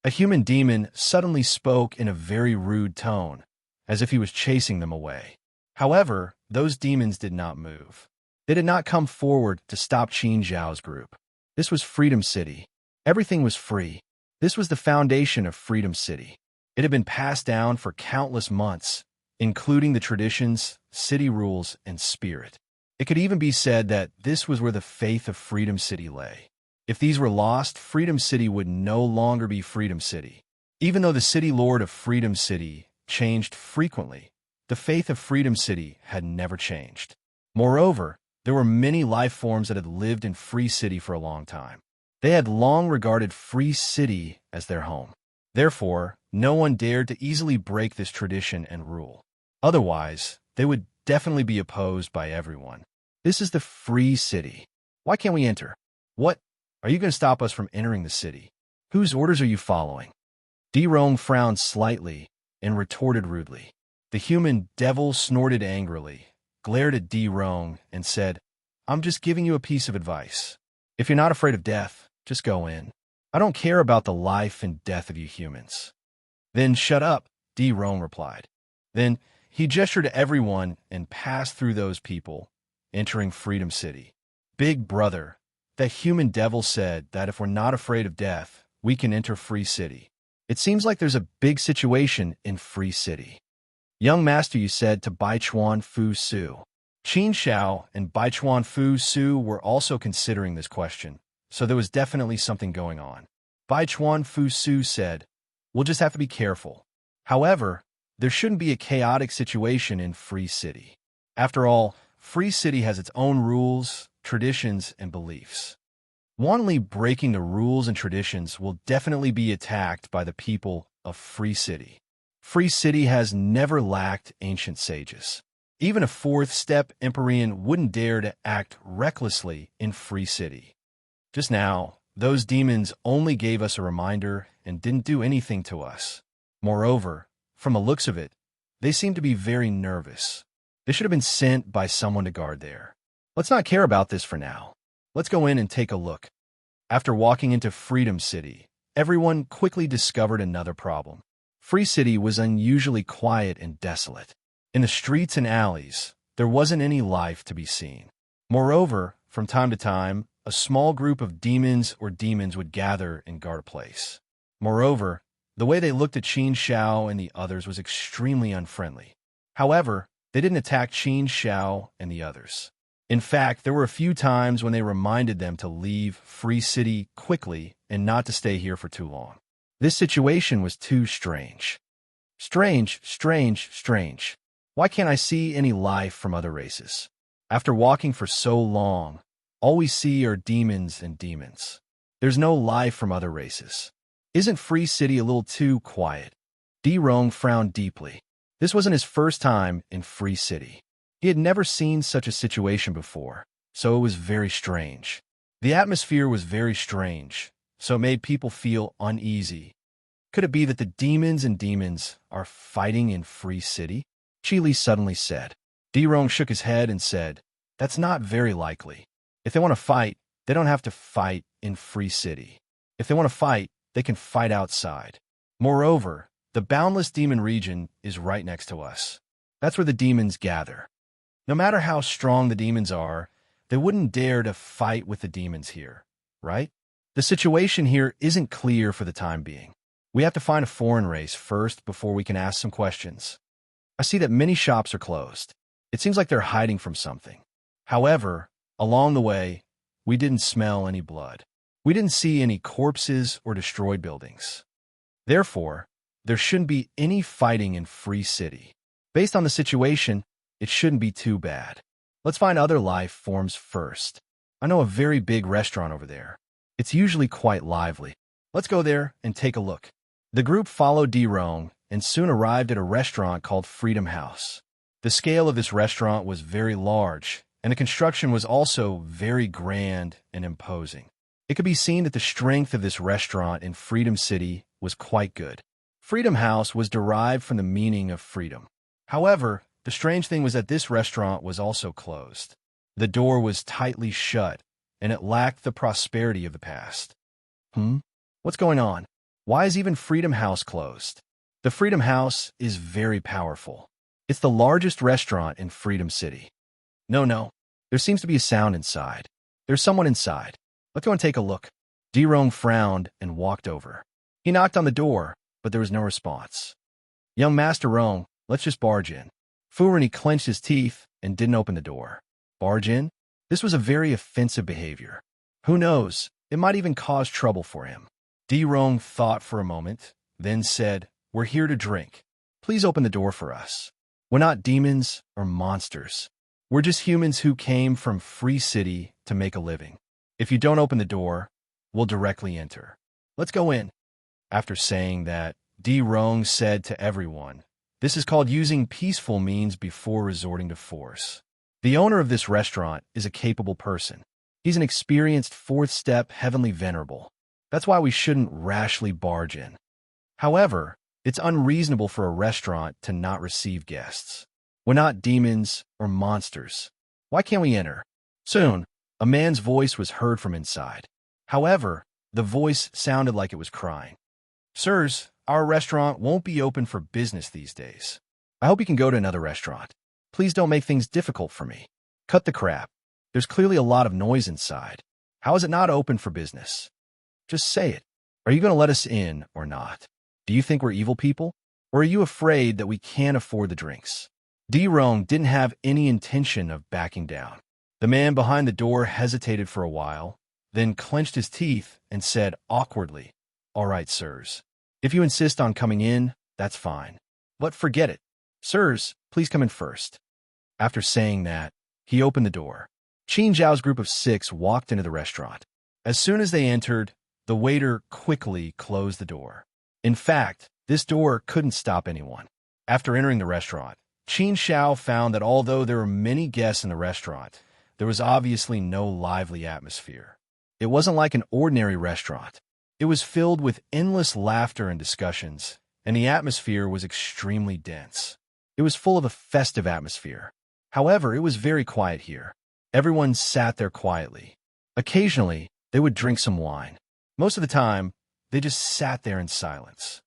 A human demon suddenly spoke in a very rude tone, as if he was chasing them away. However, those demons did not move. They did not come forward to stop Qin Zhao's group. This was Freedom City. Everything was free. This was the foundation of Freedom City. It had been passed down for countless months, including the traditions, city rules, and spirit. It could even be said that this was where the faith of Freedom City lay. If these were lost, Freedom City would no longer be Freedom City. Even though the city lord of Freedom City changed frequently, the faith of Freedom City had never changed. Moreover, there were many life forms that had lived in Free City for a long time. They had long regarded Free City as their home. Therefore, no one dared to easily break this tradition and rule. Otherwise, they would definitely be opposed by everyone. This is the Free City. Why can't we enter? What? Are you going to stop us from entering the city? Whose orders are you following? Dirong frowned slightly and retorted rudely. The human devil snorted angrily, glared at Dirong, and said, "I'm just giving you a piece of advice. If you're not afraid of death, just go in. I don't care about the life and death of you humans." "Then shut up," Dirong replied. Then He gestured to everyone and passed through those people, entering Freedom City. Big Brother, that human devil said that if we're not afraid of death, we can enter Free City. It seems like there's a big situation in Free City. Young Master, you said to Baichuan Fu Su. Qin Xiao and Baichuan Fu Su were also considering this question, so there was definitely something going on. Baichuan Fu Su said, "We'll just have to be careful. However, there shouldn't be a chaotic situation in Free City. After all, Free City has its own rules, traditions, and beliefs. Wantonly breaking the rules and traditions will definitely be attacked by the people of Free City. Free City has never lacked ancient sages. Even a fourth-step Empyrean wouldn't dare to act recklessly in Free City. Just now, those demons only gave us a reminder and didn't do anything to us. Moreover, from the looks of it, they seem to be very nervous. They should have been sent by someone to guard there. Let's not care about this for now. Let's go in and take a look." After walking into Freedom City, everyone quickly discovered another problem. Free City was unusually quiet and desolate. In the streets and alleys, there wasn't any life to be seen. Moreover, from time to time, a small group of demons would gather and guard a place. Moreover, the way they looked at Qin Xiao and the others was extremely unfriendly. However, they didn't attack Qin Xiao and the others. In fact, there were a few times when they reminded them to leave Free City quickly and not to stay here for too long. This situation was too strange. Strange. Why can't I see any life from other races? After walking for so long, all we see are demons and demons. There's no life from other races. Isn't Free City a little too quiet? Di Rong frowned deeply. This wasn't his first time in Free City. He had never seen such a situation before, so it was very strange. The atmosphere was very strange, so it made people feel uneasy. Could it be that the demons are fighting in Free City? Chi Li suddenly said. Di Rong shook his head and said, "That's not very likely. If they want to fight, they don't have to fight in Free City. If they want to fight, they can fight outside. Moreover, the boundless demon region is right next to us. That's where the demons gather. No matter how strong the demons are, they wouldn't dare to fight with the demons here, right? The situation here isn't clear for the time being. We have to find a foreign race first before we can ask some questions. I see that many shops are closed. It seems like they're hiding from something. However, along the way, we didn't smell any blood. We didn't see any corpses or destroyed buildings. Therefore, there shouldn't be any fighting in Free City. Based on the situation, it shouldn't be too bad. Let's find other life forms first. I know a very big restaurant over there. It's usually quite lively. Let's go there and take a look." The group followed Di Rong and soon arrived at a restaurant called Freedom House. The scale of this restaurant was very large, and the construction was also very grand and imposing. It could be seen that the strength of this restaurant in Freedom City was quite good. Freedom House was derived from the meaning of freedom. However, the strange thing was that this restaurant was also closed. The door was tightly shut, and it lacked the prosperity of the past. What's going on? Why is even Freedom House closed? The Freedom House is very powerful. It's the largest restaurant in Freedom City. No. There seems to be a sound inside. There's someone inside. Let's go and take a look. Di Rong frowned and walked over. He knocked on the door, but there was no response. "Young Master Rong, let's just barge in." Fu Ren clenched his teeth and didn't open the door. Barge in? This was a very offensive behavior. Who knows, it might even cause trouble for him. Di Rong thought for a moment, then said, "We're here to drink. Please open the door for us. We're not demons or monsters. We're just humans who came from Free City to make a living. If you don't open the door, we'll directly enter. Let's go in." After saying that, Di Rong said to everyone, "This is called using peaceful means before resorting to force. The owner of this restaurant is a capable person. He's an experienced fourth-step heavenly venerable. That's why we shouldn't rashly barge in. However, it's unreasonable for a restaurant to not receive guests. We're not demons or monsters. Why can't we enter?" Soon, a man's voice was heard from inside. However, the voice sounded like it was crying. "Sirs, our restaurant won't be open for business these days. I hope you can go to another restaurant. Please don't make things difficult for me. Cut the crap. There's clearly a lot of noise inside. How is it not open for business? Just say it. Are you going to let us in or not? Do you think we're evil people? Or are you afraid that we can't afford the drinks? D-Rong didn't have any intention of backing down. The man behind the door hesitated for a while, then clenched his teeth and said awkwardly, "All right, sirs. If you insist on coming in, that's fine. But forget it. Sirs, please come in first." After saying that, he opened the door. Qin Zhao's group of 6 walked into the restaurant. As soon as they entered, the waiter quickly closed the door. In fact, this door couldn't stop anyone. After entering the restaurant, Qin Zhao found that although there were many guests in the restaurant, there was obviously no lively atmosphere. It wasn't like an ordinary restaurant. It was filled with endless laughter and discussions, and the atmosphere was extremely dense. It was full of a festive atmosphere. However, it was very quiet here. Everyone sat there quietly. Occasionally, they would drink some wine. Most of the time, they just sat there in silence.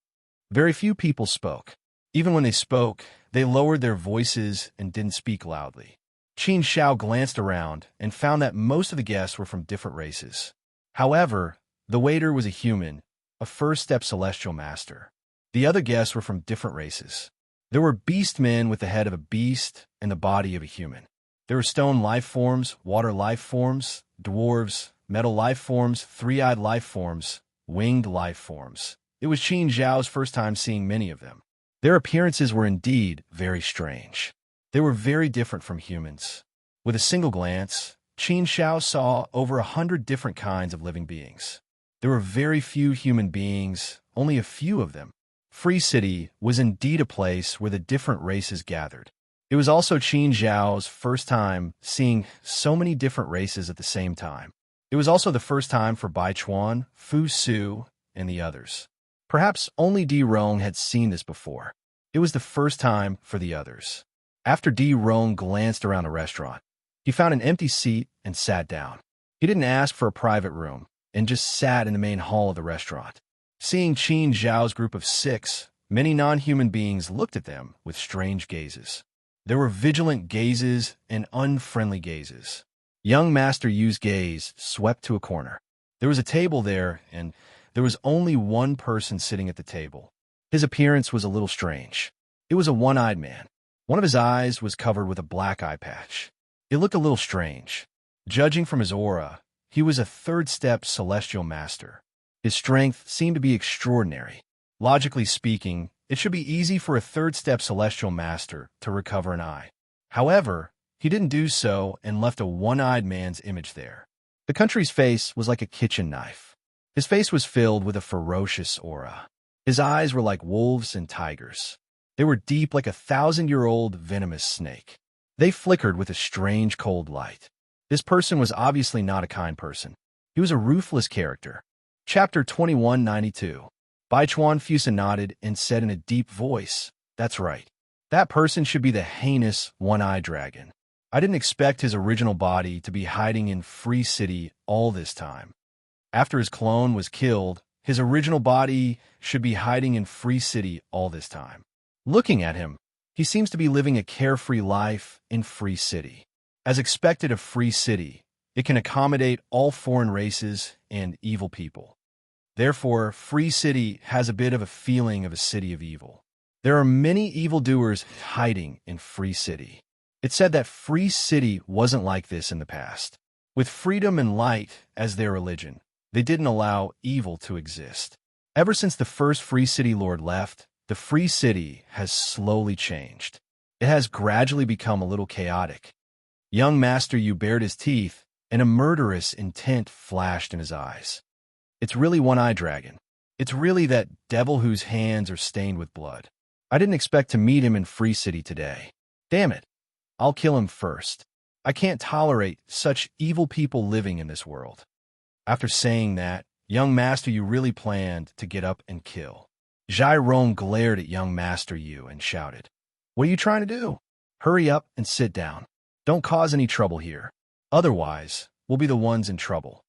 Very few people spoke. Even when they spoke, they lowered their voices and didn't speak loudly. Qin Zhao glanced around and found that most of the guests were from different races. However, the waiter was a human, a first-step celestial master. The other guests were from different races. There were beast men with the head of a beast and the body of a human. There were stone life forms, water life forms, dwarves, metal life forms, three-eyed life forms, winged life forms. It was Qin Zhao's first time seeing many of them. Their appearances were indeed very strange. They were very different from humans. With a single glance, Qin Zhao saw over 100 different kinds of living beings. There were very few human beings, only a few of them. Free City was indeed a place where the different races gathered. It was also Qin Zhao's first time seeing so many different races at the same time. It was also the first time for Bai Chuan, Fu Su, and the others. Perhaps only D-Rong had seen this before. It was the first time for the others. After D-Rong glanced around the restaurant, he found an empty seat and sat down. He didn't ask for a private room and just sat in the main hall of the restaurant. Seeing Qin Zhao's group of 6, many non-human beings looked at them with strange gazes. There were vigilant gazes and unfriendly gazes. Young Master Yu's gaze swept to a corner. There was a table there, and there was only one person sitting at the table. His appearance was a little strange. It was a one-eyed man. One of his eyes was covered with a black eye patch. It looked a little strange. Judging from his aura, he was a third-step celestial master. His strength seemed to be extraordinary. Logically speaking, it should be easy for a third-step celestial master to recover an eye. However, he didn't do so and left a one-eyed man's image there. The country's face was like a kitchen knife. His face was filled with a ferocious aura. His eyes were like wolves and tigers. They were deep like a 1,000-year-old venomous snake. They flickered with a strange cold light. This person was obviously not a kind person. He was a ruthless character. Chapter 2192. Bai Chuan Fusa nodded and said in a deep voice, "That's right. That person should be the heinous one-eyed dragon. I didn't expect his original body to be hiding in Free City all this time. After his clone was killed, his original body should be hiding in Free City all this time. Looking at him, he seems to be living a carefree life in Free City. As expected of Free City, it can accommodate all foreign races and evil people. Therefore, Free City has a bit of a feeling of a city of evil. There are many evildoers hiding in Free City. It's said that Free City wasn't like this in the past. With freedom and light as their religion, they didn't allow evil to exist. Ever since the first Free City Lord left, the Free City has slowly changed. It has gradually become a little chaotic. Young Master Yu bared his teeth, and a murderous intent flashed in his eyes. It's really One-Eye Dragon. It's really that devil whose hands are stained with blood. I didn't expect to meet him in Free City today. Damn it. I'll kill him first. I can't tolerate such evil people living in this world." After saying that, young Master Yu really planned to get up and kill. Zhai Rong glared at young Master Yu and shouted, "What are you trying to do? Hurry up and sit down. Don't cause any trouble here. Otherwise, we'll be the ones in trouble.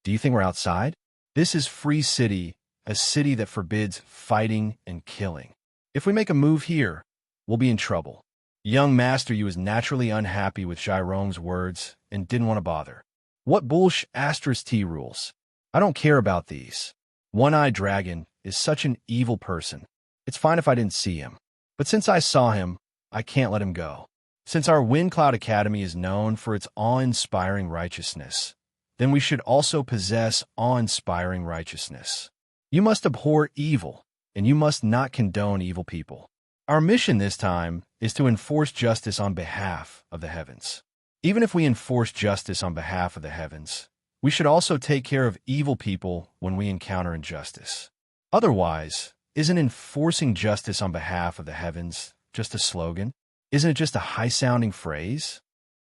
Do you think we're outside? This is Free City, a city that forbids fighting and killing. If we make a move here, we'll be in trouble. Young Master Yu was naturally unhappy with Zhairong's words and didn't want to bother. What bullsh asterisk T rules? I don't care about these. One-eyed dragon is such an evil person. It's fine if I didn't see him. But since I saw him, I can't let him go. Since our Wind Cloud Academy is known for its awe-inspiring righteousness, then we should also possess awe-inspiring righteousness. You must abhor evil, and you must not condone evil people. Our mission this time is to enforce justice on behalf of the heavens. Even if we enforce justice on behalf of the heavens, we should also take care of evil people when we encounter injustice. Otherwise, isn't enforcing justice on behalf of the heavens just a slogan? Isn't it just a high-sounding phrase?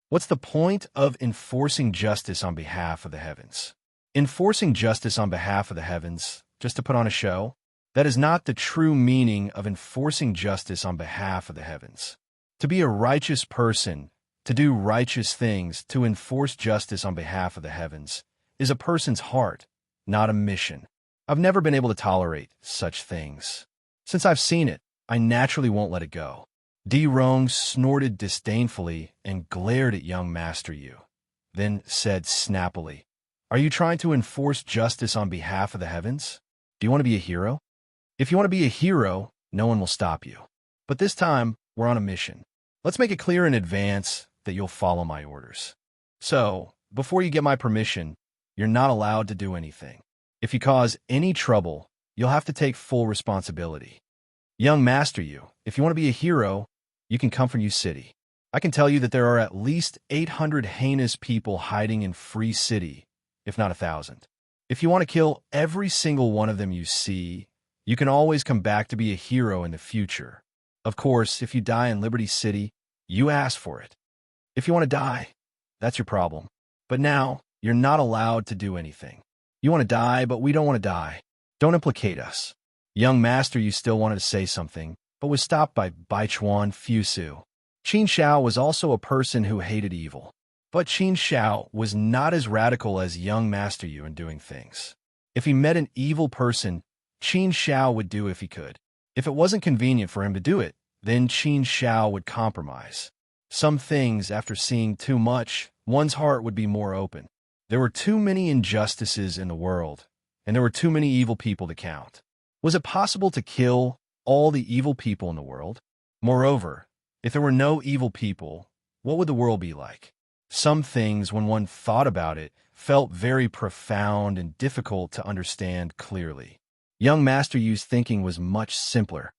What's the point of enforcing justice on behalf of the heavens? Enforcing justice on behalf of the heavens just to put on a show? That is not the true meaning of enforcing justice on behalf of the heavens. To be a righteous person, to do righteous things, to enforce justice on behalf of the heavens, is a person's heart, not a mission. I've never been able to tolerate such things. Since I've seen it, I naturally won't let it go. Zhairong snorted disdainfully and glared at young Master Yu, then said snappily, "Are you trying to enforce justice on behalf of the heavens? Do you want to be a hero? If you want to be a hero, no one will stop you. But this time, we're on a mission. Let's make it clear in advance that you'll follow my orders. So, before you get my permission, you're not allowed to do anything. If you cause any trouble, you'll have to take full responsibility. Young Master Yu, if you want to be a hero, you can come from Yu City. I can tell you that there are at least 800 heinous people hiding in Free City, if not 1,000. If you want to kill every single one of them you see, you can always come back to be a hero in the future. Of course, if you die in Liberty City, you ask for it. If you want to die, that's your problem. But now, you're not allowed to do anything. You want to die, but we don't want to die. Don't implicate us." Young Master Yu still wanted to say something, but was stopped by Baichuan Fusu. Qin Xiao was also a person who hated evil. But Qin Xiao was not as radical as young Master Yu in doing things. If he met an evil person, Qin Xiao would do if he could. If it wasn't convenient for him to do it, then Qin Xiao would compromise. Some things, after seeing too much, one's heart would be more open. There were too many injustices in the world, and there were too many evil people to count. Was it possible to kill all the evil people in the world? Moreover, if there were no evil people, what would the world be like? Some things, when one thought about it, felt very profound and difficult to understand clearly. Young Master Yu's thinking was much simpler.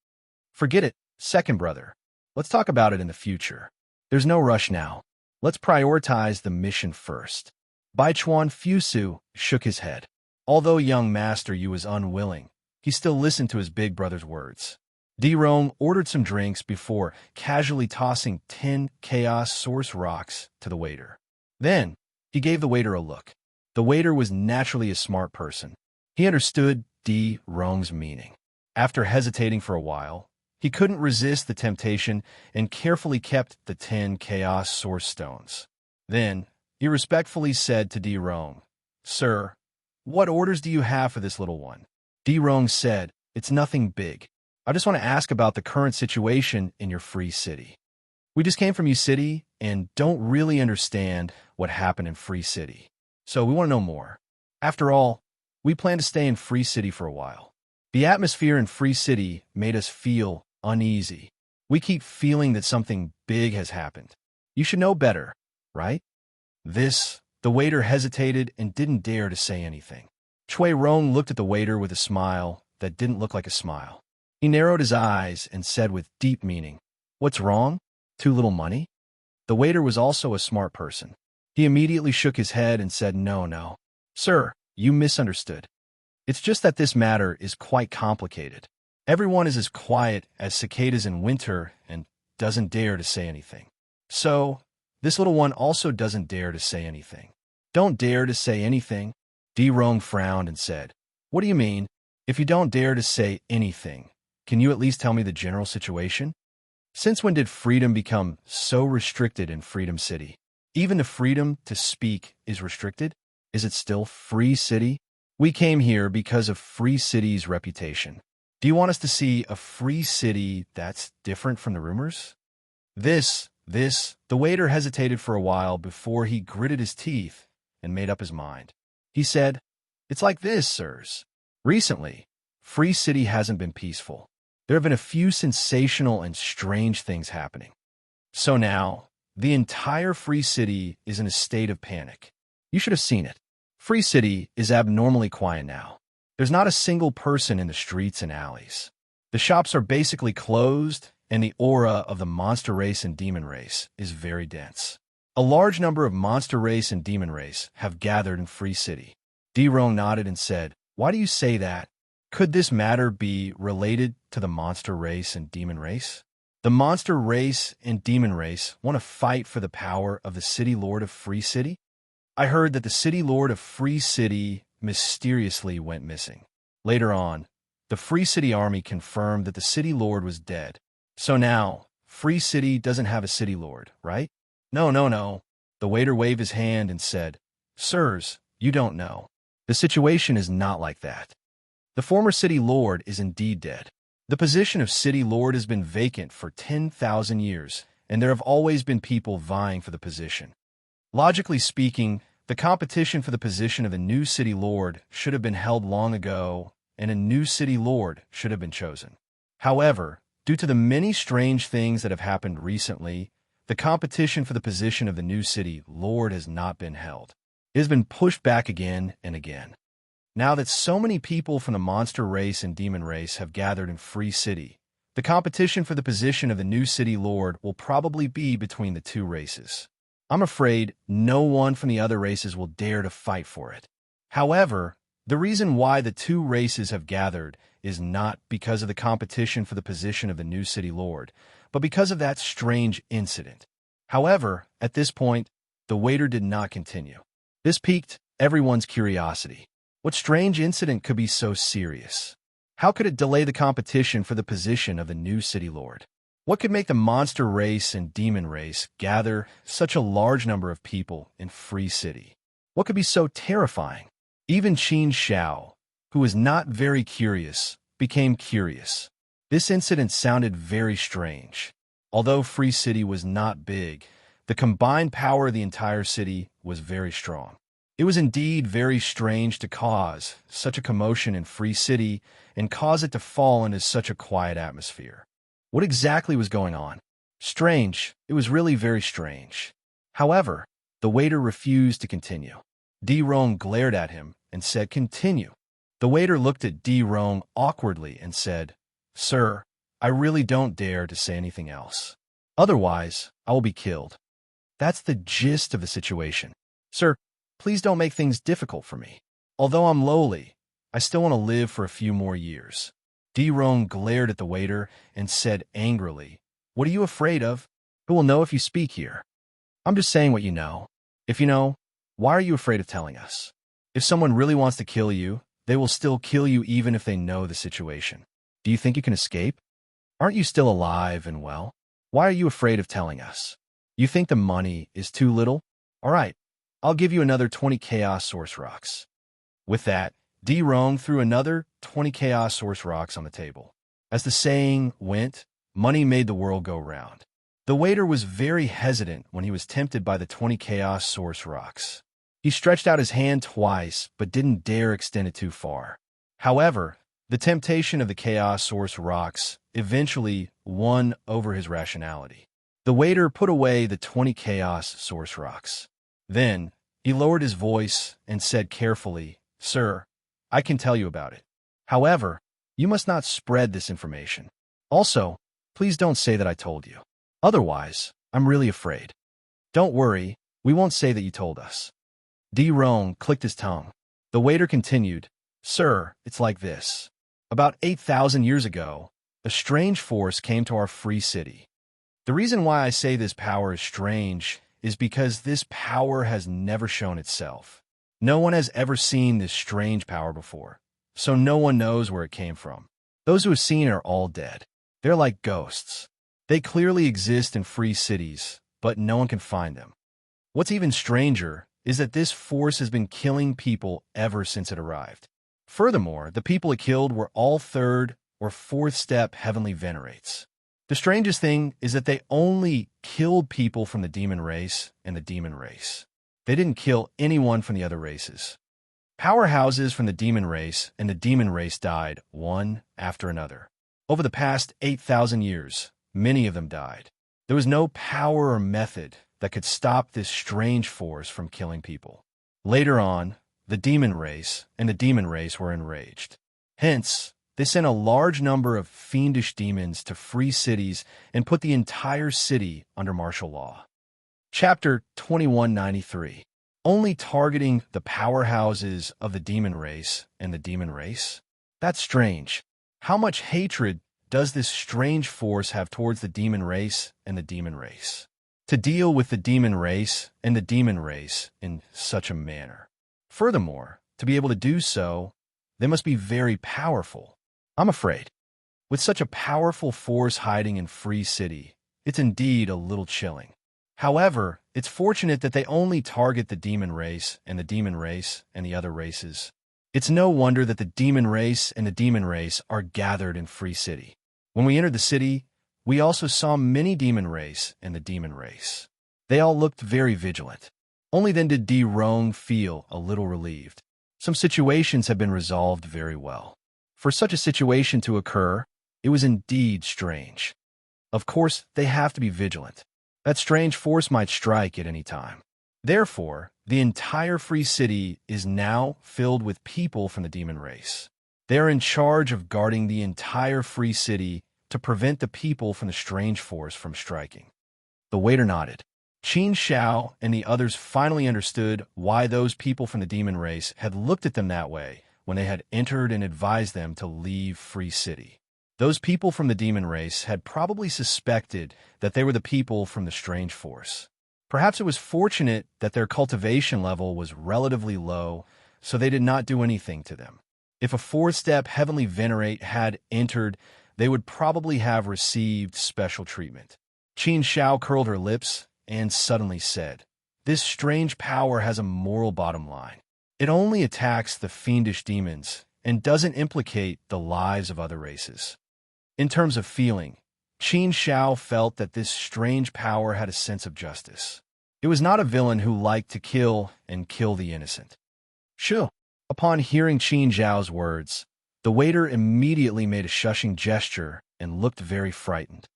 Forget it, second brother. Let's talk about it in the future. There's no rush now. Let's prioritize the mission first. Baichuan Fusu shook his head. Although young Master Yu was unwilling, he still listened to his big brother's words. Zhairong ordered some drinks before casually tossing 10 chaos source rocks to the waiter. Then, he gave the waiter a look. The waiter was naturally a smart person. He understood Zhairong's meaning. After hesitating for a while, he couldn't resist the temptation and carefully kept the 10 chaos source stones. Then, he respectfully said to Zhairong, "Sir, what orders do you have for this little one?" Zhairong said, "It's nothing big. I just want to ask about the current situation in your Free City. We just came from Yu City and don't really understand what happened in Free City. So we want to know more. After all, we plan to stay in Free City for a while. The atmosphere in Free City made us feel uneasy. We keep feeling that something big has happened. You should know better, right?" The waiter hesitated and didn't dare to say anything. Chui Rong looked at the waiter with a smile that didn't look like a smile. He narrowed his eyes and said with deep meaning, "What's wrong? Too little money?" The waiter was also a smart person. He immediately shook his head and said, No. Sir, you misunderstood. It's just that this matter is quite complicated. Everyone is as quiet as cicadas in winter and doesn't dare to say anything. So, this little one also doesn't dare to say anything. Don't dare to say anything? Zhairong frowned and said, "What do you mean? If you don't dare to say anything, can you at least tell me the general situation? Since when did freedom become so restricted in Freedom City? Even the freedom to speak is restricted? Is it still Free City? We came here because of Free City's reputation. Do you want us to see a free city that's different from the rumors? The waiter hesitated for a while before he gritted his teeth and made up his mind. He said, "It's like this, sirs. Recently, Free City hasn't been peaceful. There have been a few sensational and strange things happening. So now, the entire Free City is in a state of panic. You should have seen it. Free City is abnormally quiet now. There's not a single person in the streets and alleys. The shops are basically closed, and the aura of the monster race and demon race is very dense. A large number of monster race and demon race have gathered in Free City." D-Rong nodded and said, "Why do you say that? Could this matter be related to the monster race and demon race? The monster race and demon race want to fight for the power of the city lord of Free City? I heard that the city lord of Free City mysteriously went missing. Later on, the Free City army confirmed that the city lord was dead. So now, Free City doesn't have a city lord, right?" No. The waiter waved his hand and said, "Sirs, you don't know. The situation is not like that. The former city lord is indeed dead. The position of city lord has been vacant for 10,000 years, and there have always been people vying for the position. Logically speaking, the competition for the position of a new city lord should have been held long ago, and a new city lord should have been chosen. However, due to the many strange things that have happened recently, the competition for the position of the new city lord has not been held. It has been pushed back again and again. Now that so many people from the monster race and demon race have gathered in Free City, the competition for the position of the new city lord will probably be between the two races. I'm afraid no one from the other races will dare to fight for it. However, the reason why the two races have gathered is not because of the competition for the position of the new city lord, but because of that strange incident. However, at this point, the waiter did not continue. This piqued everyone's curiosity. What strange incident could be so serious? How could it delay the competition for the position of the new city lord? What could make the monster race and demon race gather such a large number of people in Free City? What could be so terrifying? Even Qin Xiao, who was not very curious, became curious. This incident sounded very strange. Although Free City was not big, the combined power of the entire city was very strong. It was indeed very strange to cause such a commotion in Free City and cause it to fall into such a quiet atmosphere. What exactly was going on? Strange. It was really very strange. However, the waiter refused to continue. D-Rong glared at him and said, "Continue." The waiter looked at D-Rong awkwardly and said, "Sir, I really don't dare to say anything else. Otherwise, I will be killed. That's the gist of the situation. Sir, please don't make things difficult for me. Although I'm lowly, I still want to live for a few more years." D-Rong glared at the waiter and said angrily, "What are you afraid of? Who will know if you speak here? I'm just saying what you know. If you know, why are you afraid of telling us? If someone really wants to kill you, they will still kill you even if they know the situation. Do you think you can escape? Aren't you still alive and well? Why are you afraid of telling us? You think the money is too little? All right, I'll give you another 20 Chaos Source Rocks." With that, D-Rong threw another 20 Chaos Source Rocks on the table. As the saying went, money made the world go round. The waiter was very hesitant when he was tempted by the 20 Chaos Source Rocks. He stretched out his hand twice, but didn't dare extend it too far. However, the temptation of the Chaos Source Rocks eventually won over his rationality. The waiter put away the 20 Chaos Source Rocks. Then, he lowered his voice and said carefully, "Sir, I can tell you about it. However, you must not spread this information. Also, please don't say that I told you. Otherwise, I'm really afraid. Don't worry, we won't say that you told us." D-Rong clicked his tongue. The waiter continued, "Sir, it's like this. About 8,000 years ago, a strange force came to our Free City. The reason why I say this power is strange is because this power has never shown itself. No one has ever seen this strange power before, so no one knows where it came from. Those who have seen it are all dead. They're like ghosts. They clearly exist in Free Cities, but no one can find them. What's even stranger is that this force has been killing people ever since it arrived. Furthermore, the people it killed were all third or fourth step heavenly venerates. The strangest thing is that they only killed people from the demon race and the demon race. They didn't kill anyone from the other races. Powerhouses from the demon race and the demon race died one after another. Over the past 8,000 years, many of them died. There was no power or method that could stop this strange force from killing people. Later on, the demon race and the demon race were enraged. Hence, they sent a large number of fiendish demons to free cities and put the entire city under martial law. Chapter 2193. Only targeting the powerhouses of the demon race and the demon race? That's strange. How much hatred does this strange force have towards the demon race and the demon race? To deal with the demon race and the demon race in such a manner. Furthermore, to be able to do so, they must be very powerful. I'm afraid. With such a powerful force hiding in Free City, it's indeed a little chilling. However, it's fortunate that they only target the demon race and the other races. It's no wonder that the demon race and the demon race are gathered in Free City. When we entered the city, we also saw many demon race and the demon race. They all looked very vigilant. Only then did D-Rong feel a little relieved. Some situations have been resolved very well. For such a situation to occur, it was indeed strange. Of course, they have to be vigilant. That strange force might strike at any time. Therefore, the entire Free City is now filled with people from the demon race. They are in charge of guarding the entire Free City to prevent the people from the strange force from striking. The waiter nodded. Qin Xiao and the others finally understood why those people from the demon race had looked at them that way when they had entered and advised them to leave Free City. Those people from the demon race had probably suspected that they were the people from the strange force. Perhaps it was fortunate that their cultivation level was relatively low, so they did not do anything to them. If a fourth-step heavenly venerate had entered, they would probably have received special treatment. Qin Xiao curled her lips and suddenly said, "This strange power has a moral bottom line. It only attacks the fiendish demons and doesn't implicate the lives of other races." In terms of feeling, Qin Xiao felt that this strange power had a sense of justice. It was not a villain who liked to kill and kill the innocent. Sure. Upon hearing Qin Xiao's words, the waiter immediately made a shushing gesture and looked very frightened.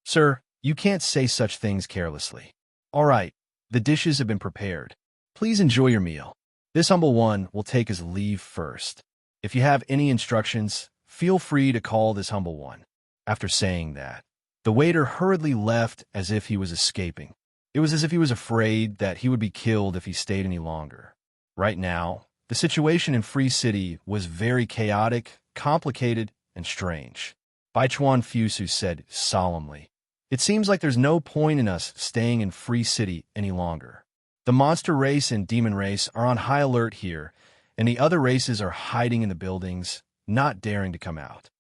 "Sir, you can't say such things carelessly. All right, the dishes have been prepared. Please enjoy your meal. This humble one will take his leave first. If you have any instructions, feel free to call this humble one." After saying that, the waiter hurriedly left as if he was escaping. It was as if he was afraid that he would be killed if he stayed any longer. Right now, the situation in Free City was very chaotic, complicated, and strange. Baichuan Fusu said solemnly, "It seems like there's no point in us staying in Free City any longer. The monster race and demon race are on high alert here, and the other races are hiding in the buildings, not daring to come out.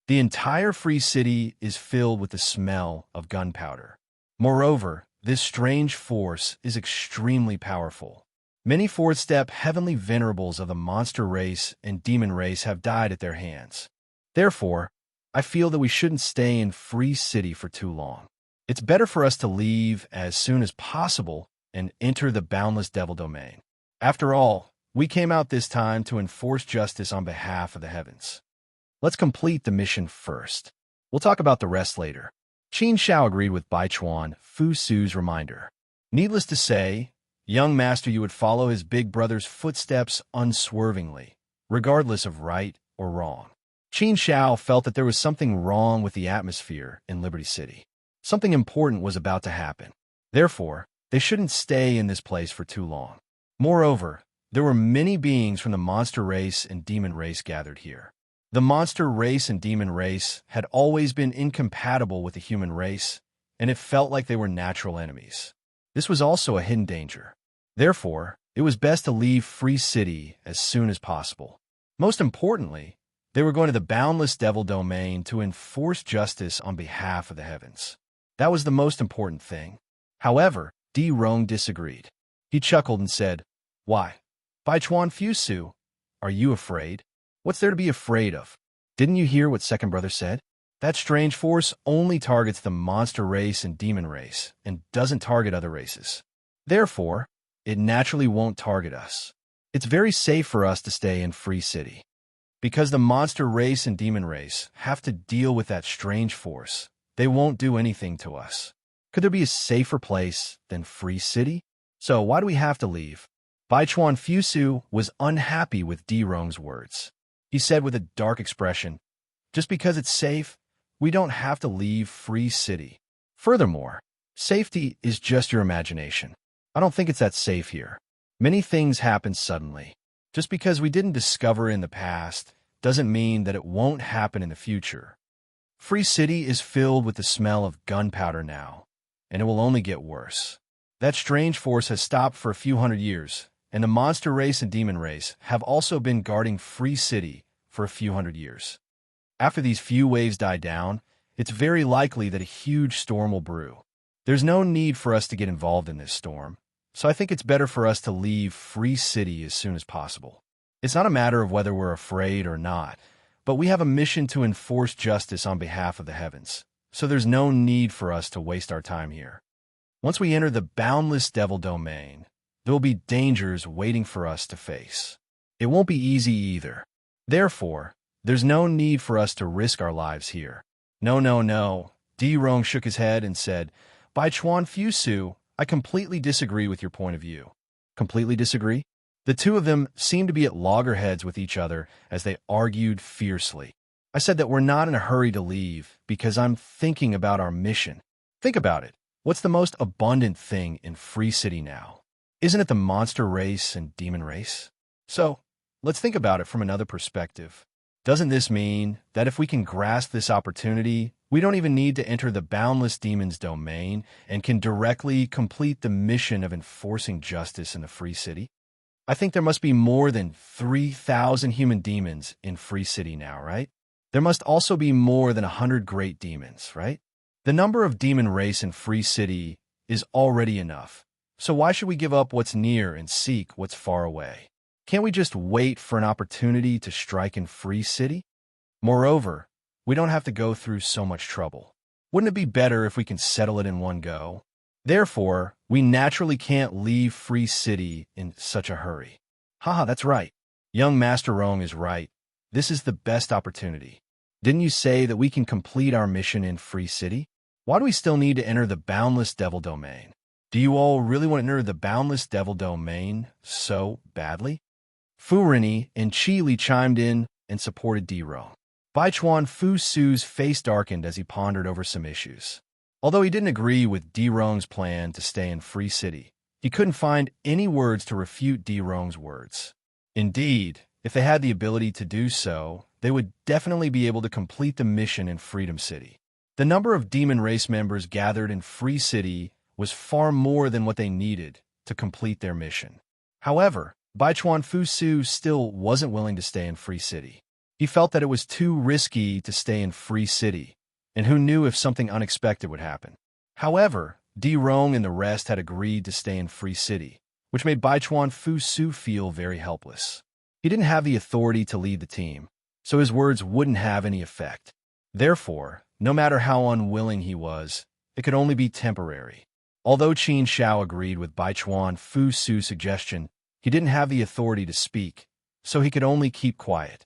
The entire Free City is filled with the smell of gunpowder. Moreover, this strange force is extremely powerful. Many fourth-step heavenly venerables of the monster race and demon race have died at their hands. Therefore, I feel that we shouldn't stay in Free City for too long. It's better for us to leave as soon as possible and enter the boundless devil domain. After all, we came out this time to enforce justice on behalf of the heavens. Let's complete the mission first. We'll talk about the rest later." Qin Xiao agreed with Baichuan Fusu's reminder. Needless to say, young master you would follow his big brother's footsteps unswervingly, regardless of right or wrong. Qin Xiao felt that there was something wrong with the atmosphere in Liberty City. Something important was about to happen. Therefore, they shouldn't stay in this place for too long. Moreover, there were many beings from the monster race and demon race gathered here. The monster race and demon race had always been incompatible with the human race, and it felt like they were natural enemies. This was also a hidden danger. Therefore, it was best to leave Free City as soon as possible. Most importantly, they were going to the boundless devil domain to enforce justice on behalf of the heavens. That was the most important thing. However, D-Rong disagreed. He chuckled and said, "Why, Baichuan Fusu, are you afraid? What's there to be afraid of? Didn't you hear what second brother said? That strange force only targets the monster race and demon race, and doesn't target other races. Therefore, it naturally won't target us. It's very safe for us to stay in Free City. Because the monster race and demon race have to deal with that strange force, they won't do anything to us. Could there be a safer place than Free City? So why do we have to leave? Baichuan Fusu was unhappy with Dirong's words. He said with a dark expression, just because it's safe, we don't have to leave Free City. Furthermore, safety is just your imagination. I don't think it's that safe here. Many things happen suddenly. Just because we didn't discover in the past doesn't mean that it won't happen in the future. Free City is filled with the smell of gunpowder now, and it will only get worse. That strange force has stopped for a few hundred years, and the monster race and demon race have also been guarding Free City for a few hundred years. After these few waves die down, it's very likely that a huge storm will brew. There's no need for us to get involved in this storm, so I think it's better for us to leave Free City as soon as possible. It's not a matter of whether we're afraid or not, but we have a mission to enforce justice on behalf of the heavens, so there's no need for us to waste our time here. Once we enter the boundless devil domain, there will be dangers waiting for us to face. It won't be easy either. Therefore, there's no need for us to risk our lives here. No. Dirong shook his head and said, Baichuan Fusu, I completely disagree with your point of view. Completely disagree? The two of them seemed to be at loggerheads with each other as they argued fiercely. I said that we're not in a hurry to leave because I'm thinking about our mission. Think about it. What's the most abundant thing in Free City now? Isn't it the monster race and demon race? So, let's think about it from another perspective. Doesn't this mean that if we can grasp this opportunity, we don't even need to enter the boundless demon's domain and can directly complete the mission of enforcing justice in the Free City? I think there must be more than 3,000 human demons in Free City now, right? There must also be more than 100 great demons, right? The number of demon race in Free City is already enough. So why should we give up what's near and seek what's far away? Can't we just wait for an opportunity to strike in Free City? Moreover, we don't have to go through so much trouble. Wouldn't it be better if we can settle it in one go? Therefore, we naturally can't leave Free City in such a hurry. Haha, that's right. Young Master Rong is right. This is the best opportunity. Didn't you say that we can complete our mission in Free City? Why do we still need to enter the boundless devil domain? Do you all really want to enter the boundless devil domain so badly? Fu Rini and Qi Li chimed in and supported Dirong. Baichuan Fu Su's face darkened as he pondered over some issues. Although he didn't agree with Dirong's plan to stay in Free City, he couldn't find any words to refute Dirong's words. Indeed, if they had the ability to do so, they would definitely be able to complete the mission in Freedom City. The number of demon race members gathered in Free City was far more than what they needed to complete their mission. However, Baichuan Fusu still wasn't willing to stay in Free City. He felt that it was too risky to stay in Free City, and who knew if something unexpected would happen. However, Dirong and the rest had agreed to stay in Free City, which made Baichuan Fusu feel very helpless. He didn't have the authority to lead the team, so his words wouldn't have any effect. Therefore, no matter how unwilling he was, it could only be temporary. Although Qin Shao agreed with Baichuan Fusu's suggestion, he didn't have the authority to speak, so he could only keep quiet.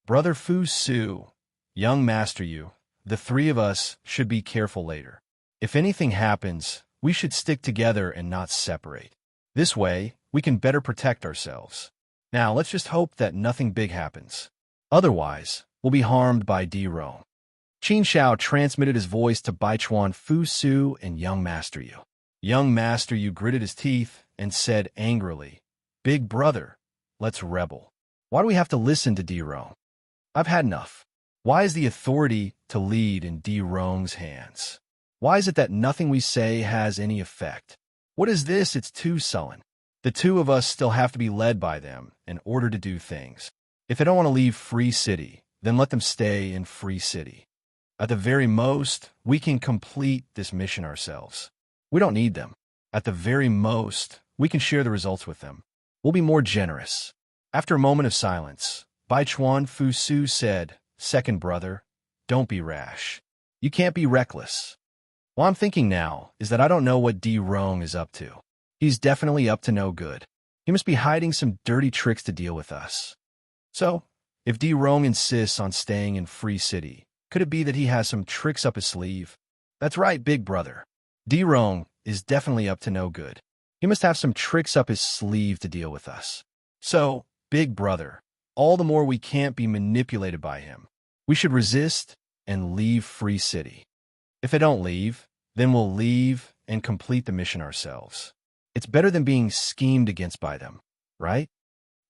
Brother Fusu, young master you, the three of us should be careful later. If anything happens, we should stick together and not separate. This way, we can better protect ourselves. Now, let's just hope that nothing big happens. Otherwise, we'll be harmed by Dirong. Qin Shao transmitted his voice to Baichuan Fusu and Young Master Yu. Young Master Yu gritted his teeth and said angrily, Big brother, let's rebel. Why do we have to listen to Dirong? I've had enough. Why is the authority to lead in Dirong's hands? Why is it that nothing we say has any effect? What is this? It's too sullen. The two of us still have to be led by them in order to do things. If they don't want to leave Free City, then let them stay in Free City. At the very most, we can complete this mission ourselves. We don't need them. At the very most, we can share the results with them. We'll be more generous. After a moment of silence, Baichuan Fusu said, second brother, don't be rash. You can't be reckless. What I'm thinking now is that I don't know what D. Rong is up to. He's definitely up to no good. He must be hiding some dirty tricks to deal with us. So, if D. Rong insists on staying in Free City, could it be that he has some tricks up his sleeve? That's right, big brother. D. Rong is definitely up to no good. He must have some tricks up his sleeve to deal with us. So, big brother, all the more we can't be manipulated by him. We should resist and leave Free City. If they don't leave, then we'll leave and complete the mission ourselves. It's better than being schemed against by them, right?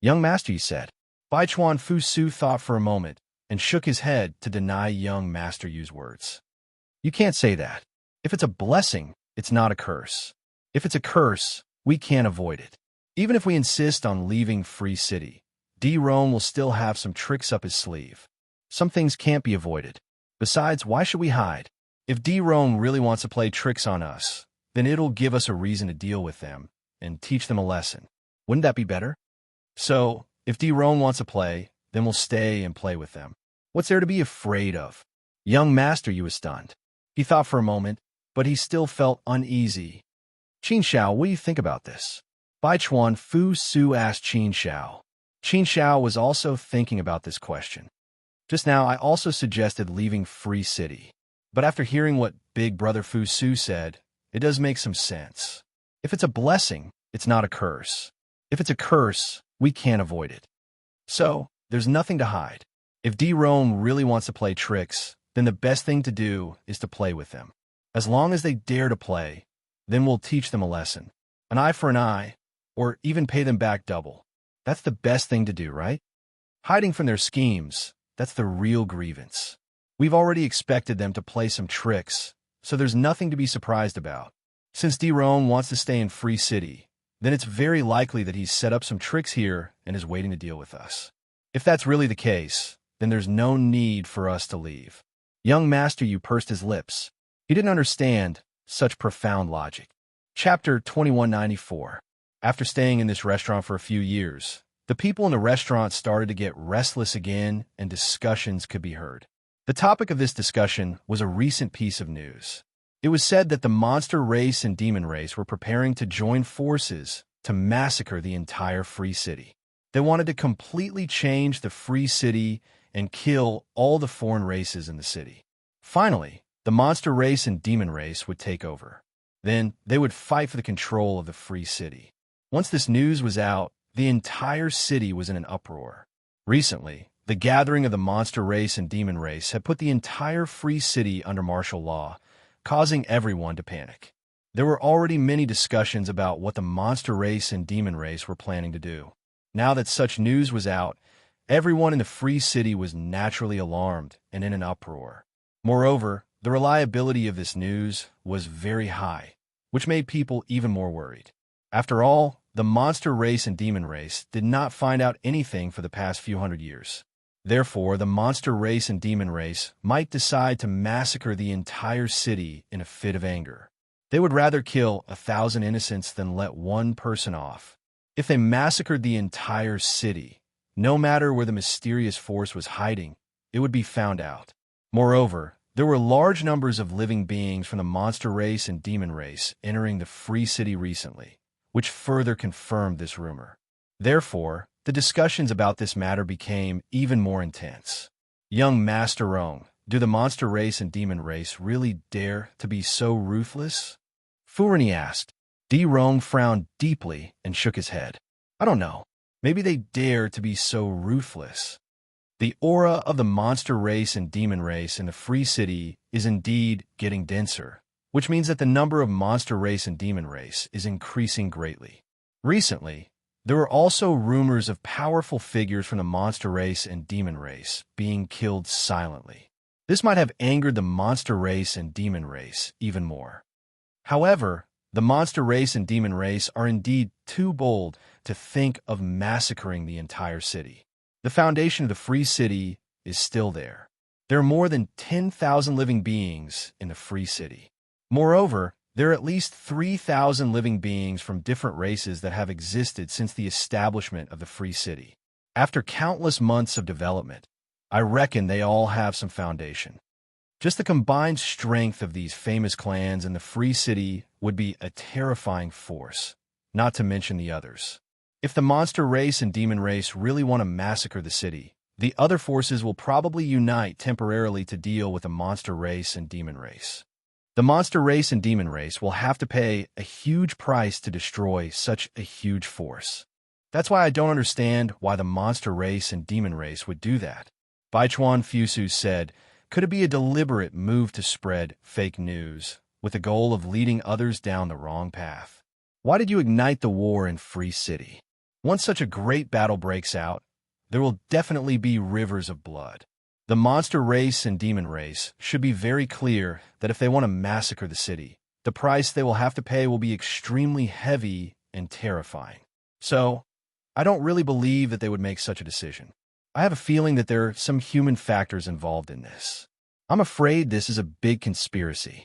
Young master, you said. Bai Chuan Fu Su thought for a moment and shook his head to deny young master Yu's words. You can't say that. If it's a blessing, it's not a curse. If it's a curse, we can't avoid it. Even if we insist on leaving Free City, D. Rong will still have some tricks up his sleeve. Some things can't be avoided. Besides, why should we hide? If D. Rong really wants to play tricks on us, then it'll give us a reason to deal with them and teach them a lesson. Wouldn't that be better? So, if D. Rong wants to play, then we'll stay and play with them. What's there to be afraid of? Young master, you was stunned. He thought for a moment, but he still felt uneasy. Qin Shao, what do you think about this? Bai Chuan Fu Su asked Qin Shao. Qin Shao was also thinking about this question. Just now, I also suggested leaving Free City. But after hearing what Big Brother Fu Su said, it does make some sense. If it's a blessing, it's not a curse. If it's a curse, we can't avoid it. So, there's nothing to hide. If D. Rong really wants to play tricks, then the best thing to do is to play with them. As long as they dare to play, then we'll teach them a lesson. An eye for an eye, or even pay them back double. That's the best thing to do, right? Hiding from their schemes, that's the real grievance. We've already expected them to play some tricks, so there's nothing to be surprised about. Since D. Rong wants to stay in Free City, then it's very likely that he's set up some tricks here and is waiting to deal with us. If that's really the case, then there's no need for us to leave. Young Master Yu pursed his lips. He didn't understand such profound logic. Chapter 2194. After staying in this restaurant for a few years, the people in the restaurant started to get restless again and discussions could be heard. The topic of this discussion was a recent piece of news. It was said that the monster race and demon race were preparing to join forces to massacre the entire Free City. They wanted to completely change the Free City and kill all the foreign races in the city. Finally, the monster race and demon race would take over. Then they would fight for the control of the Free City. Once this news was out, the entire city was in an uproar. Recently, the gathering of the monster race and demon race had put the entire Free City under martial law, causing everyone to panic. There were already many discussions about what the monster race and demon race were planning to do. Now that such news was out, everyone in the Free City was naturally alarmed and in an uproar. Moreover, the reliability of this news was very high, which made people even more worried. After all, the monster race and demon race did not find out anything for the past few hundred years. Therefore, the monster race and demon race might decide to massacre the entire city in a fit of anger. They would rather kill 1,000 innocents than let one person off. If they massacred the entire city, no matter where the mysterious force was hiding, it would be found out. Moreover, there were large numbers of living beings from the monster race and demon race entering the Free City recently, which further confirmed this rumor. Therefore, the discussions about this matter became even more intense. Young Master Rong, do the monster race and demon race really dare to be so ruthless? Furani asked. D. Rong frowned deeply and shook his head. I don't know. Maybe they dare to be so ruthless. The aura of the monster race and demon race in the Free City is indeed getting denser, which means that the number of monster race and demon race is increasing greatly. Recently, there were also rumors of powerful figures from the monster race and demon race being killed silently. This might have angered the monster race and demon race even more. However, the monster race and demon race are indeed too bold to think of massacring the entire city. The foundation of the Free City is still there. There are more than 10,000 living beings in the Free City. Moreover, there are at least 3,000 living beings from different races that have existed since the establishment of the Free City. After countless months of development, I reckon they all have some foundation. Just the combined strength of these famous clans in the Free City would be a terrifying force, not to mention the others. If the monster race and demon race really want to massacre the city, the other forces will probably unite temporarily to deal with the monster race and demon race. The monster race and demon race will have to pay a huge price to destroy such a huge force. That's why I don't understand why the monster race and demon race would do that. Baichuan Fusu said, could it be a deliberate move to spread fake news with the goal of leading others down the wrong path? Why did you ignite the war in Free City? Once such a great battle breaks out, there will definitely be rivers of blood. The monster race and demon race should be very clear that if they want to massacre the city, the price they will have to pay will be extremely heavy and terrifying. So, I don't really believe that they would make such a decision. I have a feeling that there are some human factors involved in this. I'm afraid this is a big conspiracy.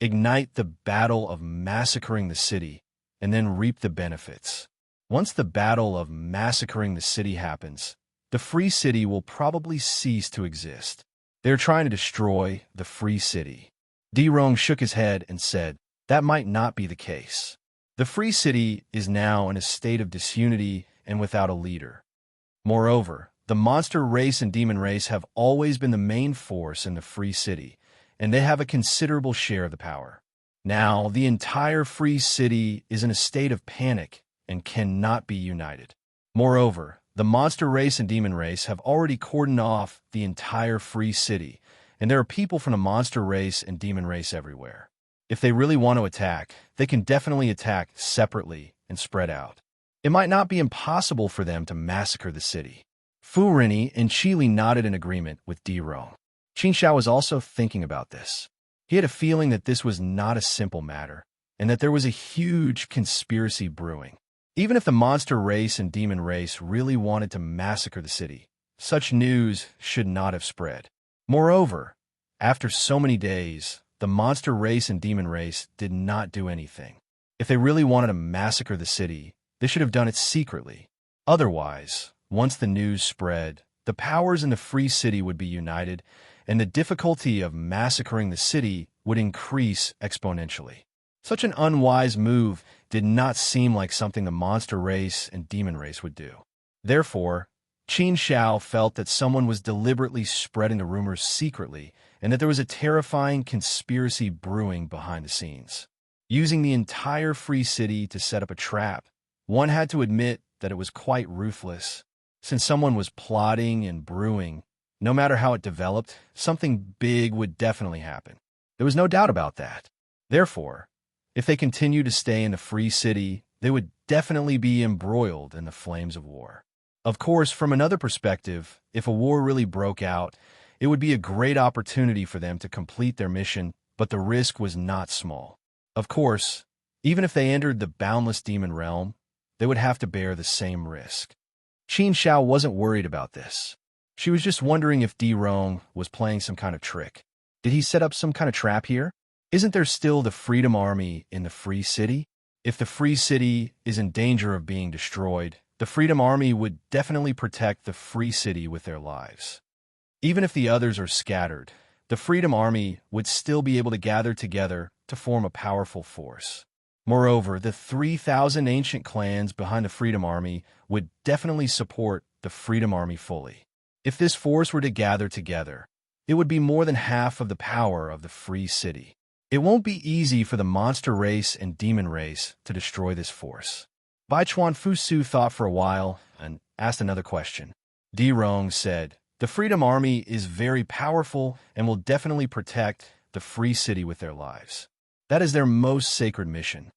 Ignite the battle of massacring the city, and then reap the benefits. Once the battle of massacring the city happens, the Free City will probably cease to exist. They're trying to destroy the Free City. Dirong shook his head and said, that might not be the case. The Free City is now in a state of disunity and without a leader. Moreover, the monster race and demon race have always been the main force in the Free City, and they have a considerable share of the power. Now, the entire Free City is in a state of panic and cannot be united. Moreover, the monster race and demon race have already cordoned off the entire Free City, and there are people from the monster race and demon race everywhere. If they really want to attack, they can definitely attack separately and spread out. It might not be impossible for them to massacre the city. Fu Rini and Qili nodded in agreement with Dirong. Qin Xiao was also thinking about this. He had a feeling that this was not a simple matter, and that there was a huge conspiracy brewing. Even if the monster race and demon race really wanted to massacre the city, such news should not have spread. Moreover, after so many days, the monster race and demon race did not do anything. If they really wanted to massacre the city, they should have done it secretly. Otherwise, once the news spread, the powers in the Free City would be united, and the difficulty of massacring the city would increase exponentially. Such an unwise move did not seem like something the monster race and demon race would do. Therefore, Qin Xiao felt that someone was deliberately spreading the rumors secretly and that there was a terrifying conspiracy brewing behind the scenes. Using the entire Free City to set up a trap, one had to admit that it was quite ruthless. Since someone was plotting and brewing, no matter how it developed, something big would definitely happen. There was no doubt about that. Therefore, if they continued to stay in the Free City, they would definitely be embroiled in the flames of war. Of course, from another perspective, if a war really broke out, it would be a great opportunity for them to complete their mission, but the risk was not small. Of course, even if they entered the boundless demon realm, they would have to bear the same risk. Qin Xiao wasn't worried about this. She was just wondering if Dirong was playing some kind of trick. Did he set up some kind of trap here? Isn't there still the Freedom Army in the Free City? If the Free City is in danger of being destroyed, the Freedom Army would definitely protect the Free City with their lives. Even if the others are scattered, the Freedom Army would still be able to gather together to form a powerful force. Moreover, the 3,000 ancient clans behind the Freedom Army would definitely support the Freedom Army fully. If this force were to gather together, it would be more than half of the power of the Free City. It won't be easy for the monster race and demon race to destroy this force. Baichuan Fusu thought for a while and asked another question. Dirong said, the Freedom Army is very powerful and will definitely protect the Free City with their lives. That is their most sacred mission.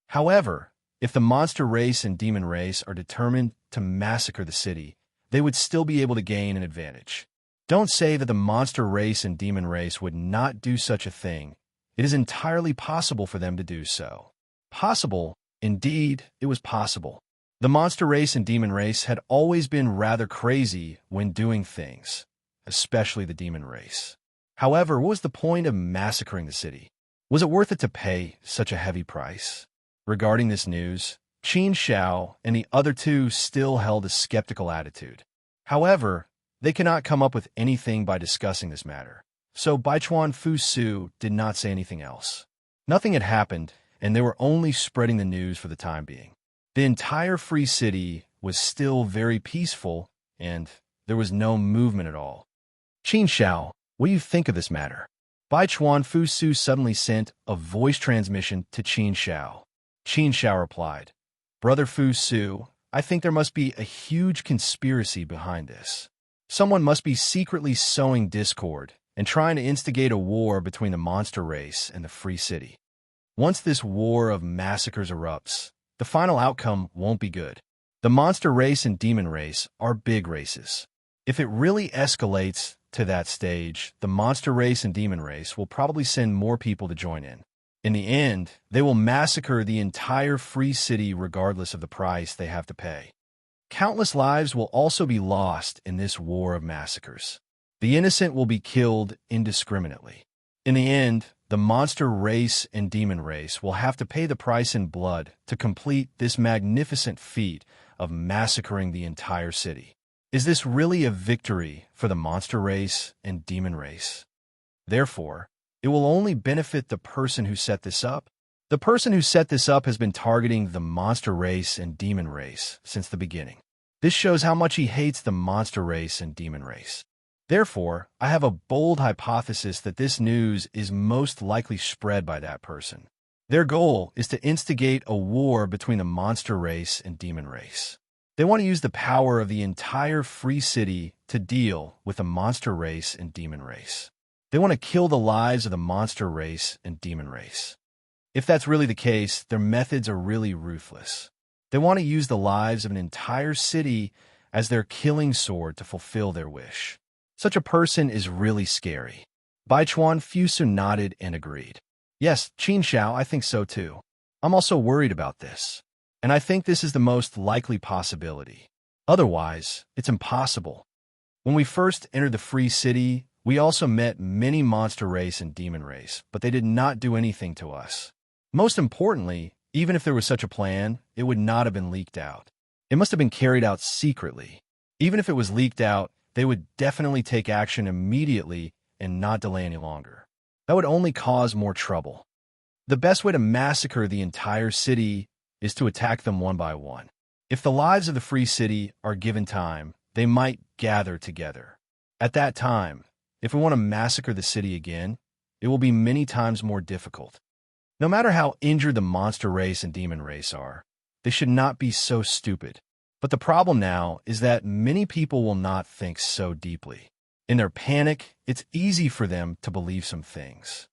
However, if the monster race and demon race are determined to massacre the city, they would still be able to gain an advantage. Don't say that the monster race and demon race would not do such a thing. It is entirely possible for them to do so. Possible? Indeed, it was possible. The monster race and demon race had always been rather crazy when doing things, especially the demon race. However, what was the point of massacring the city? Was it worth it to pay such a heavy price? Regarding this news, Qin Xiao and the other two still held a skeptical attitude. However, They cannot come up with anything by discussing this matter. So Baichuan Fu Su did not say anything else. Nothing had happened, and they were only spreading the news for the time being. The entire free city was still very peaceful, and there was no movement at all. Qin Xiao, what do you think of this matter? Baichuan Fu Su suddenly sent a voice transmission to Qin Xiao. Qin Xiao replied, Brother Fu Su, I think there must be a huge conspiracy behind this. Someone must be secretly sowing discord and trying to instigate a war between the monster race and the free city. Once this war of massacres erupts, the final outcome won't be good. The monster race and demon race are big races. If it really escalates to that stage, the monster race and demon race will probably send more people to join in. In the end, they will massacre the entire free city regardless of the price they have to pay. Countless lives will also be lost in this war of massacres. The innocent will be killed indiscriminately. In the end, the monster race and demon race will have to pay the price in blood to complete this magnificent feat of massacring the entire city. Is this really a victory for the monster race and demon race? Therefore, it will only benefit the person who set this up. The person who set this up has been targeting the monster race and demon race since the beginning. This shows how much he hates the monster race and demon race. Therefore, I have a bold hypothesis that this news is most likely spread by that person. Their goal is to instigate a war between the monster race and demon race. They want to use the power of the entire free city to deal with the monster race and demon race. They want to kill the lives of the monster race and demon race. If that's really the case, their methods are really ruthless. They want to use the lives of an entire city as their killing sword to fulfill their wish. Such a person is really scary. Baichuan Fu Su nodded and agreed. Yes, Qin Xiao, I think so too. I'm also worried about this. And I think this is the most likely possibility. Otherwise, it's impossible. When we first entered the free city, we also met many monster race and demon race, but they did not do anything to us. Most importantly, even if there was such a plan, it would not have been leaked out. It must have been carried out secretly. Even if it was leaked out, they would definitely take action immediately and not delay any longer. That would only cause more trouble. The best way to massacre the entire city is to attack them one by one. If the lives of the free city are given time, they might gather together. At that time, if we want to massacre the city again, it will be many times more difficult. No matter how injured the monster race and demon race are, they should not be so stupid. But the problem now is that many people will not think so deeply. In their panic, it's easy for them to believe some things.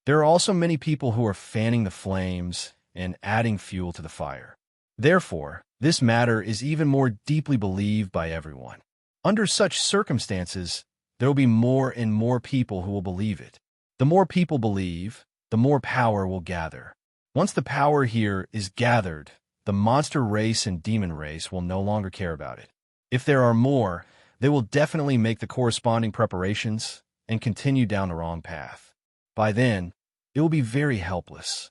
There are also many people who are fanning the flames and adding fuel to the fire. Therefore, this matter is even more deeply believed by everyone. Under such circumstances, there will be more and more people who will believe it. The more people believe, the more power will gather. Once the power here is gathered, the monster race and demon race will no longer care about it. If there are more, they will definitely make the corresponding preparations and continue down the wrong path. By then, it will be very helpless.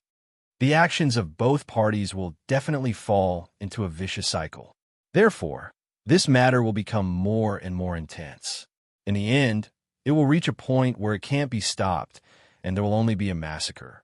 The actions of both parties will definitely fall into a vicious cycle. Therefore, this matter will become more and more intense. In the end, it will reach a point where it can't be stopped, and there will only be a massacre.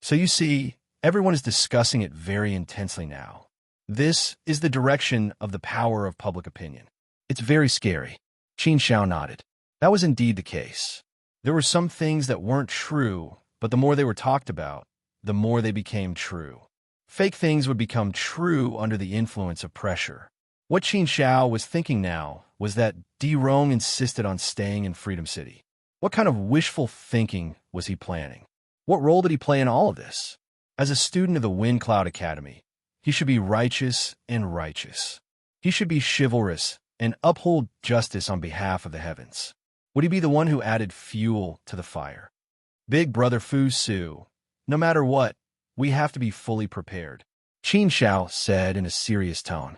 So you see, everyone is discussing it very intensely now. This is the direction of the power of public opinion. It's very scary. Qin Xiao nodded. That was indeed the case. There were some things that weren't true, but the more they were talked about, the more they became true. Fake things would become true under the influence of pressure. What Qin Xiao was thinking now was that Di Rong insisted on staying in Freedom City. What kind of wishful thinking was he planning? What role did he play in all of this? As a student of the Wind Cloud Academy, he should be righteous and righteous. He should be chivalrous and uphold justice on behalf of the heavens. Would he be the one who added fuel to the fire? Big Brother Fu Su, no matter what, we have to be fully prepared, Qin Xiao said in a serious tone.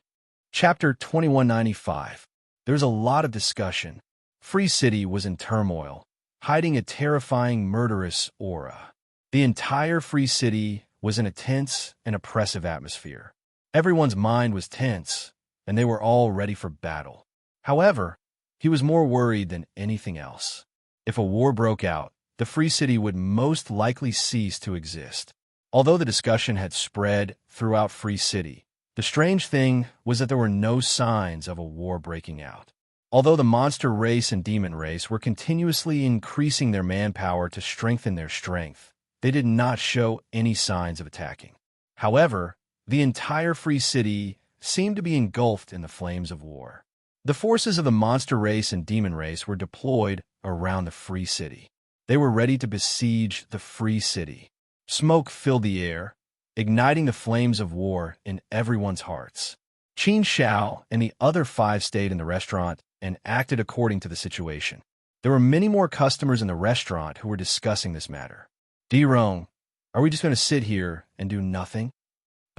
Chapter 2195. There's a lot of discussion. Free City was in turmoil, hiding a terrifying murderous aura. The entire Free City was in a tense and oppressive atmosphere. Everyone's mind was tense, and they were all ready for battle. However, He was more worried than anything else. If a war broke out, the free city would most likely cease to exist. Although the discussion had spread throughout Free City, the strange thing was that there were no signs of a war breaking out. Although the monster race and demon race were continuously increasing their manpower to strengthen their strength, they did not show any signs of attacking. However, the entire Free City seemed to be engulfed in the flames of war. The forces of the monster race and demon race were deployed around the Free City. They were ready to besiege the Free City. Smoke filled the air, igniting the flames of war in everyone's hearts. Qin Xiao and the other 5 stayed in the restaurant and acted according to the situation. There were many more customers in the restaurant who were discussing this matter. Dirong, are we just going to sit here and do nothing?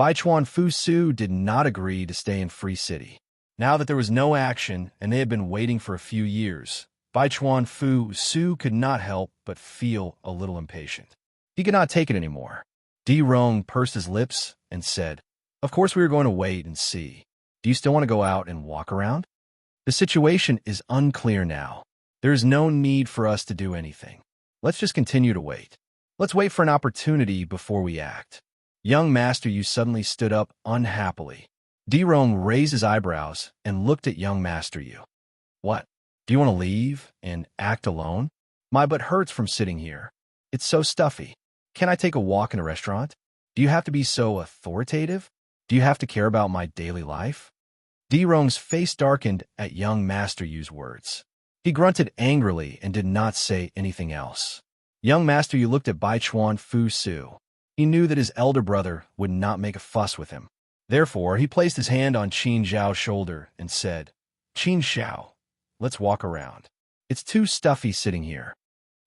Baichuan Fu Su did not agree to stay in Free City. Now that there was no action and they had been waiting for a few years, Baichuan Fu Su could not help but feel a little impatient. He could not take it anymore. Dirong pursed his lips and said, "Of course we are going to wait and see. Do you still want to go out and walk around? The situation is unclear now. There is no need for us to do anything. Let's just continue to wait. Let's wait for an opportunity before we act." Young Master Yu suddenly stood up unhappily. Dirong raised his eyebrows and looked at Young Master Yu. "What? Do you want to leave and act alone? My butt hurts from sitting here. It's so stuffy. Can I take a walk in a restaurant? Do you have to be so authoritative? Do you have to care about my daily life?" Dirong's face darkened at Young Master Yu's words. He grunted angrily and did not say anything else. Young Master Yu looked at Baichuan Fu Su. He knew that his elder brother would not make a fuss with him. Therefore, he placed his hand on Qin Xiao's shoulder and said, "Qin Xiao, let's walk around. It's too stuffy sitting here."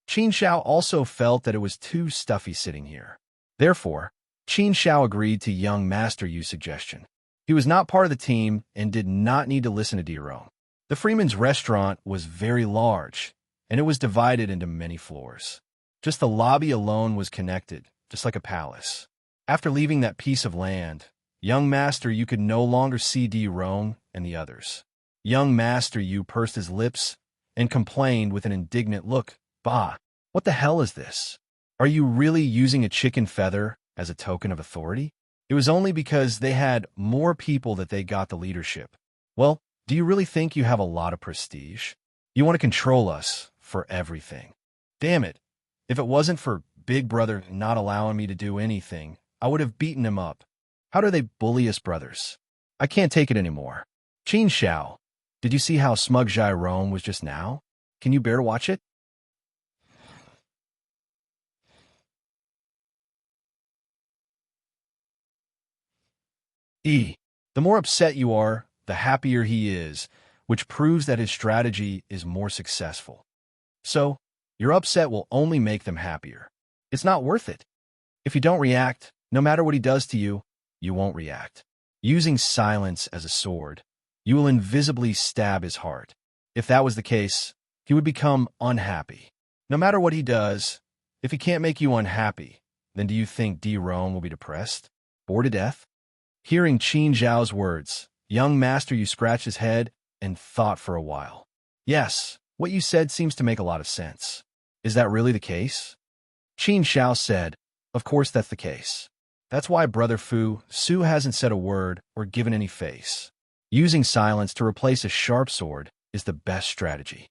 Qin Xiao also felt that it was too stuffy sitting here. Therefore, Qin Xiao agreed to Young Master Yu's suggestion. He was not part of the team and did not need to listen to Dirong. The Freeman's restaurant was very large, and it was divided into many floors. Just the lobby alone was connected, just like a palace. After leaving that piece of land, Young Master Yu could no longer see Dirong and the others. Young Master Yu pursed his lips and complained with an indignant look, "Bah, what the hell is this? Are you really using a chicken feather as a token of authority? It was only because they had more people that they got the leadership. Well, do you really think you have a lot of prestige? You want to control us for everything. Damn it. If it wasn't for Big Brother not allowing me to do anything, I would have beaten him up. How do they bully us brothers? I can't take it anymore. Qin Xiao, did you see how smug Jai Rome was just now? Can you bear to watch it?" The more upset you are, the happier he is, which proves that his strategy is more successful. So, your upset will only make them happier. It's not worth it. If you don't react, no matter what he does to you, you won't react. Using silence as a sword, you will invisibly stab his heart. If that was the case, he would become unhappy. No matter what he does, if he can't make you unhappy, then do you think Dirong will be depressed? Bored to death? Hearing Qin Zhao's words, Young Master Yu scratched his head and thought for a while. "Yes, what you said seems to make a lot of sense. Is that really the case?" Qin Xiao said, "Of course that's the case. That's why Brother Fu Su hasn't said a word or given any face. Using silence to replace a sharp sword is the best strategy."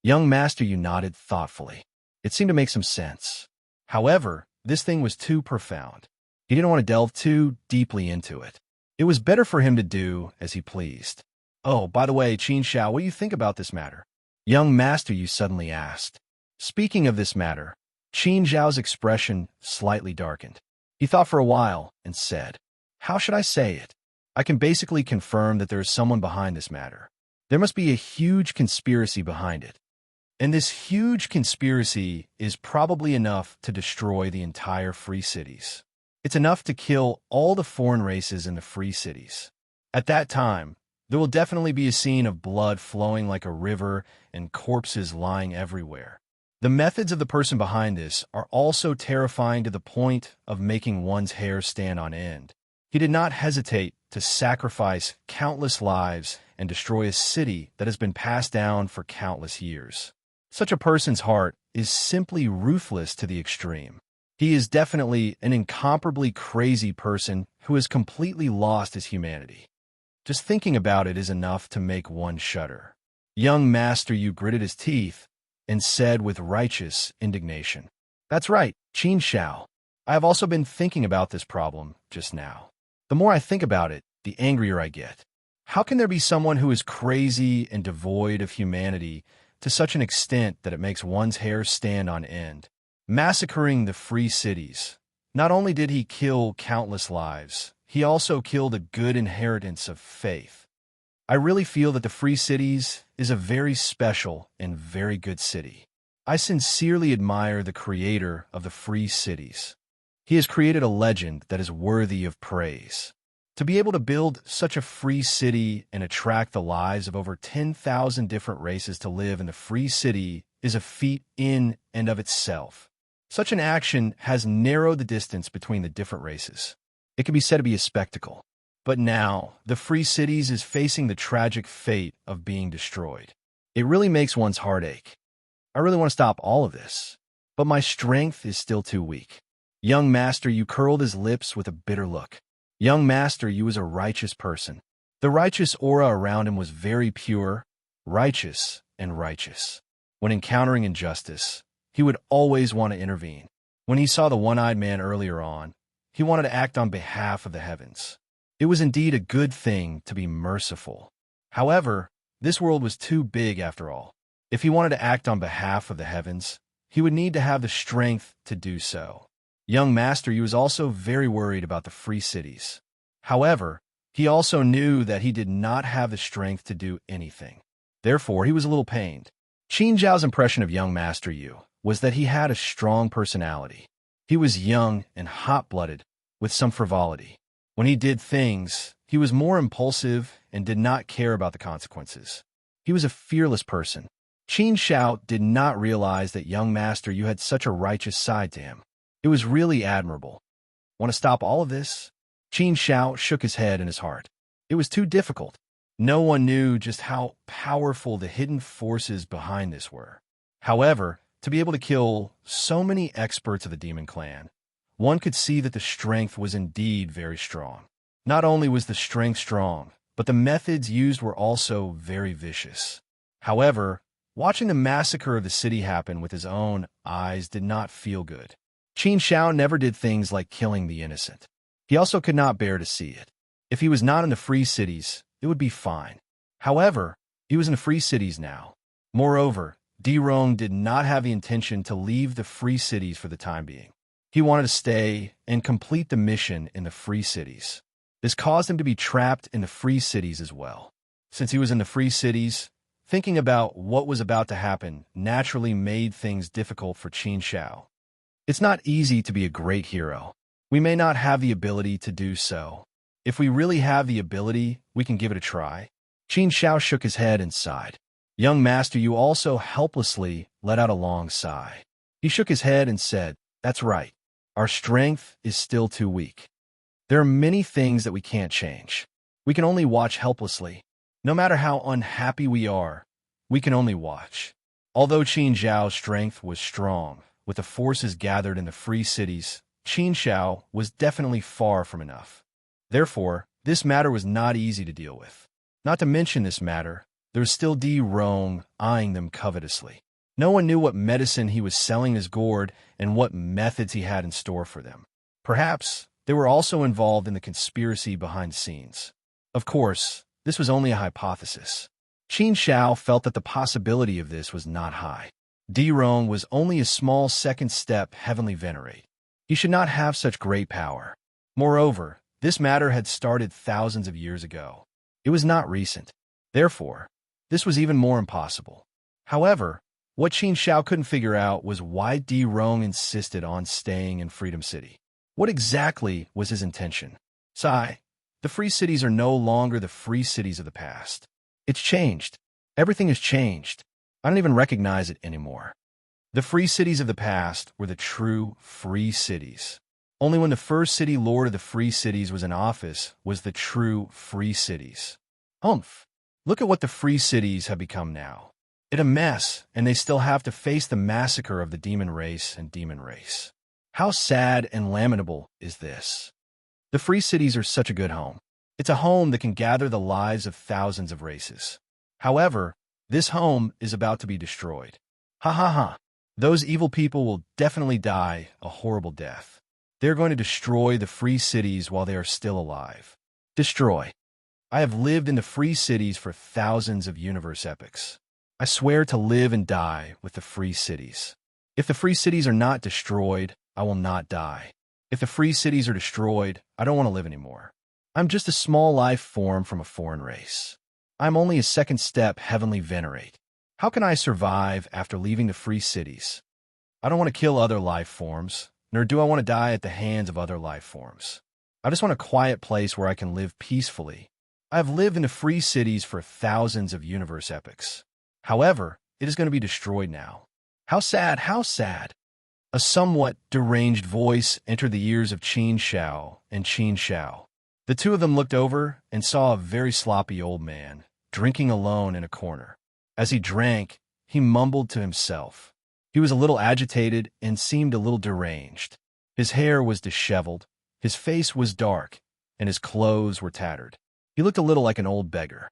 Young Master Yu nodded thoughtfully. It seemed to make some sense. However, this thing was too profound. He didn't want to delve too deeply into it. It was better for him to do as he pleased. "Oh, by the way, Qin Xiao, what do you think about this matter?" Young Master Yu suddenly asked. Speaking of this matter, Qin Zhao's expression slightly darkened. He thought for a while and said, "How should I say it? I can basically confirm that there is someone behind this matter. There must be a huge conspiracy behind it. And this huge conspiracy is probably enough to destroy the entire Free Cities. It's enough to kill all the foreign races in the Free Cities. At that time, there will definitely be a scene of blood flowing like a river and corpses lying everywhere. The methods of the person behind this are also terrifying to the point of making one's hair stand on end. He did not hesitate to sacrifice countless lives and destroy a city that has been passed down for countless years. Such a person's heart is simply ruthless to the extreme. He is definitely an incomparably crazy person who has completely lost his humanity. Just thinking about it is enough to make one shudder. Young Master Yu gritted his teeth and said with righteous indignation, "That's right, Qin Shao. I have also been thinking about this problem just now. The more I think about it, the angrier I get. How can there be someone who is crazy and devoid of humanity to such an extent that it makes one's hair stand on end? Massacring the free cities. Not only did he kill countless lives, he also killed a good inheritance of faith. I really feel that the Free Cities is a very special and very good city. I sincerely admire the creator of the Free Cities. He has created a legend that is worthy of praise. To be able to build such a free city and attract the lives of over 10,000 different races to live in the Free City is a feat in and of itself. Such an action has narrowed the distance between the different races. It can be said to be a spectacle. But now, the Free Cities is facing the tragic fate of being destroyed. It really makes one's heart ache. I really want to stop all of this, but my strength is still too weak." Young Master Yu curled his lips with a bitter look. Young Master Yu was a righteous person. The righteous aura around him was very pure, righteous, and righteous. When encountering injustice, he would always want to intervene. When he saw the one-eyed man earlier on, he wanted to act on behalf of the heavens. It was indeed a good thing to be merciful. However, this world was too big after all. If he wanted to act on behalf of the heavens, he would need to have the strength to do so. Young Master Yu was also very worried about the Free Cities. However, he also knew that he did not have the strength to do anything. Therefore, he was a little pained. Qin Zhao's impression of young Master Yu was that he had a strong personality. He was young and hot-blooded, with some frivolity. When he did things, he was more impulsive and did not care about the consequences. He was a fearless person. Qin Shao did not realize that young Master Yu had such a righteous side to him. It was really admirable. Want to stop all of this? Qin Shao shook his head and his heart. It was too difficult. No one knew just how powerful the hidden forces behind this were. However, to be able to kill so many experts of the Demon Clan, one could see that the strength was indeed very strong. Not only was the strength strong, but the methods used were also very vicious. However, watching the massacre of the city happen with his own eyes did not feel good. Qin Shao never did things like killing the innocent. He also could not bear to see it. If he was not in the Free Cities, it would be fine. However, he was in the Free Cities now. Moreover, Di Rong did not have the intention to leave the Free Cities for the time being. He wanted to stay and complete the mission in the Free Cities. This caused him to be trapped in the Free Cities as well. Since he was in the Free Cities, thinking about what was about to happen naturally made things difficult for Qin Shao. It's not easy to be a great hero. We may not have the ability to do so. If we really have the ability, we can give it a try. Qin Shao shook his head and sighed. Young Master Yu also helplessly let out a long sigh. He shook his head and said, "That's right. Our strength is still too weak. There are many things that we can't change. We can only watch helplessly. No matter how unhappy we are, we can only watch." Although Qin Zhao's strength was strong, with the forces gathered in the Free Cities, Qin Shao was definitely far from enough. Therefore, this matter was not easy to deal with. Not to mention this matter, there was still Di Rong eyeing them covetously. No one knew what medicine he was selling his gourd and what methods he had in store for them. Perhaps they were also involved in the conspiracy behind the scenes. Of course, this was only a hypothesis. Qin Shao felt that the possibility of this was not high. Di Rong was only a small second step heavenly venerate. He should not have such great power. Moreover, this matter had started thousands of years ago. It was not recent. Therefore, this was even more impossible. However, what Qin Shao couldn't figure out was why Di Rong insisted on staying in Freedom City. What exactly was his intention? Sigh, the Free Cities are no longer the Free Cities of the past. It's changed. Everything has changed. I don't even recognize it anymore. The Free Cities of the past were the true Free Cities. Only when the first city lord of the Free Cities was in office was the true Free Cities. Humph. Look at what the free cities have become now. It's a mess, and they still have to face the massacre of the demon race and demon race. How sad and lamentable is this? The free cities are such a good home. It's a home that can gather the lives of thousands of races. However, this home is about to be destroyed. Ha ha ha. Those evil people will definitely die a horrible death. They're going to destroy the free cities while they are still alive. Destroy. I have lived in the free cities for thousands of universe epochs. I swear to live and die with the free cities. If the free cities are not destroyed, I will not die. If the free cities are destroyed, I don't want to live anymore. I'm just a small life form from a foreign race. I'm only a second step heavenly venerate. How can I survive after leaving the free cities? I don't want to kill other life forms, nor do I want to die at the hands of other life forms. I just want a quiet place where I can live peacefully. I have lived in the free cities for thousands of universe epochs. However, it is going to be destroyed now. How sad, how sad. A somewhat deranged voice entered the ears of Qin Shao and Qin Shao. The two of them looked over and saw a very sloppy old man, drinking alone in a corner. As he drank, he mumbled to himself. He was a little agitated and seemed a little deranged. His hair was disheveled, his face was dark, and his clothes were tattered. He looked a little like an old beggar.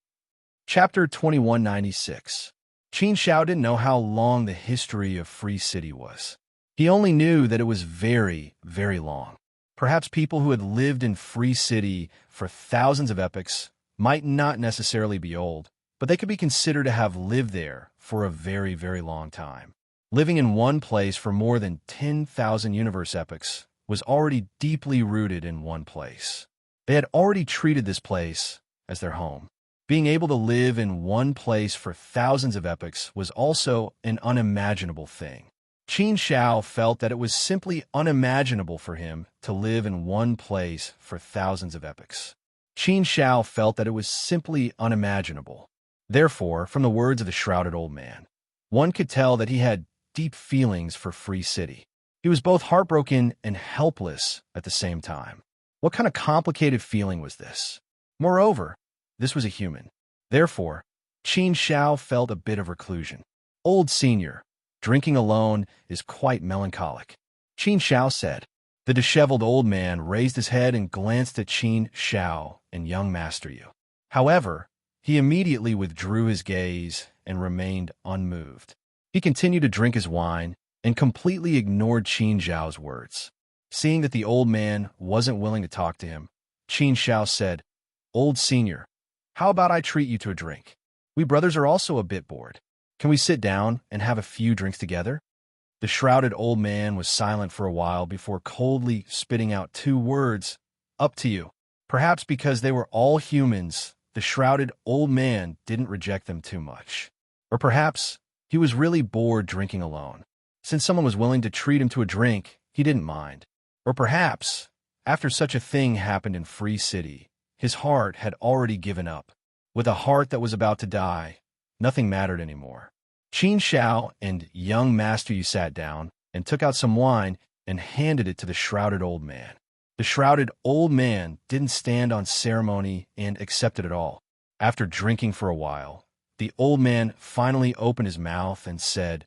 Chapter 2196. Qin Shao didn't know how long the history of Free City was. He only knew that it was very, very long. Perhaps people who had lived in Free City for thousands of epochs might not necessarily be old, but they could be considered to have lived there for a very, very long time. Living in one place for more than 10,000 universe epochs was already deeply rooted in one place. They had already treated this place as their home. Being able to live in one place for thousands of epochs was also an unimaginable thing. Qin Shao felt that it was simply unimaginable for him to live in one place for thousands of epochs. Qin Shao felt that it was simply unimaginable. Therefore, from the words of the shrouded old man, one could tell that he had deep feelings for Free City. He was both heartbroken and helpless at the same time. What kind of complicated feeling was this? Moreover, this was a human. Therefore, Qin Shao felt a bit of reclusion. Old senior, drinking alone is quite melancholic, Qin Shao said. The disheveled old man raised his head and glanced at Qin Shao and young Master Yu. However, he immediately withdrew his gaze and remained unmoved. He continued to drink his wine and completely ignored Qin Zhao's words. Seeing that the old man wasn't willing to talk to him, Qin Shao said, "Old senior, how about I treat you to a drink? We brothers are also a bit bored. Can we sit down and have a few drinks together?" The shrouded old man was silent for a while before coldly spitting out two words, "Up to you." Perhaps because they were all humans, the shrouded old man didn't reject them too much. Or perhaps he was really bored drinking alone. Since someone was willing to treat him to a drink, he didn't mind. Or perhaps, after such a thing happened in Free City, his heart had already given up. With a heart that was about to die, nothing mattered anymore. Qin Shao and young Master Yu sat down and took out some wine and handed it to the shrouded old man. The shrouded old man didn't stand on ceremony and accepted it all. After drinking for a while, the old man finally opened his mouth and said,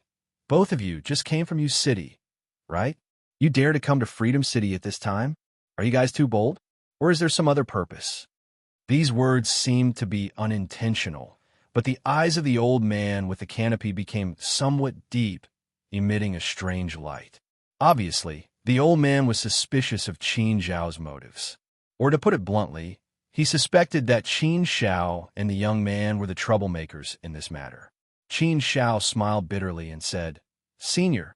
"Both of you just came from U City, right? You dare to come to Freedom City at this time? Are you guys too bold? Or is there some other purpose?" These words seemed to be unintentional, but the eyes of the old man with the canopy became somewhat deep, emitting a strange light. Obviously, the old man was suspicious of Qin Zhao's motives. Or to put it bluntly, he suspected that Qin Shao and the young man were the troublemakers in this matter. Qin Shao smiled bitterly and said, "Senior,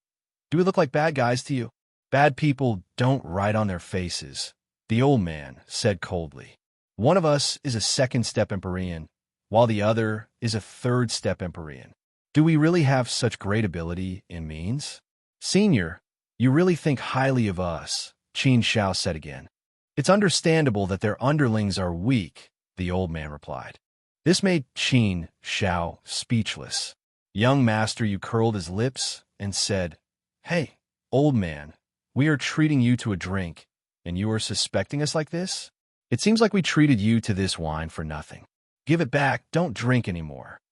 do we look like bad guys to you?" "Bad people don't write on their faces," the old man said coldly. "One of us is a second-step Empyrean, while the other is a third-step Empyrean. Do we really have such great ability in means?" "Senior, you really think highly of us," Qin Shao said again. "It's understandable that their underlings are weak," the old man replied. This made Qin Shao speechless. Young Master Yu curled his lips and said, "Hey, old man, we are treating you to a drink, and you are suspecting us like this? It seems like we treated you to this wine for nothing. Give it back, don't drink anymore.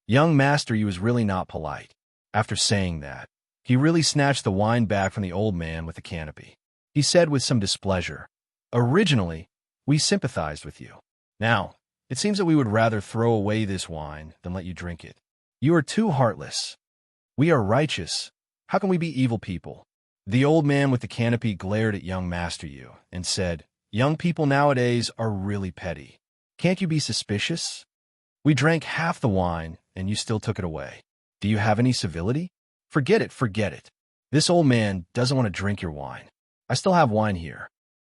Young master, you was really not polite. After saying that, he really snatched the wine back from the old man with the canopy. He said with some displeasure, "Originally, we sympathized with you. Now, it seems that we would rather throw away this wine than let you drink it. You are too heartless. We are righteous. How can we be evil people?" The old man with the canopy glared at young master Yu and said, "Young people nowadays are really petty. Can't you be suspicious? We drank half the wine, and you still took it away. Do you have any civility? Forget it, forget it. This old man doesn't want to drink your wine. I still have wine here."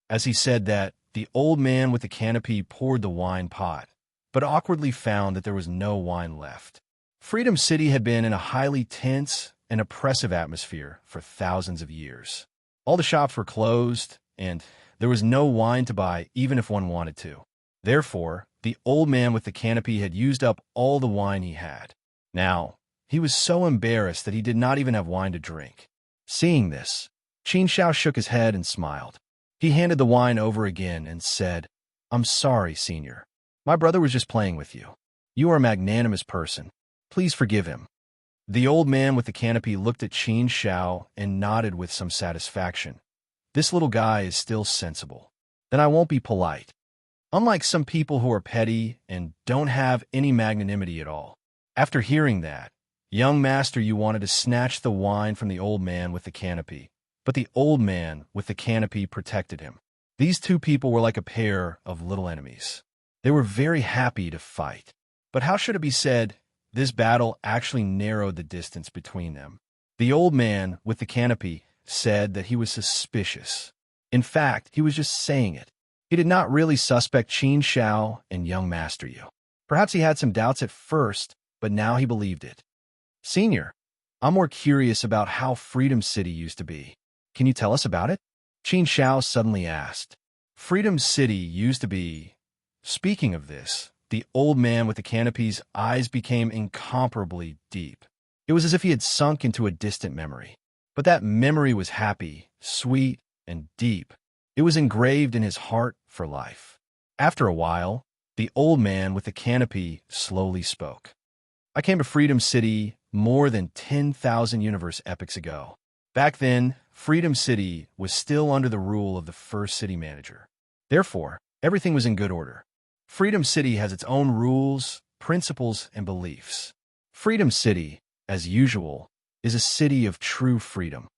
As he said that, the old man with the canopy poured the wine pot, but awkwardly found that there was no wine left. Freedom City had been in a highly tense and oppressive atmosphere for thousands of years. All the shops were closed, and there was no wine to buy even if one wanted to. Therefore, the old man with the canopy had used up all the wine he had. Now, he was so embarrassed that he did not even have wine to drink. Seeing this, Qin Shao shook his head and smiled. He handed the wine over again and said, "I'm sorry, senior. My brother was just playing with you. You are a magnanimous person. Please forgive him." The old man with the canopy looked at Qin Shao and nodded with some satisfaction. "This little guy is still sensible. Then I won't be polite. Unlike some people who are petty and don't have any magnanimity at all." After hearing that, young master Yu wanted to snatch the wine from the old man with the canopy, but the old man with the canopy protected him. These two people were like a pair of little enemies. They were very happy to fight. But how should it be said, this battle actually narrowed the distance between them. The old man with the canopy said that he was suspicious. In fact, he was just saying it. He did not really suspect Qin Shao and young master Yu. Perhaps he had some doubts at first, but now he believed it. "Senior, I'm more curious about how Freedom City used to be. Can you tell us about it?" Qin Shao suddenly asked. Freedom City used to be... Speaking of this, the old man with the canopy's eyes became incomparably deep. It was as if he had sunk into a distant memory. But that memory was happy, sweet, and deep. It was engraved in his heart for life. After a while, the old man with the canopy slowly spoke. "I came to Freedom City more than 10,000 universe epochs ago. Back then, Freedom City was still under the rule of the first city manager. Therefore, everything was in good order. Freedom City has its own rules, principles, and beliefs. Freedom City, as usual, is a city of true freedom.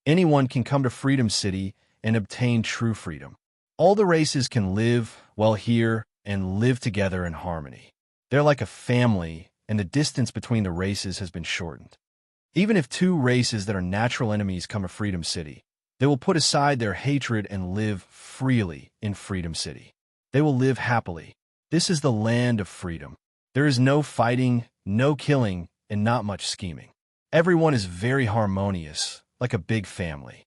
Anyone can come to Freedom City and obtain true freedom. All the races can live well here and live together in harmony. They're like a family, and the distance between the races has been shortened. Even if two races that are natural enemies come to Freedom City, they will put aside their hatred and live freely in Freedom City. They will live happily. This is the land of freedom. There is no fighting, no killing, and not much scheming. Everyone is very harmonious, like a big family.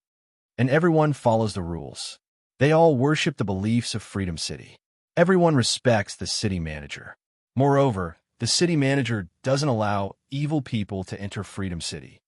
And everyone follows the rules. They all worship the beliefs of Freedom City. Everyone respects the city manager. Moreover, the city manager doesn't allow evil people to enter Freedom City.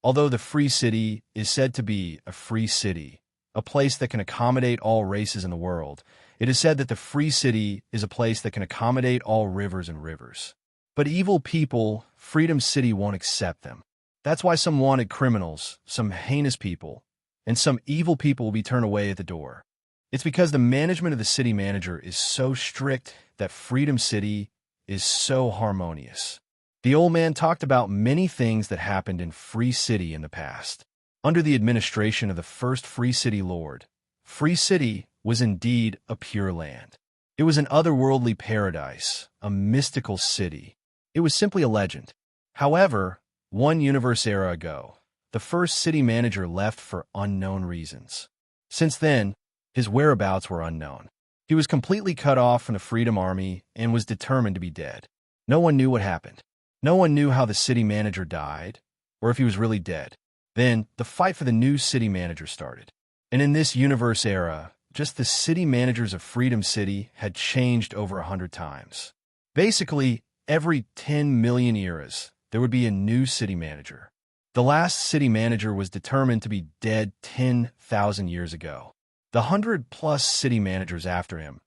Although the Free City is said to be a free city, a place that can accommodate all races in the world, it is said that the Free City is a place that can accommodate all rivers and rivers. But evil people, Freedom City won't accept them. That's why some wanted criminals, some heinous people, and some evil people will be turned away at the door. It's because the management of the city manager is so strict that Freedom City is so harmonious. The old man talked about many things that happened in Free City in the past. Under the administration of the first Free City Lord, Free City was indeed a pure land. It was an otherworldly paradise, a mystical city. It was simply a legend. However, one universe era ago, the first city manager left for unknown reasons. Since then, his whereabouts were unknown. He was completely cut off from the Freedom Army and was determined to be dead. No one knew what happened. No one knew how the city manager died, or if he was really dead. Then, the fight for the new city manager started. And in this universe era, just the city managers of Freedom City had changed over 100 times. Basically, every 10 million eras, there would be a new city manager. The last city manager was determined to be dead 10,000 years ago. The 100-plus city managers after him,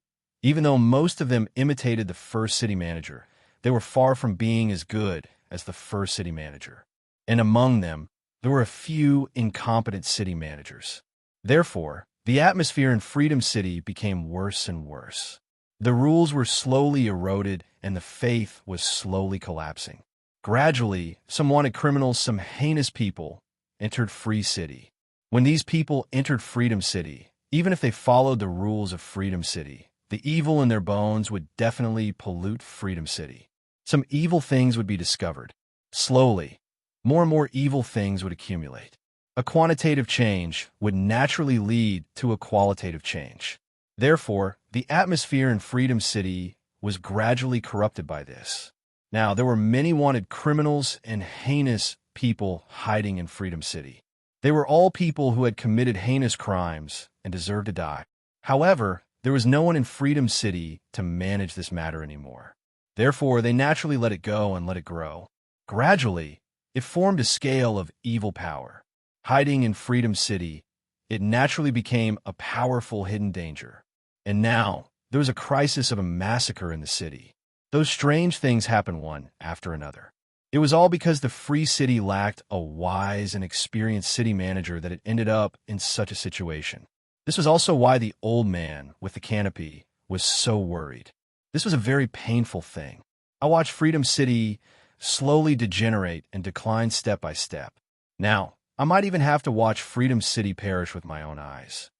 Even though most of them imitated the first city manager, they were far from being as good as the first city manager. And among them, there were a few incompetent city managers. Therefore, the atmosphere in Freedom City became worse and worse. The rules were slowly eroded, and the faith was slowly collapsing. Gradually, some wanted criminals, some heinous people, entered Free City. When these people entered Freedom City, even if they followed the rules of Freedom City, the evil in their bones would definitely pollute Freedom City. Some evil things would be discovered. Slowly, more and more evil things would accumulate. A quantitative change would naturally lead to a qualitative change. Therefore, the atmosphere in Freedom City was gradually corrupted by this. Now, there were many wanted criminals and heinous people hiding in Freedom City. They were all people who had committed heinous crimes and deserved to die. However, there was no one in Freedom City to manage this matter anymore. Therefore, they naturally let it go and let it grow. Gradually, it formed a scale of evil power. Hiding in Freedom City, it naturally became a powerful hidden danger. And now, there was a crisis of a massacre in the city. Those strange things happened one after another. It was all because the Free City lacked a wise and experienced city manager that it ended up in such a situation. This was also why the old man with the canopy was so worried. This was a very painful thing. I watched Freedom City slowly degenerate and decline step by step. Now, I might even have to watch Freedom City perish with my own eyes.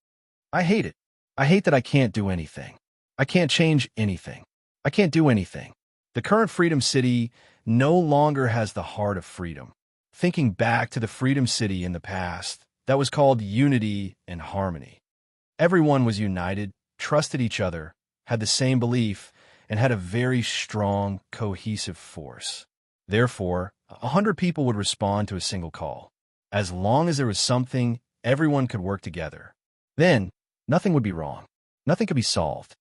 I hate it. I hate that I can't do anything. I can't change anything. I can't do anything. The current Freedom City no longer has the heart of freedom. Thinking back to the Freedom City in the past, that was called unity and harmony. Everyone was united, trusted each other, had the same belief, and had a very strong, cohesive force. Therefore, 100 people would respond to a single call. As long as there was something, everyone could work together. Then, nothing would be wrong. Nothing could be solved.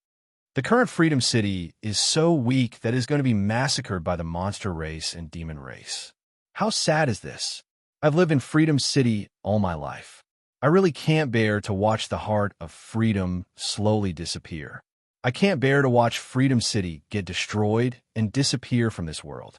The current Freedom City is so weak that it is going to be massacred by the monster race and demon race. How sad is this? I've lived in Freedom City all my life. I really can't bear to watch the heart of freedom slowly disappear. I can't bear to watch Freedom City get destroyed and disappear from this world.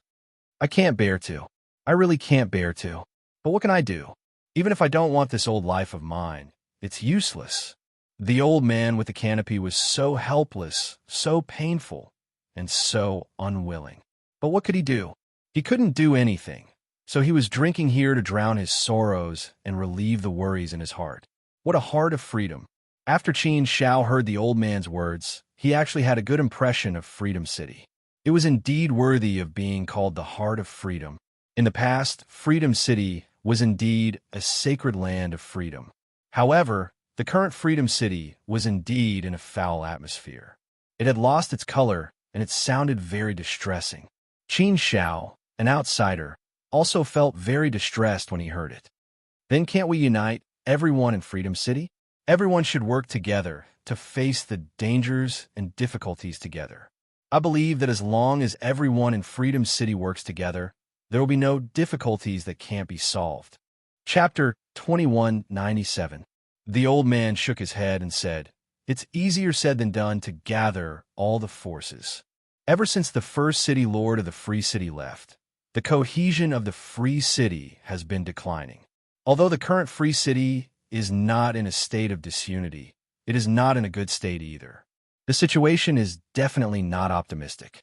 I can't bear to. I really can't bear to. But what can I do? Even if I don't want this old life of mine, it's useless. The old man with the canopy was so helpless, so painful, and so unwilling. But what could he do? He couldn't do anything. So he was drinking here to drown his sorrows and relieve the worries in his heart. What a heart of freedom. After Qin Shao heard the old man's words, he actually had a good impression of Freedom City. It was indeed worthy of being called the heart of freedom. In the past, Freedom City was indeed a sacred land of freedom. However, the current Freedom City was indeed in a foul atmosphere. It had lost its color, and it sounded very distressing. Qin Shao, an outsider, also felt very distressed when he heard it. Then can't we unite everyone in Freedom City? Everyone should work together to face the dangers and difficulties together. I believe that as long as everyone in Freedom City works together, there will be no difficulties that can't be solved. Chapter 2197. The old man shook his head and said, "It's easier said than done to gather all the forces. Ever since the first city lord of the Free City left, the cohesion of the Free City has been declining. Although the current Free City is not in a state of disunity, it is not in a good state either. The situation is definitely not optimistic.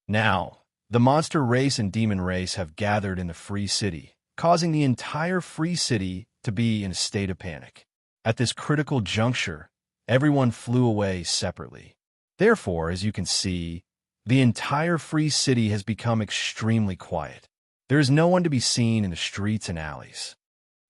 Now, the monster race and demon race have gathered in the Free City, causing the entire Free City to be in a state of panic. At this critical juncture, everyone flew away separately. Therefore, as you can see, the entire Free City has become extremely quiet. There is no one to be seen in the streets and alleys.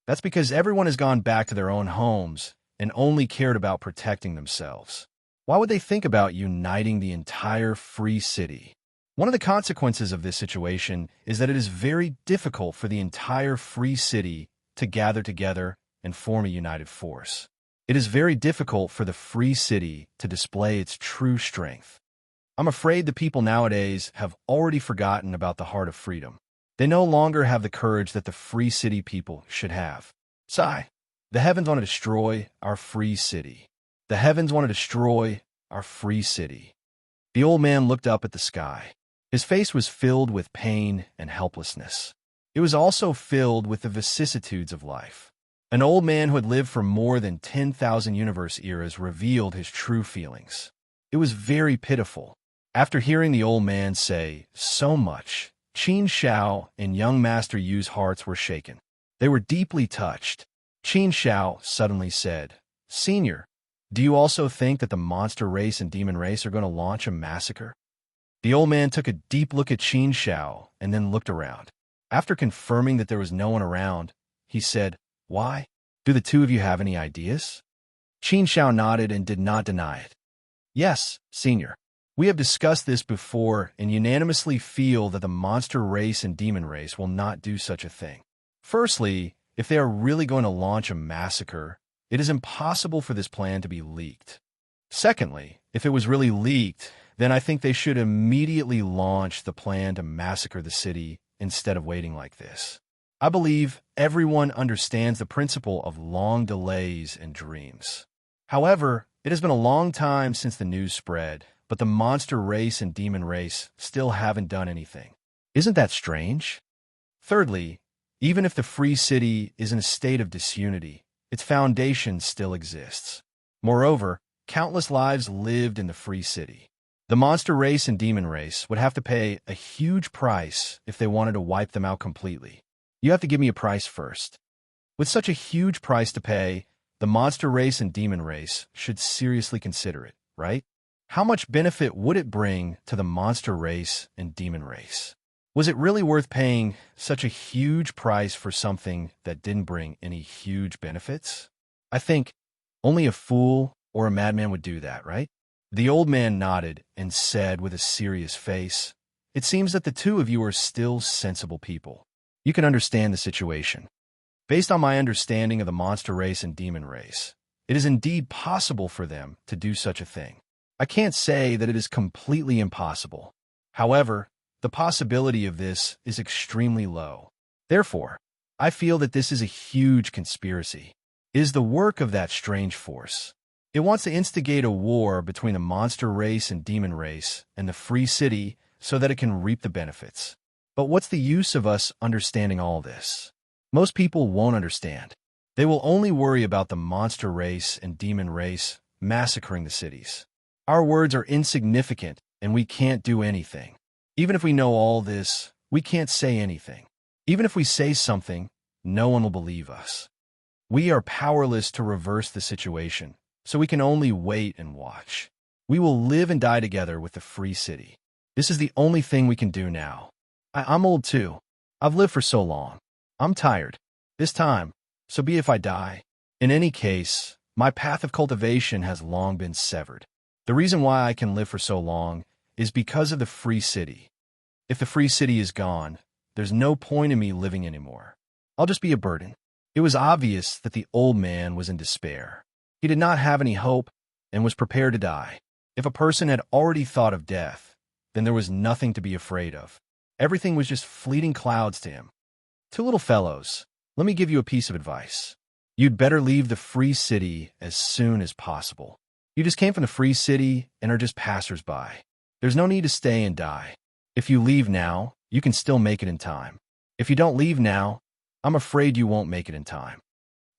That's because everyone has gone back to their own homes and only cared about protecting themselves. Why would they think about uniting the entire Free City? One of the consequences of this situation is that it is very difficult for the entire Free City to gather together and form a united force. It is very difficult for the Free City to display its true strength. I'm afraid the people nowadays have already forgotten about the heart of freedom. They no longer have the courage that the Free City people should have. Sigh. The heavens want to destroy our Free City. The heavens want to destroy our free city. The old man looked up at the sky. His face was filled with pain and helplessness. It was also filled with the vicissitudes of life. An old man who had lived for more than 10,000 universe eras revealed his true feelings. It was very pitiful. After hearing the old man say so much, Qin Shao and young Master Yu's hearts were shaken. They were deeply touched. Qin Shao suddenly said, "Senior, do you also think that the monster race and demon race are going to launch a massacre?" The old man took a deep look at Qin Shao and then looked around. After confirming that there was no one around, he said, "Why? Do the two of you have any ideas?" Qin Shao nodded and did not deny it. "Yes, Senior. We have discussed this before and unanimously feel that the monster race and demon race will not do such a thing. Firstly, if they are really going to launch a massacre, it is impossible for this plan to be leaked. Secondly, if it was really leaked, then I think they should immediately launch the plan to massacre the city instead of waiting like this. I believe everyone understands the principle of long delays and dreams. However, it has been a long time since the news spread, but the monster race and demon race still haven't done anything. Isn't that strange? Thirdly, even if the free city is in a state of disunity, its foundation still exists. Moreover, countless lives lived in the free city. The monster race and demon race would have to pay a huge price if they wanted to wipe them out completely. You have to give me a price first. With such a huge price to pay, the monster race and demon race should seriously consider it, right? How much benefit would it bring to the monster race and demon race? Was it really worth paying such a huge price for something that didn't bring any huge benefits? I think only a fool or a madman would do that, right? The old man nodded and said with a serious face, "It seems that the two of you are still sensible people. You can understand the situation. Based on my understanding of the monster race and demon race, it is indeed possible for them to do such a thing. I can't say that it is completely impossible. However, the possibility of this is extremely low. Therefore, I feel that this is a huge conspiracy. It is the work of that strange force. It wants to instigate a war between the monster race and demon race and the free city so that it can reap the benefits. But what's the use of us understanding all this? Most people won't understand. They will only worry about the monster race and demon race massacring the cities. Our words are insignificant and we can't do anything. Even if we know all this, we can't say anything. Even if we say something, no one will believe us. We are powerless to reverse the situation, so we can only wait and watch. We will live and die together with the free city. This is the only thing we can do now. I'm old too. I've lived for so long. I'm tired. This time, so be if I die. In any case, my path of cultivation has long been severed. The reason why I can live for so long is because of the free city. If the free city is gone, there's no point in me living anymore. I'll just be a burden." It was obvious that the old man was in despair. He did not have any hope and was prepared to die. If a person had already thought of death, then there was nothing to be afraid of. Everything was just fleeting clouds to him. "Two little fellows, let me give you a piece of advice. You'd better leave the free city as soon as possible. You just came from the free city and are just passers-by. There's no need to stay and die. If you leave now, you can still make it in time. If you don't leave now, I'm afraid you won't make it in time.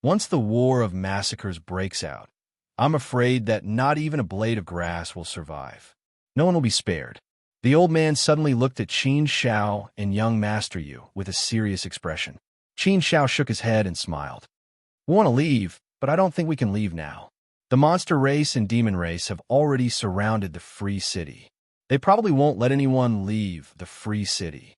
Once the war of massacres breaks out, I'm afraid that not even a blade of grass will survive. No one will be spared." The old man suddenly looked at Qin Shao and young Master Yu with a serious expression. Qin Shao shook his head and smiled. "We want to leave, but I don't think we can leave now. The monster race and demon race have already surrounded the free city. They probably won't let anyone leave the free city.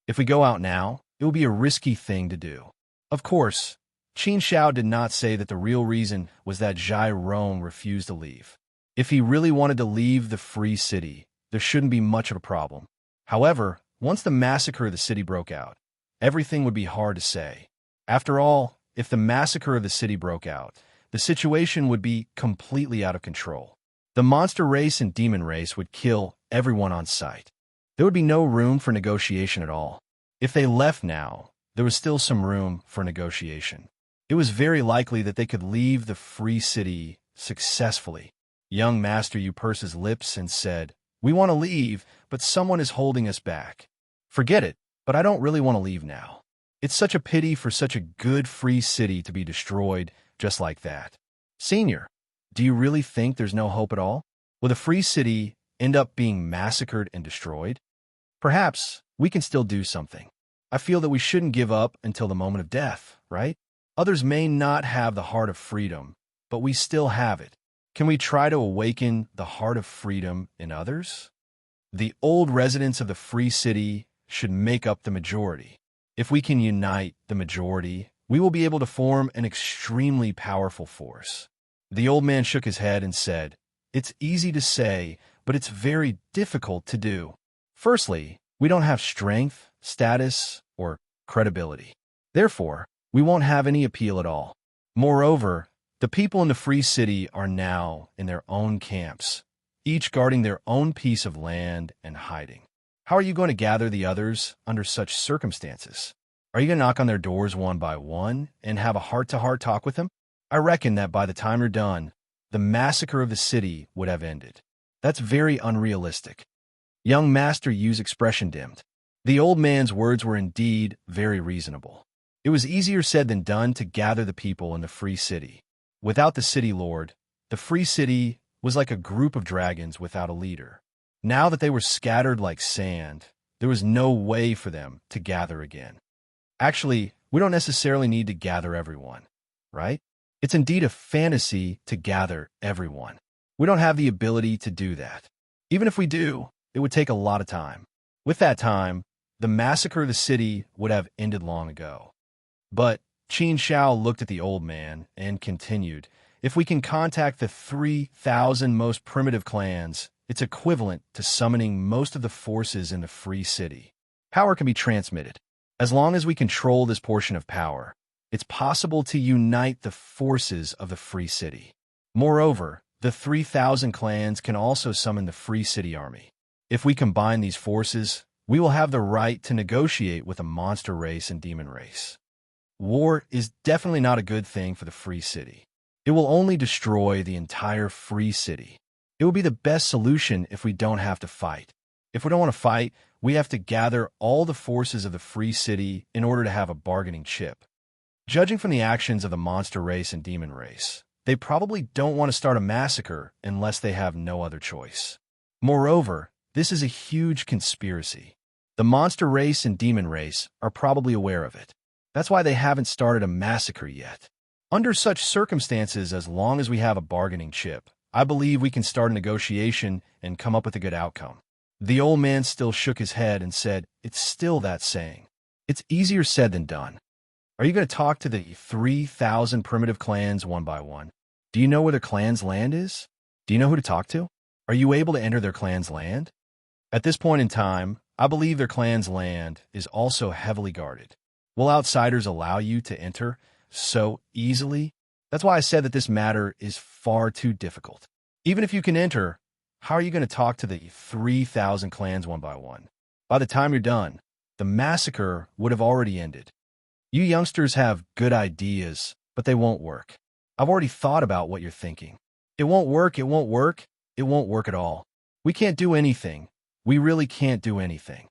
If we go out now, it will be a risky thing to do." Of course, Qin Shao did not say that the real reason was that Zhai Rong refused to leave. If he really wanted to leave the free city, there shouldn't be much of a problem. However, once the massacre of the city broke out, everything would be hard to say. After all, if the massacre of the city broke out, the situation would be completely out of control. The monster race and demon race would kill everyone on sight. There would be no room for negotiation at all. If they left now, there was still some room for negotiation. It was very likely that they could leave the free city successfully. Young Master Yu pursed his lips and said, "We want to leave, but someone is holding us back." "Forget it, but I don't really want to leave now. It's such a pity for such a good free city to be destroyed just like that." "Senior, do you really think there's no hope at all? Will the free city end up being massacred and destroyed? Perhaps we can still do something. I feel that we shouldn't give up until the moment of death, right? Others may not have the heart of freedom, but we still have it. Can we try to awaken the heart of freedom in others? The old residents of the free city should make up the majority. If we can unite the majority, we will be able to form an extremely powerful force." The old man shook his head and said, "It's easy to say, but it's very difficult to do. Firstly, we don't have strength, status, or credibility. Therefore, we won't have any appeal at all. Moreover, the people in the free city are now in their own camps, each guarding their own piece of land and hiding. How are you going to gather the others under such circumstances? Are you going to knock on their doors one by one and have a heart-to-heart talk with them? I reckon that by the time you're done, the massacre of the city would have ended. That's very unrealistic." Young Master Yu's expression dimmed. The old man's words were indeed very reasonable. It was easier said than done to gather the people in the free city. Without the city lord, the free city was like a group of dragons without a leader. Now that they were scattered like sand, there was no way for them to gather again. Actually, we don't necessarily need to gather everyone, right? It's indeed a fantasy to gather everyone. We don't have the ability to do that. Even if we do, it would take a lot of time. With that time, the massacre of the city would have ended long ago. But Qin Shao looked at the old man and continued, "If we can contact the 3,000 most primitive clans, it's equivalent to summoning most of the forces in the free city. Power can be transmitted. As long as we control this portion of power, it's possible to unite the forces of the free city. Moreover, the 3,000 clans can also summon the free city army. If we combine these forces, we will have the right to negotiate with a monster race and demon race. War is definitely not a good thing for the free city. It will only destroy the entire free city. It will be the best solution if we don't have to fight. If we don't want to fight, we have to gather all the forces of the free city in order to have a bargaining chip. Judging from the actions of the monster race and demon race, they probably don't want to start a massacre unless they have no other choice. Moreover, this is a huge conspiracy. The monster race and demon race are probably aware of it. That's why they haven't started a massacre yet. Under such circumstances, as long as we have a bargaining chip, I believe we can start a negotiation and come up with a good outcome." The old man still shook his head and said, "It's still that saying. It's easier said than done. Are you going to talk to the 3,000 primitive clans one by one? Do you know where their clan's land is? Do you know who to talk to? Are you able to enter their clan's land? At this point in time, I believe their clan's land is also heavily guarded. Will outsiders allow you to enter so easily? That's why I said that this matter is far too difficult. Even if you can enter, how are you going to talk to the 3,000 clans one by one? By the time you're done, the massacre would have already ended. You youngsters have good ideas, but they won't work. I've already thought about what you're thinking. It won't work, it won't work, it won't work at all. We can't do anything. We really can't do anything.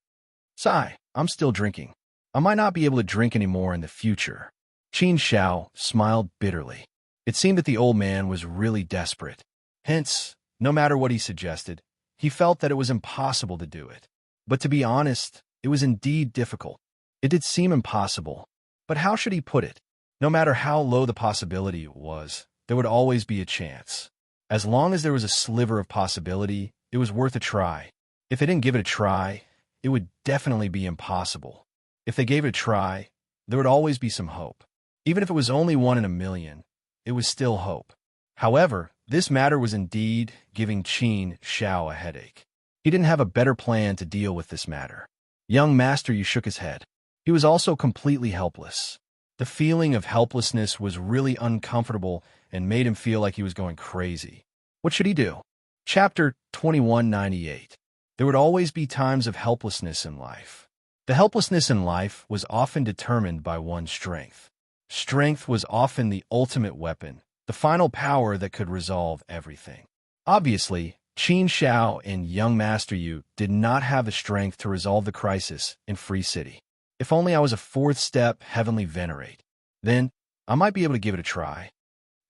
Sigh, I'm still drinking. I might not be able to drink anymore in the future." Qin Shao smiled bitterly. It seemed that the old man was really desperate. Hence, no matter what he suggested, he felt that it was impossible to do it. But to be honest, it was indeed difficult. It did seem impossible. But how should he put it? No matter how low the possibility was, there would always be a chance. As long as there was a sliver of possibility, it was worth a try. If they didn't give it a try, it would definitely be impossible. If they gave it a try, there would always be some hope. Even if it was only 1 in a million, it was still hope. However, this matter was indeed giving Qin Shao a headache. He didn't have a better plan to deal with this matter. Young Master Yu shook his head. He was also completely helpless. The feeling of helplessness was really uncomfortable and made him feel like he was going crazy. What should he do? Chapter 2198. There would always be times of helplessness in life. The helplessness in life was often determined by one's strength. Strength was often the ultimate weapon, the final power that could resolve everything. Obviously, Qin Shao and young Master Yu did not have the strength to resolve the crisis in Free City. If only I was a fourth step heavenly venerate. Then, I might be able to give it a try.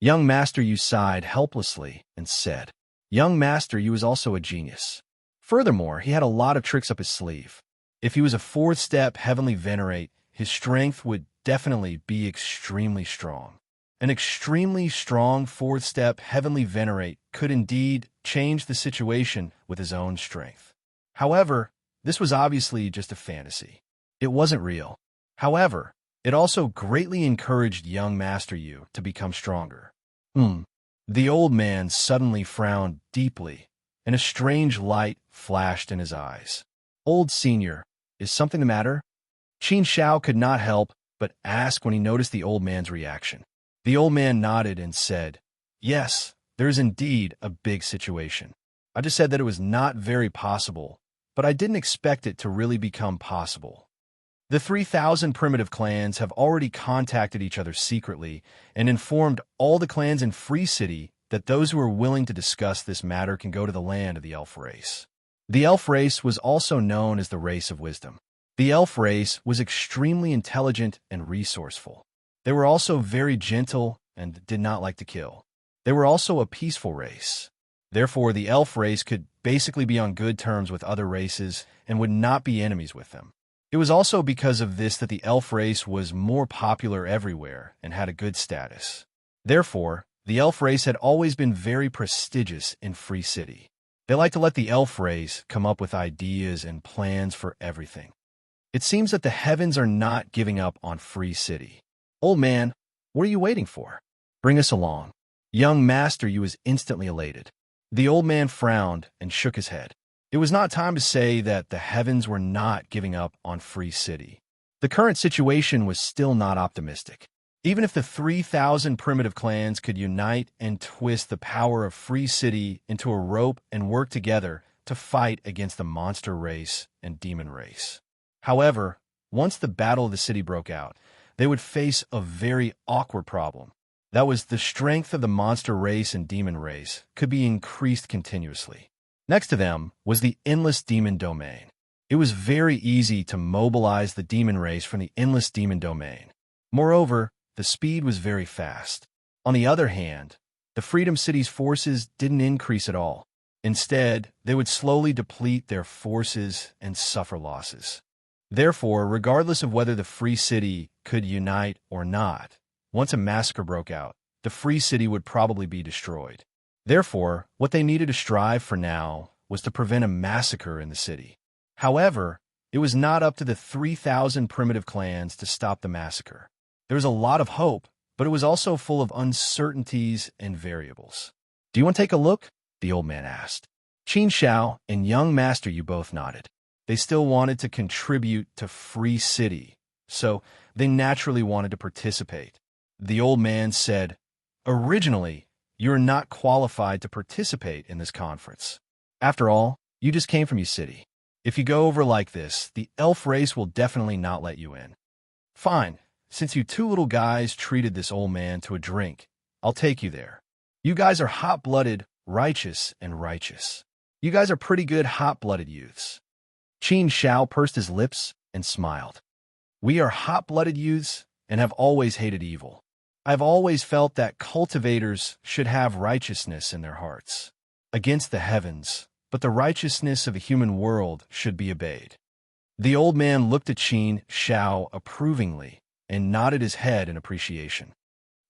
Young Master Yu sighed helplessly and said, Young Master Yu was also a genius. Furthermore, he had a lot of tricks up his sleeve. If he was a fourth step heavenly venerate, his strength would definitely be extremely strong. An extremely strong fourth step heavenly venerate could indeed change the situation with his own strength. However, this was obviously just a fantasy. It wasn't real. However, it also greatly encouraged young Master Yu to become stronger. The old man suddenly frowned deeply, and a strange light flashed in his eyes. Old senior, is something the matter? Qin Shao could not help but ask when he noticed the old man's reaction. The old man nodded and said, Yes, there is indeed a big situation. I just said that it was not very possible, but I didn't expect it to really become possible. The 3,000 primitive clans have already contacted each other secretly and informed all the clans in Free City that those who are willing to discuss this matter can go to the land of the elf race. The elf race was also known as the race of wisdom. The elf race was extremely intelligent and resourceful. They were also very gentle and did not like to kill. They were also a peaceful race. Therefore, the elf race could basically be on good terms with other races and would not be enemies with them. It was also because of this that the elf race was more popular everywhere and had a good status. Therefore, the elf race had always been very prestigious in Free City. They like to let the elf race come up with ideas and plans for everything. It seems that the heavens are not giving up on Free City. Old man, what are you waiting for? Bring us along. Young Master Yu was instantly elated. The old man frowned and shook his head. It was not time to say that the heavens were not giving up on Free City. The current situation was still not optimistic. Even if the 3,000 primitive clans could unite and twist the power of Free City into a rope and work together to fight against the monster race and demon race. However, once the battle of the city broke out, they would face a very awkward problem. That was the strength of the monster race and demon race could be increased continuously. Next to them was the endless demon domain. It was very easy to mobilize the demon race from the endless demon domain. Moreover, the speed was very fast. On the other hand, the Freedom City's forces didn't increase at all. Instead, they would slowly deplete their forces and suffer losses. Therefore, regardless of whether the Free City could unite or not, once a massacre broke out, the Free City would probably be destroyed. Therefore, what they needed to strive for now was to prevent a massacre in the city. However, it was not up to the 3,000 primitive clans to stop the massacre. There was a lot of hope, but it was also full of uncertainties and variables. Do you want to take a look? The old man asked. Qin Shao and young Master Yu both nodded. They still wanted to contribute to Free City, so they naturally wanted to participate. The old man said, Originally, you're not qualified to participate in this conference. After all, you just came from your city. If you go over like this, the elf race will definitely not let you in. Fine, since you two little guys treated this old man to a drink, I'll take you there. You guys are hot-blooded, righteous, and righteous. You guys are pretty good hot-blooded youths. Qin Shao pursed his lips and smiled. We are hot-blooded youths and have always hated evil. I've always felt that cultivators should have righteousness in their hearts, against the heavens, but the righteousness of the human world should be obeyed. The old man looked at Qin Shao approvingly and nodded his head in appreciation.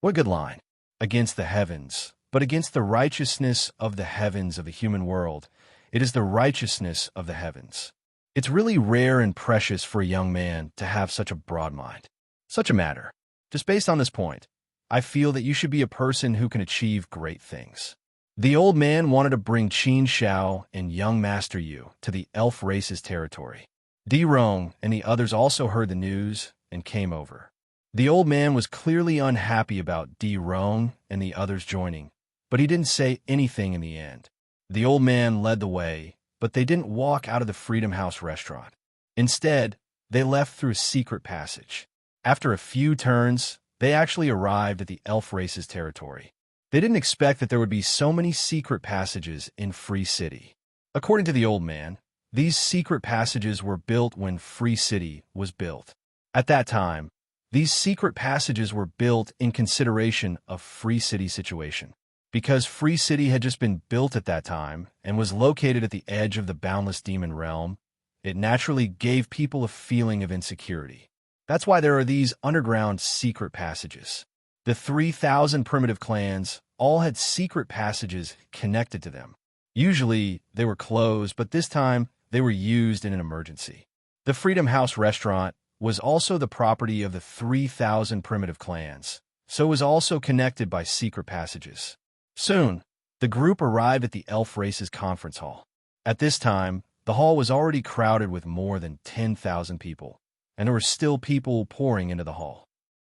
What a good line. Against the heavens, but against the righteousness of the heavens of the human world, it is the righteousness of the heavens. It's really rare and precious for a young man to have such a broad mind. Such a matter. Just based on this point, I feel that you should be a person who can achieve great things. The old man wanted to bring Qin Shao and young Master Yu to the elf race's territory. Di Rong and the others also heard the news and came over. The old man was clearly unhappy about Di Rong and the others joining, but he didn't say anything in the end. The old man led the way, but they didn't walk out of the Freedom House restaurant. Instead, they left through a secret passage. After a few turns, they actually arrived at the elf race's territory. They didn't expect that there would be so many secret passages in Free City. According to the old man, these secret passages were built when Free City was built. At that time, these secret passages were built in consideration of Free City situation. Because Free City had just been built at that time and was located at the edge of the boundless demon realm, it naturally gave people a feeling of insecurity. That's why there are these underground secret passages. The 3,000 primitive clans all had secret passages connected to them. Usually, they were closed, but this time, they were used in an emergency. The Freedom House restaurant was also the property of the 3,000 primitive clans, so it was also connected by secret passages. Soon, the group arrived at the elf race's conference hall. At this time, the hall was already crowded with more than 10,000 people, and there were still people pouring into the hall.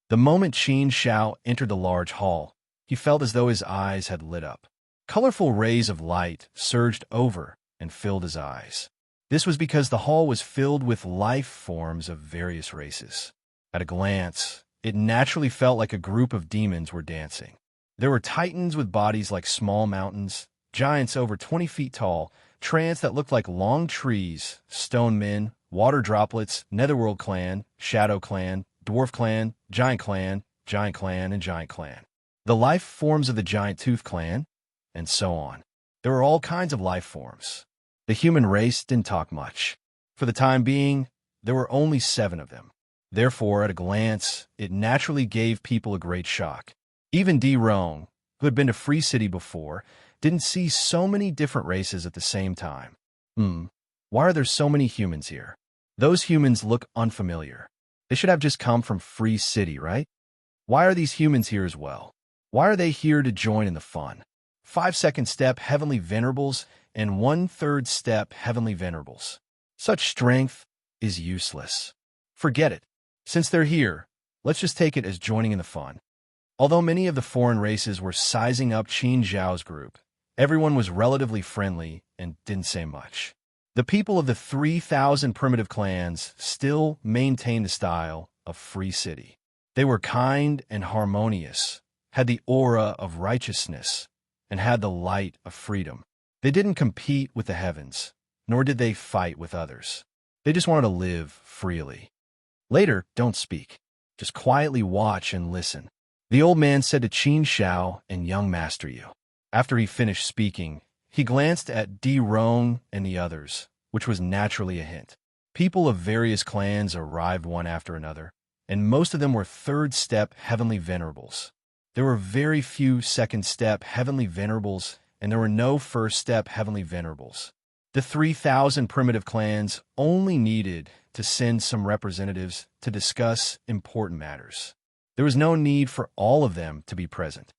The moment Qin Xiao entered the large hall, he felt as though his eyes had lit up. Colorful rays of light surged over and filled his eyes. This was because the hall was filled with life forms of various races. At a glance, it naturally felt like a group of demons were dancing. There were titans with bodies like small mountains, giants over 20 feet tall, trants that looked like long trees, stone men, water droplets, netherworld clan, shadow clan, dwarf clan, giant clan, and giant clan. The life forms of the giant tooth clan, and so on. There were all kinds of life forms. The human race didn't talk much. For the time being, there were only 7 of them. Therefore, at a glance, it naturally gave people a great shock. Even Di Rong, who had been to Free City before, didn't see so many different races at the same time. Why are there so many humans here? Those humans look unfamiliar. They should have just come from Free City, right? Why are these humans here as well? Why are they here to join in the fun? 5-second step Heavenly Venerables and 1/3 step Heavenly Venerables. Such strength is useless. Forget it. Since they're here, let's just take it as joining in the fun. Although many of the foreign races were sizing up Qin Zhao's group, everyone was relatively friendly and didn't say much. The people of the 3,000 primitive clans still maintained the style of Free City. They were kind and harmonious, had the aura of righteousness, and had the light of freedom. They didn't compete with the heavens, nor did they fight with others. They just wanted to live freely. Later, don't speak. Just quietly watch and listen. The old man said to Qin Xiao and young Master Yu. After he finished speaking, he glanced at Di Rong and the others, which was naturally a hint. People of various clans arrived one after another, and most of them were 3rd step Heavenly Venerables. There were very few 2nd step Heavenly Venerables, and there were no 1st step Heavenly Venerables. The 3,000 primitive clans only needed to send some representatives to discuss important matters. There was no need for all of them to be present.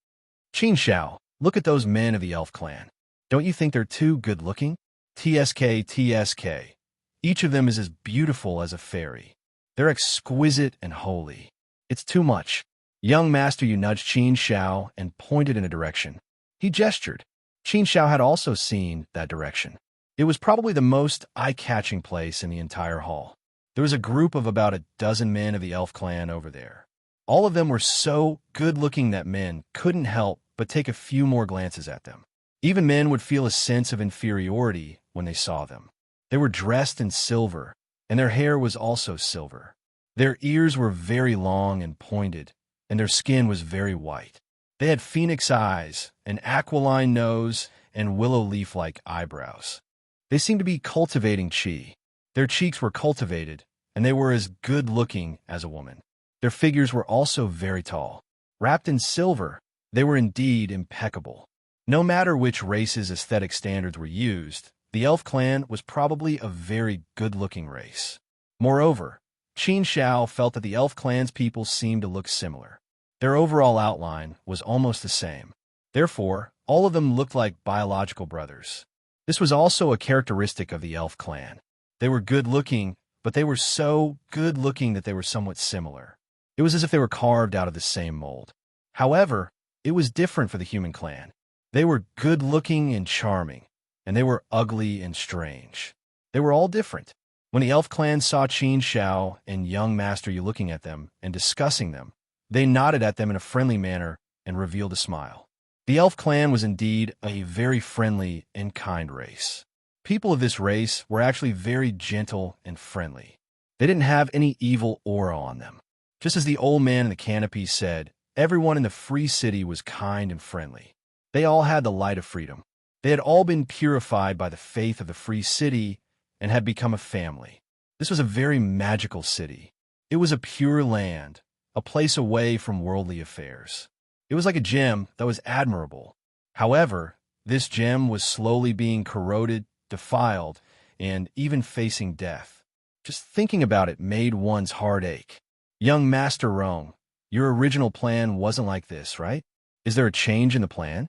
Qin Xiao, look at those men of the elf clan. Don't you think they're too good-looking? TSK. Each of them is as beautiful as a fairy. They're exquisite and holy. It's too much. Young Master Yu nudged Qin Xiao and pointed in a direction. He gestured. Qin Xiao had also seen that direction. It was probably the most eye-catching place in the entire hall. There was a group of about a dozen men of the elf clan over there. All of them were so good-looking that men couldn't help but take a few more glances at them. Even men would feel a sense of inferiority when they saw them. They were dressed in silver, and their hair was also silver. Their ears were very long and pointed, and their skin was very white. They had phoenix eyes, an aquiline nose, and willow leaf-like eyebrows. They seemed to be cultivating qi. Their cheeks were cultivated, and they were as good-looking as a woman. Their figures were also very tall. Wrapped in silver, they were indeed impeccable. No matter which race's aesthetic standards were used, the elf clan was probably a very good-looking race. Moreover, Qin Xiao felt that the elf clan's people seemed to look similar. Their overall outline was almost the same. Therefore, all of them looked like biological brothers. This was also a characteristic of the elf clan. They were good-looking, but they were so good-looking that they were somewhat similar. It was as if they were carved out of the same mold. However, it was different for the human clan. They were good-looking and charming, and they were ugly and strange. They were all different. When the elf clan saw Qin Xiao and young Master Yu looking at them and discussing them, they nodded at them in a friendly manner and revealed a smile. The elf clan was indeed a very friendly and kind race. People of this race were actually very gentle and friendly. They didn't have any evil aura on them. Just as the old man in the canopy said, everyone in the free city was kind and friendly. They all had the light of freedom. They had all been purified by the faith of the free city and had become a family. This was a very magical city. It was a pure land, a place away from worldly affairs. It was like a gem that was admirable. However, this gem was slowly being corroded, defiled, and even facing death. Just thinking about it made one's heart ache. Young Master Rong, your original plan wasn't like this, right? Is there a change in the plan?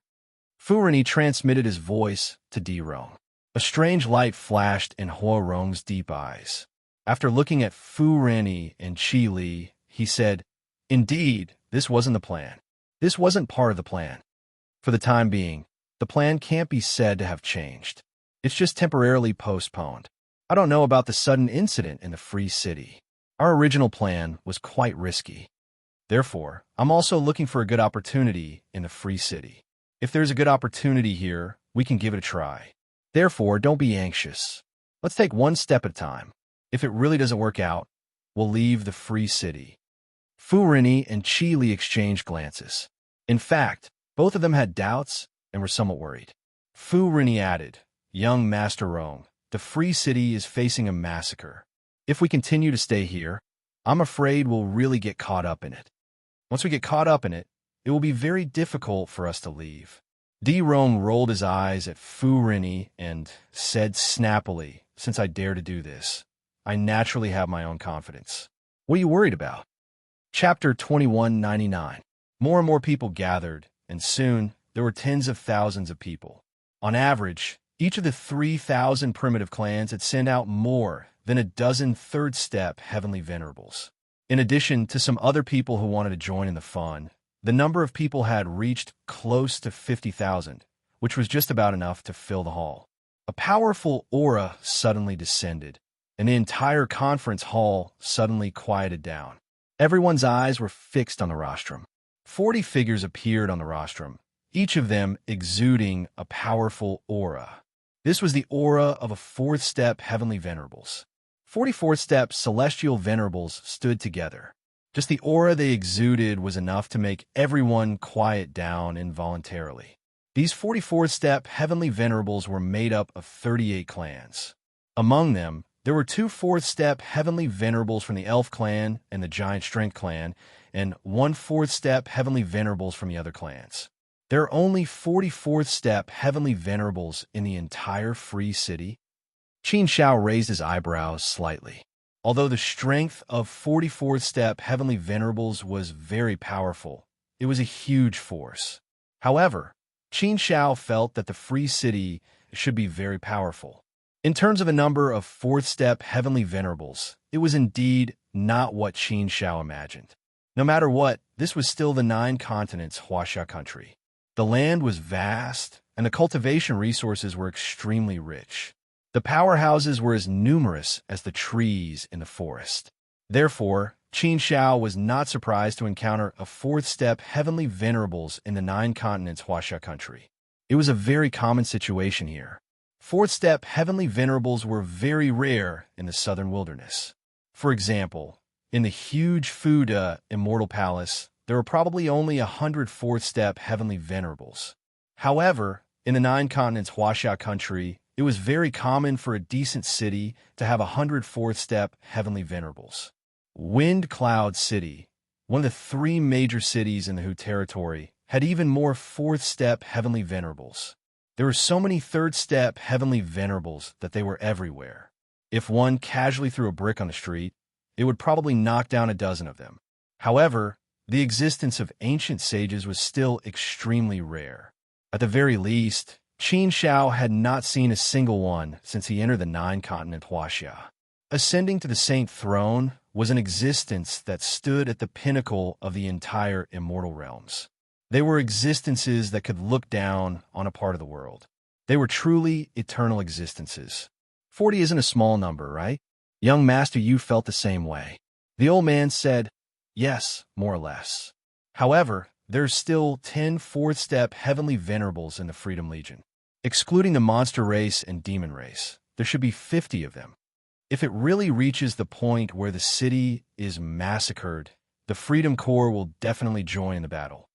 Fu Ren transmitted his voice to Di Rong. A strange light flashed in Hua Rong's deep eyes. After looking at Fu Ren and Qi Li, he said, "Indeed, this wasn't the plan. This wasn't part of the plan. For the time being, the plan can't be said to have changed. It's just temporarily postponed. I don't know about the sudden incident in the Free City. Our original plan was quite risky. Therefore, I'm also looking for a good opportunity in the Free City. If there's a good opportunity here, we can give it a try. Therefore, don't be anxious. Let's take one step at a time. If it really doesn't work out, we'll leave the Free City." Fu Ren and Qi Li exchanged glances. In fact, both of them had doubts and were somewhat worried. Fu Ren added, "Young Master Rong, the Free City is facing a massacre. If we continue to stay here, I'm afraid we'll really get caught up in it. Once we get caught up in it, it will be very difficult for us to leave." Di Rong rolled his eyes at Fu Ren and said snappily, "Since I dare to do this, I naturally have my own confidence. What are you worried about?" Chapter 2199. More and more people gathered, and soon there were tens of thousands of people. On average, each of the 3,000 primitive clans had sent out more than a dozen third-step heavenly venerables. In addition to some other people who wanted to join in the fun, the number of people had reached close to 50,000, which was just about enough to fill the hall. A powerful aura suddenly descended, and the entire conference hall suddenly quieted down. Everyone's eyes were fixed on the rostrum. 40 figures appeared on the rostrum, each of them exuding a powerful aura. This was the aura of a fourth-step heavenly venerables. 44th-step celestial venerables stood together. Just the aura they exuded was enough to make everyone quiet down involuntarily. These 44th-step heavenly venerables were made up of 38 clans. Among them, there were 2 4th-step heavenly venerables from the Elf clan and the Giant Strength clan, and 1 4th-step heavenly venerables from the other clans. There are only 44th-step heavenly venerables in the entire Free City. Qin Shao raised his eyebrows slightly. Although the strength of 44th-step heavenly venerables was very powerful, it was a huge force. However, Qin Shao felt that the Free City should be very powerful. In terms of a number of 4th-step heavenly venerables, it was indeed not what Qin Shao imagined. No matter what, this was still the 9 continents Huaxia country. The land was vast, and the cultivation resources were extremely rich. The powerhouses were as numerous as the trees in the forest. Therefore, Qin Shao was not surprised to encounter a 4th-step heavenly venerables in the 9 continents Huaxia country. It was a very common situation here. 4th-step heavenly venerables were very rare in the southern wilderness. For example, in the huge Fuda Immortal Palace, there were probably only 100 4th-step heavenly venerables. However, in the 9 continents Huaxia country, it was very common for a decent city to have 100 4th-step heavenly venerables. Wind Cloud City, one of the 3 major cities in the Hu territory, had even more 4th-step heavenly venerables. There were so many 3rd-step heavenly venerables that they were everywhere. If one casually threw a brick on the street, it would probably knock down a dozen of them. However, the existence of ancient sages was still extremely rare. At the very least, Qin Shao had not seen a single one since he entered the 9 continent Huaxia. Ascending to the Saint Throne was an existence that stood at the pinnacle of the entire immortal realms. They were existences that could look down on a part of the world. They were truly eternal existences. 40 isn't a small number, right? Young Master, you felt the same way. The old man said, "Yes, more or less." However, there's still 10 fourth-step heavenly venerables in the Freedom Legion. Excluding the monster race and demon race, there should be 50 of them. If it really reaches the point where the city is massacred, the Freedom Corps will definitely join the battle.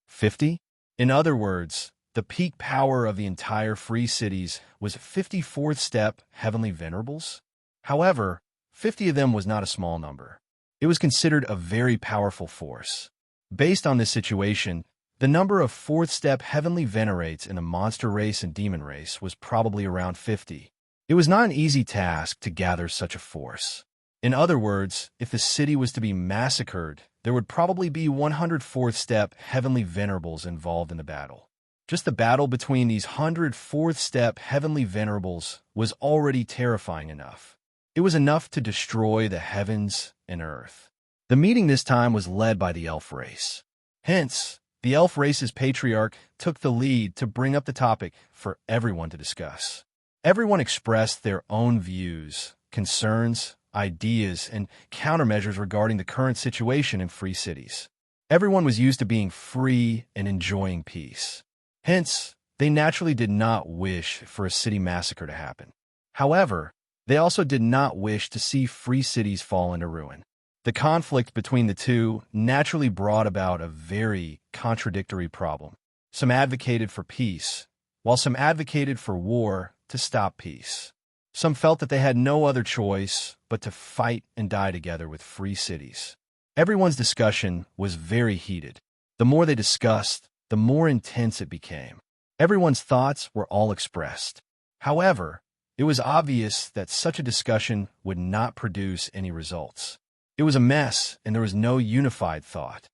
50? In other words, the peak power of the entire Free Cities was 50 fourth-step heavenly venerables. However, 50 of them was not a small number. It was considered a very powerful force. Based on this situation, the number of fourth-step heavenly venerates in the monster race and demon race was probably around 50. It was not an easy task to gather such a force. In other words, if the city was to be massacred, there would probably be 100 fourth-step heavenly venerables involved in the battle. Just the battle between these 100 fourth-step heavenly venerables was already terrifying enough. It was enough to destroy the heavens and earth. The meeting this time was led by the elf race. Hence, the elf race's patriarch took the lead to bring up the topic for everyone to discuss. Everyone expressed their own views, concerns, ideas, and countermeasures regarding the current situation in free cities. Everyone was used to being free and enjoying peace. Hence, they naturally did not wish for a city massacre to happen. However, they also did not wish to see free cities fall into ruin. The conflict between the two naturally brought about a very contradictory problem. Some advocated for peace, while some advocated for war to stop peace. Some felt that they had no other choice but to fight and die together with free cities. Everyone's discussion was very heated. The more they discussed, the more intense it became. Everyone's thoughts were all expressed. However, it was obvious that such a discussion would not produce any results. It was a mess, and there was no unified thought.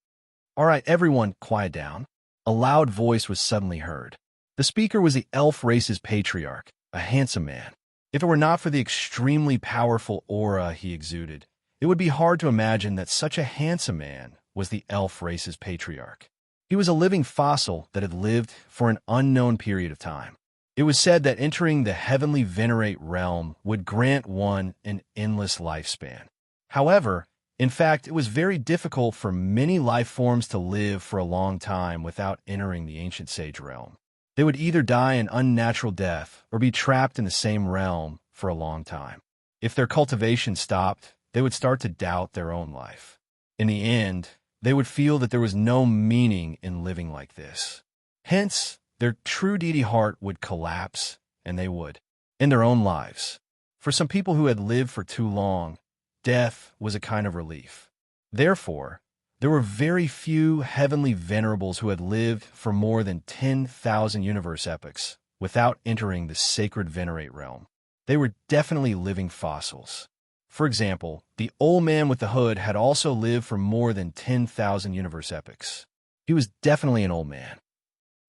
"All right, everyone, quiet down." A loud voice was suddenly heard. The speaker was the elf race's patriarch, a handsome man. If it were not for the extremely powerful aura he exuded, it would be hard to imagine that such a handsome man was the elf race's patriarch. He was a living fossil that had lived for an unknown period of time. It was said that entering the heavenly venerate realm would grant one an endless lifespan. However, in fact, it was very difficult for many life forms to live for a long time without entering the ancient sage realm. They would either die an unnatural death or be trapped in the same realm for a long time. If their cultivation stopped, they would start to doubt their own life. In the end, they would feel that there was no meaning in living like this. Hence, their true deity heart would collapse, and they would, in their own lives. For some people who had lived for too long, death was a kind of relief. Therefore, there were very few heavenly venerables who had lived for more than 10,000 universe epochs without entering the sacred venerate realm. They were definitely living fossils. For example, the old man with the hood had also lived for more than 10,000 universe epochs. He was definitely an old man.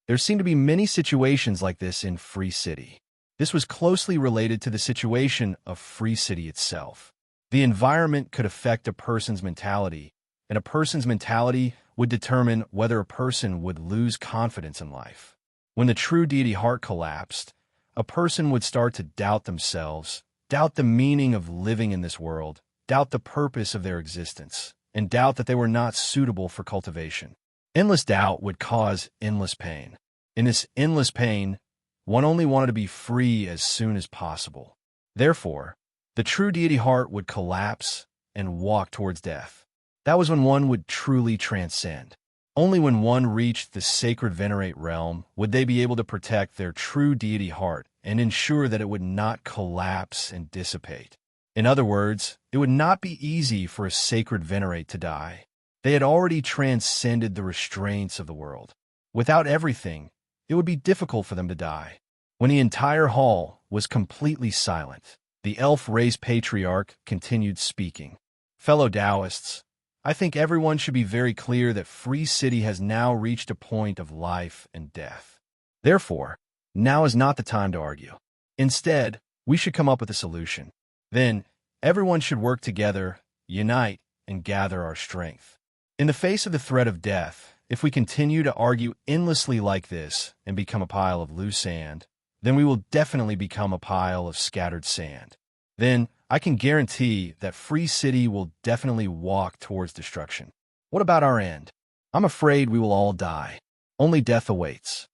There seemed to be many situations like this in Free City. This was closely related to the situation of Free City itself. The environment could affect a person's mentality, and a person's mentality would determine whether a person would lose confidence in life. When the true deity heart collapsed, a person would start to doubt themselves, doubt the meaning of living in this world, doubt the purpose of their existence, and doubt that they were not suitable for cultivation. Endless doubt would cause endless pain. In this endless pain, one only wanted to be free as soon as possible. Therefore, the true deity heart would collapse and walk towards death. That was when one would truly transcend. Only when one reached the sacred venerate realm would they be able to protect their true deity heart and ensure that it would not collapse and dissipate. In other words, it would not be easy for a sacred venerate to die. They had already transcended the restraints of the world. Without everything, it would be difficult for them to die. When the entire hall was completely silent, the elf race patriarch continued speaking. "Fellow Taoists, I think everyone should be very clear that Free City has now reached a point of life and death. Therefore, now is not the time to argue. Instead, we should come up with a solution. Then, everyone should work together, unite, and gather our strength. In the face of the threat of death, if we continue to argue endlessly like this and become a pile of loose sand, then we will definitely become a pile of scattered sand. Then, I can guarantee that Free City will definitely walk towards destruction. What about our end? I'm afraid we will all die. Only death awaits.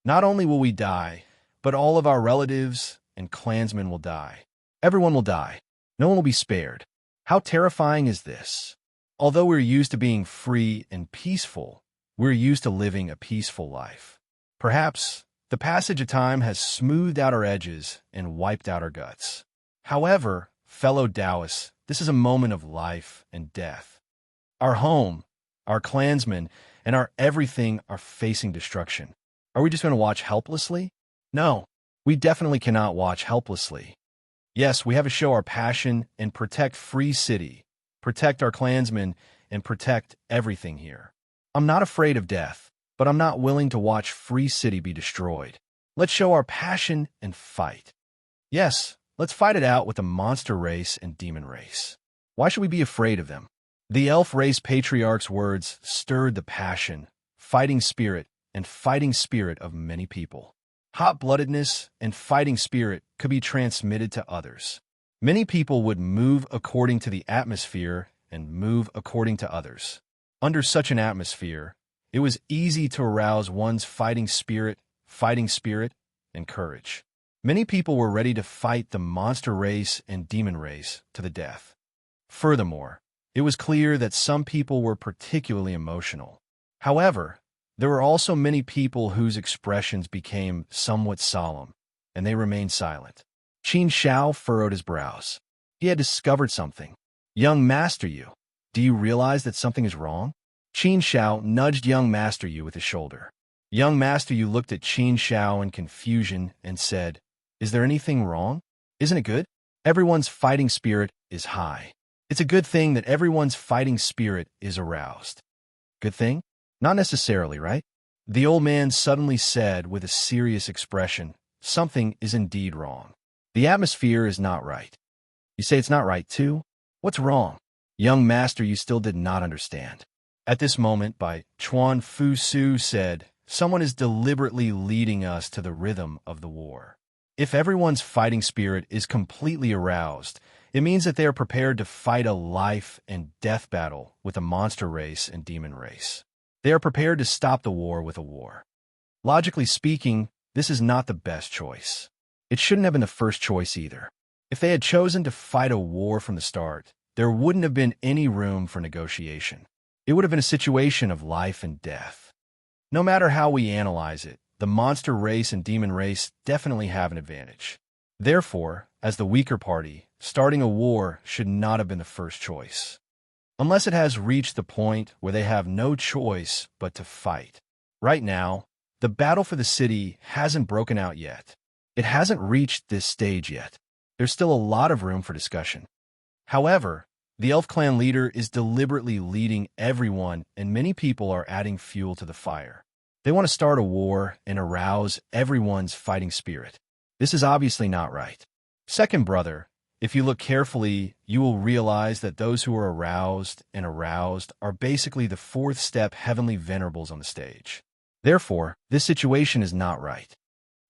Not only will we die, but all of our relatives and clansmen will die. Everyone will die. No one will be spared. How terrifying is this? Although we're used to being free and peaceful, we're used to living a peaceful life. Perhaps the passage of time has smoothed out our edges and wiped out our guts. However, fellow Taoists, this is a moment of life and death. Our home, our clansmen, and our everything are facing destruction. Are we just going to watch helplessly? No, we definitely cannot watch helplessly. Yes, we have to show our passion and protect Free City, protect our clansmen, and protect everything here. I'm not afraid of death, but I'm not willing to watch Free City be destroyed. Let's show our passion and fight. Yes, let's fight it out with the monster race and demon race. Why should we be afraid of them? The elf race patriarch's words stirred the passion, fighting spirit, and fighting spirit of many people. Hot-bloodedness and fighting spirit could be transmitted to others. Many people would move according to the atmosphere and move according to others. Under such an atmosphere, it was easy to arouse one's fighting spirit, and courage. Many people were ready to fight the monster race and demon race to the death. Furthermore, it was clear that some people were particularly emotional. However, there were also many people whose expressions became somewhat solemn, and they remained silent. Qin Shao furrowed his brows. He had discovered something. Young Master Yu, do you realize that something is wrong? Qin Shao nudged young Master Yu with his shoulder. Young Master Yu looked at Qin Shao in confusion and said, "Is there anything wrong? Isn't it good? Everyone's fighting spirit is high. It's a good thing that everyone's fighting spirit is aroused." Good thing? Not necessarily, right? The old man suddenly said with a serious expression, "Something is indeed wrong. The atmosphere is not right." You say it's not right too? What's wrong? Young Master, you still did not understand. At this moment, Bai Chuan Fu Su said, "Someone is deliberately leading us to the rhythm of the war. If everyone's fighting spirit is completely aroused, it means that they are prepared to fight a life and death battle with the monster race and demon race. They are prepared to stop the war with a war. Logically speaking, this is not the best choice. It shouldn't have been the first choice either. If they had chosen to fight a war from the start, there wouldn't have been any room for negotiation. It would have been a situation of life and death. No matter how we analyze it, the monster race and demon race definitely have an advantage. Therefore, as the weaker party, starting a war should not have been the first choice. Unless it has reached the point where they have no choice but to fight. Right now, the battle for the city hasn't broken out yet. It hasn't reached this stage yet. There's still a lot of room for discussion. However, the elf clan leader is deliberately leading everyone, and many people are adding fuel to the fire. They want to start a war and arouse everyone's fighting spirit. This is obviously not right. Second brother, if you look carefully, you will realize that those who are aroused are basically the fourth step heavenly venerables on the stage. Therefore, this situation is not right.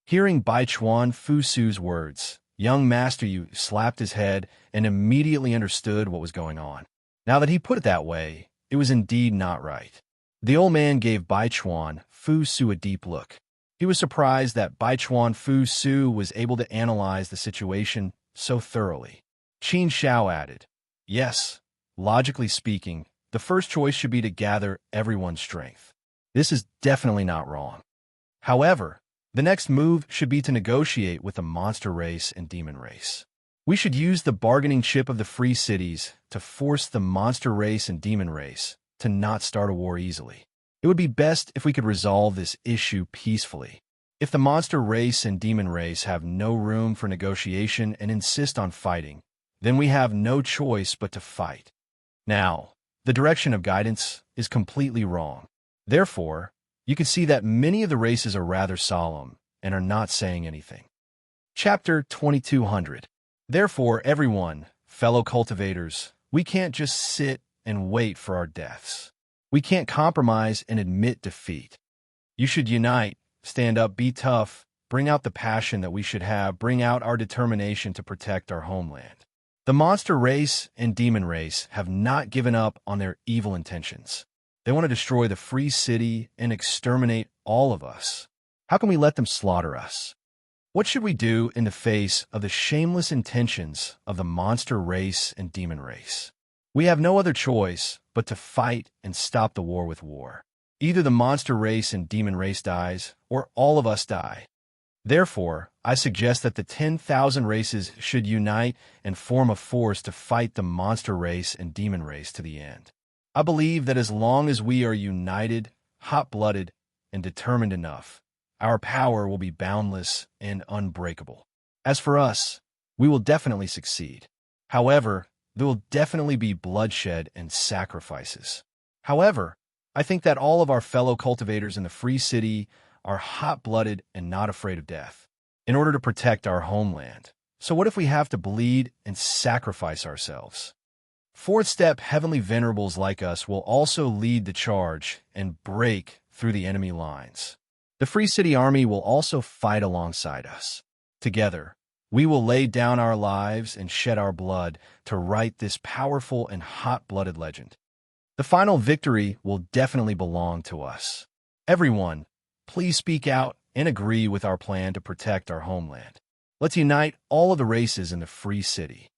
Hearing Bai Chuan Fu Su's words, young Master Yu slapped his head and immediately understood what was going on. Now that he put it that way, it was indeed not right. The old man gave Bai Chuan Fu Su a deep look. He was surprised that Bai Chuan Fu Su was able to analyze the situation so thoroughly. Qin Shao added, "Yes, logically speaking, the first choice should be to gather everyone's strength. This is definitely not wrong. However, the next move should be to negotiate with the monster race and demon race. We should use the bargaining chip of the free cities to force the monster race and demon race to not start a war easily. It would be best if we could resolve this issue peacefully. If the monster race and demon race have no room for negotiation and insist on fighting, then we have no choice but to fight. Now, the direction of guidance is completely wrong. Therefore, you can see that many of the races are rather solemn and are not saying anything." Chapter 2200. Therefore, everyone, fellow cultivators, we can't just sit and wait for our deaths. We can't compromise and admit defeat. You should unite, stand up, be tough, bring out the passion that we should have, bring out our determination to protect our homeland. The monster race and demon race have not given up on their evil intentions. They want to destroy the free city and exterminate all of us. How can we let them slaughter us? What should we do in the face of the shameless intentions of the monster race and demon race? We have no other choice but to fight and stop the war with war. Either the monster race and demon race dies, or all of us die. Therefore, I suggest that the 10,000 races should unite and form a force to fight the monster race and demon race to the end. I believe that as long as we are united, hot-blooded, and determined enough, our power will be boundless and unbreakable. As for us, we will definitely succeed. However, there will definitely be bloodshed and sacrifices. However, I think that all of our fellow cultivators in the free city are hot-blooded and not afraid of death, in order to protect our homeland. So what if we have to bleed and sacrifice ourselves? Fourth step, heavenly venerables like us will also lead the charge and break through the enemy lines. The Free City Army will also fight alongside us. Together, we will lay down our lives and shed our blood to write this powerful and hot-blooded legend. The final victory will definitely belong to us. Everyone, please speak out and agree with our plan to protect our homeland. Let's unite all of the races in the Free City.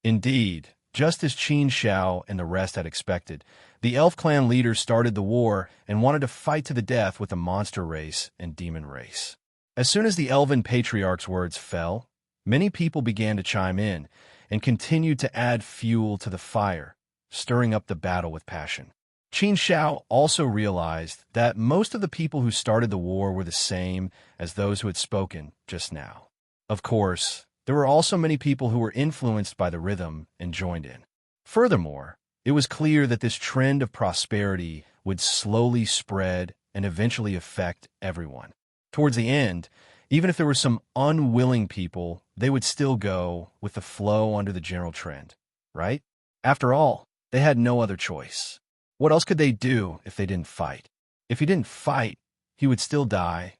Indeed, just as Qin Xiao and the rest had expected, the elf clan leaders started the war and wanted to fight to the death with the monster race and demon race. As soon as the elven patriarch's words fell, many people began to chime in and continued to add fuel to the fire, stirring up the battle with passion. Qin Xiao also realized that most of the people who started the war were the same as those who had spoken just now. Of course, there were also many people who were influenced by the rhythm and joined in. Furthermore, it was clear that this trend of prosperity would slowly spread and eventually affect everyone. Towards the end, even if there were some unwilling people, they would still go with the flow under the general trend, right? After all, they had no other choice. What else could they do if they didn't fight? If he didn't fight, he would still die,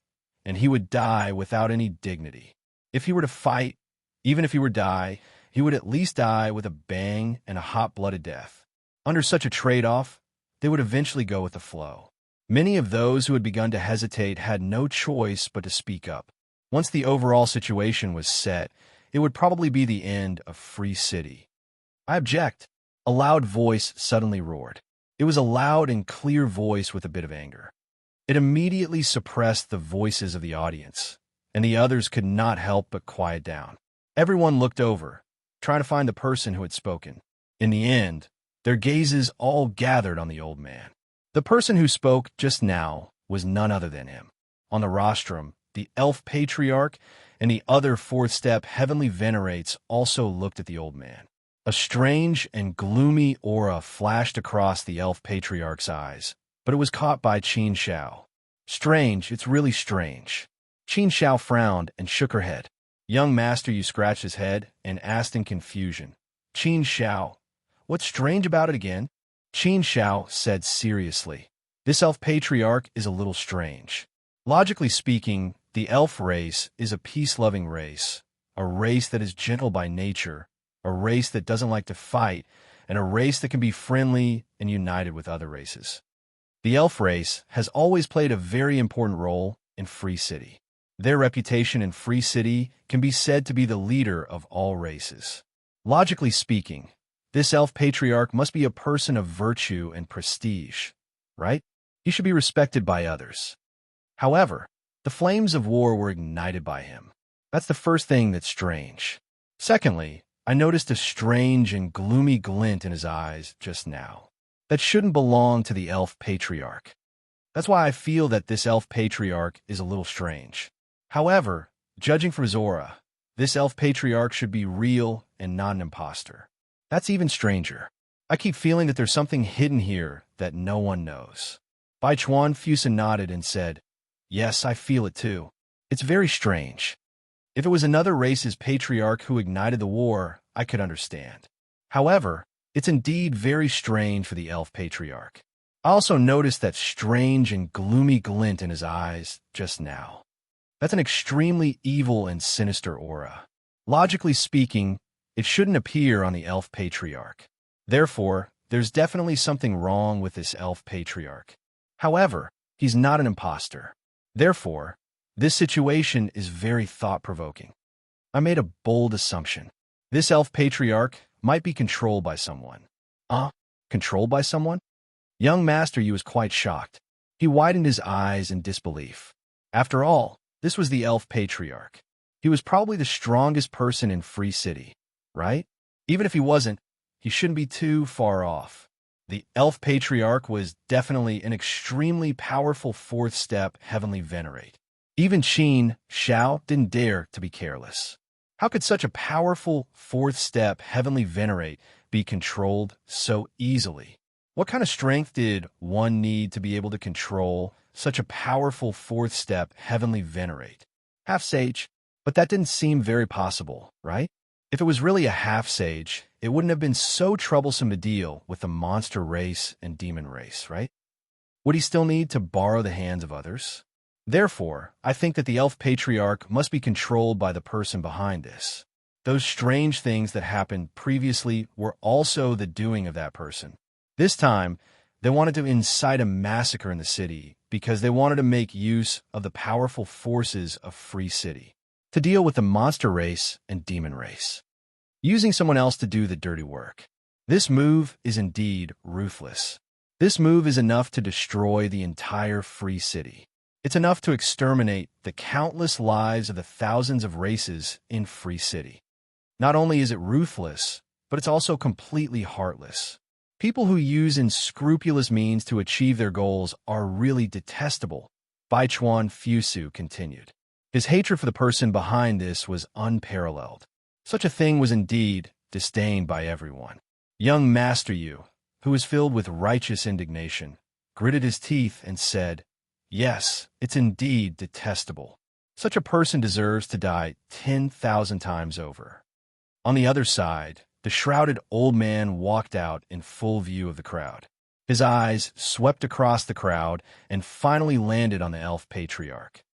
and he would die without any dignity. If he were to fight, even if he were to die, he would at least die with a bang and a hot-blooded death. Under such a trade-off, they would eventually go with the flow. Many of those who had begun to hesitate had no choice but to speak up. Once the overall situation was set, it would probably be the end of Free City. I object. A loud voice suddenly roared. It was a loud and clear voice with a bit of anger. It immediately suppressed the voices of the audience, and the others could not help but quiet down. Everyone looked over, trying to find the person who had spoken. In the end, their gazes all gathered on the old man. The person who spoke just now was none other than him. On the rostrum, the elf patriarch and the other fourth step heavenly venerates also looked at the old man. A strange and gloomy aura flashed across the elf patriarch's eyes, but it was caught by Qin Xiao. Strange, it's really strange. Qin Xiao frowned and shook her head. Young master, you scratched his head and asked in confusion. Qin Xiao, what's strange about it again? Qin Xiao said seriously. This elf patriarch is a little strange. Logically speaking, the elf race is a peace-loving race, a race that is gentle by nature, a race that doesn't like to fight, and a race that can be friendly and united with other races. The elf race has always played a very important role in Free City. Their reputation in Free City can be said to be the leader of all races. Logically speaking, this elf patriarch must be a person of virtue and prestige, right? He should be respected by others. However, the flames of war were ignited by him. That's the first thing that's strange. Secondly, I noticed a strange and gloomy glint in his eyes just now. That shouldn't belong to the elf patriarch. That's why I feel that this elf patriarch is a little strange. However, judging from his aura, this elf patriarch should be real and not an imposter. That's even stranger. I keep feeling that there's something hidden here that no one knows. Bai Chuan Fusen nodded and said, Yes, I feel it too. It's very strange. If it was another race's patriarch who ignited the war, I could understand. However, it's indeed very strange for the elf patriarch. I also noticed that strange and gloomy glint in his eyes just now. That's an extremely evil and sinister aura. Logically speaking, it shouldn't appear on the elf patriarch. Therefore, there's definitely something wrong with this elf patriarch. However, he's not an imposter. Therefore, this situation is very thought-provoking. I made a bold assumption. This elf patriarch might be controlled by someone. Controlled by someone? Young Master Yu was quite shocked. He widened his eyes in disbelief. After all, this was the elf patriarch. He was probably the strongest person in Free City, right? Even if he wasn't, he shouldn't be too far off. The elf patriarch was definitely an extremely powerful fourth step heavenly venerate. Even Qin Xiao didn't dare to be careless. How could such a powerful fourth step heavenly venerate be controlled so easily? What kind of strength did one need to be able to control such a powerful fourth step heavenly venerate? Half-sage, but that didn't seem very possible, right? If it was really a half-sage, it wouldn't have been so troublesome to deal with the monster race and demon race, right? Would he still need to borrow the hands of others? Therefore, I think that the elf patriarch must be controlled by the person behind this. Those strange things that happened previously were also the doing of that person. This time, they wanted to incite a massacre in the city because they wanted to make use of the powerful forces of Free City to deal with the monster race and demon race, using someone else to do the dirty work. This move is indeed ruthless. This move is enough to destroy the entire Free City. It's enough to exterminate the countless lives of the thousands of races in Free City. Not only is it ruthless, but it's also completely heartless. People who use unscrupulous means to achieve their goals are really detestable, Baichuan Fusu continued. His hatred for the person behind this was unparalleled. Such a thing was indeed disdained by everyone. Young Master Yu, who was filled with righteous indignation, gritted his teeth and said, "Yes, it's indeed detestable. Such a person deserves to die 10,000 times over." On the other side, the shrouded old man walked out in full view of the crowd. His eyes swept across the crowd and finally landed on the elf patriarch.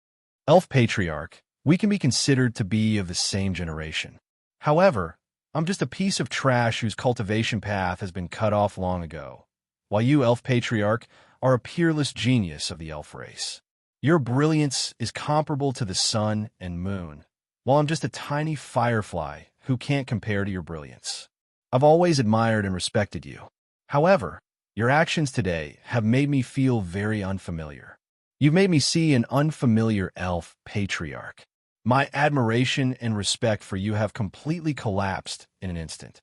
Elf patriarch, we can be considered to be of the same generation. However, I'm just a piece of trash whose cultivation path has been cut off long ago, while you, elf patriarch, are a peerless genius of the elf race. Your brilliance is comparable to the sun and moon, while I'm just a tiny firefly who can't compare to your brilliance. I've always admired and respected you. However, your actions today have made me feel very unfamiliar. You've made me see an unfamiliar elf patriarch. My admiration and respect for you have completely collapsed in an instant.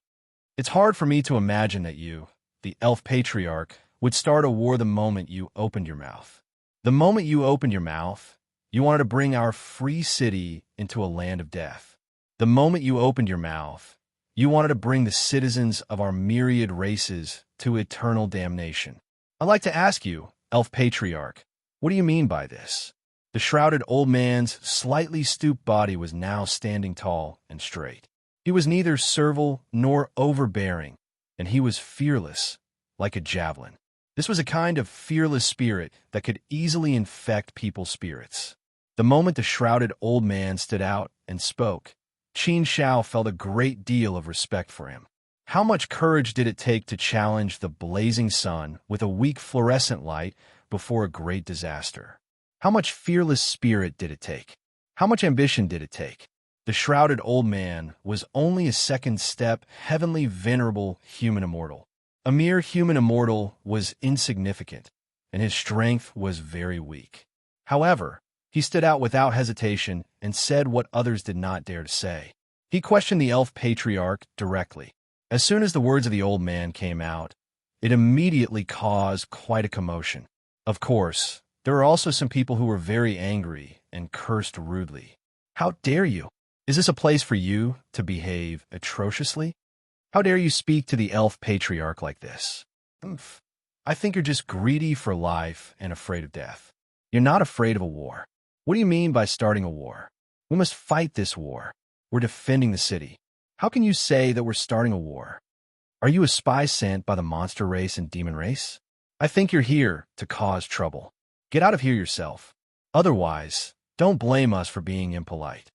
It's hard for me to imagine that you, the elf patriarch, would start a war the moment you opened your mouth. The moment you opened your mouth, you wanted to bring our Free City into a land of death. The moment you opened your mouth, you wanted to bring the citizens of our myriad races to eternal damnation. I'd like to ask you, elf patriarch, what do you mean by this? The shrouded old man's slightly stooped body was now standing tall and straight. He was neither servile nor overbearing, and he was fearless, like a javelin. This was a kind of fearless spirit that could easily infect people's spirits. The moment the shrouded old man stood out and spoke, Qin Xiao felt a great deal of respect for him. How much courage did it take to challenge the blazing sun with a weak fluorescent light before a great disaster? How much fearless spirit did it take? How much ambition did it take? The shrouded old man was only a second step heavenly venerable human immortal. A mere human immortal was insignificant, and his strength was very weak. However, he stood out without hesitation and said what others did not dare to say. He questioned the elf patriarch directly. As soon as the words of the old man came out, it immediately caused quite a commotion. Of course, there were also some people who were very angry and cursed rudely. How dare you? Is this a place for you to behave atrociously? How dare you speak to the elf patriarch like this? I think you're just greedy for life and afraid of death. You're not afraid of a war. What do you mean by starting a war? We must fight this war. We're defending the city. How can you say that we're starting a war? Are you a spy sent by the monster race and demon race? I think you're here to cause trouble. Get out of here yourself. Otherwise, don't blame us for being impolite.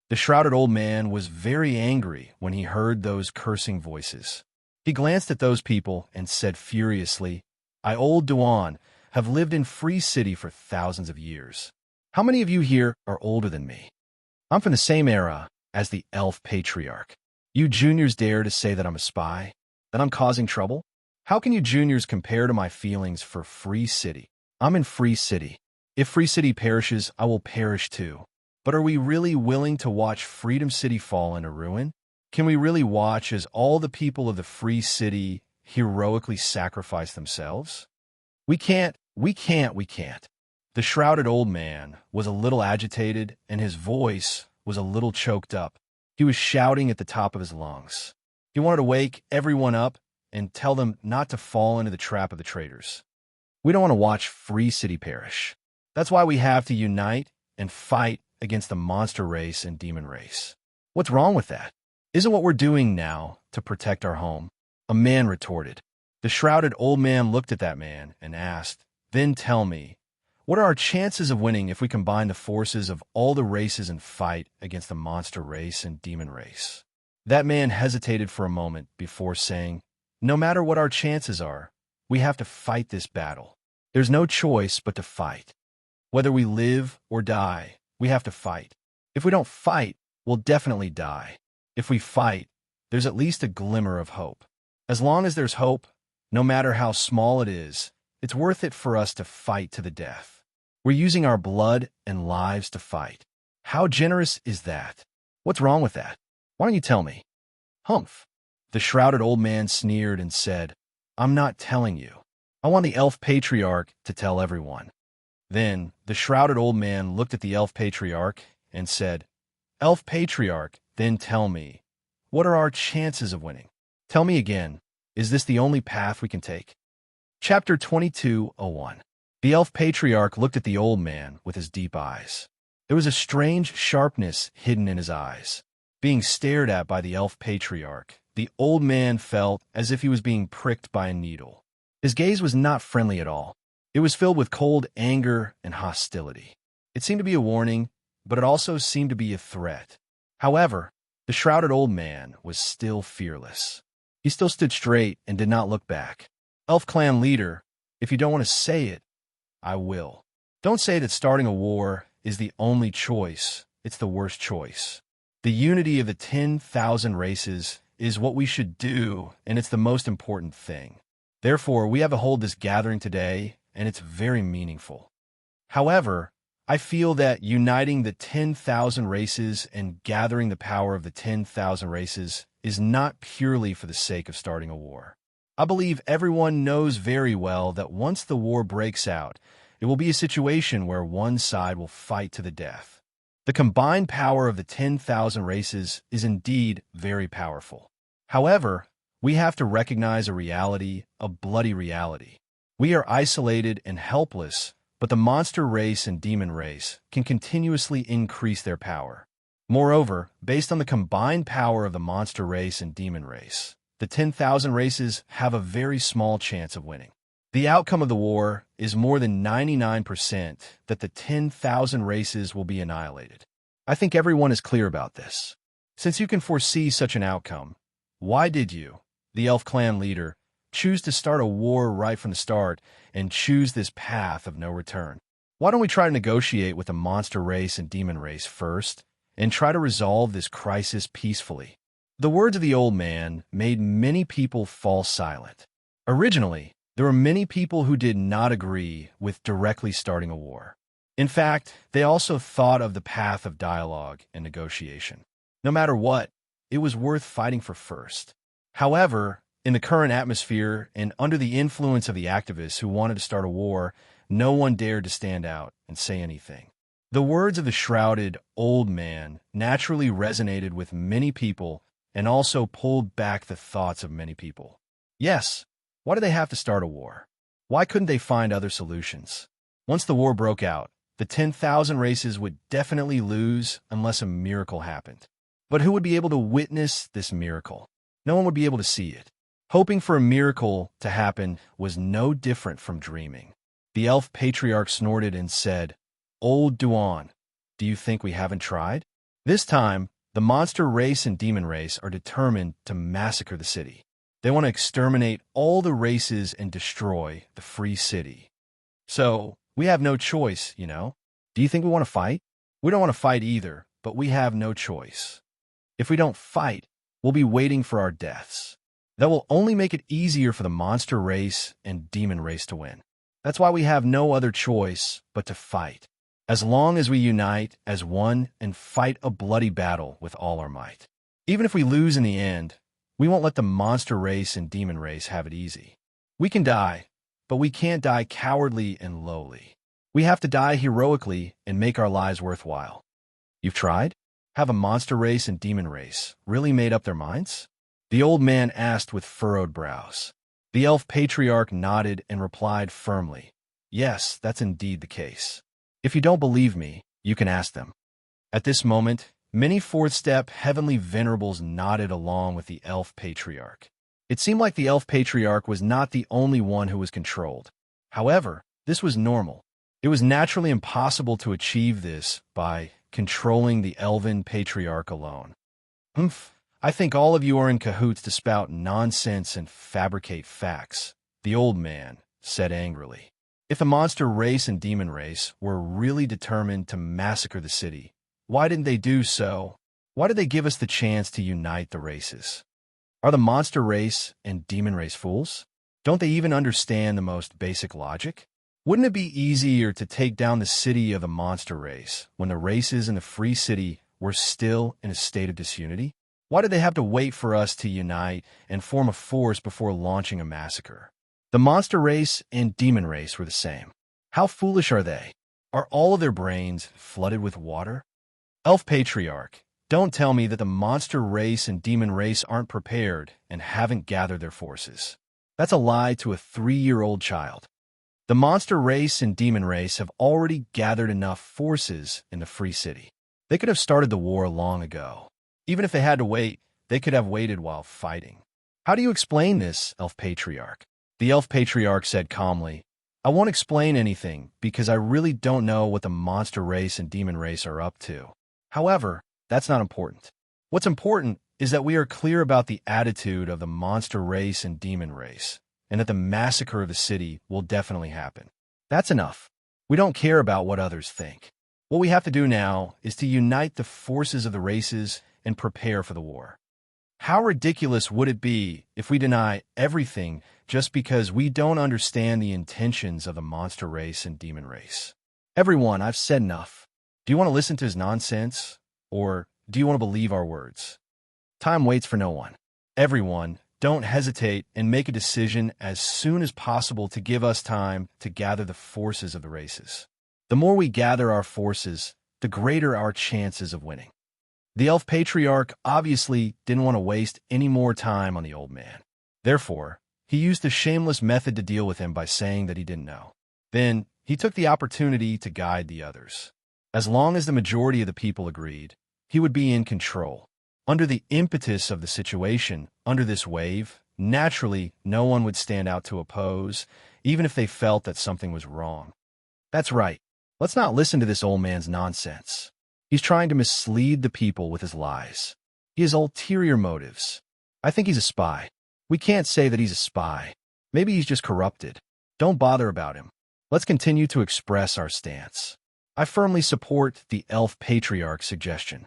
The shrouded old man was very angry when he heard those cursing voices. He glanced at those people and said furiously, I, Old Duan, have lived in Free City for thousands of years. How many of you here are older than me? I'm from the same era as the elf patriarch. You juniors dare to say that I'm a spy? That I'm causing trouble? How can you juniors compare to my feelings for Free City? I'm in Free City. If Free City perishes, I will perish too. But are we really willing to watch Freedom City fall into ruin? Can we really watch as all the people of the Free City heroically sacrifice themselves? We can't. The shrouded old man was a little agitated, and his voice was a little choked up. He was shouting at the top of his lungs. He wanted to wake everyone up and tell them not to fall into the trap of the traitors. We don't want to watch Free City perish. That's why we have to unite and fight against the monster race and demon race. What's wrong with that? Isn't what we're doing now to protect our home? A man retorted. The shrouded old man looked at that man and asked, Then tell me, what are our chances of winning if we combine the forces of all the races and fight against the monster race and demon race? That man hesitated for a moment before saying, No matter what our chances are, we have to fight this battle. There's no choice but to fight. Whether we live or die, we have to fight. If we don't fight, we'll definitely die. If we fight, there's at least a glimmer of hope. As long as there's hope, no matter how small it is, it's worth it for us to fight to the death. We're using our blood and lives to fight. How generous is that? What's wrong with that? Why don't you tell me? Humph. The shrouded old man sneered and said, I'm not telling you. I want the elf patriarch to tell everyone. Then the shrouded old man looked at the elf patriarch and said, Elf patriarch, then tell me, what are our chances of winning? Tell me again, is this the only path we can take? Chapter 22:01. The elf patriarch looked at the old man with his deep eyes. There was a strange sharpness hidden in his eyes. Being stared at by the elf patriarch, the old man felt as if he was being pricked by a needle. His gaze was not friendly at all. It was filled with cold anger and hostility. It seemed to be a warning, but it also seemed to be a threat. However, the shrouded old man was still fearless. He still stood straight and did not look back. Elf clan leader, if you don't want to say it, I will. Don't say that starting a war is the only choice. It's the worst choice. The unity of the 10,000 races is what we should do, and it's the most important thing. Therefore, we have to hold this gathering today, and it's very meaningful. However, I feel that uniting the 10,000 races and gathering the power of the 10,000 races is not purely for the sake of starting a war. I believe everyone knows very well that once the war breaks out, it will be a situation where one side will fight to the death. The combined power of the 10,000 races is indeed very powerful. However, we have to recognize a reality, a bloody reality. We are isolated and helpless, but the monster race and demon race can continuously increase their power. Moreover, based on the combined power of the monster race and demon race, the 10,000 races have a very small chance of winning. The outcome of the war is more than 99% that the 10,000 races will be annihilated. I think everyone is clear about this. Since you can foresee such an outcome, why did you, the elf clan leader, choose to start a war right from the start and choose this path of no return? Why don't we try to negotiate with the monster race and demon race first and try to resolve this crisis peacefully? The words of the old man made many people fall silent. Originally, there were many people who did not agree with directly starting a war. In fact, they also thought of the path of dialogue and negotiation. No matter what, it was worth fighting for first. However, in the current atmosphere and under the influence of the activists who wanted to start a war, no one dared to stand out and say anything. The words of the shrouded old man naturally resonated with many people and also pulled back the thoughts of many people. Yes, why did they have to start a war? Why couldn't they find other solutions? Once the war broke out, the 10,000 races would definitely lose unless a miracle happened. But who would be able to witness this miracle? No one would be able to see it. Hoping for a miracle to happen was no different from dreaming. The elf patriarch snorted and said, Old Duan, do you think we haven't tried? This time, the monster race and demon race are determined to massacre the city. They want to exterminate all the races and destroy the free city. So, we have no choice, you know? Do you think we want to fight? We don't want to fight either, but we have no choice. If we don't fight, we'll be waiting for our deaths. That will only make it easier for the monster race and demon race to win. That's why we have no other choice but to fight. As long as we unite as one and fight a bloody battle with all our might. Even if we lose in the end, we won't let the monster race and demon race have it easy. We can die, but we can't die cowardly and lowly. We have to die heroically and make our lives worthwhile. You've tried? Have a monster race and demon race really made up their minds? The old man asked with furrowed brows. The elf patriarch nodded and replied firmly, "Yes, that's indeed the case. If you don't believe me, you can ask them." At this moment, many fourth-step heavenly venerables nodded along with the elf patriarch. It seemed like the elf patriarch was not the only one who was controlled. However, this was normal. It was naturally impossible to achieve this by controlling the elven patriarch alone. I think all of you are in cahoots to spout nonsense and fabricate facts, the old man said angrily. If the monster race and demon race were really determined to massacre the city, why didn't they do so? Why did they give us the chance to unite the races? Are the monster race and demon race fools? Don't they even understand the most basic logic? Wouldn't it be easier to take down the city of the monster race when the races in the free city were still in a state of disunity? Why did they have to wait for us to unite and form a force before launching a massacre? The monster race and demon race were the same. How foolish are they? Are all of their brains flooded with water? Elf Patriarch, don't tell me that the monster race and demon race aren't prepared and haven't gathered their forces. That's a lie to a 3-year-old child. The monster race and demon race have already gathered enough forces in the free city. They could have started the war long ago. Even if they had to wait, they could have waited while fighting. How do you explain this, Elf Patriarch? The Elf Patriarch said calmly, I won't explain anything because I really don't know what the monster race and demon race are up to. However, that's not important. What's important is that we are clear about the attitude of the monster race and demon race, and that the massacre of the city will definitely happen. That's enough. We don't care about what others think. What we have to do now is to unite the forces of the races and prepare for the war. How ridiculous would it be if we deny everything just because we don't understand the intentions of the monster race and demon race? Everyone, I've said enough. Do you want to listen to his nonsense? Or do you want to believe our words? Time waits for no one. Everyone, don't hesitate and make a decision as soon as possible to give us time to gather the forces of the races. The more we gather our forces, the greater our chances of winning. The Elf Patriarch obviously didn't want to waste any more time on the old man. Therefore, he used the shameless method to deal with him by saying that he didn't know. Then, he took the opportunity to guide the others. As long as the majority of the people agreed, he would be in control. Under the impetus of the situation, under this wave, naturally, no one would stand out to oppose, even if they felt that something was wrong. That's right. Let's not listen to this old man's nonsense. He's trying to mislead the people with his lies. He has ulterior motives. I think he's a spy. We can't say that he's a spy. Maybe he's just corrupted. Don't bother about him. Let's continue to express our stance. I firmly support the Elf Patriarch's suggestion.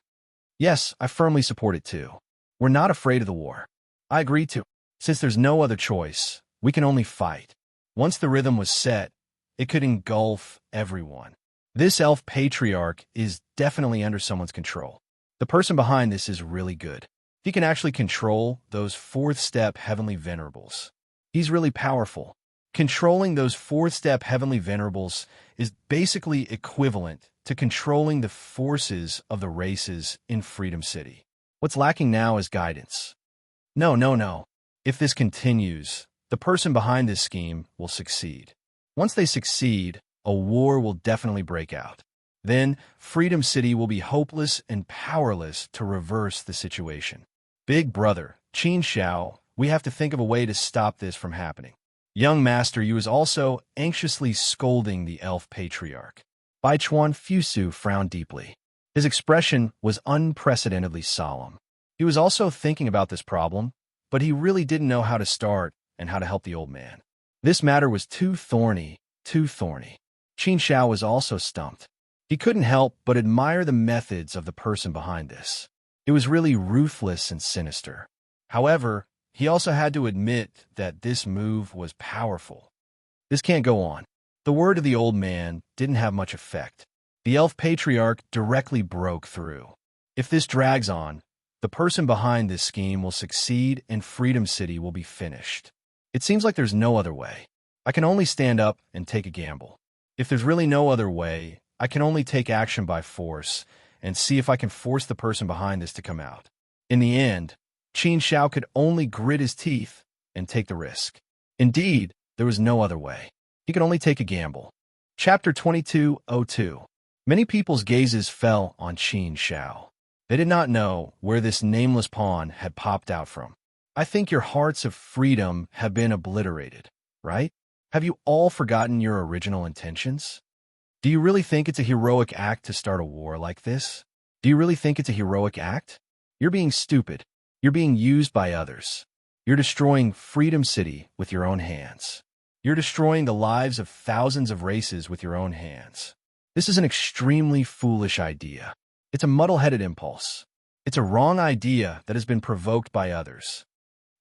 Yes, I firmly support it too. We're not afraid of the war. I agree too. Since there's no other choice, we can only fight. Once the rhythm was set, it could engulf everyone. This Elf Patriarch is definitely under someone's control. The person behind this is really good. He can actually control those fourth-step heavenly venerables. He's really powerful. Controlling those fourth-step heavenly venerables is basically equivalent to controlling the forces of the races in Freedom City. What's lacking now is guidance. No. If this continues, the person behind this scheme will succeed. Once they succeed, a war will definitely break out. Then, Freedom City will be hopeless and powerless to reverse the situation. Big brother, Qin Xiao, we have to think of a way to stop this from happening. Young master Yu is also anxiously scolding the Elf Patriarch. Baichuan Fusu frowned deeply. His expression was unprecedentedly solemn. He was also thinking about this problem, but he really didn't know how to start and how to help the old man. This matter was too thorny, too thorny. Qin Shao was also stumped. He couldn't help but admire the methods of the person behind this. It was really ruthless and sinister. However, he also had to admit that this move was powerful. This can't go on. The word of the old man didn't have much effect. The elf patriarch directly broke through. If this drags on, the person behind this scheme will succeed and Freedom City will be finished. It seems like there's no other way. I can only stand up and take a gamble. If there's really no other way, I can only take action by force and see if I can force the person behind this to come out. In the end, Qin Shao could only grit his teeth and take the risk. Indeed, there was no other way. He could only take a gamble. Chapter 22:02. Many people's gazes fell on Qin Shao. They did not know where this nameless pawn had popped out from. I think your hearts of freedom have been obliterated, right? Have you all forgotten your original intentions? Do you really think it's a heroic act to start a war like this? Do you really think it's a heroic act? You're being stupid. You're being used by others. You're destroying Freedom City with your own hands. You're destroying the lives of thousands of races with your own hands. This is an extremely foolish idea. It's a muddle-headed impulse. It's a wrong idea that has been provoked by others.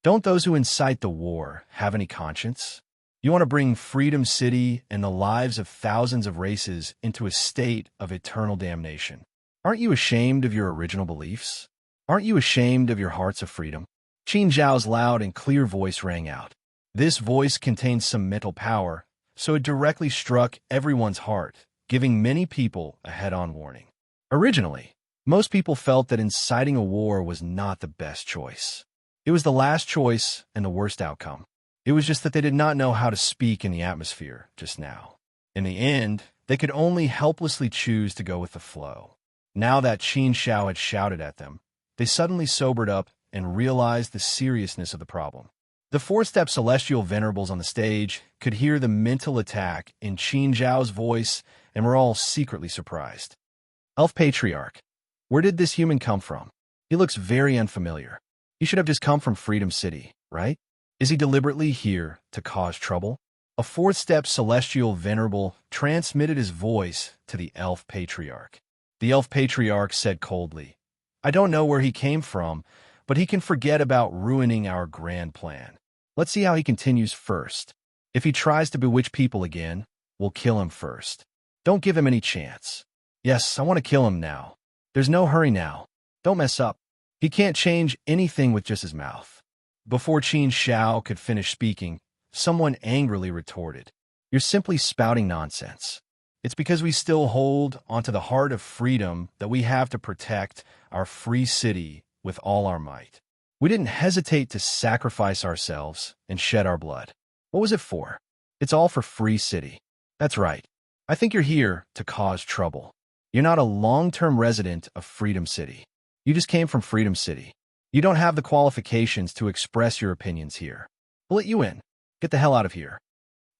Don't those who incite the war have any conscience? You want to bring Freedom City and the lives of thousands of races into a state of eternal damnation. Aren't you ashamed of your original beliefs? Aren't you ashamed of your hearts of freedom? Qin Zhao's loud and clear voice rang out. This voice contained some mental power, so it directly struck everyone's heart, giving many people a head-on warning. Originally, most people felt that inciting a war was not the best choice. It was the last choice and the worst outcome. It was just that they did not know how to speak in the atmosphere just now. In the end, they could only helplessly choose to go with the flow. Now that Qin Shao had shouted at them, they suddenly sobered up and realized the seriousness of the problem. The four-step celestial venerables on the stage could hear the mental attack in Qin Zhao's voice and were all secretly surprised. Elf Patriarch, where did this human come from? He looks very unfamiliar. He should have just come from Freedom City, right? Is he deliberately here to cause trouble? A fourth-step celestial venerable transmitted his voice to the Elf Patriarch. The Elf Patriarch said coldly, I don't know where he came from, but he can forget about ruining our grand plan. Let's see how he continues first. If he tries to bewitch people again, we'll kill him first. Don't give him any chance. Yes, I want to kill him now. There's no hurry now. Don't mess up. He can't change anything with just his mouth. Before Qin Shao could finish speaking, someone angrily retorted, You're simply spouting nonsense. It's because we still hold onto the heart of freedom that we have to protect our free city with all our might. We didn't hesitate to sacrifice ourselves and shed our blood. What was it for? It's all for Free City. That's right. I think you're here to cause trouble. You're not a long-term resident of Freedom City. You just came from Freedom City. You don't have the qualifications to express your opinions here. We'll let you in. Get the hell out of here.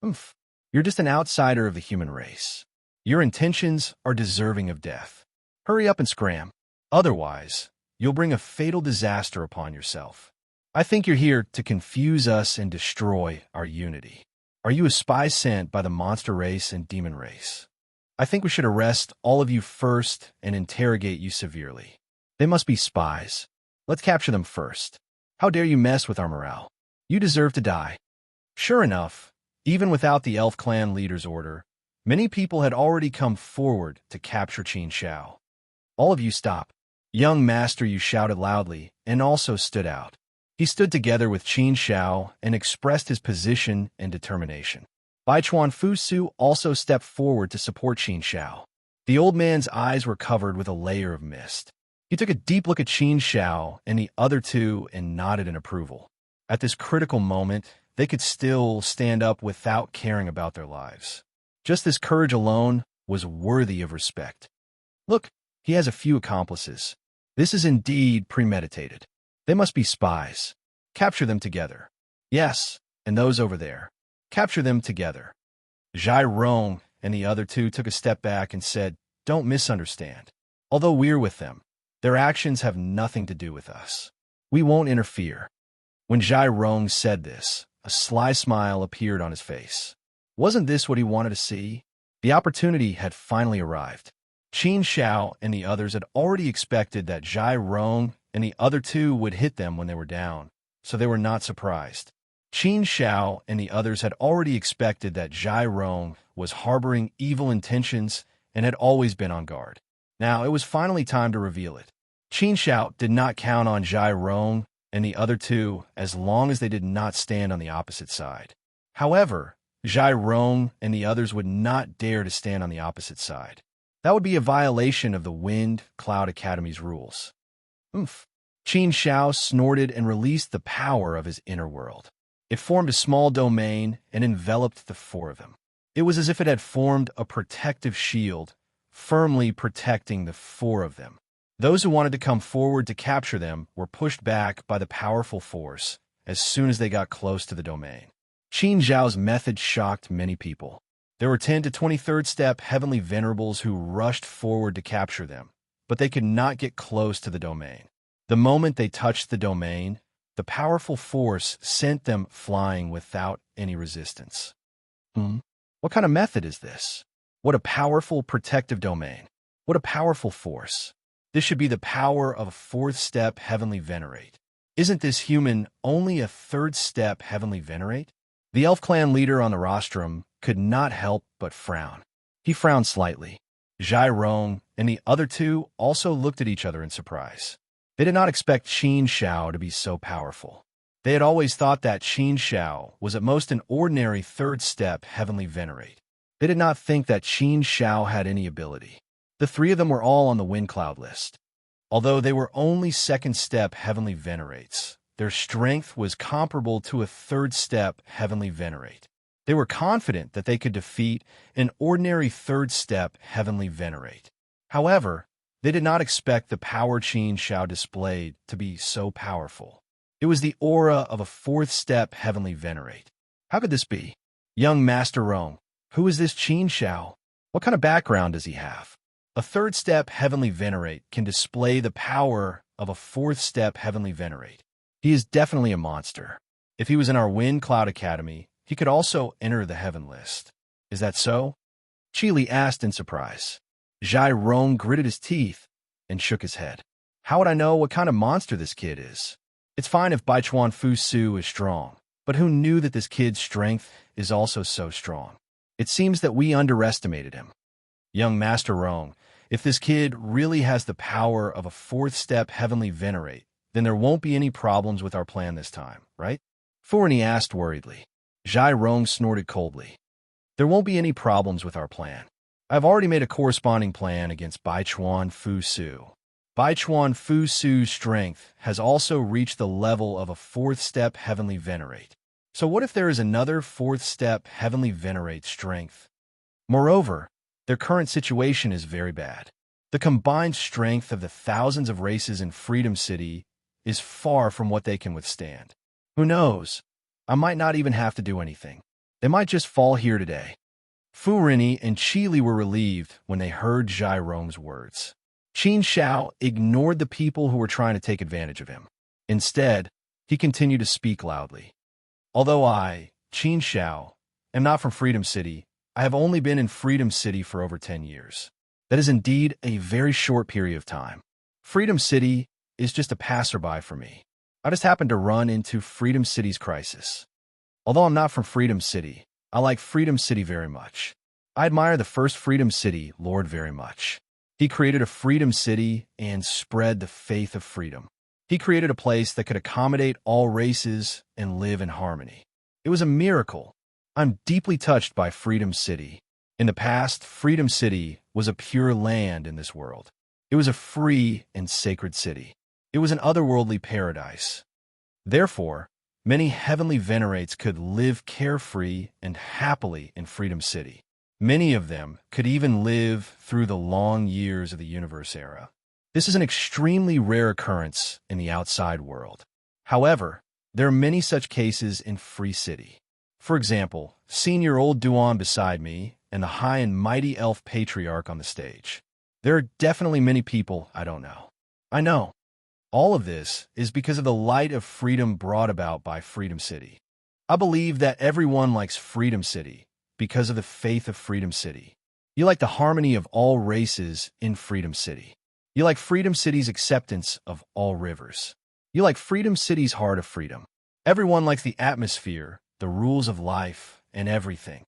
Oomph. You're just an outsider of the human race. Your intentions are deserving of death. Hurry up and scram. Otherwise, you'll bring a fatal disaster upon yourself. I think you're here to confuse us and destroy our unity. Are you a spy sent by the monster race and demon race? I think we should arrest all of you first and interrogate you severely. They must be spies. Let's capture them first. How dare you mess with our morale? You deserve to die. Sure enough, even without the Elf Clan leader's order, many people had already come forward to capture Qin Shao. All of you stop. Young master, you shouted loudly, and also stood out. He stood together with Qin Shao and expressed his position and determination. Baichuan Fusu also stepped forward to support Qin Shao. The old man's eyes were covered with a layer of mist. He took a deep look at Qin Shao and the other two and nodded in approval. At this critical moment, they could still stand up without caring about their lives. Just this courage alone was worthy of respect. Look, he has a few accomplices. This is indeed premeditated. They must be spies. Capture them together. Yes, and those over there. Capture them together. Zhai Rong and the other two took a step back and said, Don't misunderstand. Although we're with them, their actions have nothing to do with us. We won't interfere. When Jai Rong said this, a sly smile appeared on his face. Wasn't this what he wanted to see? The opportunity had finally arrived. Qin Xiao and the others had already expected that Jai Rong and the other two would hit them when they were down, so they were not surprised. Qin Xiao and the others had already expected that Jai Rong was harboring evil intentions and had always been on guard. Now it was finally time to reveal it. Qin Xiao did not count on Jai Rong and the other two as long as they did not stand on the opposite side. However, Jai Rong and the others would not dare to stand on the opposite side. That would be a violation of the Wind Cloud Academy's rules. Oomph. Qin Xiao snorted and released the power of his inner world. It formed a small domain and enveloped the four of them. It was as if it had formed a protective shield, firmly protecting the four of them. Those who wanted to come forward to capture them were pushed back by the powerful force as soon as they got close to the domain. Qin Zhao's method shocked many people. There were 10 to 23rd step heavenly venerables who rushed forward to capture them, but they could not get close to the domain. The moment they touched the domain, the powerful force sent them flying without any resistance. What kind of method is this? What a powerful protective domain. What a powerful force. This should be the power of a 4th step heavenly venerate. Isn't this human only a 3rd step heavenly venerate? The elf clan leader on the rostrum could not help but frown. He frowned slightly. Jai Rong and the other two also looked at each other in surprise. They did not expect Qin Xiao to be so powerful. They had always thought that Qin Xiao was at most an ordinary 3rd step heavenly venerate. They did not think that Qin Xiao had any ability. The three of them were all on the wind cloud list. Although they were only 2nd step heavenly venerates, their strength was comparable to a 3rd step heavenly venerate. They were confident that they could defeat an ordinary 3rd step heavenly venerate. However, they did not expect the power Qin Xiao displayed to be so powerful. It was the aura of a 4th step heavenly venerate. How could this be? Young Master Rong, who is this Qin Xiao? What kind of background does he have? A 3rd step heavenly venerate can display the power of a 4th step heavenly venerate. He is definitely a monster. If he was in our Wind Cloud Academy, he could also enter the heaven list. Is that so? Qili asked in surprise. Jai Rong gritted his teeth and shook his head. How would I know what kind of monster this kid is? It's fine if Baichuan Fu Su is strong, but who knew that this kid's strength is also so strong? It seems that we underestimated him. Young Master Rong, if this kid really has the power of a 4th step heavenly venerate, then there won't be any problems with our plan this time, right? Forney asked worriedly. Jai Rong snorted coldly. There won't be any problems with our plan. I've already made a corresponding plan against Baichuan Fu Su. Baichuan Fu Su's strength has also reached the level of a 4th step heavenly venerate. So what if there is another 4th step heavenly venerate strength? Moreover, their current situation is very bad. The combined strength of the thousands of races in Freedom City is far from what they can withstand. Who knows? I might not even have to do anything. They might just fall here today. Fu Rini and Qili were relieved when they heard Jai Rong's words. Qin Xiao ignored the people who were trying to take advantage of him. Instead, he continued to speak loudly. Although I, Qin Xiao, am not from Freedom City, I have only been in Freedom City for over 10 years. That is indeed a very short period of time. Freedom City is just a passerby for me. I just happened to run into Freedom City's crisis. Although I'm not from Freedom City, I like Freedom City very much. I admire the first Freedom City Lord very much. He created a Freedom City and spread the faith of freedom. He created a place that could accommodate all races and live in harmony. It was a miracle. I'm deeply touched by Freedom City. In the past, Freedom City was a pure land in this world. It was a free and sacred city. It was an otherworldly paradise. Therefore, many heavenly venerates could live carefree and happily in Freedom City. Many of them could even live through the long years of the universe era. This is an extremely rare occurrence in the outside world. However, there are many such cases in Free City. For example, Senior Old Duan beside me and the high and mighty elf patriarch on the stage. There are definitely many people I don't know. I know. All of this is because of the light of freedom brought about by Freedom City. I believe that everyone likes Freedom City because of the faith of Freedom City. You like the harmony of all races in Freedom City. You like Freedom City's acceptance of all rivers. You like Freedom City's heart of freedom. Everyone likes the atmosphere, the rules of life, and everything.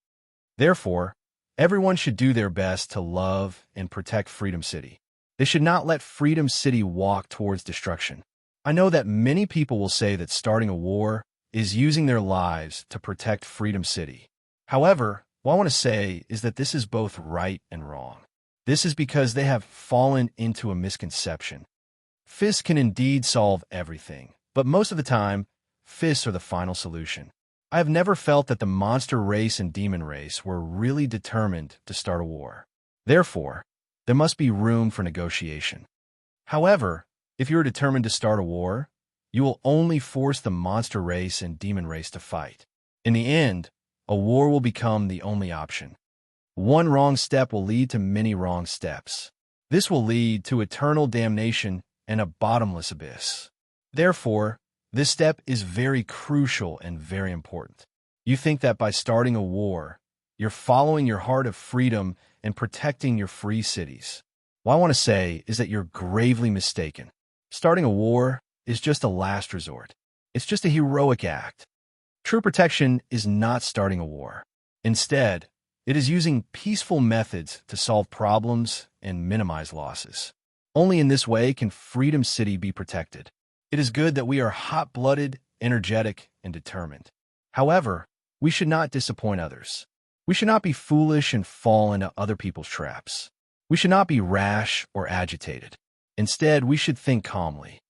Therefore, everyone should do their best to love and protect Freedom City. They should not let Freedom City walk towards destruction. I know that many people will say that starting a war is using their lives to protect Freedom City. However, what I want to say is that this is both right and wrong. This is because they have fallen into a misconception. Fists can indeed solve everything, but most of the time, fists are the final solution. I have never felt that the monster race and demon race were really determined to start a war. Therefore, there must be room for negotiation. However, if you are determined to start a war, you will only force the monster race and demon race to fight. In the end, a war will become the only option. One wrong step will lead to many wrong steps. This will lead to eternal damnation and a bottomless abyss. Therefore, this step is very crucial and very important. You think that by starting a war, you're following your heart of freedom and protecting your free cities. What I want to say is that you're gravely mistaken. Starting a war is just a last resort. It's just a heroic act. True protection is not starting a war. Instead, it is using peaceful methods to solve problems and minimize losses. Only in this way can Freedom City be protected. It is good that we are hot-blooded, energetic, and determined. However, we should not disappoint others. We should not be foolish and fall into other people's traps. We should not be rash or agitated. Instead, we should think calmly.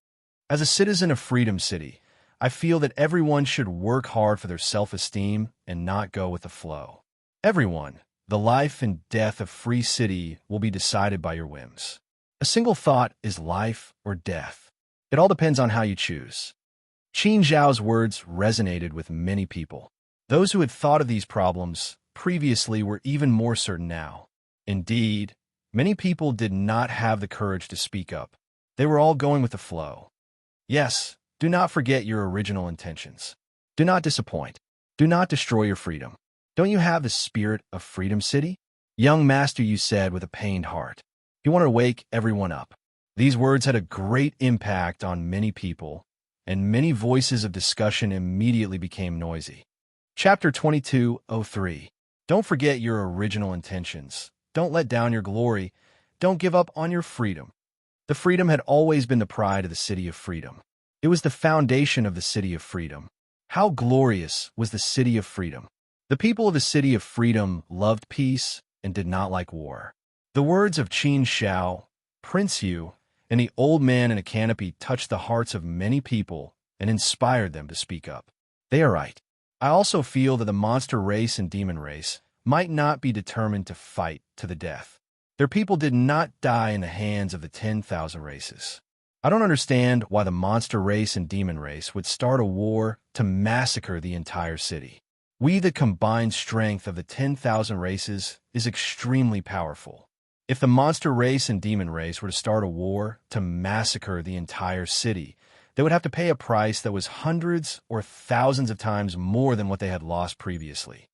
As a citizen of Freedom City, I feel that everyone should work hard for their self-esteem and not go with the flow. Everyone, the life and death of Free City will be decided by your whims. A single thought is life or death. It all depends on how you choose. Qin Zhao's words resonated with many people. Those who had thought of these problems previously were even more certain now. Indeed, many people did not have the courage to speak up. They were all going with the flow. Yes, do not forget your original intentions. Do not disappoint. Do not destroy your freedom. Don't you have the spirit of Freedom City? Young master, you said with a pained heart. He wanted to wake everyone up. These words had a great impact on many people, and many voices of discussion immediately became noisy. Chapter 22:03. Don't forget your original intentions. Don't let down your glory. Don't give up on your freedom. The freedom had always been the pride of the City of Freedom. It was the foundation of the City of Freedom. How glorious was the City of Freedom! The people of the City of Freedom loved peace and did not like war. The words of Qin Zhao, Prince Yu, and the old man in a canopy touched the hearts of many people and inspired them to speak up. They are right. I also feel that the monster race and demon race might not be determined to fight to the death. Their people did not die in the hands of the 10,000 races. I don't understand why the monster race and demon race would start a war to massacre the entire city. The combined strength of the 10,000 races is extremely powerful. If the monster race and demon race were to start a war to massacre the entire city, they would have to pay a price that was hundreds or thousands of times more than what they had lost previously.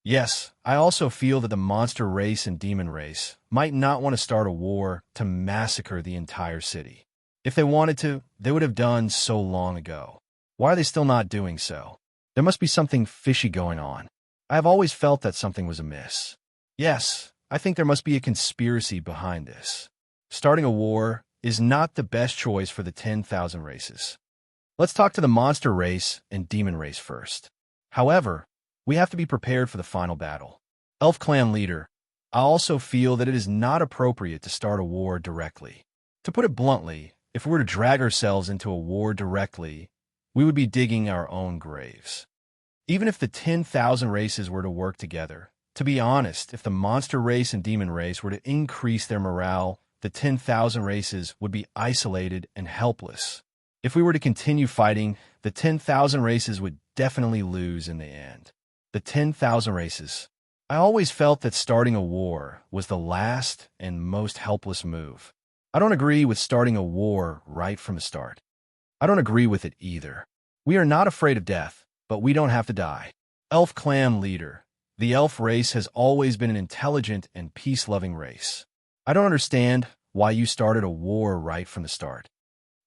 Yes, I also feel that the monster race and demon race might not want to start a war to massacre the entire city. If they wanted to, they would have done so long ago. Why are they still not doing so? There must be something fishy going on. I have always felt that something was amiss. Yes, I think there must be a conspiracy behind this. Starting a war is not the best choice for the 10,000 races. Let's talk to the monster race and demon race first. However, we have to be prepared for the final battle. Elf Clan leader, I also feel that it is not appropriate to start a war directly. To put it bluntly, if we were to drag ourselves into a war directly, we would be digging our own graves. Even if the 10,000 races were to work together, to be honest, if the monster race and demon race were to increase their morale, the 10,000 races would be isolated and helpless. If we were to continue fighting, the 10,000 races would definitely lose in the end. The 10,000 races. I always felt that starting a war was the last and most helpless move. I don't agree with starting a war right from the start. I don't agree with it either. We are not afraid of death, but we don't have to die. Elf clan leader. The elf race has always been an intelligent and peace-loving race. I don't understand why you started a war right from the start.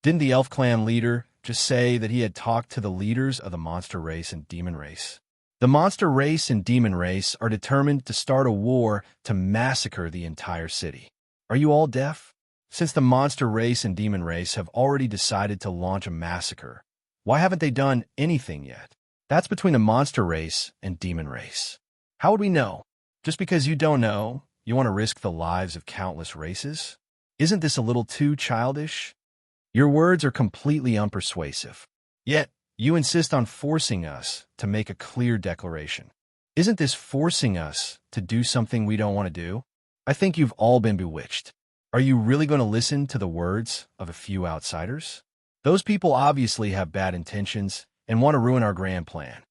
Didn't the elf clan leader just say that he had talked to the leaders of the monster race and demon race? The monster race and demon race are determined to start a war to massacre the entire city. Are you all deaf? Since the monster race and demon race have already decided to launch a massacre, why haven't they done anything yet? That's between the monster race and demon race. How would we know? Just because you don't know, you want to risk the lives of countless races? Isn't this a little too childish? Your words are completely unpersuasive. Yet, you insist on forcing us to make a clear declaration. Isn't this forcing us to do something we don't want to do? I think you've all been bewitched. Are you really going to listen to the words of a few outsiders? Those people obviously have bad intentions and want to ruin our grand plan.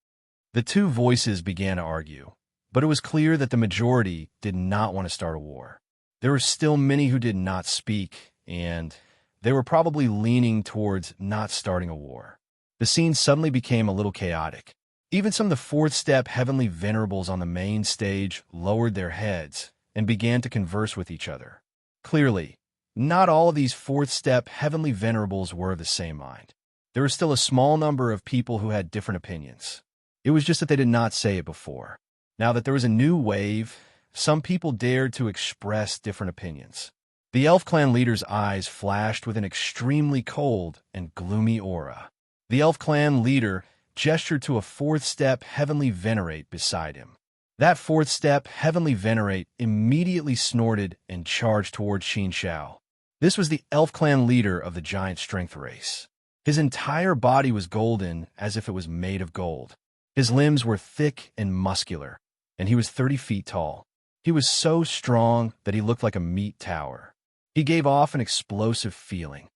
The two voices began to argue, but it was clear that the majority did not want to start a war. There were still many who did not speak, and they were probably leaning towards not starting a war. The scene suddenly became a little chaotic. Even some of the fourth step heavenly venerables on the main stage lowered their heads and began to converse with each other. Clearly, not all of these fourth step heavenly venerables were of the same mind. There was still a small number of people who had different opinions. It was just that they did not say it before. Now that there was a new wave, some people dared to express different opinions. The elf clan leader's eyes flashed with an extremely cold and gloomy aura. The elf clan leader gestured to a fourth step heavenly venerate beside him. That fourth step heavenly venerate immediately snorted and charged toward Xin Xiao. This was the elf clan leader of the giant strength race. His entire body was golden, as if it was made of gold. His limbs were thick and muscular, and he was 30 feet tall. He was so strong that he looked like a meat tower. He gave off an explosive feeling.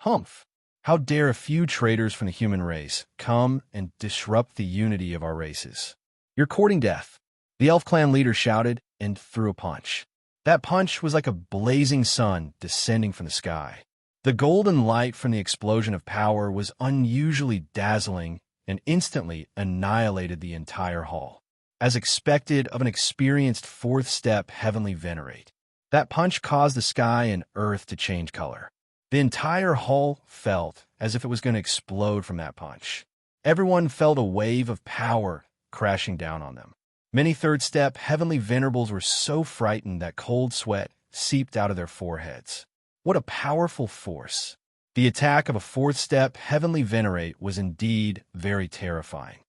Humph! How dare a few traitors from the human race come and disrupt the unity of our races? You're courting death. The elf clan leader shouted and threw a punch. That punch was like a blazing sun descending from the sky. The golden light from the explosion of power was unusually dazzling and instantly annihilated the entire hall. As expected of an experienced fourth step heavenly venerate, that punch caused the sky and earth to change color. The entire hall felt as if it was going to explode from that punch. Everyone felt a wave of power crashing down on them. Many third-step heavenly venerables were so frightened that cold sweat seeped out of their foreheads. What a powerful force! The attack of a fourth-step heavenly venerate was indeed very terrifying.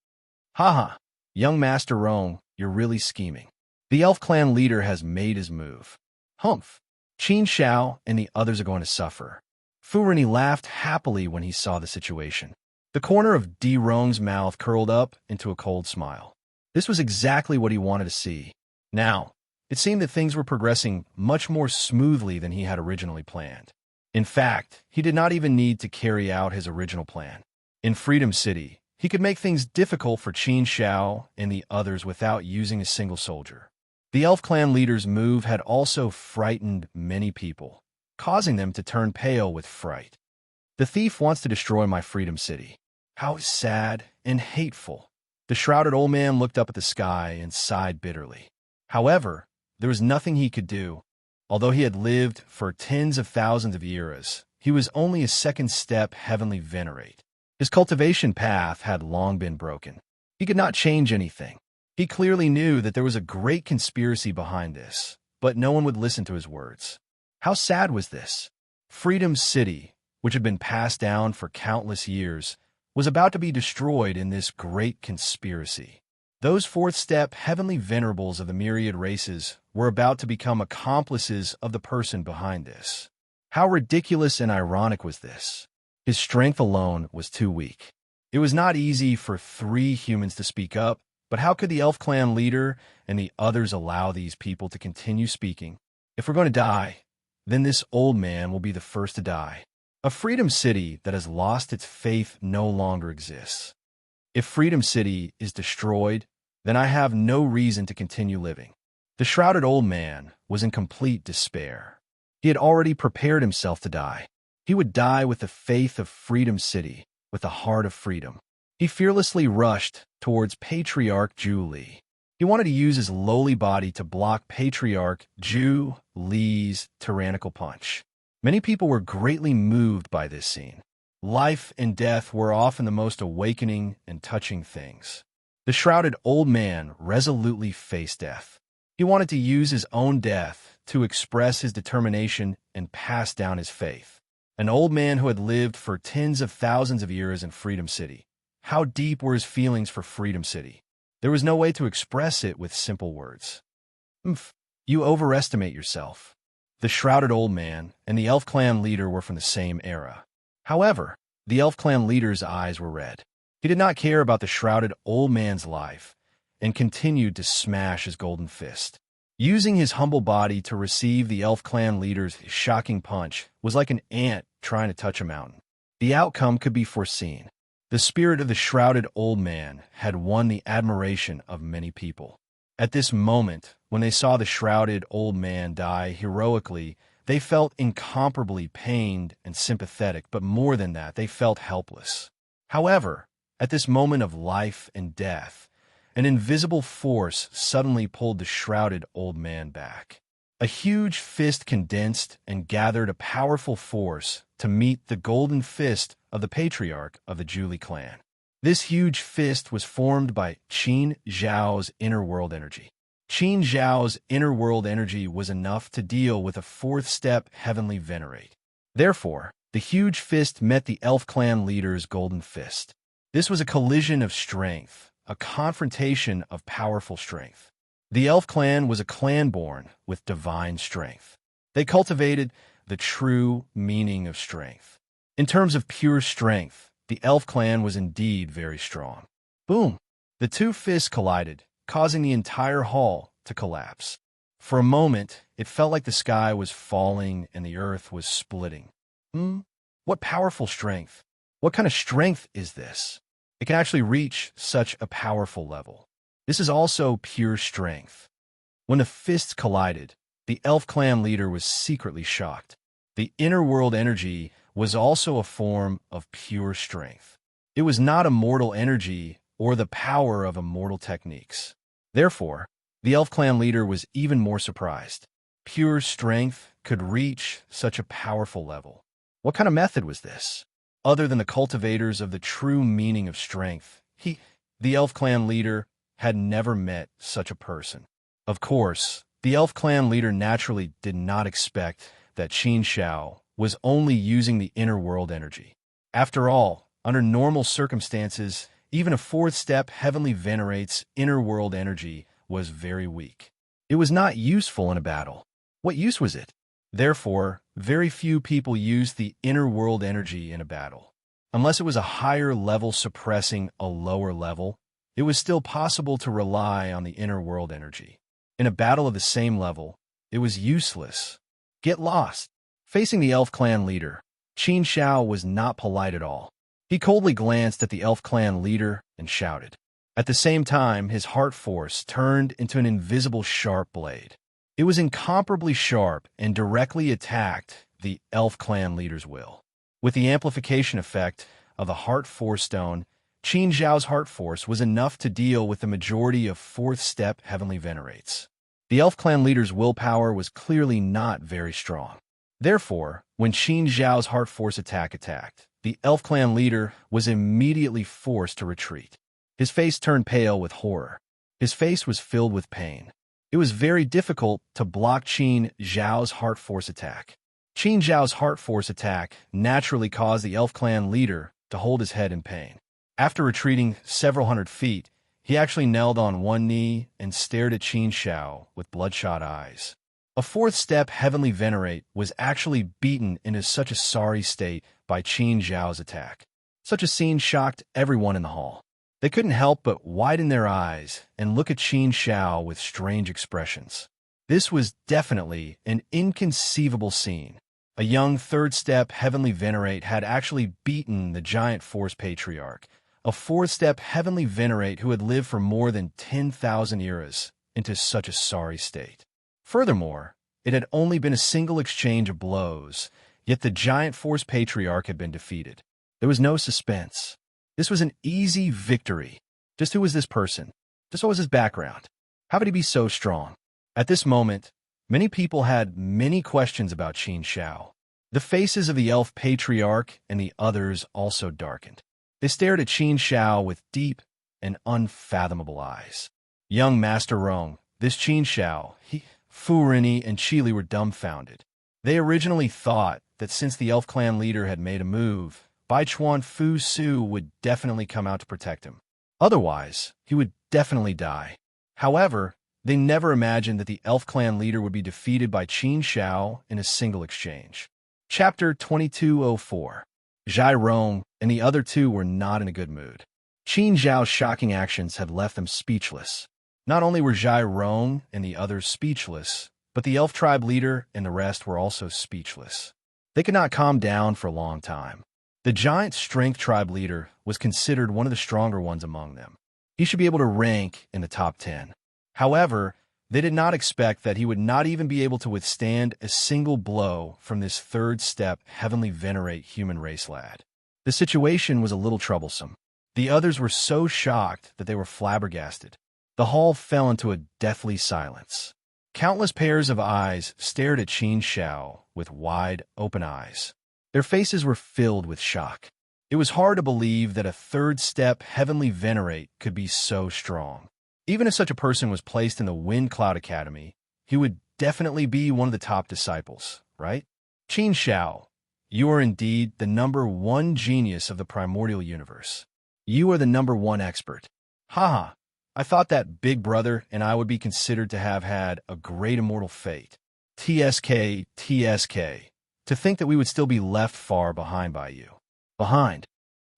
Haha, young Master Rome, you're really scheming. The elf clan leader has made his move. Humph! Qin Xiao and the others are going to suffer. Fu Rini laughed happily when he saw the situation. The corner of Di Rong's mouth curled up into a cold smile. This was exactly what he wanted to see. Now, it seemed that things were progressing much more smoothly than he had originally planned. In fact, he did not even need to carry out his original plan. In Freedom City, he could make things difficult for Qin Xiao and the others without using a single soldier. The elf clan leader's move had also frightened many people, causing them to turn pale with fright. The thief wants to destroy my Freedom City. How sad and hateful. The shrouded old man looked up at the sky and sighed bitterly. However, there was nothing he could do. Although he had lived for tens of thousands of years, he was only a second step heavenly venerate. His cultivation path had long been broken. He could not change anything. He clearly knew that there was a great conspiracy behind this, but no one would listen to his words. How sad was this? Freedom City, which had been passed down for countless years, was about to be destroyed in this great conspiracy. Those fourth-step heavenly venerables of the myriad races were about to become accomplices of the person behind this. How ridiculous and ironic was this? His strength alone was too weak. It was not easy for 3 humans to speak up, but how could the elf clan leader and the others allow these people to continue speaking? If we're going to die, then this old man will be the first to die. A Freedom City that has lost its faith no longer exists. If Freedom City is destroyed, then I have no reason to continue living. The shrouded old man was in complete despair. He had already prepared himself to die. He would die with the faith of Freedom City, with the heart of freedom. He fearlessly rushed towards Patriarch Zhu Li. He wanted to use his lowly body to block Patriarch Zhu Li's tyrannical punch. Many people were greatly moved by this scene. Life and death were often the most awakening and touching things. The shrouded old man resolutely faced death. He wanted to use his own death to express his determination and pass down his faith. An old man who had lived for tens of thousands of years in Freedom City. How deep were his feelings for Freedom City? There was no way to express it with simple words. You overestimate yourself. The shrouded old man and the elf clan leader were from the same era. However, the elf clan leader's eyes were red. He did not care about the shrouded old man's life and continued to smash his golden fist. Using his humble body to receive the elf clan leader's shocking punch was like an ant trying to touch a mountain. The outcome could be foreseen. The spirit of the shrouded old man had won the admiration of many people. At this moment, when they saw the shrouded old man die heroically, they felt incomparably pained and sympathetic, but more than that, they felt helpless. However, at this moment of life and death, an invisible force suddenly pulled the shrouded old man back. A huge fist condensed and gathered a powerful force to meet the golden fist of the patriarch of the Zhu Li clan. This huge fist was formed by Qin Zhao's inner world energy. Qin Zhao's inner world energy was enough to deal with a fourth-step heavenly venerate. Therefore, the huge fist met the elf clan leader's golden fist. This was a collision of strength, a confrontation of powerful strength. The elf clan was a clan born with divine strength. They cultivated the true meaning of strength. In terms of pure strength, the elf clan was indeed very strong. Boom! The two fists collided, causing the entire hall to collapse. For a moment, it felt like the sky was falling and the earth was splitting. What powerful strength! What kind of strength is this? It can actually reach such a powerful level. This is also pure strength. When the fists collided, the elf clan leader was secretly shocked. The inner world energy was also a form of pure strength. It was not a mortal energy or the power of immortal techniques. Therefore, the elf clan leader was even more surprised. Pure strength could reach such a powerful level. What kind of method was this? Other than the cultivators of the true meaning of strength, the elf clan leader, had never met such a person. Of course, the elf clan leader naturally did not expect that Qin Zhao was only using the inner world energy. After all, under normal circumstances, even a fourth-step heavenly venerate's inner world energy was very weak. It was not useful in a battle. What use was it? Therefore, very few people used the inner world energy in a battle. Unless it was a higher level suppressing a lower level, it was still possible to rely on the inner world energy. In a battle of the same level, it was useless. Get lost. Facing the elf clan leader, Qin Zhao was not polite at all. He coldly glanced at the elf clan leader and shouted. At the same time, his heart force turned into an invisible sharp blade. It was incomparably sharp and directly attacked the elf clan leader's will. With the amplification effect of the heart force stone, Qin Zhao's heart force was enough to deal with the majority of fourth-step heavenly venerates. The elf clan leader's willpower was clearly not very strong. Therefore, when Qin Zhao's heart force attacked, the elf clan leader was immediately forced to retreat. His face turned pale with horror. His face was filled with pain. It was very difficult to block Qin Zhao's heart force attack. Qin Zhao's heart force attack naturally caused the elf clan leader to hold his head in pain. After retreating several hundred feet, he actually knelt on one knee and stared at Qin Zhao with bloodshot eyes. A fourth-step heavenly venerate was actually beaten into such a sorry state by Qin Zhao's attack. Such a scene shocked everyone in the hall. They couldn't help but widen their eyes and look at Qin Zhao with strange expressions. This was definitely an inconceivable scene. A young third-step heavenly venerate had actually beaten the giant force patriarch, a fourth-step heavenly venerate who had lived for more than 10,000 eras, into such a sorry state. Furthermore, It had only been a single exchange of blows, yet the giant force patriarch had been defeated. There was no suspense. This was an easy victory. Just who was this person? Just what was his background? How could he be so strong? At this moment, many people had many questions about Qin Shao. The faces of the elf patriarch and the others also darkened. They stared at Qin Shao with deep and unfathomable eyes. Young Master Rong, this Qin Shao, Fu Rini and Chili were dumbfounded. They originally thought that since the elf clan leader had made a move, Bai Chuan Fu Su would definitely come out to protect him. Otherwise, he would definitely die. However, they never imagined that the elf clan leader would be defeated by Qin Shao in a single exchange. Chapter 2204. Zhai Rong and the other two were not in a good mood. Qin Zhao's shocking actions had left them speechless. Not only were Zhai Rong and the others speechless, but the elf tribe leader and the rest were also speechless. They could not calm down for a long time. The giant strength tribe leader was considered one of the stronger ones among them. He should be able to rank in the top 10. However, they did not expect that he would not even be able to withstand a single blow from this third step heavenly venerate human race lad. The situation was a little troublesome. The others were so shocked that they were flabbergasted. The hall fell into a deathly silence. Countless pairs of eyes stared at Qin Shao with wide, open eyes. Their faces were filled with shock. It was hard to believe that a third step heavenly venerate could be so strong. Even if such a person was placed in the Wind Cloud Academy, he would definitely be one of the top disciples, right? Qin Shao, you are indeed the #1 genius of the primordial universe. You are the #1 expert. Haha, I thought that Big Brother and I would be considered to have had a great immortal fate. TSK, TSK. To think that we would still be left far behind by you. Behind.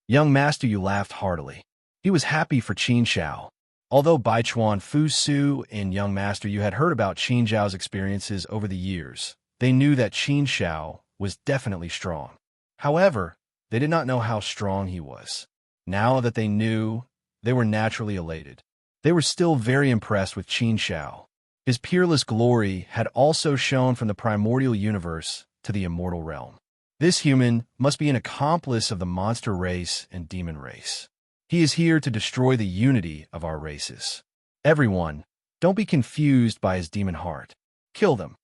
Young Master, you laughed heartily. He was happy for Qin Shao. Although Bai Chuan Fu Su and Young Master, you had heard about Qin Zhao's experiences over the years, they knew that Qin Shao was definitely strong. However, they did not know how strong he was. Now that they knew, they were naturally elated. They were still very impressed with Qin Shao. His peerless glory had also shone from the primordial universe to the immortal realm. This human must be an accomplice of the monster race and demon race. He is here to destroy the unity of our races. Everyone, don't be confused by his demon heart. Kill them.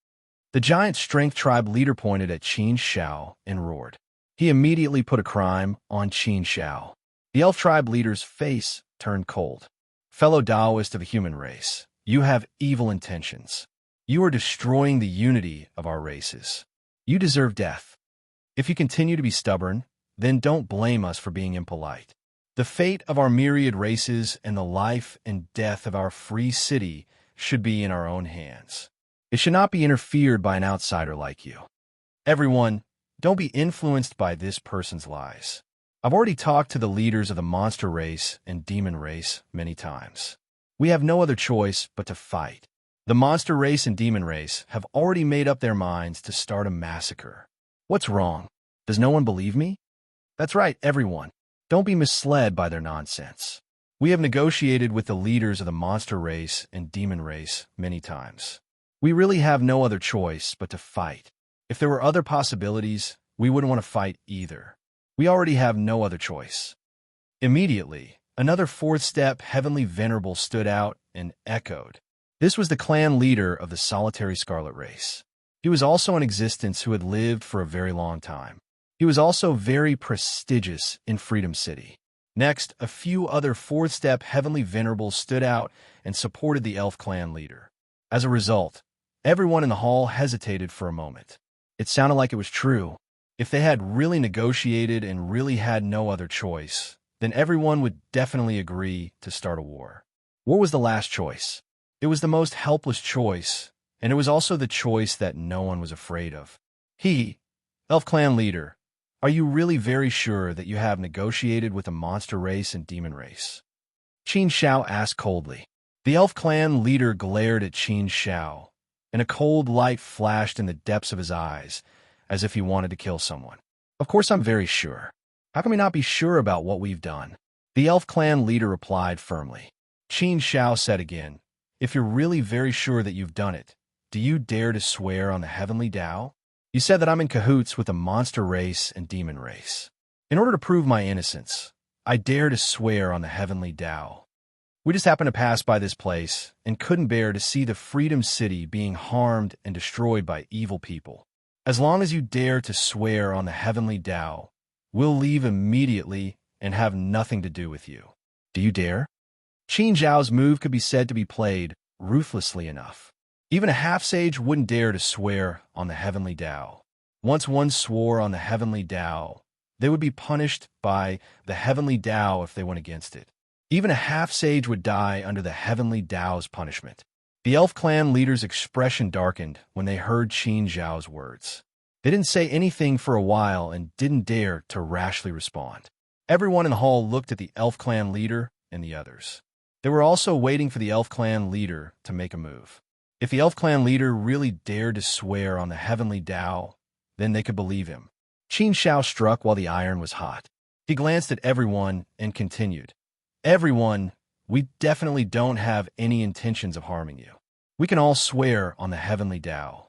The giant strength tribe leader pointed at Qin Shao and roared. He immediately put a crime on Qin Shao. The elf tribe leader's face turned cold. Fellow Taoist of the human race, you have evil intentions. You are destroying the unity of our races. You deserve death. If you continue to be stubborn, then don't blame us for being impolite. The fate of our myriad races and the life and death of our free city should be in our own hands. It should not be interfered by an outsider like you. Everyone, don't be influenced by this person's lies. I've already talked to the leaders of the monster race and demon race many times. We have no other choice but to fight. The monster race and demon race have already made up their minds to start a massacre. What's wrong? Does no one believe me? That's right, everyone. Don't be misled by their nonsense. We have negotiated with the leaders of the monster race and demon race many times. We really have no other choice but to fight. If there were other possibilities, we wouldn't want to fight either. We already have no other choice. Immediately, another fourth step heavenly venerable stood out and echoed. This was the clan leader of the solitary scarlet race. He was also in existence who had lived for a very long time. He was also very prestigious in Freedom City. Next, a few other fourth step heavenly venerables stood out and supported the elf clan leader. As a result, everyone in the hall hesitated for a moment. It sounded like it was true. If they had really negotiated and really had no other choice, then everyone would definitely agree to start a war. War was the last choice. It was the most helpless choice, and it was also the choice that no one was afraid of. Elf clan leader, are you really very sure that you have negotiated with the monster race and demon race? Qin Shao asked coldly. The elf clan leader glared at Qin Shao, and a cold light flashed in the depths of his eyes, as if he wanted to kill someone. Of course I'm very sure. How can we not be sure about what we've done? The elf clan leader replied firmly. Qin Shao said again, if you're really very sure that you've done it, do you dare to swear on the heavenly Tao? You said that I'm in cahoots with the monster race and demon race. In order to prove my innocence, I dare to swear on the heavenly Tao. We just happened to pass by this place and couldn't bear to see the Freedom City being harmed and destroyed by evil people. As long as you dare to swear on the heavenly Tao, we'll leave immediately and have nothing to do with you. Do you dare? Qin Zhao's move could be said to be played ruthlessly enough. Even a half-sage wouldn't dare to swear on the heavenly Tao. Once one swore on the heavenly Tao, they would be punished by the heavenly Tao if they went against it. Even a half-sage would die under the heavenly Tao's punishment. The elf clan leader's expression darkened when they heard Qin Zhao's words. They didn't say anything for a while and didn't dare to rashly respond. Everyone in the hall looked at the elf clan leader and the others. They were also waiting for the elf clan leader to make a move. If the elf clan leader really dared to swear on the heavenly Tao, then they could believe him. Qin Zhao struck while the iron was hot. He glanced at everyone and continued. Everyone, we definitely don't have any intentions of harming you. We can all swear on the heavenly Tao.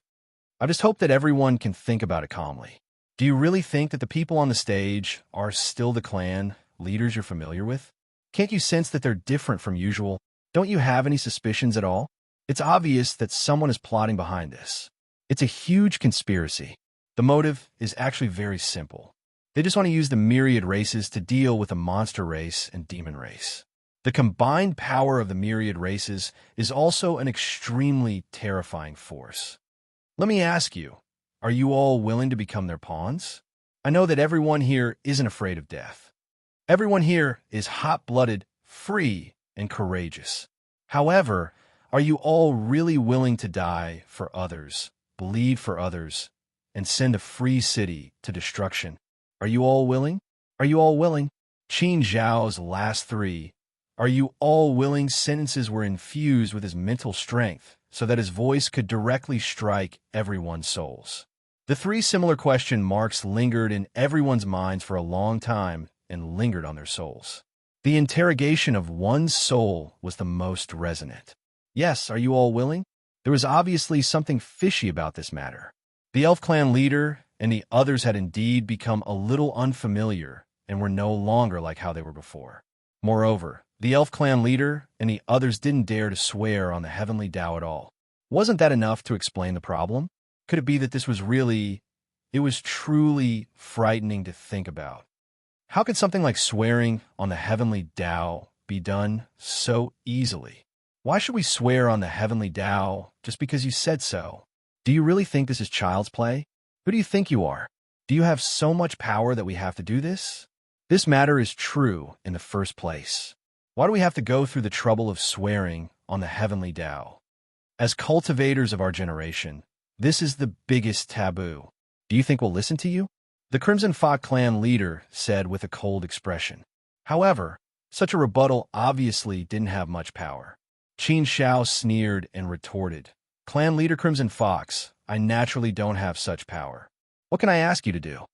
I just hope that everyone can think about it calmly. Do you really think that the people on the stage are still the clan leaders you're familiar with? Can't you sense that they're different from usual? Don't you have any suspicions at all? It's obvious that someone is plotting behind this. It's a huge conspiracy. The motive is actually very simple. They just want to use the myriad races to deal with the monster race and demon race. The combined power of the myriad races is also an extremely terrifying force. Let me ask you, are you all willing to become their pawns? I know that everyone here isn't afraid of death. Everyone here is hot-blooded, free, and courageous. However, are you all really willing to die for others, bleed for others, and send a free city to destruction? Are you all willing? Are you all willing? Qin Zhao's last three, "Are you all willing?" sentences were infused with his mental strength so that his voice could directly strike everyone's souls. The three similar question marks lingered in everyone's minds for a long time and lingered on their souls. The interrogation of one's soul was the most resonant. Yes, are you all willing? There was obviously something fishy about this matter. The elf clan leader and the others had indeed become a little unfamiliar and were no longer like how they were before. Moreover, the elf clan leader and the others didn't dare to swear on the heavenly Tao at all. Wasn't that enough to explain the problem? Could it be that this was it was truly frightening to think about? How could something like swearing on the heavenly Tao be done so easily? Why should we swear on the heavenly Tao just because you said so? Do you really think this is child's play? Who do you think you are? Do you have so much power that we have to do this? This matter is true in the first place. Why do we have to go through the trouble of swearing on the heavenly Tao? As cultivators of our generation, this is the biggest taboo. Do you think we'll listen to you? The Crimson Fox clan leader said with a cold expression. However, such a rebuttal obviously didn't have much power. Qin Zhao sneered and retorted, "Clan leader Crimson Fox, I naturally don't have such power. What can I ask you to do?"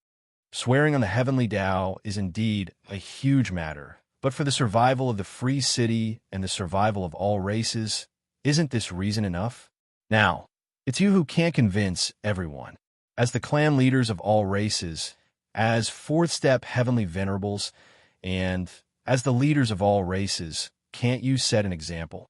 Swearing on the heavenly Tao is indeed a huge matter, but for the survival of the free city and the survival of all races, isn't this reason enough? Now, it's you who can't convince everyone. As the clan leaders of all races, as fourth-step heavenly venerables, and as the leaders of all races, can't you set an example?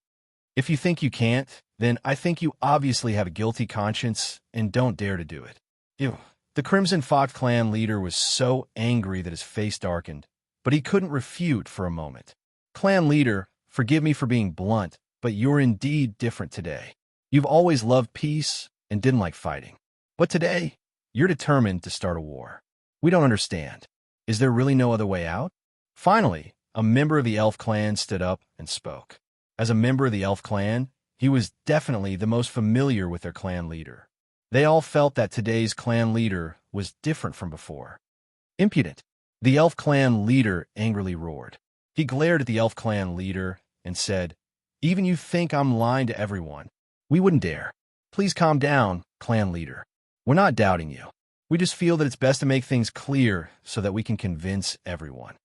If you think you can't, then I think you obviously have a guilty conscience and don't dare to do it. Ew. The Crimson Fox clan leader was so angry that his face darkened, but he couldn't refute for a moment. Clan leader, forgive me for being blunt, but you're indeed different today. You've always loved peace and didn't like fighting. But today, you're determined to start a war. We don't understand. Is there really no other way out? Finally, a member of the elf clan stood up and spoke. As a member of the elf clan, he was definitely the most familiar with their clan leader. They all felt that today's clan leader was different from before. Impudent! The elf clan leader angrily roared. He glared at the elf clan leader and said, "Even you think I'm lying to everyone. We wouldn't dare. Please calm down, clan leader. We're not doubting you. We just feel that it's best to make things clear so that we can convince everyone."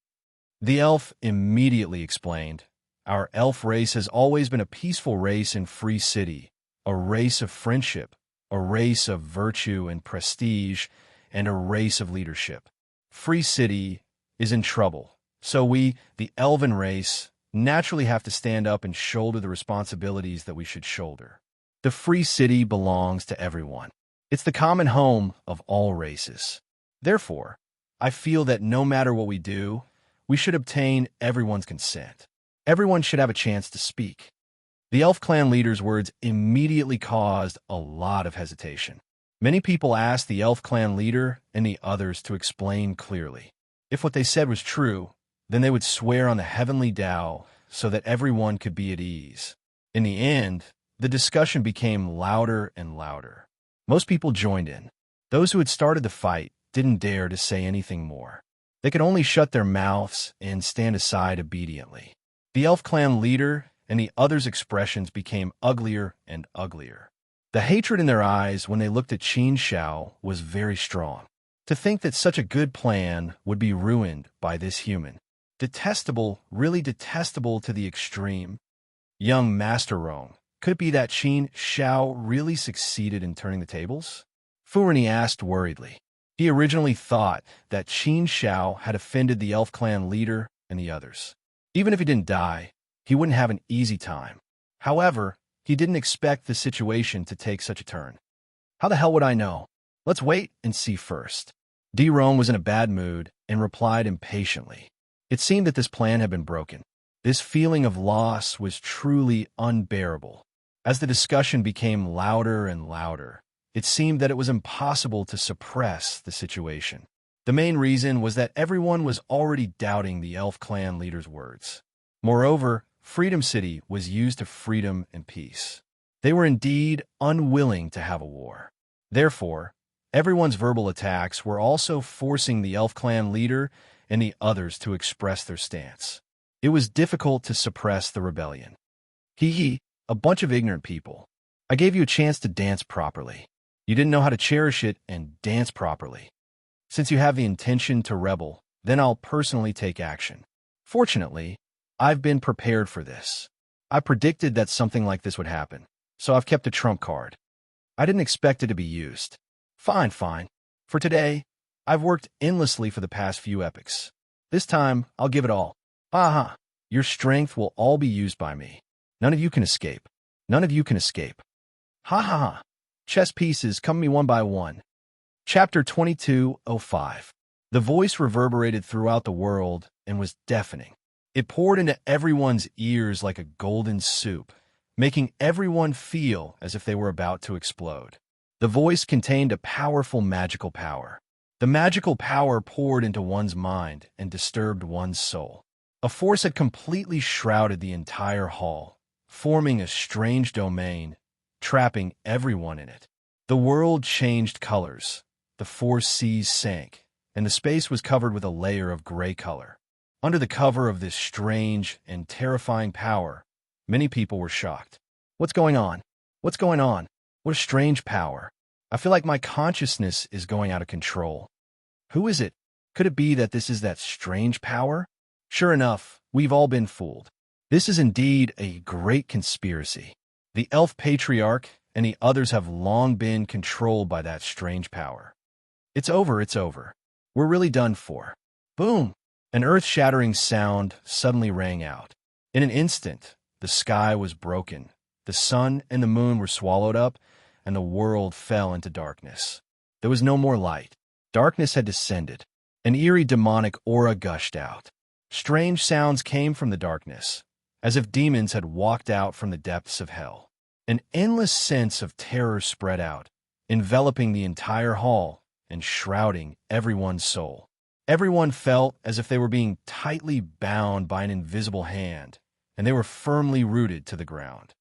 The elf immediately explained, "Our elf race has always been a peaceful race in Free City, a race of friendship, a race of virtue and prestige, and a race of leadership. Free City is in trouble, so we, the elven race, naturally have to stand up and shoulder the responsibilities that we should shoulder. The Free City belongs to everyone. It's the common home of all races. Therefore, I feel that no matter what we do, we should obtain everyone's consent. Everyone should have a chance to speak. The Elf Clan leader's words immediately caused a lot of hesitation. Many people asked the Elf Clan leader and the others to explain clearly. If what they said was true, then they would swear on the heavenly Tao so that everyone could be at ease. In the end, the discussion became louder and louder. Most people joined in. Those who had started the fight didn't dare to say anything more. They could only shut their mouths and stand aside obediently. The Elf Clan leader and the others' expressions became uglier and uglier. The hatred in their eyes when they looked at Qin Shao was very strong. To think that such a good plan would be ruined by this human. Detestable, really detestable to the extreme. Young Master Rong, could it be that Qin Shao really succeeded in turning the tables? Fu Rini asked worriedly. He originally thought that Qin Shao had offended the Elf Clan leader and the others. Even if he didn't die, he wouldn't have an easy time. However, he didn't expect the situation to take such a turn. How the hell would I know? Let's wait and see first. Di Rong was in a bad mood and replied impatiently. It seemed that this plan had been broken. This feeling of loss was truly unbearable. As the discussion became louder and louder, it seemed that it was impossible to suppress the situation. The main reason was that everyone was already doubting the Elf Clan leader's words. Moreover, Freedom City was used to freedom and peace. They were indeed unwilling to have a war. Therefore, everyone's verbal attacks were also forcing the Elf Clan leader and the others to express their stance. It was difficult to suppress the rebellion. A bunch of ignorant people. I gave you a chance to dance properly. You didn't know how to cherish it and dance properly. Since you have the intention to rebel, then I'll personally take action. Fortunately, I've been prepared for this. I predicted that something like this would happen, so I've kept a trump card. I didn't expect it to be used. Fine. For today, I've worked endlessly for the past few epochs. This time, I'll give it all. Aha! Your strength will all be used by me. None of you can escape. None of you can escape. Ha! Chess pieces come to me one by one. Chapter 22:05. The voice reverberated throughout the world and was deafening. It poured into everyone's ears like a golden soup, making everyone feel as if they were about to explode. The voice contained a powerful magical power. The magical power poured into one's mind and disturbed one's soul. A force had completely shrouded the entire hall, forming a strange domain, trapping everyone in it. The world changed colors. The four seas sank, and the space was covered with a layer of gray color. Under the cover of this strange and terrifying power, many people were shocked. What's going on? What's going on? What a strange power. I feel like my consciousness is going out of control. Who is it? Could it be that this is that strange power? Sure enough, we've all been fooled. This is indeed a great conspiracy. The Elf Patriarch and the others have long been controlled by that strange power. It's over. We're really done for. Boom! An earth-shattering sound suddenly rang out. In an instant, the sky was broken, the sun and the moon were swallowed up, and the world fell into darkness. There was no more light. Darkness had descended. An eerie demonic aura gushed out. Strange sounds came from the darkness, as if demons had walked out from the depths of hell. An endless sense of terror spread out, enveloping the entire hall and shrouding everyone's soul. Everyone felt as if they were being tightly bound by an invisible hand, and they were firmly rooted to the ground.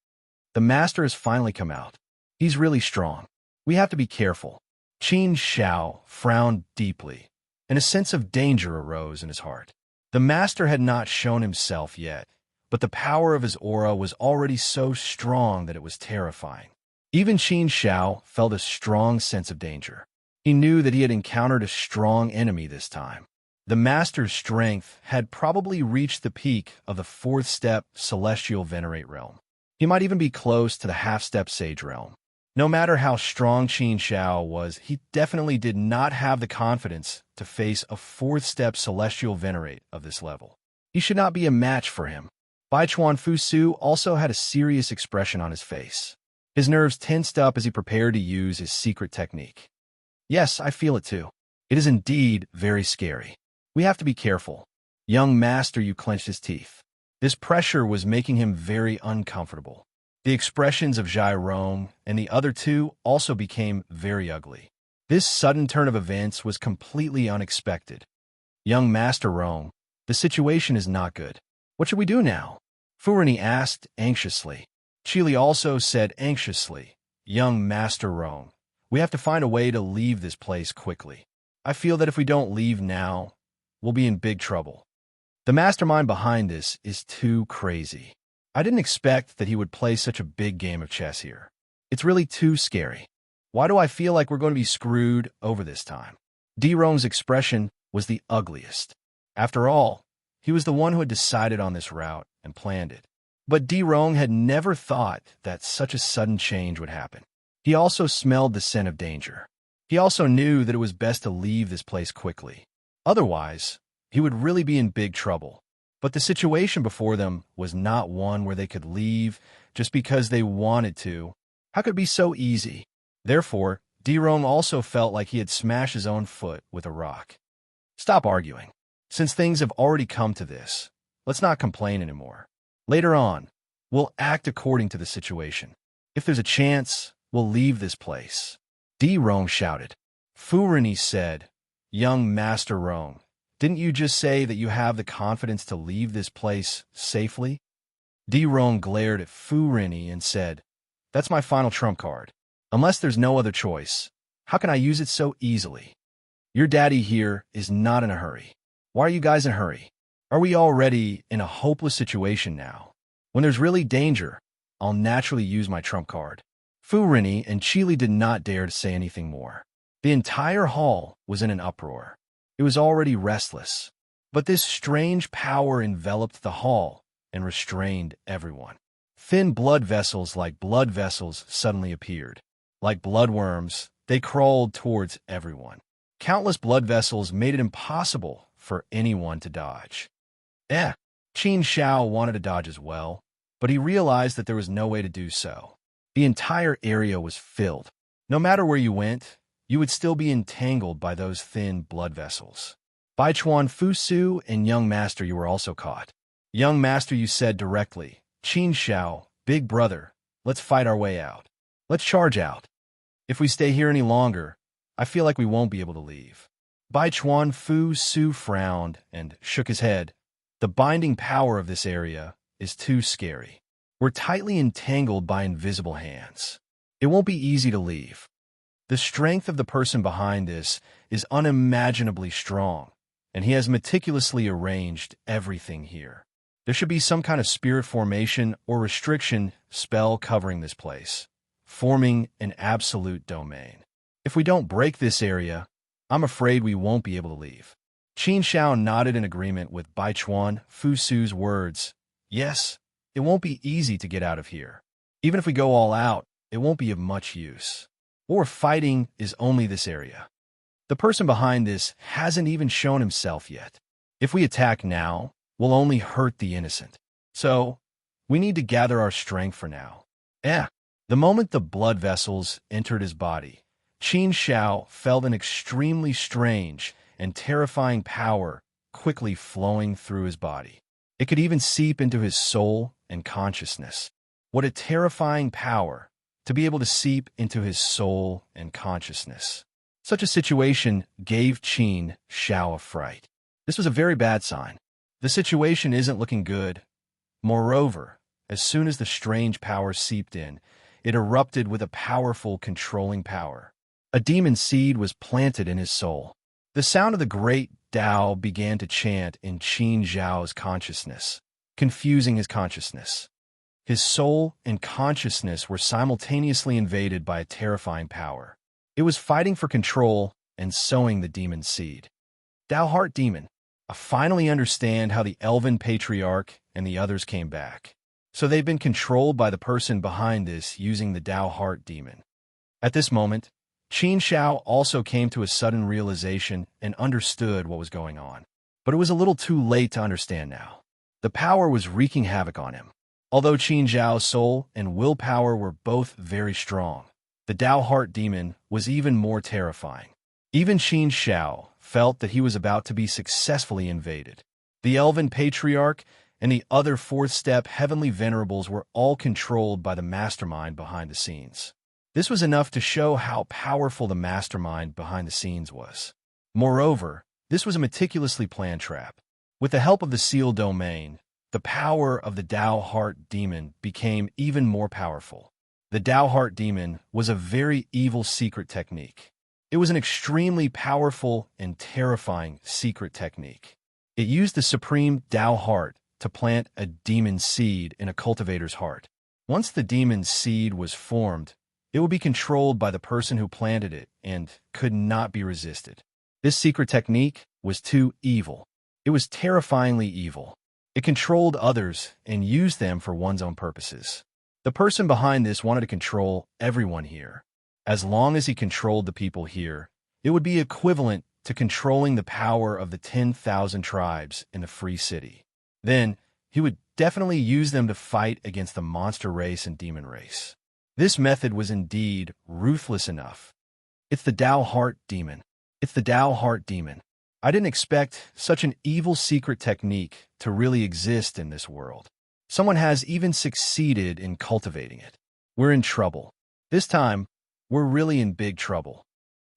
The master has finally come out. He's really strong. We have to be careful. Qin Shao frowned deeply, and a sense of danger arose in his heart. The master had not shown himself yet, but the power of his aura was already so strong that it was terrifying. Even Qin Shao felt a strong sense of danger. He knew that he had encountered a strong enemy this time. The master's strength had probably reached the peak of the fourth step celestial venerate realm. He might even be close to the half-step sage realm. No matter how strong Qin Xiao was, he definitely did not have the confidence to face a fourth-step celestial venerate of this level. He should not be a match for him. Baichuan Fusu also had a serious expression on his face. His nerves tensed up as he prepared to use his secret technique. Yes, I feel it too. It is indeed very scary. We have to be careful. Young master, you clenched his teeth. This pressure was making him very uncomfortable. The expressions of Jai Rong and the other two also became very ugly. This sudden turn of events was completely unexpected. Young Master Rong, the situation is not good. What should we do now? Furini asked anxiously. Chili also said anxiously, Young Master Rong, we have to find a way to leave this place quickly. I feel that if we don't leave now, we'll be in big trouble. The mastermind behind this is too crazy. I didn't expect that he would play such a big game of chess here. It's really too scary. Why do I feel like we're going to be screwed over this time? Rong's expression was the ugliest. After all, he was the one who had decided on this route and planned it. But Rong had never thought that such a sudden change would happen. He also smelled the scent of danger. He also knew that it was best to leave this place quickly. Otherwise, he would really be in big trouble. But the situation before them was not one where they could leave just because they wanted to. How could it be so easy? Therefore, Rong also felt like he had smashed his own foot with a rock. Stop arguing. Since things have already come to this, let's not complain anymore. Later on, we'll act according to the situation. If there's a chance, we'll leave this place. Rong shouted. Furini said, Young Master Rong, didn't you just say that you have the confidence to leave this place safely? Rong glared at Furini and said, That's my final trump card. Unless there's no other choice, how can I use it so easily? Your daddy here is not in a hurry. Why are you guys in a hurry? Are we already in a hopeless situation now? When there's really danger, I'll naturally use my trump card. Furini and Chili did not dare to say anything more. The entire hall was in an uproar. It was already restless, but this strange power enveloped the hall and restrained everyone. Thin blood vessels like blood vessels suddenly appeared. Like bloodworms, they crawled towards everyone. Countless blood vessels made it impossible for anyone to dodge. Qin Xiao wanted to dodge as well, but he realized that there was no way to do so. The entire area was filled. No matter where you went, you would still be entangled by those thin blood vessels. Baichuan Fusu and Young Master, you were also caught. Young Master, you said directly, Qin Xiao, big brother, let's fight our way out. Let's charge out. If we stay here any longer, I feel like we won't be able to leave. Baichuan Fusu frowned and shook his head. The binding power of this area is too scary. We're tightly entangled by invisible hands. It won't be easy to leave. The strength of the person behind this is unimaginably strong, and he has meticulously arranged everything here. There should be some kind of spirit formation or restriction spell covering this place, forming an absolute domain. If we don't break this area, I'm afraid we won't be able to leave. Qin Xiao nodded in agreement with Baichuan Fusu's words. Yes, it won't be easy to get out of here. Even if we go all out, it won't be of much use. Or fighting is only this area. The person behind this hasn't even shown himself yet. If we attack now, we'll only hurt the innocent. So, we need to gather our strength for now. The moment the blood vessels entered his body, Qin Xiao felt an extremely strange and terrifying power quickly flowing through his body. It could even seep into his soul and consciousness. What a terrifying power to be able to seep into his soul and consciousness. Such a situation gave Qin Xiao a fright. This was a very bad sign. The situation isn't looking good. Moreover, as soon as the strange power seeped in, it erupted with a powerful controlling power. A demon seed was planted in his soul. The sound of the great Tao began to chant in Qin Xiao's consciousness, confusing his consciousness. His soul and consciousness were simultaneously invaded by a terrifying power. It was fighting for control and sowing the demon seed. Tao Heart Demon, I finally understand how the Elven Patriarch and the others came back. So they've been controlled by the person behind this using the Tao heart demon. At this moment, Qin Shao also came to a sudden realization and understood what was going on. But it was a little too late to understand now. The power was wreaking havoc on him. Although Qin Zhao's soul and willpower were both very strong, the Tao heart demon was even more terrifying. Even Qin Shao felt that he was about to be successfully invaded. The Elven Patriarch and the other fourth-step heavenly venerables were all controlled by the mastermind behind the scenes. This was enough to show how powerful the mastermind behind the scenes was. Moreover, this was a meticulously planned trap. With the help of the sealed domain, the power of the Tao heart demon became even more powerful. The Tao heart demon was a very evil secret technique. It was an extremely powerful and terrifying secret technique. It used the supreme Tao heart to plant a demon seed in a cultivator's heart. Once the demon seed was formed, it would be controlled by the person who planted it and could not be resisted. This secret technique was too evil. It was terrifyingly evil. It controlled others and used them for one's own purposes. The person behind this wanted to control everyone here. As long as he controlled the people here, it would be equivalent to controlling the power of the 10,000 tribes in the free city. Then, he would definitely use them to fight against the monster race and demon race. This method was indeed ruthless enough. It's the Tao heart demon. It's the Tao heart demon. I didn't expect such an evil secret technique to really exist in this world. Someone has even succeeded in cultivating it. We're in trouble. This time, we're really in big trouble.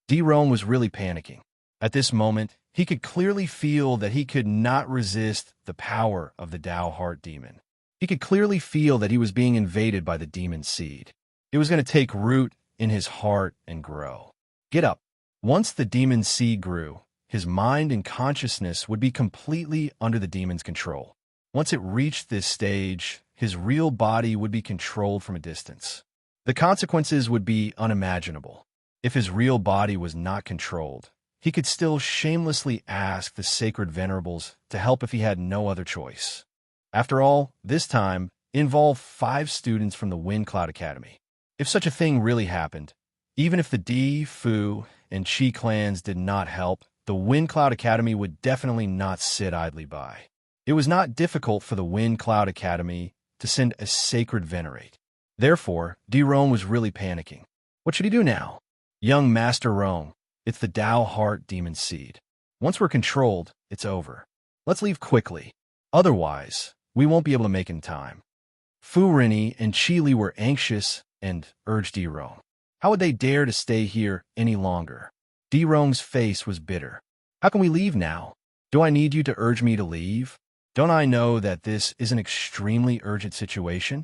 Rome was really panicking. At this moment, he could clearly feel that he could not resist the power of the Tao heart demon. He could clearly feel that he was being invaded by the demon seed. It was going to take root in his heart and grow. Get up. Once the demon seed grew, his mind and consciousness would be completely under the demon's control. Once it reached this stage, his real body would be controlled from a distance. The consequences would be unimaginable. If his real body was not controlled, he could still shamelessly ask the sacred venerables to help if he had no other choice. After all, this time involved 5 students from the Wind Cloud Academy. If such a thing really happened, even if the Di, Fu, and Qi clans did not help, the Wind Cloud Academy would definitely not sit idly by. It was not difficult for the Wind Cloud Academy to send a sacred venerate. Therefore, Rome was really panicking. What should he do now? Young Master Rome, it's the Tao heart demon seed. Once we're controlled, it's over. Let's leave quickly. Otherwise, we won't be able to make it in time. Fu Rini and Qi Li were anxious and urged Rome. How would they dare to stay here any longer? Rome's face was bitter. How can we leave now? Do I need you to urge me to leave? Don't I know that this is an extremely urgent situation?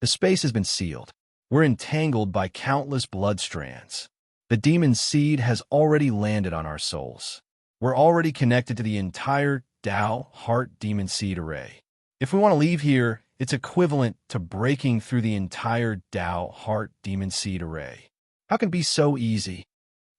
The space has been sealed. We're entangled by countless blood strands. The demon seed has already landed on our souls. We're already connected to the entire Tao heart demon seed array. If we want to leave here, it's equivalent to breaking through the entire Tao heart demon seed array. How can it be so easy?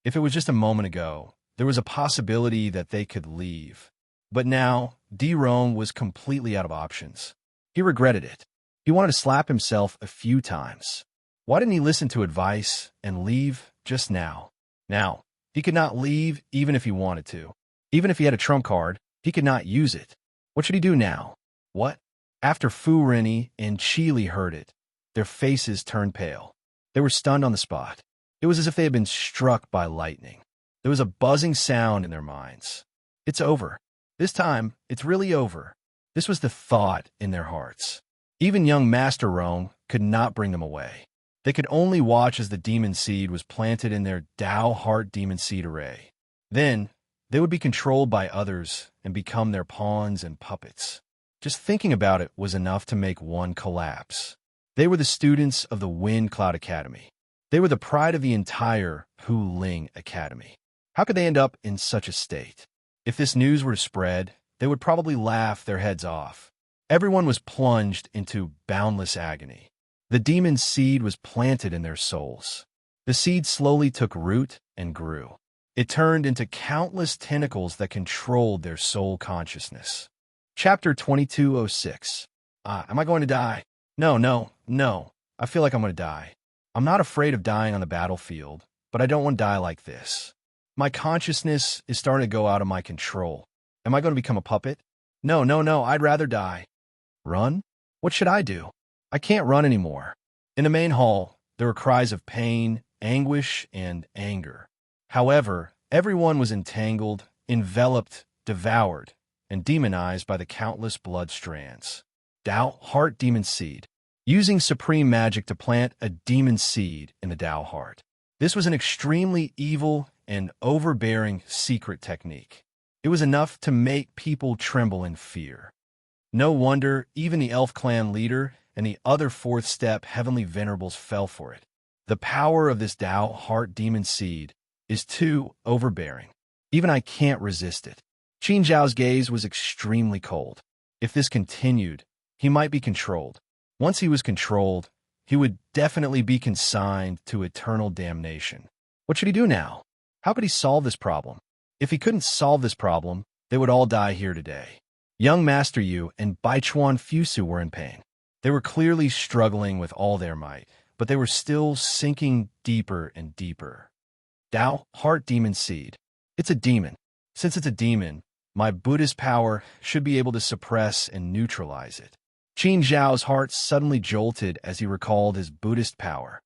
If it was just a moment ago, there was a possibility that they could leave. But now, Rome was completely out of options. He regretted it. He wanted to slap himself a few times. Why didn't he listen to advice and leave just now? Now, he could not leave even if he wanted to. Even if he had a trump card, he could not use it. What should he do now? What? After Fu Rini and Qi Li heard it, their faces turned pale. They were stunned on the spot. It was as if they had been struck by lightning. There was a buzzing sound in their minds. It's over. This time, it's really over. This was the thought in their hearts. Even young Master Rome could not bring them away. They could only watch as the demon seed was planted in their Tao heart demon seed array. Then, they would be controlled by others and become their pawns and puppets. Just thinking about it was enough to make one collapse. They were the students of the Wind Cloud Academy. They were the pride of the entire Hu Ling Academy. How could they end up in such a state? If this news were to spread, they would probably laugh their heads off. Everyone was plunged into boundless agony. The demon seed was planted in their souls. The seed slowly took root and grew. It turned into countless tentacles that controlled their soul consciousness. Chapter 2206. Am I going to die? No, no, no. I feel like I'm going to die. I'm not afraid of dying on the battlefield, but I don't want to die like this. My consciousness is starting to go out of my control. Am I going to become a puppet? No, no, no, I'd rather die. Run? What should I do? I can't run anymore. In the main hall, there were cries of pain, anguish, and anger. However, everyone was entangled, enveloped, devoured, and demonized by the countless blood strands. Tao Heart Demon Seed. Using supreme magic to plant a demon seed in the Tao heart. This was an extremely evil and overbearing secret technique. It was enough to make people tremble in fear. No wonder even the elf clan leader and the other fourth step heavenly venerables fell for it. The power of this Tao heart demon seed is too overbearing. Even I can't resist it. Qin Zhao's gaze was extremely cold. If this continued, he might be controlled. Once he was controlled, he would definitely be consigned to eternal damnation. What should he do now? How could he solve this problem? If he couldn't solve this problem, they would all die here today. Young Master Yu and Baichuan Fusu were in pain. They were clearly struggling with all their might, but they were still sinking deeper and deeper. Tao, Heart Demon Seed. It's a demon. Since it's a demon, my Buddhist power should be able to suppress and neutralize it. Qin Zhao's heart suddenly jolted as he recalled his Buddhist power.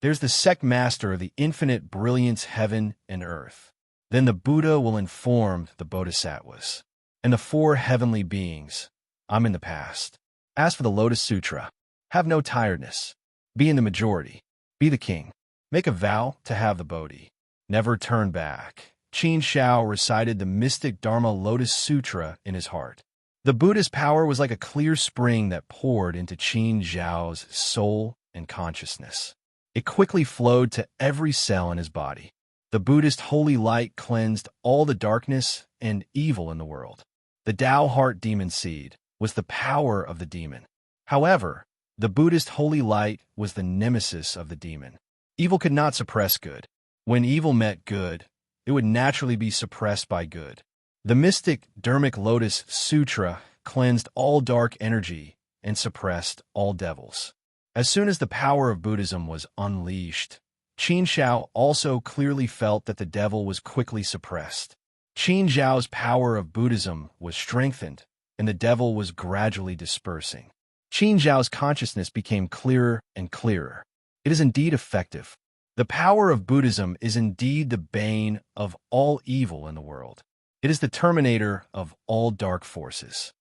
There's the sect master of the infinite brilliance heaven and earth. Then the Buddha will inform the Bodhisattvas. And the four heavenly beings. I'm in the past. As for the Lotus Sutra, have no tiredness. Be in the majority. Be the king. Make a vow to have the Bodhi. Never turn back. Qin Zhao recited the mystic Dharma Lotus Sutra in his heart. The Buddha's power was like a clear spring that poured into Qin Zhao's soul and consciousness. It quickly flowed to every cell in his body. The Buddhist holy light cleansed all the darkness and evil in the world. The Tao Heart Demon Seed was the power of the demon. However, the Buddhist holy light was the nemesis of the demon. Evil could not suppress good. When evil met good, it would naturally be suppressed by good. The mystic Dharmic Lotus Sutra cleansed all dark energy and suppressed all devils. As soon as the power of Buddhism was unleashed, Qin Zhao also clearly felt that the devil was quickly suppressed. Qin Zhao's power of Buddhism was strengthened, and the devil was gradually dispersing. Qin Zhao's consciousness became clearer and clearer. It is indeed effective. The power of Buddhism is indeed the bane of all evil in the world. It is the terminator of all dark forces.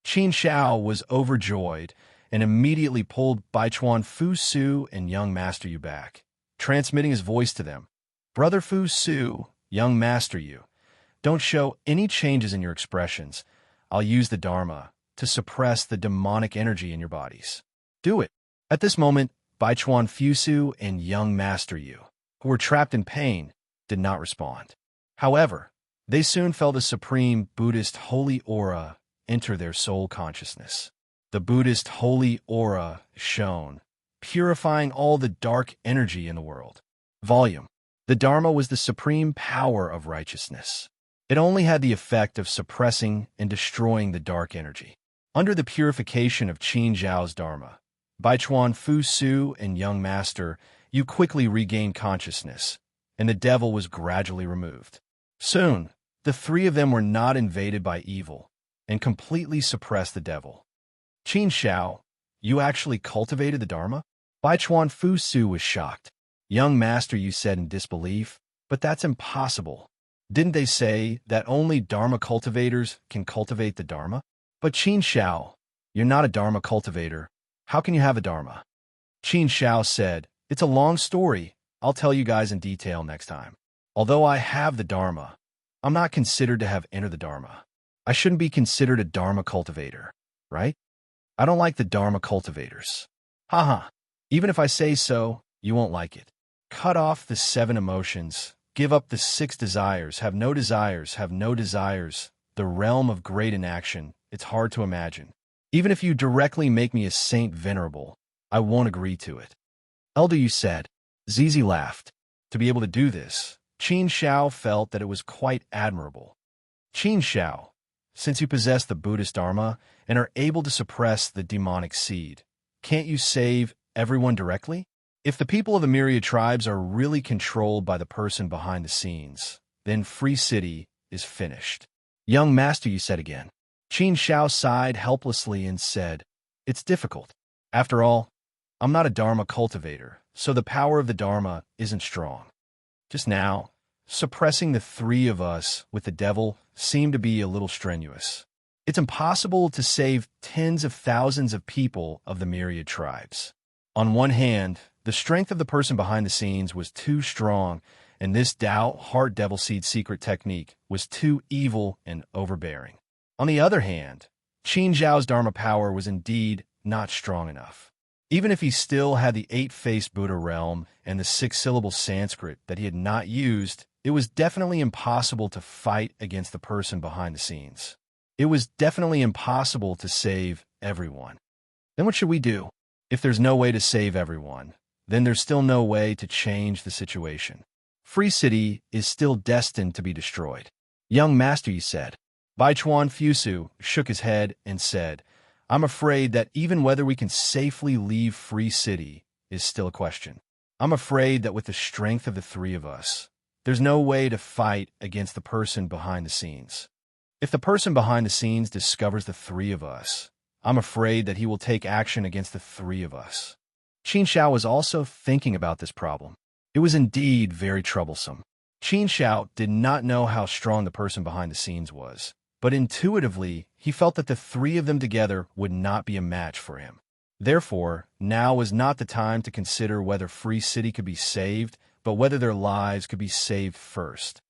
Qin Zhao was overjoyed and immediately pulled Baichuan Fu Su and young Master Yu back, transmitting his voice to them. Brother Fu Su, young Master Yu, don't show any changes in your expressions. I'll use the Dharma to suppress the demonic energy in your bodies. Do it. At this moment, Baichuan Fusu and young Master Yu, who were trapped in pain, did not respond. However, they soon felt a supreme Buddhist holy aura enter their soul consciousness. The Buddhist holy aura shone, purifying all the dark energy in the world. Volume. The Dharma was the supreme power of righteousness. It only had the effect of suppressing and destroying the dark energy. Under the purification of Qin Zhao's Dharma, Baichuan Fu Su and young Master Yu quickly regained consciousness, and the devil was gradually removed. Soon, the three of them were not invaded by evil and completely suppressed the devil. Qin Zhao, you actually cultivated the Dharma? Baichuan Fu Su was shocked. Young Master Yu said in disbelief, but that's impossible. Didn't they say that only Dharma cultivators can cultivate the Dharma? But Qin Zhao, you're not a Dharma cultivator. How can you have a Dharma? Qin Zhao said, it's a long story. I'll tell you guys in detail next time. Although I have the Dharma, I'm not considered to have entered the Dharma. I shouldn't be considered a Dharma cultivator, right? I don't like the Dharma cultivators. Haha. Even if I say so, you won't like it. Cut off the 7 emotions. Give up the 6 desires. Have no desires. Have no desires. The realm of great inaction. It's hard to imagine. Even if you directly make me a saint venerable, I won't agree to it. Elder Yu said. Zizi laughed. To be able to do this, Qin Zhao felt that it was quite admirable. Qin Zhao, since you possess the Buddhist Dharma and are able to suppress the demonic seed, can't you save everyone directly? If the people of the myriad tribes are really controlled by the person behind the scenes, then Free City is finished. Young master, you said again. Qin Shao sighed helplessly and said, it's difficult. After all, I'm not a Dharma cultivator, so the power of the Dharma isn't strong. Just now, suppressing the three of us with the devil seemed to be a little strenuous. It's impossible to save tens of thousands of people of the myriad tribes. On one hand, the strength of the person behind the scenes was too strong, and this Tao Heart Devil Seed secret technique was too evil and overbearing. On the other hand, Qin Zhao's Dharma power was indeed not strong enough. Even if he still had the 8-faced Buddha realm and the 6-syllable Sanskrit that he had not used, it was definitely impossible to fight against the person behind the scenes. It was definitely impossible to save everyone. Then what should we do? If there's no way to save everyone, then there's still no way to change the situation. Free City is still destined to be destroyed. Young master, you said. Baichuan Fusu shook his head and said, I'm afraid that even whether we can safely leave Free City is still a question. I'm afraid that with the strength of the three of us, there's no way to fight against the person behind the scenes. If the person behind the scenes discovers the three of us, I'm afraid that he will take action against the three of us. Qin Shao was also thinking about this problem. It was indeed very troublesome. Qin Shao did not know how strong the person behind the scenes was, but intuitively, he felt that the three of them together would not be a match for him. Therefore, now was not the time to consider whether Free City could be saved, but whether their lives could be saved first.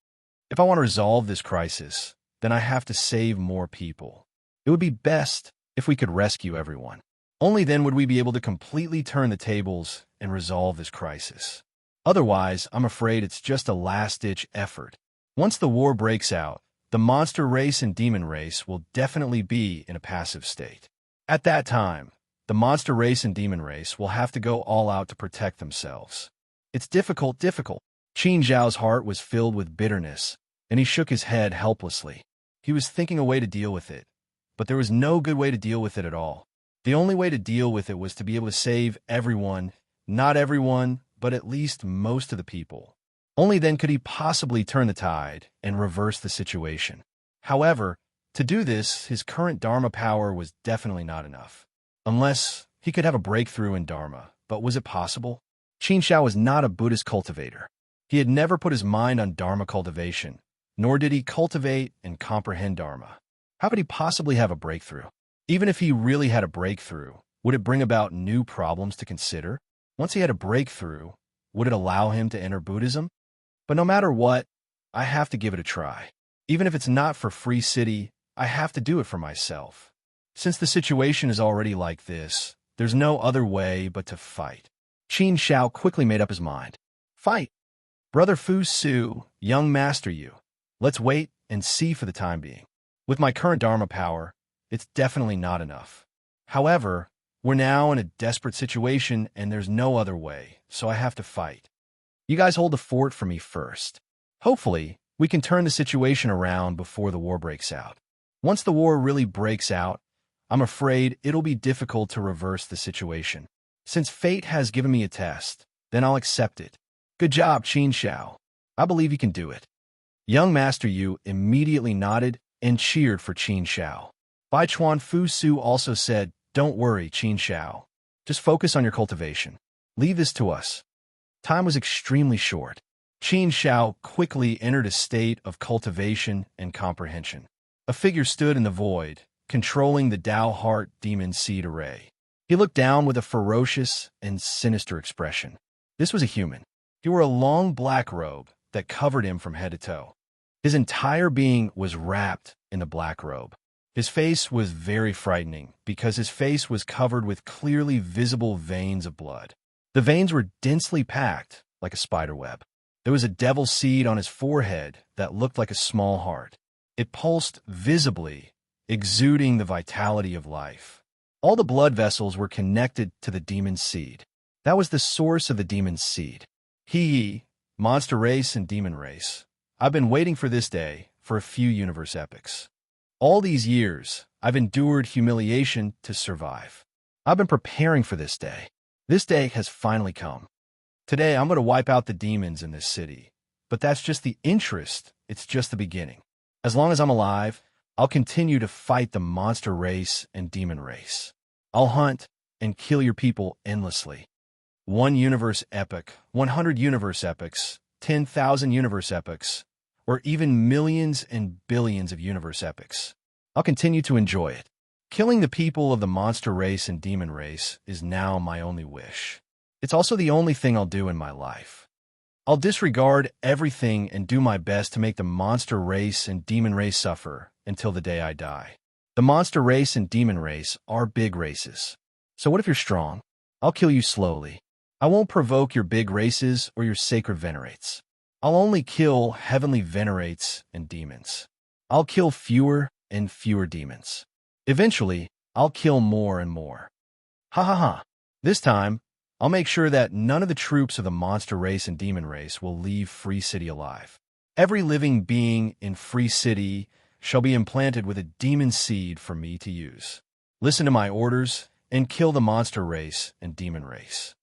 If I want to resolve this crisis, then I have to save more people. It would be best if we could rescue everyone. Only then would we be able to completely turn the tables and resolve this crisis. Otherwise, I'm afraid it's just a last-ditch effort. Once the war breaks out, the monster race and demon race will definitely be in a passive state. At that time, the monster race and demon race will have to go all out to protect themselves. It's difficult. Qin Zhao's heart was filled with bitterness, and he shook his head helplessly. He was thinking a way to deal with it, but there was no good way to deal with it at all. The only way to deal with it was to be able to save everyone, not everyone, but at least most of the people. Only then could he possibly turn the tide and reverse the situation. However, to do this, his current Dharma power was definitely not enough. Unless he could have a breakthrough in Dharma, but was it possible? Qin Shao was not a Buddhist cultivator. He had never put his mind on Dharma cultivation, nor did he cultivate and comprehend Dharma. How could he possibly have a breakthrough? Even if he really had a breakthrough, would it bring about new problems to consider? Once he had a breakthrough, would it allow him to enter Buddhism? But no matter what, I have to give it a try. Even if it's not for Free City, I have to do it for myself. Since the situation is already like this, there's no other way but to fight. Qin Shao quickly made up his mind. Fight! Brother Fu Su, young master you. Let's wait and see for the time being. With my current Dharma power, it's definitely not enough. However, we're now in a desperate situation and there's no other way, so I have to fight. You guys hold the fort for me first. Hopefully, we can turn the situation around before the war breaks out. Once the war really breaks out, I'm afraid it'll be difficult to reverse the situation. Since fate has given me a test, then I'll accept it. Good job, Qin Shao. I believe you can do it. Young Master Yu immediately nodded and cheered for Qin Shao. Baichuan Fu Su also said, Don't worry, Qin Shao. Just focus on your cultivation. Leave this to us. Time was extremely short. Qin Shao quickly entered a state of cultivation and comprehension. A figure stood in the void, controlling the Tao Heart Demon Seed Array. He looked down with a ferocious and sinister expression. This was a human. He wore a long black robe that covered him from head to toe. His entire being was wrapped in the black robe. His face was very frightening because his face was covered with clearly visible veins of blood. The veins were densely packed like a spider web. There was a devil seed on his forehead that looked like a small heart. It pulsed visibly, exuding the vitality of life. All the blood vessels were connected to the demon seed. That was the source of the demon seed. Monster race and demon race. I've been waiting for this day for a few universe epics. All these years, I've endured humiliation to survive. I've been preparing for this day. This day has finally come. Today, I'm going to wipe out the demons in this city. But that's just the interest. It's just the beginning. As long as I'm alive, I'll continue to fight the monster race and demon race. I'll hunt and kill your people endlessly. 1 universe epic, 100 universe epics, 10,000 universe epics, or even millions and billions of universe epics. I'll continue to enjoy it. Killing the people of the monster race and demon race is now my only wish. It's also the only thing I'll do in my life. I'll disregard everything and do my best to make the monster race and demon race suffer until the day I die. The monster race and demon race are big races. So what if you're strong? I'll kill you slowly. I won't provoke your big races or your sacred venerates. I'll only kill heavenly venerates and demons. I'll kill fewer and fewer demons. Eventually, I'll kill more and more. Ha ha ha. This time, I'll make sure that none of the troops of the monster race and demon race will leave Free City alive. Every living being in Free City shall be implanted with a demon seed for me to use. Listen to my orders and kill the monster race and demon race.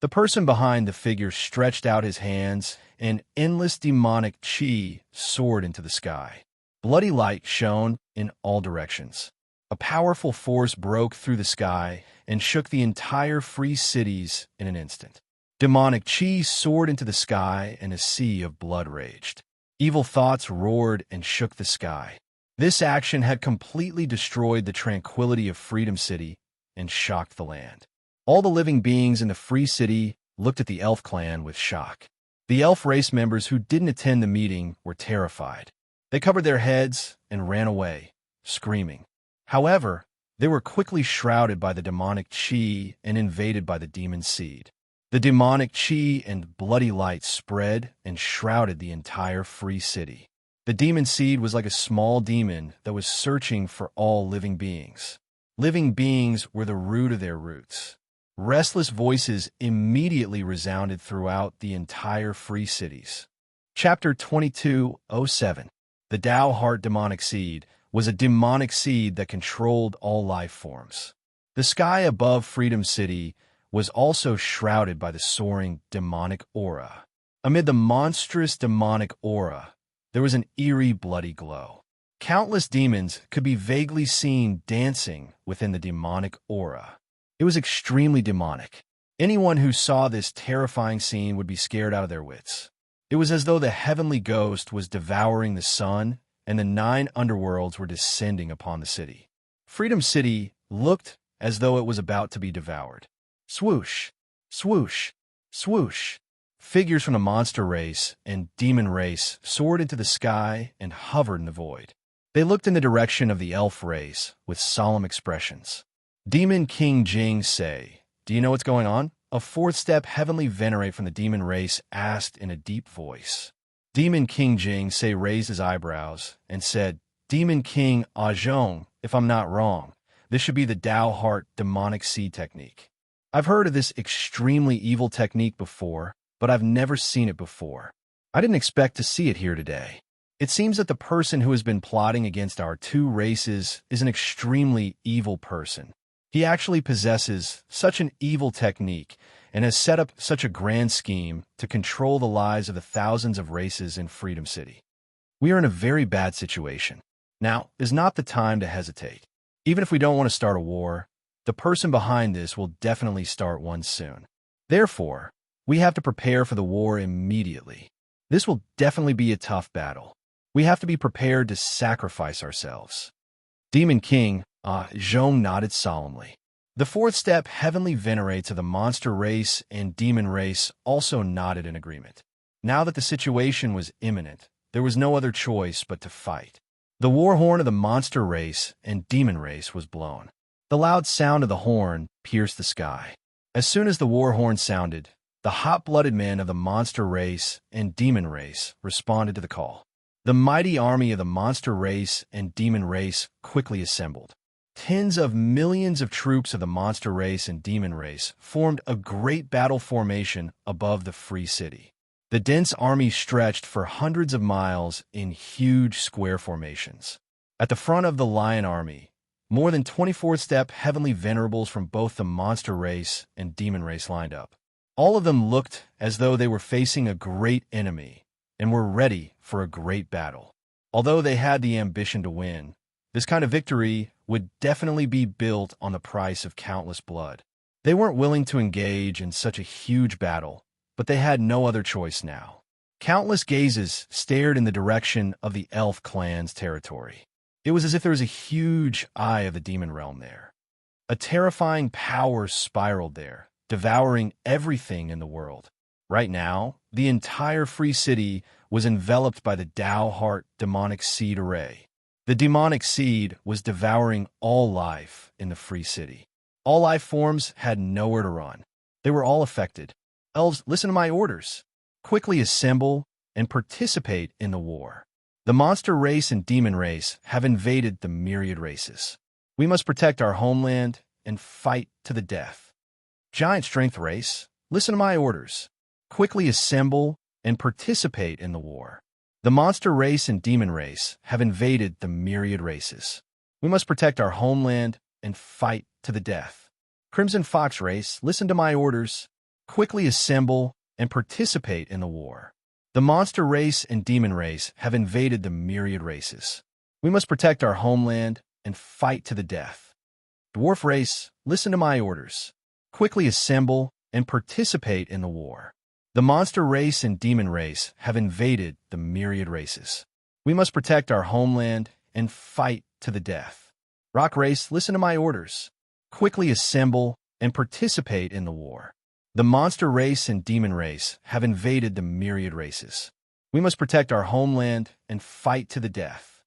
The person behind the figure stretched out his hands, and endless demonic chi soared into the sky. Bloody light shone in all directions. A powerful force broke through the sky and shook the entire Free Cities in an instant. Demonic chi soared into the sky, and a sea of blood raged. Evil thoughts roared and shook the sky. This action had completely destroyed the tranquility of Freedom City and shocked the land. All the living beings in the Free City looked at the elf clan with shock. The elf race members who didn't attend the meeting were terrified. They covered their heads and ran away, screaming. However, they were quickly shrouded by the demonic chi and invaded by the demon seed. The demonic chi and bloody light spread and shrouded the entire Free City. The demon seed was like a small demon that was searching for all living beings. Living beings were the root of their roots. Restless voices immediately resounded throughout the entire Free Cities. Chapter 2207. The Tao Heart Demonic Seed was a demonic seed that controlled all life forms. The sky above Freedom City was also shrouded by the soaring demonic aura. Amid the monstrous demonic aura, there was an eerie bloody glow. Countless demons could be vaguely seen dancing within the demonic aura. It was extremely demonic. Anyone who saw this terrifying scene would be scared out of their wits. It was as though the heavenly ghost was devouring the sun and the 9 underworlds were descending upon the city. Freedom City looked as though it was about to be devoured. Swoosh, swoosh, swoosh. Figures from the monster race and demon race soared into the sky and hovered in the void. They looked in the direction of the elf race with solemn expressions. Demon King Jing say, "Do you know what's going on?" A 4th-step heavenly venerate from the demon race asked in a deep voice. Demon King Jing say raised his eyebrows and said, "Demon King Zhong, if I'm not wrong, this should be the Tao Heart Demonic Seed technique. I've heard of this extremely evil technique before, but I've never seen it before. I didn't expect to see it here today. It seems that the person who has been plotting against our 2 races is an extremely evil person. He actually possesses such an evil technique and has set up such a grand scheme to control the lives of the thousands of races in Freedom City. We are in a very bad situation. Now is not the time to hesitate. Even if we don't want to start a war, the person behind this will definitely start one soon. Therefore, we have to prepare for the war immediately. This will definitely be a tough battle. We have to be prepared to sacrifice ourselves." Demon King Zhong nodded solemnly. The 4th-step heavenly venerates of the monster race and demon race also nodded in agreement. Now that the situation was imminent, there was no other choice but to fight. The war horn of the monster race and demon race was blown. The loud sound of the horn pierced the sky. As soon as the war horn sounded, the hot-blooded men of the monster race and demon race responded to the call. The mighty army of the monster race and demon race quickly assembled. Tens of millions of troops of the monster race and demon race formed a great battle formation above the Free City. The dense army stretched for hundreds of miles in huge square formations. At the front of the lion army, more than 24-step heavenly venerables from both the monster race and demon race lined up. All of them looked as though they were facing a great enemy and were ready for a great battle. Although they had the ambition to win, this kind of victory would definitely be built on the price of countless blood. They weren't willing to engage in such a huge battle, but they had no other choice now. Countless gazes stared in the direction of the elf clan's territory. It was as if there was a huge eye of the demon realm there. A terrifying power spiraled there, devouring everything in the world. Right now, the entire free city was enveloped by the Tao Heart demonic seed array. The demonic seed was devouring all life in the free city. All life forms had nowhere to run. They were all affected. Elves, listen to my orders. Quickly assemble and participate in the war. The monster race and demon race have invaded the myriad races. We must protect our homeland and fight to the death. Giant strength race, listen to my orders. Quickly assemble and participate in the war. The monster race and demon race have invaded the myriad races. We must protect our homeland and fight to the death. Crimson fox race, listen to my orders. Quickly assemble and participate in the war. The monster race and demon race have invaded the myriad races. We must protect our homeland and fight to the death. Dwarf race, listen to my orders. Quickly assemble and participate in the war. The monster race and demon race have invaded the myriad races. We must protect our homeland and fight to the death. Rock race, listen to my orders. Quickly assemble and participate in the war. The monster race and demon race have invaded the myriad races. We must protect our homeland and fight to the death.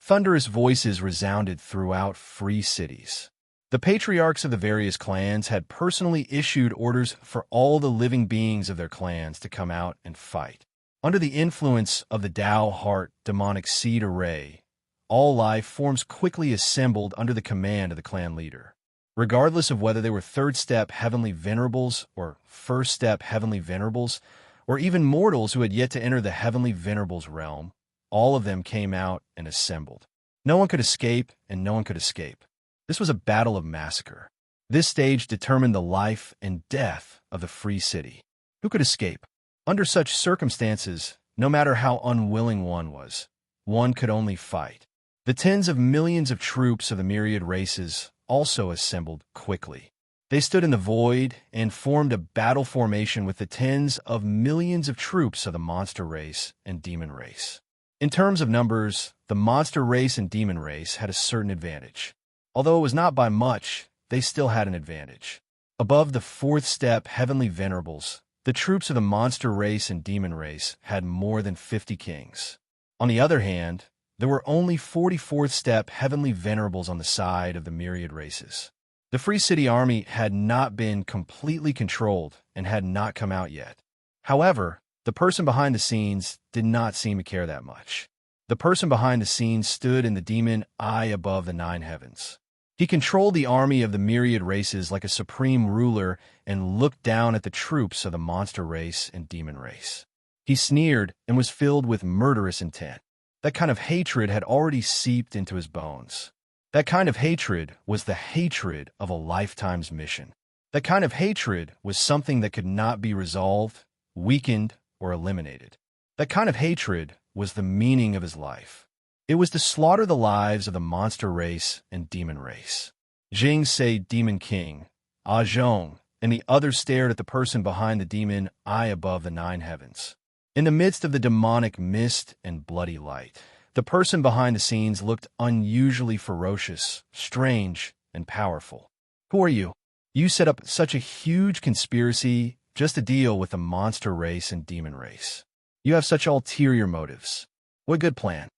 Thunderous voices resounded throughout free cities. The patriarchs of the various clans had personally issued orders for all the living beings of their clans to come out and fight. Under the influence of the Tao Heart demonic seed array, all life forms quickly assembled under the command of the clan leader. Regardless of whether they were third-step heavenly venerables or first-step heavenly venerables, or even mortals who had yet to enter the heavenly venerables realm, all of them came out and assembled. No one could escape, and no one could escape. This was a battle of massacre. This stage determined the life and death of the free city. Who could escape? Under such circumstances, no matter how unwilling one was, one could only fight. The tens of millions of troops of the myriad races also assembled quickly. They stood in the void and formed a battle formation with the tens of millions of troops of the monster race and demon race. In terms of numbers, the monster race and demon race had a certain advantage. Although it was not by much, they still had an advantage. Above the fourth step heavenly venerables, the troops of the monster race and demon race had more than 50 kings. On the other hand, there were only 44th step heavenly venerables on the side of the myriad races. The Free City army had not been completely controlled and had not come out yet. However, the person behind the scenes did not seem to care that much. The person behind the scenes stood in the demon eye above the 9 heavens. He controlled the army of the myriad races like a supreme ruler and looked down at the troops of the monster race and demon race. He sneered and was filled with murderous intent. That kind of hatred had already seeped into his bones. That kind of hatred was the hatred of a lifetime's mission. That kind of hatred was something that could not be resolved, weakened, or eliminated. That kind of hatred was the meaning of his life. It was to slaughter the lives of the monster race and demon race. Jing Sei, Demon King, Ah Zhong, and the others stared at the person behind the demon eye above the 9 heavens. In the midst of the demonic mist and bloody light, the person behind the scenes looked unusually ferocious, strange, and powerful. Who are you? You set up such a huge conspiracy just to deal with the monster race and demon race. You have such ulterior motives. What good plan?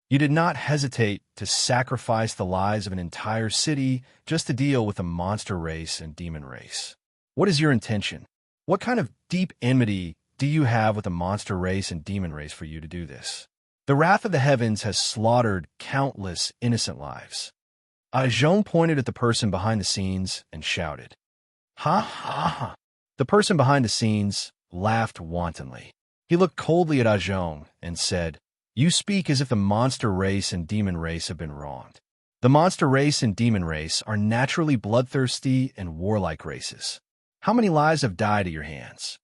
You did not hesitate to sacrifice the lives of an entire city just to deal with the monster race and demon race. What is your intention? What kind of deep enmity do you have with the monster race and demon race for you to do this? The wrath of the heavens has slaughtered countless innocent lives. Zhong pointed at the person behind the scenes and shouted, "Ha ha ha!" The person behind the scenes laughed wantonly. He looked coldly at Zhong and said, "You speak as if the monster race and demon race have been wronged. The monster race and demon race are naturally bloodthirsty and warlike races. How many lives have died at your hands?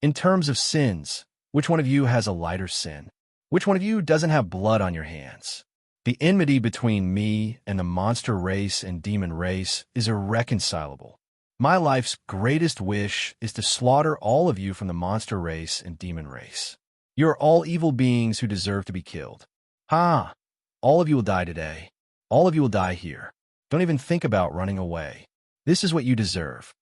In terms of sins, which one of you has a lighter sin? Which one of you doesn't have blood on your hands? The enmity between me and the monster race and demon race is irreconcilable. My life's greatest wish is to slaughter all of you from the monster race and demon race. You are all evil beings who deserve to be killed. Ha! All of you will die today. All of you will die here. Don't even think about running away. This is what you deserve.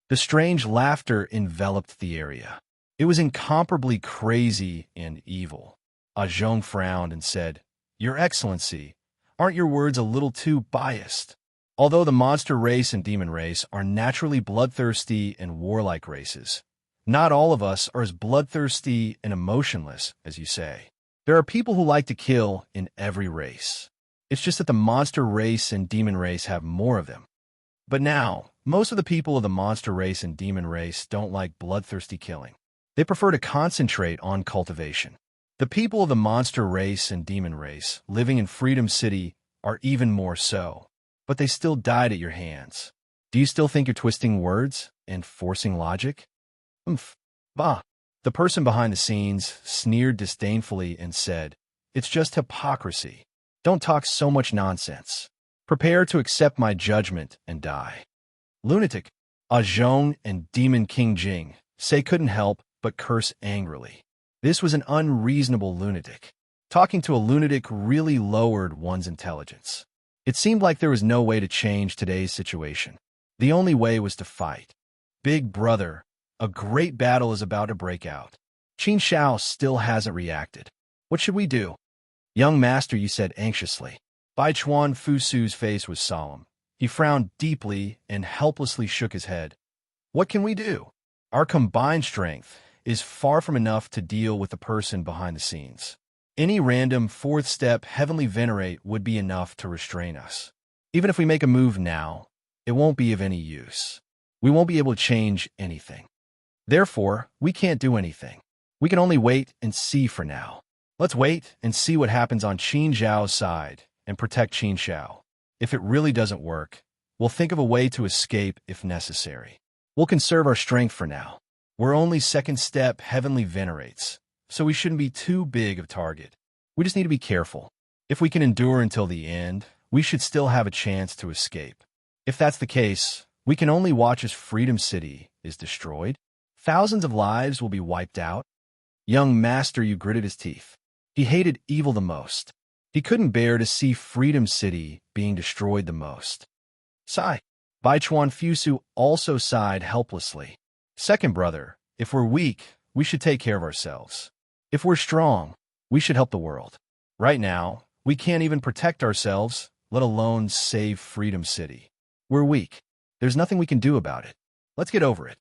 The strange laughter enveloped the area. It was incomparably crazy and evil. Zhong frowned and said, "Your Excellency, aren't your words a little too biased? Although the monster race and demon race are naturally bloodthirsty and warlike races, not all of us are as bloodthirsty and emotionless as you say. There are people who like to kill in every race. It's just that the monster race and demon race have more of them. But now, most of the people of the monster race and demon race don't like bloodthirsty killing. They prefer to concentrate on cultivation. The people of the monster race and demon race living in Freedom City are even more so. But they still died at your hands. Do you still think you're twisting words and forcing logic?" Bah. The person behind the scenes sneered disdainfully and said, "It's just hypocrisy. Don't talk so much nonsense. Prepare to accept my judgment and die." Lunatic. Zhong and Demon King Jing say couldn't help but curse angrily. This was an unreasonable lunatic. Talking to a lunatic really lowered one's intelligence. It seemed like there was no way to change today's situation. The only way was to fight. "Big brother, a great battle is about to break out. Qin Shao still hasn't reacted. What should we do?" "Young master," you said anxiously. Bai Chuan Fusu's face was solemn. He frowned deeply and helplessly shook his head. "What can we do? Our combined strength is far from enough to deal with the person behind the scenes. Any random fourth step heavenly venerate would be enough to restrain us. Even if we make a move now, it won't be of any use. We won't be able to change anything. Therefore, we can't do anything. We can only wait and see for now. Let's wait and see what happens on Qin Zhao's side and protect Qin Shao. If it really doesn't work, we'll think of a way to escape if necessary. We'll conserve our strength for now. We're only second step heavenly venerates, so we shouldn't be too big of a target. We just need to be careful. If we can endure until the end, we should still have a chance to escape. If that's the case, we can only watch as Freedom City is destroyed. Thousands of lives will be wiped out." Young master, you gritted his teeth. He hated evil the most. He couldn't bear to see Freedom City being destroyed the most. Sigh. Bai Chuan Fusu also sighed helplessly. "Second brother, if we're weak, we should take care of ourselves. If we're strong, we should help the world. Right now, we can't even protect ourselves, let alone save Freedom City. We're weak. There's nothing we can do about it. Let's get over it."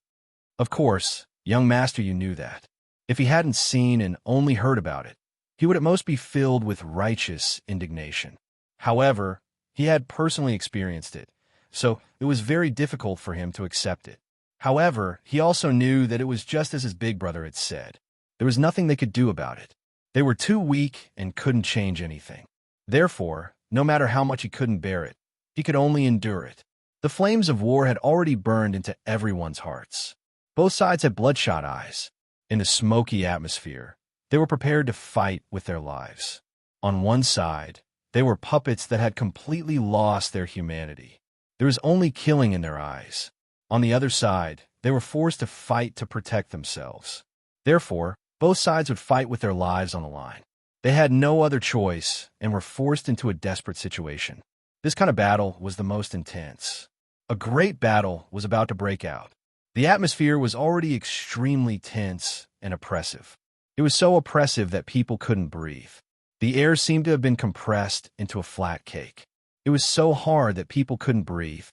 Of course, young master, you knew that. If he hadn't seen and only heard about it, he would at most be filled with righteous indignation. However, he had personally experienced it, so it was very difficult for him to accept it. However, he also knew that it was just as his big brother had said. There was nothing they could do about it. They were too weak and couldn't change anything. Therefore, no matter how much he couldn't bear it, he could only endure it. The flames of war had already burned into everyone's hearts. Both sides had bloodshot eyes. In the smoky atmosphere, they were prepared to fight with their lives. On one side, they were puppets that had completely lost their humanity. There was only killing in their eyes. On the other side, they were forced to fight to protect themselves. Therefore, both sides would fight with their lives on the line. They had no other choice and were forced into a desperate situation. This kind of battle was the most intense. A great battle was about to break out. The atmosphere was already extremely tense and oppressive. It was so oppressive that people couldn't breathe. The air seemed to have been compressed into a flat cake. It was so hard that people couldn't breathe.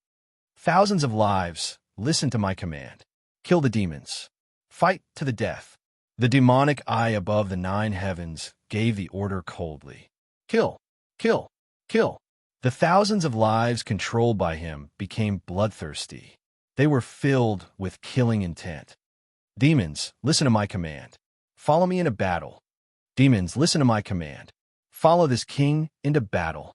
"Thousands of lives, listen to my command. Kill the demons. Fight to the death." The demonic eye above the 9 heavens gave the order coldly. "Kill! Kill! Kill!" The thousands of lives controlled by him became bloodthirsty. They were filled with killing intent. "Demons, listen to my command. Follow me into battle. Demons, listen to my command. Follow this king into battle."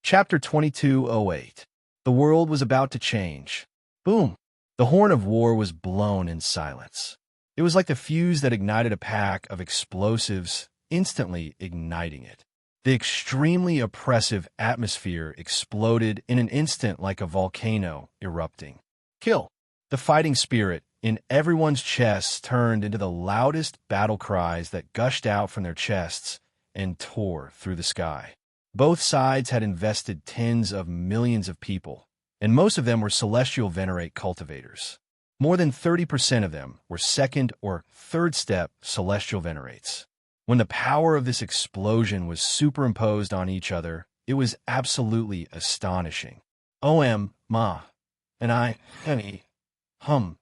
Chapter 2208. The world was about to change. Boom! The horn of war was blown in silence. It was like the fuse that ignited a pack of explosives, instantly igniting it. The extremely oppressive atmosphere exploded in an instant like a volcano erupting. Kill! The fighting spirit in everyone's chests turned into the loudest battle cries that gushed out from their chests and tore through the sky. Both sides had invested tens of millions of people, and most of them were celestial venerate cultivators. More than 30% of them were second or third step celestial venerates. When the power of this explosion was superimposed on each other, it was absolutely astonishing. Ma, and honey, hum.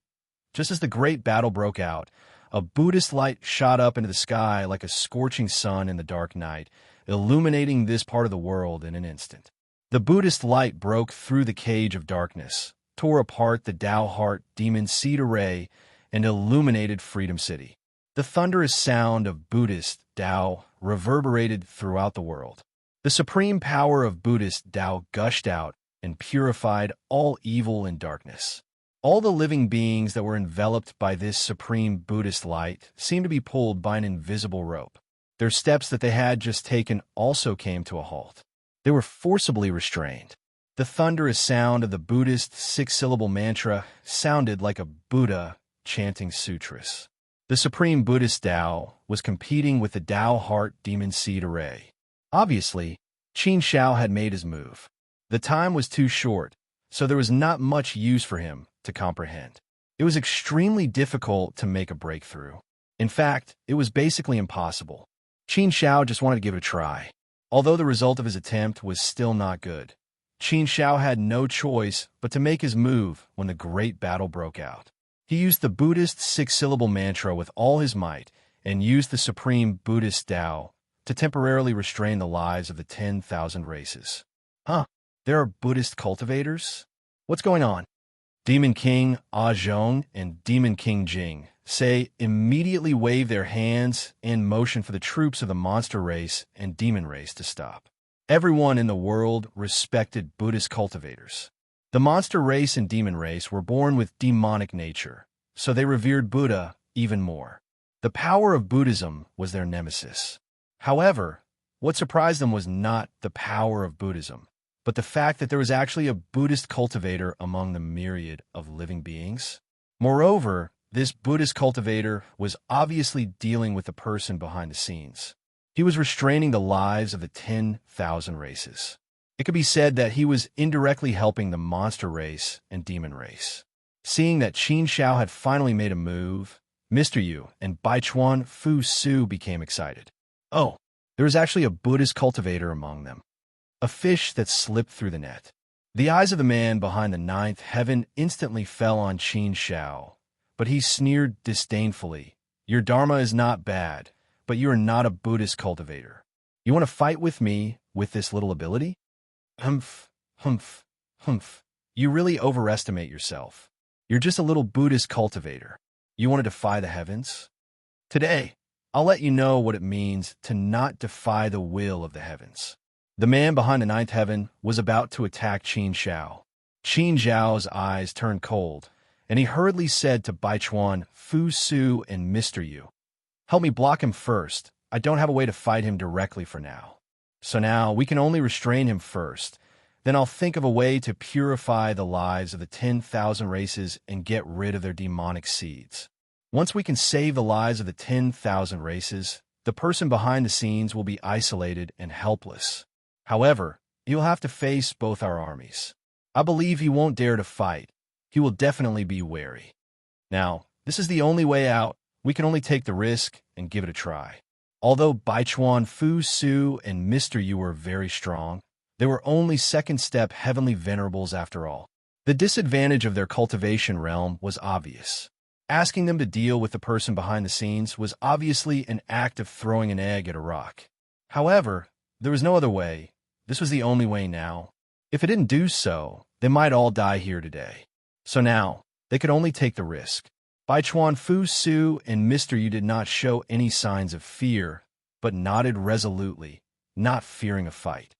Just as the great battle broke out, a Buddhist light shot up into the sky like a scorching sun in the dark night, illuminating this part of the world in an instant. The Buddhist light broke through the cage of darkness, tore apart the Tao Heart Demon Seed Array, and illuminated Freedom City. The thunderous sound of Buddhist Tao reverberated throughout the world. The supreme power of Buddhist Tao gushed out and purified all evil and darkness. All the living beings that were enveloped by this supreme Buddhist light seemed to be pulled by an invisible rope. Their steps that they had just taken also came to a halt. They were forcibly restrained. The thunderous sound of the Buddhist six-syllable mantra sounded like a Buddha chanting sutras. The supreme Buddhist Tao was competing with the Tao Heart Demon Seed Array. Obviously, Qin Shao had made his move. The time was too short, so there was not much use for him to comprehend. It was extremely difficult to make a breakthrough. In fact, it was basically impossible. Qin Shao just wanted to give it a try. Although the result of his attempt was still not good, Qin Shao had no choice but to make his move when the great battle broke out. He used the Buddhist six-syllable mantra with all his might and used the supreme Buddhist Tao to temporarily restrain the lives of the 10,000 races. There are Buddhist cultivators? What's going on? Demon King Ah Zhong and Demon King Jing say immediately wave their hands and motion for the troops of the monster race and demon race to stop. Everyone in the world respected Buddhist cultivators. The monster race and demon race were born with demonic nature, so they revered Buddha even more. The power of Buddhism was their nemesis. However, what surprised them was not the power of Buddhism, but the fact that there was actually a Buddhist cultivator among the myriad of living beings. Moreover, this Buddhist cultivator was obviously dealing with the person behind the scenes. He was restraining the lives of the 10,000 races. It could be said that he was indirectly helping the monster race and demon race. Seeing that Qin Shao had finally made a move, Mr. Yu and Baichuan Fu Su became excited. Oh, there was actually a Buddhist cultivator among them. A fish that slipped through the net. The eyes of the man behind the ninth heaven instantly fell on Qin Shao, but he sneered disdainfully. Your dharma is not bad, but you are not a Buddhist cultivator. You want to fight with me with this little ability? Humph, humph, humph. You really overestimate yourself. You're just a little Buddhist cultivator. You want to defy the heavens? Today, I'll let you know what it means to not defy the will of the heavens. The man behind the ninth heaven was about to attack Qin Shao. Qin Zhao's eyes turned cold, and he hurriedly said to Baichuan, Fu Su, and Mr. Yu, "Help me block him first. I don't have a way to fight him directly for now. So now we can only restrain him first. Then I'll think of a way to purify the lives of the 10,000 races and get rid of their demonic seeds. Once we can save the lives of the 10,000 races, the person behind the scenes will be isolated and helpless. However, he'll have to face both our armies. I believe he won't dare to fight. He will definitely be wary. Now, this is the only way out. We can only take the risk and give it a try." Although Baichuan Fu Su and Mr. Yu were very strong, they were only second-step heavenly venerables after all. The disadvantage of their cultivation realm was obvious. Asking them to deal with the person behind the scenes was obviously an act of throwing an egg at a rock. However, there was no other way. This was the only way now. If it didn't do so, they might all die here today. So now, they could only take the risk. Baichuan Fu Su and Mr. Yu did not show any signs of fear, but nodded resolutely, not fearing a fight.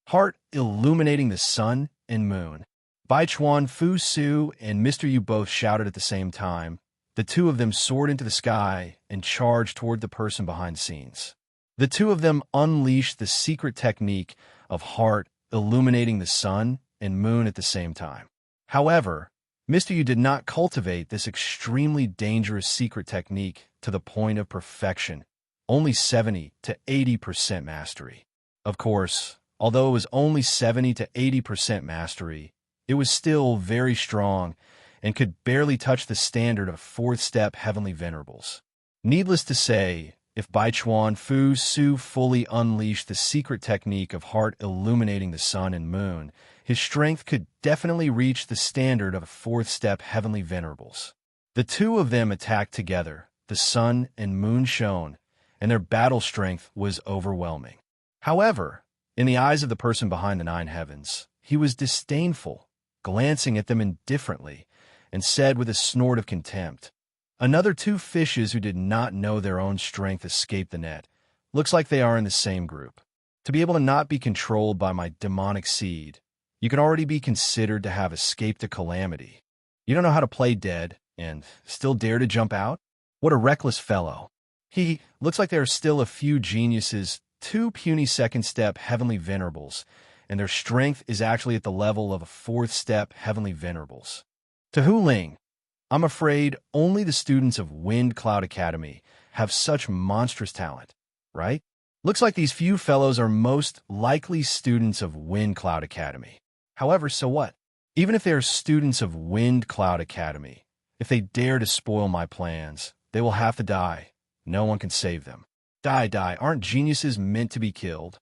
heart illuminating the sun and moon. Bai Chuan, Fu Su, and Mr. Yu both shouted at the same time. The two of them soared into the sky and charged toward the person behind the scenes. The two of them unleashed the secret technique of heart illuminating the sun and moon at the same time. However, Mr. Yu did not cultivate this extremely dangerous secret technique to the point of perfection, only 70 to 80% mastery. Of course, although it was only 70 to 80% mastery, it was still very strong and could barely touch the standard of fourth-step heavenly venerables. Needless to say, if Bai Chuan Fu Su fully unleashed the secret technique of heart illuminating the sun and moon, his strength could definitely reach the standard of fourth-step heavenly venerables. The two of them attacked together, the sun and moon shone, and their battle strength was overwhelming. However, in the eyes of the person behind the nine heavens, he was disdainful, glancing at them indifferently, and said with a snort of contempt, "Another two fishes who did not know their own strength escaped the net. Looks like they are in the same group. To be able to not be controlled by my demonic seed, you can already be considered to have escaped a calamity. You don't know how to play dead, and still dare to jump out? What a reckless fellow. Looks like there are still a few geniuses, two puny second-step heavenly venerables, and their strength is actually at the level of a fourth-step heavenly venerables. To Hu Ling, I'm afraid only the students of Wind Cloud Academy have such monstrous talent, right? Looks like these few fellows are most likely students of Wind Cloud Academy. However, so what? Even if they are students of Wind Cloud Academy, if they dare to spoil my plans, they will have to die. No one can save them. Die. Aren't geniuses meant to be killed?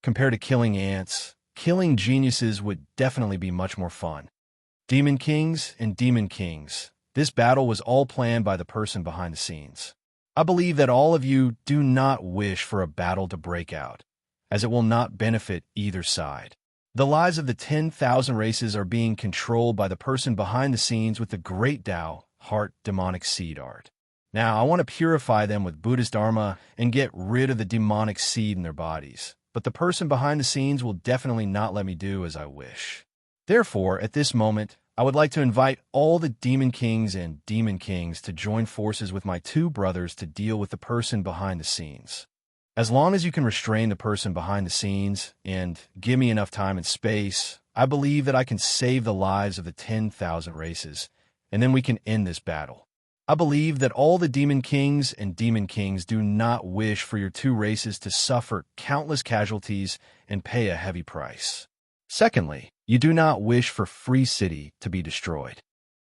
Compared to killing ants, killing geniuses would definitely be much more fun. Demon Kings and Demon Kings, this battle was all planned by the person behind the scenes. I believe that all of you do not wish for a battle to break out, as it will not benefit either side. The lives of the 10,000 races are being controlled by the person behind the scenes with the Great Tao, Heart Demonic Seed Art. Now, I want to purify them with Buddhist Dharma and get rid of the demonic seed in their bodies, but the person behind the scenes will definitely not let me do as I wish. Therefore, at this moment, I would like to invite all the Demon Kings and Demon Kings to join forces with my two brothers to deal with the person behind the scenes. As long as you can restrain the person behind the scenes and give me enough time and space, I believe that I can save the lives of the 10,000 races, and then we can end this battle. I believe that all the Demon Kings and Demon Kings do not wish for your two races to suffer countless casualties and pay a heavy price. Secondly, you do not wish for Free City to be destroyed.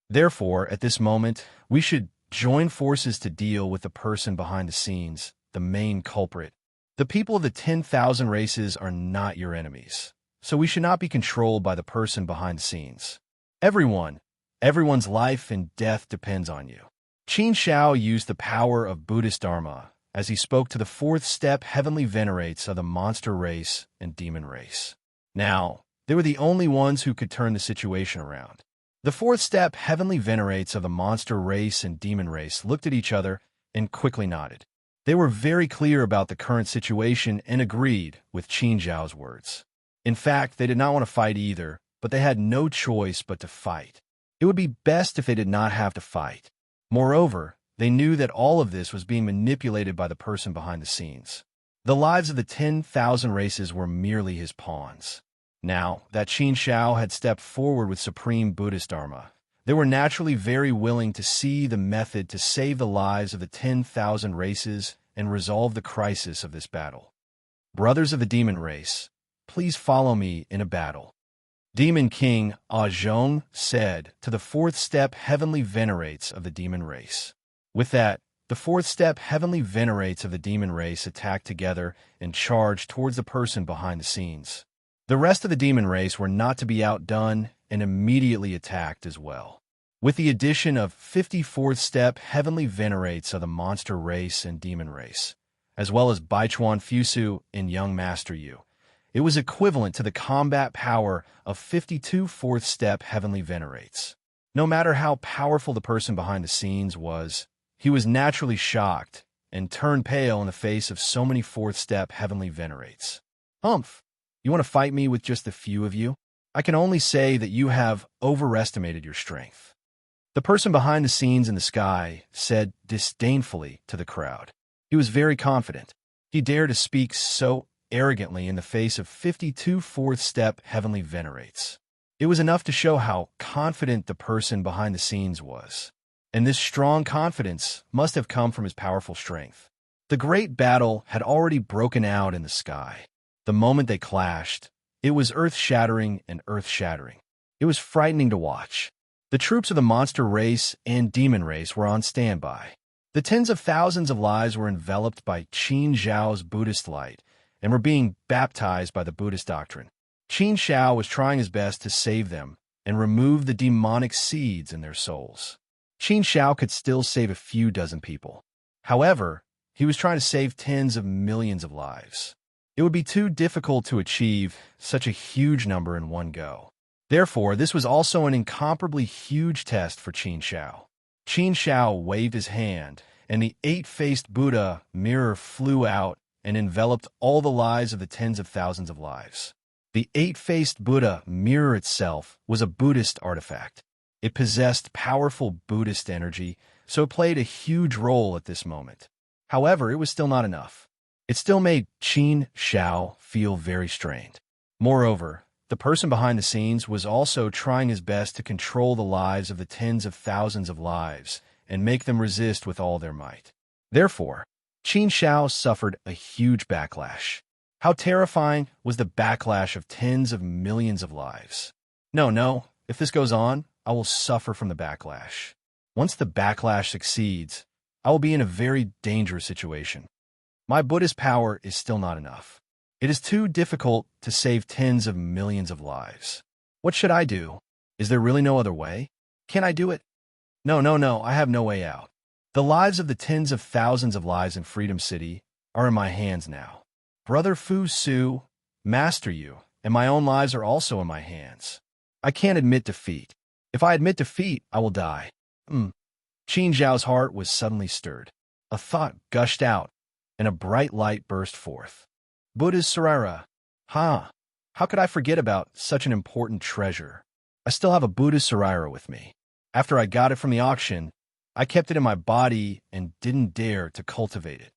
Therefore, at this moment, we should join forces to deal with the person behind the scenes, the main culprit. The people of the 10,000 races are not your enemies, so we should not be controlled by the person behind the scenes. Everyone's life and death depends on you. Qin Shao used the power of Buddhist Dharma as he spoke to the fourth-step heavenly venerates of the monster race and demon race. Now, they were the only ones who could turn the situation around. The fourth-step heavenly venerates of the monster race and demon race looked at each other and quickly nodded. They were very clear about the current situation and agreed with Qin Zhao's words. In fact, they did not want to fight either, but they had no choice but to fight. It would be best if they did not have to fight. Moreover, they knew that all of this was being manipulated by the person behind the scenes. The lives of the 10,000 races were merely his pawns. Now that Qin Shao had stepped forward with supreme Buddhist Dharma, they were naturally very willing to see the method to save the lives of the 10,000 races and resolve the crisis of this battle. Brothers of the demon race, please follow me in a battle. Demon King Ah Zhong said to the fourth-step heavenly venerates of the demon race. With that, the fourth-step heavenly venerates of the demon race attacked together and charged towards the person behind the scenes. The rest of the demon race were not to be outdone and immediately attacked as well. With the addition of 54th-step heavenly venerates of the monster race and demon race, as well as Baichuan Fusu and Young Master Yu, it was equivalent to the combat power of 52 fourth-step heavenly venerates. No matter how powerful the person behind the scenes was, he was naturally shocked and turned pale in the face of so many fourth-step heavenly venerates. Humph! You want to fight me with just a few of you? I can only say that you have overestimated your strength. The person behind the scenes in the sky said disdainfully to the crowd. He was very confident. He dared to speak so arrogantly in the face of 52 fourth-step heavenly venerates. It was enough to show how confident the person behind the scenes was. And this strong confidence must have come from his powerful strength. The great battle had already broken out in the sky. The moment they clashed, it was earth-shattering and earth-shattering. It was frightening to watch. The troops of the monster race and demon race were on standby. The tens of thousands of lives were enveloped by Qin Zhao's Buddhist light and were being baptized by the Buddhist doctrine. Qin Zhao was trying his best to save them and remove the demonic seeds in their souls. Qin Zhao could still save a few dozen people. However, he was trying to save tens of millions of lives. It would be too difficult to achieve such a huge number in one go. Therefore, this was also an incomparably huge test for Qin Zhao. Qin Zhao waved his hand, and the eight-faced Buddha mirror flew out and enveloped all the lives of the tens of thousands of lives. The eight-faced Buddha mirror itself was a Buddhist artifact. It possessed powerful Buddhist energy, so it played a huge role at this moment. However, it was still not enough. It still made Qin Zhao feel very strained. Moreover, the person behind the scenes was also trying his best to control the lives of the tens of thousands of lives and make them resist with all their might. Therefore, Qin Zhao suffered a huge backlash. How terrifying was the backlash of tens of millions of lives? No, if this goes on, I will suffer from the backlash. Once the backlash succeeds, I will be in a very dangerous situation. My Buddhist power is still not enough. It is too difficult to save tens of millions of lives. What should I do? Is there really no other way? Can I do it? No, I have no way out. The lives of the tens of thousands of lives in Freedom City are in my hands now. Brother Fu Su, Master Yu, and my own lives are also in my hands. I can't admit defeat. If I admit defeat, I will die. Qin Zhao's heart was suddenly stirred. A thought gushed out, and a bright light burst forth. Buddha's Sarira. How could I forget about such an important treasure? I still have a Buddha's Sarira with me. After I got it from the auction, I kept it in my body and didn't dare to cultivate it.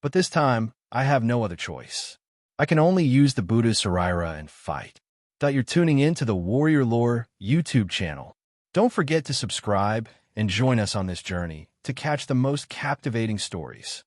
But this time, I have no other choice. I can only use the Buddha's Sarira and fight. You're tuning in to the Warrior Lore YouTube channel. Don't forget to subscribe and join us on this journey to catch the most captivating stories.